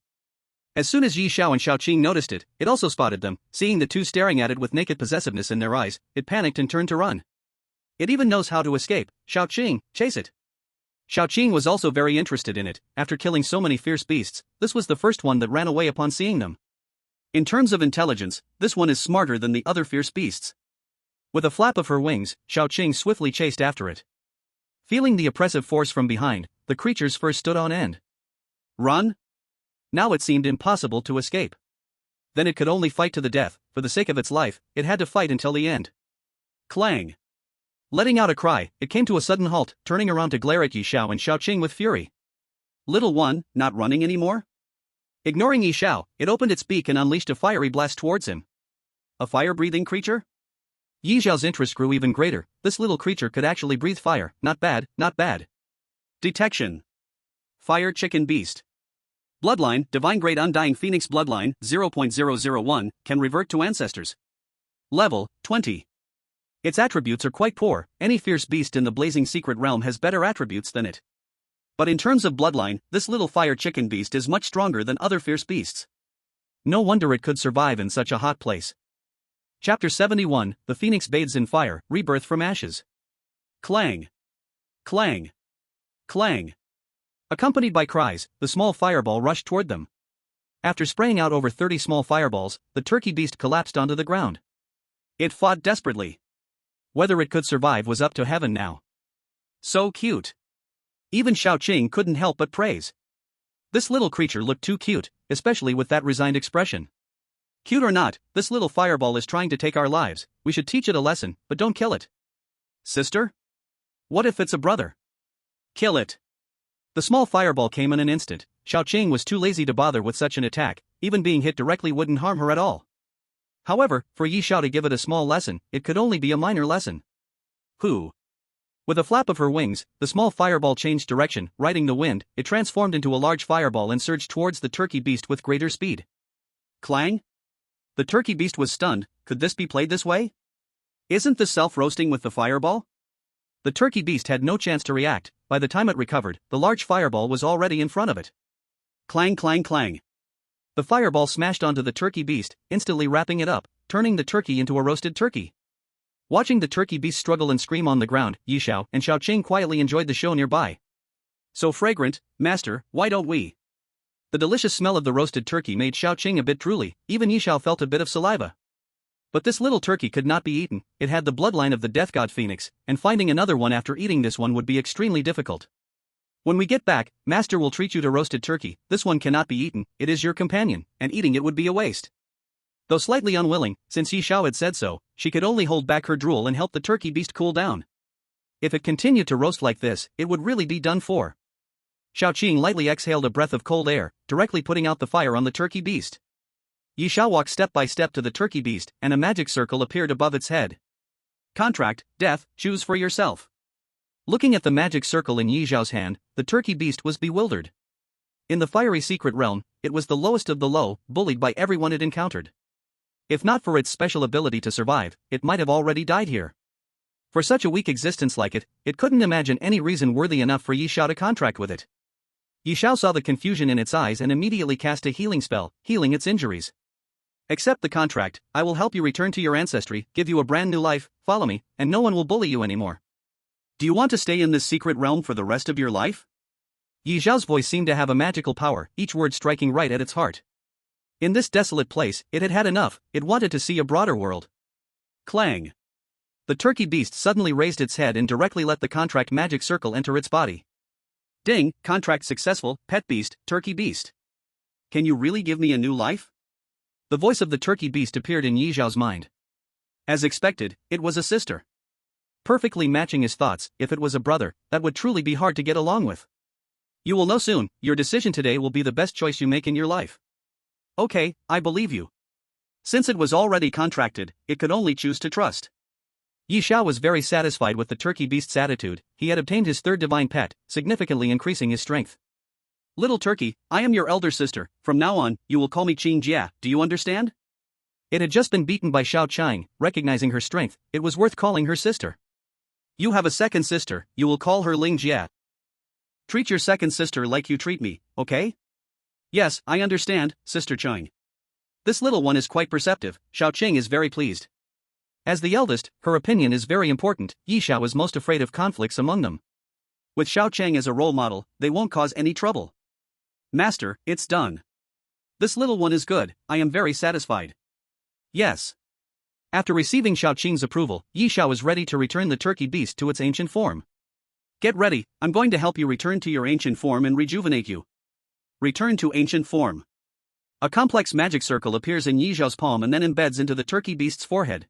As soon as Yi Xiao and Xiao Qing noticed it, it also spotted them. Seeing the two staring at it with naked possessiveness in their eyes, it panicked and turned to run. It even knows how to escape. Xiao Qing, chase it. Xiao Qing was also very interested in it. After killing so many fierce beasts, this was the first one that ran away upon seeing them. In terms of intelligence, this one is smarter than the other fierce beasts. With a flap of her wings, Xiao Qing swiftly chased after it. Feeling the oppressive force from behind, the creatures first stood on end. Run? Now it seemed impossible to escape. Then it could only fight to the death. For the sake of its life, it had to fight until the end. Clang! Letting out a cry, it came to a sudden halt, turning around to glare at Yi Xiao and Xiao Qing with fury. Little one, not running anymore? Ignoring Yi Xiao, it opened its beak and unleashed a fiery blast towards him. A fire-breathing creature? Yi Xiao's interest grew even greater. This little creature could actually breathe fire. Not bad, not bad. Detection. Fire Chicken Beast. Bloodline, Divine Grade Undying Phoenix Bloodline, 0.001, can revert to ancestors. Level, 20. Its attributes are quite poor. Any fierce beast in the blazing secret realm has better attributes than it. But in terms of bloodline, this little fire chicken beast is much stronger than other fierce beasts. No wonder it could survive in such a hot place. Chapter 71, The Phoenix Bathes in Fire, Rebirth from Ashes. Clang. Clang. Clang. Accompanied by cries, the small fireball rushed toward them. After spraying out over 30 small fireballs, the turkey beast collapsed onto the ground. It fought desperately. Whether it could survive was up to heaven now. So cute. Even Xiao Qing couldn't help but praise. This little creature looked too cute, especially with that resigned expression. Cute or not, this little fireball is trying to take our lives. We should teach it a lesson, but don't kill it. Sister? What if it's a brother? Kill it. The small fireball came in an instant. Xiao Qing was too lazy to bother with such an attack. Even being hit directly wouldn't harm her at all. However, for Yi Xiao to give it a small lesson, it could only be a minor lesson. Who? With a flap of her wings, the small fireball changed direction. Riding the wind, it transformed into a large fireball and surged towards the turkey beast with greater speed. Clang? The turkey beast was stunned. Could this be played this way? Isn't the self-roasting with the fireball? The turkey beast had no chance to react. By the time it recovered, the large fireball was already in front of it. Clang clang clang. The fireball smashed onto the turkey beast, instantly wrapping it up, turning the turkey into a roasted turkey. Watching the turkey beast struggle and scream on the ground, Yi Xiao and Xiao Qing quietly enjoyed the show nearby. So fragrant, master, why don't we? The delicious smell of the roasted turkey made Xiao Qing a bit drooly. Even Yi Xiao felt a bit of saliva. But this little turkey could not be eaten. It had the bloodline of the death god Phoenix, and finding another one after eating this one would be extremely difficult. When we get back, master will treat you to roasted turkey. This one cannot be eaten, it is your companion, and eating it would be a waste. Though slightly unwilling, since Yi Xiao had said so, she could only hold back her drool and help the turkey beast cool down. If it continued to roast like this, it would really be done for. Xiao Qing lightly exhaled a breath of cold air, directly putting out the fire on the turkey beast. Yi Xiao walked step by step to the turkey beast, and a magic circle appeared above its head. Contract, death, choose for yourself. Looking at the magic circle in Yi Xiao's hand, the turkey beast was bewildered. In the fiery secret realm, it was the lowest of the low, bullied by everyone it encountered. If not for its special ability to survive, it might have already died here. For such a weak existence like it, it couldn't imagine any reason worthy enough for Yi Xiao to contract with it. Yi Xiao saw the confusion in its eyes and immediately cast a healing spell, healing its injuries. Accept the contract, I will help you return to your ancestry, give you a brand new life, follow me, and no one will bully you anymore. Do you want to stay in this secret realm for the rest of your life? Yi Xiao's voice seemed to have a magical power, each word striking right at its heart. In this desolate place, it had had enough, it wanted to see a broader world. Clang. The turkey beast suddenly raised its head and directly let the contract magic circle enter its body. Ding, contract successful, pet beast, turkey beast. Can you really give me a new life? The voice of the turkey beast appeared in Yi Zhao's mind. As expected, it was a sister. Perfectly matching his thoughts. If it was a brother, that would truly be hard to get along with. You will know soon, your decision today will be the best choice you make in your life. Okay, I believe you. Since it was already contracted, it could only choose to trust. Yi Xiao was very satisfied with the turkey beast's attitude. He had obtained his third divine pet, significantly increasing his strength. Little turkey, I am your elder sister. From now on, you will call me Qing Jia, do you understand? It had just been beaten by Xiao Chang. Recognizing her strength, it was worth calling her sister. You have a second sister, you will call her Ling Jia. Treat your second sister like you treat me, okay? Yes, I understand, Sister Chang. This little one is quite perceptive. Xiao Qing is very pleased. As the eldest, her opinion is very important. Yi Xiao is most afraid of conflicts among them. With Xiao Chang as a role model, they won't cause any trouble. Master, it's done. This little one is good, I am very satisfied. Yes. After receiving Xiao Qing's approval, Yi Xiao is ready to return the turkey beast to its ancient form. Get ready, I'm going to help you return to your ancient form and rejuvenate you. Return to ancient form. A complex magic circle appears in Yi Zhao's palm and then embeds into the turkey beast's forehead.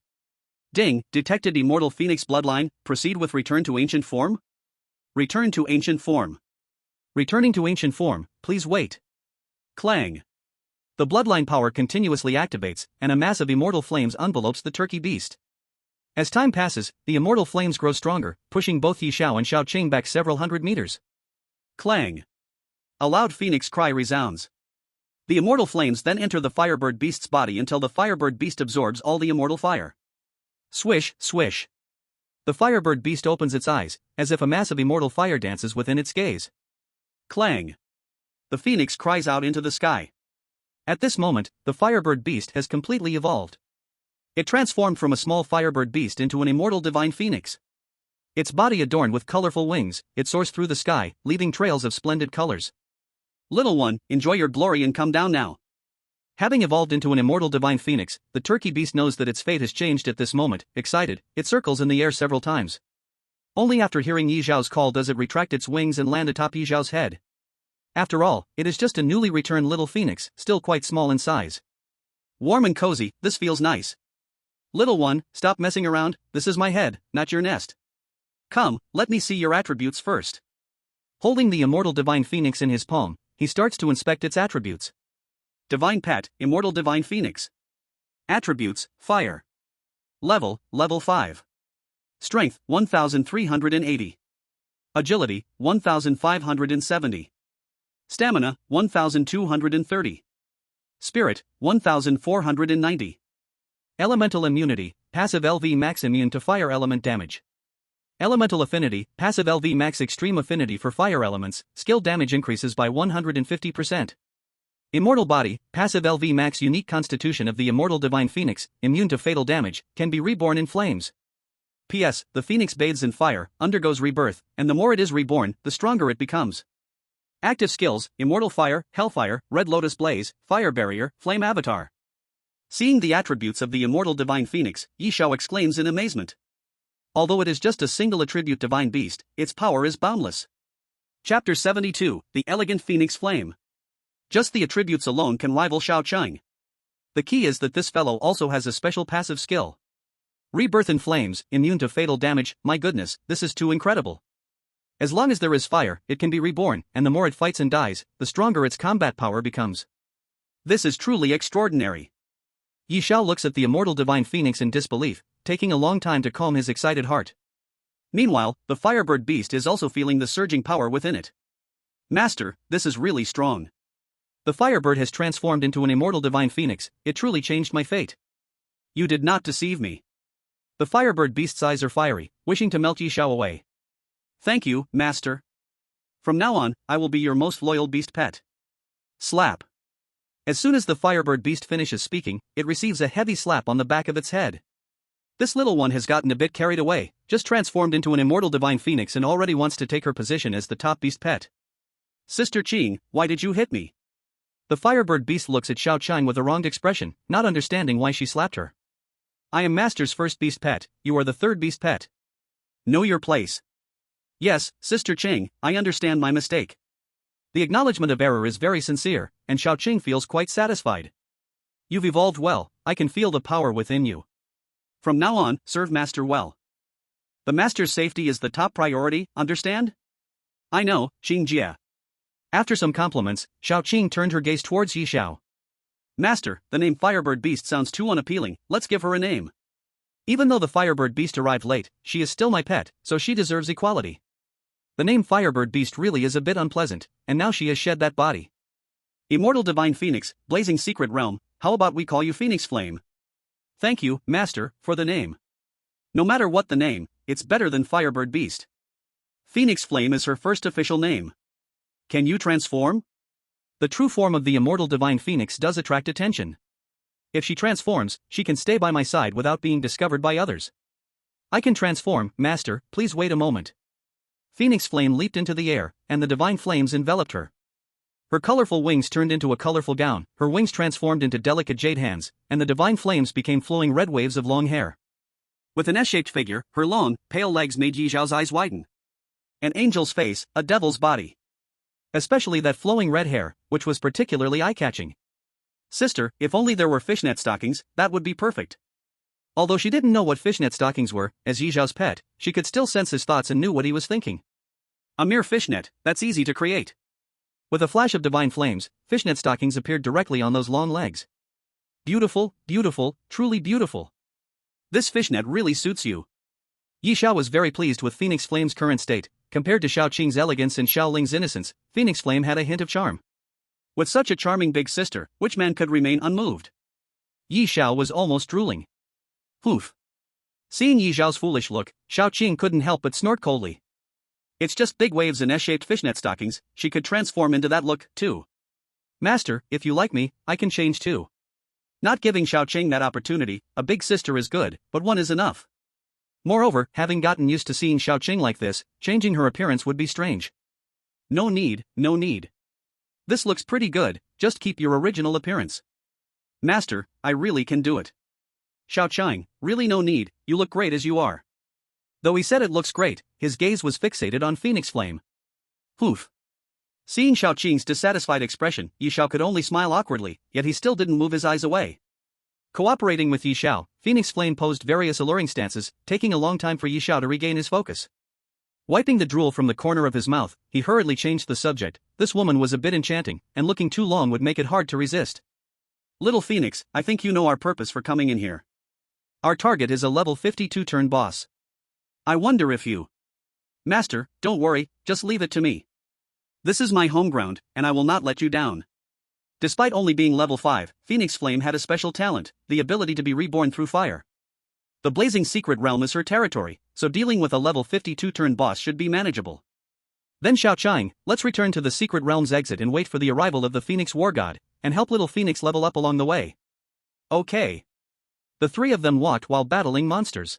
Ding, detected immortal phoenix bloodline, proceed with return to ancient form? Return to ancient form. Returning to ancient form, please wait. Clang. The bloodline power continuously activates, and a mass of immortal flames envelopes the turkey beast. As time passes, the immortal flames grow stronger, pushing both Yi Xiao and Xiao Qing back several hundred meters. Clang. A loud phoenix cry resounds. The immortal flames then enter the firebird beast's body until the firebird beast absorbs all the immortal fire. Swish, swish. The firebird beast opens its eyes, as if a mass of immortal fire dances within its gaze. Clang. The phoenix cries out into the sky. At this moment, the firebird beast has completely evolved. It transformed from a small firebird beast into an immortal divine phoenix. Its body adorned with colorful wings, it soars through the sky, leaving trails of splendid colors. Little one, enjoy your glory and come down now. Having evolved into an immortal divine phoenix, the turkey beast knows that its fate has changed at this moment. Excited, it circles in the air several times. Only after hearing Yi Zhao's call does it retract its wings and land atop Yi Zhao's head. After all, it is just a newly returned little phoenix, still quite small in size. Warm and cozy, this feels nice. Little one, stop messing around, this is my head, not your nest. Come, let me see your attributes first. Holding the immortal divine phoenix in his palm, he starts to inspect its attributes. Divine Pet, Immortal Divine Phoenix. Attributes, Fire. Level, Level 5. Strength, 1380. Agility, 1570. Stamina, 1230. Spirit, 1490. Elemental Immunity, Passive LV Max Immune to Fire Element Damage. Elemental Affinity, Passive LV Max Extreme Affinity for Fire Elements, Skill Damage increases by 150%. Immortal Body, Passive LV Max Unique Constitution of the Immortal Divine Phoenix, Immune to Fatal Damage, can be reborn in flames. P.S. The Phoenix bathes in fire, undergoes rebirth, and the more it is reborn, the stronger it becomes. Active skills, Immortal Fire, Hellfire, Red Lotus Blaze, Fire Barrier, Flame Avatar. Seeing the attributes of the Immortal Divine Phoenix, Yi Xiao exclaims in amazement. Although it is just a single attribute divine beast, its power is boundless. Chapter 72, The Elegant Phoenix Flame. Just the attributes alone can rival Xiao Chang. The key is that this fellow also has a special passive skill. Rebirth in flames, immune to fatal damage, my goodness, this is too incredible. As long as there is fire, it can be reborn, and the more it fights and dies, the stronger its combat power becomes. This is truly extraordinary. Yi Xiao looks at the immortal divine phoenix in disbelief, taking a long time to calm his excited heart. Meanwhile, the firebird beast is also feeling the surging power within it. Master, this is really strong. The firebird has transformed into an immortal divine phoenix, it truly changed my fate. You did not deceive me. The firebird beast's eyes are fiery, wishing to melt Yi Xiao away. Thank you, Master. From now on, I will be your most loyal beast pet. Slap. As soon as the firebird beast finishes speaking, it receives a heavy slap on the back of its head. This little one has gotten a bit carried away, just transformed into an immortal divine phoenix and already wants to take her position as the top beast pet. Sister Qing, why did you hit me? The Firebird beast looks at Xiao Chang with a wronged expression, not understanding why she slapped her. I am Master's first beast pet, you are the third beast pet. Know your place. Yes, Sister Ching, I understand my mistake. The acknowledgement of error is very sincere, and Xiao Ching feels quite satisfied. You've evolved well, I can feel the power within you. From now on, serve Master well. The Master's safety is the top priority, understand? I know, Xing Jia. After some compliments, Xiao Qing turned her gaze towards Yi Xiao. Master, the name Firebird Beast sounds too unappealing, let's give her a name. Even though the Firebird Beast arrived late, she is still my pet, so she deserves equality. The name Firebird Beast really is a bit unpleasant, and now she has shed that body. Immortal Divine Phoenix, Blazing Secret Realm, how about we call you Phoenix Flame? Thank you, Master, for the name. No matter what the name, it's better than Firebird Beast. Phoenix Flame is her first official name. Can you transform? The true form of the immortal divine phoenix does attract attention. If she transforms, she can stay by my side without being discovered by others. I can transform, Master, please wait a moment. Phoenix Flame leaped into the air, and the divine flames enveloped her. Her colorful wings turned into a colorful gown, her wings transformed into delicate jade hands, and the divine flames became flowing red waves of long hair. With an S-shaped figure, her long, pale legs made Yi Xiao's eyes widen. An angel's face, a devil's body. Especially that flowing red hair, which was particularly eye-catching. Sister, if only there were fishnet stockings, that would be perfect. Although she didn't know what fishnet stockings were, as Yi Xiao's pet, she could still sense his thoughts and knew what he was thinking. A mere fishnet, that's easy to create. With a flash of divine flames, fishnet stockings appeared directly on those long legs. Beautiful, beautiful, truly beautiful. This fishnet really suits you. Yi Xiao was very pleased with Phoenix Flame's current state. Compared to Xiao Qing's elegance and Xiao Ling's innocence, Phoenix Flame had a hint of charm. With such a charming big sister, which man could remain unmoved? Yi Xiao was almost drooling. Poof. Seeing Yi Xiao's foolish look, Xiao Qing couldn't help but snort coldly. It's just big waves and S-shaped fishnet stockings, she could transform into that look, too. Master, if you like me, I can change too. Not giving Xiao Qing that opportunity, a big sister is good, but one is enough. Moreover, having gotten used to seeing Xiao Qing like this, changing her appearance would be strange. No need, no need. This looks pretty good, just keep your original appearance. Master, I really can do it. Xiao Qing, really no need, you look great as you are. Though he said it looks great, his gaze was fixated on Phoenix Flame. Poof. Seeing Xiao Qing's dissatisfied expression, Yi Xiao could only smile awkwardly, yet he still didn't move his eyes away. Cooperating with Yi Xiao, Phoenix Flame posed various alluring stances, taking a long time for Yi Xiao to regain his focus. Wiping the drool from the corner of his mouth, he hurriedly changed the subject. This woman was a bit enchanting, and looking too long would make it hard to resist. Little Phoenix, I think you know our purpose for coming in here. Our target is a level 52 turn boss. I wonder if you... Master, don't worry, just leave it to me. This is my home ground, and I will not let you down. Despite only being level 5, Phoenix Flame had a special talent, the ability to be reborn through fire. The Blazing Secret Realm is her territory, so dealing with a level 52 turn boss should be manageable. Then Xiao Qing, let's return to the Secret Realm's exit and wait for the arrival of the Phoenix War God, and help little Phoenix level up along the way. Okay. The three of them walked while battling monsters.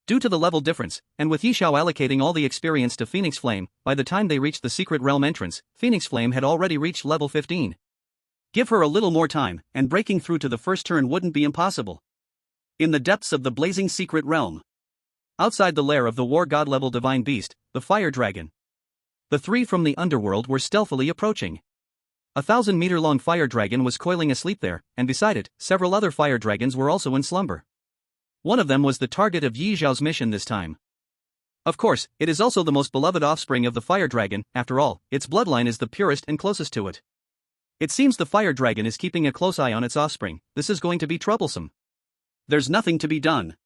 Due to the level difference, and with Yi Xiao allocating all the experience to Phoenix Flame, by the time they reached the Secret Realm entrance, Phoenix Flame had already reached level 15. Give her a little more time, and breaking through to the first turn wouldn't be impossible. In the depths of the Blazing Secret Realm. Outside the lair of the War God level Divine Beast, the Fire Dragon. The three from the underworld were stealthily approaching. A 1,000-meter-long fire dragon was coiling asleep there, and beside it, several other fire dragons were also in slumber. One of them was the target of Yi Xiao's mission this time. Of course, it is also the most beloved offspring of the fire dragon, after all, its bloodline is the purest and closest to it. It seems the fire dragon is keeping a close eye on its offspring. This is going to be troublesome. There's nothing to be done.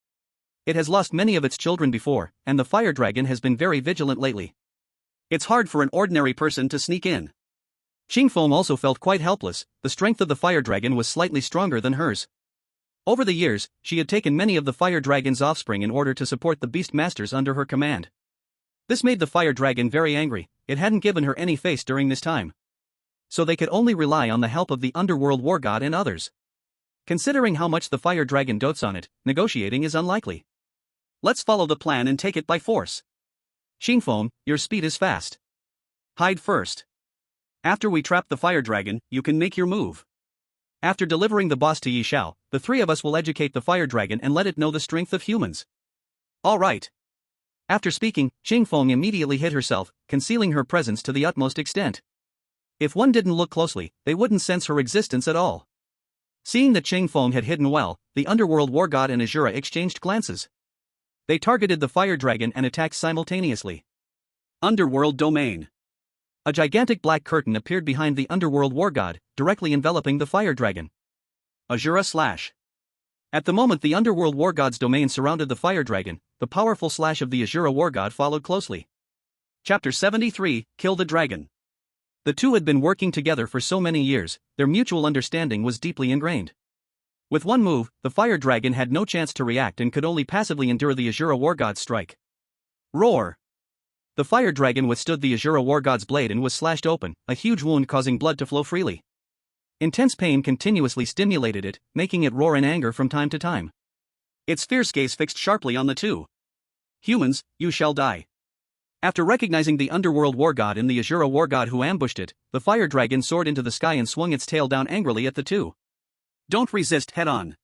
It has lost many of its children before, and the fire dragon has been very vigilant lately. It's hard for an ordinary person to sneak in. Xingfeng also felt quite helpless. The strength of the fire dragon was slightly stronger than hers. Over the years, she had taken many of the fire dragon's offspring in order to support the beast masters under her command. This made the fire dragon very angry. It hadn't given her any face during this time. So they could only rely on the help of the underworld war god and others. Considering how much the fire dragon dotes on it, negotiating is unlikely. Let's follow the plan and take it by force. Xingfeng, your speed is fast. Hide first. After we trap the fire dragon, you can make your move. After delivering the boss to Yi Xiao, the three of us will educate the fire dragon and let it know the strength of humans. All right. After speaking, Jing Feng immediately hid herself, concealing her presence to the utmost extent. If one didn't look closely, they wouldn't sense her existence at all. Seeing that Jing Feng had hidden well, the underworld war god and Azura exchanged glances. They targeted the fire dragon and attacked simultaneously. Underworld domain. A gigantic black curtain appeared behind the underworld war god, directly enveloping the fire dragon. Azura slash. At the moment the underworld war god's domain surrounded the fire dragon, the powerful slash of the Azura war god followed closely. Chapter 73, Kill the Dragon. The two had been working together for so many years, their mutual understanding was deeply ingrained. With one move, the fire dragon had no chance to react and could only passively endure the Azura war god's strike. Roar! The fire dragon withstood the Azura war god's blade and was slashed open, a huge wound causing blood to flow freely. Intense pain continuously stimulated it, making it roar in anger from time to time. Its fierce gaze fixed sharply on the two. Humans, you shall die. After recognizing the underworld war god and the Azura war god who ambushed it, the fire dragon soared into the sky and swung its tail down angrily at the two. Don't resist head on.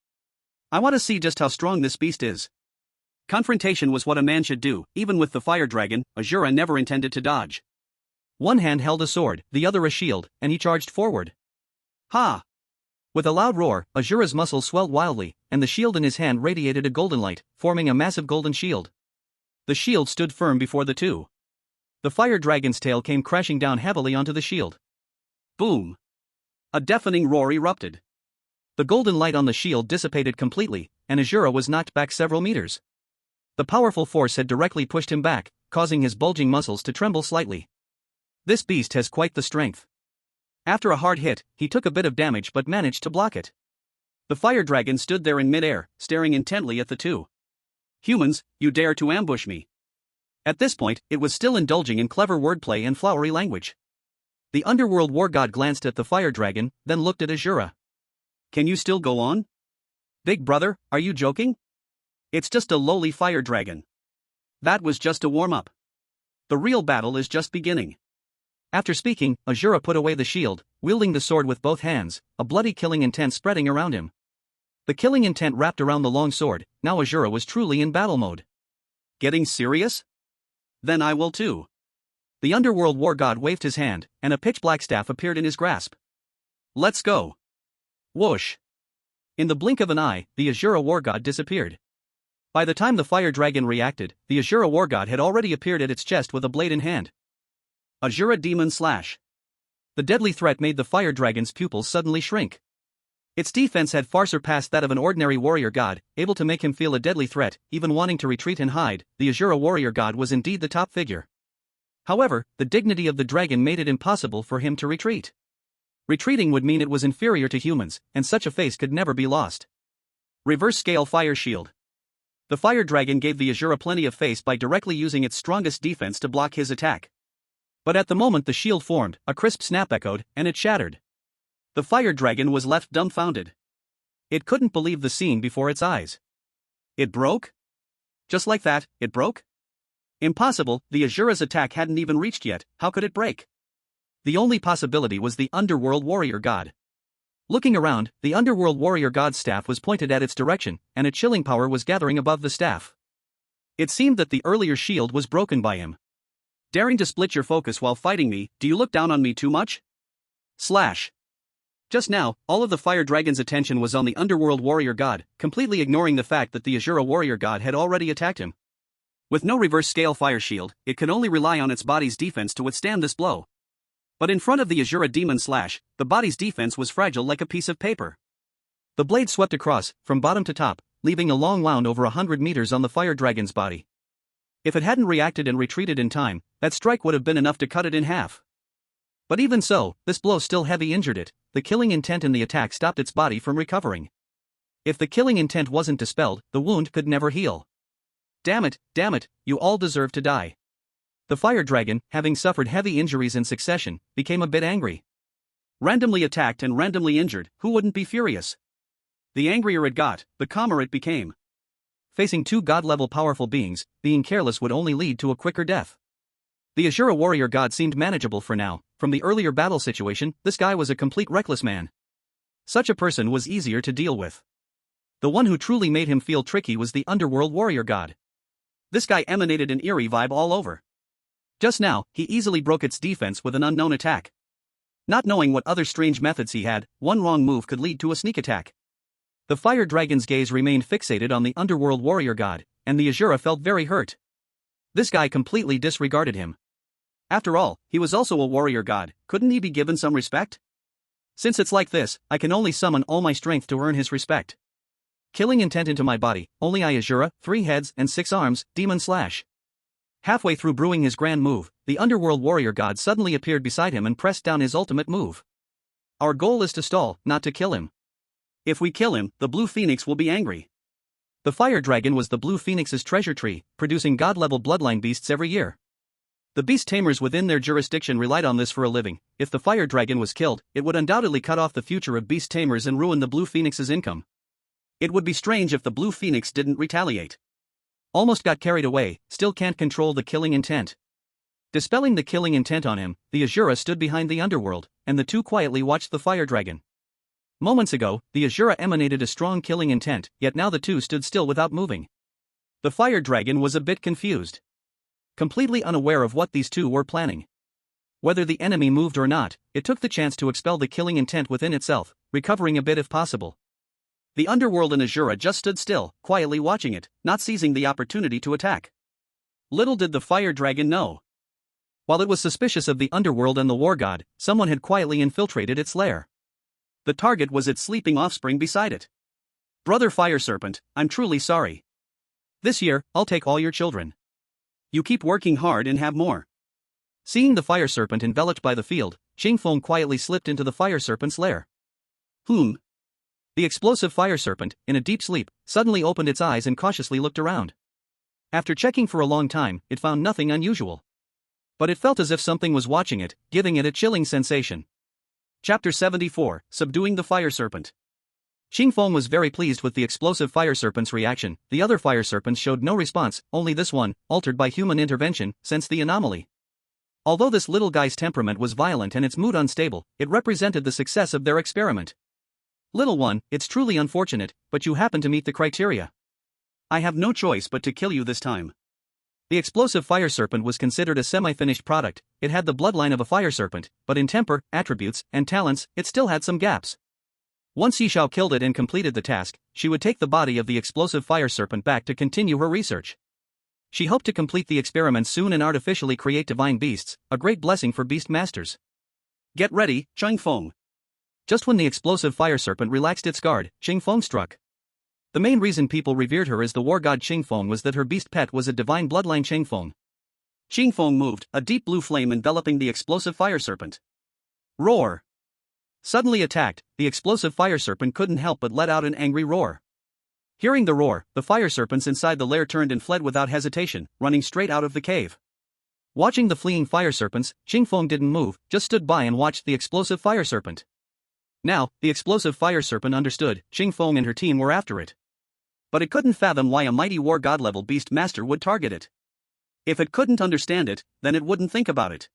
I want to see just how strong this beast is. Confrontation was what a man should do, even with the fire dragon, Azura never intended to dodge. One hand held a sword, the other a shield, and he charged forward. Ha! With a loud roar, Azura's muscles swelled wildly, and the shield in his hand radiated a golden light, forming a massive golden shield. The shield stood firm before the two. The fire dragon's tail came crashing down heavily onto the shield. Boom! A deafening roar erupted. The golden light on the shield dissipated completely, and Azura was knocked back several meters. The powerful force had directly pushed him back, causing his bulging muscles to tremble slightly. This beast has quite the strength. After a hard hit, he took a bit of damage but managed to block it. The fire dragon stood there in midair, staring intently at the two. Humans, you dare to ambush me. At this point, it was still indulging in clever wordplay and flowery language. The underworld war god glanced at the fire dragon, then looked at Azura. Can you still go on? Big brother, are you joking? It's just a lowly fire dragon. That was just a warm-up. The real battle is just beginning. After speaking, Azura put away the shield, wielding the sword with both hands, a bloody killing intent spreading around him. The killing intent wrapped around the long sword, now Azura was truly in battle mode. Getting serious? Then I will too. The underworld war god waved his hand, and a pitch-black staff appeared in his grasp. Let's go. Whoosh. In the blink of an eye, the Azura war god disappeared. By the time the fire dragon reacted, the Azura war god had already appeared at its chest with a blade in hand. Azura demon slash. The deadly threat made the fire dragon's pupils suddenly shrink. Its defense had far surpassed that of an ordinary warrior god, able to make him feel a deadly threat, even wanting to retreat and hide. The Azura warrior god was indeed the top figure. However, the dignity of the dragon made it impossible for him to retreat. Retreating would mean it was inferior to humans, and such a face could never be lost. Reverse scale fire shield. The fire dragon gave the Azura plenty of face by directly using its strongest defense to block his attack. But at the moment the shield formed, a crisp snap echoed, and it shattered. The fire dragon was left dumbfounded. It couldn't believe the scene before its eyes. It broke? Just like that, it broke? Impossible, the Azura's attack hadn't even reached yet, how could it break? The only possibility was the underworld warrior god. Looking around, the underworld warrior god's staff was pointed at its direction, and a chilling power was gathering above the staff. It seemed that the earlier shield was broken by him. Daring to split your focus while fighting me, do you look down on me too much? Slash. Just now, all of the fire dragon's attention was on the underworld warrior god, completely ignoring the fact that the Azura warrior god had already attacked him. With no reverse scale fire shield, it could only rely on its body's defense to withstand this blow. But in front of the Azura demon slash, the body's defense was fragile like a piece of paper. The blade swept across, from bottom to top, leaving a long wound over 100 meters on the fire dragon's body. If it hadn't reacted and retreated in time, that strike would have been enough to cut it in half. But even so, this blow still heavily injured it. The killing intent in the attack stopped its body from recovering. If the killing intent wasn't dispelled, the wound could never heal. Damn it, you all deserve to die. The fire dragon, having suffered heavy injuries in succession, became a bit angry. Randomly attacked and randomly injured, who wouldn't be furious? The angrier it got, the calmer it became. Facing two god-level powerful beings, being careless would only lead to a quicker death. The Azura warrior god seemed manageable for now, from the earlier battle situation, this guy was a complete reckless man. Such a person was easier to deal with. The one who truly made him feel tricky was the underworld warrior god. This guy emanated an eerie vibe all over. Just now, he easily broke its defense with an unknown attack. Not knowing what other strange methods he had, one wrong move could lead to a sneak attack. The fire dragon's gaze remained fixated on the underworld warrior god, and the Azura felt very hurt. This guy completely disregarded him. After all, he was also a warrior god, couldn't he be given some respect? Since it's like this, I can only summon all my strength to earn his respect. Killing intent into my body, only I Azura, 3 heads and 6 arms, demon slash. Halfway through brewing his grand move, the underworld warrior god suddenly appeared beside him and pressed down his ultimate move. Our goal is to stall, not to kill him. If we kill him, the blue phoenix will be angry. The fire dragon was the blue phoenix's treasure tree, producing god-level bloodline beasts every year. The beast tamers within their jurisdiction relied on this for a living. If the fire dragon was killed, it would undoubtedly cut off the future of beast tamers and ruin the blue phoenix's income. It would be strange if the blue phoenix didn't retaliate. Almost got carried away, still can't control the killing intent. Dispelling the killing intent on him, the Azura stood behind the underworld, and the two quietly watched the fire dragon. Moments ago, the Azura emanated a strong killing intent, yet now the two stood still without moving. The fire dragon was a bit confused. Completely unaware of what these two were planning. Whether the enemy moved or not, it took the chance to expel the killing intent within itself, recovering a bit if possible. The underworld and Azura just stood still, quietly watching it, not seizing the opportunity to attack. Little did the fire dragon know. While it was suspicious of the underworld and the war god, someone had quietly infiltrated its lair. The target was its sleeping offspring beside it. Brother Fire Serpent, I'm truly sorry. This year, I'll take all your children. You keep working hard and have more. Seeing the Fire Serpent enveloped by the field, Qingfeng quietly slipped into the Fire Serpent's lair. The explosive Fire Serpent, in a deep sleep, suddenly opened its eyes and cautiously looked around. After checking for a long time, it found nothing unusual. But it felt as if something was watching it, giving it a chilling sensation. Chapter 74, Subduing the Fire Serpent. Qingfeng was very pleased with the explosive Fire Serpent's reaction. The other Fire Serpents showed no response, only this one, altered by human intervention, sensed the anomaly. Although this little guy's temperament was violent and its mood unstable, it represented the success of their experiment. Little one, it's truly unfortunate, but you happen to meet the criteria. I have no choice but to kill you this time. The explosive Fire Serpent was considered a semi-finished product. It had the bloodline of a Fire Serpent, but in temper, attributes, and talents, it still had some gaps. Once Yishao killed it and completed the task, she would take the body of the explosive Fire Serpent back to continue her research. She hoped to complete the experiment soon and artificially create divine beasts, a great blessing for beast masters. Get ready, Qingfeng. Just when the explosive Fire Serpent relaxed its guard, Qingfeng struck. The main reason people revered her as the war god Qingfeng was that her beast pet was a divine bloodline Qingfeng. Qingfeng moved, a deep blue flame enveloping the explosive Fire Serpent. Roar! Suddenly attacked, the explosive Fire Serpent couldn't help but let out an angry roar. Hearing the roar, the Fire Serpents inside the lair turned and fled without hesitation, running straight out of the cave. Watching the fleeing Fire Serpents, Qingfeng didn't move, just stood by and watched the explosive Fire Serpent. Now, the explosive Fire Serpent understood, Qingfeng and her team were after it. But it couldn't fathom why a mighty war god-level beast master would target it. If it couldn't understand it, then it wouldn't think about it.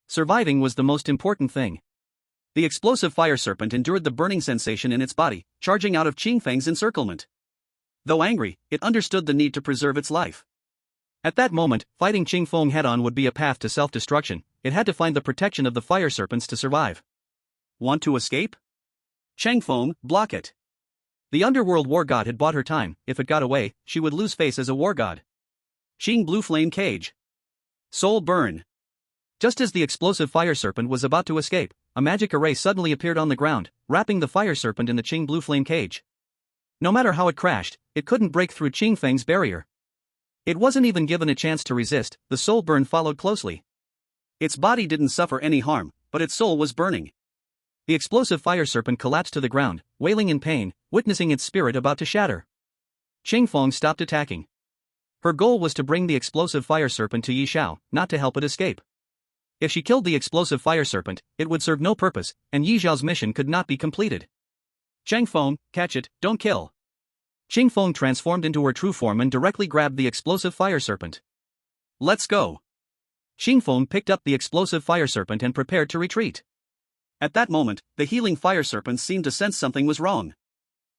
Surviving was the most important thing. The explosive Fire Serpent endured the burning sensation in its body, charging out of Qingfeng's encirclement. Though angry, it understood the need to preserve its life. At that moment, fighting Qingfeng head-on would be a path to self-destruction. It had to find the protection of the Fire Serpents to survive. Want to escape? Qingfeng, block it. The underworld war god had bought her time. If it got away, she would lose face as a war god. Qing blue flame cage. Soul burn. Just as the explosive Fire Serpent was about to escape, a magic array suddenly appeared on the ground, wrapping the Fire Serpent in the Qing blue flame cage. No matter how it crashed, it couldn't break through Qingfeng's barrier. It wasn't even given a chance to resist. The soul burn followed closely. Its body didn't suffer any harm, but its soul was burning. The explosive Fire Serpent collapsed to the ground, wailing in pain, witnessing its spirit about to shatter. Qingfeng stopped attacking. Her goal was to bring the explosive Fire Serpent to Yishao, not to help it escape. If she killed the explosive Fire Serpent, it would serve no purpose, and Yishao's mission could not be completed. Qingfeng, catch it, don't kill. Qingfeng transformed into her true form and directly grabbed the explosive Fire Serpent. Let's go. Xingfeng picked up the explosive fire serpent and prepared to retreat. At that moment, the healing fire serpent seemed to sense something was wrong.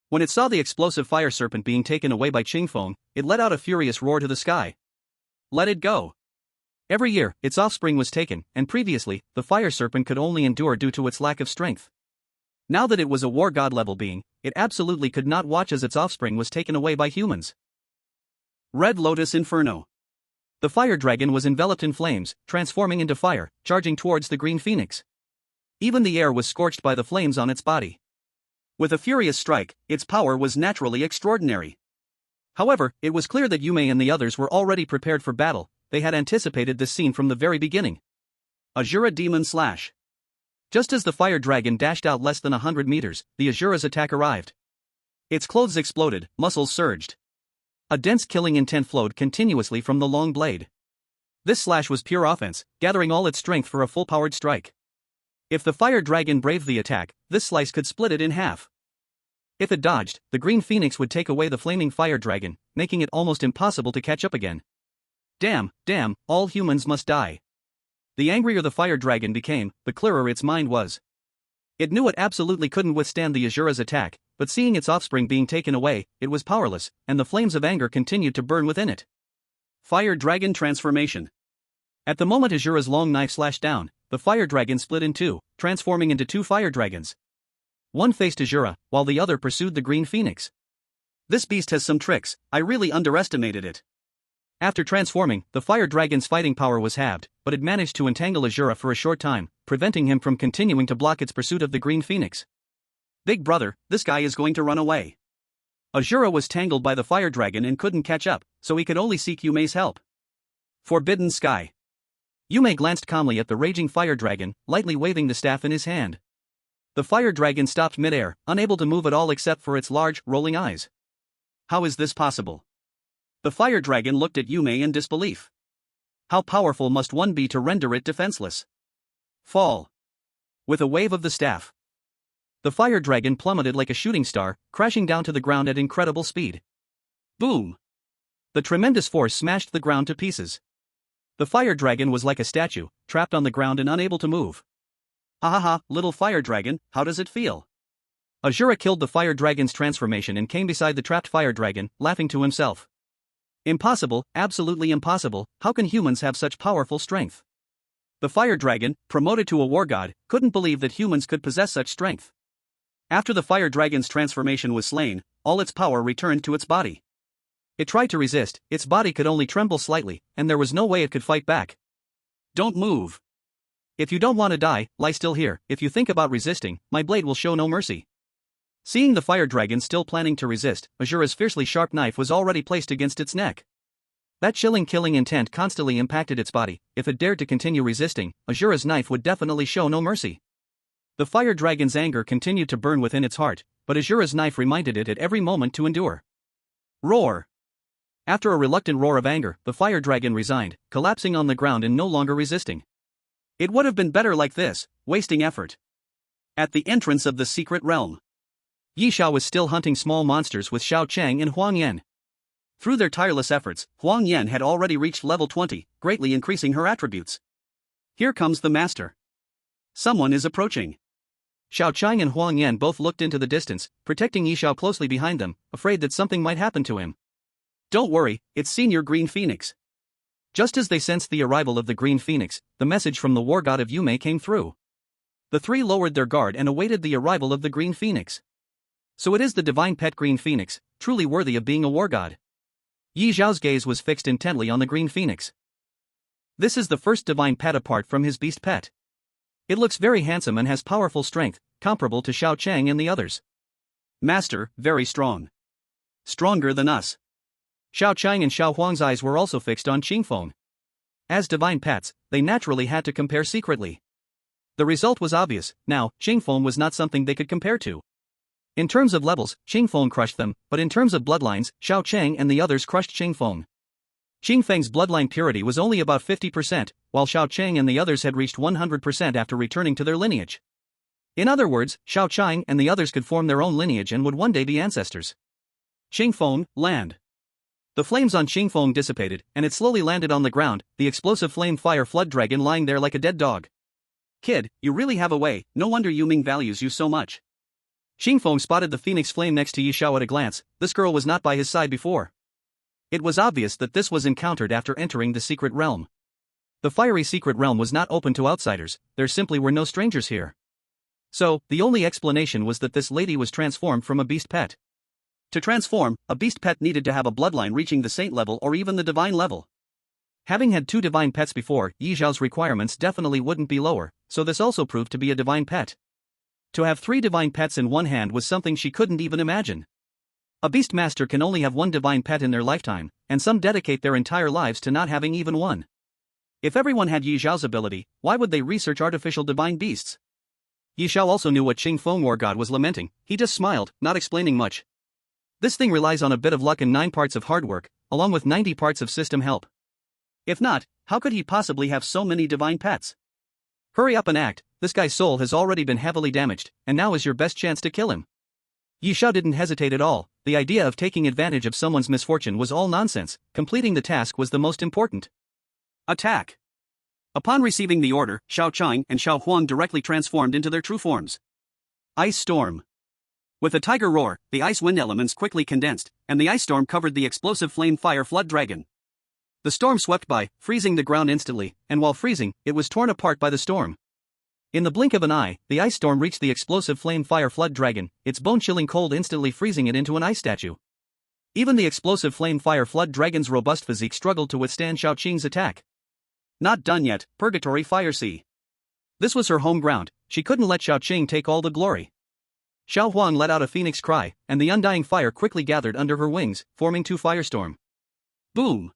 When it saw the explosive fire serpent being taken away by Xingfeng, it let out a furious roar to the sky. Let it go. Every year, its offspring was taken, and previously, the fire serpent could only endure due to its lack of strength. Now that it was a war god level being, it absolutely could not watch as its offspring was taken away by humans. Red Lotus Inferno. The fire dragon was enveloped in flames, transforming into fire, charging towards the green phoenix. Even the air was scorched by the flames on its body. With a furious strike, its power was naturally extraordinary. However, it was clear that Yume and the others were already prepared for battle. They had anticipated this scene from the very beginning. Azura Demon Slash. Just as the fire dragon dashed out less than 100 meters, the Azura's attack arrived. Its clothes exploded, muscles surged. A dense killing intent flowed continuously from the long blade. This slash was pure offense, gathering all its strength for a full-powered strike. If the fire dragon braved the attack, this slice could split it in half. If it dodged, the green phoenix would take away the flaming fire dragon, making it almost impossible to catch up again. Damn, all humans must die. The angrier the fire dragon became, the clearer its mind was. It knew it absolutely couldn't withstand the Azura's attack, but seeing its offspring being taken away, it was powerless, and the flames of anger continued to burn within it. Fire Dragon Transformation. At the moment Azura's long knife slashed down, the fire dragon split in two, transforming into two fire dragons. One faced Azura, while the other pursued the green phoenix. This beast has some tricks, I really underestimated it. After transforming, the fire dragon's fighting power was halved, but it managed to entangle Azura for a short time, preventing him from continuing to block its pursuit of the green phoenix. Big brother, this guy is going to run away. Azura was tangled by the fire dragon and couldn't catch up, so he could only seek Yume's help. Forbidden Sky. Yume glanced calmly at the raging fire dragon, lightly waving the staff in his hand. The fire dragon stopped midair, unable to move at all except for its large, rolling eyes. How is this possible? The fire dragon looked at Yume in disbelief. How powerful must one be to render it defenseless? Fall. With a wave of the staff, the fire dragon plummeted like a shooting star, crashing down to the ground at incredible speed. Boom! The tremendous force smashed the ground to pieces. The fire dragon was like a statue, trapped on the ground and unable to move. Ha ha ha, little fire dragon, how does it feel? Azura killed the fire dragon's transformation and came beside the trapped fire dragon, laughing to himself. Impossible, absolutely impossible, how can humans have such powerful strength? The fire dragon, promoted to a war god, couldn't believe that humans could possess such strength. After the fire dragon's transformation was slain, all its power returned to its body. It tried to resist, its body could only tremble slightly, and there was no way it could fight back. Don't move. If you don't want to die, lie still here. If you think about resisting, my blade will show no mercy. Seeing the fire dragon still planning to resist, Azura's fiercely sharp knife was already placed against its neck. That chilling killing intent constantly impacted its body. If it dared to continue resisting, Azura's knife would definitely show no mercy. The fire dragon's anger continued to burn within its heart, but Azura's knife reminded it at every moment to endure. Roar! After a reluctant roar of anger, the fire dragon resigned, collapsing on the ground and no longer resisting. It would have been better like this, wasting effort. At the entrance of the secret realm, Yi Xiao was still hunting small monsters with Xiao Chang and Huang Yan. Through their tireless efforts, Huang Yan had already reached level 20, greatly increasing her attributes. Here comes the master. Someone is approaching. Xiao Chang and Huang Yan both looked into the distance, protecting Yi Xiao closely behind them, afraid that something might happen to him. Don't worry, it's Senior Green Phoenix. Just as they sensed the arrival of the Green Phoenix, the message from the war god of Yume came through. The three lowered their guard and awaited the arrival of the Green Phoenix. So it is the divine pet Green Phoenix, truly worthy of being a war god. Yi Xiao's gaze was fixed intently on the Green Phoenix. This is the first divine pet apart from his beast pet. It looks very handsome and has powerful strength, comparable to Xiao Chang and the others. Master, very strong. Stronger than us. Xiao Chang and Xiao Huang's eyes were also fixed on Xingfeng. As divine pets, they naturally had to compare secretly. The result was obvious. Now, Xingfeng was not something they could compare to. In terms of levels, Xingfeng crushed them, but in terms of bloodlines, Xiao Chang and the others crushed Xingfeng. Xingfeng's bloodline purity was only about 50%, while Xiao Chang and the others had reached 100% after returning to their lineage. In other words, Xiao Chang and the others could form their own lineage and would one day be ancestors. Xingfeng, land. The flames on Xingfeng dissipated, and it slowly landed on the ground, the explosive flame fire flood dragon lying there like a dead dog. Kid, you really have a way, no wonder Yuming values you so much. Xingfeng spotted the phoenix flame next to Yi Xiao at a glance. This girl was not by his side before. It was obvious that this was encountered after entering the secret realm. The fiery secret realm was not open to outsiders, there simply were no strangers here. So, the only explanation was that this lady was transformed from a beast pet. To transform, a beast pet needed to have a bloodline reaching the saint level or even the divine level. Having had 2 divine pets before, Yi Xiao's requirements definitely wouldn't be lower, so this also proved to be a divine pet. To have 3 divine pets in one hand was something she couldn't even imagine. A beast master can only have 1 divine pet in their lifetime, and some dedicate their entire lives to not having even one. If everyone had Yi Xiao's ability, why would they research artificial divine beasts? Yi Xiao also knew what Xingfeng War God was lamenting, he just smiled, not explaining much. This thing relies on a bit of luck and 9 parts of hard work, along with 90 parts of system help. If not, how could he possibly have so many divine pets? Hurry up and act, this guy's soul has already been heavily damaged, and now is your best chance to kill him. Yi Xiao didn't hesitate at all, the idea of taking advantage of someone's misfortune was all nonsense, completing the task was the most important. Attack! Upon receiving the order, Xiao Chang and Xiao Huang directly transformed into their true forms. Ice Storm. With a tiger roar, the ice wind elements quickly condensed, and the ice storm covered the explosive flame fire flood dragon. The storm swept by, freezing the ground instantly, and while freezing, it was torn apart by the storm. In the blink of an eye, the ice storm reached the explosive flame fire flood dragon, its bone-chilling cold instantly freezing it into an ice statue. Even the explosive flame fire flood dragon's robust physique struggled to withstand Xiao Qing's attack. Not done yet, Purgatory Fire Sea. This was her home ground, she couldn't let Xiao Qing take all the glory. Xiao Huang let out a phoenix cry, and the undying fire quickly gathered under her wings, forming 2 firestorm. Boom!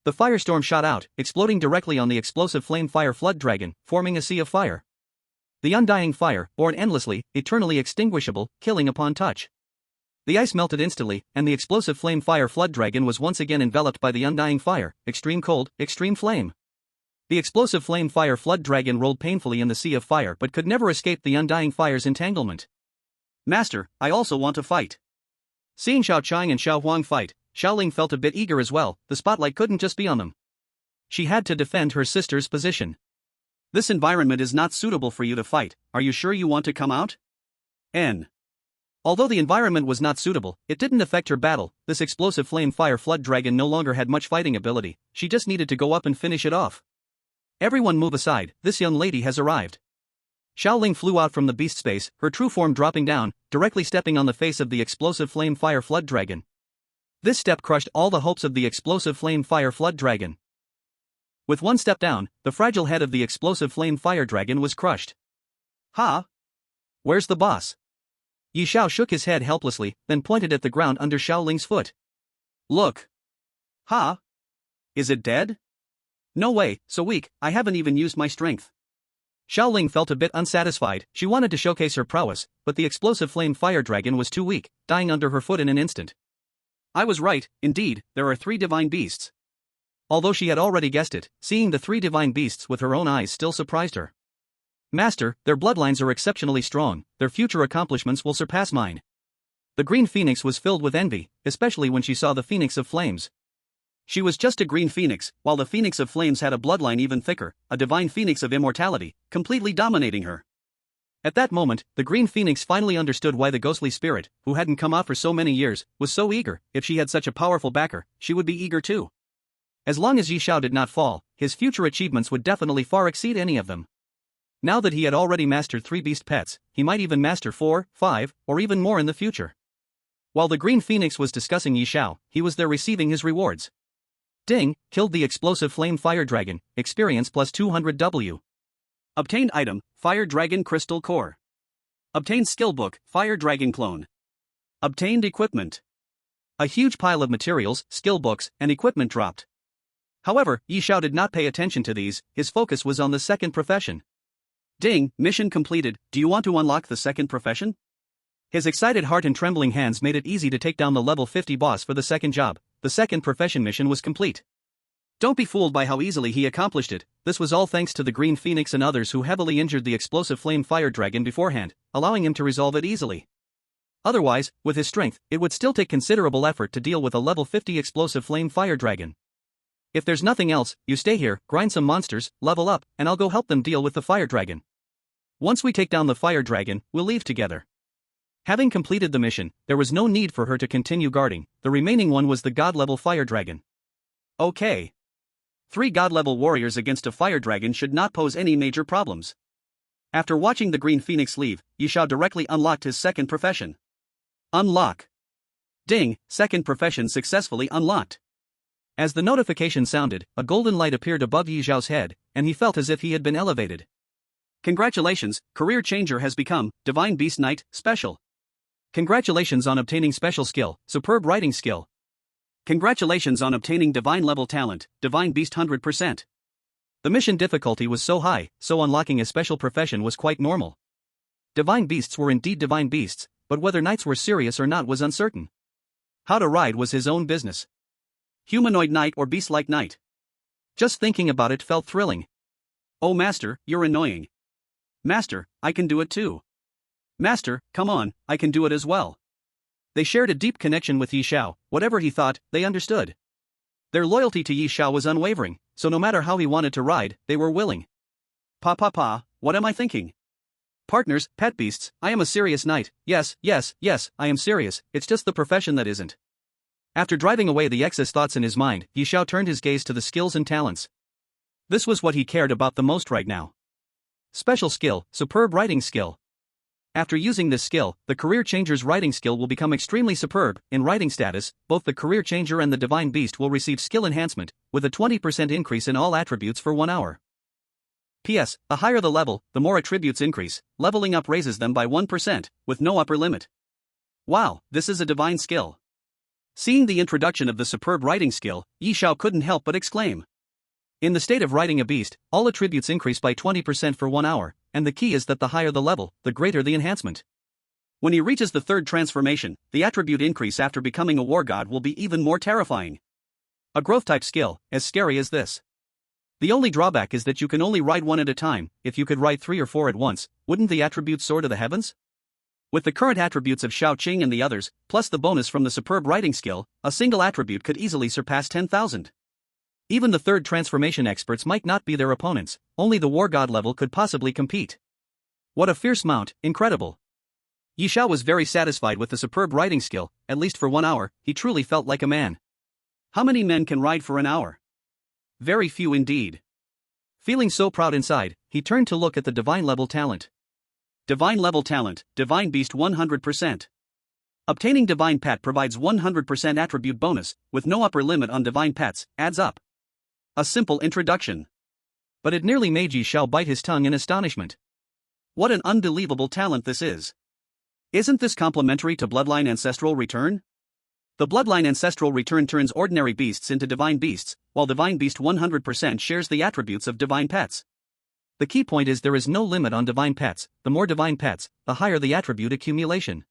The firestorm shot out, exploding directly on the explosive flame fire flood dragon, forming a sea of fire. The undying fire, born endlessly, eternally extinguishable, killing upon touch. The ice melted instantly, and the explosive flame fire flood dragon was once again enveloped by the undying fire, extreme cold, extreme flame. The explosive flame fire flood dragon rolled painfully in the sea of fire but could never escape the undying fire's entanglement. Master, I also want to fight. Seeing Xiao Chang and Xiao Huang fight, Xiaoling felt a bit eager as well, the spotlight couldn't just be on them. She had to defend her sister's position. This environment is not suitable for you to fight, are you sure you want to come out? Although the environment was not suitable, it didn't affect her battle, this explosive flame fire flood dragon no longer had much fighting ability, she just needed to go up and finish it off. Everyone move aside, this young lady has arrived. Xiaoling flew out from the beast space, her true form dropping down, directly stepping on the face of the explosive flame fire flood dragon. This step crushed all the hopes of the explosive flame fire flood dragon. With one step down, the fragile head of the explosive flame fire dragon was crushed. Ha! Where's the boss? Yi Xiao shook his head helplessly, then pointed at the ground under Xiaoling's foot. Look! Ha! Is it dead? No way, so weak, I haven't even used my strength. Xiaoling felt a bit unsatisfied, she wanted to showcase her prowess, but the explosive flame fire dragon was too weak, dying under her foot in an instant. I was right, indeed, there are 3 divine beasts. Although she had already guessed it, seeing the 3 divine beasts with her own eyes still surprised her. Master, their bloodlines are exceptionally strong, their future accomplishments will surpass mine. The green phoenix was filled with envy, especially when she saw the phoenix of flames. She was just a green phoenix, while the phoenix of flames had a bloodline even thicker, a divine phoenix of immortality, completely dominating her. At that moment, the green phoenix finally understood why the ghostly spirit, who hadn't come out for so many years, was so eager. If she had such a powerful backer, she would be eager too. As long as Yi Xiao did not fall, his future achievements would definitely far exceed any of them. Now that he had already mastered 3 beast pets, he might even master 4, 5, or even more in the future. While the green phoenix was discussing Yi Xiao, he was there receiving his rewards. Ding, killed the explosive flame fire dragon, experience plus 200 W. Obtained item, Fire Dragon Crystal Core. Obtained skill book, Fire Dragon Clone. Obtained equipment. A huge pile of materials, skill books, and equipment dropped. However, Yi Xiao did not pay attention to these, his focus was on the second profession. Ding, mission completed, do you want to unlock the second profession? His excited heart and trembling hands made it easy to take down the level 50 boss for the second job. The second profession mission was complete. Don't be fooled by how easily he accomplished it, this was all thanks to the green phoenix and others who heavily injured the explosive flame fire dragon beforehand, allowing him to resolve it easily. Otherwise, with his strength, it would still take considerable effort to deal with a level 50 explosive flame fire dragon. If there's nothing else, you stay here, grind some monsters, level up, and I'll go help them deal with the fire dragon. Once we take down the fire dragon, we'll leave together. Having completed the mission, there was no need for her to continue guarding. The remaining one was the god-level fire dragon. Okay. 3 god-level warriors against a fire dragon should not pose any major problems. After watching the green phoenix leave, Yishao directly unlocked his second profession. Unlock. Ding, second profession successfully unlocked. As the notification sounded, a golden light appeared above Yishao's head, and he felt as if he had been elevated. Congratulations, career changer has become Divine Beast Knight Special. Congratulations on obtaining special skill, superb writing skill. Congratulations on obtaining divine level talent, Divine Beast 100%. The mission difficulty was so high, so unlocking a special profession was quite normal. Divine beasts were indeed divine beasts, but whether knights were serious or not was uncertain. How to ride was his own business. Humanoid knight or beast-like knight. Just thinking about it felt thrilling. Oh master, you're annoying. Master, I can do it too. Master, come on, I can do it as well. They shared a deep connection with Yishao. Whatever he thought, they understood. Their loyalty to Yishao was unwavering, so no matter how he wanted to ride, they were willing. Pa, what am I thinking? Partners, pet beasts, I am a serious knight. Yes, I am serious, it's just the profession that isn't. After driving away the excess thoughts in his mind, Yishao turned his gaze to the skills and talents. This was what he cared about the most right now. Special skill, superb writing skill. After using this skill, the career changer's writing skill will become extremely superb. In writing status, both the career changer and the divine beast will receive skill enhancement, with a 20% increase in all attributes for 1 hour. P.S. The higher the level, the more attributes increase. Leveling up raises them by 1%, with no upper limit. Wow, this is a divine skill. Seeing the introduction of the superb writing skill, Yishao couldn't help but exclaim. In the state of riding a beast, all attributes increase by 20% for 1 hour, and the key is that the higher the level, the greater the enhancement. When he reaches the third transformation, the attribute increase after becoming a war god will be even more terrifying. A growth-type skill, as scary as this. The only drawback is that you can only ride 1 at a time. If you could ride 3 or 4 at once, wouldn't the attributes soar to the heavens? With the current attributes of Shao Qing and the others, plus the bonus from the superb writing skill, a single attribute could easily surpass 10,000. Even the third transformation experts might not be their opponents, only the war god level could possibly compete. What a fierce mount, incredible. Yishao was very satisfied with the superb writing skill. At least for 1 hour, he truly felt like a man. How many men can ride for an hour? Very few indeed. Feeling so proud inside, he turned to look at the divine level talent. Divine level talent, Divine Beast 100%. Obtaining Divine Pet provides 100% attribute bonus, with no upper limit on Divine Pets, adds up. A simple introduction. But it nearly made Yishao bite his tongue in astonishment. What an unbelievable talent this is. Isn't this complementary to Bloodline Ancestral Return? The Bloodline Ancestral Return turns ordinary beasts into divine beasts, while Divine Beast 100% shares the attributes of divine pets. The key point is there is no limit on divine pets. The more divine pets, the higher the attribute accumulation.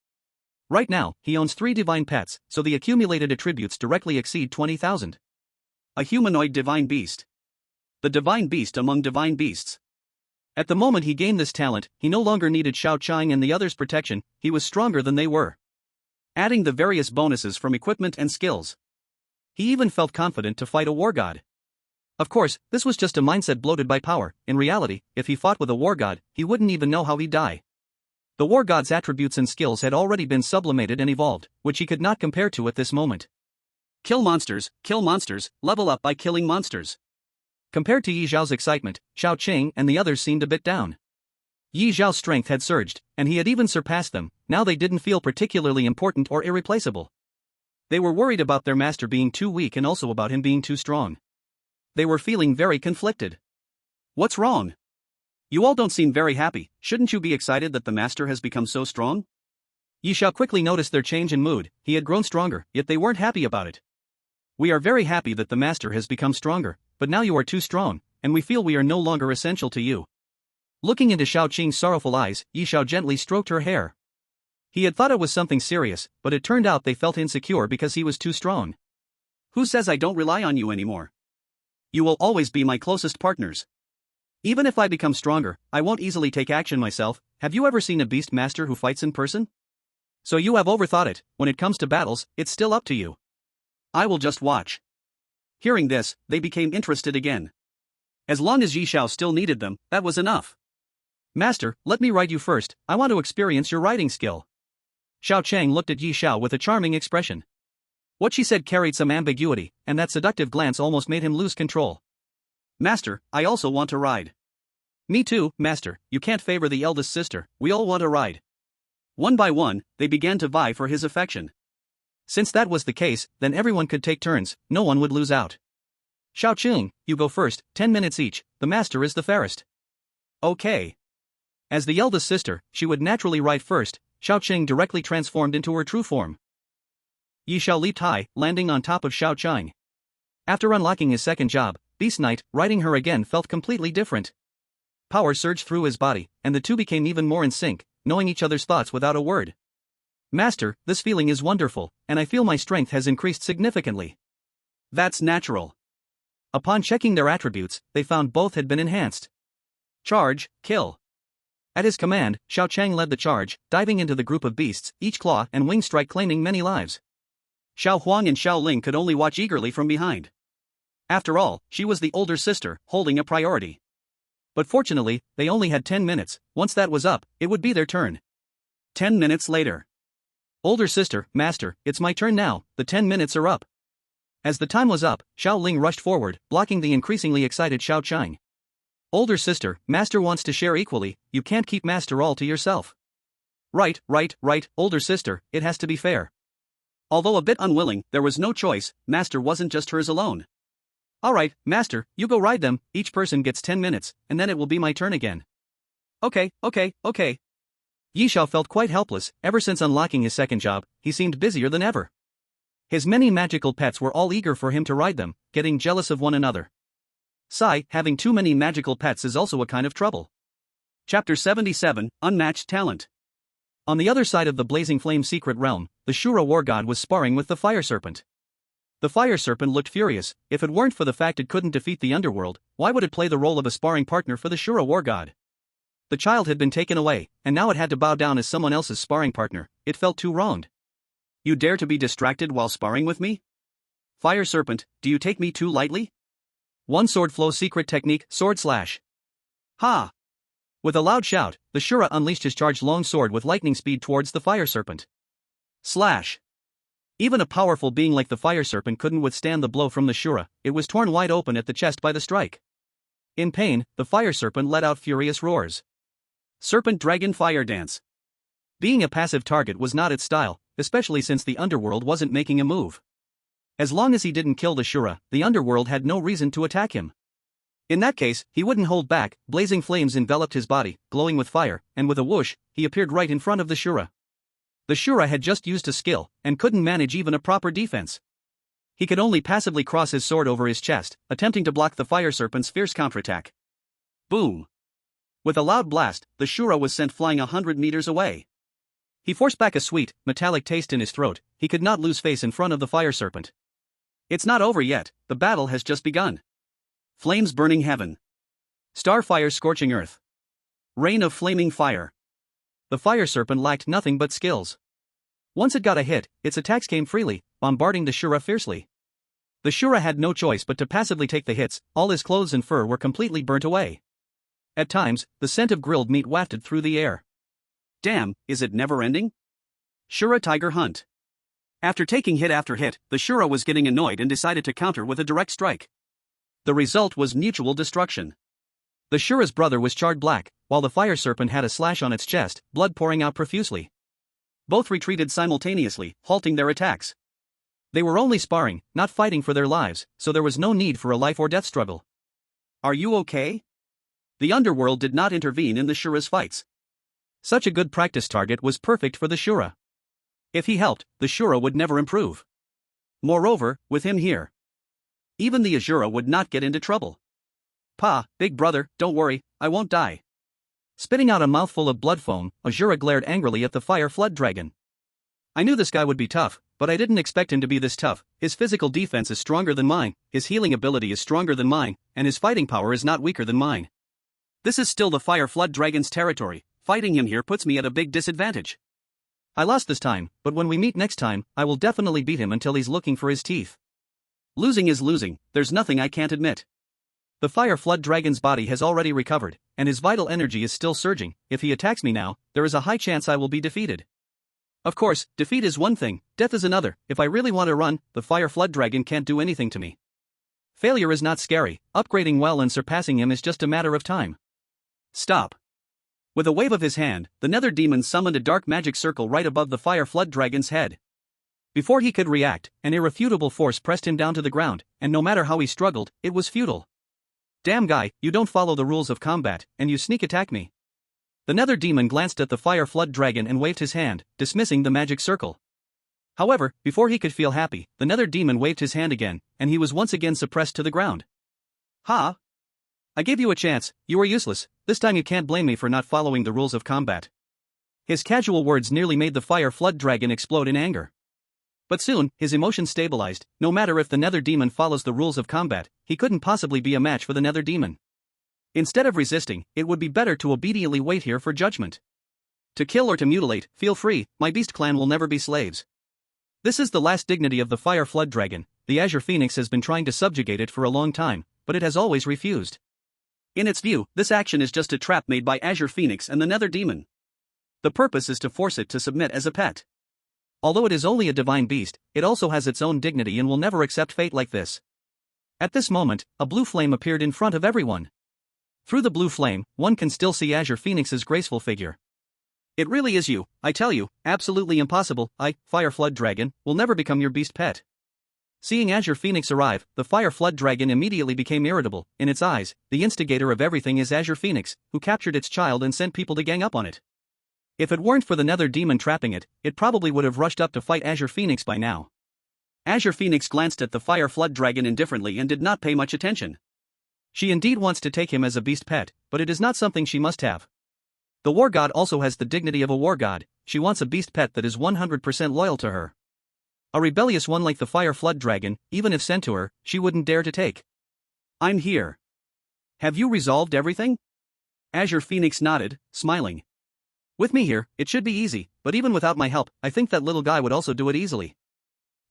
Right now, he owns 3 divine pets, so the accumulated attributes directly exceed 20,000. A humanoid divine beast. The divine beast among divine beasts. At the moment he gained this talent, he no longer needed Shao Qing and the others' protection. He was stronger than they were. Adding the various bonuses from equipment and skills, he even felt confident to fight a war god. Of course, this was just a mindset bloated by power. In reality, if he fought with a war god, he wouldn't even know how he'd die. The war god's attributes and skills had already been sublimated and evolved, which he could not compare to at this moment. Kill monsters, level up by killing monsters. Compared to Yi Zhao's excitement, Shao Qing and the others seemed a bit down. Yi Zhao's strength had surged, and he had even surpassed them. Now they didn't feel particularly important or irreplaceable. They were worried about their master being too weak and also about him being too strong. They were feeling very conflicted. What's wrong? You all don't seem very happy. Shouldn't you be excited that the master has become so strong? Yi Zhao quickly noticed their change in mood. He had grown stronger, yet they weren't happy about it. We are very happy that the master has become stronger, but now you are too strong, and we feel we are no longer essential to you. Looking into Shao Qing's sorrowful eyes, Yi Zhao gently stroked her hair. He had thought it was something serious, but it turned out they felt insecure because he was too strong. Who says I don't rely on you anymore? You will always be my closest partners. Even if I become stronger, I won't easily take action myself. Have you ever seen a beast master who fights in person? So you have overthought it. When it comes to battles, it's still up to you. I will just watch. Hearing this, they became interested again. As long as Yi Xiao still needed them, that was enough. Master, let me ride you first, I want to experience your riding skill. Xiao Chang looked at Yi Xiao with a charming expression. What she said carried some ambiguity, and that seductive glance almost made him lose control. Master, I also want to ride. Me too, Master, you can't favor the eldest sister, we all want to ride. One by one, they began to vie for his affection. Since that was the case, then everyone could take turns, no one would lose out. Xiao Chang, you go first, 10 minutes each, the master is the fairest. Okay. As the eldest sister, she would naturally ride first. Xiao Chang directly transformed into her true form. Yi Xiao leaped high, landing on top of Xiao Chang. After unlocking his second job, Beast Knight, riding her again felt completely different. Power surged through his body, and the two became even more in sync, knowing each other's thoughts without a word. Master, this feeling is wonderful, and I feel my strength has increased significantly. That's natural. Upon checking their attributes, they found both had been enhanced. Charge, kill. At his command, Xiao Chang led the charge, diving into the group of beasts, each claw and wing strike claiming many lives. Xiao Huang and Xiao Ling could only watch eagerly from behind. After all, she was the older sister, holding a priority. But fortunately, they only had 10 minutes, once that was up, it would be their turn. 10 minutes later. Older sister, Master, it's my turn now, the 10 minutes are up. As the time was up, Xiao Ling rushed forward, blocking the increasingly excited Xiao Chang. Older sister, Master wants to share equally, you can't keep Master all to yourself. Right, older sister, it has to be fair. Although a bit unwilling, there was no choice, Master wasn't just hers alone. Alright, Master, you go ride them, each person gets 10 minutes, and then it will be my turn again. Okay. Yi Xiao felt quite helpless. Ever since unlocking his second job, he seemed busier than ever. His many magical pets were all eager for him to ride them, getting jealous of one another. Sigh, having too many magical pets is also a kind of trouble. Chapter 77, Unmatched Talent. On the other side of the Blazing Flame secret realm, the Shura war god was sparring with the Fire Serpent. The Fire Serpent looked furious. If it weren't for the fact it couldn't defeat the underworld, why would it play the role of a sparring partner for the Shura war god? The child had been taken away, and now it had to bow down as someone else's sparring partner. It felt too wronged. You dare to be distracted while sparring with me? Fire Serpent, do you take me too lightly? One sword flow secret technique, sword slash. Ha! With a loud shout, the Shura unleashed his charged long sword with lightning speed towards the Fire Serpent. Slash! Even a powerful being like the Fire Serpent couldn't withstand the blow from the Shura. It was torn wide open at the chest by the strike. In pain, the Fire Serpent let out furious roars. Serpent Dragon Fire Dance. Being a passive target was not its style, especially since the underworld wasn't making a move. As long as he didn't kill the Shura, the underworld had no reason to attack him. In that case, he wouldn't hold back. Blazing flames enveloped his body, glowing with fire, and with a whoosh, he appeared right in front of the Shura. The Shura had just used a skill, and couldn't manage even a proper defense. He could only passively cross his sword over his chest, attempting to block the Fire Serpent's fierce counterattack. Boom! With a loud blast, the Shura was sent flying 100 meters away. He forced back a sweet, metallic taste in his throat. He could not lose face in front of the Fire Serpent. It's not over yet, the battle has just begun. Flames burning heaven. Starfire scorching earth. Rain of flaming fire. The Fire Serpent lacked nothing but skills. Once it got a hit, its attacks came freely, bombarding the Shura fiercely. The Shura had no choice but to passively take the hits. All his clothes and fur were completely burnt away. At times, the scent of grilled meat wafted through the air. Damn, is it never ending? Shura Tiger Hunt. After taking hit after hit, the Shura was getting annoyed and decided to counter with a direct strike. The result was mutual destruction. The Shura's brother was charred black, while the Fire Serpent had a slash on its chest, blood pouring out profusely. Both retreated simultaneously, halting their attacks. They were only sparring, not fighting for their lives, so there was no need for a life or death struggle. Are you okay? The underworld did not intervene in the Shura's fights. Such a good practice target was perfect for the Shura. If he helped, the Shura would never improve. Moreover, with him here, even the Azura would not get into trouble. Pa, big brother, don't worry, I won't die. Spitting out a mouthful of blood foam, Azura glared angrily at the Fire Flood Dragon. I knew this guy would be tough, but I didn't expect him to be this tough. His physical defense is stronger than mine, his healing ability is stronger than mine, and his fighting power is not weaker than mine. This is still the Fire Flood Dragon's territory. Fighting him here puts me at a big disadvantage. I lost this time, but when we meet next time, I will definitely beat him until he's looking for his teeth. Losing is losing, there's nothing I can't admit. The Fire Flood Dragon's body has already recovered, and his vital energy is still surging. If he attacks me now, there is a high chance I will be defeated. Of course, defeat is one thing, death is another. If I really want to run, the Fire Flood Dragon can't do anything to me. Failure is not scary, upgrading well and surpassing him is just a matter of time. Stop. With a wave of his hand, the Nether Demon summoned a dark magic circle right above the Fire Flood Dragon's head. Before he could react, an irrefutable force pressed him down to the ground, and no matter how he struggled, it was futile. Damn guy, you don't follow the rules of combat, and you sneak attack me. The Nether Demon glanced at the Fire Flood Dragon and waved his hand, dismissing the magic circle. However, before he could feel happy, the Nether Demon waved his hand again, and he was once again suppressed to the ground. Ha! I gave you a chance, you were useless, this time you can't blame me for not following the rules of combat. His casual words nearly made the Fire Flood Dragon explode in anger. But soon, his emotions stabilized. No matter if the Nether Demon follows the rules of combat, he couldn't possibly be a match for the Nether Demon. Instead of resisting, it would be better to obediently wait here for judgment. To kill or to mutilate, feel free, my beast clan will never be slaves. This is the last dignity of the Fire Flood Dragon. The Azure Phoenix has been trying to subjugate it for a long time, but it has always refused. In its view, this action is just a trap made by Azure Phoenix and the Nether Demon. The purpose is to force it to submit as a pet. Although it is only a divine beast, it also has its own dignity and will never accept fate like this. At this moment, a blue flame appeared in front of everyone. Through the blue flame, one can still see Azure Phoenix's graceful figure. It really is you, I tell you, absolutely impossible. I, Fire Flood Dragon, will never become your beast pet. Seeing Azure Phoenix arrive, the Fire Flood Dragon immediately became irritable. In its eyes, the instigator of everything is Azure Phoenix, who captured its child and sent people to gang up on it. If it weren't for the Nether Demon trapping it, it probably would have rushed up to fight Azure Phoenix by now. Azure Phoenix glanced at the Fire Flood Dragon indifferently and did not pay much attention. She indeed wants to take him as a beast pet, but it is not something she must have. The War God also has the dignity of a War God. She wants a beast pet that is 100% loyal to her. A rebellious one like the Fire Flood Dragon, even if sent to her, she wouldn't dare to take. I'm here. Have you resolved everything? Azure Phoenix nodded, smiling. With me here, it should be easy, but even without my help, I think that little guy would also do it easily.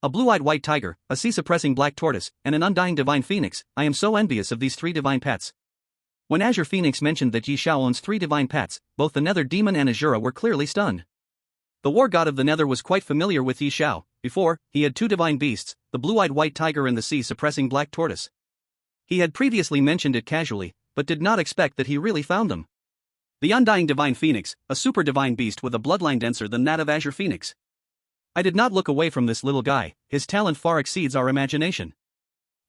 A blue-eyed white tiger, a sea-suppressing black tortoise, and an undying divine phoenix. I am so envious of these 3 divine pets. When Azure Phoenix mentioned that Yi Xiao owns 3 divine pets, both the Nether Demon and Azura were clearly stunned. The War God of the Nether was quite familiar with Yi Xiao. Before, he had 2 divine beasts, the blue-eyed white tiger and the sea-suppressing black tortoise. He had previously mentioned it casually, but did not expect that he really found them. The undying divine phoenix, a super divine beast with a bloodline denser than that of Azure Phoenix. I did not look away from this little guy, his talent far exceeds our imagination.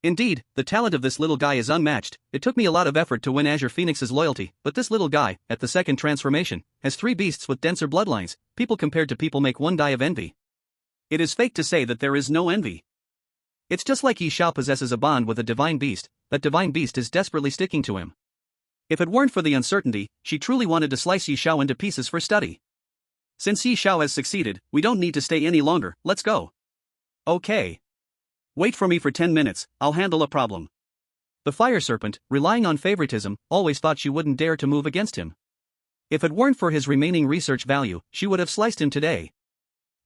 Indeed, the talent of this little guy is unmatched. It took me a lot of effort to win Azure Phoenix's loyalty, but this little guy, at the second transformation, has 3 beasts with denser bloodlines. People compared to people make one die of envy. It is fake to say that there is no envy. It's just like Yi Xiao possesses a bond with a divine beast, that divine beast is desperately sticking to him. If it weren't for the uncertainty, she truly wanted to slice Yi Xiao into pieces for study. Since Yi Xiao has succeeded, we don't need to stay any longer, let's go. Okay. Wait for me for 10 minutes, I'll handle a problem. The Fire Serpent, relying on favoritism, always thought she wouldn't dare to move against him. If it weren't for his remaining research value, she would have sliced him today.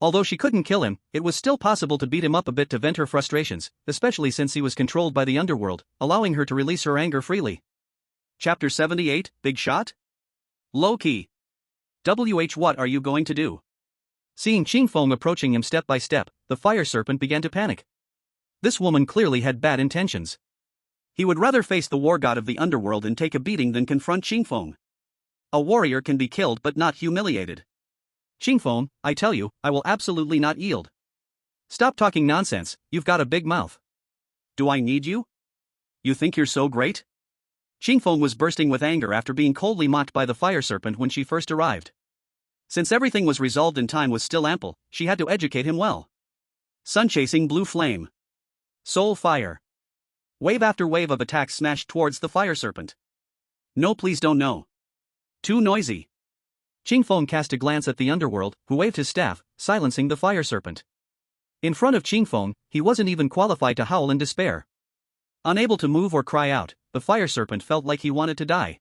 Although she couldn't kill him, it was still possible to beat him up a bit to vent her frustrations, especially since he was controlled by the underworld, allowing her to release her anger freely. Chapter 78, Big Shot? Low key. What are you going to do? Seeing Qingfeng approaching him step by step, the Fire Serpent began to panic. This woman clearly had bad intentions. He would rather face the War God of the underworld and take a beating than confront Qingfeng. A warrior can be killed but not humiliated. Qingfeng, I tell you, I will absolutely not yield. Stop talking nonsense, you've got a big mouth. Do I need you? You think you're so great? Qingfeng was bursting with anger after being coldly mocked by the Fire Serpent when she first arrived. Since everything was resolved and time was still ample, she had to educate him well. Sun-chasing blue flame. Soul fire. Wave after wave of attacks smashed towards the Fire Serpent. No, please don't know. Too noisy. Qingfeng cast a glance at the underworld, who waved his staff, silencing the Fire Serpent. In front of Qingfeng, he wasn't even qualified to howl in despair. Unable to move or cry out, the Fire Serpent felt like he wanted to die.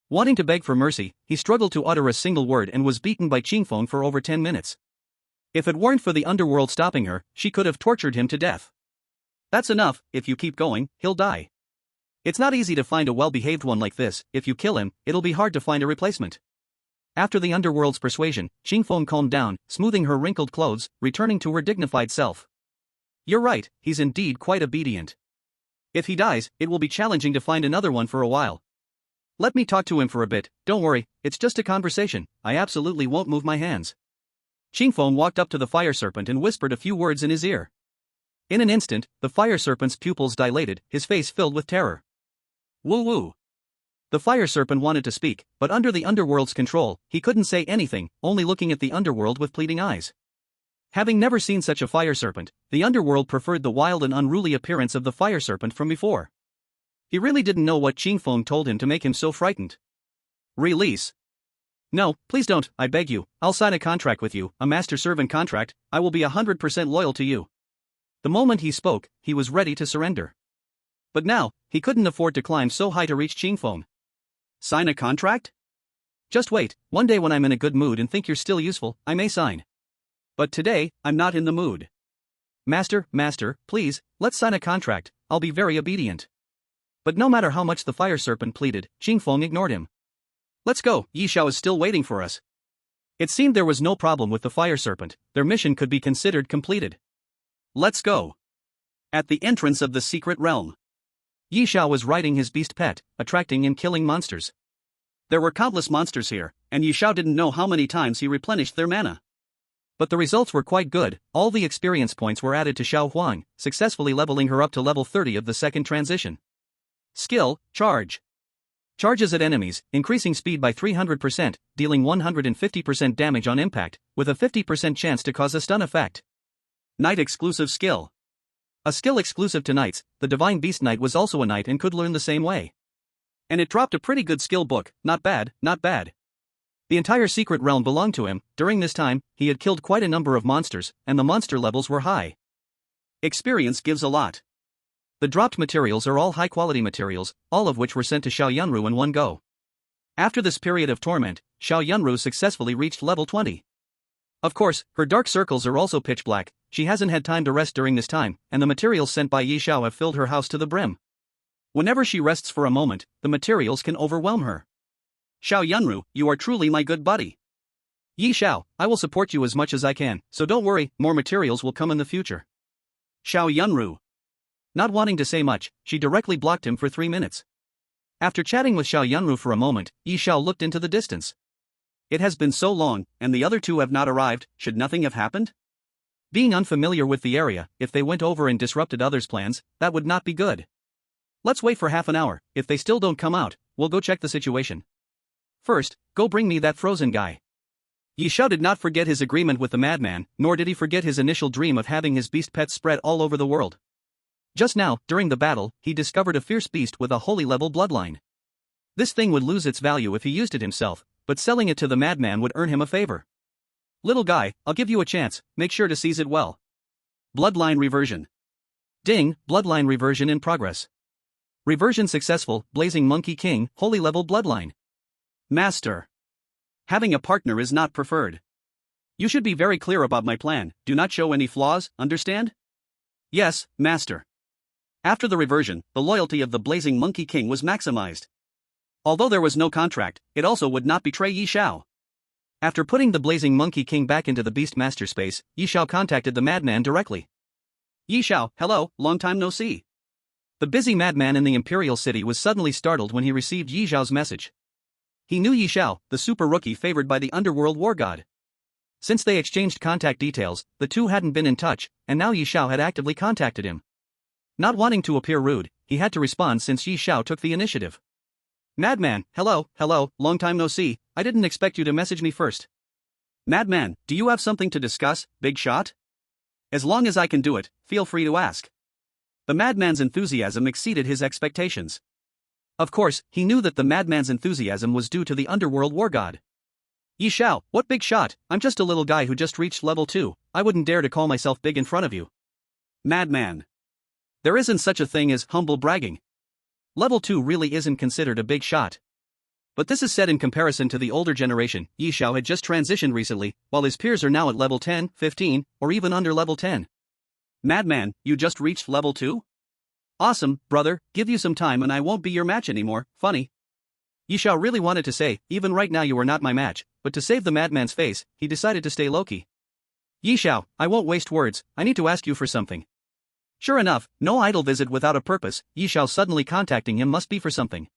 Wanting to beg for mercy, he struggled to utter a single word and was beaten by Qingfeng for over 10 minutes. If it weren't for the underworld stopping her, she could have tortured him to death. That's enough, if you keep going, he'll die. It's not easy to find a well-behaved one like this. If you kill him, it'll be hard to find a replacement. After the underworld's persuasion, Qingfeng calmed down, smoothing her wrinkled clothes, returning to her dignified self. You're right, he's indeed quite obedient. If he dies, it will be challenging to find another one for a while. Let me talk to him for a bit, don't worry, it's just a conversation, I absolutely won't move my hands. Qingfeng walked up to the fire serpent and whispered a few words in his ear. In an instant, the fire serpent's pupils dilated, his face filled with terror. Woo-woo. The fire serpent wanted to speak, but under the underworld's control, he couldn't say anything, only looking at the underworld with pleading eyes. Having never seen such a fire serpent, the underworld preferred the wild and unruly appearance of the fire serpent from before. He really didn't know what Qingfeng told him to make him so frightened. Release. No, please don't, I beg you, I'll sign a contract with you, a master-servant contract, I will be 100% loyal to you. The moment he spoke, he was ready to surrender. But now, he couldn't afford to climb so high to reach Qingfeng. Sign a contract? Just wait, one day when I'm in a good mood and think you're still useful, I may sign. But today, I'm not in the mood. Master, please, let's sign a contract, I'll be very obedient. But no matter how much the fire serpent pleaded, Qingfeng ignored him. Let's go, Yi Xiao is still waiting for us. It seemed there was no problem with the fire serpent, their mission could be considered completed. Let's go. At the entrance of the secret realm, Yi Xiao was riding his beast pet, attracting and killing monsters. There were countless monsters here, and Yi Xiao didn't know how many times he replenished their mana. But the results were quite good, all the experience points were added to Xiao Huang, successfully leveling her up to level 30 of the second transition. Skill, Charge. Charges at enemies, increasing speed by 300%, dealing 150% damage on impact, with a 50% chance to cause a stun effect. Knight exclusive skill. A skill exclusive to knights, the Divine Beast Knight was also a knight and could learn the same way. And it dropped a pretty good skill book, not bad. The entire secret realm belonged to him. During this time, he had killed quite a number of monsters, and the monster levels were high. Experience gives a lot. The dropped materials are all high-quality materials, all of which were sent to Xiao Yunru in one go. After this period of torment, Xiao Yunru successfully reached level 20. Of course, her dark circles are also pitch black, she hasn't had time to rest during this time, and the materials sent by Yi Xiao have filled her house to the brim. Whenever she rests for a moment, the materials can overwhelm her. Xiao Yunru, you are truly my good buddy. Yi Xiao, I will support you as much as I can, so don't worry, more materials will come in the future. Xiao Yunru. Not wanting to say much, she directly blocked him for 3 minutes. After chatting with Xiao Yunru for a moment, Yi Xiao looked into the distance. It has been so long, and the other two have not arrived, should nothing have happened? Being unfamiliar with the area, if they went over and disrupted others' plans, that would not be good. Let's wait for half an hour, if they still don't come out, we'll go check the situation. First, go bring me that frozen guy. Yi Xiao did not forget his agreement with the madman, nor did he forget his initial dream of having his beast pets spread all over the world. Just now, during the battle, he discovered a fierce beast with a holy level bloodline. This thing would lose its value if he used it himself, but selling it to the madman would earn him a favor. Little guy, I'll give you a chance, make sure to seize it well. Bloodline reversion. Ding, bloodline reversion in progress. Reversion successful, Blazing Monkey King, holy level bloodline. Master. Having a partner is not preferred. You should be very clear about my plan, do not show any flaws, understand? Yes, Master. After the reversion, the loyalty of the Blazing Monkey King was maximized. Although there was no contract, it also would not betray Yi Xiao. After putting the Blazing Monkey King back into the Beast Master space, Yi Xiao contacted the madman directly. Yi Xiao, hello, long time no see. The busy madman in the Imperial City was suddenly startled when he received Yi Xiao's message. He knew Yi Xiao, the super rookie favored by the underworld war god. Since they exchanged contact details, the two hadn't been in touch, and now Yi Xiao had actively contacted him. Not wanting to appear rude, he had to respond since Yi Xiao took the initiative. Madman, hello, long time no see, I didn't expect you to message me first. Madman, do you have something to discuss, big shot? As long as I can do it, feel free to ask. The madman's enthusiasm exceeded his expectations. Of course, he knew that the madman's enthusiasm was due to the underworld war god. Yi Xiao, what big shot, I'm just a little guy who just reached level 2, I wouldn't dare to call myself big in front of you. Madman. There isn't such a thing as humble bragging. Level 2 really isn't considered a big shot. But this is said in comparison to the older generation. Yi Xiao had just transitioned recently, while his peers are now at level 10, 15, or even under level 10. Madman, you just reached level 2? Awesome, brother, give you some time and I won't be your match anymore, funny. Yi Xiao really wanted to say, even right now you are not my match, but to save the madman's face, he decided to stay low-key. Yi Xiao, I won't waste words, I need to ask you for something. Sure enough, no idle visit without a purpose, Yi Xiao suddenly contacting him must be for something.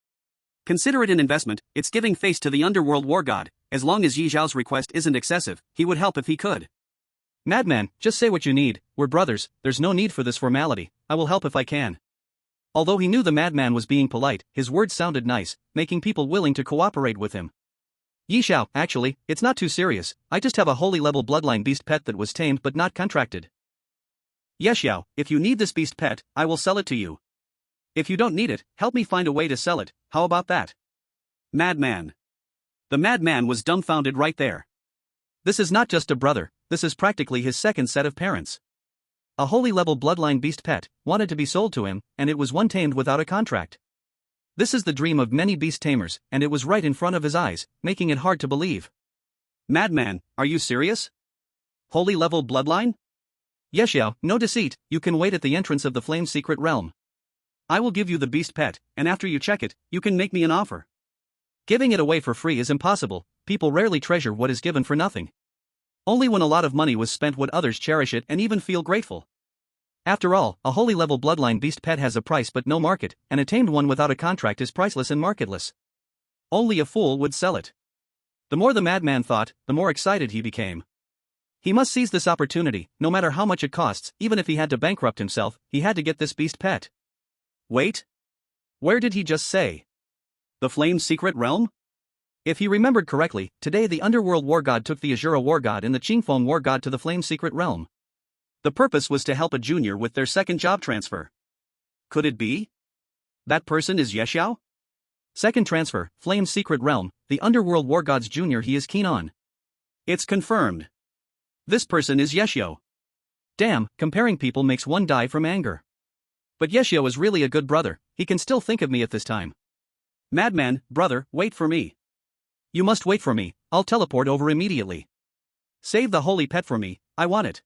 Consider it an investment, it's giving face to the underworld war god. As long as Yi Xiao's request isn't excessive, he would help if he could. Madman, just say what you need, we're brothers, there's no need for this formality, I will help if I can. Although he knew the madman was being polite, his words sounded nice, making people willing to cooperate with him. Yi Xiao, actually, it's not too serious, I just have a holy level bloodline beast pet that was tamed but not contracted. Yes Xiao, if you need this beast pet, I will sell it to you. If you don't need it, help me find a way to sell it, how about that? Madman. The madman was dumbfounded right there. This is not just a brother, this is practically his second set of parents. A holy level bloodline beast pet, wanted to be sold to him, and it was one tamed without a contract. This is the dream of many beast tamers, and it was right in front of his eyes, making it hard to believe. Madman, are you serious? Holy level bloodline? Yes Xiao, no deceit, you can wait at the entrance of the Flame's secret realm. I will give you the beast pet, and after you check it, you can make me an offer. Giving it away for free is impossible, people rarely treasure what is given for nothing. Only when a lot of money was spent would others cherish it and even feel grateful. After all, a holy level bloodline beast pet has a price but no market, and a tamed one without a contract is priceless and marketless. Only a fool would sell it. The more the madman thought, the more excited he became. He must seize this opportunity, no matter how much it costs, even if he had to bankrupt himself, he had to get this beast pet. Wait. Where did he just say? The Flame's secret realm? If he remembered correctly, today the Underworld War God took the Azura War God and the Qingfeng War God to the Flame's secret realm. The purpose was to help a junior with their second job transfer. Could it be? That person is Ye Xiao? Second transfer, Flame's secret realm, the Underworld War God's junior he is keen on. It's confirmed. This person is Ye Xiao. Damn, comparing people makes one die from anger. But Ye Xiao is really a good brother, he can still think of me at this time. Madman, brother, wait for me. You must wait for me, I'll teleport over immediately. Save the holy pet for me, I want it.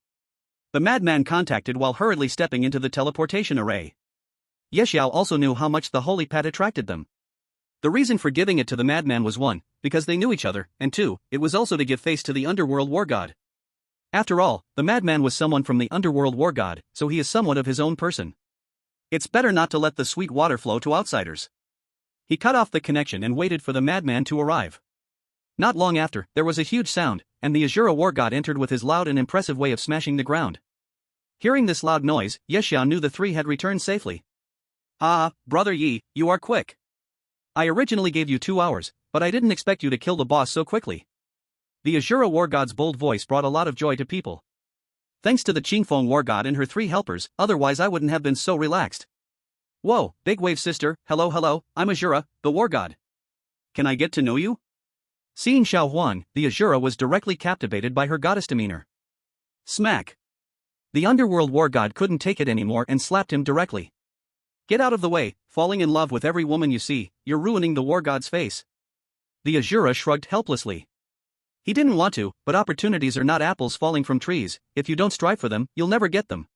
The madman contacted while hurriedly stepping into the teleportation array. Ye Xiao also knew how much the holy pet attracted them. The reason for giving it to the madman was 1, because they knew each other, and 2, it was also to give face to the Underworld War God. After all, the madman was someone from the Underworld War God, so he is somewhat of his own person. It's better not to let the sweet water flow to outsiders. He cut off the connection and waited for the madman to arrive. Not long after, there was a huge sound, and the Azura War God entered with his loud and impressive way of smashing the ground. Hearing this loud noise, Ye Xiao knew the three had returned safely. Ah, brother Yi, you are quick. I originally gave you 2 hours, but I didn't expect you to kill the boss so quickly. The Azura War God's bold voice brought a lot of joy to people. Thanks to the Qingfeng War God and her 3 helpers, otherwise I wouldn't have been so relaxed. Whoa, Big Wave sister, hello, I'm Azura, the War God. Can I get to know you? Seeing Xiao Huan, the Azura was directly captivated by her goddess demeanor. Smack. The Underworld War God couldn't take it anymore and slapped him directly. Get out of the way, falling in love with every woman you see, you're ruining the War God's face. The Azura shrugged helplessly. He didn't want to, but opportunities are not apples falling from trees, if you don't strive for them, you'll never get them.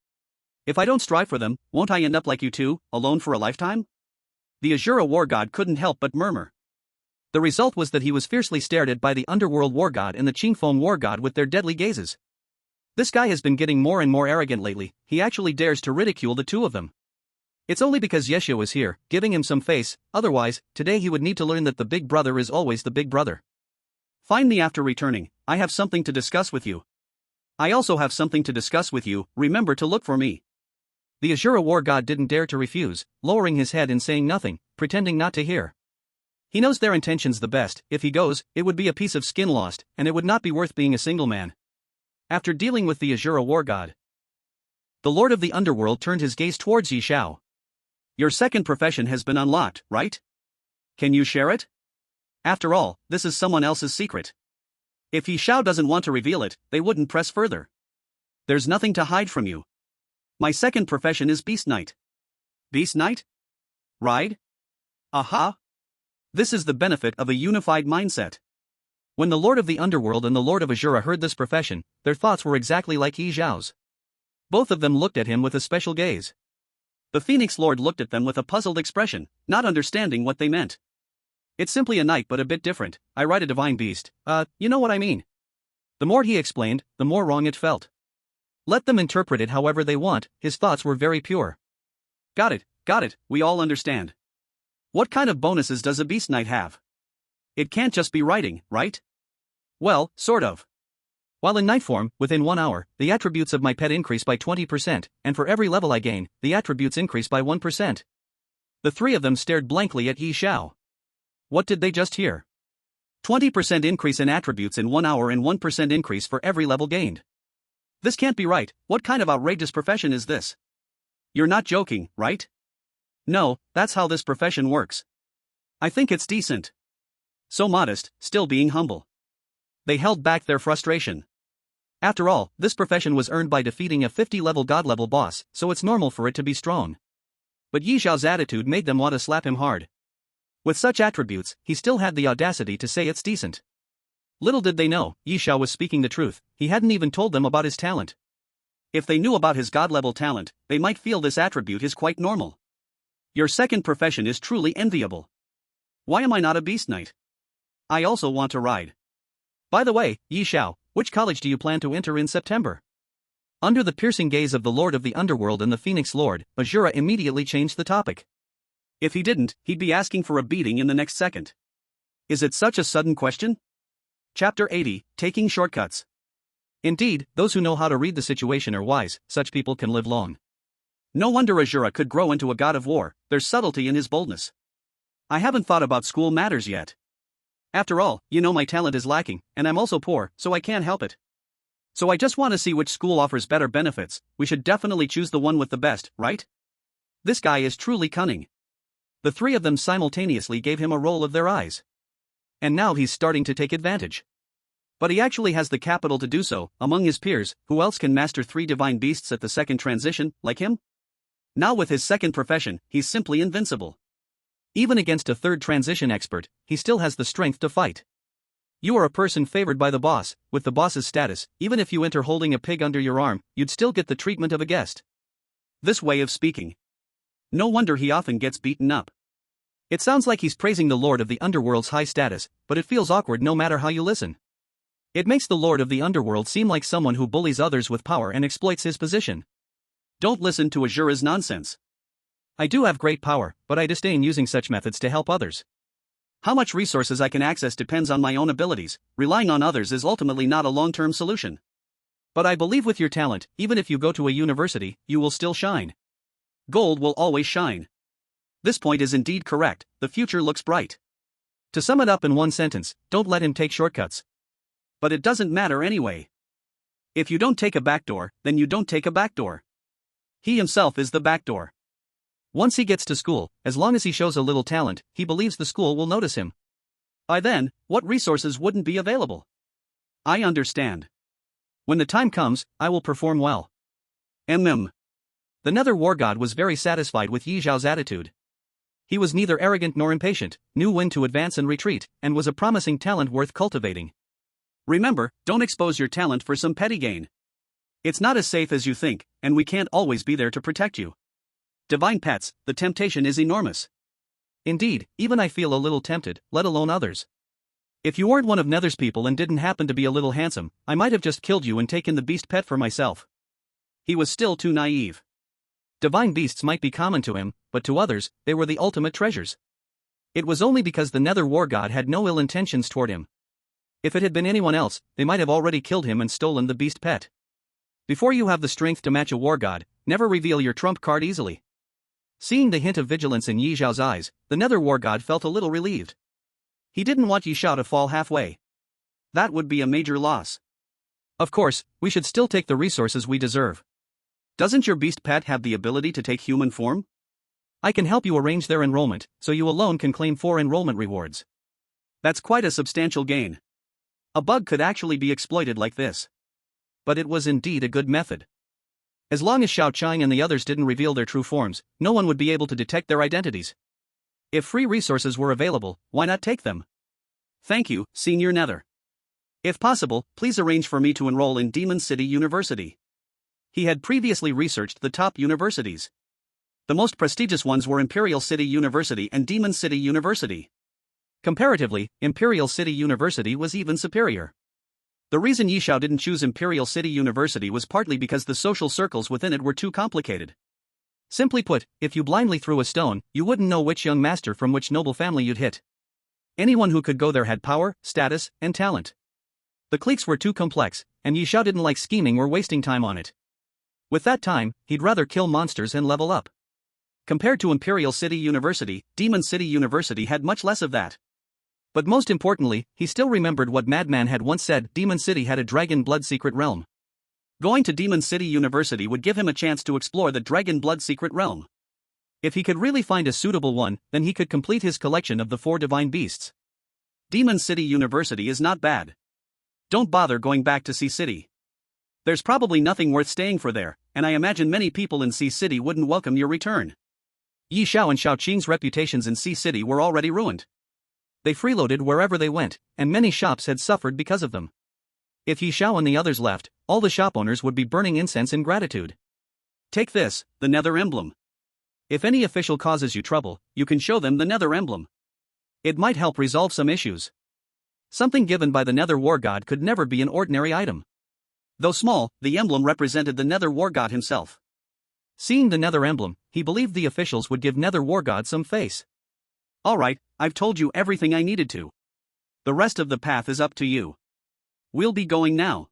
If I don't strive for them, won't I end up like you two, alone for a lifetime? The Azura War God couldn't help but murmur. The result was that he was fiercely stared at by the Underworld War God and the Qingfeng War God with their deadly gazes. This guy has been getting more and more arrogant lately, he actually dares to ridicule the two of them. It's only because Ye Xiao is here, giving him some face, otherwise, today he would need to learn that the big brother is always the big brother. Find me after returning, I have something to discuss with you. I also have something to discuss with you, remember to look for me. The Azura War God didn't dare to refuse, lowering his head and saying nothing, pretending not to hear. He knows their intentions the best, if he goes, it would be a piece of skin lost, and it would not be worth being a single man. After dealing with the Azura War God, the Lord of the Underworld turned his gaze towards Yi Xiao. Your second profession has been unlocked, right? Can you share it? After all, this is someone else's secret. If Yi Xiao doesn't want to reveal it, they wouldn't press further. There's nothing to hide from you. My second profession is Beast Knight. Beast Knight? Ride? Aha! This is the benefit of a unified mindset. When the Lord of the Underworld and the Lord of Azura heard this profession, their thoughts were exactly like Yi Zhao's. Both of them looked at him with a special gaze. The Phoenix Lord looked at them with a puzzled expression, not understanding what they meant. It's simply a knight but a bit different. I ride a divine beast, you know what I mean. The more he explained, the more wrong it felt. Let them interpret it however they want, his thoughts were very pure. Got it, we all understand. What kind of bonuses does a beast knight have? It can't just be riding, right? Well, sort of. While in knight form, within 1 hour, the attributes of my pet increase by 20%, and for every level I gain, the attributes increase by 1%. The three of them stared blankly at Yi Zhao. What did they just hear? 20% increase in attributes in 1 hour and 1% increase for every level gained. This can't be right. What kind of outrageous profession is this? You're not joking, right? No, that's how this profession works. I think it's decent. So modest, still being humble. They held back their frustration. After all, this profession was earned by defeating a 50-level god-level boss, so it's normal for it to be strong. But Yi Zhao's attitude made them want to slap him hard. With such attributes, he still had the audacity to say it's decent. Little did they know, Yi Zhao was speaking the truth. He hadn't even told them about his talent. If they knew about his god-level talent, they might feel this attribute is quite normal. Your second profession is truly enviable. Why am I not a beast knight? I also want to ride. By the way, Yi Zhao, which college do you plan to enter in September? Under the piercing gaze of the Lord of the Underworld and the Phoenix Lord, Azura immediately changed the topic. If he didn't, he'd be asking for a beating in the next second. Is it such a sudden question? Chapter 80, Taking Shortcuts. Indeed, those who know how to read the situation are wise, such people can live long. No wonder Azura could grow into a god of war, there's subtlety in his boldness. I haven't thought about school matters yet. After all, you know my talent is lacking, and I'm also poor, so I can't help it. So I just want to see which school offers better benefits. We should definitely choose the one with the best, right? This guy is truly cunning. The three of them simultaneously gave him a roll of their eyes. And now he's starting to take advantage. But he actually has the capital to do so. Among his peers, who else can master 3 divine beasts at the second transition, like him? Now with his second profession, he's simply invincible. Even against a third transition expert, he still has the strength to fight. You are a person favored by the boss. With the boss's status, even if you enter holding a pig under your arm, you'd still get the treatment of a guest. This way of speaking. No wonder he often gets beaten up. It sounds like he's praising the Lord of the Underworld's high status, but it feels awkward no matter how you listen. It makes the Lord of the Underworld seem like someone who bullies others with power and exploits his position. Don't listen to Azura's nonsense. I do have great power, but I disdain using such methods to help others. How much resources I can access depends on my own abilities. Relying on others is ultimately not a long-term solution. But I believe with your talent, even if you go to a university, you will still shine. Gold will always shine. This point is indeed correct, the future looks bright. To sum it up in one sentence, don't let him take shortcuts. But it doesn't matter anyway. If you don't take a backdoor, then you don't take a backdoor. He himself is the backdoor. Once he gets to school, as long as he shows a little talent, he believes the school will notice him. By then, what resources wouldn't be available? I understand. When the time comes, I will perform well. The Nether War God was very satisfied with Yi Zhao's attitude. He was neither arrogant nor impatient, knew when to advance and retreat, and was a promising talent worth cultivating. Remember, don't expose your talent for some petty gain. It's not as safe as you think, and we can't always be there to protect you. Divine pets, the temptation is enormous. Indeed, even I feel a little tempted, let alone others. If you weren't one of Nether's people and didn't happen to be a little handsome, I might have just killed you and taken the beast pet for myself. He was still too naive. Divine beasts might be common to him, but to others, they were the ultimate treasures. It was only because the Nether War God had no ill intentions toward him. If it had been anyone else, they might have already killed him and stolen the beast pet. Before you have the strength to match a war god, never reveal your trump card easily. Seeing the hint of vigilance in Yi Zhao's eyes, the Nether War God felt a little relieved. He didn't want Yi Zhao to fall halfway. That would be a major loss. Of course, we should still take the resources we deserve. Doesn't your beast pet have the ability to take human form? I can help you arrange their enrollment, so you alone can claim 4 enrollment rewards. That's quite a substantial gain. A bug could actually be exploited like this. But it was indeed a good method. As long as Xiao Chang and the others didn't reveal their true forms, no one would be able to detect their identities. If free resources were available, why not take them? Thank you, Senior Nether. If possible, please arrange for me to enroll in Demon City University. He had previously researched the top universities. The most prestigious ones were Imperial City University and Demon City University. Comparatively, Imperial City University was even superior. The reason Yishao didn't choose Imperial City University was partly because the social circles within it were too complicated. Simply put, if you blindly threw a stone, you wouldn't know which young master from which noble family you'd hit. Anyone who could go there had power, status, and talent. The cliques were too complex, and Yishao didn't like scheming or wasting time on it. With that time, he'd rather kill monsters and level up. Compared to Imperial City University, Demon City University had much less of that. But most importantly, he still remembered what Madman had once said: Demon City had a dragon blood secret realm. Going to Demon City University would give him a chance to explore the dragon blood secret realm. If he could really find a suitable one, then he could complete his collection of the 4 divine beasts. Demon City University is not bad. Don't bother going back to Sea City. There's probably nothing worth staying for there, and I imagine many people in Sea City wouldn't welcome your return. Yi Xiao and Xiao Qing's reputations in Sea City were already ruined. They freeloaded wherever they went, and many shops had suffered because of them. If Yi Xiao and the others left, all the shop owners would be burning incense in gratitude. Take this, the Nether Emblem. If any official causes you trouble, you can show them the Nether Emblem. It might help resolve some issues. Something given by the Nether War God could never be an ordinary item. Though small, the emblem represented the Nether War God himself. Seeing the Nether Emblem, he believed the officials would give Nether War God some face. Alright, I've told you everything I needed to. The rest of the path is up to you. We'll be going now.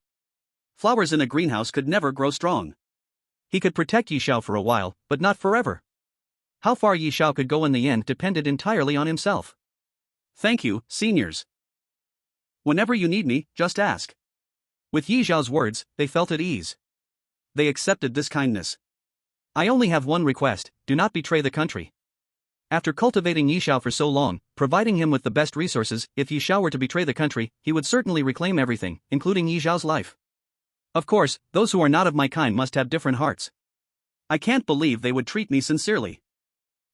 Flowers in a greenhouse could never grow strong. He could protect Yi Xiao for a while, but not forever. How far Yi Xiao could go in the end depended entirely on himself. Thank you, seniors. Whenever you need me, just ask. With Yi Xiao's words, they felt at ease. They accepted this kindness. I only have one request: do not betray the country. After cultivating Yi Xiao for so long, providing him with the best resources, if Yi Xiao were to betray the country, he would certainly reclaim everything, including Yi Xiao's life. Of course, those who are not of my kind must have different hearts. I can't believe they would treat me sincerely.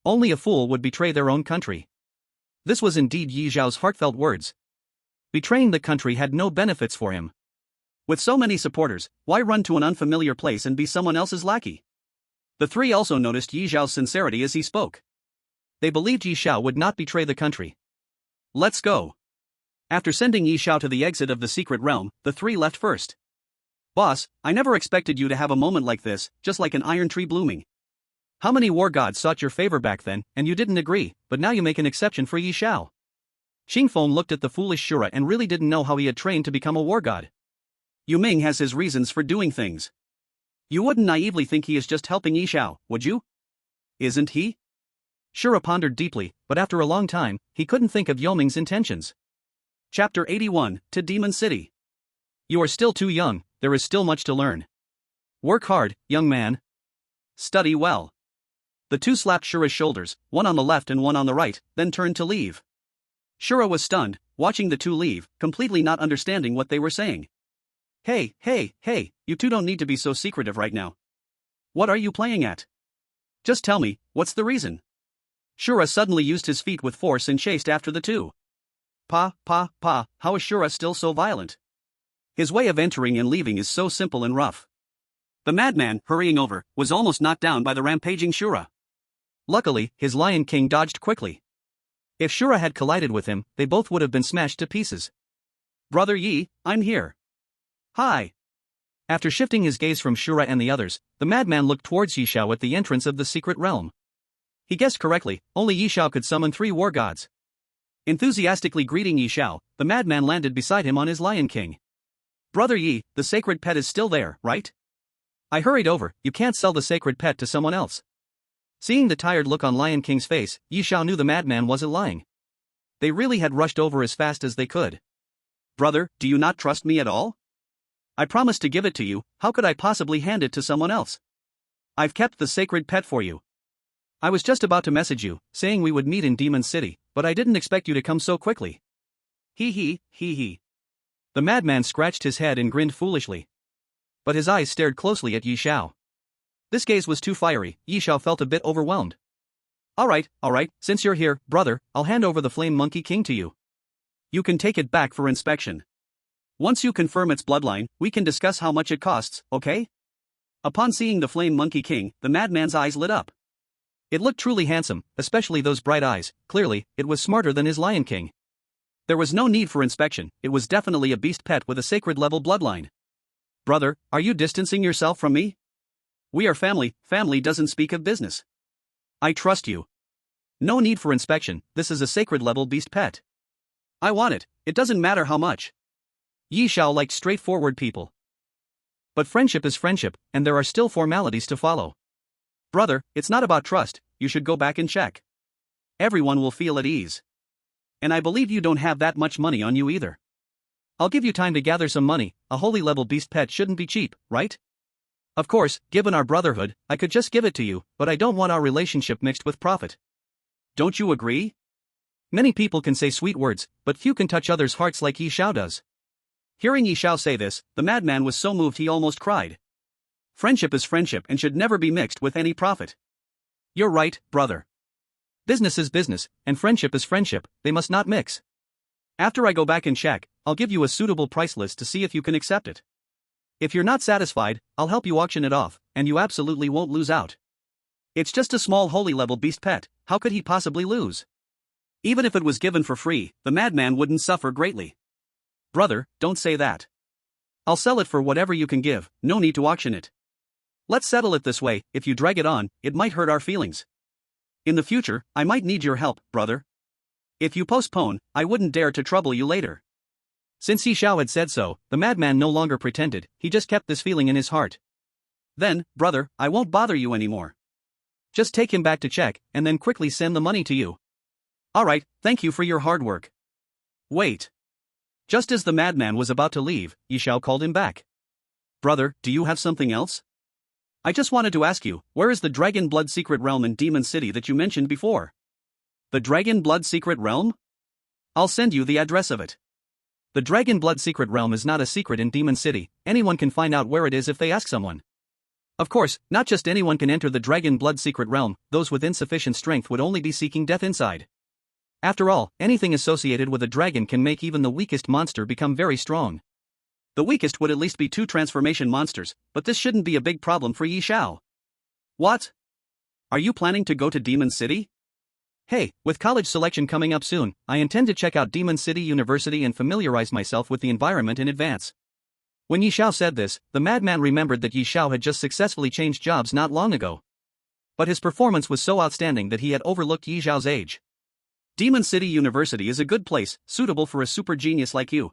Only a fool would betray their own country. This was indeed Yi Xiao's heartfelt words. Betraying the country had no benefits for him. With so many supporters, why run to an unfamiliar place and be someone else's lackey? The 3 also noticed Yi Xiao's sincerity as he spoke. They believed Yi Xiao would not betray the country. Let's go. After sending Yi Xiao to the exit of the secret realm, the 3 left first. Boss, I never expected you to have a moment like this, just like an iron tree blooming. How many war gods sought your favor back then, and you didn't agree, but now you make an exception for Yi Xiao? Xingfeng looked at the foolish Shura and really didn't know how he had trained to become a war god. Yu Ming has his reasons for doing things. You wouldn't naively think he is just helping Yi Xiao, would you? Isn't he? Shura pondered deeply, but after a long time, he couldn't think of Yu Ming's intentions. Chapter 81, to Demon City. You are still too young, there is still much to learn. Work hard, young man. Study well. The 2 slapped Shura's shoulders, one on the left and one on the right, then turned to leave. Shura was stunned, watching the 2 leave, completely not understanding what they were saying. Hey, you 2 don't need to be so secretive right now. What are you playing at? Just tell me, what's the reason? Shura suddenly used his feet with force and chased after the 2. How is Shura still so violent? His way of entering and leaving is so simple and rough. The madman, hurrying over, was almost knocked down by the rampaging Shura. Luckily, his Lion King dodged quickly. If Shura had collided with him, they both would have been smashed to pieces. Brother Yi, I'm here. Hi. After shifting his gaze from Shura and the others, the madman looked towards Yi Xiao at the entrance of the secret realm. He guessed correctly, only Yi Xiao could summon 3 war gods. Enthusiastically greeting Yi Xiao, the madman landed beside him on his Lion King. Brother Yi, the sacred pet is still there, right? I hurried over, you can't sell the sacred pet to someone else. Seeing the tired look on Lion King's face, Yi Xiao knew the madman wasn't lying. They really had rushed over as fast as they could. Brother, do you not trust me at all? I promised to give it to you, how could I possibly hand it to someone else? I've kept the sacred pet for you. I was just about to message you, saying we would meet in Demon City, but I didn't expect you to come so quickly. Hee. The madman scratched his head and grinned foolishly. But his eyes stared closely at Yi Xiao. This gaze was too fiery, Yi Xiao felt a bit overwhelmed. Alright, since you're here, brother, I'll hand over the Flame Monkey King to you. You can take it back for inspection. Once you confirm its bloodline, we can discuss how much it costs, okay? Upon seeing the Flame Monkey King, the madman's eyes lit up. It looked truly handsome, especially those bright eyes. Clearly, it was smarter than his Lion King. There was no need for inspection, it was definitely a beast pet with a sacred level bloodline. Brother, are you distancing yourself from me? We are family doesn't speak of business. I trust you. No need for inspection, this is a sacred level beast pet. I want it doesn't matter how much. Yi Xiao liked straightforward people. But friendship is friendship, and there are still formalities to follow. Brother, it's not about trust, you should go back and check. Everyone will feel at ease. And I believe you don't have that much money on you either. I'll give you time to gather some money, a holy level beast pet shouldn't be cheap, right? Of course, given our brotherhood, I could just give it to you, but I don't want our relationship mixed with profit. Don't you agree? Many people can say sweet words, but few can touch others' hearts like Yi Xiao does. Hearing Yi Xiao say this, the madman was so moved he almost cried. Friendship is friendship and should never be mixed with any profit. You're right, brother. Business is business, and friendship is friendship, they must not mix. After I go back and check, I'll give you a suitable price list to see if you can accept it. If you're not satisfied, I'll help you auction it off, and you absolutely won't lose out. It's just a small holy level beast pet, how could he possibly lose? Even if it was given for free, the madman wouldn't suffer greatly. Brother, don't say that. I'll sell it for whatever you can give, no need to auction it. Let's settle it this way, if you drag it on, it might hurt our feelings. In the future, I might need your help, brother. If you postpone, I wouldn't dare to trouble you later. Since Yi Xiao had said so, the madman no longer pretended, he just kept this feeling in his heart. Then, brother, I won't bother you anymore. Just take him back to check, and then quickly send the money to you. Alright, thank you for your hard work. Wait. Just as the madman was about to leave, Yi Xiao called him back. Brother, do you have something else? I just wanted to ask you, where is the Dragon Blood Secret Realm in Demon City that you mentioned before? The Dragon Blood Secret Realm? I'll send you the address of it. The Dragon Blood Secret Realm is not a secret in Demon City, anyone can find out where it is if they ask someone. Of course, not just anyone can enter the Dragon Blood Secret Realm, those with insufficient strength would only be seeking death inside. After all, anything associated with a dragon can make even the weakest monster become very strong. The weakest would at least be 2 transformation monsters, but this shouldn't be a big problem for Yi Xiao. What? Are you planning to go to Demon City? Hey, with college selection coming up soon, I intend to check out Demon City University and familiarize myself with the environment in advance. When Yi Xiao said this, the madman remembered that Yi Xiao had just successfully changed jobs not long ago. But his performance was so outstanding that he had overlooked Yi Xiao's age. Demon City University is a good place, suitable for a super genius like you.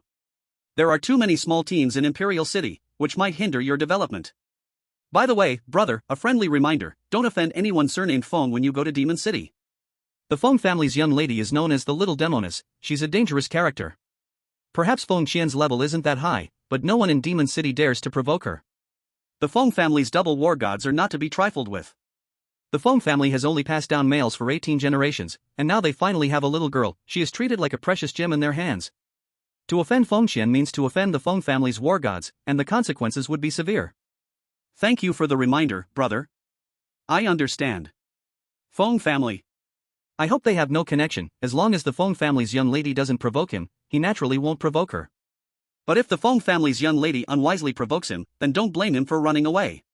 There are too many small teams in Imperial City, which might hinder your development. By the way, brother, a friendly reminder, don't offend anyone surnamed Feng when you go to Demon City. The Feng family's young lady is known as the Little Demoness, she's a dangerous character. Perhaps Feng Qian's level isn't that high, but no one in Demon City dares to provoke her. The Feng family's double war gods are not to be trifled with. The Feng family has only passed down males for 18 generations, and now they finally have a little girl, she is treated like a precious gem in their hands. To offend Feng Qian means to offend the Feng family's war gods, and the consequences would be severe. Thank you for the reminder, brother. I understand. Feng family. I hope they have no connection, as long as the Feng family's young lady doesn't provoke him, he naturally won't provoke her. But if the Feng family's young lady unwisely provokes him, then don't blame him for running away.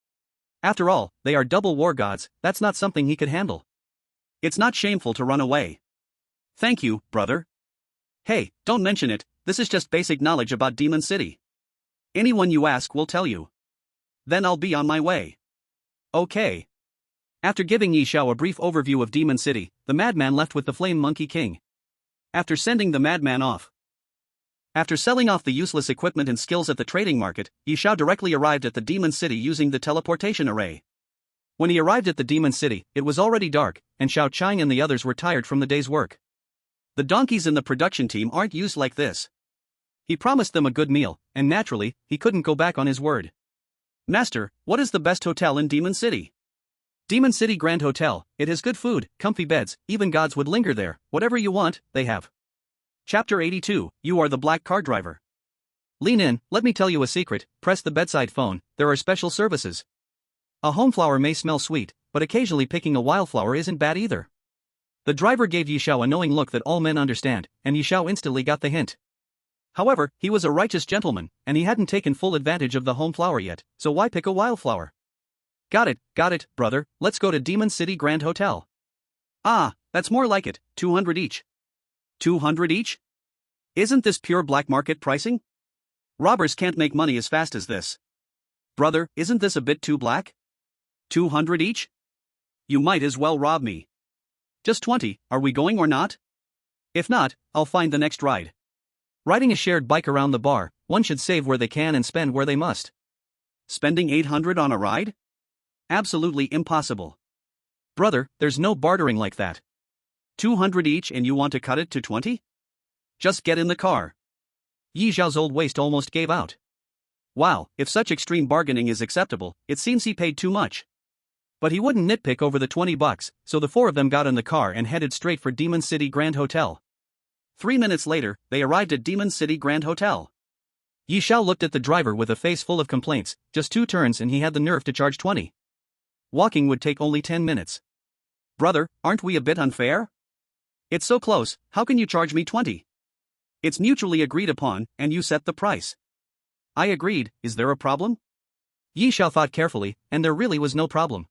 After all, they are double war gods, that's not something he could handle. It's not shameful to run away. Thank you, brother. Hey, don't mention it, this is just basic knowledge about Demon City. Anyone you ask will tell you. Then I'll be on my way. Okay. After giving Yi Xiao a brief overview of Demon City, the madman left with the Flame Monkey King. After sending the madman off. After selling off the useless equipment and skills at the trading market, Yi Xiao directly arrived at the Demon City using the teleportation array. When he arrived at the Demon City, it was already dark, and Xiao Chang and the others were tired from the day's work. The donkeys in the production team aren't used like this. He promised them a good meal, and naturally, he couldn't go back on his word. Master, what is the best hotel in Demon City? Demon City Grand Hotel, it has good food, comfy beds, even gods would linger there, whatever you want, they have. Chapter 82, You Are the Black Car Driver. Lean in, let me tell you a secret, press the bedside phone, there are special services. A home flower may smell sweet, but occasionally picking a wildflower isn't bad either. The driver gave Yi Xiao a knowing look that all men understand, and Yi Xiao instantly got the hint. However, he was a righteous gentleman, and he hadn't taken full advantage of the home flower yet, so why pick a wildflower? Got it, brother, let's go to Demon City Grand Hotel. Ah, that's more like it, 200 each. 200 each? Isn't this pure black market pricing? Robbers can't make money as fast as this. Brother, isn't this a bit too black? 200 each? You might as well rob me. Just 20, are we going or not? If not, I'll find the next ride. Riding a shared bike around the bar, one should save where they can and spend where they must. Spending 800 on a ride? Absolutely impossible. Brother, there's no bartering like that. 200 each and you want to cut it to 20? Just get in the car. Yi Xiao's old waist almost gave out. Wow, if such extreme bargaining is acceptable, it seems he paid too much. But he wouldn't nitpick over the 20 bucks, so the four of them got in the car and headed straight for Demon City Grand Hotel. 3 minutes later, they arrived at Demon City Grand Hotel. Yi Xiao looked at the driver with a face full of complaints, just 2 turns and he had the nerve to charge 20. Walking would take only 10 minutes. Brother, aren't we a bit unfair? It's so close, how can you charge me 20? It's mutually agreed upon, and you set the price. I agreed, is there a problem? Yi Xiao thought carefully, and there really was no problem.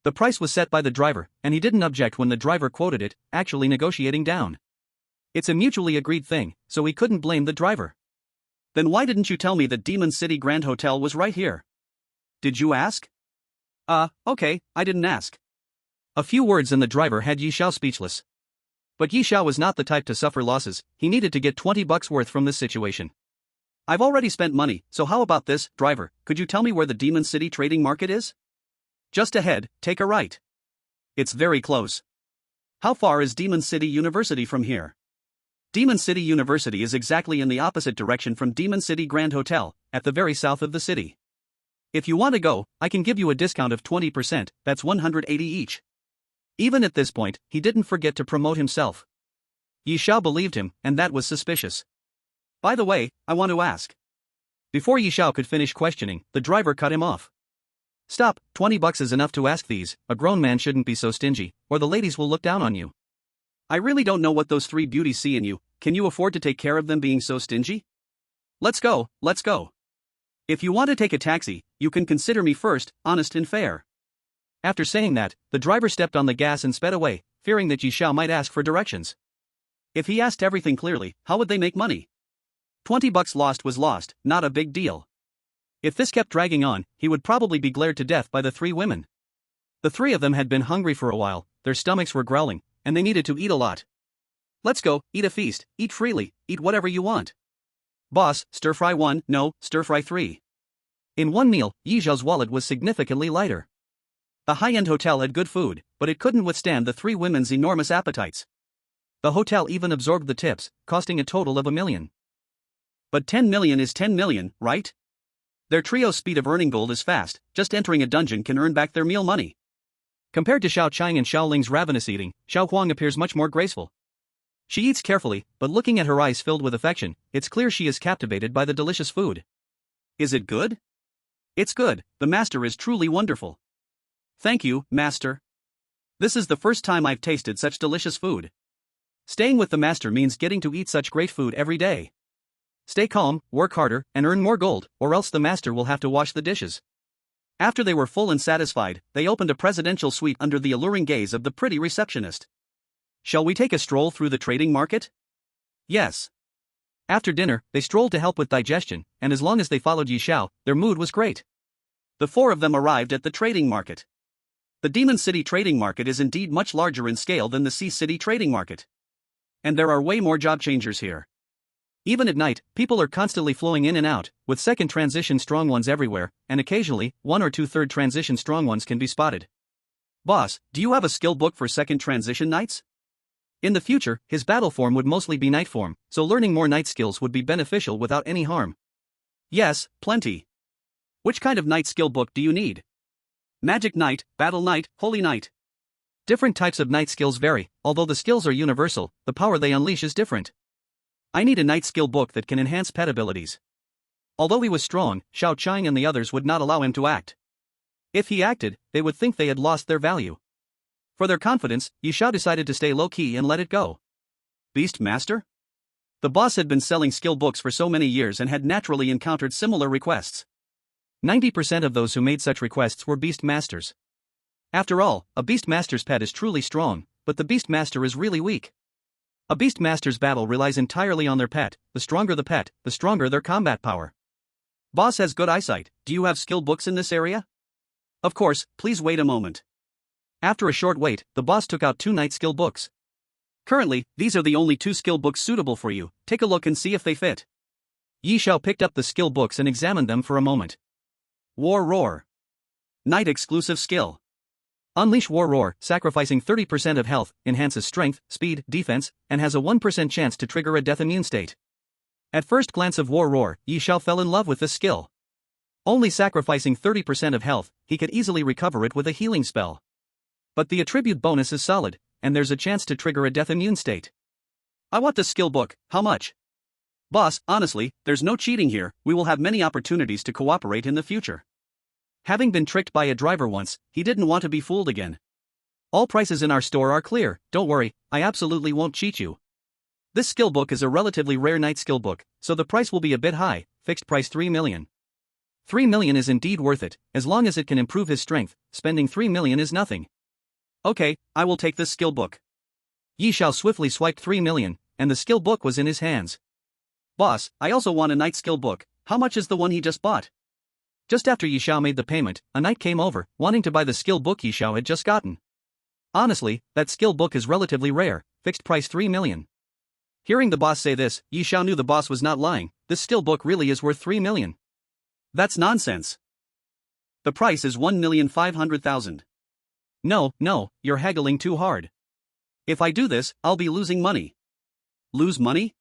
The price was set by the driver, and he didn't object when the driver quoted it, actually negotiating down. It's a mutually agreed thing, so he couldn't blame the driver. Then why didn't you tell me that Demon City Grand Hotel was right here? Did you ask? Okay, I didn't ask. A few words and the driver had Yi Xiao speechless. But Yi Xiao was not the type to suffer losses, he needed to get 20 bucks worth from this situation. I've already spent money, so how about this, driver, could you tell me where the Demon City trading market is? Just ahead, take a right. It's very close. How far is Demon City University from here? Demon City University is exactly in the opposite direction from Demon City Grand Hotel, at the very south of the city. If you want to go, I can give you a discount of 20%, that's 180 each. Even at this point, he didn't forget to promote himself. Yi Xiao believed him, and that was suspicious. By the way, I want to ask. Before Yi Xiao could finish questioning, the driver cut him off. Stop, 20 bucks is enough to ask these, a grown man shouldn't be so stingy, or the ladies will look down on you. I really don't know what those 3 beauties see in you, can you afford to take care of them being so stingy? Let's go. If you want to take a taxi, you can consider me first, honest and fair. After saying that, the driver stepped on the gas and sped away, fearing that Yi Xiao might ask for directions. If he asked everything clearly, how would they make money? 20 bucks lost was lost, not a big deal. If this kept dragging on, he would probably be glared to death by the 3 women. The 3 of them had been hungry for a while, their stomachs were growling, and they needed to eat a lot. Let's go, eat a feast, eat freely, eat whatever you want. Boss, stir-fry 1, no, stir-fry 3. In one meal, Yi Xiao's wallet was significantly lighter. The high-end hotel had good food, but it couldn't withstand the 3 women's enormous appetites. The hotel even absorbed the tips, costing a total of $1 million. But 10 million is 10 million, right? Their trio's speed of earning gold is fast, just entering a dungeon can earn back their meal money. Compared to Xiao Chang and Xiao Ling's ravenous eating, Xiao Huang appears much more graceful. She eats carefully, but looking at her eyes filled with affection, it's clear she is captivated by the delicious food. Is it good? It's good, the master is truly wonderful. Thank you, master. This is the first time I've tasted such delicious food. Staying with the master means getting to eat such great food every day. Stay calm, work harder, and earn more gold, or else the master will have to wash the dishes. After they were full and satisfied, they opened a presidential suite under the alluring gaze of the pretty receptionist. Shall we take a stroll through the trading market? Yes. After dinner, they strolled to help with digestion, and as long as they followed Yi Xiao, their mood was great. The 4 of them arrived at the trading market. The Demon City trading market is indeed much larger in scale than the Sea City trading market. And there are way more job changers here. Even at night, people are constantly flowing in and out, with second transition strong ones everywhere, and occasionally, 1 or 2 third transition strong ones can be spotted. Boss, do you have a skill book for second transition knights? In the future, his battle form would mostly be knight form, so learning more knight skills would be beneficial without any harm. Yes, plenty. Which kind of knight skill book do you need? Magic Knight, Battle Knight, Holy Knight. Different types of knight skills vary, although the skills are universal, the power they unleash is different. I need a knight skill book that can enhance pet abilities. Although he was strong, Xiao Chang and the others would not allow him to act. If he acted, they would think they had lost their value. For their confidence, Yi Xiao decided to stay low-key and let it go. Beast Master? The boss had been selling skill books for so many years and had naturally encountered similar requests. 90% of those who made such requests were Beast Masters. After all, a Beast Master's pet is truly strong, but the Beast Master is really weak. A Beast Master's battle relies entirely on their pet. The stronger the pet, the stronger their combat power. Boss has good eyesight. Do you have skill books in this area? Of course, please wait a moment. After a short wait, the boss took out 2 night skill books. Currently, these are the only 2 skill books suitable for you. Take a look and see if they fit. Yi Xiao picked up the skill books and examined them for a moment. War Roar. Night exclusive skill. Unleash War Roar, sacrificing 30% of health, enhances strength, speed, defense, and has a 1% chance to trigger a death immune state. At first glance of War Roar, Yi Xiao fell in love with this skill. Only sacrificing 30% of health, he could easily recover it with a healing spell. But the attribute bonus is solid, and there's a chance to trigger a death immune state. I want the skill book. How much? Boss, honestly, there's no cheating here. We will have many opportunities to cooperate in the future. Having been tricked by a driver once, he didn't want to be fooled again. All prices in our store are clear. Don't worry, I absolutely won't cheat you. This skill book is a relatively rare night skill book, so the price will be a bit high. Fixed price 3 million. 3 million is indeed worth it. As long as it can improve his strength, spending 3 million is nothing. Okay, I will take this skill book. Yi Xiao swiftly swiped 3 million, and the skill book was in his hands. Boss, I also want a night skill book. How much is the one he just bought? Just after Yi Xiao made the payment, a knight came over, wanting to buy the skill book Yi Xiao had just gotten. Honestly, that skill book is relatively rare, fixed price 3 million. Hearing the boss say this, Yi Xiao knew the boss was not lying. This skill book really is worth 3 million. That's nonsense. The price is 1,500,000. No, you're haggling too hard. If I do this, I'll be losing money. Lose money?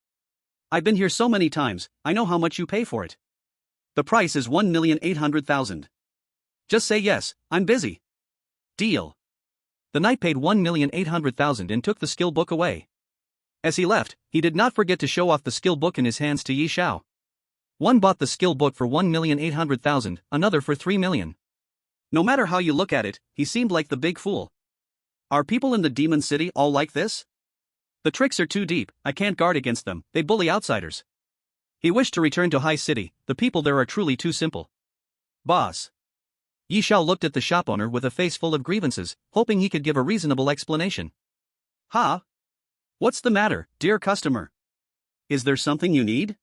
I've been here so many times, I know how much you pay for it. The price is 1,800,000. Just say yes, I'm busy. Deal. The knight paid 1,800,000 and took the skill book away. As he left, he did not forget to show off the skill book in his hands to Yi Xiao. One bought the skill book for 1,800,000, another for 3 million. No matter how you look at it, he seemed like the big fool. Are people in the Demon City all like this? The tricks are too deep, I can't guard against them, they bully outsiders. He wished to return to High City, the people there are truly too simple. Boss. Yi Xiao looked at the shop owner with a face full of grievances, hoping he could give a reasonable explanation. Huh? What's the matter, dear customer? Is there something you need?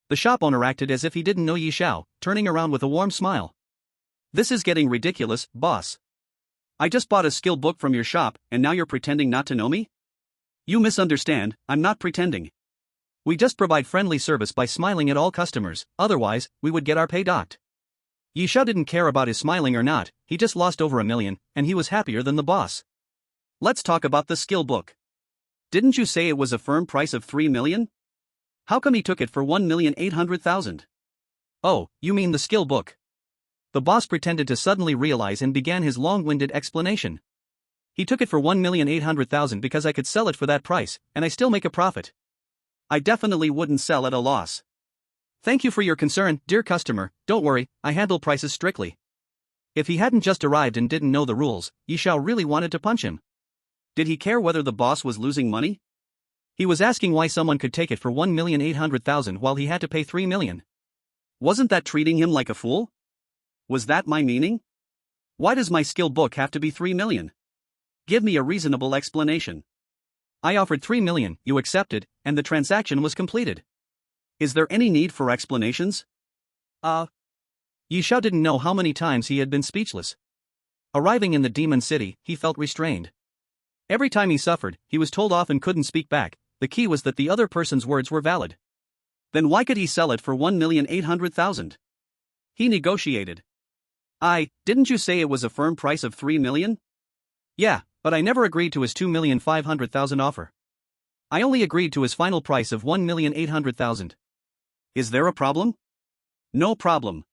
The shop owner acted as if he didn't know Yi Xiao, turning around with a warm smile. This is getting ridiculous, boss. I just bought a skill book from your shop, and now you're pretending not to know me? You misunderstand, I'm not pretending. We just provide friendly service by smiling at all customers, otherwise, we would get our pay docked. Yi Xiao didn't care about his smiling or not, he just lost over 1 million, and he was happier than the boss. Let's talk about the skill book. Didn't you say it was a firm price of 3 million? How come he took it for 1,800,000? Oh, you mean the skill book. The boss pretended to suddenly realize and began his long-winded explanation. He took it for 1,800,000 because I could sell it for that price, and I still make a profit. I definitely wouldn't sell at a loss. Thank you for your concern, dear customer, don't worry, I handle prices strictly. If he hadn't just arrived and didn't know the rules, Yi Xiao really wanted to punch him. Did he care whether the boss was losing money? He was asking why someone could take it for 1,800,000 while he had to pay 3 million. Wasn't that treating him like a fool? Was that my meaning? Why does my skill book have to be 3 million? Give me a reasonable explanation. I offered 3 million, you accepted, and the transaction was completed. Is there any need for explanations? Yi Xiao didn't know how many times he had been speechless. Arriving in the Demon City, he felt restrained. Every time he suffered, he was told off and couldn't speak back. The key was that the other person's words were valid. Then why could he sell it for 1,800,000? He negotiated. Didn't you say it was a firm price of 3 million? Yeah, but I never agreed to his 2,500,000 offer. I only agreed to his final price of 1,800,000. Is there a problem? No problem.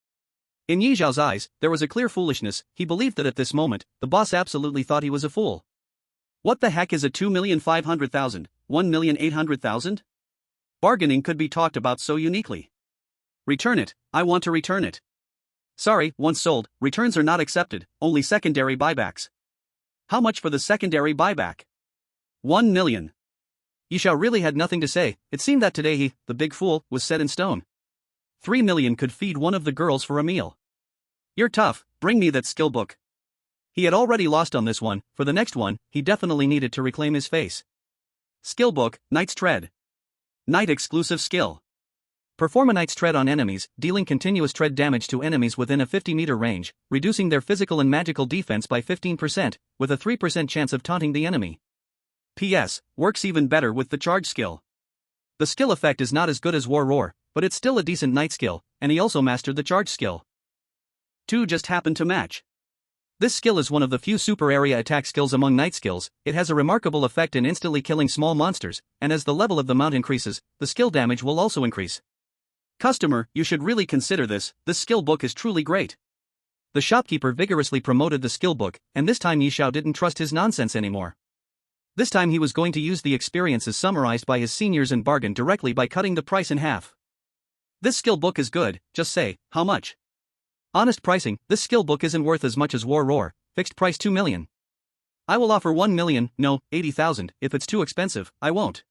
In Yi Xiao's eyes, there was a clear foolishness. He believed that at this moment, the boss absolutely thought he was a fool. What the heck is a 2,500,000, 1,800,000? Bargaining could be talked about so uniquely. Return it, I want to return it. Sorry, once sold, returns are not accepted, only secondary buybacks. How much for the secondary buyback? 1 million. Yi Xiao really had nothing to say. It seemed that today he, the big fool, was set in stone. 3 million could feed one of the girls for a meal. You're tough, bring me that skill book. He had already lost on this one. For the next one, he definitely needed to reclaim his face. Skill book, Knight's Tread. Knight exclusive skill. Perform a Knight's Tread on enemies, dealing continuous tread damage to enemies within a 50-meter range, reducing their physical and magical defense by 15%, with a 3% chance of taunting the enemy. P.S. Works even better with the charge skill. The skill effect is not as good as War Roar, but it's still a decent knight skill, and he also mastered the charge skill. 2 just happened to match. This skill is one of the few super area attack skills among knight skills. It has a remarkable effect in instantly killing small monsters, and as the level of the mount increases, the skill damage will also increase. Customer, you should really consider this skill book is truly great. The shopkeeper vigorously promoted the skill book, and this time Yi Xiao didn't trust his nonsense anymore. This time he was going to use the experiences summarized by his seniors and bargain directly by cutting the price in half. This skill book is good, just say, how much? Honest pricing, this skill book isn't worth as much as War Roar, fixed price 2 million. I will offer 1 million, no, 80,000, if it's too expensive, I won't.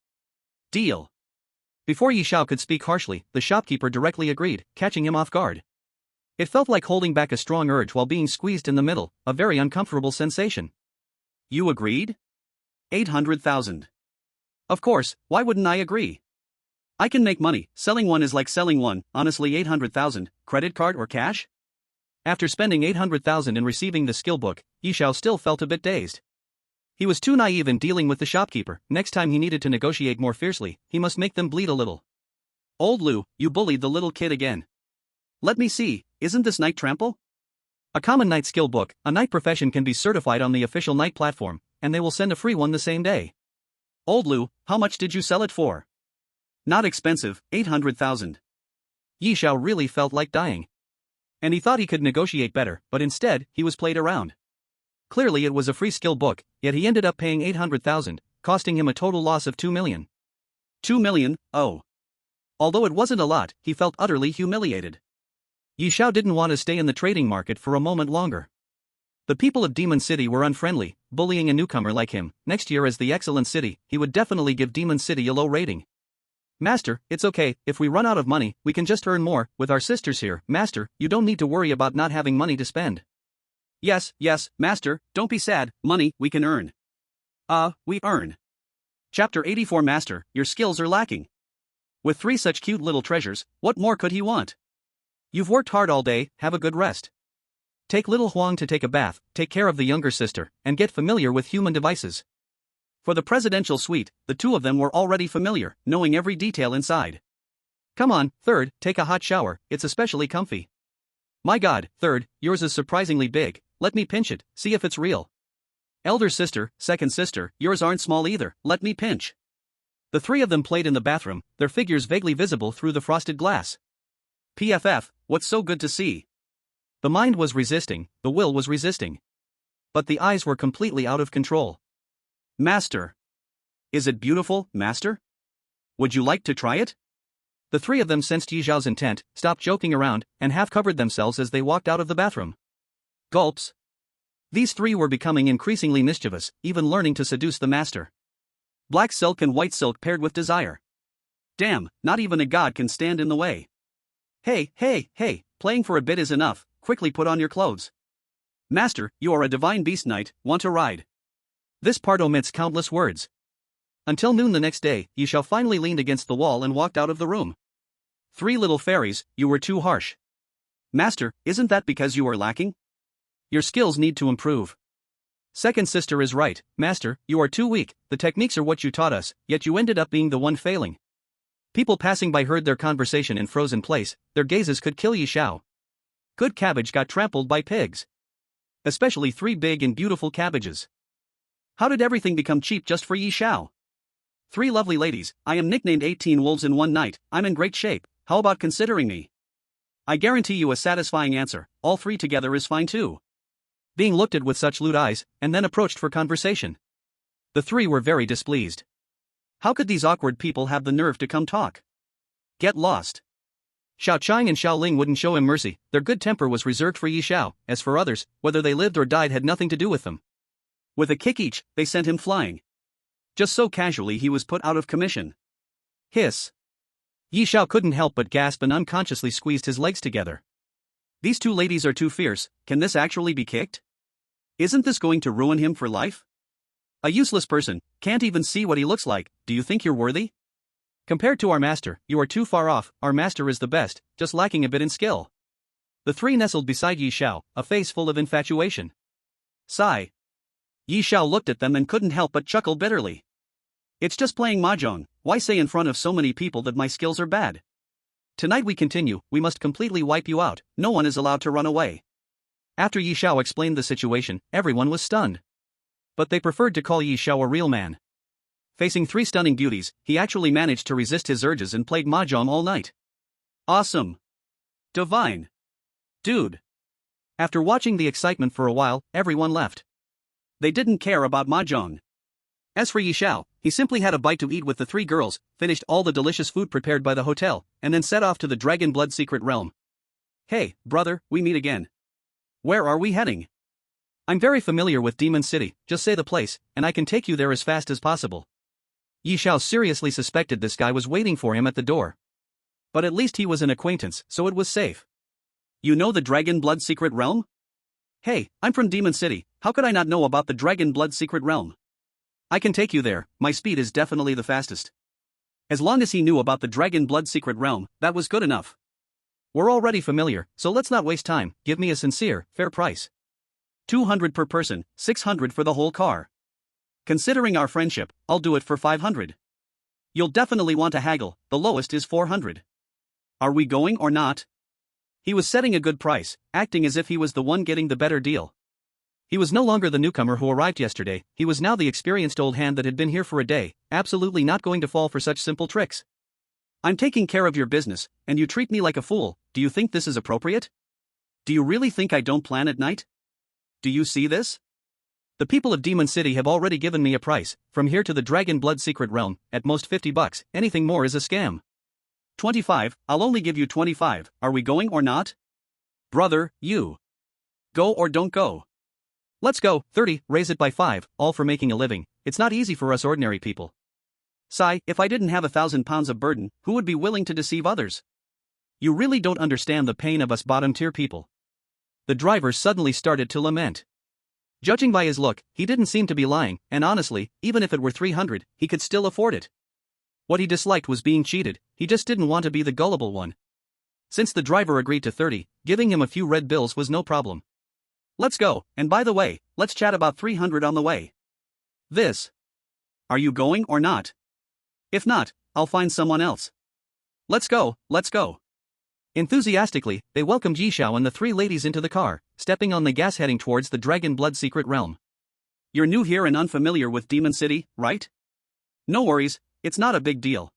Deal. Before Yi Xiao could speak harshly, the shopkeeper directly agreed, catching him off guard. It felt like holding back a strong urge while being squeezed in the middle, a very uncomfortable sensation. You agreed? 800,000. Of course, why wouldn't I agree? I can make money, selling one is like selling one, honestly 800,000, credit card or cash? After spending 800,000 and receiving the skill book, Yi Xiao still felt a bit dazed. He was too naive in dealing with the shopkeeper. Next time he needed to negotiate more fiercely, he must make them bleed a little. Old Lu, you bullied the little kid again. Let me see, isn't this knight trample? A common knight skill book, a knight profession can be certified on the official knight platform, and they will send a free one the same day. Old Lu, how much did you sell it for? Not expensive, 800,000. Yi Xiao really felt like dying. And he thought he could negotiate better, but instead, he was played around. Clearly it was a free skill book, yet he ended up paying 800,000, costing him a total loss of 2 million. 2 million, oh. Although it wasn't a lot, he felt utterly humiliated. Yi Xiao didn't want to stay in the trading market for a moment longer. The people of Demon City were unfriendly, bullying a newcomer like him. Next year as the excellent city, he would definitely give Demon City a low rating. Master, it's okay, if we run out of money, we can just earn more, with our sisters here. Master, you don't need to worry about not having money to spend. Yes, Master, don't be sad, money, we can earn. We earn. Chapter 84 Master, your skills are lacking. With 3 such cute little treasures, what more could he want? You've worked hard all day, have a good rest. Take little Huang to take a bath, take care of the younger sister, and get familiar with human devices. For the presidential suite, the 2 of them were already familiar, knowing every detail inside. Come on, third, take a hot shower, it's especially comfy. My god, third, yours is surprisingly big, let me pinch it, see if it's real. Elder sister, second sister, yours aren't small either, let me pinch. The 3 of them played in the bathroom, their figures vaguely visible through the frosted glass. PFF, what's so good to see? The mind was resisting, the will was resisting. But the eyes were completely out of control. Master. Is it beautiful, Master? Would you like to try it? The 3 of them sensed Yi Xiao's intent, stopped joking around, and half-covered themselves as they walked out of the bathroom. Gulps. These 3 were becoming increasingly mischievous, even learning to seduce the master. Black silk and white silk paired with desire. Damn, not even a god can stand in the way. Hey, playing for a bit is enough, quickly put on your clothes. Master, you are a divine beast knight, want to ride? This part omits countless words. Until noon the next day, Yi Xiao finally leaned against the wall and walked out of the room. 3 little fairies, you were too harsh. Master, isn't that because you are lacking? Your skills need to improve. Second sister is right, Master, you are too weak, the techniques are what you taught us, yet you ended up being the one failing. People passing by heard their conversation in frozen place, their gazes could kill Yi Xiao. Good cabbage got trampled by pigs. Especially 3 big and beautiful cabbages. How did everything become cheap just for Yi Xiao? 3 lovely ladies, I am nicknamed 18 wolves in one night, I'm in great shape, how about considering me? I guarantee you a satisfying answer, all 3 together is fine too. Being looked at with such lewd eyes, and then approached for conversation. The 3 were very displeased. How could these awkward people have the nerve to come talk? Get lost. Xiao Chang and Xiao Ling wouldn't show him mercy, their good temper was reserved for Yi Xiao, as for others, whether they lived or died had nothing to do with them. With a kick each, they sent him flying. Just so casually he was put out of commission. Hiss. Yi Xiao couldn't help but gasp and unconsciously squeezed his legs together. These two ladies are too fierce, can this actually be kicked? Isn't this going to ruin him for life? A useless person, can't even see what he looks like, do you think you're worthy? Compared to our master, you are too far off, our master is the best, just lacking a bit in skill. The three nestled beside Yi Xiao, a face full of infatuation. Sigh. Yi Xiao looked at them and couldn't help but chuckle bitterly. It's just playing mahjong, why say in front of so many people that my skills are bad? Tonight we continue, we must completely wipe you out, no one is allowed to run away. After Yi Xiao explained the situation, everyone was stunned. But they preferred to call Yi Xiao a real man. Facing three stunning beauties, he actually managed to resist his urges and played mahjong all night. Awesome. Divine. Dude. After watching the excitement for a while, everyone left. They didn't care about mahjong. As for Yi Xiao, he simply had a bite to eat with the three girls, finished all the delicious food prepared by the hotel, and then set off to the Dragon Blood Secret Realm. Hey, brother, we meet again. Where are we heading? I'm very familiar with Demon City, just say the place, and I can take you there as fast as possible. Yi Xiao seriously suspected this guy was waiting for him at the door. But at least he was an acquaintance, so it was safe. You know the Dragon Blood Secret Realm? Hey, I'm from Demon City, how could I not know about the Dragon Blood Secret Realm? I can take you there, my speed is definitely the fastest. As long as he knew about the Dragon Blood Secret Realm, that was good enough. We're already familiar, so let's not waste time, give me a sincere, fair price. 200 per person, 600 for the whole car. Considering our friendship, I'll do it for 500. You'll definitely want to haggle, the lowest is 400. Are we going or not? He was setting a good price, acting as if he was the one getting the better deal. He was no longer the newcomer who arrived yesterday, he was now the experienced old hand that had been here for a day, absolutely not going to fall for such simple tricks. I'm taking care of your business, and you treat me like a fool, do you think this is appropriate? Do you really think I don't plan at night? Do you see this? The people of Demon City have already given me a price, from here to the Dragon Blood Secret Realm, at most $50, anything more is a scam. 25, I'll only give you 25, are we going or not? Brother, you. Go or don't go. Let's go, 30, raise it by 5, all for making a living, it's not easy for us ordinary people. Sigh, if I didn't have 1,000 pounds of burden, who would be willing to deceive others? You really don't understand the pain of us bottom-tier people. The driver suddenly started to lament. Judging by his look, he didn't seem to be lying, and honestly, even if it were 300, he could still afford it. What he disliked was being cheated, he just didn't want to be the gullible one. Since the driver agreed to 30, giving him a few red bills was no problem. Let's go, and by the way, let's chat about 300 on the way. This. Are you going or not? If not, I'll find someone else. Let's go, let's go. Enthusiastically, they welcomed Yi Xiao and the three ladies into the car, stepping on the gas heading towards the Dragon Blood Secret Realm. You're new here and unfamiliar with Demon City, right? No worries, it's not a big deal.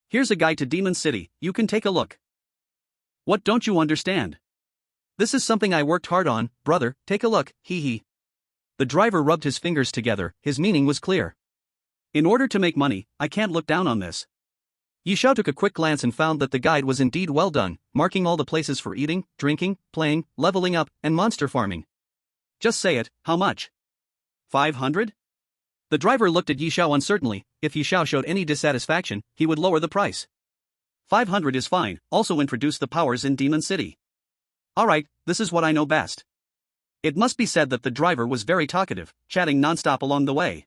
Here's a guide to Demon City, you can take a look. What don't you understand? This is something I worked hard on, brother, take a look, hee hee. The driver rubbed his fingers together, his meaning was clear. In order to make money, I can't look down on this. Yi Xiao took a quick glance and found that the guide was indeed well done, marking all the places for eating, drinking, playing, leveling up, and monster farming. Just say it, how much? 500? The driver looked at Yi Xiao uncertainly, if Yi Xiao showed any dissatisfaction, he would lower the price. 500 is fine, also introduce the powers in Demon City. Alright, this is what I know best. It must be said that the driver was very talkative, chatting non-stop along the way.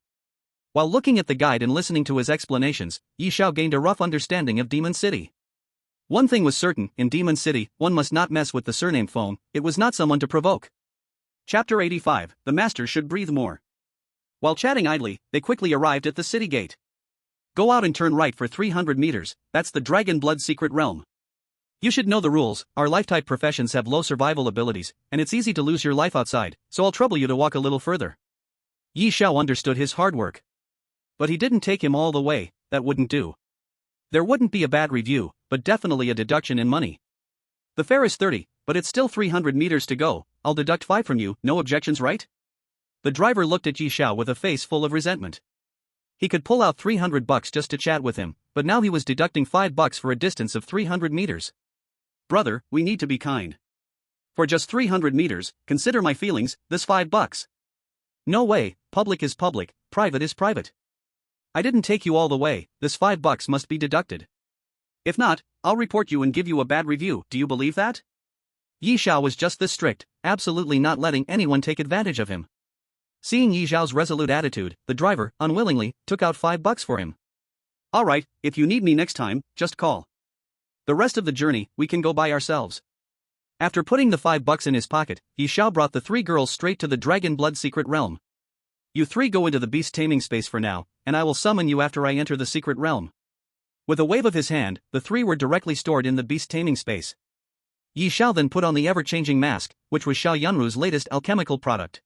While looking at the guide and listening to his explanations, Yi Xiao gained a rough understanding of Demon City. One thing was certain, in Demon City, one must not mess with the surname phone, it was not someone to provoke. Chapter 85, The Master Should Breathe More. While chatting idly, they quickly arrived at the city gate. Go out and turn right for 300 meters, that's the Dragon Blood Secret Realm. You should know the rules, our life-type professions have low survival abilities, and it's easy to lose your life outside, so I'll trouble you to walk a little further. Yi Xiao understood his hard work. But he didn't take him all the way, that wouldn't do. There wouldn't be a bad review, but definitely a deduction in money. The fare is 30, but it's still 300 meters to go, I'll deduct 5 from you, no objections right? The driver looked at Yi Xiao with a face full of resentment. He could pull out $300 just to chat with him, but now he was deducting $5 for a distance of 300 meters. Brother, we need to be kind. For just 300 meters, consider my feelings, this $5. No way, public is public, private is private. I didn't take you all the way, this $5 must be deducted. If not, I'll report you and give you a bad review, do you believe that? Yi Xiao was just this strict, absolutely not letting anyone take advantage of him. Seeing Yi Xiao's resolute attitude, the driver, unwillingly, took out $5 for him. Alright, if you need me next time, just call. The rest of the journey, we can go by ourselves. After putting the $5 in his pocket, Yi Xiao brought the 3 girls straight to the Dragon Blood secret realm. You 3 go into the beast taming space for now, and I will summon you after I enter the secret realm. With a wave of his hand, the 3 were directly stored in the beast taming space. Yi Xiao then put on the ever-changing mask, which was Xiao Yunru's latest alchemical product.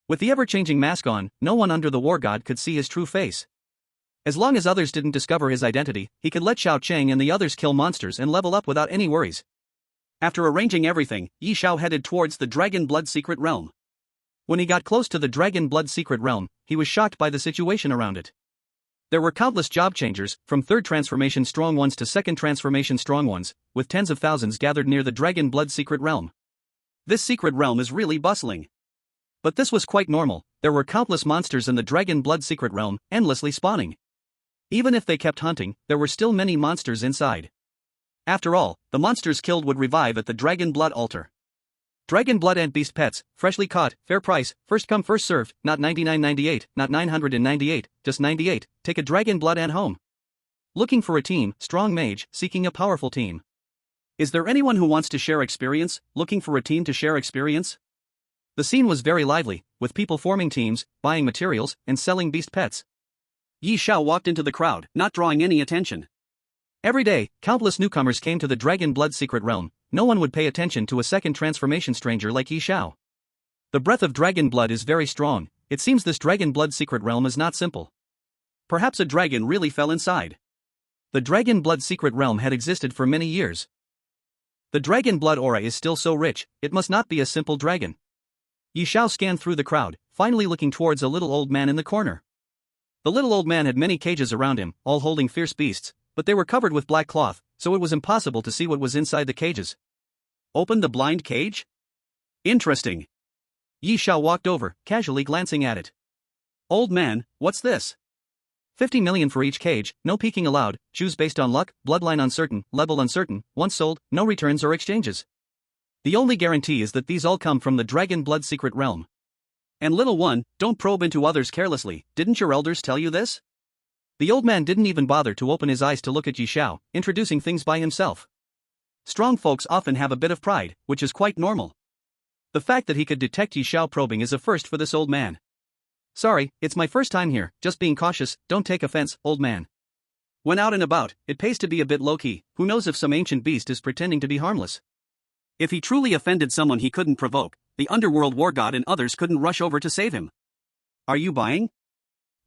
With the ever-changing mask on, no one under the war god could see his true face. As long as others didn't discover his identity, he could let Xiao Cheng and the others kill monsters and level up without any worries. After arranging everything, Yi Xiao headed towards the Dragon Blood secret realm. When he got close to the Dragon Blood secret realm, he was shocked by the situation around it. There were countless job changers, from 3rd transformation strong ones to 2nd transformation strong ones, with tens of thousands gathered near the Dragon Blood secret realm. This secret realm is really bustling. But this was quite normal, there were countless monsters in the Dragon Blood secret realm, endlessly spawning. Even if they kept hunting, there were still many monsters inside. After all, the monsters killed would revive at the Dragon Blood altar. Dragon Blood and Beast Pets, freshly caught, fair price, first come first served, not $99.98, not $998, just $98, take a Dragon Blood Ant home. Looking for a team, strong mage, seeking a powerful team. Is there anyone who wants to share experience, looking for a team to share experience? The scene was very lively, with people forming teams, buying materials, and selling beast pets. Yi Xiao walked into the crowd, not drawing any attention. Every day, countless newcomers came to the Dragon Blood secret realm. No one would pay attention to a 2nd transformation stranger like Yi Xiao. The breath of Dragon Blood is very strong, it seems this Dragon Blood secret realm is not simple. Perhaps a dragon really fell inside. The Dragon Blood secret realm had existed for many years. The Dragon Blood aura is still so rich, it must not be a simple dragon. Yi Xiao scanned through the crowd, finally looking towards a little old man in the corner. The little old man had many cages around him, all holding fierce beasts, but they were covered with black cloth, so it was impossible to see what was inside the cages. Open the blind cage? Interesting. Yi Xiao walked over, casually glancing at it. Old man, what's this? 50 million for each cage, no peeking allowed, choose based on luck, bloodline uncertain, level uncertain, once sold, no returns or exchanges. The only guarantee is that these all come from the Dragon Blood secret realm. And little one, don't probe into others carelessly, didn't your elders tell you this? The old man didn't even bother to open his eyes to look at Yi Xiao, introducing things by himself. Strong folks often have a bit of pride, which is quite normal. The fact that he could detect Yi Xiao probing is a first for this old man. Sorry, it's my first time here, just being cautious, don't take offense, old man. When out and about, it pays to be a bit low-key, who knows if some ancient beast is pretending to be harmless. If he truly offended someone he couldn't provoke, the underworld war god and others couldn't rush over to save him. Are you buying?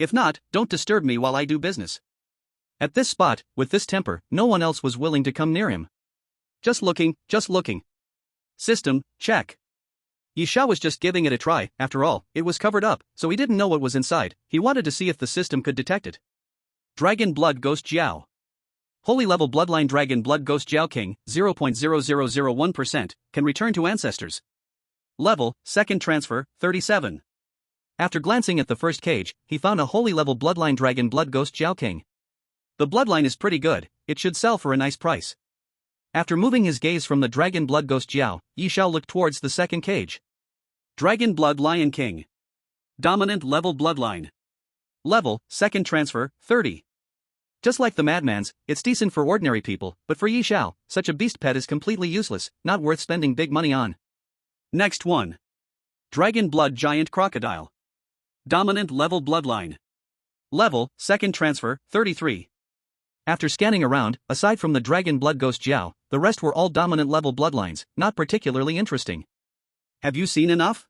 If not, don't disturb me while I do business. At this spot, with this temper, no one else was willing to come near him. Just looking, just looking. System, check. Yi Xiao was just giving it a try, after all, it was covered up, so he didn't know what was inside, he wanted to see if the system could detect it. Dragon Blood Ghost Jiao. Holy level bloodline Dragon Blood Ghost Jiao King, 0.0001%, can return to ancestors. Level, 2nd transfer, 37. After glancing at the first cage, he found a holy level bloodline Dragon Blood Ghost Jiao King. The bloodline is pretty good, it should sell for a nice price. After moving his gaze from the Dragon Blood Ghost Jiao, Yi Xiao looked towards the 2nd cage. Dragon Blood Lion King. Dominant level bloodline. Level, 2nd transfer, 30. Just like the Madman's, it's decent for ordinary people, but for Yi Xiao, such a beast pet is completely useless, not worth spending big money on. Next one. Dragon Blood Giant Crocodile. Dominant level bloodline. Level, 2nd transfer, 33. After scanning around, aside from the Dragon Blood Ghost Jiao, the rest were all dominant level bloodlines, not particularly interesting. Have you seen enough?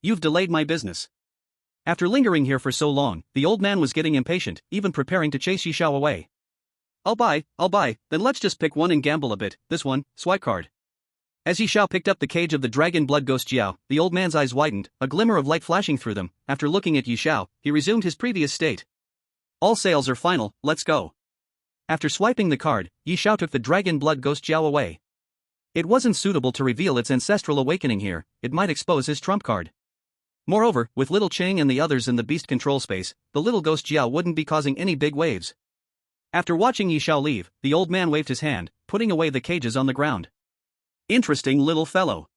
You've delayed my business. After lingering here for so long, the old man was getting impatient, even preparing to chase Yi Xiao away. I'll buy, then let's just pick one and gamble a bit, this one, swipe card. As Yi Xiao picked up the cage of the Dragon Blood Ghost Jiao, the old man's eyes widened, a glimmer of light flashing through them. After looking at Yi Xiao, he resumed his previous state. All sales are final, let's go. After swiping the card, Yi Xiao took the Dragon Blood Ghost Jiao away. It wasn't suitable to reveal its ancestral awakening here, it might expose his trump card. Moreover, with little Chang and the others in the beast control space, the little ghost Jiao wouldn't be causing any big waves. After watching Yi Xiao leave, the old man waved his hand, putting away the cages on the ground. Interesting little fellow.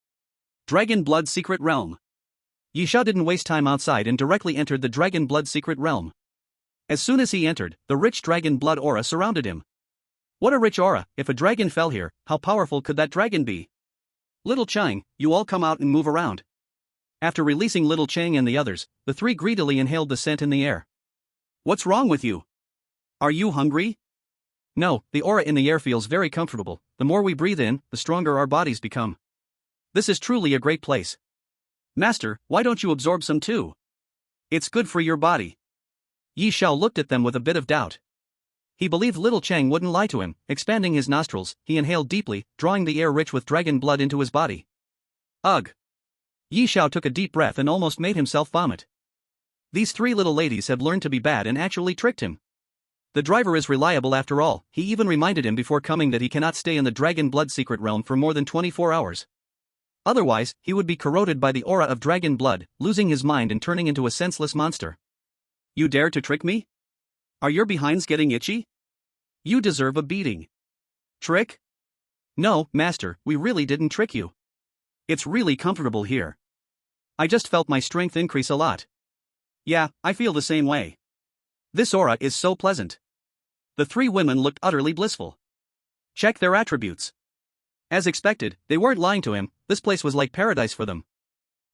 Dragon Blood Secret Realm. Yi Xiao didn't waste time outside and directly entered the Dragon Blood Secret Realm. As soon as he entered, the rich dragon blood aura surrounded him. What a rich aura! If a dragon fell here, how powerful could that dragon be? Little Chang, you all come out and move around. After releasing little Chang and the others, the three greedily inhaled the scent in the air. What's wrong with you? Are you hungry? No, the aura in the air feels very comfortable. The more we breathe in, the stronger our bodies become. This is truly a great place. Master, why don't you absorb some too? It's good for your body. Yi Xiao looked at them with a bit of doubt. He believed little Chang wouldn't lie to him. Expanding his nostrils, he inhaled deeply, drawing the air rich with dragon blood into his body. Ugh! Yi Xiao took a deep breath and almost made himself vomit. These three little ladies have learned to be bad and actually tricked him. The driver is reliable after all. He even reminded him before coming that he cannot stay in the Dragon Blood Secret Realm for more than 24 hours. Otherwise, he would be corroded by the aura of dragon blood, losing his mind and turning into a senseless monster. You dare to trick me? Are your behinds getting itchy? You deserve a beating. Trick? No, master, we really didn't trick you. It's really comfortable here. I just felt my strength increase a lot. Yeah, I feel the same way. This aura is so pleasant. The three women looked utterly blissful. Check their attributes. As expected, they weren't lying to him. This place was like paradise for them.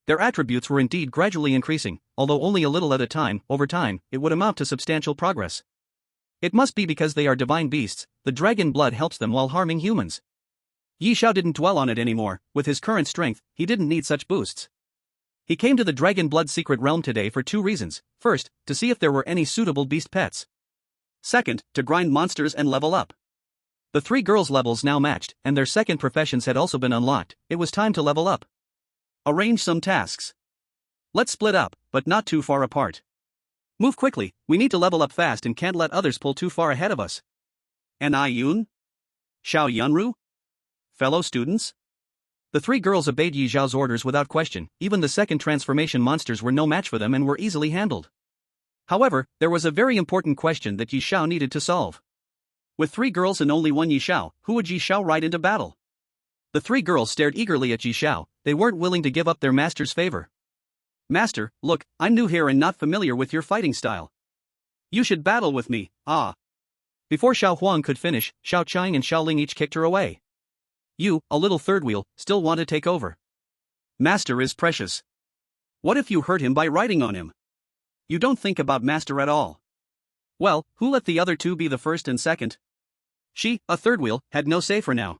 Their attributes were indeed gradually increasing, although only a little at a time. Over time, it would amount to substantial progress. It must be because they are divine beasts. The dragon blood helps them while harming humans. Yi Xiao didn't dwell on it anymore. With his current strength, he didn't need such boosts. He came to the Dragon Blood Secret Realm today for two reasons. First, to see if there were any suitable beast pets. Second, to grind monsters and level up. The three girls' levels now matched, and their second professions had also been unlocked. It was time to level up. Arrange some tasks. Let's split up, but not too far apart. Move quickly, we need to level up fast and can't let others pull too far ahead of us. And I Yun? Xiao Yunru? Fellow students? The three girls obeyed Yi Xiao's orders without question. Even the second transformation monsters were no match for them and were easily handled. However, there was a very important question that Yi Xiao needed to solve. With three girls and only one Yi Xiao, who would Yi Xiao ride into battle? The three girls stared eagerly at Yi Xiao. They weren't willing to give up their master's favor. Master, look, I'm new here and not familiar with your fighting style. You should battle with me, ah. Before Xiao Huang could finish, Xiao Chang and Xiao Ling each kicked her away. You, a little third wheel, still want to take over. Master is precious. What if you hurt him by riding on him? You don't think about Master at all. Well, who let the other two be the first and second? She, a third wheel, had no say for now.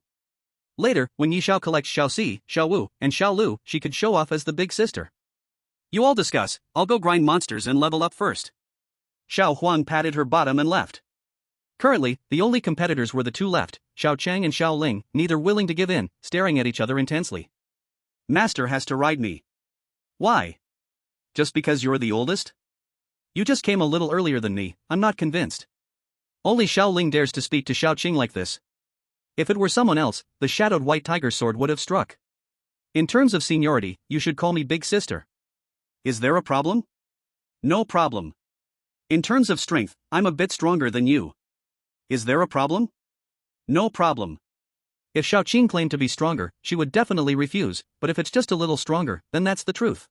Later, when Yi Xiao collects Xiao Si, Xiao Wu, and Xiao Lu, she could show off as the big sister. You all discuss, I'll go grind monsters and level up first. Xiao Huang patted her bottom and left. Currently, the only competitors were the two left, Xiao Chang and Xiao Ling, neither willing to give in, staring at each other intensely. Master has to ride me. Why? Just because you're the oldest? You just came a little earlier than me, I'm not convinced. Only Xiao Ling dares to speak to Xiao Qing like this. If it were someone else, the shadowed white tiger sword would have struck. In terms of seniority, you should call me big sister. Is there a problem? No problem. In terms of strength, I'm a bit stronger than you. Is there a problem? No problem. If Xiao Qing claimed to be stronger, she would definitely refuse, but if it's just a little stronger, then that's the truth.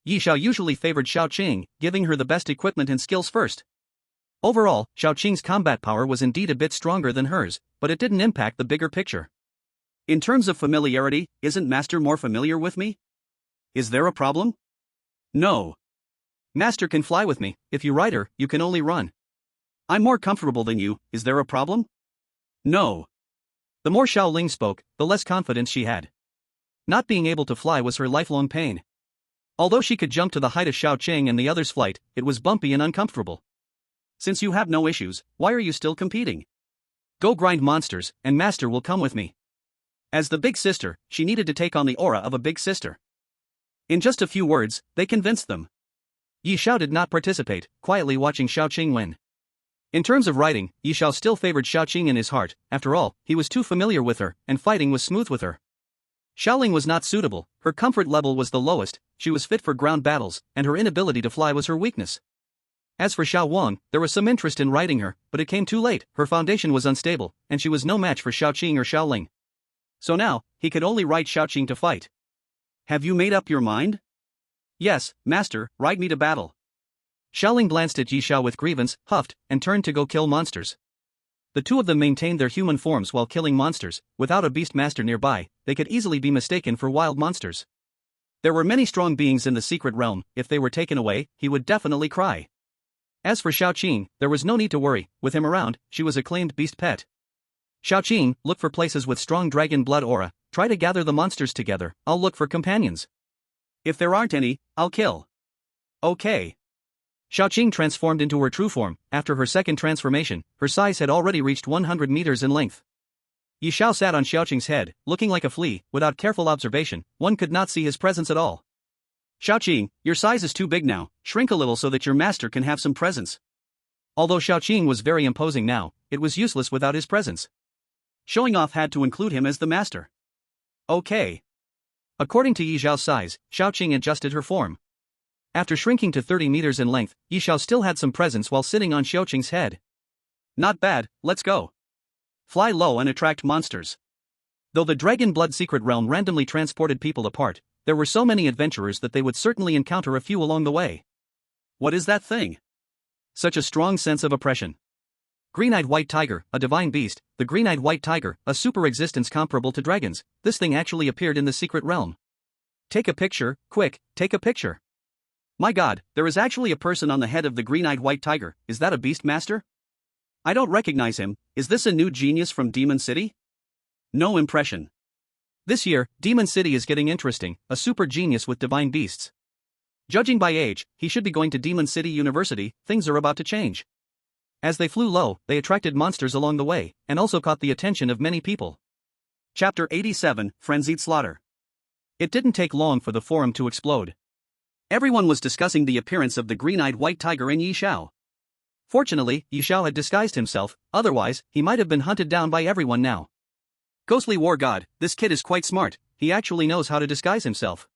Yi Xiao usually favored Xiao Qing, giving her the best equipment and skills first. Overall, Xiao Qing's combat power was indeed a bit stronger than hers, but it didn't impact the bigger picture. In terms of familiarity, isn't Master more familiar with me? Is there a problem? No. Master can fly with me. If you ride her, you can only run. I'm more comfortable than you. Is there a problem? No. The more Xiao Ling spoke, the less confidence she had. Not being able to fly was her lifelong pain. Although she could jump to the height of Xiao Qing and the others' flight, it was bumpy and uncomfortable. Since you have no issues, why are you still competing? Go grind monsters, and Master will come with me. As the big sister, she needed to take on the aura of a big sister. In just a few words, they convinced them. Yi Xiao did not participate, quietly watching Xiao Qing win. In terms of riding, Yi Xiao still favored Xiao Qing in his heart. After all, he was too familiar with her, and fighting was smooth with her. Xiaoling was not suitable, her comfort level was the lowest, she was fit for ground battles, and her inability to fly was her weakness. As for Xiao Wang, there was some interest in riding her, but it came too late, her foundation was unstable, and she was no match for Xiaoqing or Xiaoling. So now, he could only ride Xiaoqing to fight. Have you made up your mind? Yes, master, ride me to battle. Xiaoling glanced at Yi Xiao with grievance, huffed, and turned to go kill monsters. The two of them maintained their human forms while killing monsters. Without a beast master nearby, they could easily be mistaken for wild monsters. There were many strong beings in the secret realm, if they were taken away, he would definitely cry. As for Xiaoqing, there was no need to worry, with him around, she was a claimed beast pet. Xiaoqing, look for places with strong dragon blood aura, try to gather the monsters together, I'll look for companions. If there aren't any, I'll kill. Okay. Xiaoqing transformed into her true form. After her second transformation, her size had already reached 100 meters in length. Yi Xiao sat on Xiaoqing's head, looking like a flea. Without careful observation, one could not see his presence at all. Xiaoqing, your size is too big now, shrink a little so that your master can have some presence. Although Xiaoqing was very imposing now, it was useless without his presence. Showing off had to include him as the master. Okay. According to Yi Xiao's size, Xiaoqing adjusted her form. After shrinking to 30 meters in length, Yi Xiao still had some presence while sitting on Xiaoqing's head. Not bad, let's go. Fly low and attract monsters. Though the Dragon Blood secret realm randomly transported people apart, there were so many adventurers that they would certainly encounter a few along the way. What is that thing? Such a strong sense of oppression. Green-eyed white tiger, a divine beast, the green-eyed white tiger, a super existence comparable to dragons, this thing actually appeared in the secret realm. Take a picture, quick, take a picture. My god, there is actually a person on the head of the green-eyed white tiger, is that a beast master? I don't recognize him, is this a new genius from Demon City? No impression. This year, Demon City is getting interesting, a super genius with divine beasts. Judging by age, he should be going to Demon City University, things are about to change. As they flew low, they attracted monsters along the way, and also caught the attention of many people. Chapter 87, Frenzied Slaughter. It didn't take long for the forum to explode. Everyone was discussing the appearance of the green-eyed white tiger in Yi Xiao. Fortunately, Yi Xiao had disguised himself, otherwise, he might have been hunted down by everyone now. Ghostly War God, this kid is quite smart, he actually knows how to disguise himself.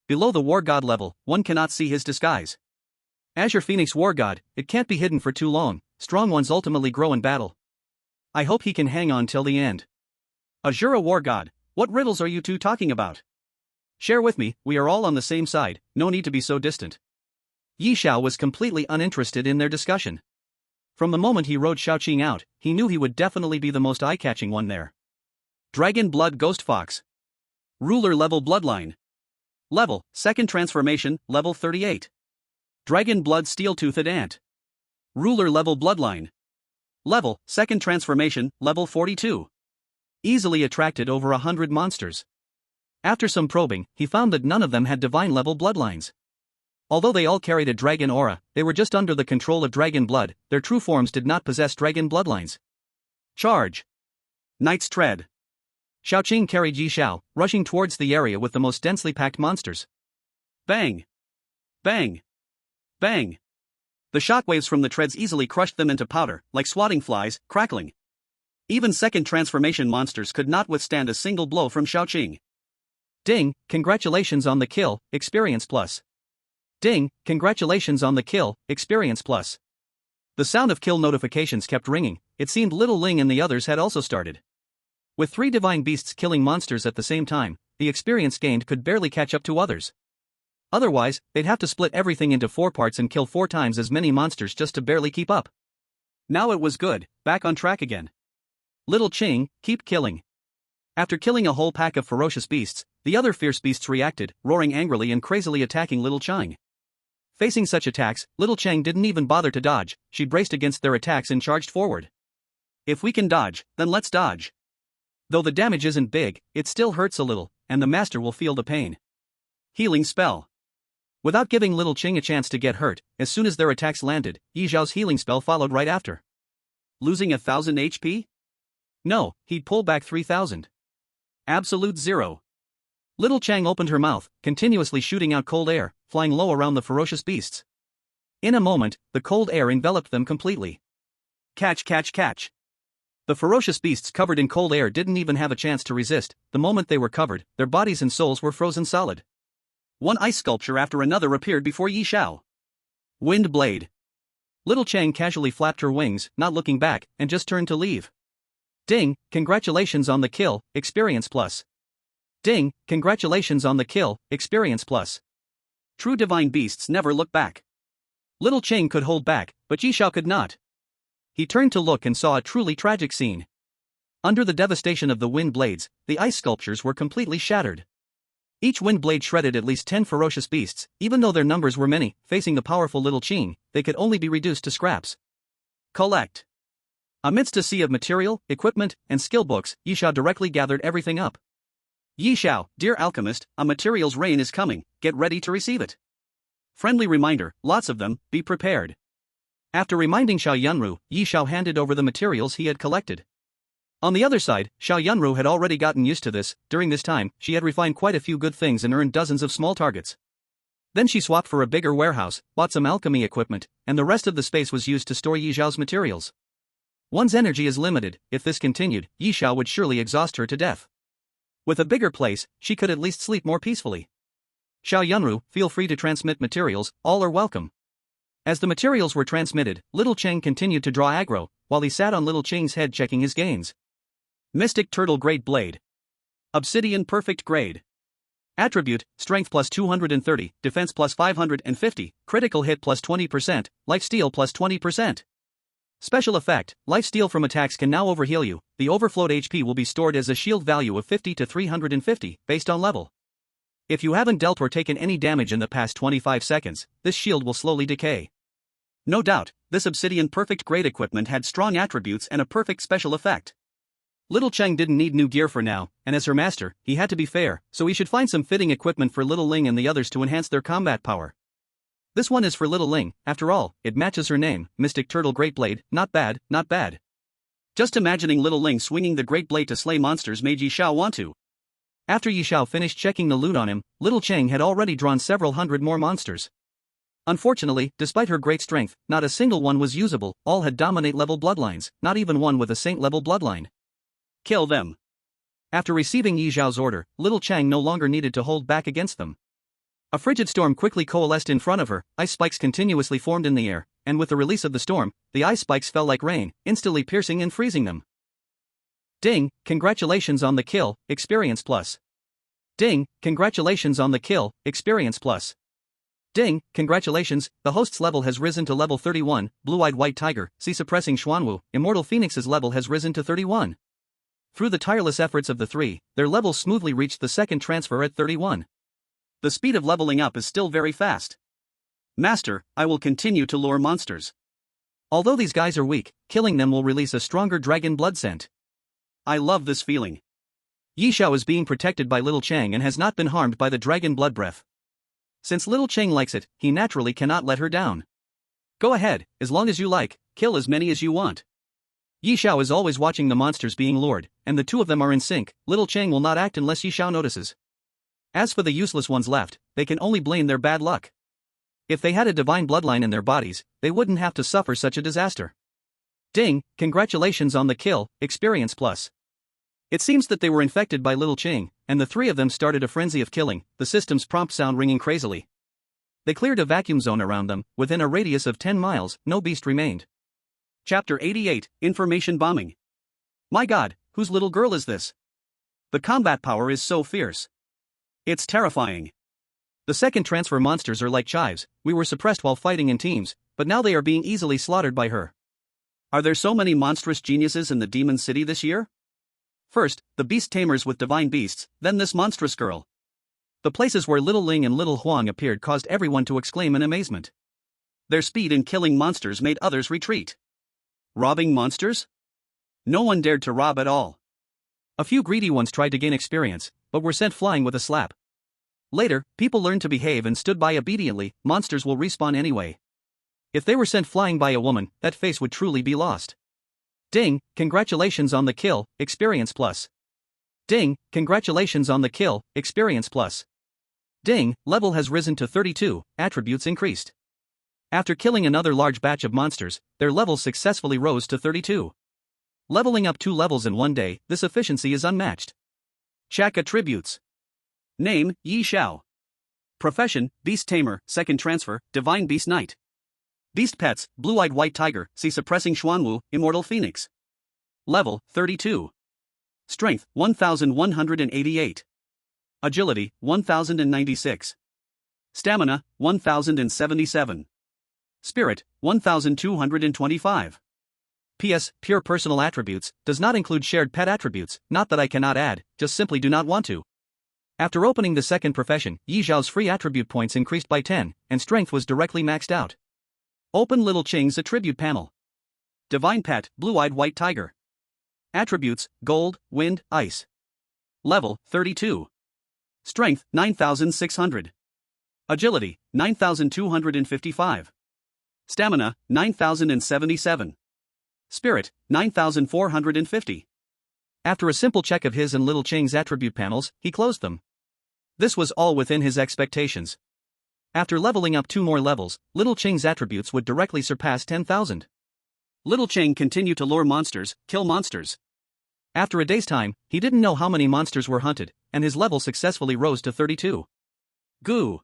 Below the War God level, one cannot see his disguise. Azure Phoenix War God, it can't be hidden for too long, strong ones ultimately grow in battle. I hope he can hang on till the end. Azura War God, what riddles are you two talking about? Share with me, we are all on the same side, no need to be so distant. Yi Xiao was completely uninterested in their discussion. From the moment he rode Xiaoqing out, he knew he would definitely be the most eye-catching one there. Dragon Blood Ghost Fox. Ruler Level Bloodline. Level, Second Transformation, Level 38. Dragon Blood Steel-Toothed Ant. Ruler Level Bloodline. Level, Second Transformation, Level 42. Easily attracted over 100 monsters. After some probing, he found that none of them had divine level bloodlines. Although they all carried a dragon aura, they were just under the control of dragon blood, their true forms did not possess dragon bloodlines. Charge. Knight's Tread. Xiaoqing carried Yi Xiao, rushing towards the area with the most densely packed monsters. Bang! Bang! Bang! The shockwaves from the treads easily crushed them into powder, like swatting flies, crackling. Even second transformation monsters could not withstand a single blow from Xiaoqing. Ding, congratulations on the kill, experience plus. Ding, congratulations on the kill, experience plus. The sound of kill notifications kept ringing, it seemed Little Ling and the others had also started. With 3 divine beasts killing monsters at the same time, the experience gained could barely catch up to others. Otherwise, they'd have to split everything into 4 parts and kill 4 times as many monsters just to barely keep up. Now it was good, back on track again. Little Qing, keep killing. After killing a whole pack of ferocious beasts, the other fierce beasts reacted, roaring angrily and crazily attacking Little Chang. Facing such attacks, Little Chang didn't even bother to dodge, she braced against their attacks and charged forward. If we can dodge, then let's dodge. Though the damage isn't big, it still hurts a little, and the master will feel the pain. Healing spell. Without giving Little Ching a chance to get hurt, as soon as their attacks landed, Yi Xiao's healing spell followed right after. Losing 1,000 HP? No, he'd pull back 3,000. Absolute zero. Little Chang opened her mouth, continuously shooting out cold air, flying low around the ferocious beasts. In a moment, the cold air enveloped them completely. Catch, catch, catch. The ferocious beasts covered in cold air didn't even have a chance to resist. The moment they were covered, their bodies and souls were frozen solid. One ice sculpture after another appeared before Yi Xiao. Wind Blade. Little Chang casually flapped her wings, not looking back, and just turned to leave. Ding, congratulations on the kill, experience plus. Ding, congratulations on the kill, experience plus. True divine beasts never look back. Little Chang could hold back, but Yi Xiao could not. He turned to look and saw a truly tragic scene. Under the devastation of the wind blades, the ice sculptures were completely shattered. Each wind blade shredded at least 10 ferocious beasts. Even though their numbers were many, facing the powerful Little Ching, they could only be reduced to scraps. Collect. Amidst a sea of material, equipment, and skill books, Yi Xiao directly gathered everything up. Yi Xiao, dear alchemist, a materials rain is coming, get ready to receive it. Friendly reminder, lots of them, be prepared. After reminding Xiao Yunru, Yi Xiao handed over the materials he had collected. On the other side, Xiao Yunru had already gotten used to this. During this time, she had refined quite a few good things and earned dozens of small targets. Then she swapped for a bigger warehouse, bought some alchemy equipment, and the rest of the space was used to store Yi Xiao's materials. One's energy is limited. If this continued, Yi Xiao would surely exhaust her to death. With a bigger place, she could at least sleep more peacefully. Xiao Yunru, feel free to transmit materials, all are welcome. As the materials were transmitted, Little Cheng continued to draw aggro, while he sat on Little Cheng's head checking his gains. Mystic Turtle Great Blade. Obsidian Perfect Grade. Attribute, Strength plus 230, Defense plus 550, Critical Hit plus 20%, Lifesteal plus 20%. Special effect, lifesteal from attacks can now overheal you. The overflowed HP will be stored as a shield value of 50 to 350, based on level. If you haven't dealt or taken any damage in the past 25 seconds, this shield will slowly decay. No doubt, this Obsidian Perfect Grade equipment had strong attributes and a perfect special effect. Little Cheng didn't need new gear for now, and as her master, he had to be fair, so he should find some fitting equipment for Little Ling and the others to enhance their combat power. This one is for Little Ling. After all, it matches her name, Mystic Turtle Great Blade. Not bad, not bad. Just imagining Little Ling swinging the Great Blade to slay monsters made Yi Xiao want to. After Yi Xiao finished checking the loot on him, Little Cheng had already drawn several hundred more monsters. Unfortunately, despite her great strength, not a single one was usable. All had dominate-level bloodlines, not even one with a saint-level bloodline. Kill them. After receiving Yi Xiao's order, Little Cheng no longer needed to hold back against them. A frigid storm quickly coalesced in front of her. Ice spikes continuously formed in the air, and with the release of the storm, the ice spikes fell like rain, instantly piercing and freezing them. Ding, congratulations on the kill, experience plus. Ding, congratulations on the kill, experience plus. Ding, congratulations, the host's level has risen to level 31, Blue-Eyed White Tiger, see Suppressing Xuanwu, Immortal Phoenix's level has risen to 31. Through the tireless efforts of the three, their levels smoothly reached the second transfer at 31. The speed of leveling up is still very fast. Master, I will continue to lure monsters. Although these guys are weak, killing them will release a stronger dragon blood scent. I love this feeling. Yi Xiao is being protected by Little Cheng and has not been harmed by the dragon blood breath. Since Little Cheng likes it, he naturally cannot let her down. Go ahead, as long as you like, kill as many as you want. Yi Xiao is always watching the monsters being lured, and the two of them are in sync. Little Cheng will not act unless Yi Xiao notices. As for the useless ones left, they can only blame their bad luck. If they had a divine bloodline in their bodies, they wouldn't have to suffer such a disaster. Ding, congratulations on the kill, experience plus. It seems that they were infected by Little Cheng, and the three of them started a frenzy of killing, the system's prompt sound ringing crazily. They cleared a vacuum zone around them. Within a radius of 10 miles, no beast remained. Chapter 88, Information Bombing. My god, whose little girl is this? The combat power is so fierce. It's terrifying. The second transfer monsters are like chives. We were suppressed while fighting in teams, but now they are being easily slaughtered by her. Are there so many monstrous geniuses in the Demon City this year? First, the beast tamers with divine beasts, then this monstrous girl. The places where Little Ling and Little Huang appeared caused everyone to exclaim in amazement. Their speed in killing monsters made others retreat. Robbing monsters? No one dared to rob at all. A few greedy ones tried to gain experience, but were sent flying with a slap. Later, people learned to behave and stood by obediently. Monsters will respawn anyway. If they were sent flying by a woman, that face would truly be lost. Ding, congratulations on the kill, experience plus. Ding, congratulations on the kill, experience plus. Ding, level has risen to 32, attributes increased. After killing another large batch of monsters, their levels successfully rose to 32. Leveling up 2 levels in one day, this efficiency is unmatched. Check attributes. Name, Yi Xiao. Profession, Beast Tamer, Second Transfer, Divine Beast Knight. Beast Pets, Blue-Eyed White Tiger, Sea Suppressing Xuanwu, Immortal Phoenix. Level, 32. Strength, 1188. Agility, 1096. Stamina, 1077. Spirit, 1225. PS, pure personal attributes, does not include shared pet attributes, not that I cannot add, just simply do not want to. After opening the second profession, Yi Zhao's free attribute points increased by 10, and strength was directly maxed out. Open Little Ching's attribute panel. Divine Pet, Blue-Eyed White Tiger. Attributes, Gold, Wind, Ice. Level, 32. Strength, 9600. Agility, 9255. Stamina, 9077. Spirit, 9450. After a simple check of his and Little Ching's attribute panels, he closed them. This was all within his expectations. After leveling up 2 more levels, Little Ching's attributes would directly surpass 10,000. Little Ching continued to lure monsters, kill monsters. After a day's time, he didn't know how many monsters were hunted, and his level successfully rose to 32. Goo.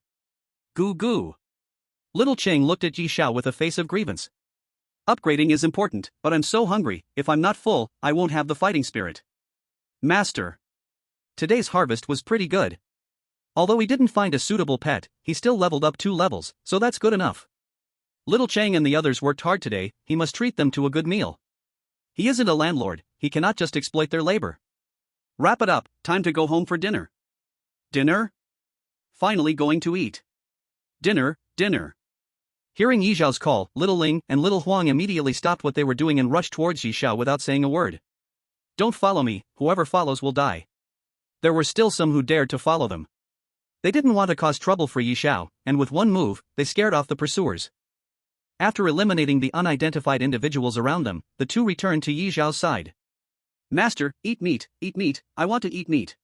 Goo goo. Little Ching looked at Yi Xiao with a face of grievance. Upgrading is important, but I'm so hungry, if I'm not full, I won't have the fighting spirit. Master. Today's harvest was pretty good. Although he didn't find a suitable pet, he still leveled up 2 levels, so that's good enough. Little Chang and the others worked hard today, he must treat them to a good meal. He isn't a landlord, he cannot just exploit their labor. Wrap it up, time to go home for dinner. Dinner? Finally going to eat. Dinner, dinner. Hearing Yi Zhao's call, Little Ling and Little Huang immediately stopped what they were doing and rushed towards Yi Xiao without saying a word. Don't follow me, whoever follows will die. There were still some who dared to follow them. They didn't want to cause trouble for Yi Xiao, and with one move, they scared off the pursuers. After eliminating the unidentified individuals around them, the two returned to Yi Zhao's side. Master, eat meat, I want to eat meat.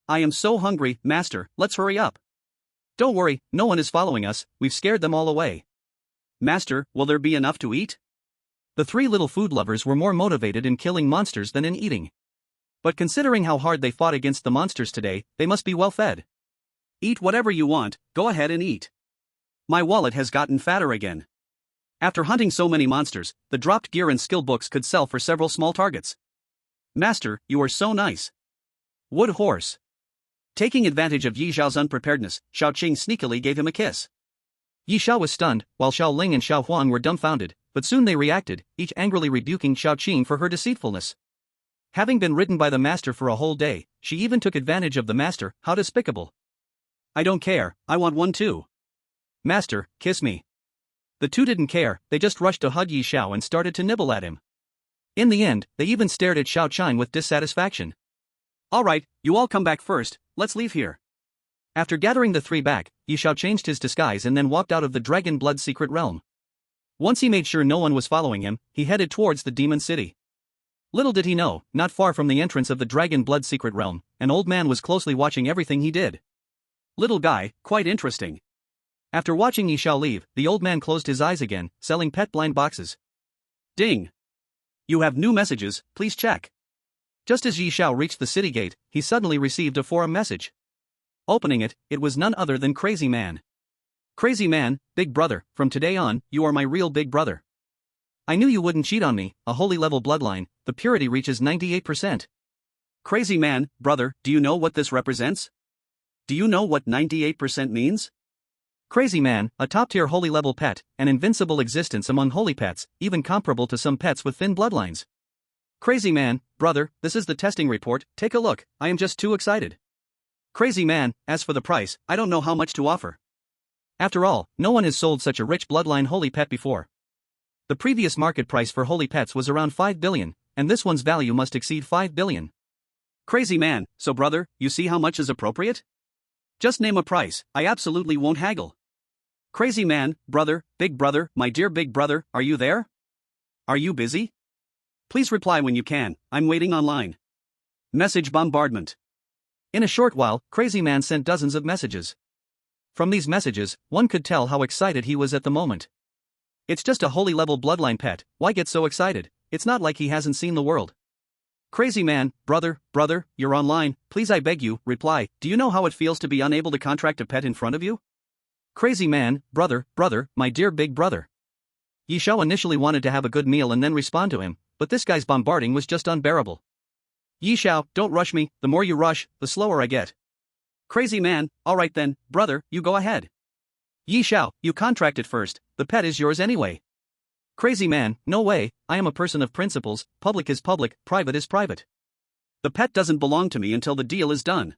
I am so hungry, Master, let's hurry up. Don't worry, no one is following us, we've scared them all away. Master, will there be enough to eat? The 3 little food lovers were more motivated in killing monsters than in eating. But considering how hard they fought against the monsters today, they must be well fed. Eat whatever you want, go ahead and eat. My wallet has gotten fatter again. After hunting so many monsters, the dropped gear and skill books could sell for several small targets. Master, you are so nice. Wood horse. Taking advantage of Yi Zhao's unpreparedness, Xiao Qing sneakily gave him a kiss. Yi Xiao was stunned, while Xiao Ling and Xiao Huang were dumbfounded, but soon they reacted, each angrily rebuking Xiao Qing for her deceitfulness. Having been ridden by the master for a whole day, she even took advantage of the master, how despicable. I don't care, I want one too. Master, kiss me. The two didn't care, they just rushed to hug Yi Xiao and started to nibble at him. In the end, they even stared at Xiao Qing with dissatisfaction. Alright, you all come back first, let's leave here. After gathering the 3 back, Yi Xiao changed his disguise and then walked out of the Dragon Blood secret realm. Once he made sure no one was following him, he headed towards the Demon City. Little did he know, not far from the entrance of the Dragon Blood secret realm, an old man was closely watching everything he did. Little guy, quite interesting. After watching Yi Xiao leave, the old man closed his eyes again, selling pet blind boxes. Ding! You have new messages, please check. Just as Yi Xiao reached the city gate, he suddenly received a forum message. Opening it, it was none other than Crazy Man. Crazy Man, big brother, from today on, you are my real big brother. I knew you wouldn't cheat on me, a holy level bloodline, the purity reaches 98%. Crazy Man, brother, do you know what this represents? Do you know what 98% means? Crazy Man, a top-tier holy level pet, an invincible existence among holy pets, even comparable to some pets with thin bloodlines. Crazy Man, brother, this is the testing report, take a look, I am just too excited. Crazy Man, as for the price, I don't know how much to offer. After all, no one has sold such a rich bloodline holy pet before. The previous market price for holy pets was around 5 billion, and this one's value must exceed 5 billion. Crazy Man, so brother, you see how much is appropriate? Just name a price, I absolutely won't haggle. Crazy Man, brother, big brother, my dear big brother, are you there? Are you busy? Please reply when you can, I'm waiting online. Message bombardment. In a short while, Crazy Man sent dozens of messages. From these messages, one could tell how excited he was at the moment. It's just a holy level bloodline pet, why get so excited? it's not like he hasn't seen the world. Crazy man, brother, you're online, please I beg you, reply, do you know how it feels to be unable to contract a pet in front of you? Crazy man, brother, my dear big brother. Yi Xiao initially wanted to have a good meal and then respond to him, but this guy's bombarding was just unbearable. Yi Xiao, don't rush me, the more you rush, the slower I get. Crazy man, alright then, brother, you go ahead. Yi Xiao, you contract it first, the pet is yours anyway. Crazy man, no way, I am a person of principles, public is public, private is private. The pet doesn't belong to me until the deal is done.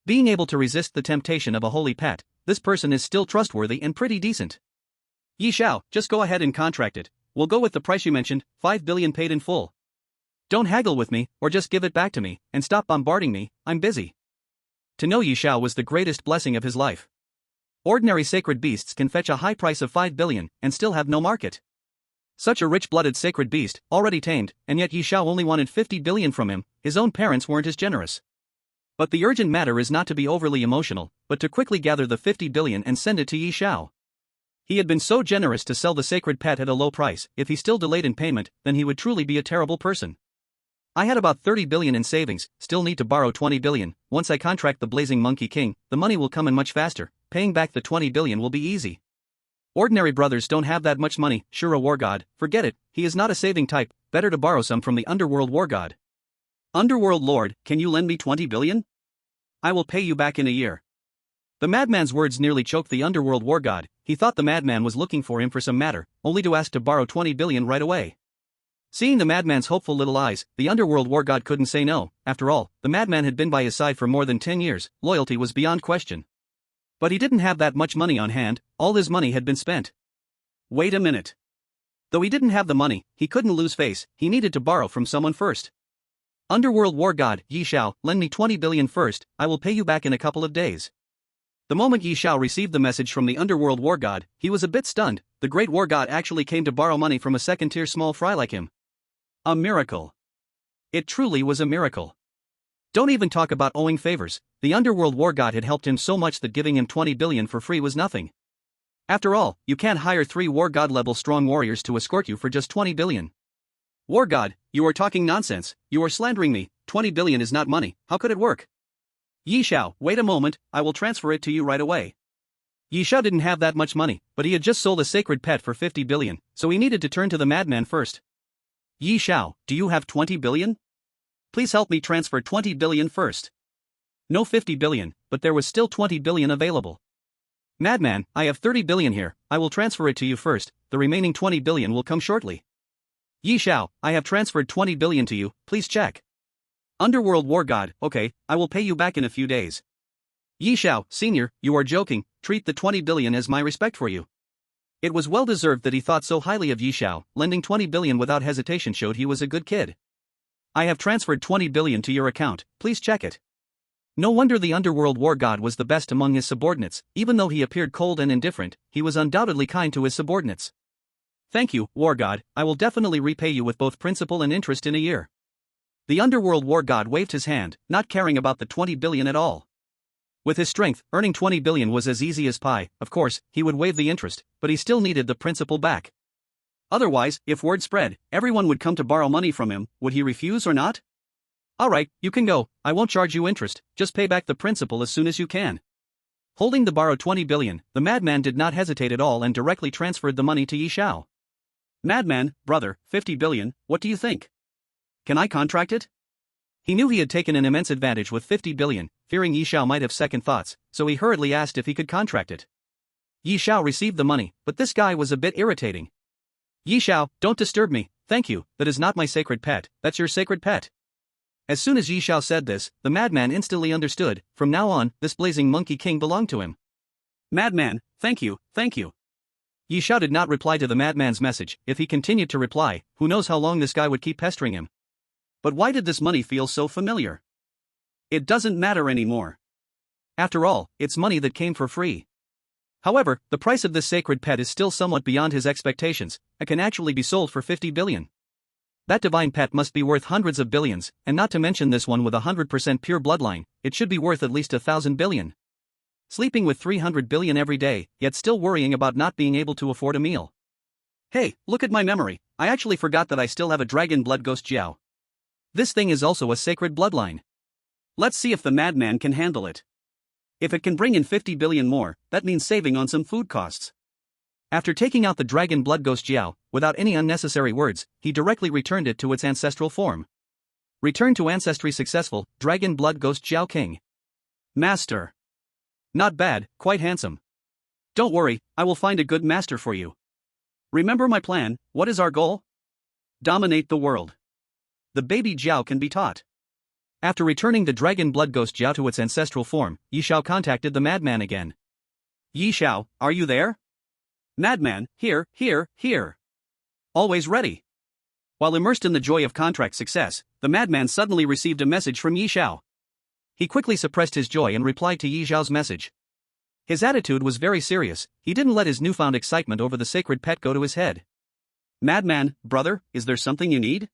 Being able to resist the temptation of a holy pet, this person is still trustworthy and pretty decent. Yi Xiao, just go ahead and contract it, we'll go with the price you mentioned, 5 billion paid in full. Don't haggle with me, or just give it back to me, and stop bombarding me, I'm busy. To know Yi Xiao was the greatest blessing of his life. Ordinary sacred beasts can fetch a high price of 5 billion, and still have no market. Such a rich-blooded sacred beast, already tamed, and yet Yi Xiao only wanted 50 billion from him, his own parents weren't as generous. But the urgent matter is not to be overly emotional, but to quickly gather the 50 billion and send it to Yi Xiao. He had been so generous to sell the sacred pet at a low price, if he still delayed in payment, then he would truly be a terrible person. I had about 30 billion in savings, still need to borrow 20 billion, once I contract the Blazing Monkey King, the money will come in much faster, paying back the 20 billion will be easy. Ordinary brothers don't have that much money, Shura War God, forget it, he is not a saving type, better to borrow some from the Underworld War God. Underworld Lord, can you lend me 20 billion? I will pay you back in a year. The madman's words nearly choked the Underworld War God, he thought the madman was looking for him for some matter, only to ask to borrow 20 billion right away. Seeing the madman's hopeful little eyes, the Underworld War God couldn't say no, after all, the madman had been by his side for more than 10 years, loyalty was beyond question. But he didn't have that much money on hand, all his money had been spent. Wait a minute. Though he didn't have the money, he couldn't lose face, he needed to borrow from someone first. Underworld War God, Yi Xiao, lend me 20 billion first, I will pay you back in a couple of days. The moment Yi Xiao received the message from the Underworld War God, he was a bit stunned, the great War God actually came to borrow money from a second-tier small fry like him. A miracle. It truly was a miracle. Don't even talk about owing favors, the Underworld War God had helped him so much that giving him 20 billion for free was nothing. After all, you can't hire 3 War God level strong warriors to escort you for just 20 billion. War God, you are talking nonsense, you are slandering me, 20 billion is not money, how could it work? Yi Xiao, wait a moment, I will transfer it to you right away. Yi Xiao didn't have that much money, but he had just sold a sacred pet for 50 billion, so he needed to turn to the madman first. Yi Xiao, do you have 20 billion? Please help me transfer 20 billion first. No 50 billion, but there was still 20 billion available. Madman, I have 30 billion here, I will transfer it to you first, the remaining 20 billion will come shortly. Yi Xiao, I have transferred 20 billion to you, please check. Underworld War God, okay, I will pay you back in a few days. Yi Xiao, Senior, you are joking, treat the 20 billion as my respect for you. It was well deserved that he thought so highly of Yi Xiao, lending 20 billion without hesitation showed he was a good kid. I have transferred 20 billion to your account, please check it. No wonder the Underworld War God was the best among his subordinates, even though he appeared cold and indifferent, he was undoubtedly kind to his subordinates. Thank you, War God, I will definitely repay you with both principal and interest in a year. The Underworld War God waved his hand, not caring about the 20 billion at all. With his strength, earning 20 billion was as easy as pie, of course, he would waive the interest, but he still needed the principal back. Otherwise, if word spread, everyone would come to borrow money from him, would he refuse or not? Alright, you can go, I won't charge you interest, just pay back the principal as soon as you can. Holding the borrowed 20 billion, the madman did not hesitate at all and directly transferred the money to Yi Xiao. Madman, brother, 50 billion, what do you think? Can I contract it? He knew he had taken an immense advantage with 50 billion, fearing Yi Xiao might have second thoughts, so he hurriedly asked if he could contract it. Yi Xiao received the money, but this guy was a bit irritating. Yi Xiao, don't disturb me, thank you, that is not my sacred pet, that's your sacred pet. As soon as Yi Xiao said this, the madman instantly understood, from now on, this Blazing Monkey King belonged to him. Madman, thank you, thank you. Yi Xiao did not reply to the madman's message, if he continued to reply, who knows how long this guy would keep pestering him. But why did this money feel so familiar? It doesn't matter anymore. After all, it's money that came for free. However, the price of this sacred pet is still somewhat beyond his expectations, and can actually be sold for 50 billion. That divine pet must be worth hundreds of billions, and not to mention this one with 100% pure bloodline, it should be worth at least 1,000 billion. Sleeping with 300 billion every day, yet still worrying about not being able to afford a meal. Hey, look at my memory, I actually forgot that I still have a dragon blood ghost Jiao. This thing is also a sacred bloodline. Let's see if the madman can handle it. If it can bring in 50 billion more, that means saving on some food costs. After taking out the dragon blood ghost Jiao, without any unnecessary words, he directly returned it to its ancestral form. Return to ancestry successful, dragon blood ghost Jiao King. Master. Not bad, quite handsome. Don't worry, I will find a good master for you. Remember my plan, what is our goal? Dominate the world. The baby Jiao can be taught. After returning the dragon blood ghost Jiao to its ancestral form, Yi Xiao contacted the madman again. Yi Xiao, are you there? Madman, here. Always ready. While immersed in the joy of contract success, the madman suddenly received a message from Yi Xiao. He quickly suppressed his joy and replied to Yi Xiao's message. His attitude was very serious, he didn't let his newfound excitement over the sacred pet go to his head. Madman, brother, is there something you need?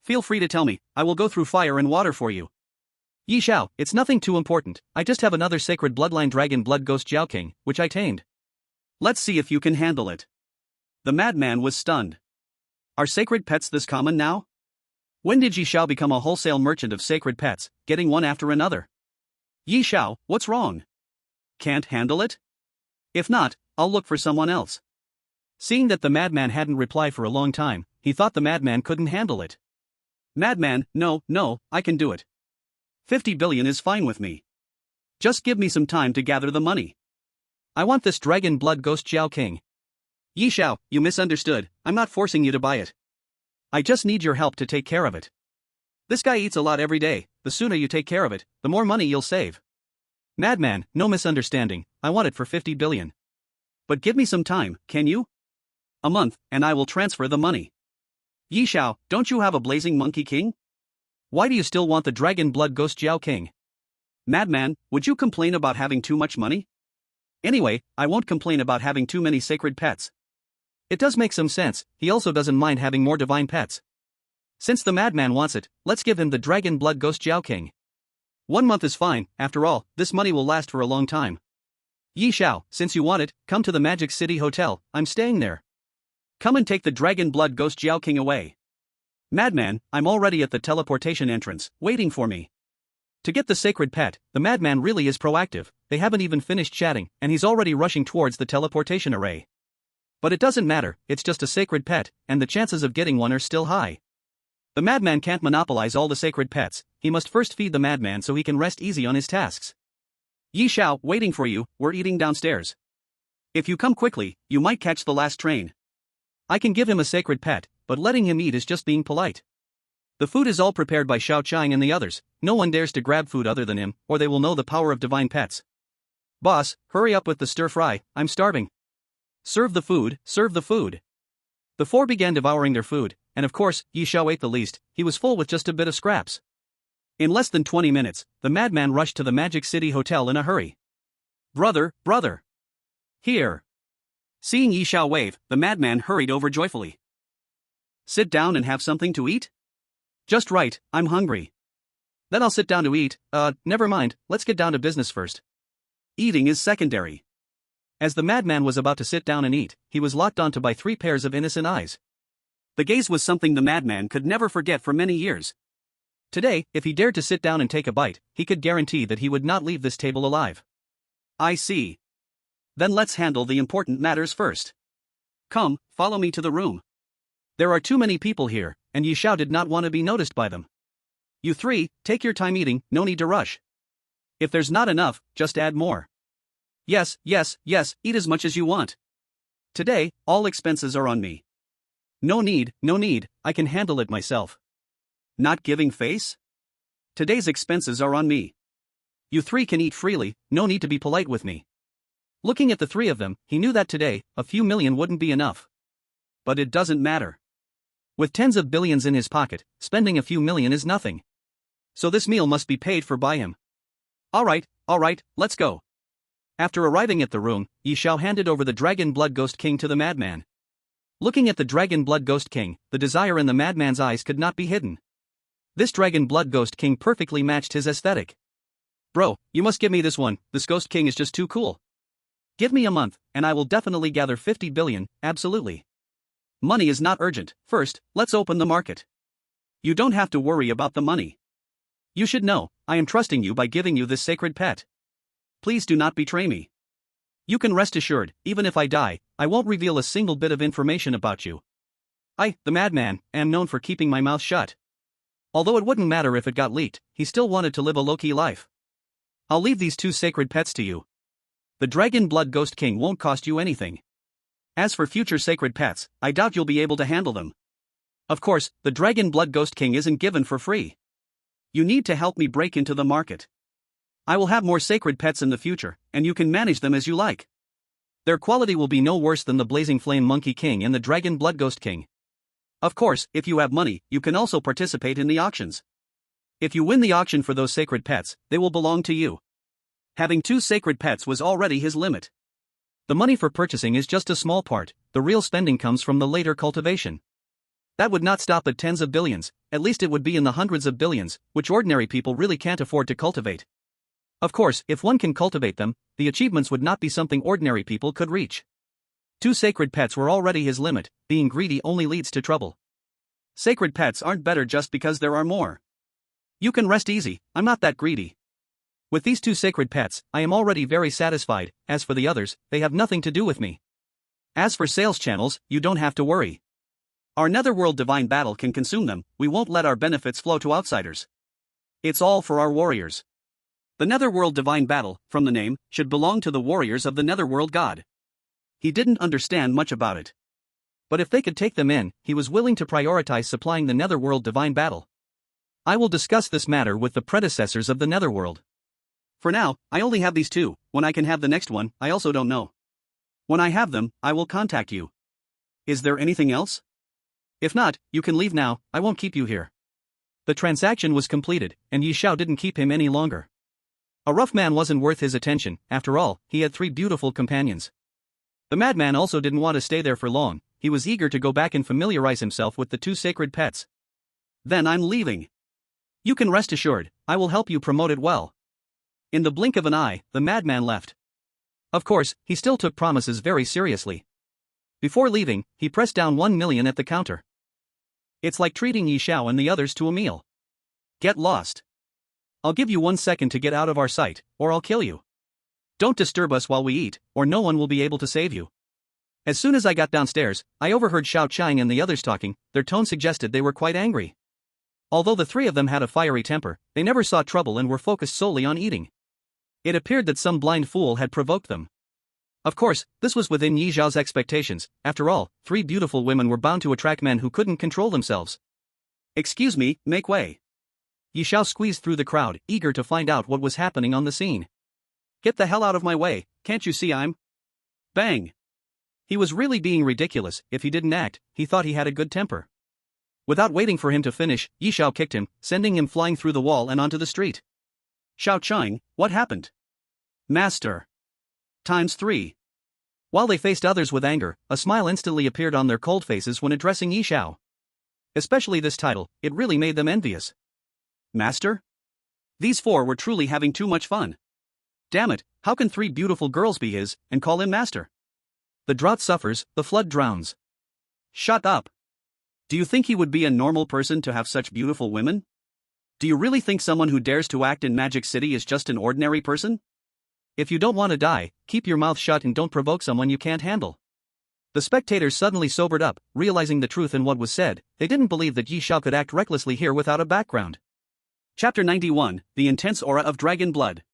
Feel free to tell me, I will go through fire and water for you. Yi Xiao, it's nothing too important, I just have another sacred bloodline dragon blood ghost Jiao King, which I tamed. Let's see if you can handle it. The madman was stunned. Are sacred pets this common now? When did Yi Xiao become a wholesale merchant of sacred pets, getting one after another? Yi Xiao, what's wrong? Can't handle it? If not, I'll look for someone else. Seeing that the madman hadn't replied for a long time, he thought the madman couldn't handle it. Madman, no, I can do it. 50 billion is fine with me. Just give me some time to gather the money. I want this dragon blood ghost Jiao King. Yi Xiao, you misunderstood, I'm not forcing you to buy it. I just need your help to take care of it. This guy eats a lot every day, the sooner you take care of it, the more money you'll save. Madman, no misunderstanding, I want it for 50 billion. But give me some time, can you? A month, and I will transfer the money. Yi Xiao, don't you have a blazing monkey king? Why do you still want the dragon blood ghost Jiao King? Madman, would you complain about having too much money? Anyway, I won't complain about having too many sacred pets. It does make some sense, he also doesn't mind having more divine pets. Since the madman wants it, let's give him the dragon blood ghost Jiao King. 1 month is fine, after all, this money will last for a long time. Yi Xiao, since you want it, come to the Magic City Hotel, I'm staying there. Come and take the dragon blood ghost Jiao King away. Madman, I'm already at the teleportation entrance, waiting for me. To get the sacred pet, the madman really is proactive, they haven't even finished chatting, and he's already rushing towards the teleportation array. But it doesn't matter, it's just a sacred pet, and the chances of getting one are still high. The madman can't monopolize all the sacred pets, he must first feed the madman so he can rest easy on his tasks. Yi Xiao, waiting for you, we're eating downstairs. If you come quickly, you might catch the last train. I can give him a sacred pet, but letting him eat is just being polite. The food is all prepared by Xiao Chang and the others, no one dares to grab food other than him, or they will know the power of divine pets. Boss, hurry up with the stir-fry, I'm starving. Serve the food, serve the food. The four began devouring their food, and of course, Yi Xiao ate the least, he was full with just a bit of scraps. In less than 20 minutes, the madman rushed to the Magic City Hotel in a hurry. Brother. Here. Seeing Yi Xiao wave, the madman hurried over joyfully. Sit down and have something to eat? Just right, I'm hungry. Then I'll sit down to eat, never mind, let's get down to business first. Eating is secondary. As the madman was about to sit down and eat, he was locked onto by 3 pairs of innocent eyes. The gaze was something the madman could never forget for many years. Today, if he dared to sit down and take a bite, he could guarantee that he would not leave this table alive. I see. Then let's handle the important matters first. Come, follow me to the room. There are too many people here, and Yi Xiao did not want to be noticed by them. You 3, take your time eating, no need to rush. If there's not enough, just add more. Yes, eat as much as you want. Today, all expenses are on me. No need, I can handle it myself. Not giving face? Today's expenses are on me. You 3 can eat freely, no need to be polite with me. Looking at the 3 of them, he knew that today, a few million wouldn't be enough. But it doesn't matter. With tens of billions in his pocket, spending a few million is nothing. So this meal must be paid for by him. Alright, let's go. After arriving at the room, Yi Xiao handed over the Dragon Blood Ghost King to the madman. Looking at the Dragon Blood Ghost King, the desire in the madman's eyes could not be hidden. This Dragon Blood Ghost King perfectly matched his aesthetic. Bro, you must give me this one, this Ghost King is just too cool. Give me a month, and I will definitely gather 50 billion, absolutely. Money is not urgent. First, let's open the market. You don't have to worry about the money. You should know, I am trusting you by giving you this sacred pet. Please do not betray me. You can rest assured, even if I die, I won't reveal a single bit of information about you. I, the madman, am known for keeping my mouth shut. Although it wouldn't matter if it got leaked, he still wanted to live a low-key life. I'll leave these 2 sacred pets to you. The Dragon Blood Ghost King won't cost you anything. As for future sacred pets, I doubt you'll be able to handle them. Of course, the Dragon Blood Ghost King isn't given for free. You need to help me break into the market. I will have more sacred pets in the future, and you can manage them as you like. Their quality will be no worse than the Blazing Flame Monkey King and the Dragon Blood Ghost King. Of course, if you have money, you can also participate in the auctions. If you win the auction for those sacred pets, they will belong to you. Having 2 sacred pets was already his limit. The money for purchasing is just a small part, the real spending comes from the later cultivation. That would not stop at tens of billions, at least it would be in the hundreds of billions, which ordinary people really can't afford to cultivate. Of course, if one can cultivate them, the achievements would not be something ordinary people could reach. 2 sacred pets were already his limit, being greedy only leads to trouble. Sacred pets aren't better just because there are more. You can rest easy, I'm not that greedy. With these 2 sacred pets, I am already very satisfied. As for the others, they have nothing to do with me. As for sales channels, you don't have to worry. Our netherworld divine battle can consume them, we won't let our benefits flow to outsiders. It's all for our warriors. The netherworld divine battle, from the name, should belong to the warriors of the netherworld god. He didn't understand much about it. But if they could take them in, he was willing to prioritize supplying the netherworld divine battle. I will discuss this matter with the predecessors of the netherworld. For now, I only have these 2, when I can have the next one, I also don't know. When I have them, I will contact you. Is there anything else? If not, you can leave now, I won't keep you here. The transaction was completed, and Yi Xiao didn't keep him any longer. A rough man wasn't worth his attention, after all, he had 3 beautiful companions. The madman also didn't want to stay there for long, he was eager to go back and familiarize himself with the 2 sacred pets. Then I'm leaving. You can rest assured, I will help you promote it well. In the blink of an eye, the madman left. Of course, he still took promises very seriously. Before leaving, he pressed down 1 million at the counter. It's like treating Yi Xiao and the others to a meal. Get lost. I'll give you 1 second to get out of our sight, or I'll kill you. Don't disturb us while we eat, or no one will be able to save you. As soon as I got downstairs, I overheard Xiao Chang and the others talking, their tone suggested they were quite angry. Although the 3 of them had a fiery temper, they never saw trouble and were focused solely on eating. It appeared that some blind fool had provoked them. Of course, this was within Yi Xiao's expectations, after all, 3 beautiful women were bound to attract men who couldn't control themselves. Excuse me, make way. Yi Xiao squeezed through the crowd, eager to find out what was happening on the scene. Get the hell out of my way, can't you see I'm... Bang! He was really being ridiculous. If he didn't act, he thought he had a good temper. Without waiting for him to finish, Yi Xiao kicked him, sending him flying through the wall and onto the street. Xiao Chang, what happened? Master. ×3. While they faced others with anger, a smile instantly appeared on their cold faces when addressing Yi Xiao. Especially this title, it really made them envious. Master? These 4 were truly having too much fun. Damn it, how can 3 beautiful girls be his, and call him master? The drought suffers, the flood drowns. Shut up. Do you think he would be a normal person to have such beautiful women? Do you really think someone who dares to act in Magic City is just an ordinary person? If you don't want to die, keep your mouth shut and don't provoke someone you can't handle. The spectators suddenly sobered up, realizing the truth in what was said. They didn't believe that Yi Xiao could act recklessly here without a background. Chapter 91, The Intense Aura of Dragon Blood.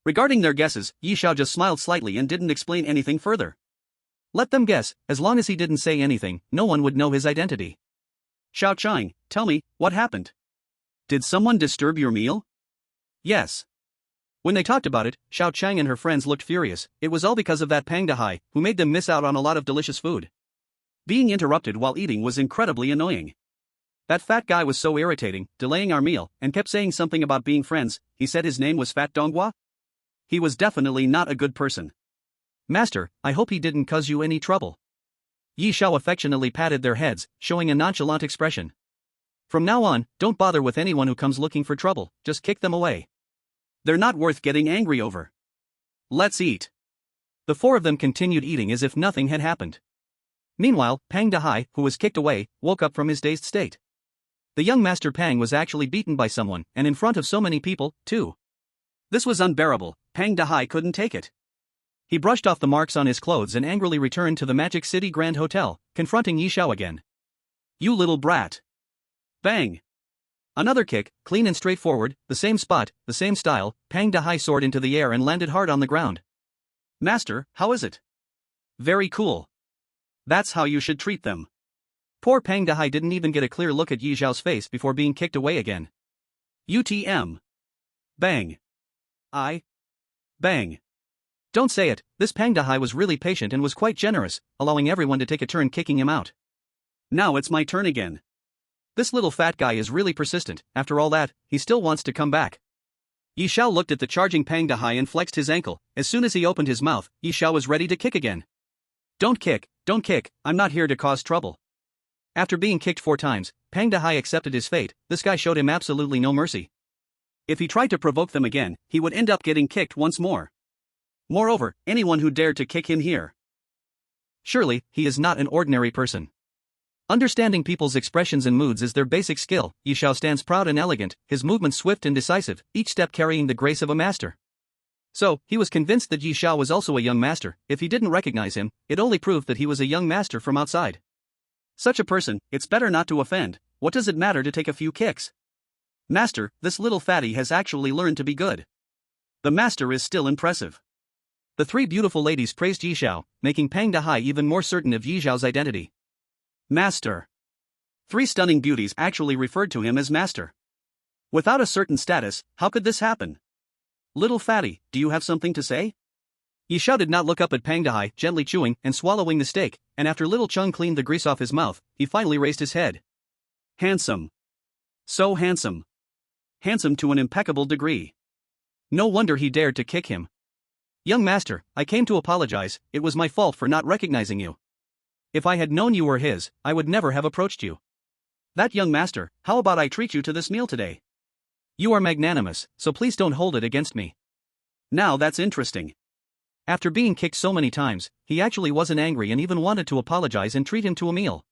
Regarding their guesses, Yi Xiao just smiled slightly and didn't explain anything further. Let them guess, as long as he didn't say anything, no one would know his identity. Xiao Chang, tell me, what happened? Did someone disturb your meal? Yes. When they talked about it, Xiao Chang and her friends looked furious. It was all because of that Pang Dahai, who made them miss out on a lot of delicious food. Being interrupted while eating was incredibly annoying. That fat guy was so irritating, delaying our meal, and kept saying something about being friends. He said his name was Fat Donghua? He was definitely not a good person. Master, I hope he didn't cause you any trouble. Yi Xiao affectionately patted their heads, showing a nonchalant expression. From now on, don't bother with anyone who comes looking for trouble, just kick them away. They're not worth getting angry over. Let's eat. The 4 of them continued eating as if nothing had happened. Meanwhile, Pang Dahai, who was kicked away, woke up from his dazed state. The young Master Pang was actually beaten by someone, and in front of so many people, too. This was unbearable. Pang Dahai couldn't take it. He brushed off the marks on his clothes and angrily returned to the Magic City Grand Hotel, confronting Yi Xiao again. You little brat. Bang! Another kick, clean and straightforward, the same spot, the same style. Pang Dahai soared into the air and landed hard on the ground. Master, how is it? Very cool. That's how you should treat them. Poor Pang Dahai didn't even get a clear look at Yi Xiao's face before being kicked away again. UTM. Bang. Bang. Don't say it, this Pang Dahai was really patient and was quite generous, allowing everyone to take a turn kicking him out. Now it's my turn again. This little fat guy is really persistent. After all that, he still wants to come back. Yi Xiao looked at the charging Pang Dahai and flexed his ankle. As soon as he opened his mouth, Yi Xiao was ready to kick again. Don't kick, I'm not here to cause trouble. After being kicked 4 times, Pang Dahai accepted his fate. This guy showed him absolutely no mercy. If he tried to provoke them again, he would end up getting kicked once more. Moreover, anyone who dared to kick him here. Surely, he is not an ordinary person. Understanding people's expressions and moods is their basic skill. Yi Xiao stands proud and elegant, his movements swift and decisive, each step carrying the grace of a master. So, he was convinced that Yi Xiao was also a young master. If he didn't recognize him, it only proved that he was a young master from outside. Such a person, it's better not to offend. What does it matter to take a few kicks? Master, this little fatty has actually learned to be good. The master is still impressive. The 3 beautiful ladies praised Yi Xiao, making Pang Dahai even more certain of Yi Xiao's identity. Master. 3 stunning beauties actually referred to him as master. Without a certain status, how could this happen? Little fatty, do you have something to say? Yi Xiao did not look up at Pang Dahai, gently chewing and swallowing the steak, and after Little Chung cleaned the grease off his mouth, he finally raised his head. Handsome. So handsome. Handsome to an impeccable degree. No wonder he dared to kick him. Young master, I came to apologize. It was my fault for not recognizing you. If I had known you were his, I would never have approached you. That young master, how about I treat you to this meal today? You are magnanimous, so please don't hold it against me. Now that's interesting. After being kicked so many times, he actually wasn't angry and even wanted to apologize and treat him to a meal.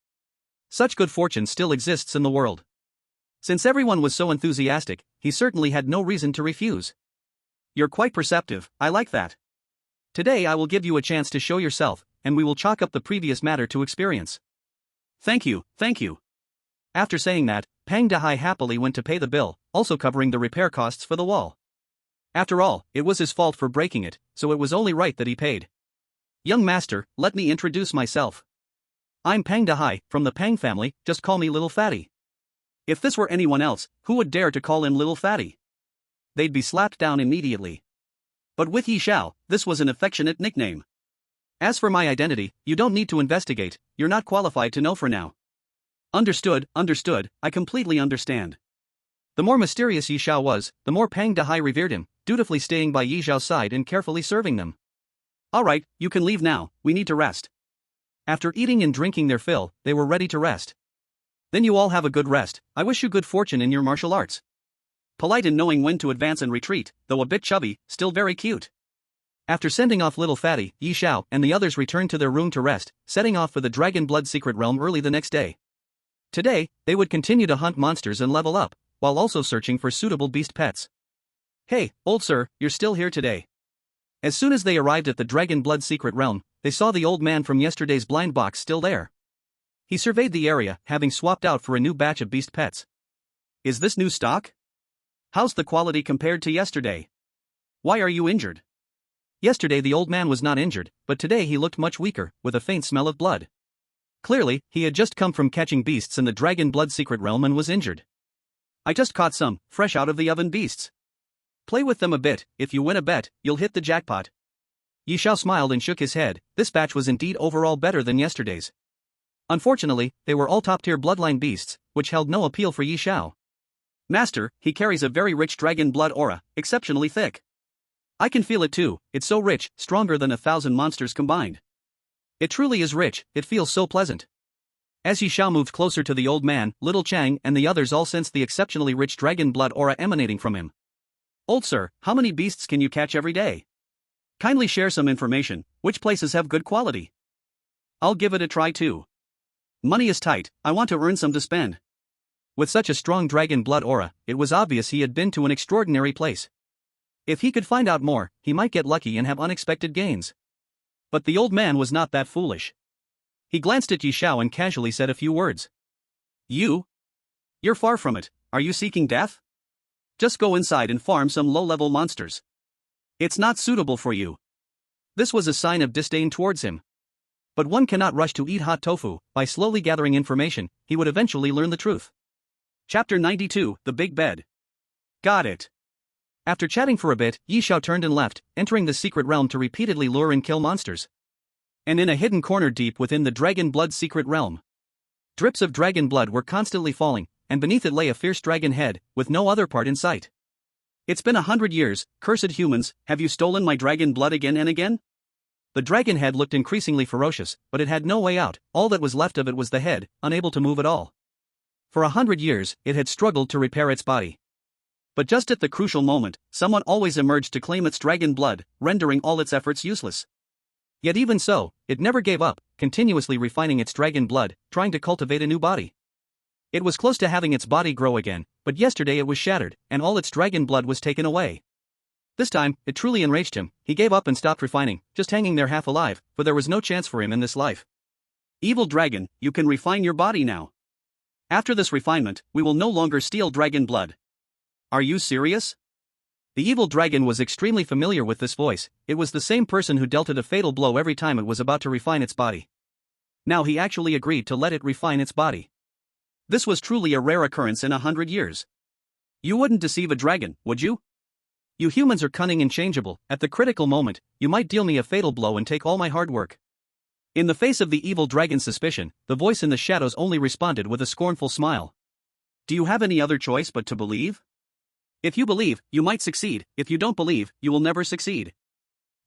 Such good fortune still exists in the world. Since everyone was so enthusiastic, he certainly had no reason to refuse. You're quite perceptive, I like that. Today I will give you a chance to show yourself, and we will chalk up the previous matter to experience. Thank you. After saying that, Pang Dahai happily went to pay the bill, also covering the repair costs for the wall. After all, it was his fault for breaking it, so it was only right that he paid. Young master, let me introduce myself. I'm Pang Dahai, from the Pang family, just call me Little Fatty. If this were anyone else, who would dare to call him Little Fatty? They'd be slapped down immediately. But with Yi Xiao, this was an affectionate nickname. As for my identity, you don't need to investigate, you're not qualified to know for now. Understood, I completely understand. The more mysterious Yi Xiao was, the more Pang Dahai revered him, dutifully staying by Yi Xiao's side and carefully serving them. Alright, you can leave now, we need to rest. After eating and drinking their fill, they were ready to rest. Then you all have a good rest. I wish you good fortune in your martial arts. Polite in knowing when to advance and retreat, though a bit chubby, still very cute. After sending off Little Fatty, Yi Xiao and the others returned to their room to rest, setting off for the Dragon Blood Secret Realm early the next day. Today, they would continue to hunt monsters and level up, while also searching for suitable beast pets. Hey, old sir, you're still here today. As soon as they arrived at the Dragon Blood Secret Realm, they saw the old man from yesterday's blind box still there. He surveyed the area, having swapped out for a new batch of beast pets. Is this new stock? How's the quality compared to yesterday? Why are you injured? Yesterday the old man was not injured, but today he looked much weaker, with a faint smell of blood. Clearly, he had just come from catching beasts in the Dragon Blood Secret Realm and was injured. I just caught some, fresh out of the oven beasts. Play with them a bit, if you win a bet, you'll hit the jackpot. Yi Xiao smiled and shook his head. This batch was indeed overall better than yesterday's. Unfortunately, they were all top-tier bloodline beasts, which held no appeal for Yi Xiao. Master, he carries a very rich dragon blood aura, exceptionally thick. I can feel it too, it's so rich, stronger than 1,000 monsters combined. It truly is rich, it feels so pleasant. As Yi Xiao moved closer to the old man, Little Chang and the others all sensed the exceptionally rich dragon blood aura emanating from him. Old sir, how many beasts can you catch every day? Kindly share some information, which places have good quality? I'll give it a try too. Money is tight, I want to earn some to spend. With such a strong dragon blood aura, it was obvious he had been to an extraordinary place. If he could find out more, he might get lucky and have unexpected gains. But the old man was not that foolish. He glanced at Yi Xiao and casually said a few words. You're far from it, are you seeking death? Just go inside and farm some low-level monsters. It's not suitable for you. This was a sign of disdain towards him. But one cannot rush to eat hot tofu. By slowly gathering information, he would eventually learn the truth. Chapter 92, The Big Bed. Got it. After chatting for a bit, Yi Xiao turned and left, entering the secret realm to repeatedly lure and kill monsters. And in a hidden corner deep within the dragon blood secret realm, drips of dragon blood were constantly falling, and beneath it lay a fierce dragon head, with no other part in sight. It's been 100 years, cursed humans, have you stolen my dragon blood again and again? The dragon head looked increasingly ferocious, but it had no way out. All that was left of it was the head, unable to move at all. For 100 years, it had struggled to repair its body. But just at the crucial moment, someone always emerged to claim its dragon blood, rendering all its efforts useless. Yet even so, it never gave up, continuously refining its dragon blood, trying to cultivate a new body. It was close to having its body grow again, but yesterday it was shattered, and all its dragon blood was taken away. This time, it truly enraged him. He gave up and stopped refining, just hanging there half alive, for there was no chance for him in this life. Evil dragon, you can refine your body now. After this refinement, we will no longer steal dragon blood. Are you serious? The evil dragon was extremely familiar with this voice. It was the same person who dealt it a fatal blow every time it was about to refine its body. Now he actually agreed to let it refine its body. This was truly a rare occurrence in 100 years. You wouldn't deceive a dragon, would you? You humans are cunning and changeable. At the critical moment, you might deal me a fatal blow and take all my hard work. In the face of the evil dragon's suspicion, the voice in the shadows only responded with a scornful smile. Do you have any other choice but to believe? If you believe, you might succeed. If you don't believe, you will never succeed.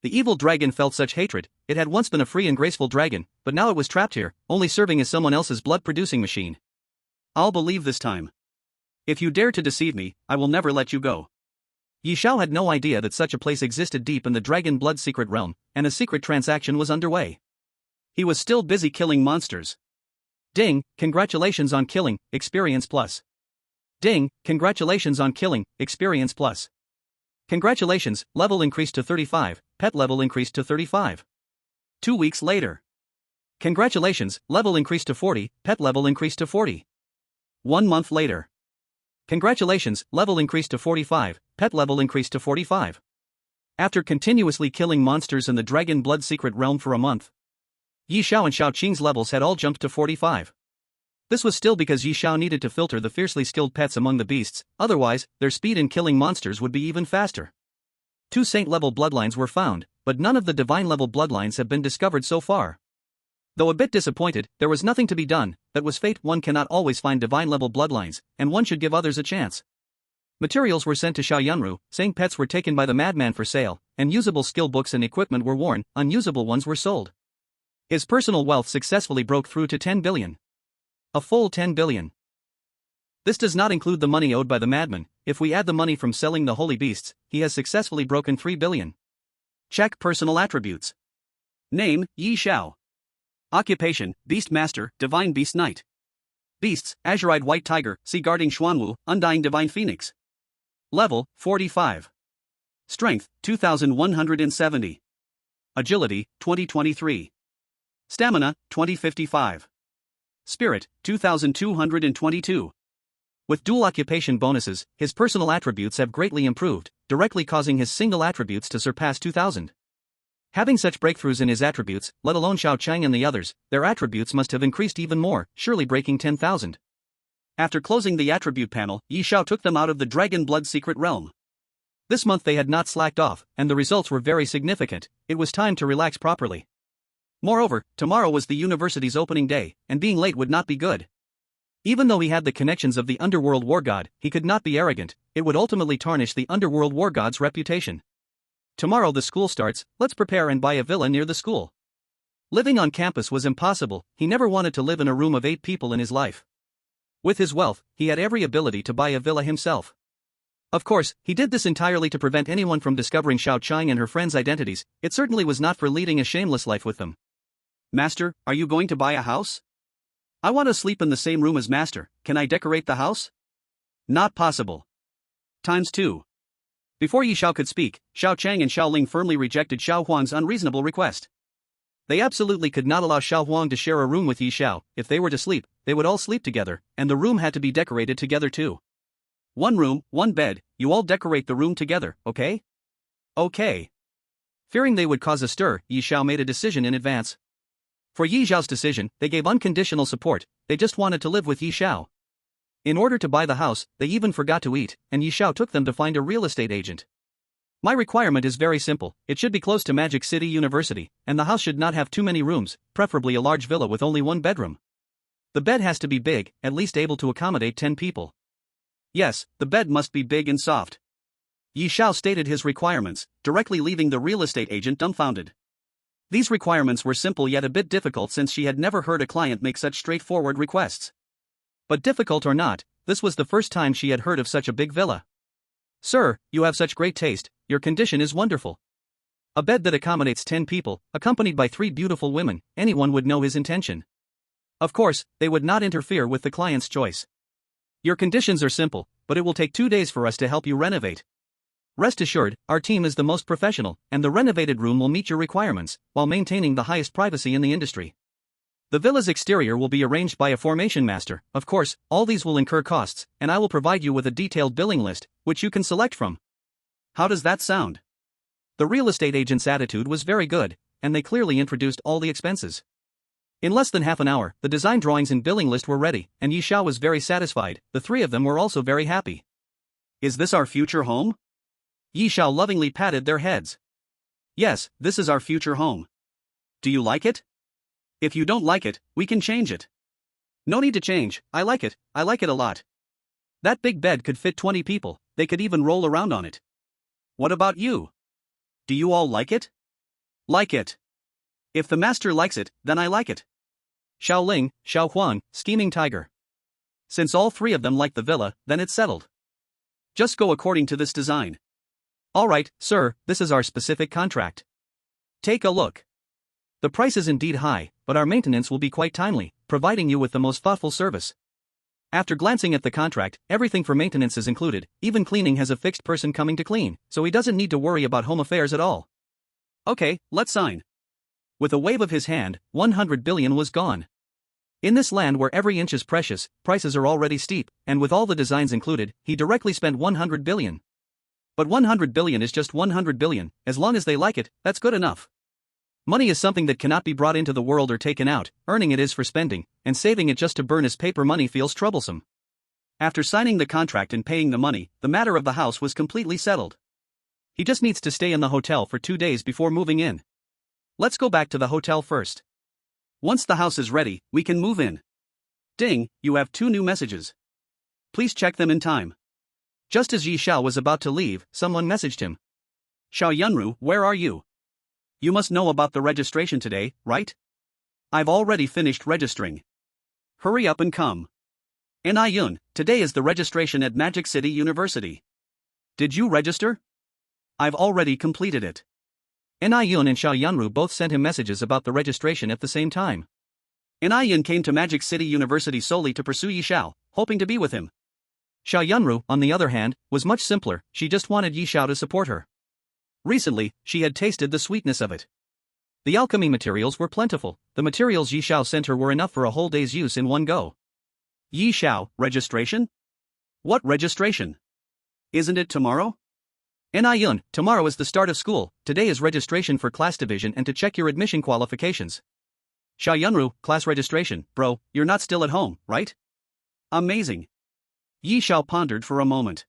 The evil dragon felt such hatred. It had once been a free and graceful dragon, but now it was trapped here, only serving as someone else's blood-producing machine. I'll believe this time. If you dare to deceive me, I will never let you go. Yi Xiao had no idea that such a place existed deep in the dragon blood secret realm, and a secret transaction was underway. He was still busy killing monsters. Ding, congratulations on killing, experience plus. Ding, congratulations on killing, experience plus. Congratulations, level increased to 35, pet level increased to 35. 2 weeks later. Congratulations, level increased to 40, pet level increased to 40. 1 month later. Congratulations, level increased to 45, pet level increased to 45. After continuously killing monsters in the dragon blood secret realm for a month, Yi Xiao and Xiao Qing's levels had all jumped to 45. This was still because Yi Xiao needed to filter the fiercely skilled pets among the beasts, otherwise, their speed in killing monsters would be even faster. 2 saint-level bloodlines were found, but none of the divine-level bloodlines have been discovered so far. Though a bit disappointed, there was nothing to be done. That was fate. One cannot always find divine-level bloodlines, and one should give others a chance. Materials were sent to Xiao Yunru, saying pets were taken by the madman for sale, and usable skill books and equipment were worn, unusable ones were sold. His personal wealth successfully broke through to 10 billion. A full 10 billion. This does not include the money owed by the madman. If we add the money from selling the holy beasts, he has successfully broken 3 billion. Check personal attributes. Name, Yi Xiao. Occupation, Beast Master, Divine Beast Knight. Beasts, Azure-eyed White Tiger, Sea Guarding Xuanwu, Undying Divine Phoenix. Level, 45. Strength, 2170. Agility, 2023. Stamina, 2055. Spirit, 2222. With dual occupation bonuses, his personal attributes have greatly improved, directly causing his single attributes to surpass 2000. Having such breakthroughs in his attributes, let alone Xiao Chang and the others, their attributes must have increased even more, surely breaking 10,000. After closing the attribute panel, Yi Xiao took them out of the Dragon Blood secret realm. This month they had not slacked off, and the results were very significant. It was time to relax properly. Moreover, tomorrow was the university's opening day, and being late would not be good. Even though he had the connections of the Underworld War God, he could not be arrogant. It would ultimately tarnish the Underworld War God's reputation. Tomorrow the school starts, let's prepare and buy a villa near the school. Living on campus was impossible. He never wanted to live in a room of 8 people in his life. With his wealth, he had every ability to buy a villa himself. Of course, he did this entirely to prevent anyone from discovering Xiao Chang and her friends' identities. It certainly was not for leading a shameless life with them. Master, are you going to buy a house? I want to sleep in the same room as Master, can I decorate the house? Not possible. Times 2. Before Yi Xiao could speak, Xiao Chang and Xiao Ling firmly rejected Xiao Huang's unreasonable request. They absolutely could not allow Xiao Huang to share a room with Yi Xiao. If they were to sleep, they would all sleep together, and the room had to be decorated together too. One room, one bed, you all decorate the room together, okay? Okay. Fearing they would cause a stir, Yi Xiao made a decision in advance. For Yi Xiao's decision, they gave unconditional support, they just wanted to live with Yi Xiao. In order to buy the house, they even forgot to eat, and Yi Xiao took them to find a real estate agent. My requirement is very simple, it should be close to Magic City University, and the house should not have too many rooms, preferably a large villa with only one bedroom. The bed has to be big, at least able to accommodate 10 people. Yes, the bed must be big and soft. Yi Xiao stated his requirements, directly leaving the real estate agent dumbfounded. These requirements were simple yet a bit difficult since she had never heard a client make such straightforward requests. But difficult or not, this was the first time she had heard of such a big villa. Sir, you have such great taste, your condition is wonderful. A bed that accommodates 10 people, accompanied by 3 beautiful women, anyone would know his intention. Of course, they would not interfere with the client's choice. Your conditions are simple, but it will take 2 days for us to help you renovate. Rest assured, our team is the most professional, and the renovated room will meet your requirements, while maintaining the highest privacy in the industry. The villa's exterior will be arranged by a formation master, of course, all these will incur costs, and I will provide you with a detailed billing list, which you can select from. How does that sound? The real estate agent's attitude was very good, and they clearly introduced all the expenses. In less than half an hour, the design drawings and billing list were ready, and Yi Xiao was very satisfied, the 3 of them were also very happy. Is this our future home? Yi Xiao lovingly patted their heads. Yes, this is our future home. Do you like it? If you don't like it, we can change it. No need to change, I like it a lot. That big bed could fit 20 people, they could even roll around on it. What about you? Do you all like it? Like it. If the master likes it, then I like it. Xiao Ling, Xiao Huang, Scheming Tiger. Since all 3 of them like the villa, then it's settled. Just go according to this design. Alright, sir, this is our specific contract. Take a look. The price is indeed high, but our maintenance will be quite timely, providing you with the most thoughtful service. After glancing at the contract, everything for maintenance is included, even cleaning has a fixed person coming to clean, so he doesn't need to worry about home affairs at all. Okay, let's sign. With a wave of his hand, 100 billion was gone. In this land where every inch is precious, prices are already steep, and with all the designs included, he directly spent 100 billion. But 100 billion is just 100 billion, as long as they like it, that's good enough. Money is something that cannot be brought into the world or taken out, earning it is for spending, and saving it just to burn as paper money feels troublesome. After signing the contract and paying the money, the matter of the house was completely settled. He just needs to stay in the hotel for 2 days before moving in. Let's go back to the hotel first. Once the house is ready, we can move in. Ding, you have 2 new messages. Please check them in time. Just as Yi Xiao was about to leave, someone messaged him. Xiao Yunru, where are you? You must know about the registration today, right? I've already finished registering. Hurry up and come. Ni Yun, today is the registration at Magic City University. Did you register? I've already completed it. Ni Yun and Xiao Yunru both sent him messages about the registration at the same time. Ni Yun came to Magic City University solely to pursue Yi Xiao, hoping to be with him. Xiao Yunru, on the other hand, was much simpler, she just wanted Yi Xiao to support her. Recently, she had tasted the sweetness of it. The alchemy materials were plentiful, the materials Yi Xiao sent her were enough for a whole day's use in one go. Yi Xiao, registration? What registration? Isn't it tomorrow? Ni Yun, tomorrow is the start of school, today is registration for class division and to check your admission qualifications. Xiao Yunru, class registration, bro, you're not still at home, right? Amazing. Yi Xiao pondered for a moment.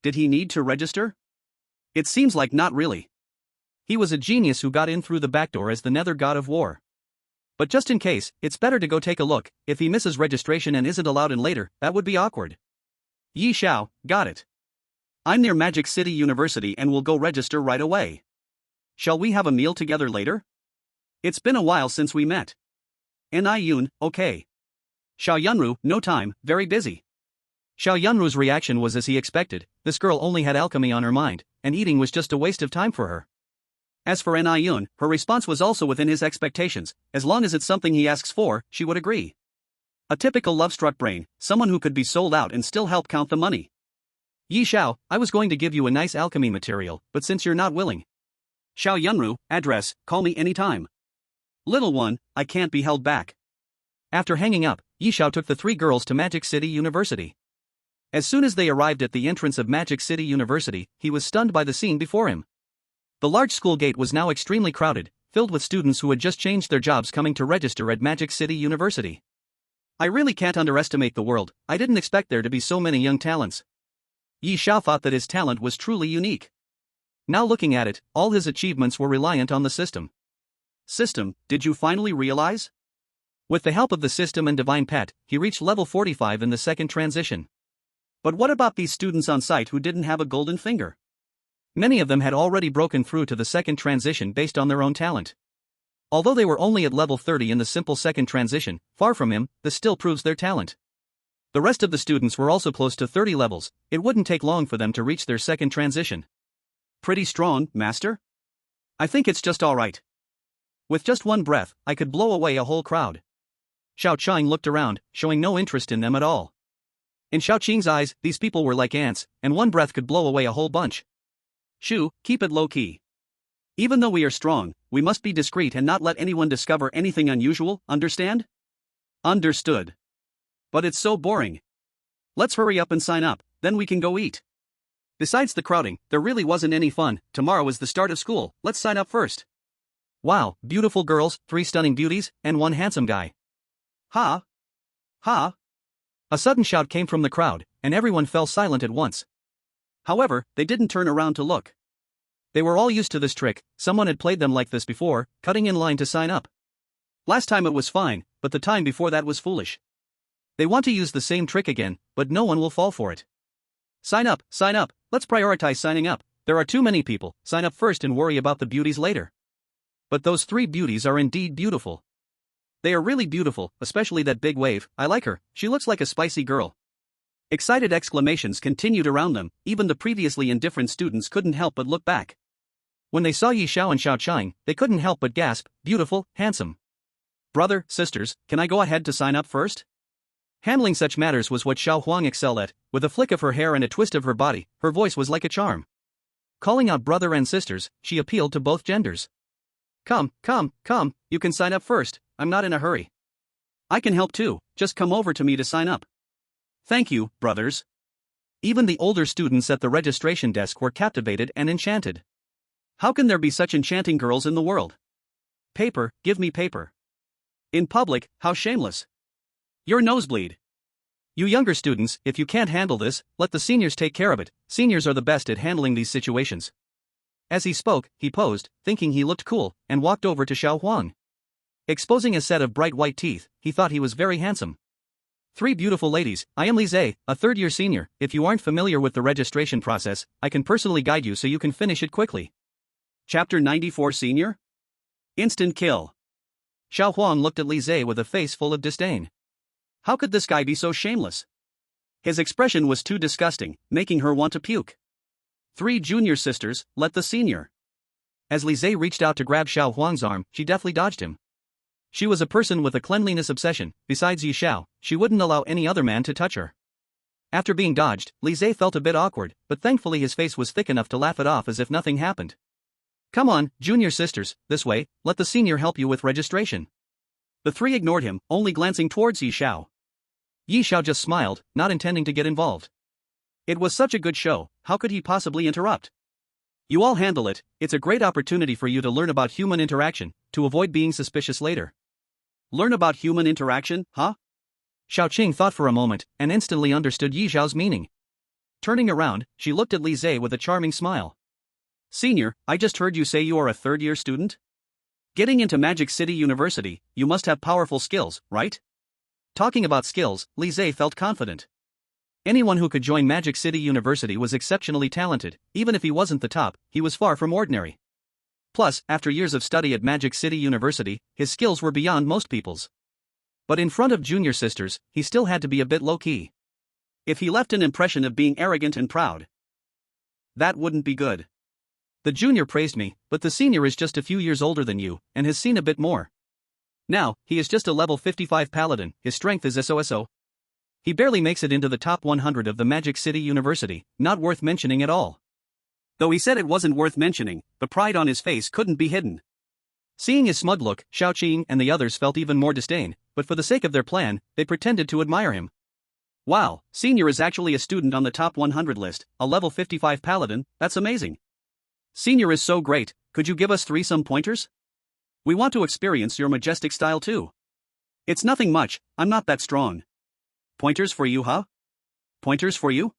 Did he need to register? It seems like not really. He was a genius who got in through the back door as the Nether God of War. But just in case, it's better to go take a look, if he misses registration and isn't allowed in later, that would be awkward. Yi Xiao, got it. I'm near Magic City University and will go register right away. Shall we have a meal together later? It's been a while since we met. Ni Yun, okay. Xiao Yunru, no time, very busy. Xiao Yunru's reaction was as he expected, this girl only had alchemy on her mind, and eating was just a waste of time for her. As for N.I.Yun, her response was also within his expectations. As long as it's something he asks for, she would agree. A typical love-struck brain, someone who could be sold out and still help count the money. Yi Xiao, I was going to give you a nice alchemy material, but since you're not willing. Xiao Yunru, address, call me anytime. Little one, I can't be held back. After hanging up, Yi Xiao took the three girls to Magic City University. As soon as they arrived at the entrance of Magic City University, he was stunned by the scene before him. The large school gate was now extremely crowded, filled with students who had just changed their jobs coming to register at Magic City University. I really can't underestimate the world. I didn't expect there to be so many young talents. Yi Xiao thought that his talent was truly unique. Now looking at it, all his achievements were reliant on the system. System, did you finally realize? With the help of the system and Divine Pet, he reached level 45 in the second transition. But what about these students on site who didn't have a golden finger? Many of them had already broken through to the second transition based on their own talent. Although they were only at level 30 in the simple second transition, far from him, this still proves their talent. The rest of the students were also close to 30 levels. It wouldn't take long for them to reach their second transition. Pretty strong, master? I think it's just alright. With just one breath, I could blow away a whole crowd. Xiao Qing looked around, showing no interest in them at all. In Xiao Qing's eyes, these people were like ants, and one breath could blow away a whole bunch. Shu, keep it low-key. Even though we are strong, we must be discreet and not let anyone discover anything unusual, understand? Understood. But it's so boring. Let's hurry up and sign up, then we can go eat. Besides the crowding, there really wasn't any fun. Tomorrow is the start of school, let's sign up first. Wow, beautiful girls, 3 stunning beauties, and 1 handsome guy. Ha! Ha! A sudden shout came from the crowd, and everyone fell silent at once. However, they didn't turn around to look. They were all used to this trick. Someone had played them like this before, cutting in line to sign up. Last time it was fine, but the time before that was foolish. They want to use the same trick again, but no one will fall for it. Sign up, let's prioritize signing up. There are too many people, sign up first and worry about the beauties later. But those 3 beauties are indeed beautiful. They are really beautiful, especially that big wave. I like her, she looks like a spicy girl. Excited exclamations continued around them. Even the previously indifferent students couldn't help but look back. When they saw Yi Xiao and Xiao Qing, they couldn't help but gasp, beautiful, handsome. Brother, sisters, can I go ahead to sign up first? Handling such matters was what Xiao Huang excelled at. With a flick of her hair and a twist of her body, her voice was like a charm. Calling out brother and sisters, she appealed to both genders. Come, you can sign up first, I'm not in a hurry. I can help too, just come over to me to sign up. Thank you, brothers. Even the older students at the registration desk were captivated and enchanted. How can there be such enchanting girls in the world? Paper, give me paper. In public, how shameless. Your nosebleed. You younger students, if you can't handle this, let the seniors take care of it. Seniors are the best at handling these situations. As he spoke, he posed, thinking he looked cool, and walked over to Xiao Huang. Exposing a set of bright white teeth, he thought he was very handsome. 3 beautiful ladies, I am Li Zhe, a third-year senior. If you aren't familiar with the registration process, I can personally guide you so you can finish it quickly. Chapter 94 Senior? Instant kill. Xiao Huang looked at Li Zhe with a face full of disdain. How could this guy be so shameless? His expression was too disgusting, making her want to puke. 3 junior sisters, let the senior. As Li Zhe reached out to grab Xiao Huang's arm, she deftly dodged him. She was a person with a cleanliness obsession. Besides Yi Xiao, she wouldn't allow any other man to touch her. After being dodged, Li Zhe felt a bit awkward, but thankfully his face was thick enough to laugh it off as if nothing happened. Come on, junior sisters, this way, let the senior help you with registration. The 3 ignored him, only glancing towards Yi Xiao. Yi Xiao just smiled, not intending to get involved. It was such a good show, how could he possibly interrupt? You all handle it, it's a great opportunity for you to learn about human interaction, to avoid being suspicious later. Learn about human interaction, huh? Xiao Qing thought for a moment, and instantly understood Yi Xiao's meaning. Turning around, she looked at Li Zhe with a charming smile. Senior, I just heard you say you are a third-year student? Getting into Magic City University, you must have powerful skills, right? Talking about skills, Li Zhe felt confident. Anyone who could join Magic City University was exceptionally talented. Even if he wasn't the top, he was far from ordinary. Plus, after years of study at Magic City University, his skills were beyond most people's. But in front of junior sisters, he still had to be a bit low-key. If he left an impression of being arrogant and proud, that wouldn't be good. The junior praised me, but the senior is just a few years older than you, and has seen a bit more. Now, he is just a level 55 paladin, his strength is SOSO. He barely makes it into the top 100 of the Magic City University, not worth mentioning at all. Though he said it wasn't worth mentioning, the pride on his face couldn't be hidden. Seeing his smug look, Xiaoqing and the others felt even more disdain, but for the sake of their plan, they pretended to admire him. Wow, senior is actually a student on the top 100 list, a level 55 paladin, that's amazing. Senior is so great, could you give us some pointers? We want to experience your majestic style too. It's nothing much, I'm not that strong. Pointers for you, huh? Pointers for you?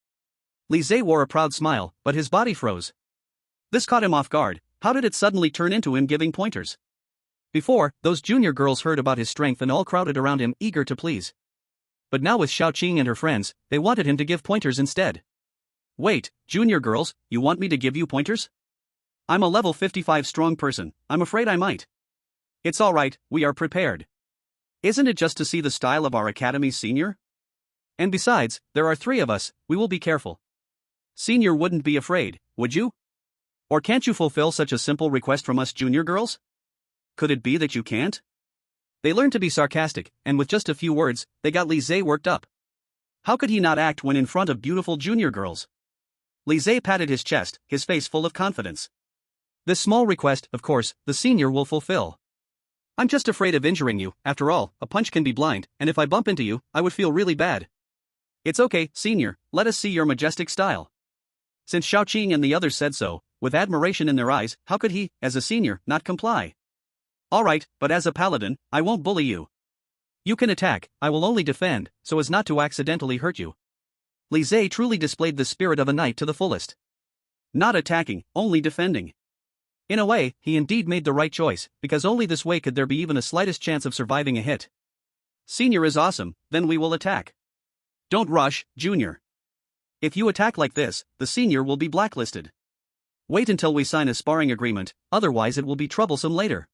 Li Zhe wore a proud smile, but his body froze. This caught him off guard. How did it suddenly turn into him giving pointers? Before, those junior girls heard about his strength and all crowded around him, eager to please. But now with Xiaoqing and her friends, they wanted him to give pointers instead. Wait, junior girls, you want me to give you pointers? I'm a level 55 strong person, I'm afraid I might. It's alright, we are prepared. Isn't it just to see the style of our academy's senior? And besides, there are 3 of us, we will be careful. Senior wouldn't be afraid, would you? Or can't you fulfill such a simple request from us junior girls? Could it be that you can't? They learned to be sarcastic, and with just a few words, they got Li Zhe worked up. How could he not act when in front of beautiful junior girls? Li Zhe patted his chest, his face full of confidence. This small request, of course, the senior will fulfill. I'm just afraid of injuring you, after all, a punch can be blind, and if I bump into you, I would feel really bad. It's okay, senior, let us see your majestic style. Since Xiaoqing and the others said so, with admiration in their eyes, how could he, as a senior, not comply? Alright, but as a paladin, I won't bully you. You can attack, I will only defend, so as not to accidentally hurt you. Li Zhe truly displayed the spirit of a knight to the fullest. Not attacking, only defending. In a way, he indeed made the right choice, because only this way could there be even a slightest chance of surviving a hit. Senior is awesome, then we will attack. Don't rush, junior. If you attack like this, the senior will be blacklisted. Wait until we sign a sparring agreement, otherwise it will be troublesome later.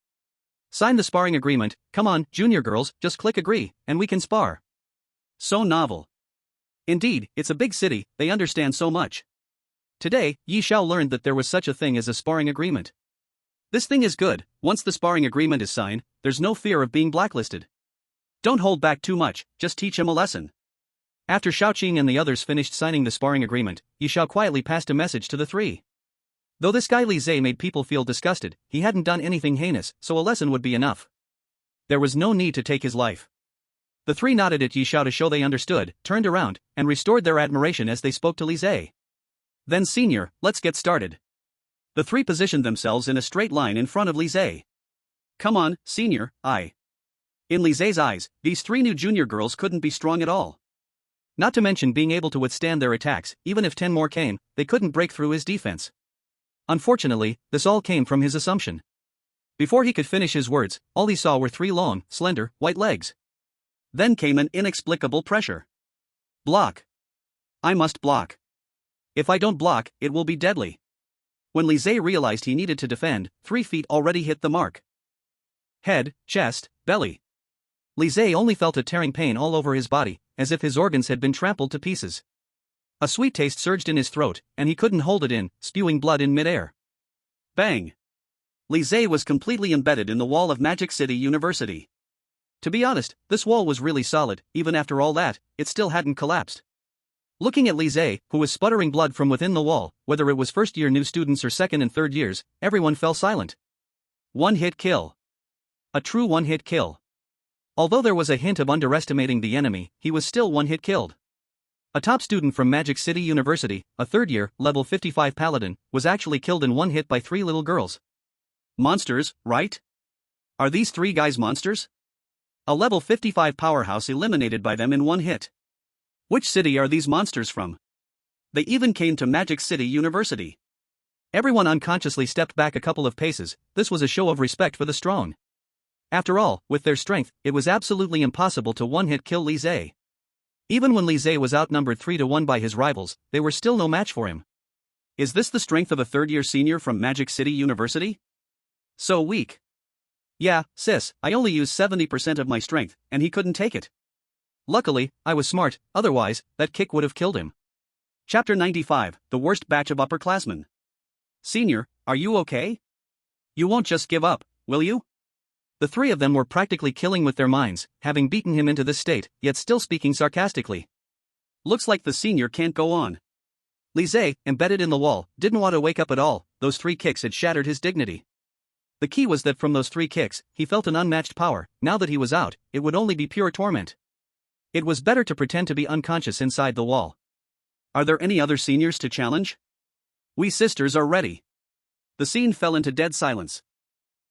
Sign the sparring agreement, come on, junior girls, just click agree, and we can spar. So novel. Indeed, it's a big city, they understand so much. Today, Yi Xiao learned that there was such a thing as a sparring agreement. This thing is good, once the sparring agreement is signed, there's no fear of being blacklisted. Don't hold back too much, just teach him a lesson. After Xiaoqing and the others finished signing the sparring agreement, Yi Xiao quietly passed a message to the 3. Though this guy Li Zhe made people feel disgusted, he hadn't done anything heinous, so a lesson would be enough. There was no need to take his life. The 3 nodded at Yi Xiao to show they understood, turned around, and restored their admiration as they spoke to Li Zhe. Then senior, let's get started. The 3 positioned themselves in a straight line in front of Li Zhe. Come on, senior, In Li Zhe's eyes, these 3 new junior girls couldn't be strong at all. Not to mention being able to withstand their attacks, even if 10 more came, they couldn't break through his defense. Unfortunately, this all came from his assumption. Before he could finish his words, all he saw were 3 long, slender, white legs. Then came an inexplicable pressure. Block. I must block. If I don't block, it will be deadly. When Li Zhe realized he needed to defend, 3 feet already hit the mark. Head, chest, belly. Li Zhe only felt a tearing pain all over his body, as if his organs had been trampled to pieces. A sweet taste surged in his throat, and he couldn't hold it in, spewing blood in midair. Bang! Li Zhe was completely embedded in the wall of Magic City University. To be honest, this wall was really solid, even after all that, it still hadn't collapsed. Looking at Li Zhe, who was sputtering blood from within the wall, whether it was first-year new students or second and third years, everyone fell silent. One-hit kill. A true one-hit kill. Although there was a hint of underestimating the enemy, he was still one-hit killed. A top student from Magic City University, a third-year, level 55 paladin, was actually killed in one hit by 3 little girls. Monsters, right? Are these 3 guys monsters? A level 55 powerhouse eliminated by them in one hit. Which city are these monsters from? They even came to Magic City University. Everyone unconsciously stepped back a couple of paces. This was a show of respect for the strong. After all, with their strength, it was absolutely impossible to one-hit kill Li Zhe. Even when Li Zhe was outnumbered 3-1 by his rivals, they were still no match for him. Is this the strength of a third-year senior from Magic City University? So weak. Yeah, sis, I only used 70% of my strength, and he couldn't take it. Luckily, I was smart, otherwise, that kick would have killed him. Chapter 95, The Worst Batch of Upperclassmen. Senior, are you okay? You won't just give up, will you? The three of them were practically killing with their minds, having beaten him into this state, yet still speaking sarcastically. Looks like the senior can't go on. Lise, embedded in the wall, didn't want to wake up at all. Those 3 kicks had shattered his dignity. The key was that from those 3 kicks, he felt an unmatched power. Now that he was out, it would only be pure torment. It was better to pretend to be unconscious inside the wall. Are there any other seniors to challenge? We sisters are ready. The scene fell into dead silence.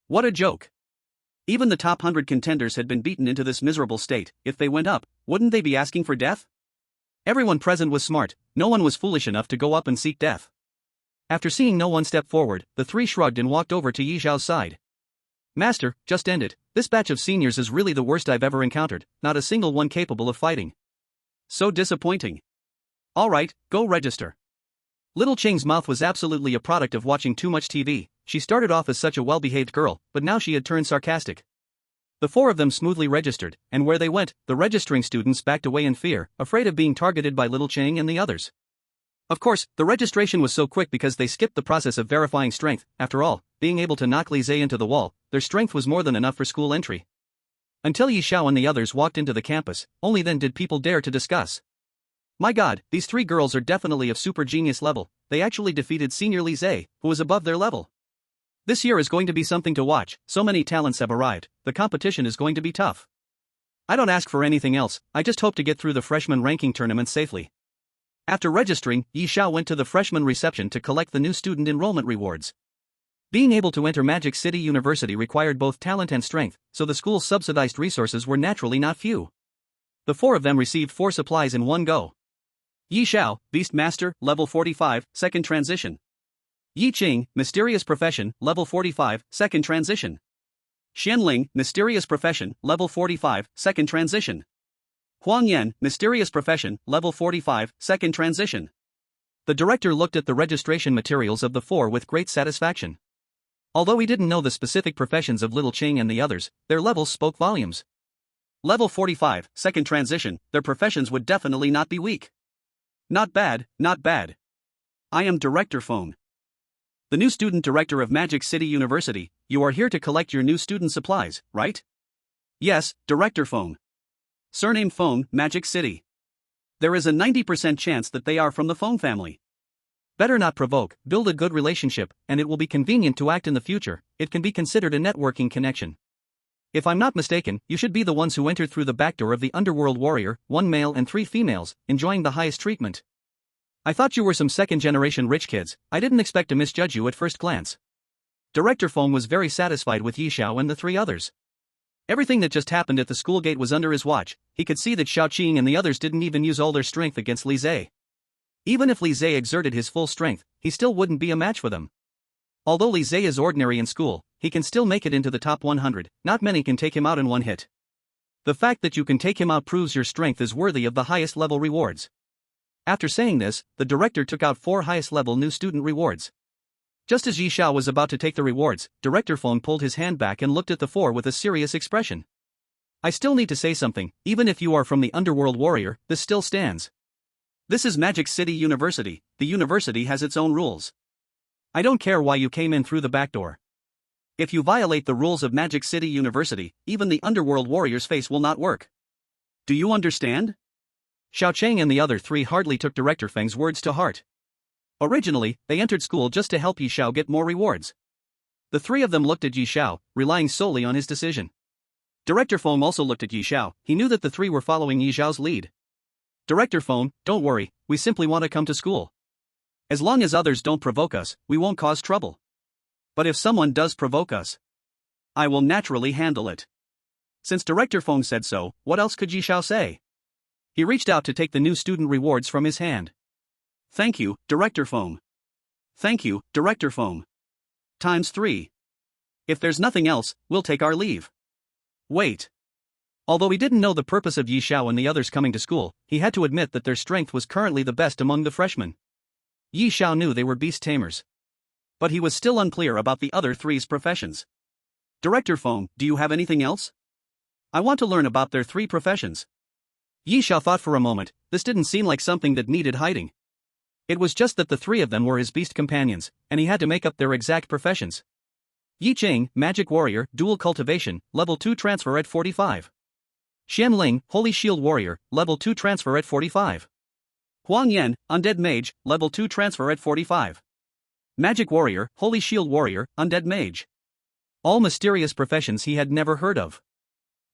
What a joke. Even the top 100 contenders had been beaten into this miserable state. If they went up, wouldn't they be asking for death? Everyone present was smart, no one was foolish enough to go up and seek death. After seeing no one step forward, the 3 shrugged and walked over to Yi Xiao's side. Master, just end it. This batch of seniors is really the worst I've ever encountered, not a single one capable of fighting. So disappointing. Alright, go register. Little Ching's mouth was absolutely a product of watching too much TV. She started off as such a well-behaved girl, but now she had turned sarcastic. The 4 of them smoothly registered, and where they went, the registering students backed away in fear, afraid of being targeted by Little Ching and the others. Of course, the registration was so quick because they skipped the process of verifying strength. After all, being able to knock Lise into the wall, their strength was more than enough for school entry. Until Yi Xiao and the others walked into the campus, only then did people dare to discuss. My god, these 3 girls are definitely of super genius level. They actually defeated Senior Lise, who was above their level. This year is going to be something to watch. So many talents have arrived, the competition is going to be tough. I don't ask for anything else, I just hope to get through the freshman ranking tournament safely. After registering, Yi Xiao went to the freshman reception to collect the new student enrollment rewards. Being able to enter Magic City University required both talent and strength, so the school's subsidized resources were naturally not few. The 4 of them received 4 supplies in one go. Yi Xiao, Beast Master, level 45, second transition. Yi Qing, Mysterious Profession, level 45, second transition. Xianling, Mysterious Profession, level 45, second transition. Huang Yan, Mysterious Profession, level 45, second transition. The director looked at the registration materials of the 4 with great satisfaction. Although he didn't know the specific professions of Little Ching and the others, their levels spoke volumes. Level 45, second transition, their professions would definitely not be weak. Not bad, not bad. I am Director Phone. The new student director of Magic City University, you are here to collect your new student supplies, right? Yes, Director Phone. Surname Phone, Magic City. There is a 90% chance that they are from the Phone family. Better not provoke, build a good relationship, and it will be convenient to act in the future. It can be considered a networking connection. If I'm not mistaken, you should be the ones who entered through the back door of the Underworld Warrior, 1 male and 3 females, enjoying the highest treatment. I thought you were some second-generation rich kids. I didn't expect to misjudge you at first glance. Director Phone was very satisfied with Yi Xiao and the 3 others. Everything that just happened at the school gate was under his watch. He could see that Xiao Qing and the others didn't even use all their strength against Lise. Even if Lise exerted his full strength, he still wouldn't be a match for them. Although Lise is ordinary in school, he can still make it into the top 100, not many can take him out in one hit. The fact that you can take him out proves your strength is worthy of the highest level rewards. After saying this, the director took out 4 highest level new student rewards. Just as Yi Xiao was about to take the rewards, Director Phone pulled his hand back and looked at the 4 with a serious expression. I still need to say something, even if you are from the Underworld Warrior, this still stands. This is Magic City University, the university has its own rules. I don't care why you came in through the back door. If you violate the rules of Magic City University, even the Underworld Warrior's face will not work. Do you understand? Xiao Cheng and the other 3 hardly took Director Feng's words to heart. Originally, they entered school just to help Yi Xiao get more rewards. The 3 of them looked at Yi Xiao, relying solely on his decision. Director Feng also looked at Yi Xiao, he knew that the 3 were following Yi Xiao's lead. Director Feng, don't worry, we simply want to come to school. As long as others don't provoke us, we won't cause trouble. But if someone does provoke us, I will naturally handle it. Since Director Feng said so, what else could Yi Xiao say? He reached out to take the new student rewards from his hand. Thank you, Director Feng. Thank you, Director Feng. ×3. If there's nothing else, we'll take our leave. Wait. Although he didn't know the purpose of Yi Xiao and the others coming to school, he had to admit that their strength was currently the best among the freshmen. Yi Xiao knew they were beast tamers. But he was still unclear about the other 3's professions. Director Feng, do you have anything else? I want to learn about their 3 professions. Yi Xiao thought for a moment, this didn't seem like something that needed hiding. It was just that the three of them were his beast companions, and he had to make up their exact professions. Yi Ching, Magic Warrior, Dual Cultivation, Level 2 Transfer at 45. Xian Ling, Holy Shield Warrior, Level 2 Transfer at 45. Huang Yan, Undead Mage, Level 2 Transfer at 45. Magic Warrior, Holy Shield Warrior, Undead Mage. All mysterious professions he had never heard of.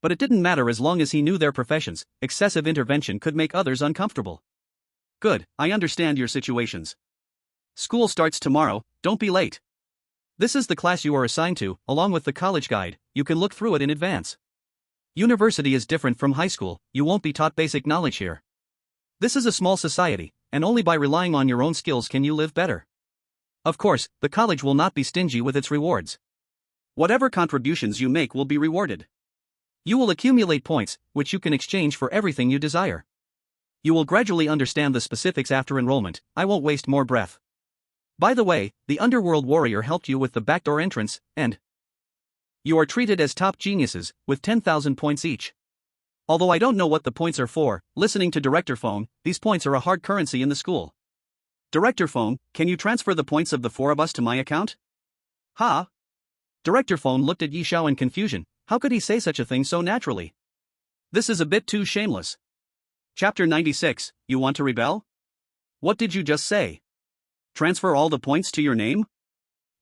But it didn't matter as long as he knew their professions. Excessive intervention could make others uncomfortable. Good, I understand your situations. School starts tomorrow, don't be late. This is the class you are assigned to, along with the college guide. You can look through it in advance. University is different from high school, you won't be taught basic knowledge here. This is a small society, and only by relying on your own skills can you live better. Of course, the college will not be stingy with its rewards. Whatever contributions you make will be rewarded. You will accumulate points, which you can exchange for everything you desire. You will gradually understand the specifics after enrollment. I won't waste more breath. By the way, the Underworld Warrior helped you with the backdoor entrance, and you are treated as top geniuses, with 10,000 points each. Although I don't know what the points are for, listening to Director Phone, these points are a hard currency in the school. Director Phone, can you transfer the points of the four of us to my account? Ha! Director Phone looked at Yi Xiao in confusion. How could he say such a thing so naturally? This is a bit too shameless. Chapter 96, you want to rebel? What did you just say? Transfer all the points to your name?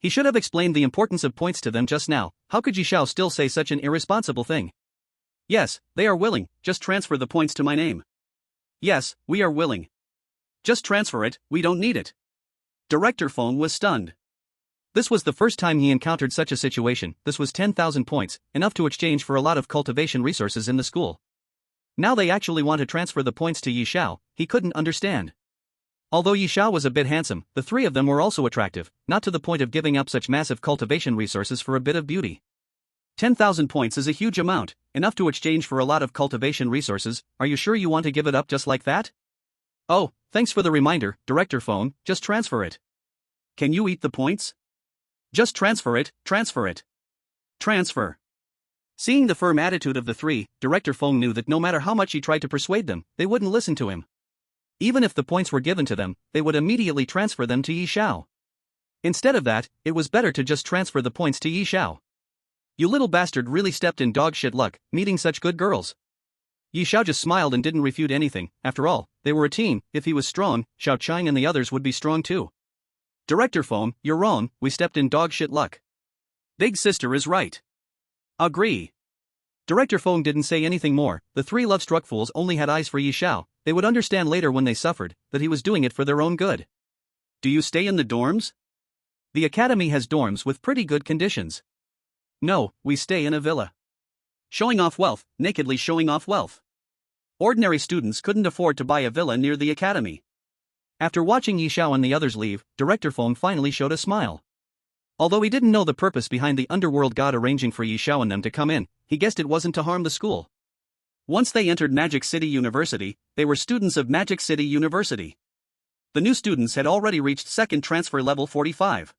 He should have explained the importance of points to them just now. How could Yi Xiao still say such an irresponsible thing? Yes, they are willing, just transfer the points to my name. Yes, we are willing. Just transfer it, we don't need it. Director Phone was stunned. This was the first time he encountered such a situation. This was 10,000 points, enough to exchange for a lot of cultivation resources in the school. Now they actually want to transfer the points to Yi Xiao. He couldn't understand. Although Yi Xiao was a bit handsome, the three of them were also attractive, not to the point of giving up such massive cultivation resources for a bit of beauty. 10,000 points is a huge amount, enough to exchange for a lot of cultivation resources. Are you sure you want to give it up just like that? Oh, thanks for the reminder, Director Phone, just transfer it. Can you eat the points? Just transfer it, transfer it. Transfer. Seeing the firm attitude of the three, Director Phone knew that no matter how much he tried to persuade them, they wouldn't listen to him. Even if the points were given to them, they would immediately transfer them to Yi Xiao. Instead of that, it was better to just transfer the points to Yi Xiao. You little bastard really stepped in dog shit luck, meeting such good girls. Yi Xiao just smiled and didn't refute anything. After all, they were a team. If he was strong, Xiao Chang and the others would be strong too. Director Phone, you're wrong, we stepped in dog shit luck. Big sister is right. Agree. Director Phone didn't say anything more. The three love-struck fools only had eyes for Yi Xiao. They would understand later when they suffered, that he was doing it for their own good. Do you stay in the dorms? The academy has dorms with pretty good conditions. No, we stay in a villa. Showing off wealth, nakedly showing off wealth. Ordinary students couldn't afford to buy a villa near the academy. After watching Yi Xiao and the others leave, Director Phone finally showed a smile. Although he didn't know the purpose behind the underworld god arranging for Yi Xiao and them to come in, he guessed it wasn't to harm the school. Once they entered Magic City University, they were students of Magic City University. The new students had already reached second transfer level 45.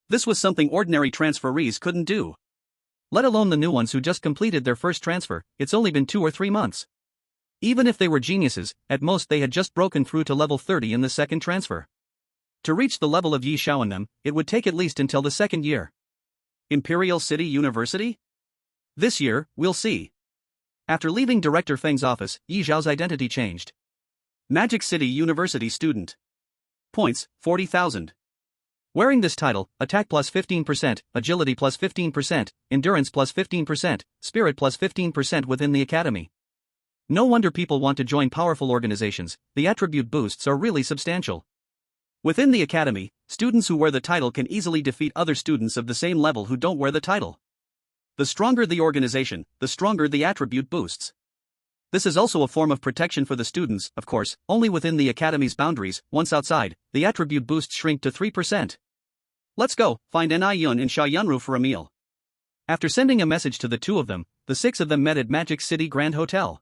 This was something ordinary transferees couldn't do. Let alone the new ones who just completed their first transfer. It's only been 2 or 3 months. Even if they were geniuses, at most they had just broken through to level 30 in the second transfer. To reach the level of Yi Xiao and them, it would take at least until the second year. Imperial City University? This year, we'll see. After leaving Director Feng's office, Yi Xiao's identity changed. Magic City University student. Points, 40,000. Wearing this title, attack plus 15%, agility plus 15%, endurance plus 15%, spirit plus 15% within the academy. No wonder people want to join powerful organizations. The attribute boosts are really substantial. Within the academy, students who wear the title can easily defeat other students of the same level who don't wear the title. The stronger the organization, the stronger the attribute boosts. This is also a form of protection for the students, of course, only within the academy's boundaries. Once outside, the attribute boosts shrink to 3%. Let's go, find Ni Yun and Xia Yunru for a meal. After sending a message to the two of them, the 6 of them met at Magic City Grand Hotel.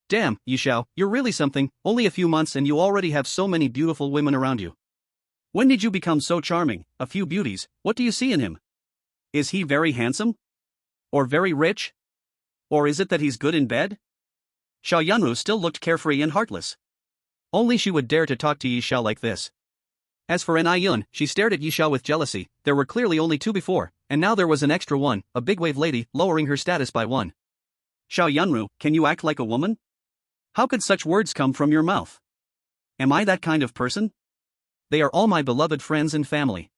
Damn, Yi Xiao, you're really something. Only a few months and you already have so many beautiful women around you. When did you become so charming? A few beauties, what do you see in him? Is he very handsome? Or very rich? Or is it that he's good in bed? Xia Yunru still looked carefree and heartless. Only she would dare to talk to Yi Xiao like this. As for Yun, she stared at Yi Xiao with jealousy. There were clearly only two before, and now there was an extra one, a big wave lady, lowering her status by one. Xiao Yunru, can you act like a woman? How could such words come from your mouth? Am I that kind of person? They are all my beloved friends and family.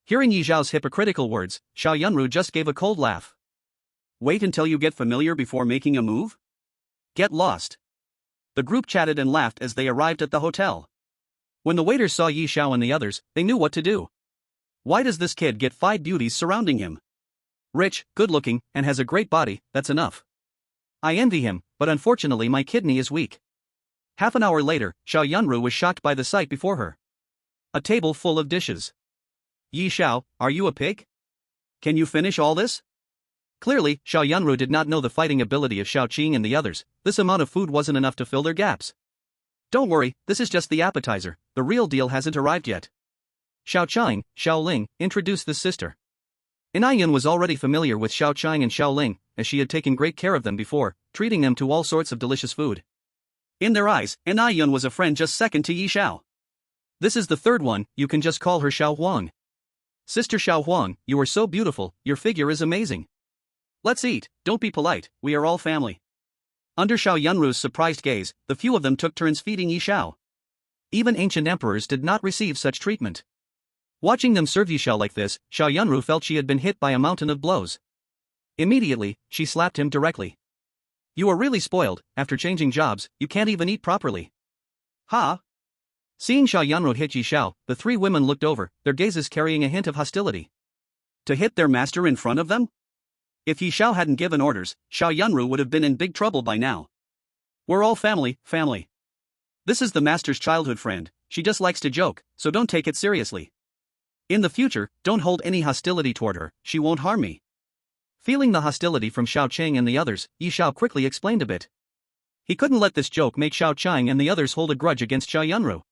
Hearing Yi Xiao's hypocritical words, Xiao Yunru just gave a cold laugh. Wait until you get familiar before making a move? Get lost. The group chatted and laughed as they arrived at the hotel. When the waiters saw Yi Xiao and the others, they knew what to do. Why does this kid get 5 beauties surrounding him? Rich, good-looking, and has a great body, that's enough. I envy him, but unfortunately my kidney is weak. Half an hour later, Xiao Yunru was shocked by the sight before her. A table full of dishes. Yi Xiao, are you a pig? Can you finish all this? Clearly, Xiao Yunru did not know the fighting ability of Xiao Qing and the others. This amount of food wasn't enough to fill their gaps. Don't worry, this is just the appetizer, the real deal hasn't arrived yet. Xiao Qing, Xiao Ling, introduced this sister. Yun was already familiar with Xiao Qing and Xiao Ling, as she had taken great care of them before, treating them to all sorts of delicious food. In their eyes, Yun was a friend just second to Yi Xiao. This is the third one, you can just call her Xiao Huang. Sister Xiao Huang, you are so beautiful, your figure is amazing. Let's eat, don't be polite, we are all family. Under Xiao Yunru's surprised gaze, the few of them took turns feeding Yi Xiao. Even ancient emperors did not receive such treatment. Watching them serve Yi Xiao like this, Xiao Yunru felt she had been hit by a mountain of blows. Immediately, she slapped him directly. You are really spoiled, after changing jobs, you can't even eat properly. Ha! Seeing Xiao Yunru hit Yi Xiao, the three women looked over, their gazes carrying a hint of hostility. To hit their master in front of them? If Yi Xiao hadn't given orders, Xiao Yunru would have been in big trouble by now. We're all family. This is the master's childhood friend, she just likes to joke, so don't take it seriously. In the future, don't hold any hostility toward her, she won't harm me. Feeling the hostility from Xiao Qing and the others, Yi Xiao quickly explained a bit. He couldn't let this joke make Xiao Qing and the others hold a grudge against Xiao Yunru.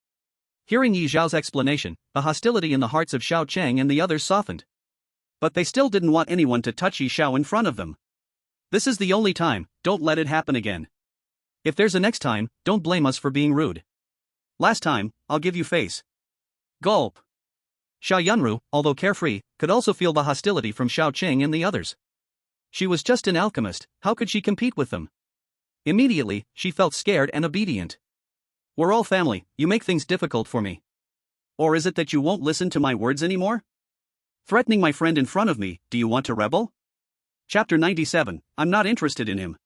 Hearing Yi Xiao's explanation, the hostility in the hearts of Xiao Qing and the others softened. But they still didn't want anyone to touch Yi Xiao in front of them. This is the only time, don't let it happen again. If there's a next time, don't blame us for being rude. Last time, I'll give you face. Gulp. Xiao Yunru, although carefree, could also feel the hostility from Xiao Qing and the others. She was just an alchemist, how could she compete with them? Immediately, she felt scared and obedient. We're all family, you make things difficult for me. Or is it that you won't listen to my words anymore? Threatening my friend in front of me, do you want to rebel? Chapter 97, I'm not interested in him.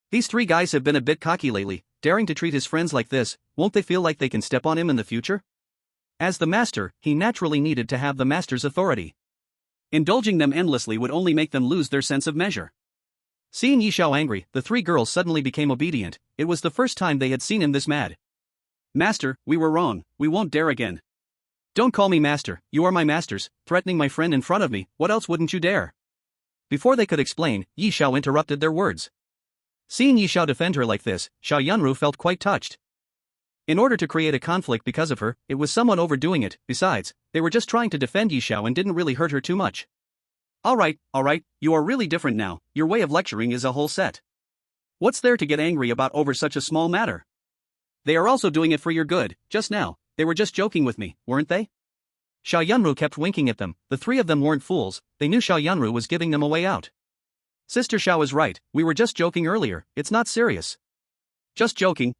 These three guys have been a bit cocky lately, daring to treat his friends like this, won't they feel like they can step on him in the future? As the master, he naturally needed to have the master's authority. Indulging them endlessly would only make them lose their sense of measure. Seeing Yi Xiao angry, the three girls suddenly became obedient. It was the first time they had seen him this mad. Master, we were wrong, we won't dare again. Don't call me master, you are my masters, threatening my friend in front of me, what else wouldn't you dare? Before they could explain, Yi Xiao interrupted their words. Seeing Yi Xiao defend her like this, Xiao Yunru felt quite touched. In order to create a conflict because of her, it was somewhat overdoing it, besides, they were just trying to defend Yi Xiao and didn't really hurt her too much. Alright, you are really different now, your way of lecturing is a whole set. What's there to get angry about over such a small matter? They are also doing it for your good, just now, they were just joking with me, weren't they? Xiao Yunru kept winking at them, the three of them weren't fools, they knew Xiao Yunru was giving them a way out. Sister Xiao is right, we were just joking earlier, it's not serious. Just joking.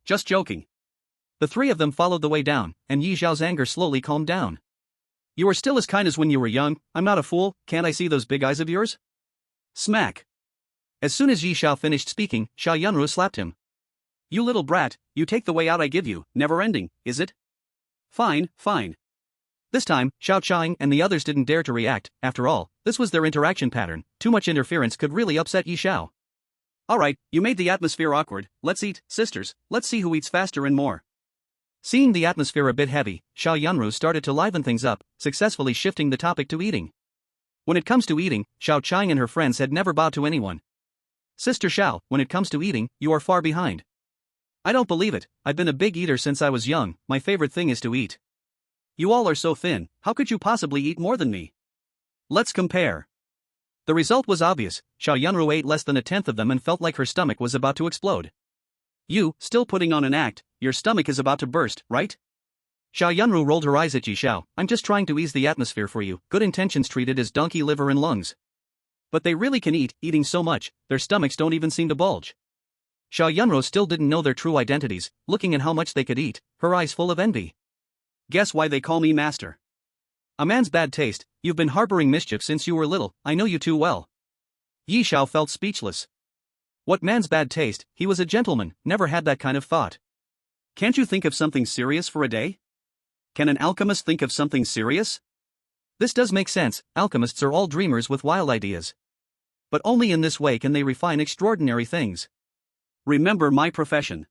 The three of them followed the way down, and Yi Xiao's anger slowly calmed down. You are still as kind as when you were young, I'm not a fool, can't I see those big eyes of yours? Smack. As soon as Yi Xiao finished speaking, Xiao Yunru slapped him. You little brat, you take the way out I give you, never ending, is it? Fine. This time, Xiao Qing and the others didn't dare to react, after all, this was their interaction pattern, too much interference could really upset Yi Xiao. Alright, you made the atmosphere awkward, let's eat, sisters, let's see who eats faster and more. Seeing the atmosphere a bit heavy, Xiao Yunru started to liven things up, successfully shifting the topic to eating. When it comes to eating, Xiao Qing and her friends had never bowed to anyone. Sister Xiao, when it comes to eating, you are far behind. I don't believe it, I've been a big eater since I was young, my favorite thing is to eat. You all are so thin, how could you possibly eat more than me? Let's compare. The result was obvious, Xiao Yunru ate less than a tenth of them and felt like her stomach was about to explode. You, still putting on an act, your stomach is about to burst, right? Xiao Yunru rolled her eyes at Yi Xiao. I'm just trying to ease the atmosphere for you, good intentions treated as donkey liver and lungs. But they really can eat, eating so much, their stomachs don't even seem to bulge. Xiao Yunru still didn't know their true identities, looking at how much they could eat, her eyes full of envy. Guess why they call me master? A man's bad taste, you've been harboring mischief since you were little, I know you too well. Yi Xiao felt speechless. What man's bad taste, he was a gentleman, never had that kind of thought. Can't you think of something serious for a day? Can an alchemist think of something serious? This does make sense, alchemists are all dreamers with wild ideas. But only in this way can they refine extraordinary things. Remember my profession.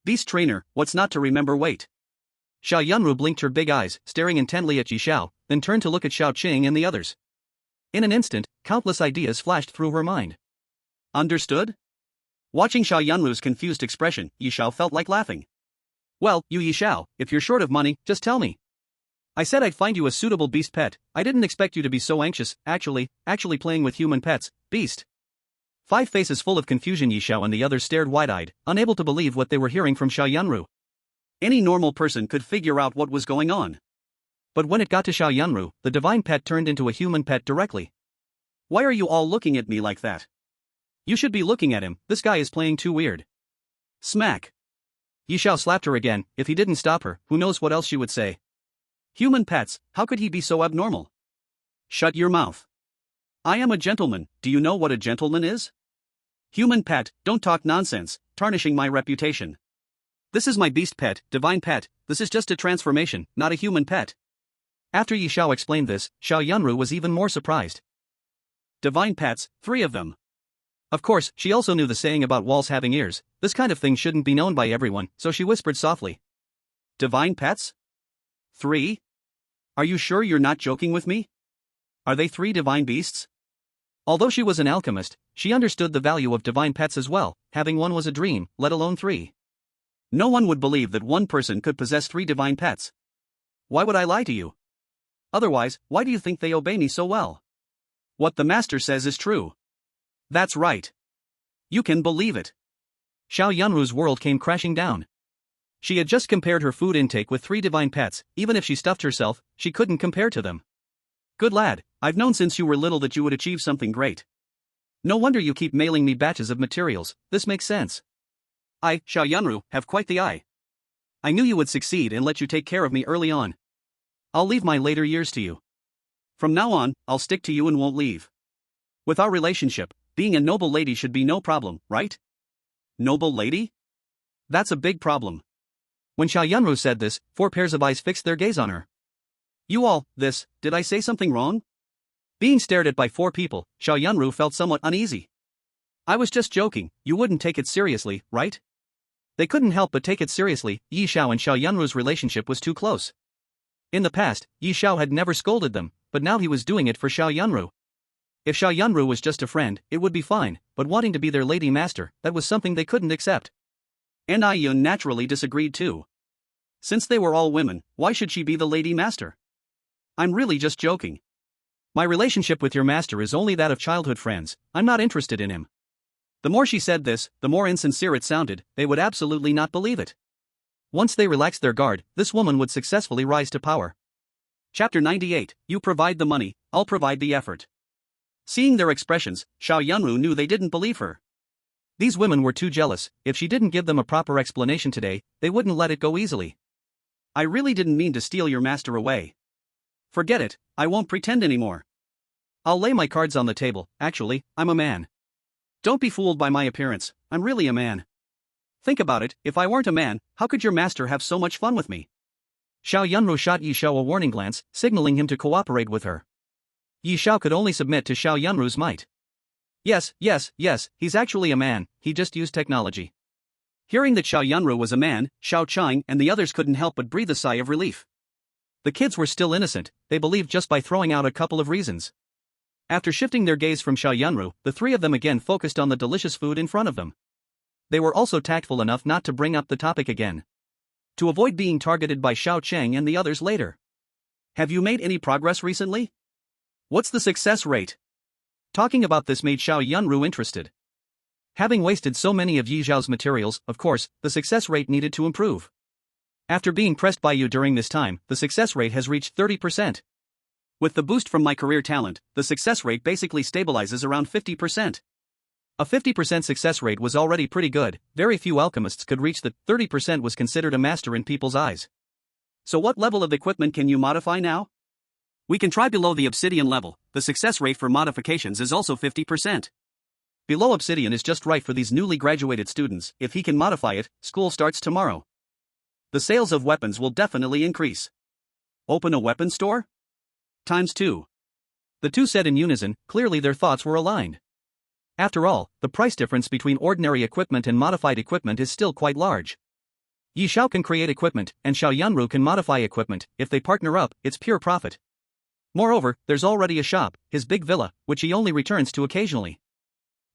Beast trainer, what's not to remember? Wait. Xiao Yunru blinked her big eyes, staring intently at Yi Xiao, then turned to look at Xiao Qing and the others. In an instant, countless ideas flashed through her mind. Understood? Watching Xiao Yunru's confused expression, Yi Xiao felt like laughing. Well, you Yi Xiao, if you're short of money, just tell me. I said I'd find you a suitable beast pet, I didn't expect you to be so anxious, actually playing with human pets, beast. 5 faces full of confusion. Yi Xiao and the others stared wide-eyed, unable to believe what they were hearing from Xiao Yunru. Any normal person could figure out what was going on. But when it got to Xiao Yunru, the divine pet turned into a human pet directly. Why are you all looking at me like that? You should be looking at him, this guy is playing too weird. Smack. Yi Xiao slapped her again. If he didn't stop her, who knows what else she would say. Human pets, how could he be so abnormal? Shut your mouth. I am a gentleman, do you know what a gentleman is? Human pet, don't talk nonsense, tarnishing my reputation. This is my beast pet, divine pet, this is just a transformation, not a human pet. After Yi Xiao explained this, Xiao Yunru was even more surprised. Divine pets, 3 of them. Of course, she also knew the saying about walls having ears, this kind of thing shouldn't be known by everyone, so she whispered softly. Divine pets? 3? Are you sure you're not joking with me? Are they 3 divine beasts? Although she was an alchemist, she understood the value of divine pets as well, having one was a dream, let alone 3. No one would believe that one person could possess 3 divine pets. Why would I lie to you? Otherwise, why do you think they obey me so well? What the master says is true. That's right. You can believe it. Xiao Yunru's world came crashing down. She had just compared her food intake with 3 divine pets, even if she stuffed herself, she couldn't compare to them. Good lad, I've known since you were little that you would achieve something great. No wonder you keep mailing me batches of materials, this makes sense. I, Xiao Yunru, have quite the eye. I knew you would succeed and let you take care of me early on. I'll leave my later years to you. From now on, I'll stick to you and won't leave. With our relationship, being a noble lady should be no problem, right? Noble lady? That's a big problem. When Xiao Yunru said this, 4 pairs of eyes fixed their gaze on her. You all, did I say something wrong? Being stared at by 4 people, Xiao Yunru felt somewhat uneasy. I was just joking, you wouldn't take it seriously, right? They couldn't help but take it seriously, Yi Xiao and Xiao Yunru's relationship was too close. In the past, Yi Xiao had never scolded them, but now he was doing it for Xiao Yunru. If Xiao Yunru was just a friend, it would be fine, but wanting to be their lady master, that was something they couldn't accept. And I Yun naturally disagreed too. Since they were all women, why should she be the lady master? I'm really just joking. My relationship with your master is only that of childhood friends, I'm not interested in him. The more she said this, the more insincere it sounded, they would absolutely not believe it. Once they relaxed their guard, this woman would successfully rise to power. Chapter 98, You provide the money, I'll provide the effort. Seeing their expressions, Xiao Yunru knew they didn't believe her. These women were too jealous, if she didn't give them a proper explanation today, they wouldn't let it go easily. I really didn't mean to steal your master away. Forget it, I won't pretend anymore. I'll lay my cards on the table, actually, I'm a man. Don't be fooled by my appearance, I'm really a man. Think about it, if I weren't a man, how could your master have so much fun with me? Xiao Yunru shot Yi Xiao a warning glance, signaling him to cooperate with her. Yi Xiao could only submit to Xiao Yunru's might. Yes, he's actually a man, he just used technology. Hearing that Xiao Yunru was a man, Xiao Qing and the others couldn't help but breathe a sigh of relief. The kids were still innocent, they believed just by throwing out a couple of reasons. After shifting their gaze from Xiao Yunru, the 3 of them again focused on the delicious food in front of them. They were also tactful enough not to bring up the topic again, to avoid being targeted by Xiao Qing and the others later. Have you made any progress recently? What's the success rate? Talking about this made Xiao Yunru interested. Having wasted so many of Yi Zhao's materials, of course, the success rate needed to improve. After being pressed by you during this time, the success rate has reached 30%. With the boost from my career talent, the success rate basically stabilizes around 50%. A 50% success rate was already pretty good. Very few alchemists could reach the 30% was considered a master in people's eyes. So what level of equipment can you modify now? We can try below the obsidian level. The success rate for modifications is also 50%. Below obsidian is just right for these newly graduated students. If he can modify it, school starts tomorrow. The sales of weapons will definitely increase. Open a weapon store? ×2. The two said in unison. Clearly their thoughts were aligned. After all, the price difference between ordinary equipment and modified equipment is still quite large. Yi Xiao can create equipment, and Xiao Yanru can modify equipment. If they partner up, it's pure profit. Moreover, there's already a shop, his big villa, which he only returns to occasionally.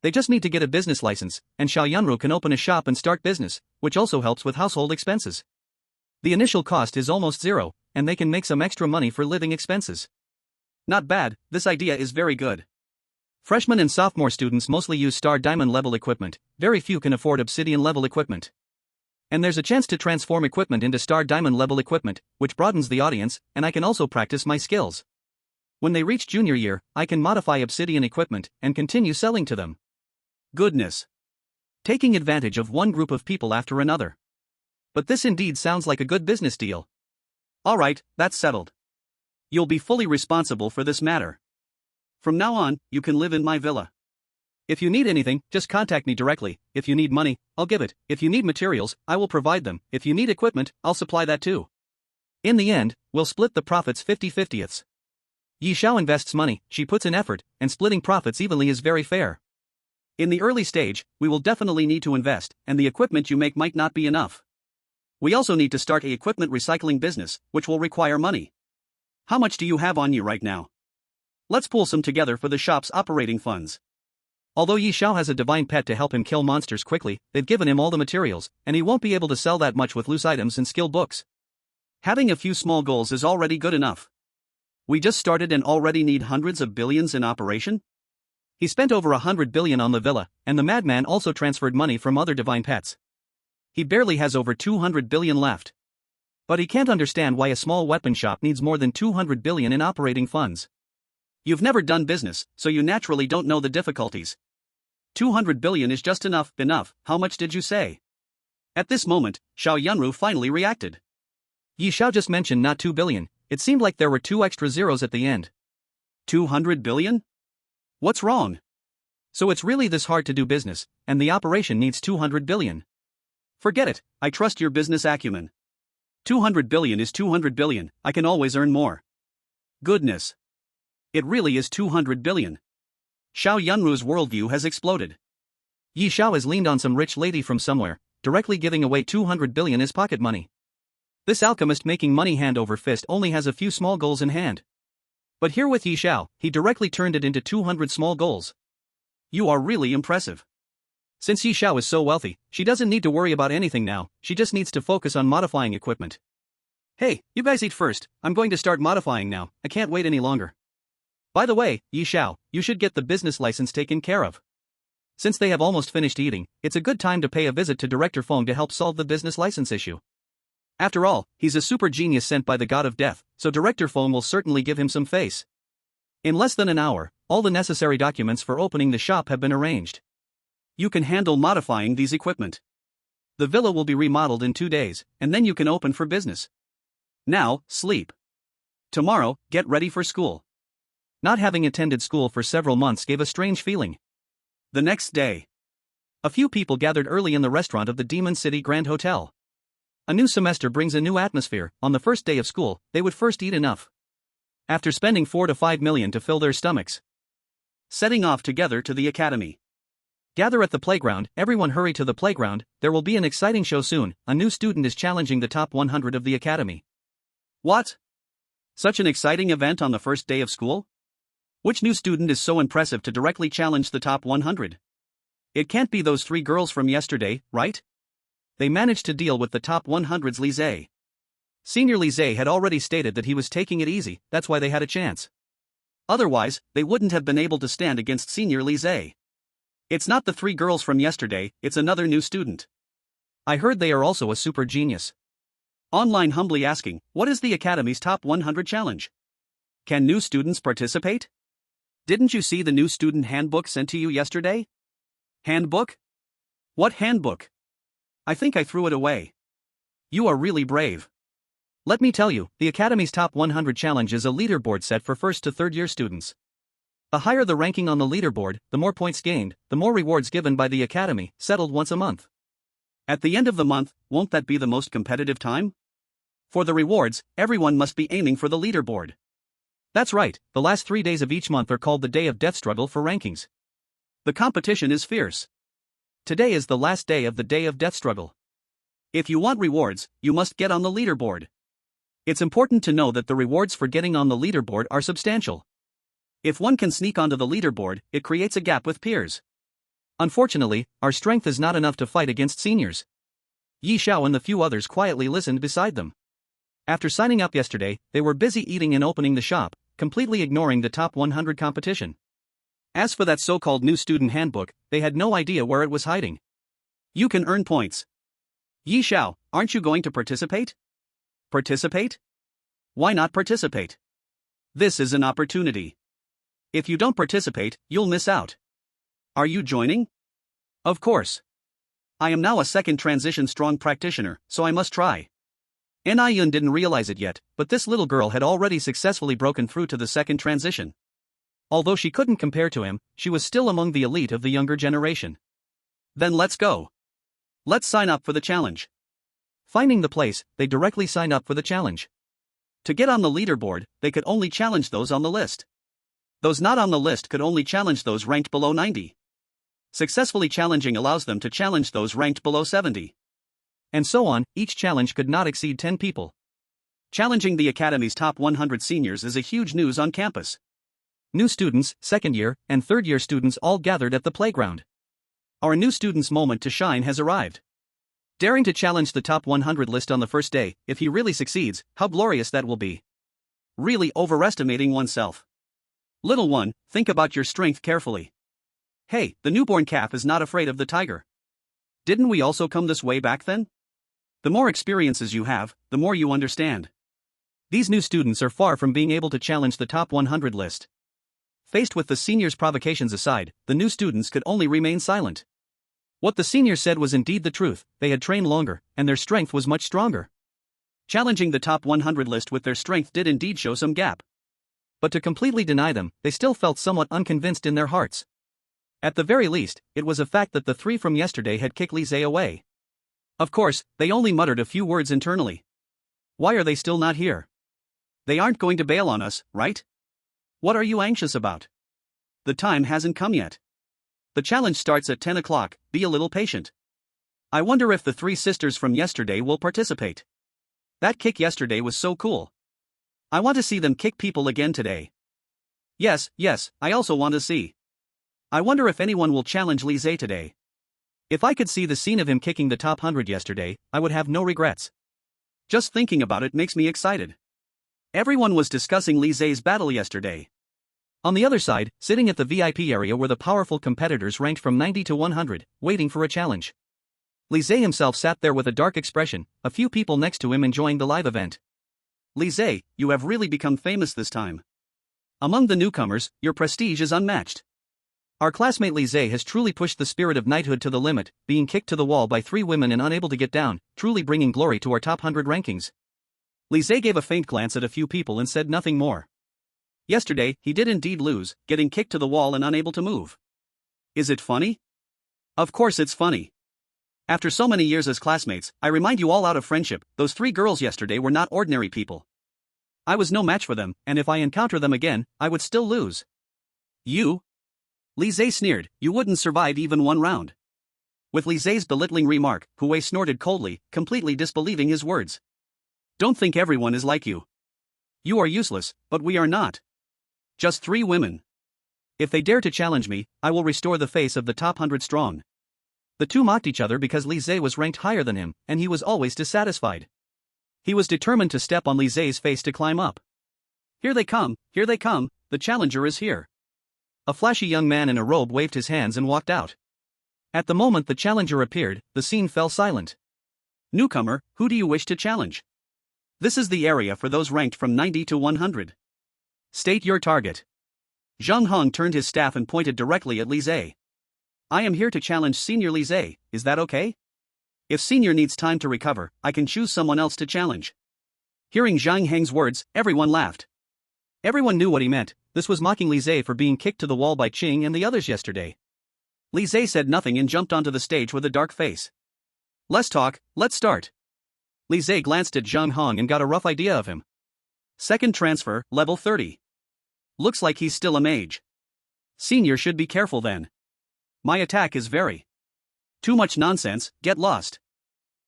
They just need to get a business license, and Xiao Yanru can open a shop and start business, which also helps with household expenses. The initial cost is almost zero, and they can make some extra money for living expenses. Not bad, this idea is very good. Freshman and sophomore students mostly use star diamond level equipment, very few can afford obsidian level equipment. And there's a chance to transform equipment into star diamond level equipment, which broadens the audience, and I can also practice my skills. When they reach junior year, I can modify obsidian equipment and continue selling to them. Goodness. Taking advantage of one group of people after another. But this indeed sounds like a good business deal. Alright, that's settled. You'll be fully responsible for this matter. From now on, you can live in my villa. If you need anything, just contact me directly. If you need money, I'll give it. If you need materials, I will provide them. If you need equipment, I'll supply that too. In the end, we'll split the profits 50-50ths. Yi Xiao invests money, she puts in effort, and splitting profits evenly is very fair. In the early stage, we will definitely need to invest, and the equipment you make might not be enough. We also need to start a equipment recycling business, which will require money. How much do you have on you right now? Let's pool some together for the shop's operating funds. Although Yi Xiao has a divine pet to help him kill monsters quickly, they've given him all the materials, and he won't be able to sell that much with loose items and skill books. Having a few small goals is already good enough. We just started and already need hundreds of billions in operation? He spent over 100 billion on the villa, and the madman also transferred money from other divine pets. He barely has over 200 billion left. But he can't understand why a small weapon shop needs more than 200 billion in operating funds. You've never done business, so you naturally don't know the difficulties. 200 billion is just enough. How much did you say? At this moment, Xiao Yanru finally reacted. Yi Xiao just mentioned not 2 billion, it seemed like there were 2 extra zeros at the end. 200 billion? What's wrong? So it's really this hard to do business, and the operation needs 200 billion. Forget it, I trust your business acumen. 200 billion is 200 billion, I can always earn more. Goodness. It really is 200 billion. Xiao Yanru's worldview has exploded. Yi Xiao has leaned on some rich lady from somewhere, directly giving away 200 billion as pocket money. This alchemist making money hand over fist only has a few small goals in hand. But here with Yi Xiao, he directly turned it into 200 small goals. You are really impressive. Since Yi Xiao is so wealthy, she doesn't need to worry about anything now, she just needs to focus on modifying equipment. Hey, you guys eat first, I'm going to start modifying now, I can't wait any longer. By the way, Yi Xiao, you should get the business license taken care of. Since they have almost finished eating, it's a good time to pay a visit to Director Feng to help solve the business license issue. After all, he's a super genius sent by the god of death, so Director Feng will certainly give him some face. In less than an hour, all the necessary documents for opening the shop have been arranged. You can handle modifying these equipment. The villa will be remodeled in 2 days, and then you can open for business. Now, sleep. Tomorrow, get ready for school. Not having attended school for several months gave a strange feeling. The next day, a few people gathered early in the restaurant of the Demon City Grand Hotel. A new semester brings a new atmosphere. On the first day of school, they would first eat enough. After spending 4 to 5 million to fill their stomachs. Setting off together to the academy. Gather at the playground, everyone hurry to the playground, there will be an exciting show soon, a new student is challenging the top 100 of the academy. What? Such an exciting event on the first day of school? Which new student is so impressive to directly challenge the top 100? It can't be those 3 girls from yesterday, right? They managed to deal with the top 100's Li Zhe. Senior Li Zhe had already stated that he was taking it easy, that's why they had a chance. Otherwise, they wouldn't have been able to stand against Senior Li Zhe. It's not the three girls from yesterday, it's another new student. I heard they are also a super genius. Online humbly asking, what is the Academy's Top 100 Challenge? Can new students participate? Didn't you see the new student handbook sent to you yesterday? Handbook? What handbook? I think I threw it away. You are really brave. Let me tell you, the Academy's Top 100 Challenge is a leaderboard set for first to third year students. The higher the ranking on the leaderboard, the more points gained, the more rewards given by the Academy, settled once a month. At the end of the month, won't that be the most competitive time? For the rewards, everyone must be aiming for the leaderboard. That's right, the last 3 days of each month are called the day of death struggle for rankings. The competition is fierce. Today is the last day of the day of death struggle. If you want rewards, you must get on the leaderboard. It's important to know that the rewards for getting on the leaderboard are substantial. If one can sneak onto the leaderboard, it creates a gap with peers. Unfortunately, our strength is not enough to fight against seniors. Yi Xiao and the few others quietly listened beside them. After signing up yesterday, they were busy eating and opening the shop, completely ignoring the top 100 competition. As for that so-called new student handbook, they had no idea where it was hiding. You can earn points. Yi Xiao, aren't you going to participate? Participate? Why not participate? This is an opportunity. If you don't participate, you'll miss out. Are you joining? Of course. I am now a second transition strong practitioner, so I must try. Yun didn't realize it yet, but this little girl had already successfully broken through to the second transition. Although she couldn't compare to him, she was still among the elite of the younger generation. Then let's go. Let's sign up for the challenge. Finding the place, they directly signed up for the challenge. To get on the leaderboard, they could only challenge those on the list. Those not on the list could only challenge those ranked below 90. Successfully challenging allows them to challenge those ranked below 70. And so on, each challenge could not exceed 10 people. Challenging the Academy's top 100 seniors is a huge news on campus. New students, second year, and third year students all gathered at the playground. Our new student's moment to shine has arrived. Daring to challenge the top 100 list on the first day, if he really succeeds, how glorious that will be. Really overestimating oneself. Little one, think about your strength carefully. Hey, the newborn calf is not afraid of the tiger. Didn't we also come this way back then? The more experiences you have, the more you understand. These new students are far from being able to challenge the top 100 list. Faced with the seniors' provocations aside, the new students could only remain silent. What the seniors said was indeed the truth, they had trained longer, and their strength was much stronger. Challenging the top 100 list with their strength did indeed show some gap. But to completely deny them, they still felt somewhat unconvinced in their hearts. At the very least, it was a fact that the three from yesterday had kicked Li Zhe away. Of course, they only muttered a few words internally. Why are they still not here? They aren't going to bail on us, right? What are you anxious about? The time hasn't come yet. The challenge starts at 10 o'clock, be a little patient. I wonder if the three sisters from yesterday will participate. That kick yesterday was so cool. I want to see them kick people again today. Yes, I also want to see. I wonder if anyone will challenge Li Zhe today. If I could see the scene of him kicking the top 100 yesterday, I would have no regrets. Just thinking about it makes me excited. Everyone was discussing Li Zhe's battle yesterday. On the other side, sitting at the VIP area were the powerful competitors ranked from 90 to 100, waiting for a challenge. Li Zhe himself sat there with a dark expression, a few people next to him enjoying the live event. Li Zhe, you have really become famous this time. Among the newcomers, your prestige is unmatched. Our classmate Li Zhe has truly pushed the spirit of knighthood to the limit, being kicked to the wall by three women and unable to get down, truly bringing glory to our top 100 rankings. Li Zhe gave a faint glance at a few people and said nothing more. Yesterday, he did indeed lose, getting kicked to the wall and unable to move. Is it funny? Of course it's funny. After so many years as classmates, I remind you all out of friendship, those three girls yesterday were not ordinary people. I was no match for them, and if I encounter them again, I would still lose. You? Li Zhe sneered, you wouldn't survive even one round. With Li Zhe's belittling remark, Hui snorted coldly, completely disbelieving his words. Don't think everyone is like you. You are useless, but we are not. Just three women. If they dare to challenge me, I will restore the face of the top 100 strong. The two mocked each other because Li Zhe was ranked higher than him, and he was always dissatisfied. He was determined to step on Li Zhe's face to climb up. Here they come, the challenger is here. A flashy young man in a robe waved his hands and walked out. At the moment the challenger appeared, the scene fell silent. Newcomer, who do you wish to challenge? This is the area for those ranked from 90 to 100. State your target. Zhang Hong turned his staff and pointed directly at Li Zhe. I am here to challenge Senior Li Zhe, is that okay? If Senior needs time to recover, I can choose someone else to challenge. Hearing Zhang Heng's words, everyone laughed. Everyone knew what he meant. This was mocking Li Zhe for being kicked to the wall by Qing and the others yesterday. Li Zhe said nothing and jumped onto the stage with a dark face. Less talk, let's start. Li Zhe glanced at Zhang Hong and got a rough idea of him. Second transfer, level 30. Looks like he's still a mage. Senior should be careful then. My attack is very. Too much nonsense, get lost.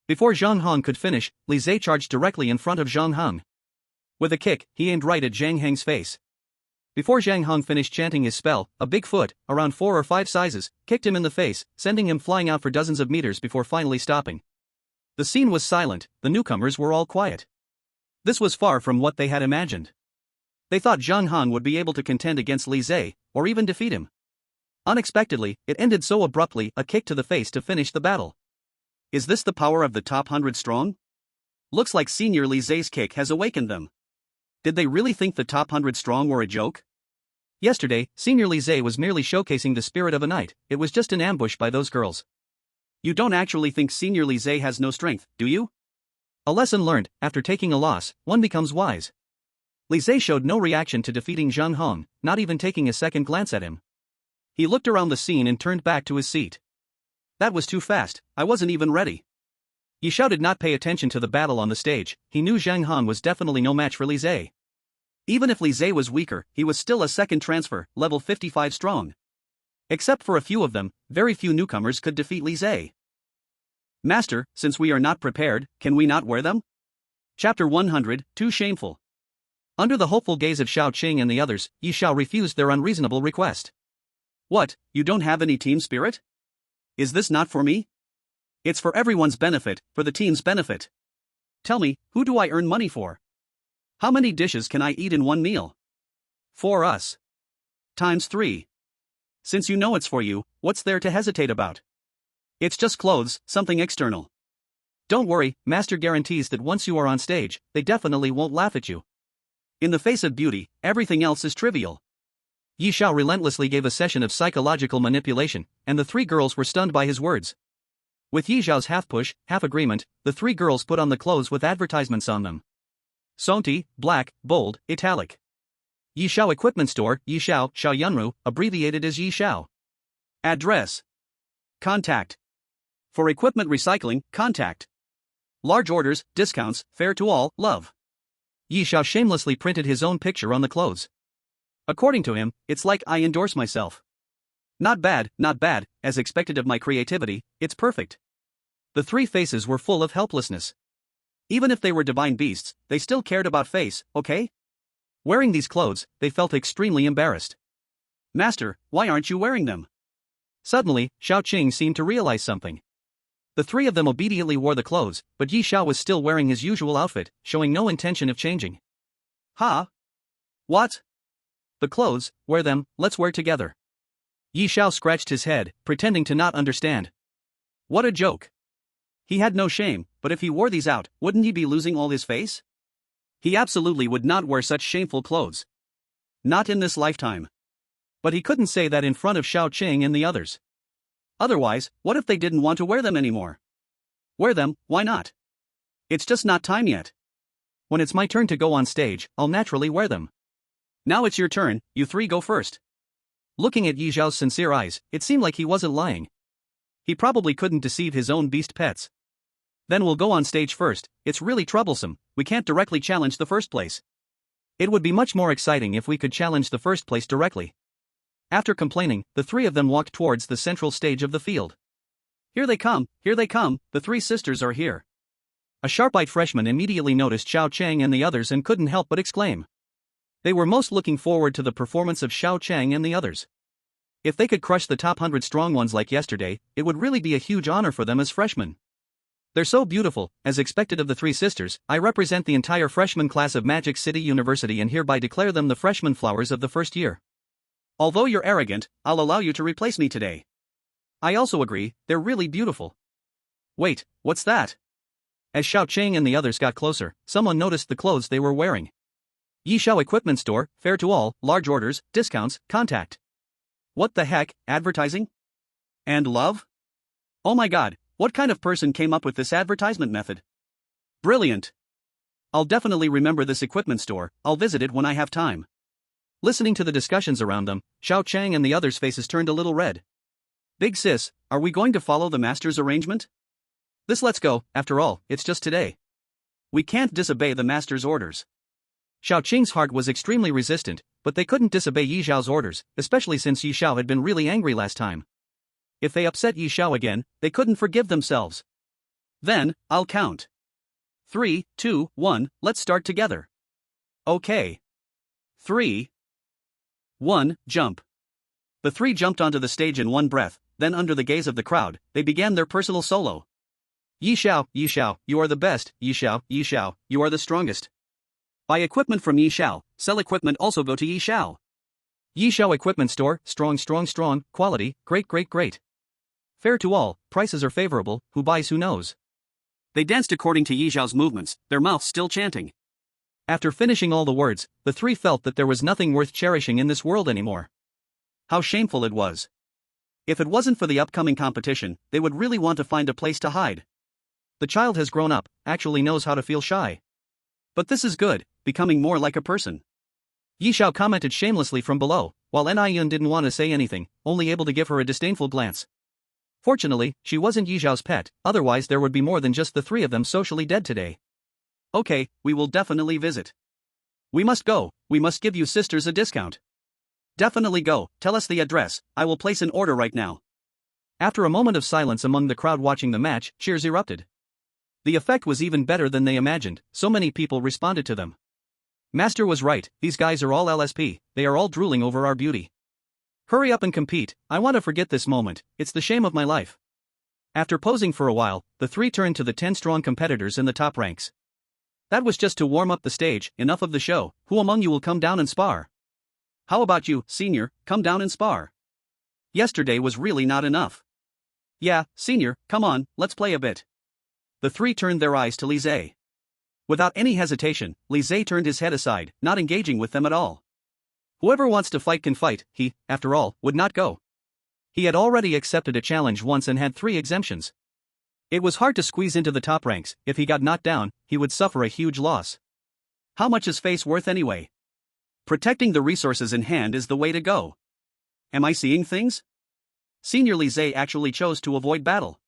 Before Zhang Hong could finish, Li Zhe charged directly in front of Zhang Hong. With a kick, he aimed right at Zhang Heng's face. Before Zhang Hong finished chanting his spell, a big foot, around 4 or 5 sizes, kicked him in the face, sending him flying out for dozens of meters before finally stopping. The scene was silent, the newcomers were all quiet. This was far from what they had imagined. They thought Zhang Hong would be able to contend against Li Zhe, or even defeat him. Unexpectedly, it ended so abruptly, a kick to the face to finish the battle. Is this the power of the top 100 strong? Looks like Senior Li Zhe's kick has awakened them. Did they really think the top 100 strong were a joke? Yesterday, Senior Li Zhe was merely showcasing the spirit of a knight, it was just an ambush by those girls. You don't actually think Senior Li Zhe has no strength, do you? A lesson learned, after taking a loss, one becomes wise. Li Zhe showed no reaction to defeating Zhang Hong, not even taking a second glance at him. He looked around the scene and turned back to his seat. That was too fast, I wasn't even ready. Yi Xiao did not pay attention to the battle on the stage, he knew Zhang Hong was definitely no match for Li Zhe. Even if Li Zhe was weaker, he was still a second transfer, level 55 strong. Except for a few of them, very few newcomers could defeat Li Zhe. Master, since we are not prepared, can we not wear them? Chapter 100, Too Shameful. Under the hopeful gaze of Xiao Qing and the others, Yi Xiao refused their unreasonable request. What, you don't have any team spirit? Is this not for me? It's for everyone's benefit, for the team's benefit. Tell me, who do I earn money for? How many dishes can I eat in one meal? For us. Times 3. Since you know it's for you, what's there to hesitate about? It's just clothes, something external. Don't worry, Master guarantees that once you are on stage, they definitely won't laugh at you. In the face of beauty, everything else is trivial. Yi Xiao relentlessly gave a session of psychological manipulation, and the 3 girls were stunned by his words. With Yi Xiao's half-push, half-agreement, the 3 girls put on the clothes with advertisements on them. Sonti, black, bold, italic. Yi Xiao Equipment Store, Yi Xiao, Xiaoyunru, abbreviated as Yi Xiao. Address. Contact. For equipment recycling, contact. Large orders, discounts, fair to all, love. Yi Xiao shamelessly printed his own picture on the clothes. According to him, it's like I endorse myself. Not bad, as expected of my creativity, it's perfect. The 3 faces were full of helplessness. Even if they were divine beasts, they still cared about face, okay? Wearing these clothes, they felt extremely embarrassed. Master, why aren't you wearing them? Suddenly, Xiao Qing seemed to realize something. The 3 of them obediently wore the clothes, but Yi Xiao was still wearing his usual outfit, showing no intention of changing. Ha? What? The clothes, wear them, let's wear together. Yi Xiao scratched his head, pretending to not understand. What a joke. He had no shame, but if he wore these out, wouldn't he be losing all his face? He absolutely would not wear such shameful clothes. Not in this lifetime. But he couldn't say that in front of Xiao Qing and the others. Otherwise, what if they didn't want to wear them anymore? Wear them, why not? It's just not time yet. When it's my turn to go on stage, I'll naturally wear them. Now it's your turn, you 3 go first. Looking at Yi Xiao's sincere eyes, it seemed like he wasn't lying. He probably couldn't deceive his own beast pets. Then we'll go on stage first, it's really troublesome, we can't directly challenge the first place. It would be much more exciting if we could challenge the first place directly. After complaining, the 3 of them walked towards the central stage of the field. Here they come, the 3 sisters are here. A sharp-eyed freshman immediately noticed Xiao Chang and the others and couldn't help but exclaim. They were most looking forward to the performance of Xiao Chang and the others. If they could crush the top 100 strong ones like yesterday, it would really be a huge honor for them as freshmen. They're so beautiful, as expected of the 3 sisters, I represent the entire freshman class of Magic City University and hereby declare them the freshman flowers of the first year. Although you're arrogant, I'll allow you to replace me today. I also agree, they're really beautiful. Wait, what's that? As Xiao Chang and the others got closer, someone noticed the clothes they were wearing. Yi Xiao Equipment Store, fair to all, large orders, discounts, contact. What the heck, advertising? And love? Oh my god, what kind of person came up with this advertisement method? Brilliant. I'll definitely remember this equipment store, I'll visit it when I have time. Listening to the discussions around them, Xiao Chang and the others' faces turned a little red. Big sis, are we going to follow the master's arrangement? Let's go, after all, it's just today. We can't disobey the master's orders. Xiao Qing's heart was extremely resistant, but they couldn't disobey Yi Xiao's orders, especially since Yi Xiao had been really angry last time. If they upset Yi Xiao again, they couldn't forgive themselves. Then, I'll count. 3, 2, 1, let's start together. Okay. 3, 1, jump. The three jumped onto the stage in one breath, then under the gaze of the crowd, they began their personal solo. Yi Xiao, you are the best, Yi Xiao, you are the strongest. Buy equipment from Yi Xiao, sell equipment also go to Yi Xiao. Yi Xiao Equipment Store, strong, quality, great. Fair to all, prices are favorable, who buys who knows. They danced according to Yi Xiao's movements, their mouths still chanting. After finishing all the words, the three felt that there was nothing worth cherishing in this world anymore. How shameful it was. If it wasn't for the upcoming competition, they would really want to find a place to hide. The child has grown up, actually knows how to feel shy. But this is good, becoming more like a person. Yi Xiao commented shamelessly from below, while Niyun didn't want to say anything, only able to give her a disdainful glance. Fortunately, she wasn't Yi Xiao's pet, otherwise there would be more than just the three of them socially dead today. Okay, we will definitely visit. We must go, we must give you sisters a discount. Definitely go, tell us the address, I will place an order right now. After a moment of silence among the crowd watching the match, cheers erupted. The effect was even better than they imagined, so many people responded to them. Master was right, these guys are all LSP, they are all drooling over our beauty. Hurry up and compete, I want to forget this moment, it's the shame of my life. After posing for a while, the three turned to the 10 strong competitors in the top ranks. That was just to warm up the stage, enough of the show, who among you will come down and spar? How about you, senior, come down and spar? Yesterday was really not enough. Yeah, senior, come on, let's play a bit. The three turned their eyes to Li Zhe. Without any hesitation, Li Zhe turned his head aside, not engaging with them at all. Whoever wants to fight can fight, he, after all, would not go. He had already accepted a challenge once and had 3 exemptions. It was hard to squeeze into the top ranks, if he got knocked down, he would suffer a huge loss. How much is face worth anyway? Protecting the resources in hand is the way to go. Am I seeing things? Senior Li Zhe actually chose to avoid battle.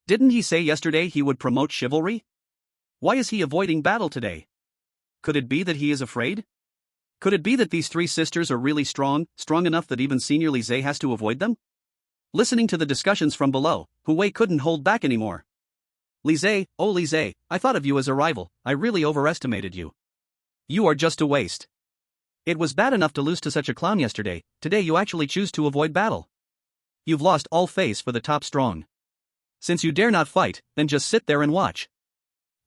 Didn't he say yesterday he would promote chivalry? Why is he avoiding battle today? Could it be that he is afraid? Could it be that these 3 sisters are really strong enough that even Senior Li Zhe has to avoid them? Listening to the discussions from below, Hu Wei couldn't hold back anymore. Li Zhe, oh Li Zhe, I thought of you as a rival, I really overestimated you. You are just a waste. It was bad enough to lose to such a clown yesterday, today you actually choose to avoid battle. You've lost all face for the top strong. Since you dare not fight, then just sit there and watch.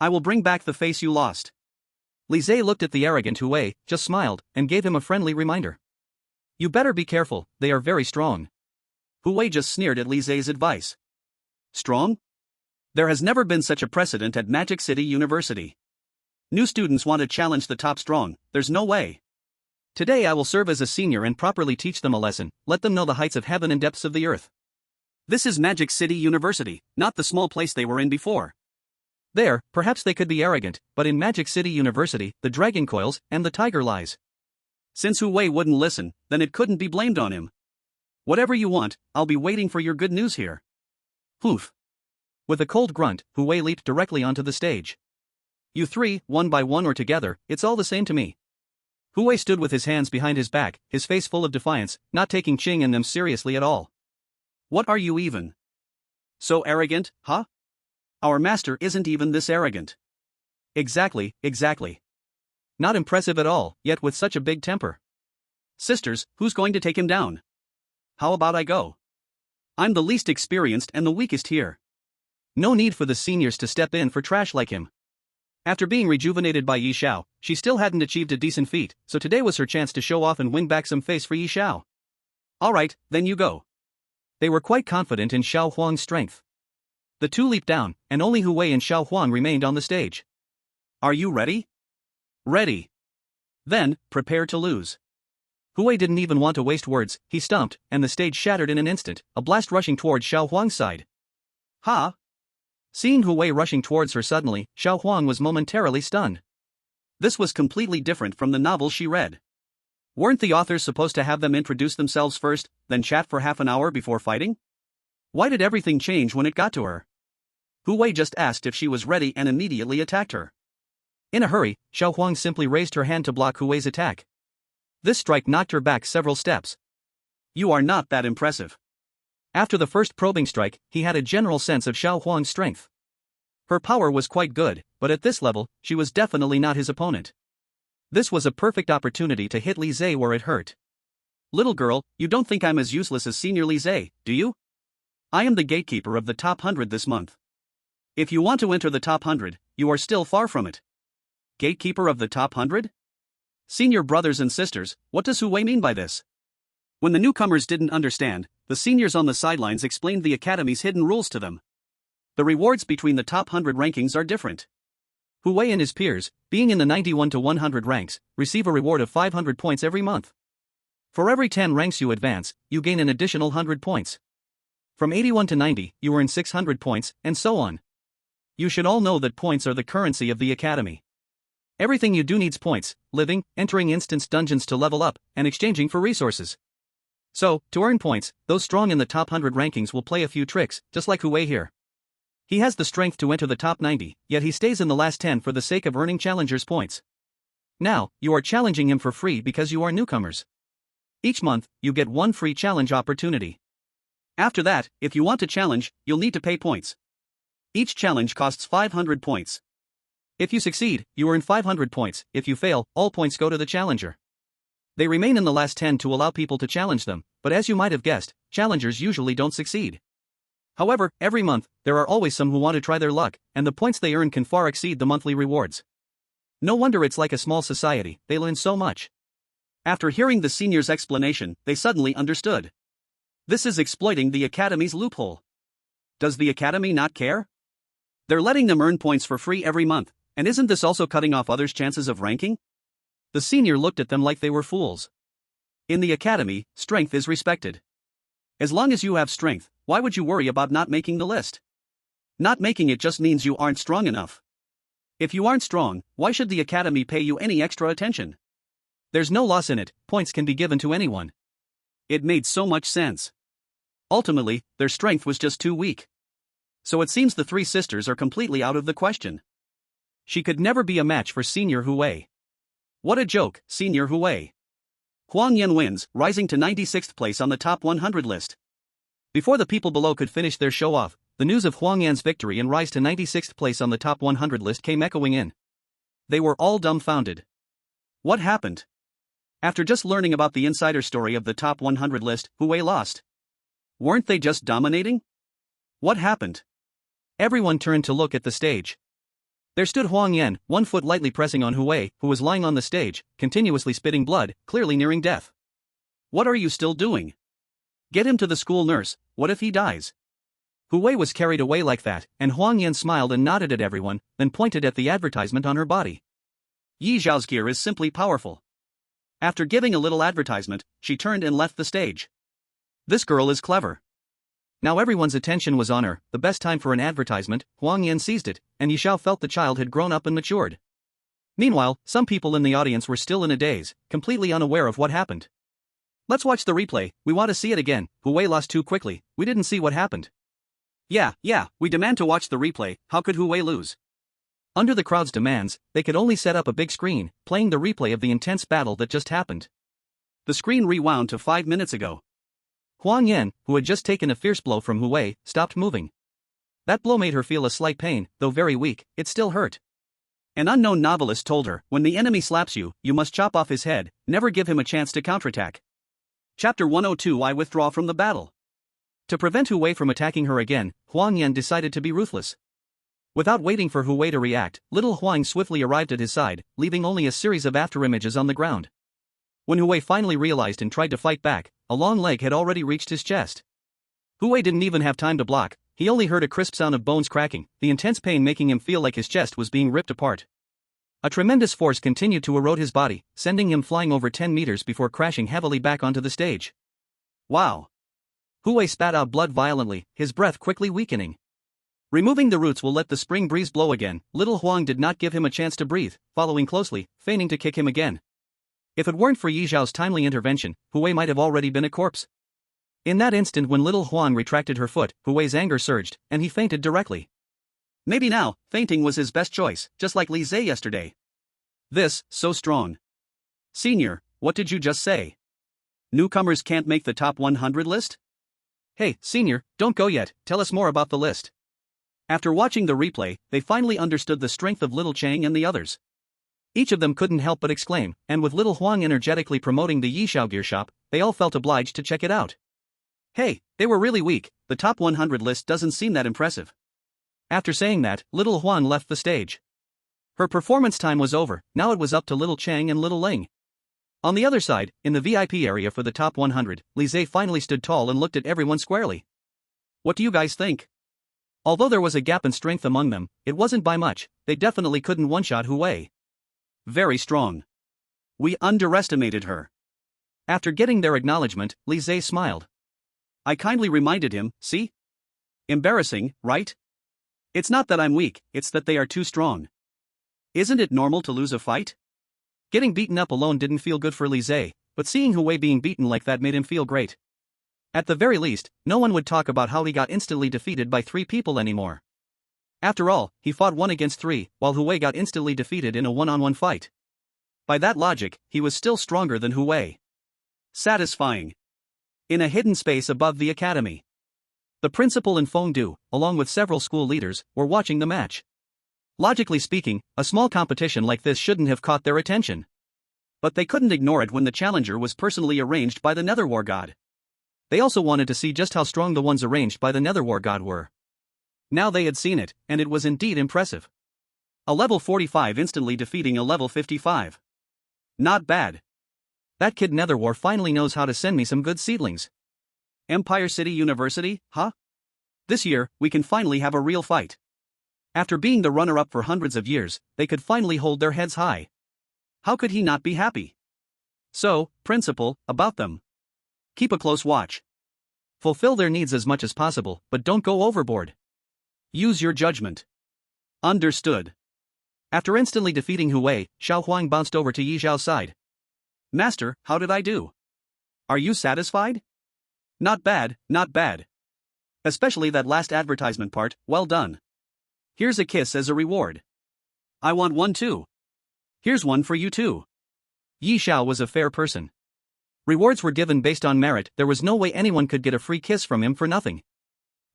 I will bring back the face you lost. Li Zhe looked at the arrogant Hu Wei, just smiled, and gave him a friendly reminder. You better be careful, they are very strong. Hu Wei just sneered at Li Zhe's advice. Strong? There has never been such a precedent at Magic City University. New students want to challenge the top strong, there's no way. Today I will serve as a senior and properly teach them a lesson, let them know the heights of heaven and depths of the earth. This is Magic City University, not the small place they were in before. There, perhaps they could be arrogant, but in Magic City University, the dragon coils, and the tiger lies. Since Hu Wei wouldn't listen, then it couldn't be blamed on him. Whatever you want, I'll be waiting for your good news here. Poof. With a cold grunt, Hu Wei leaped directly onto the stage. You 3, one by one or together, it's all the same to me. Hu Wei stood with his hands behind his back, his face full of defiance, not taking Qing and them seriously at all. What are you even? So arrogant, huh? Our master isn't even this arrogant. Exactly. Not impressive at all, yet with such a big temper. Sisters, who's going to take him down? How about I go? I'm the least experienced and the weakest here. No need for the seniors to step in for trash like him. After being rejuvenated by Yi Xiao, she still hadn't achieved a decent feat, so today was her chance to show off and win back some face for Yi Xiao. Alright, then you go. They were quite confident in Xiao Huang's strength. The two leaped down, and only Hu Wei and Xiao Huang remained on the stage. Are you ready? Ready. Then, prepare to lose. Hu Wei didn't even want to waste words, he stumped, and the stage shattered in an instant, a blast rushing towards Xiao Huang's side. Ha! Seeing Hu Wei rushing towards her suddenly, Xiao Huang was momentarily stunned. This was completely different from the novel she read. Weren't the authors supposed to have them introduce themselves first, then chat for half an hour before fighting? Why did everything change when it got to her? Hu Wei just asked if she was ready and immediately attacked her. In a hurry, Xiao Huang simply raised her hand to block Hu Wei's attack. This strike knocked her back several steps. You are not that impressive. After the first probing strike, he had a general sense of Xiao Huang's strength. Her power was quite good, but at this level, she was definitely not his opponent. This was a perfect opportunity to hit Li Zhe where it hurt. Little girl, you don't think I'm as useless as Senior Li Zhe, do you? I am the gatekeeper of the top 100 this month. If you want to enter the top 100, you are still far from it. Gatekeeper of the top 100? Senior brothers and sisters, what does Hu Wei mean by this? When the newcomers didn't understand, the seniors on the sidelines explained the academy's hidden rules to them. The rewards between the top 100 rankings are different. Hu Wei and his peers, being in the 91 to 100 ranks, receive a reward of 500 points every month. For every 10 ranks you advance, you gain an additional 100 points. From 81 to 90, you earn 600 points, and so on. You should all know that points are the currency of the academy. Everything you do needs points: living, entering instance dungeons to level up, and exchanging for resources. So, to earn points, those strong in the top 100 rankings will play a few tricks, just like Hu Wei here. He has the strength to enter the top 90, yet he stays in the last 10 for the sake of earning challengers' points. Now, you are challenging him for free because you are newcomers. Each month, you get one free challenge opportunity. After that, if you want to challenge, you'll need to pay points. Each challenge costs 500 points. If you succeed, you earn 500 points. If you fail, all points go to the challenger. They remain in the last 10 to allow people to challenge them, but as you might have guessed, challengers usually don't succeed. However, every month, there are always some who want to try their luck, and the points they earn can far exceed the monthly rewards. No wonder it's like a small society, they learn so much. After hearing the senior's explanation, they suddenly understood. This is exploiting the academy's loophole. Does the academy not care? They're letting them earn points for free every month, and isn't this also cutting off others' chances of ranking? The senior looked at them like they were fools. In the academy, strength is respected. As long as you have strength, why would you worry about not making the list? Not making it just means you aren't strong enough. If you aren't strong, why should the academy pay you any extra attention? There's no loss in it, points can be given to anyone. It made so much sense. Ultimately, their strength was just too weak. So it seems the three sisters are completely out of the question. She could never be a match for Senior Hu Wei. What a joke, Senior Hu Wei. Huang Yan wins, rising to 96th place on the top 100 list. Before the people below could finish their show off, the news of Huang Yan's victory and rise to 96th place on the top 100 list came echoing in. They were all dumbfounded. What happened? After just learning about the insider story of the top 100 list, Hu Wei lost. Weren't they just dominating? What happened? Everyone turned to look at the stage. There stood Huang Yan, one foot lightly pressing on Hu Wei, who was lying on the stage, continuously spitting blood, clearly nearing death. What are you still doing? Get him to the school nurse, what if he dies? Hu Wei was carried away like that, and Huang Yan smiled and nodded at everyone, then pointed at the advertisement on her body. Yi Zhao's gear is simply powerful. After giving a little advertisement, she turned and left the stage. This girl is clever. Now everyone's attention was on her. The best time for an advertisement, Huang Yan seized it, and Yi Zhao felt the child had grown up and matured. Meanwhile, some people in the audience were still in a daze, completely unaware of what happened. Let's watch the replay, we want to see it again. Hu Wei lost too quickly, we didn't see what happened. Yeah, we demand to watch the replay, how could Hu Wei lose? Under the crowd's demands, they could only set up a big screen, playing the replay of the intense battle that just happened. The screen rewound to 5 minutes ago. Huang Yan, who had just taken a fierce blow from Hu Wei, stopped moving. That blow made her feel a slight pain, though very weak, it still hurt. An unknown novelist told her, when the enemy slaps you, you must chop off his head, never give him a chance to counterattack. Chapter 102 I withdraw from the battle. To prevent Hu Wei from attacking her again, Huang Yan decided to be ruthless. Without waiting for Hu Wei to react, little Huang swiftly arrived at his side, leaving only a series of afterimages on the ground. When Hu Wei finally realized and tried to fight back, a long leg had already reached his chest. Hu Wei didn't even have time to block, he only heard a crisp sound of bones cracking, the intense pain making him feel like his chest was being ripped apart. A tremendous force continued to erode his body, sending him flying over 10 meters before crashing heavily back onto the stage. Wow! Hu Wei spat out blood violently, his breath quickly weakening. Removing the roots will let the spring breeze blow again. Little Huang did not give him a chance to breathe, following closely, feigning to kick him again. If it weren't for Yi Zhao's timely intervention, Hu Wei might have already been a corpse. In that instant when little Huang retracted her foot, Hu Wei's anger surged, and he fainted directly. Maybe now, fainting was his best choice, just like Li Zhe yesterday. This, so strong. Senior, what did you just say? Newcomers can't make the top 100 list? Hey, Senior, don't go yet, tell us more about the list. After watching the replay, they finally understood the strength of Little Chang and the others. Each of them couldn't help but exclaim, and with Little Huang energetically promoting the Yishao gear shop, they all felt obliged to check it out. Hey, they were really weak, the top 100 list doesn't seem that impressive. After saying that, Little Huang left the stage. Her performance time was over, now it was up to Little Chang and Little Ling. On the other side, in the VIP area for the top 100, Li Zhe finally stood tall and looked at everyone squarely. What do you guys think? Although there was a gap in strength among them, it wasn't by much, they definitely couldn't one-shot Hu Wei. Very strong. We underestimated her. After getting their acknowledgement, Li Zhe smiled. I kindly reminded him, see? Embarrassing, right? It's not that I'm weak, it's that they are too strong. Isn't it normal to lose a fight? Getting beaten up alone didn't feel good for Li Zhe, but seeing Hu Wei being beaten like that made him feel great. At the very least, no one would talk about how he got instantly defeated by 3 people anymore. After all, he fought 1 against 3, while Hu Wei got instantly defeated in a one-on-one fight. By that logic, he was still stronger than Hu Wei. Satisfying. In a hidden space above the academy, the principal and Feng Du, along with several school leaders, were watching the match. Logically speaking, a small competition like this shouldn't have caught their attention. But they couldn't ignore it when the challenger was personally arranged by the Nether War God. They also wanted to see just how strong the ones arranged by the Nether War God were. Now they had seen it, and it was indeed impressive. A level 45 instantly defeating a level 55. Not bad. That kid Nether War finally knows how to send me some good seedlings. Empire City University, huh? This year, we can finally have a real fight. After being the runner-up for hundreds of years, they could finally hold their heads high. How could he not be happy? So, principal, about them. Keep a close watch. Fulfill their needs as much as possible, but don't go overboard. Use your judgment. Understood. After instantly defeating Hu Wei, Xiao Huang bounced over to Yi Zhao's side. Master, how did I do? Are you satisfied? Not bad, not bad. Especially that last advertisement part, well done. Here's a kiss as a reward. I want one too. Here's one for you too. Yi Zhao was a fair person. Rewards were given based on merit, there was no way anyone could get a free kiss from him for nothing.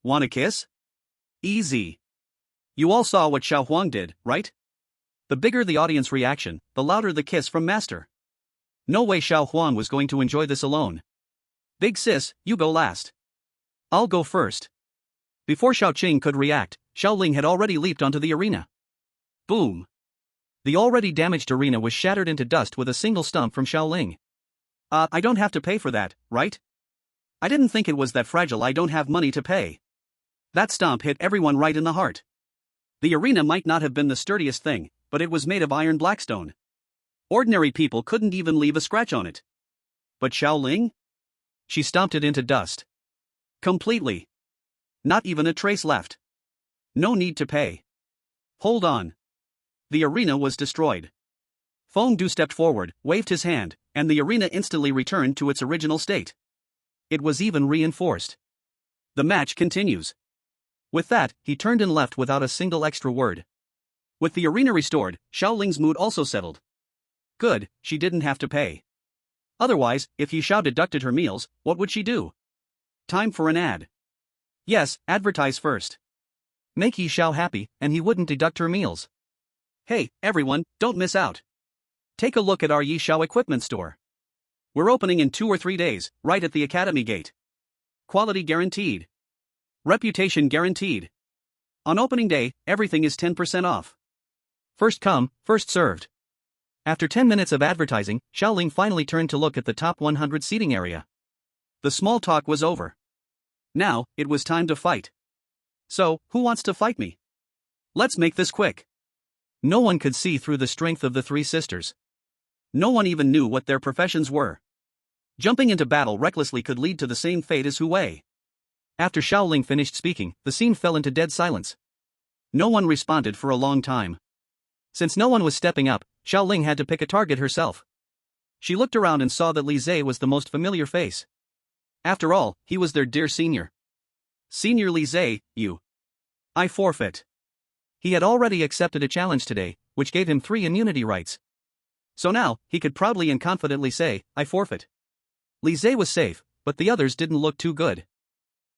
Want a kiss? Easy. You all saw what Xiao Huang did, right? The bigger the audience reaction, the louder the kiss from Master. No way Xiao Huang was going to enjoy this alone. Big sis, you go last. I'll go first. Before Xiao Qing could react, Xiao Ling had already leaped onto the arena. Boom. The already damaged arena was shattered into dust with a single stump from Xiao Ling. I don't have to pay for that, right? I didn't think it was that fragile, I don't have money to pay. That stomp hit everyone right in the heart. The arena might not have been the sturdiest thing, but it was made of iron blackstone. Ordinary people couldn't even leave a scratch on it. But Xiao Ling? She stomped it into dust. Completely. Not even a trace left. No need to pay. Hold on. The arena was destroyed. Feng Du stepped forward, waved his hand, and the arena instantly returned to its original state. It was even reinforced. The match continues. With that, he turned and left without a single extra word. With the arena restored, Xiao Ling's mood also settled. Good, she didn't have to pay. Otherwise, if Yi Xiao deducted her meals, what would she do? Time for an ad. Yes, advertise first. Make Yi Xiao happy, and he wouldn't deduct her meals. Hey, everyone, don't miss out. Take a look at our Yi Xiao equipment store. We're opening in 2 or 3 days, right at the academy gate. Quality guaranteed. Reputation guaranteed. On opening day, everything is 10% off. First come, first served. After 10 minutes of advertising, Xiao Ling finally turned to look at the top 100 seating area. The small talk was over. Now, it was time to fight. So, who wants to fight me? Let's make this quick. No one could see through the strength of the three sisters. No one even knew what their professions were. Jumping into battle recklessly could lead to the same fate as Hu Wei. After Xiaoling finished speaking, the scene fell into dead silence. No one responded for a long time. Since no one was stepping up, Xiaoling had to pick a target herself. She looked around and saw that Li Zhe was the most familiar face. After all, he was their dear senior. Senior Li Zhe, I forfeit. He had already accepted a challenge today, which gave him 3 immunity rights. So now, he could proudly and confidently say, I forfeit. Li Zhe was safe, but the others didn't look too good.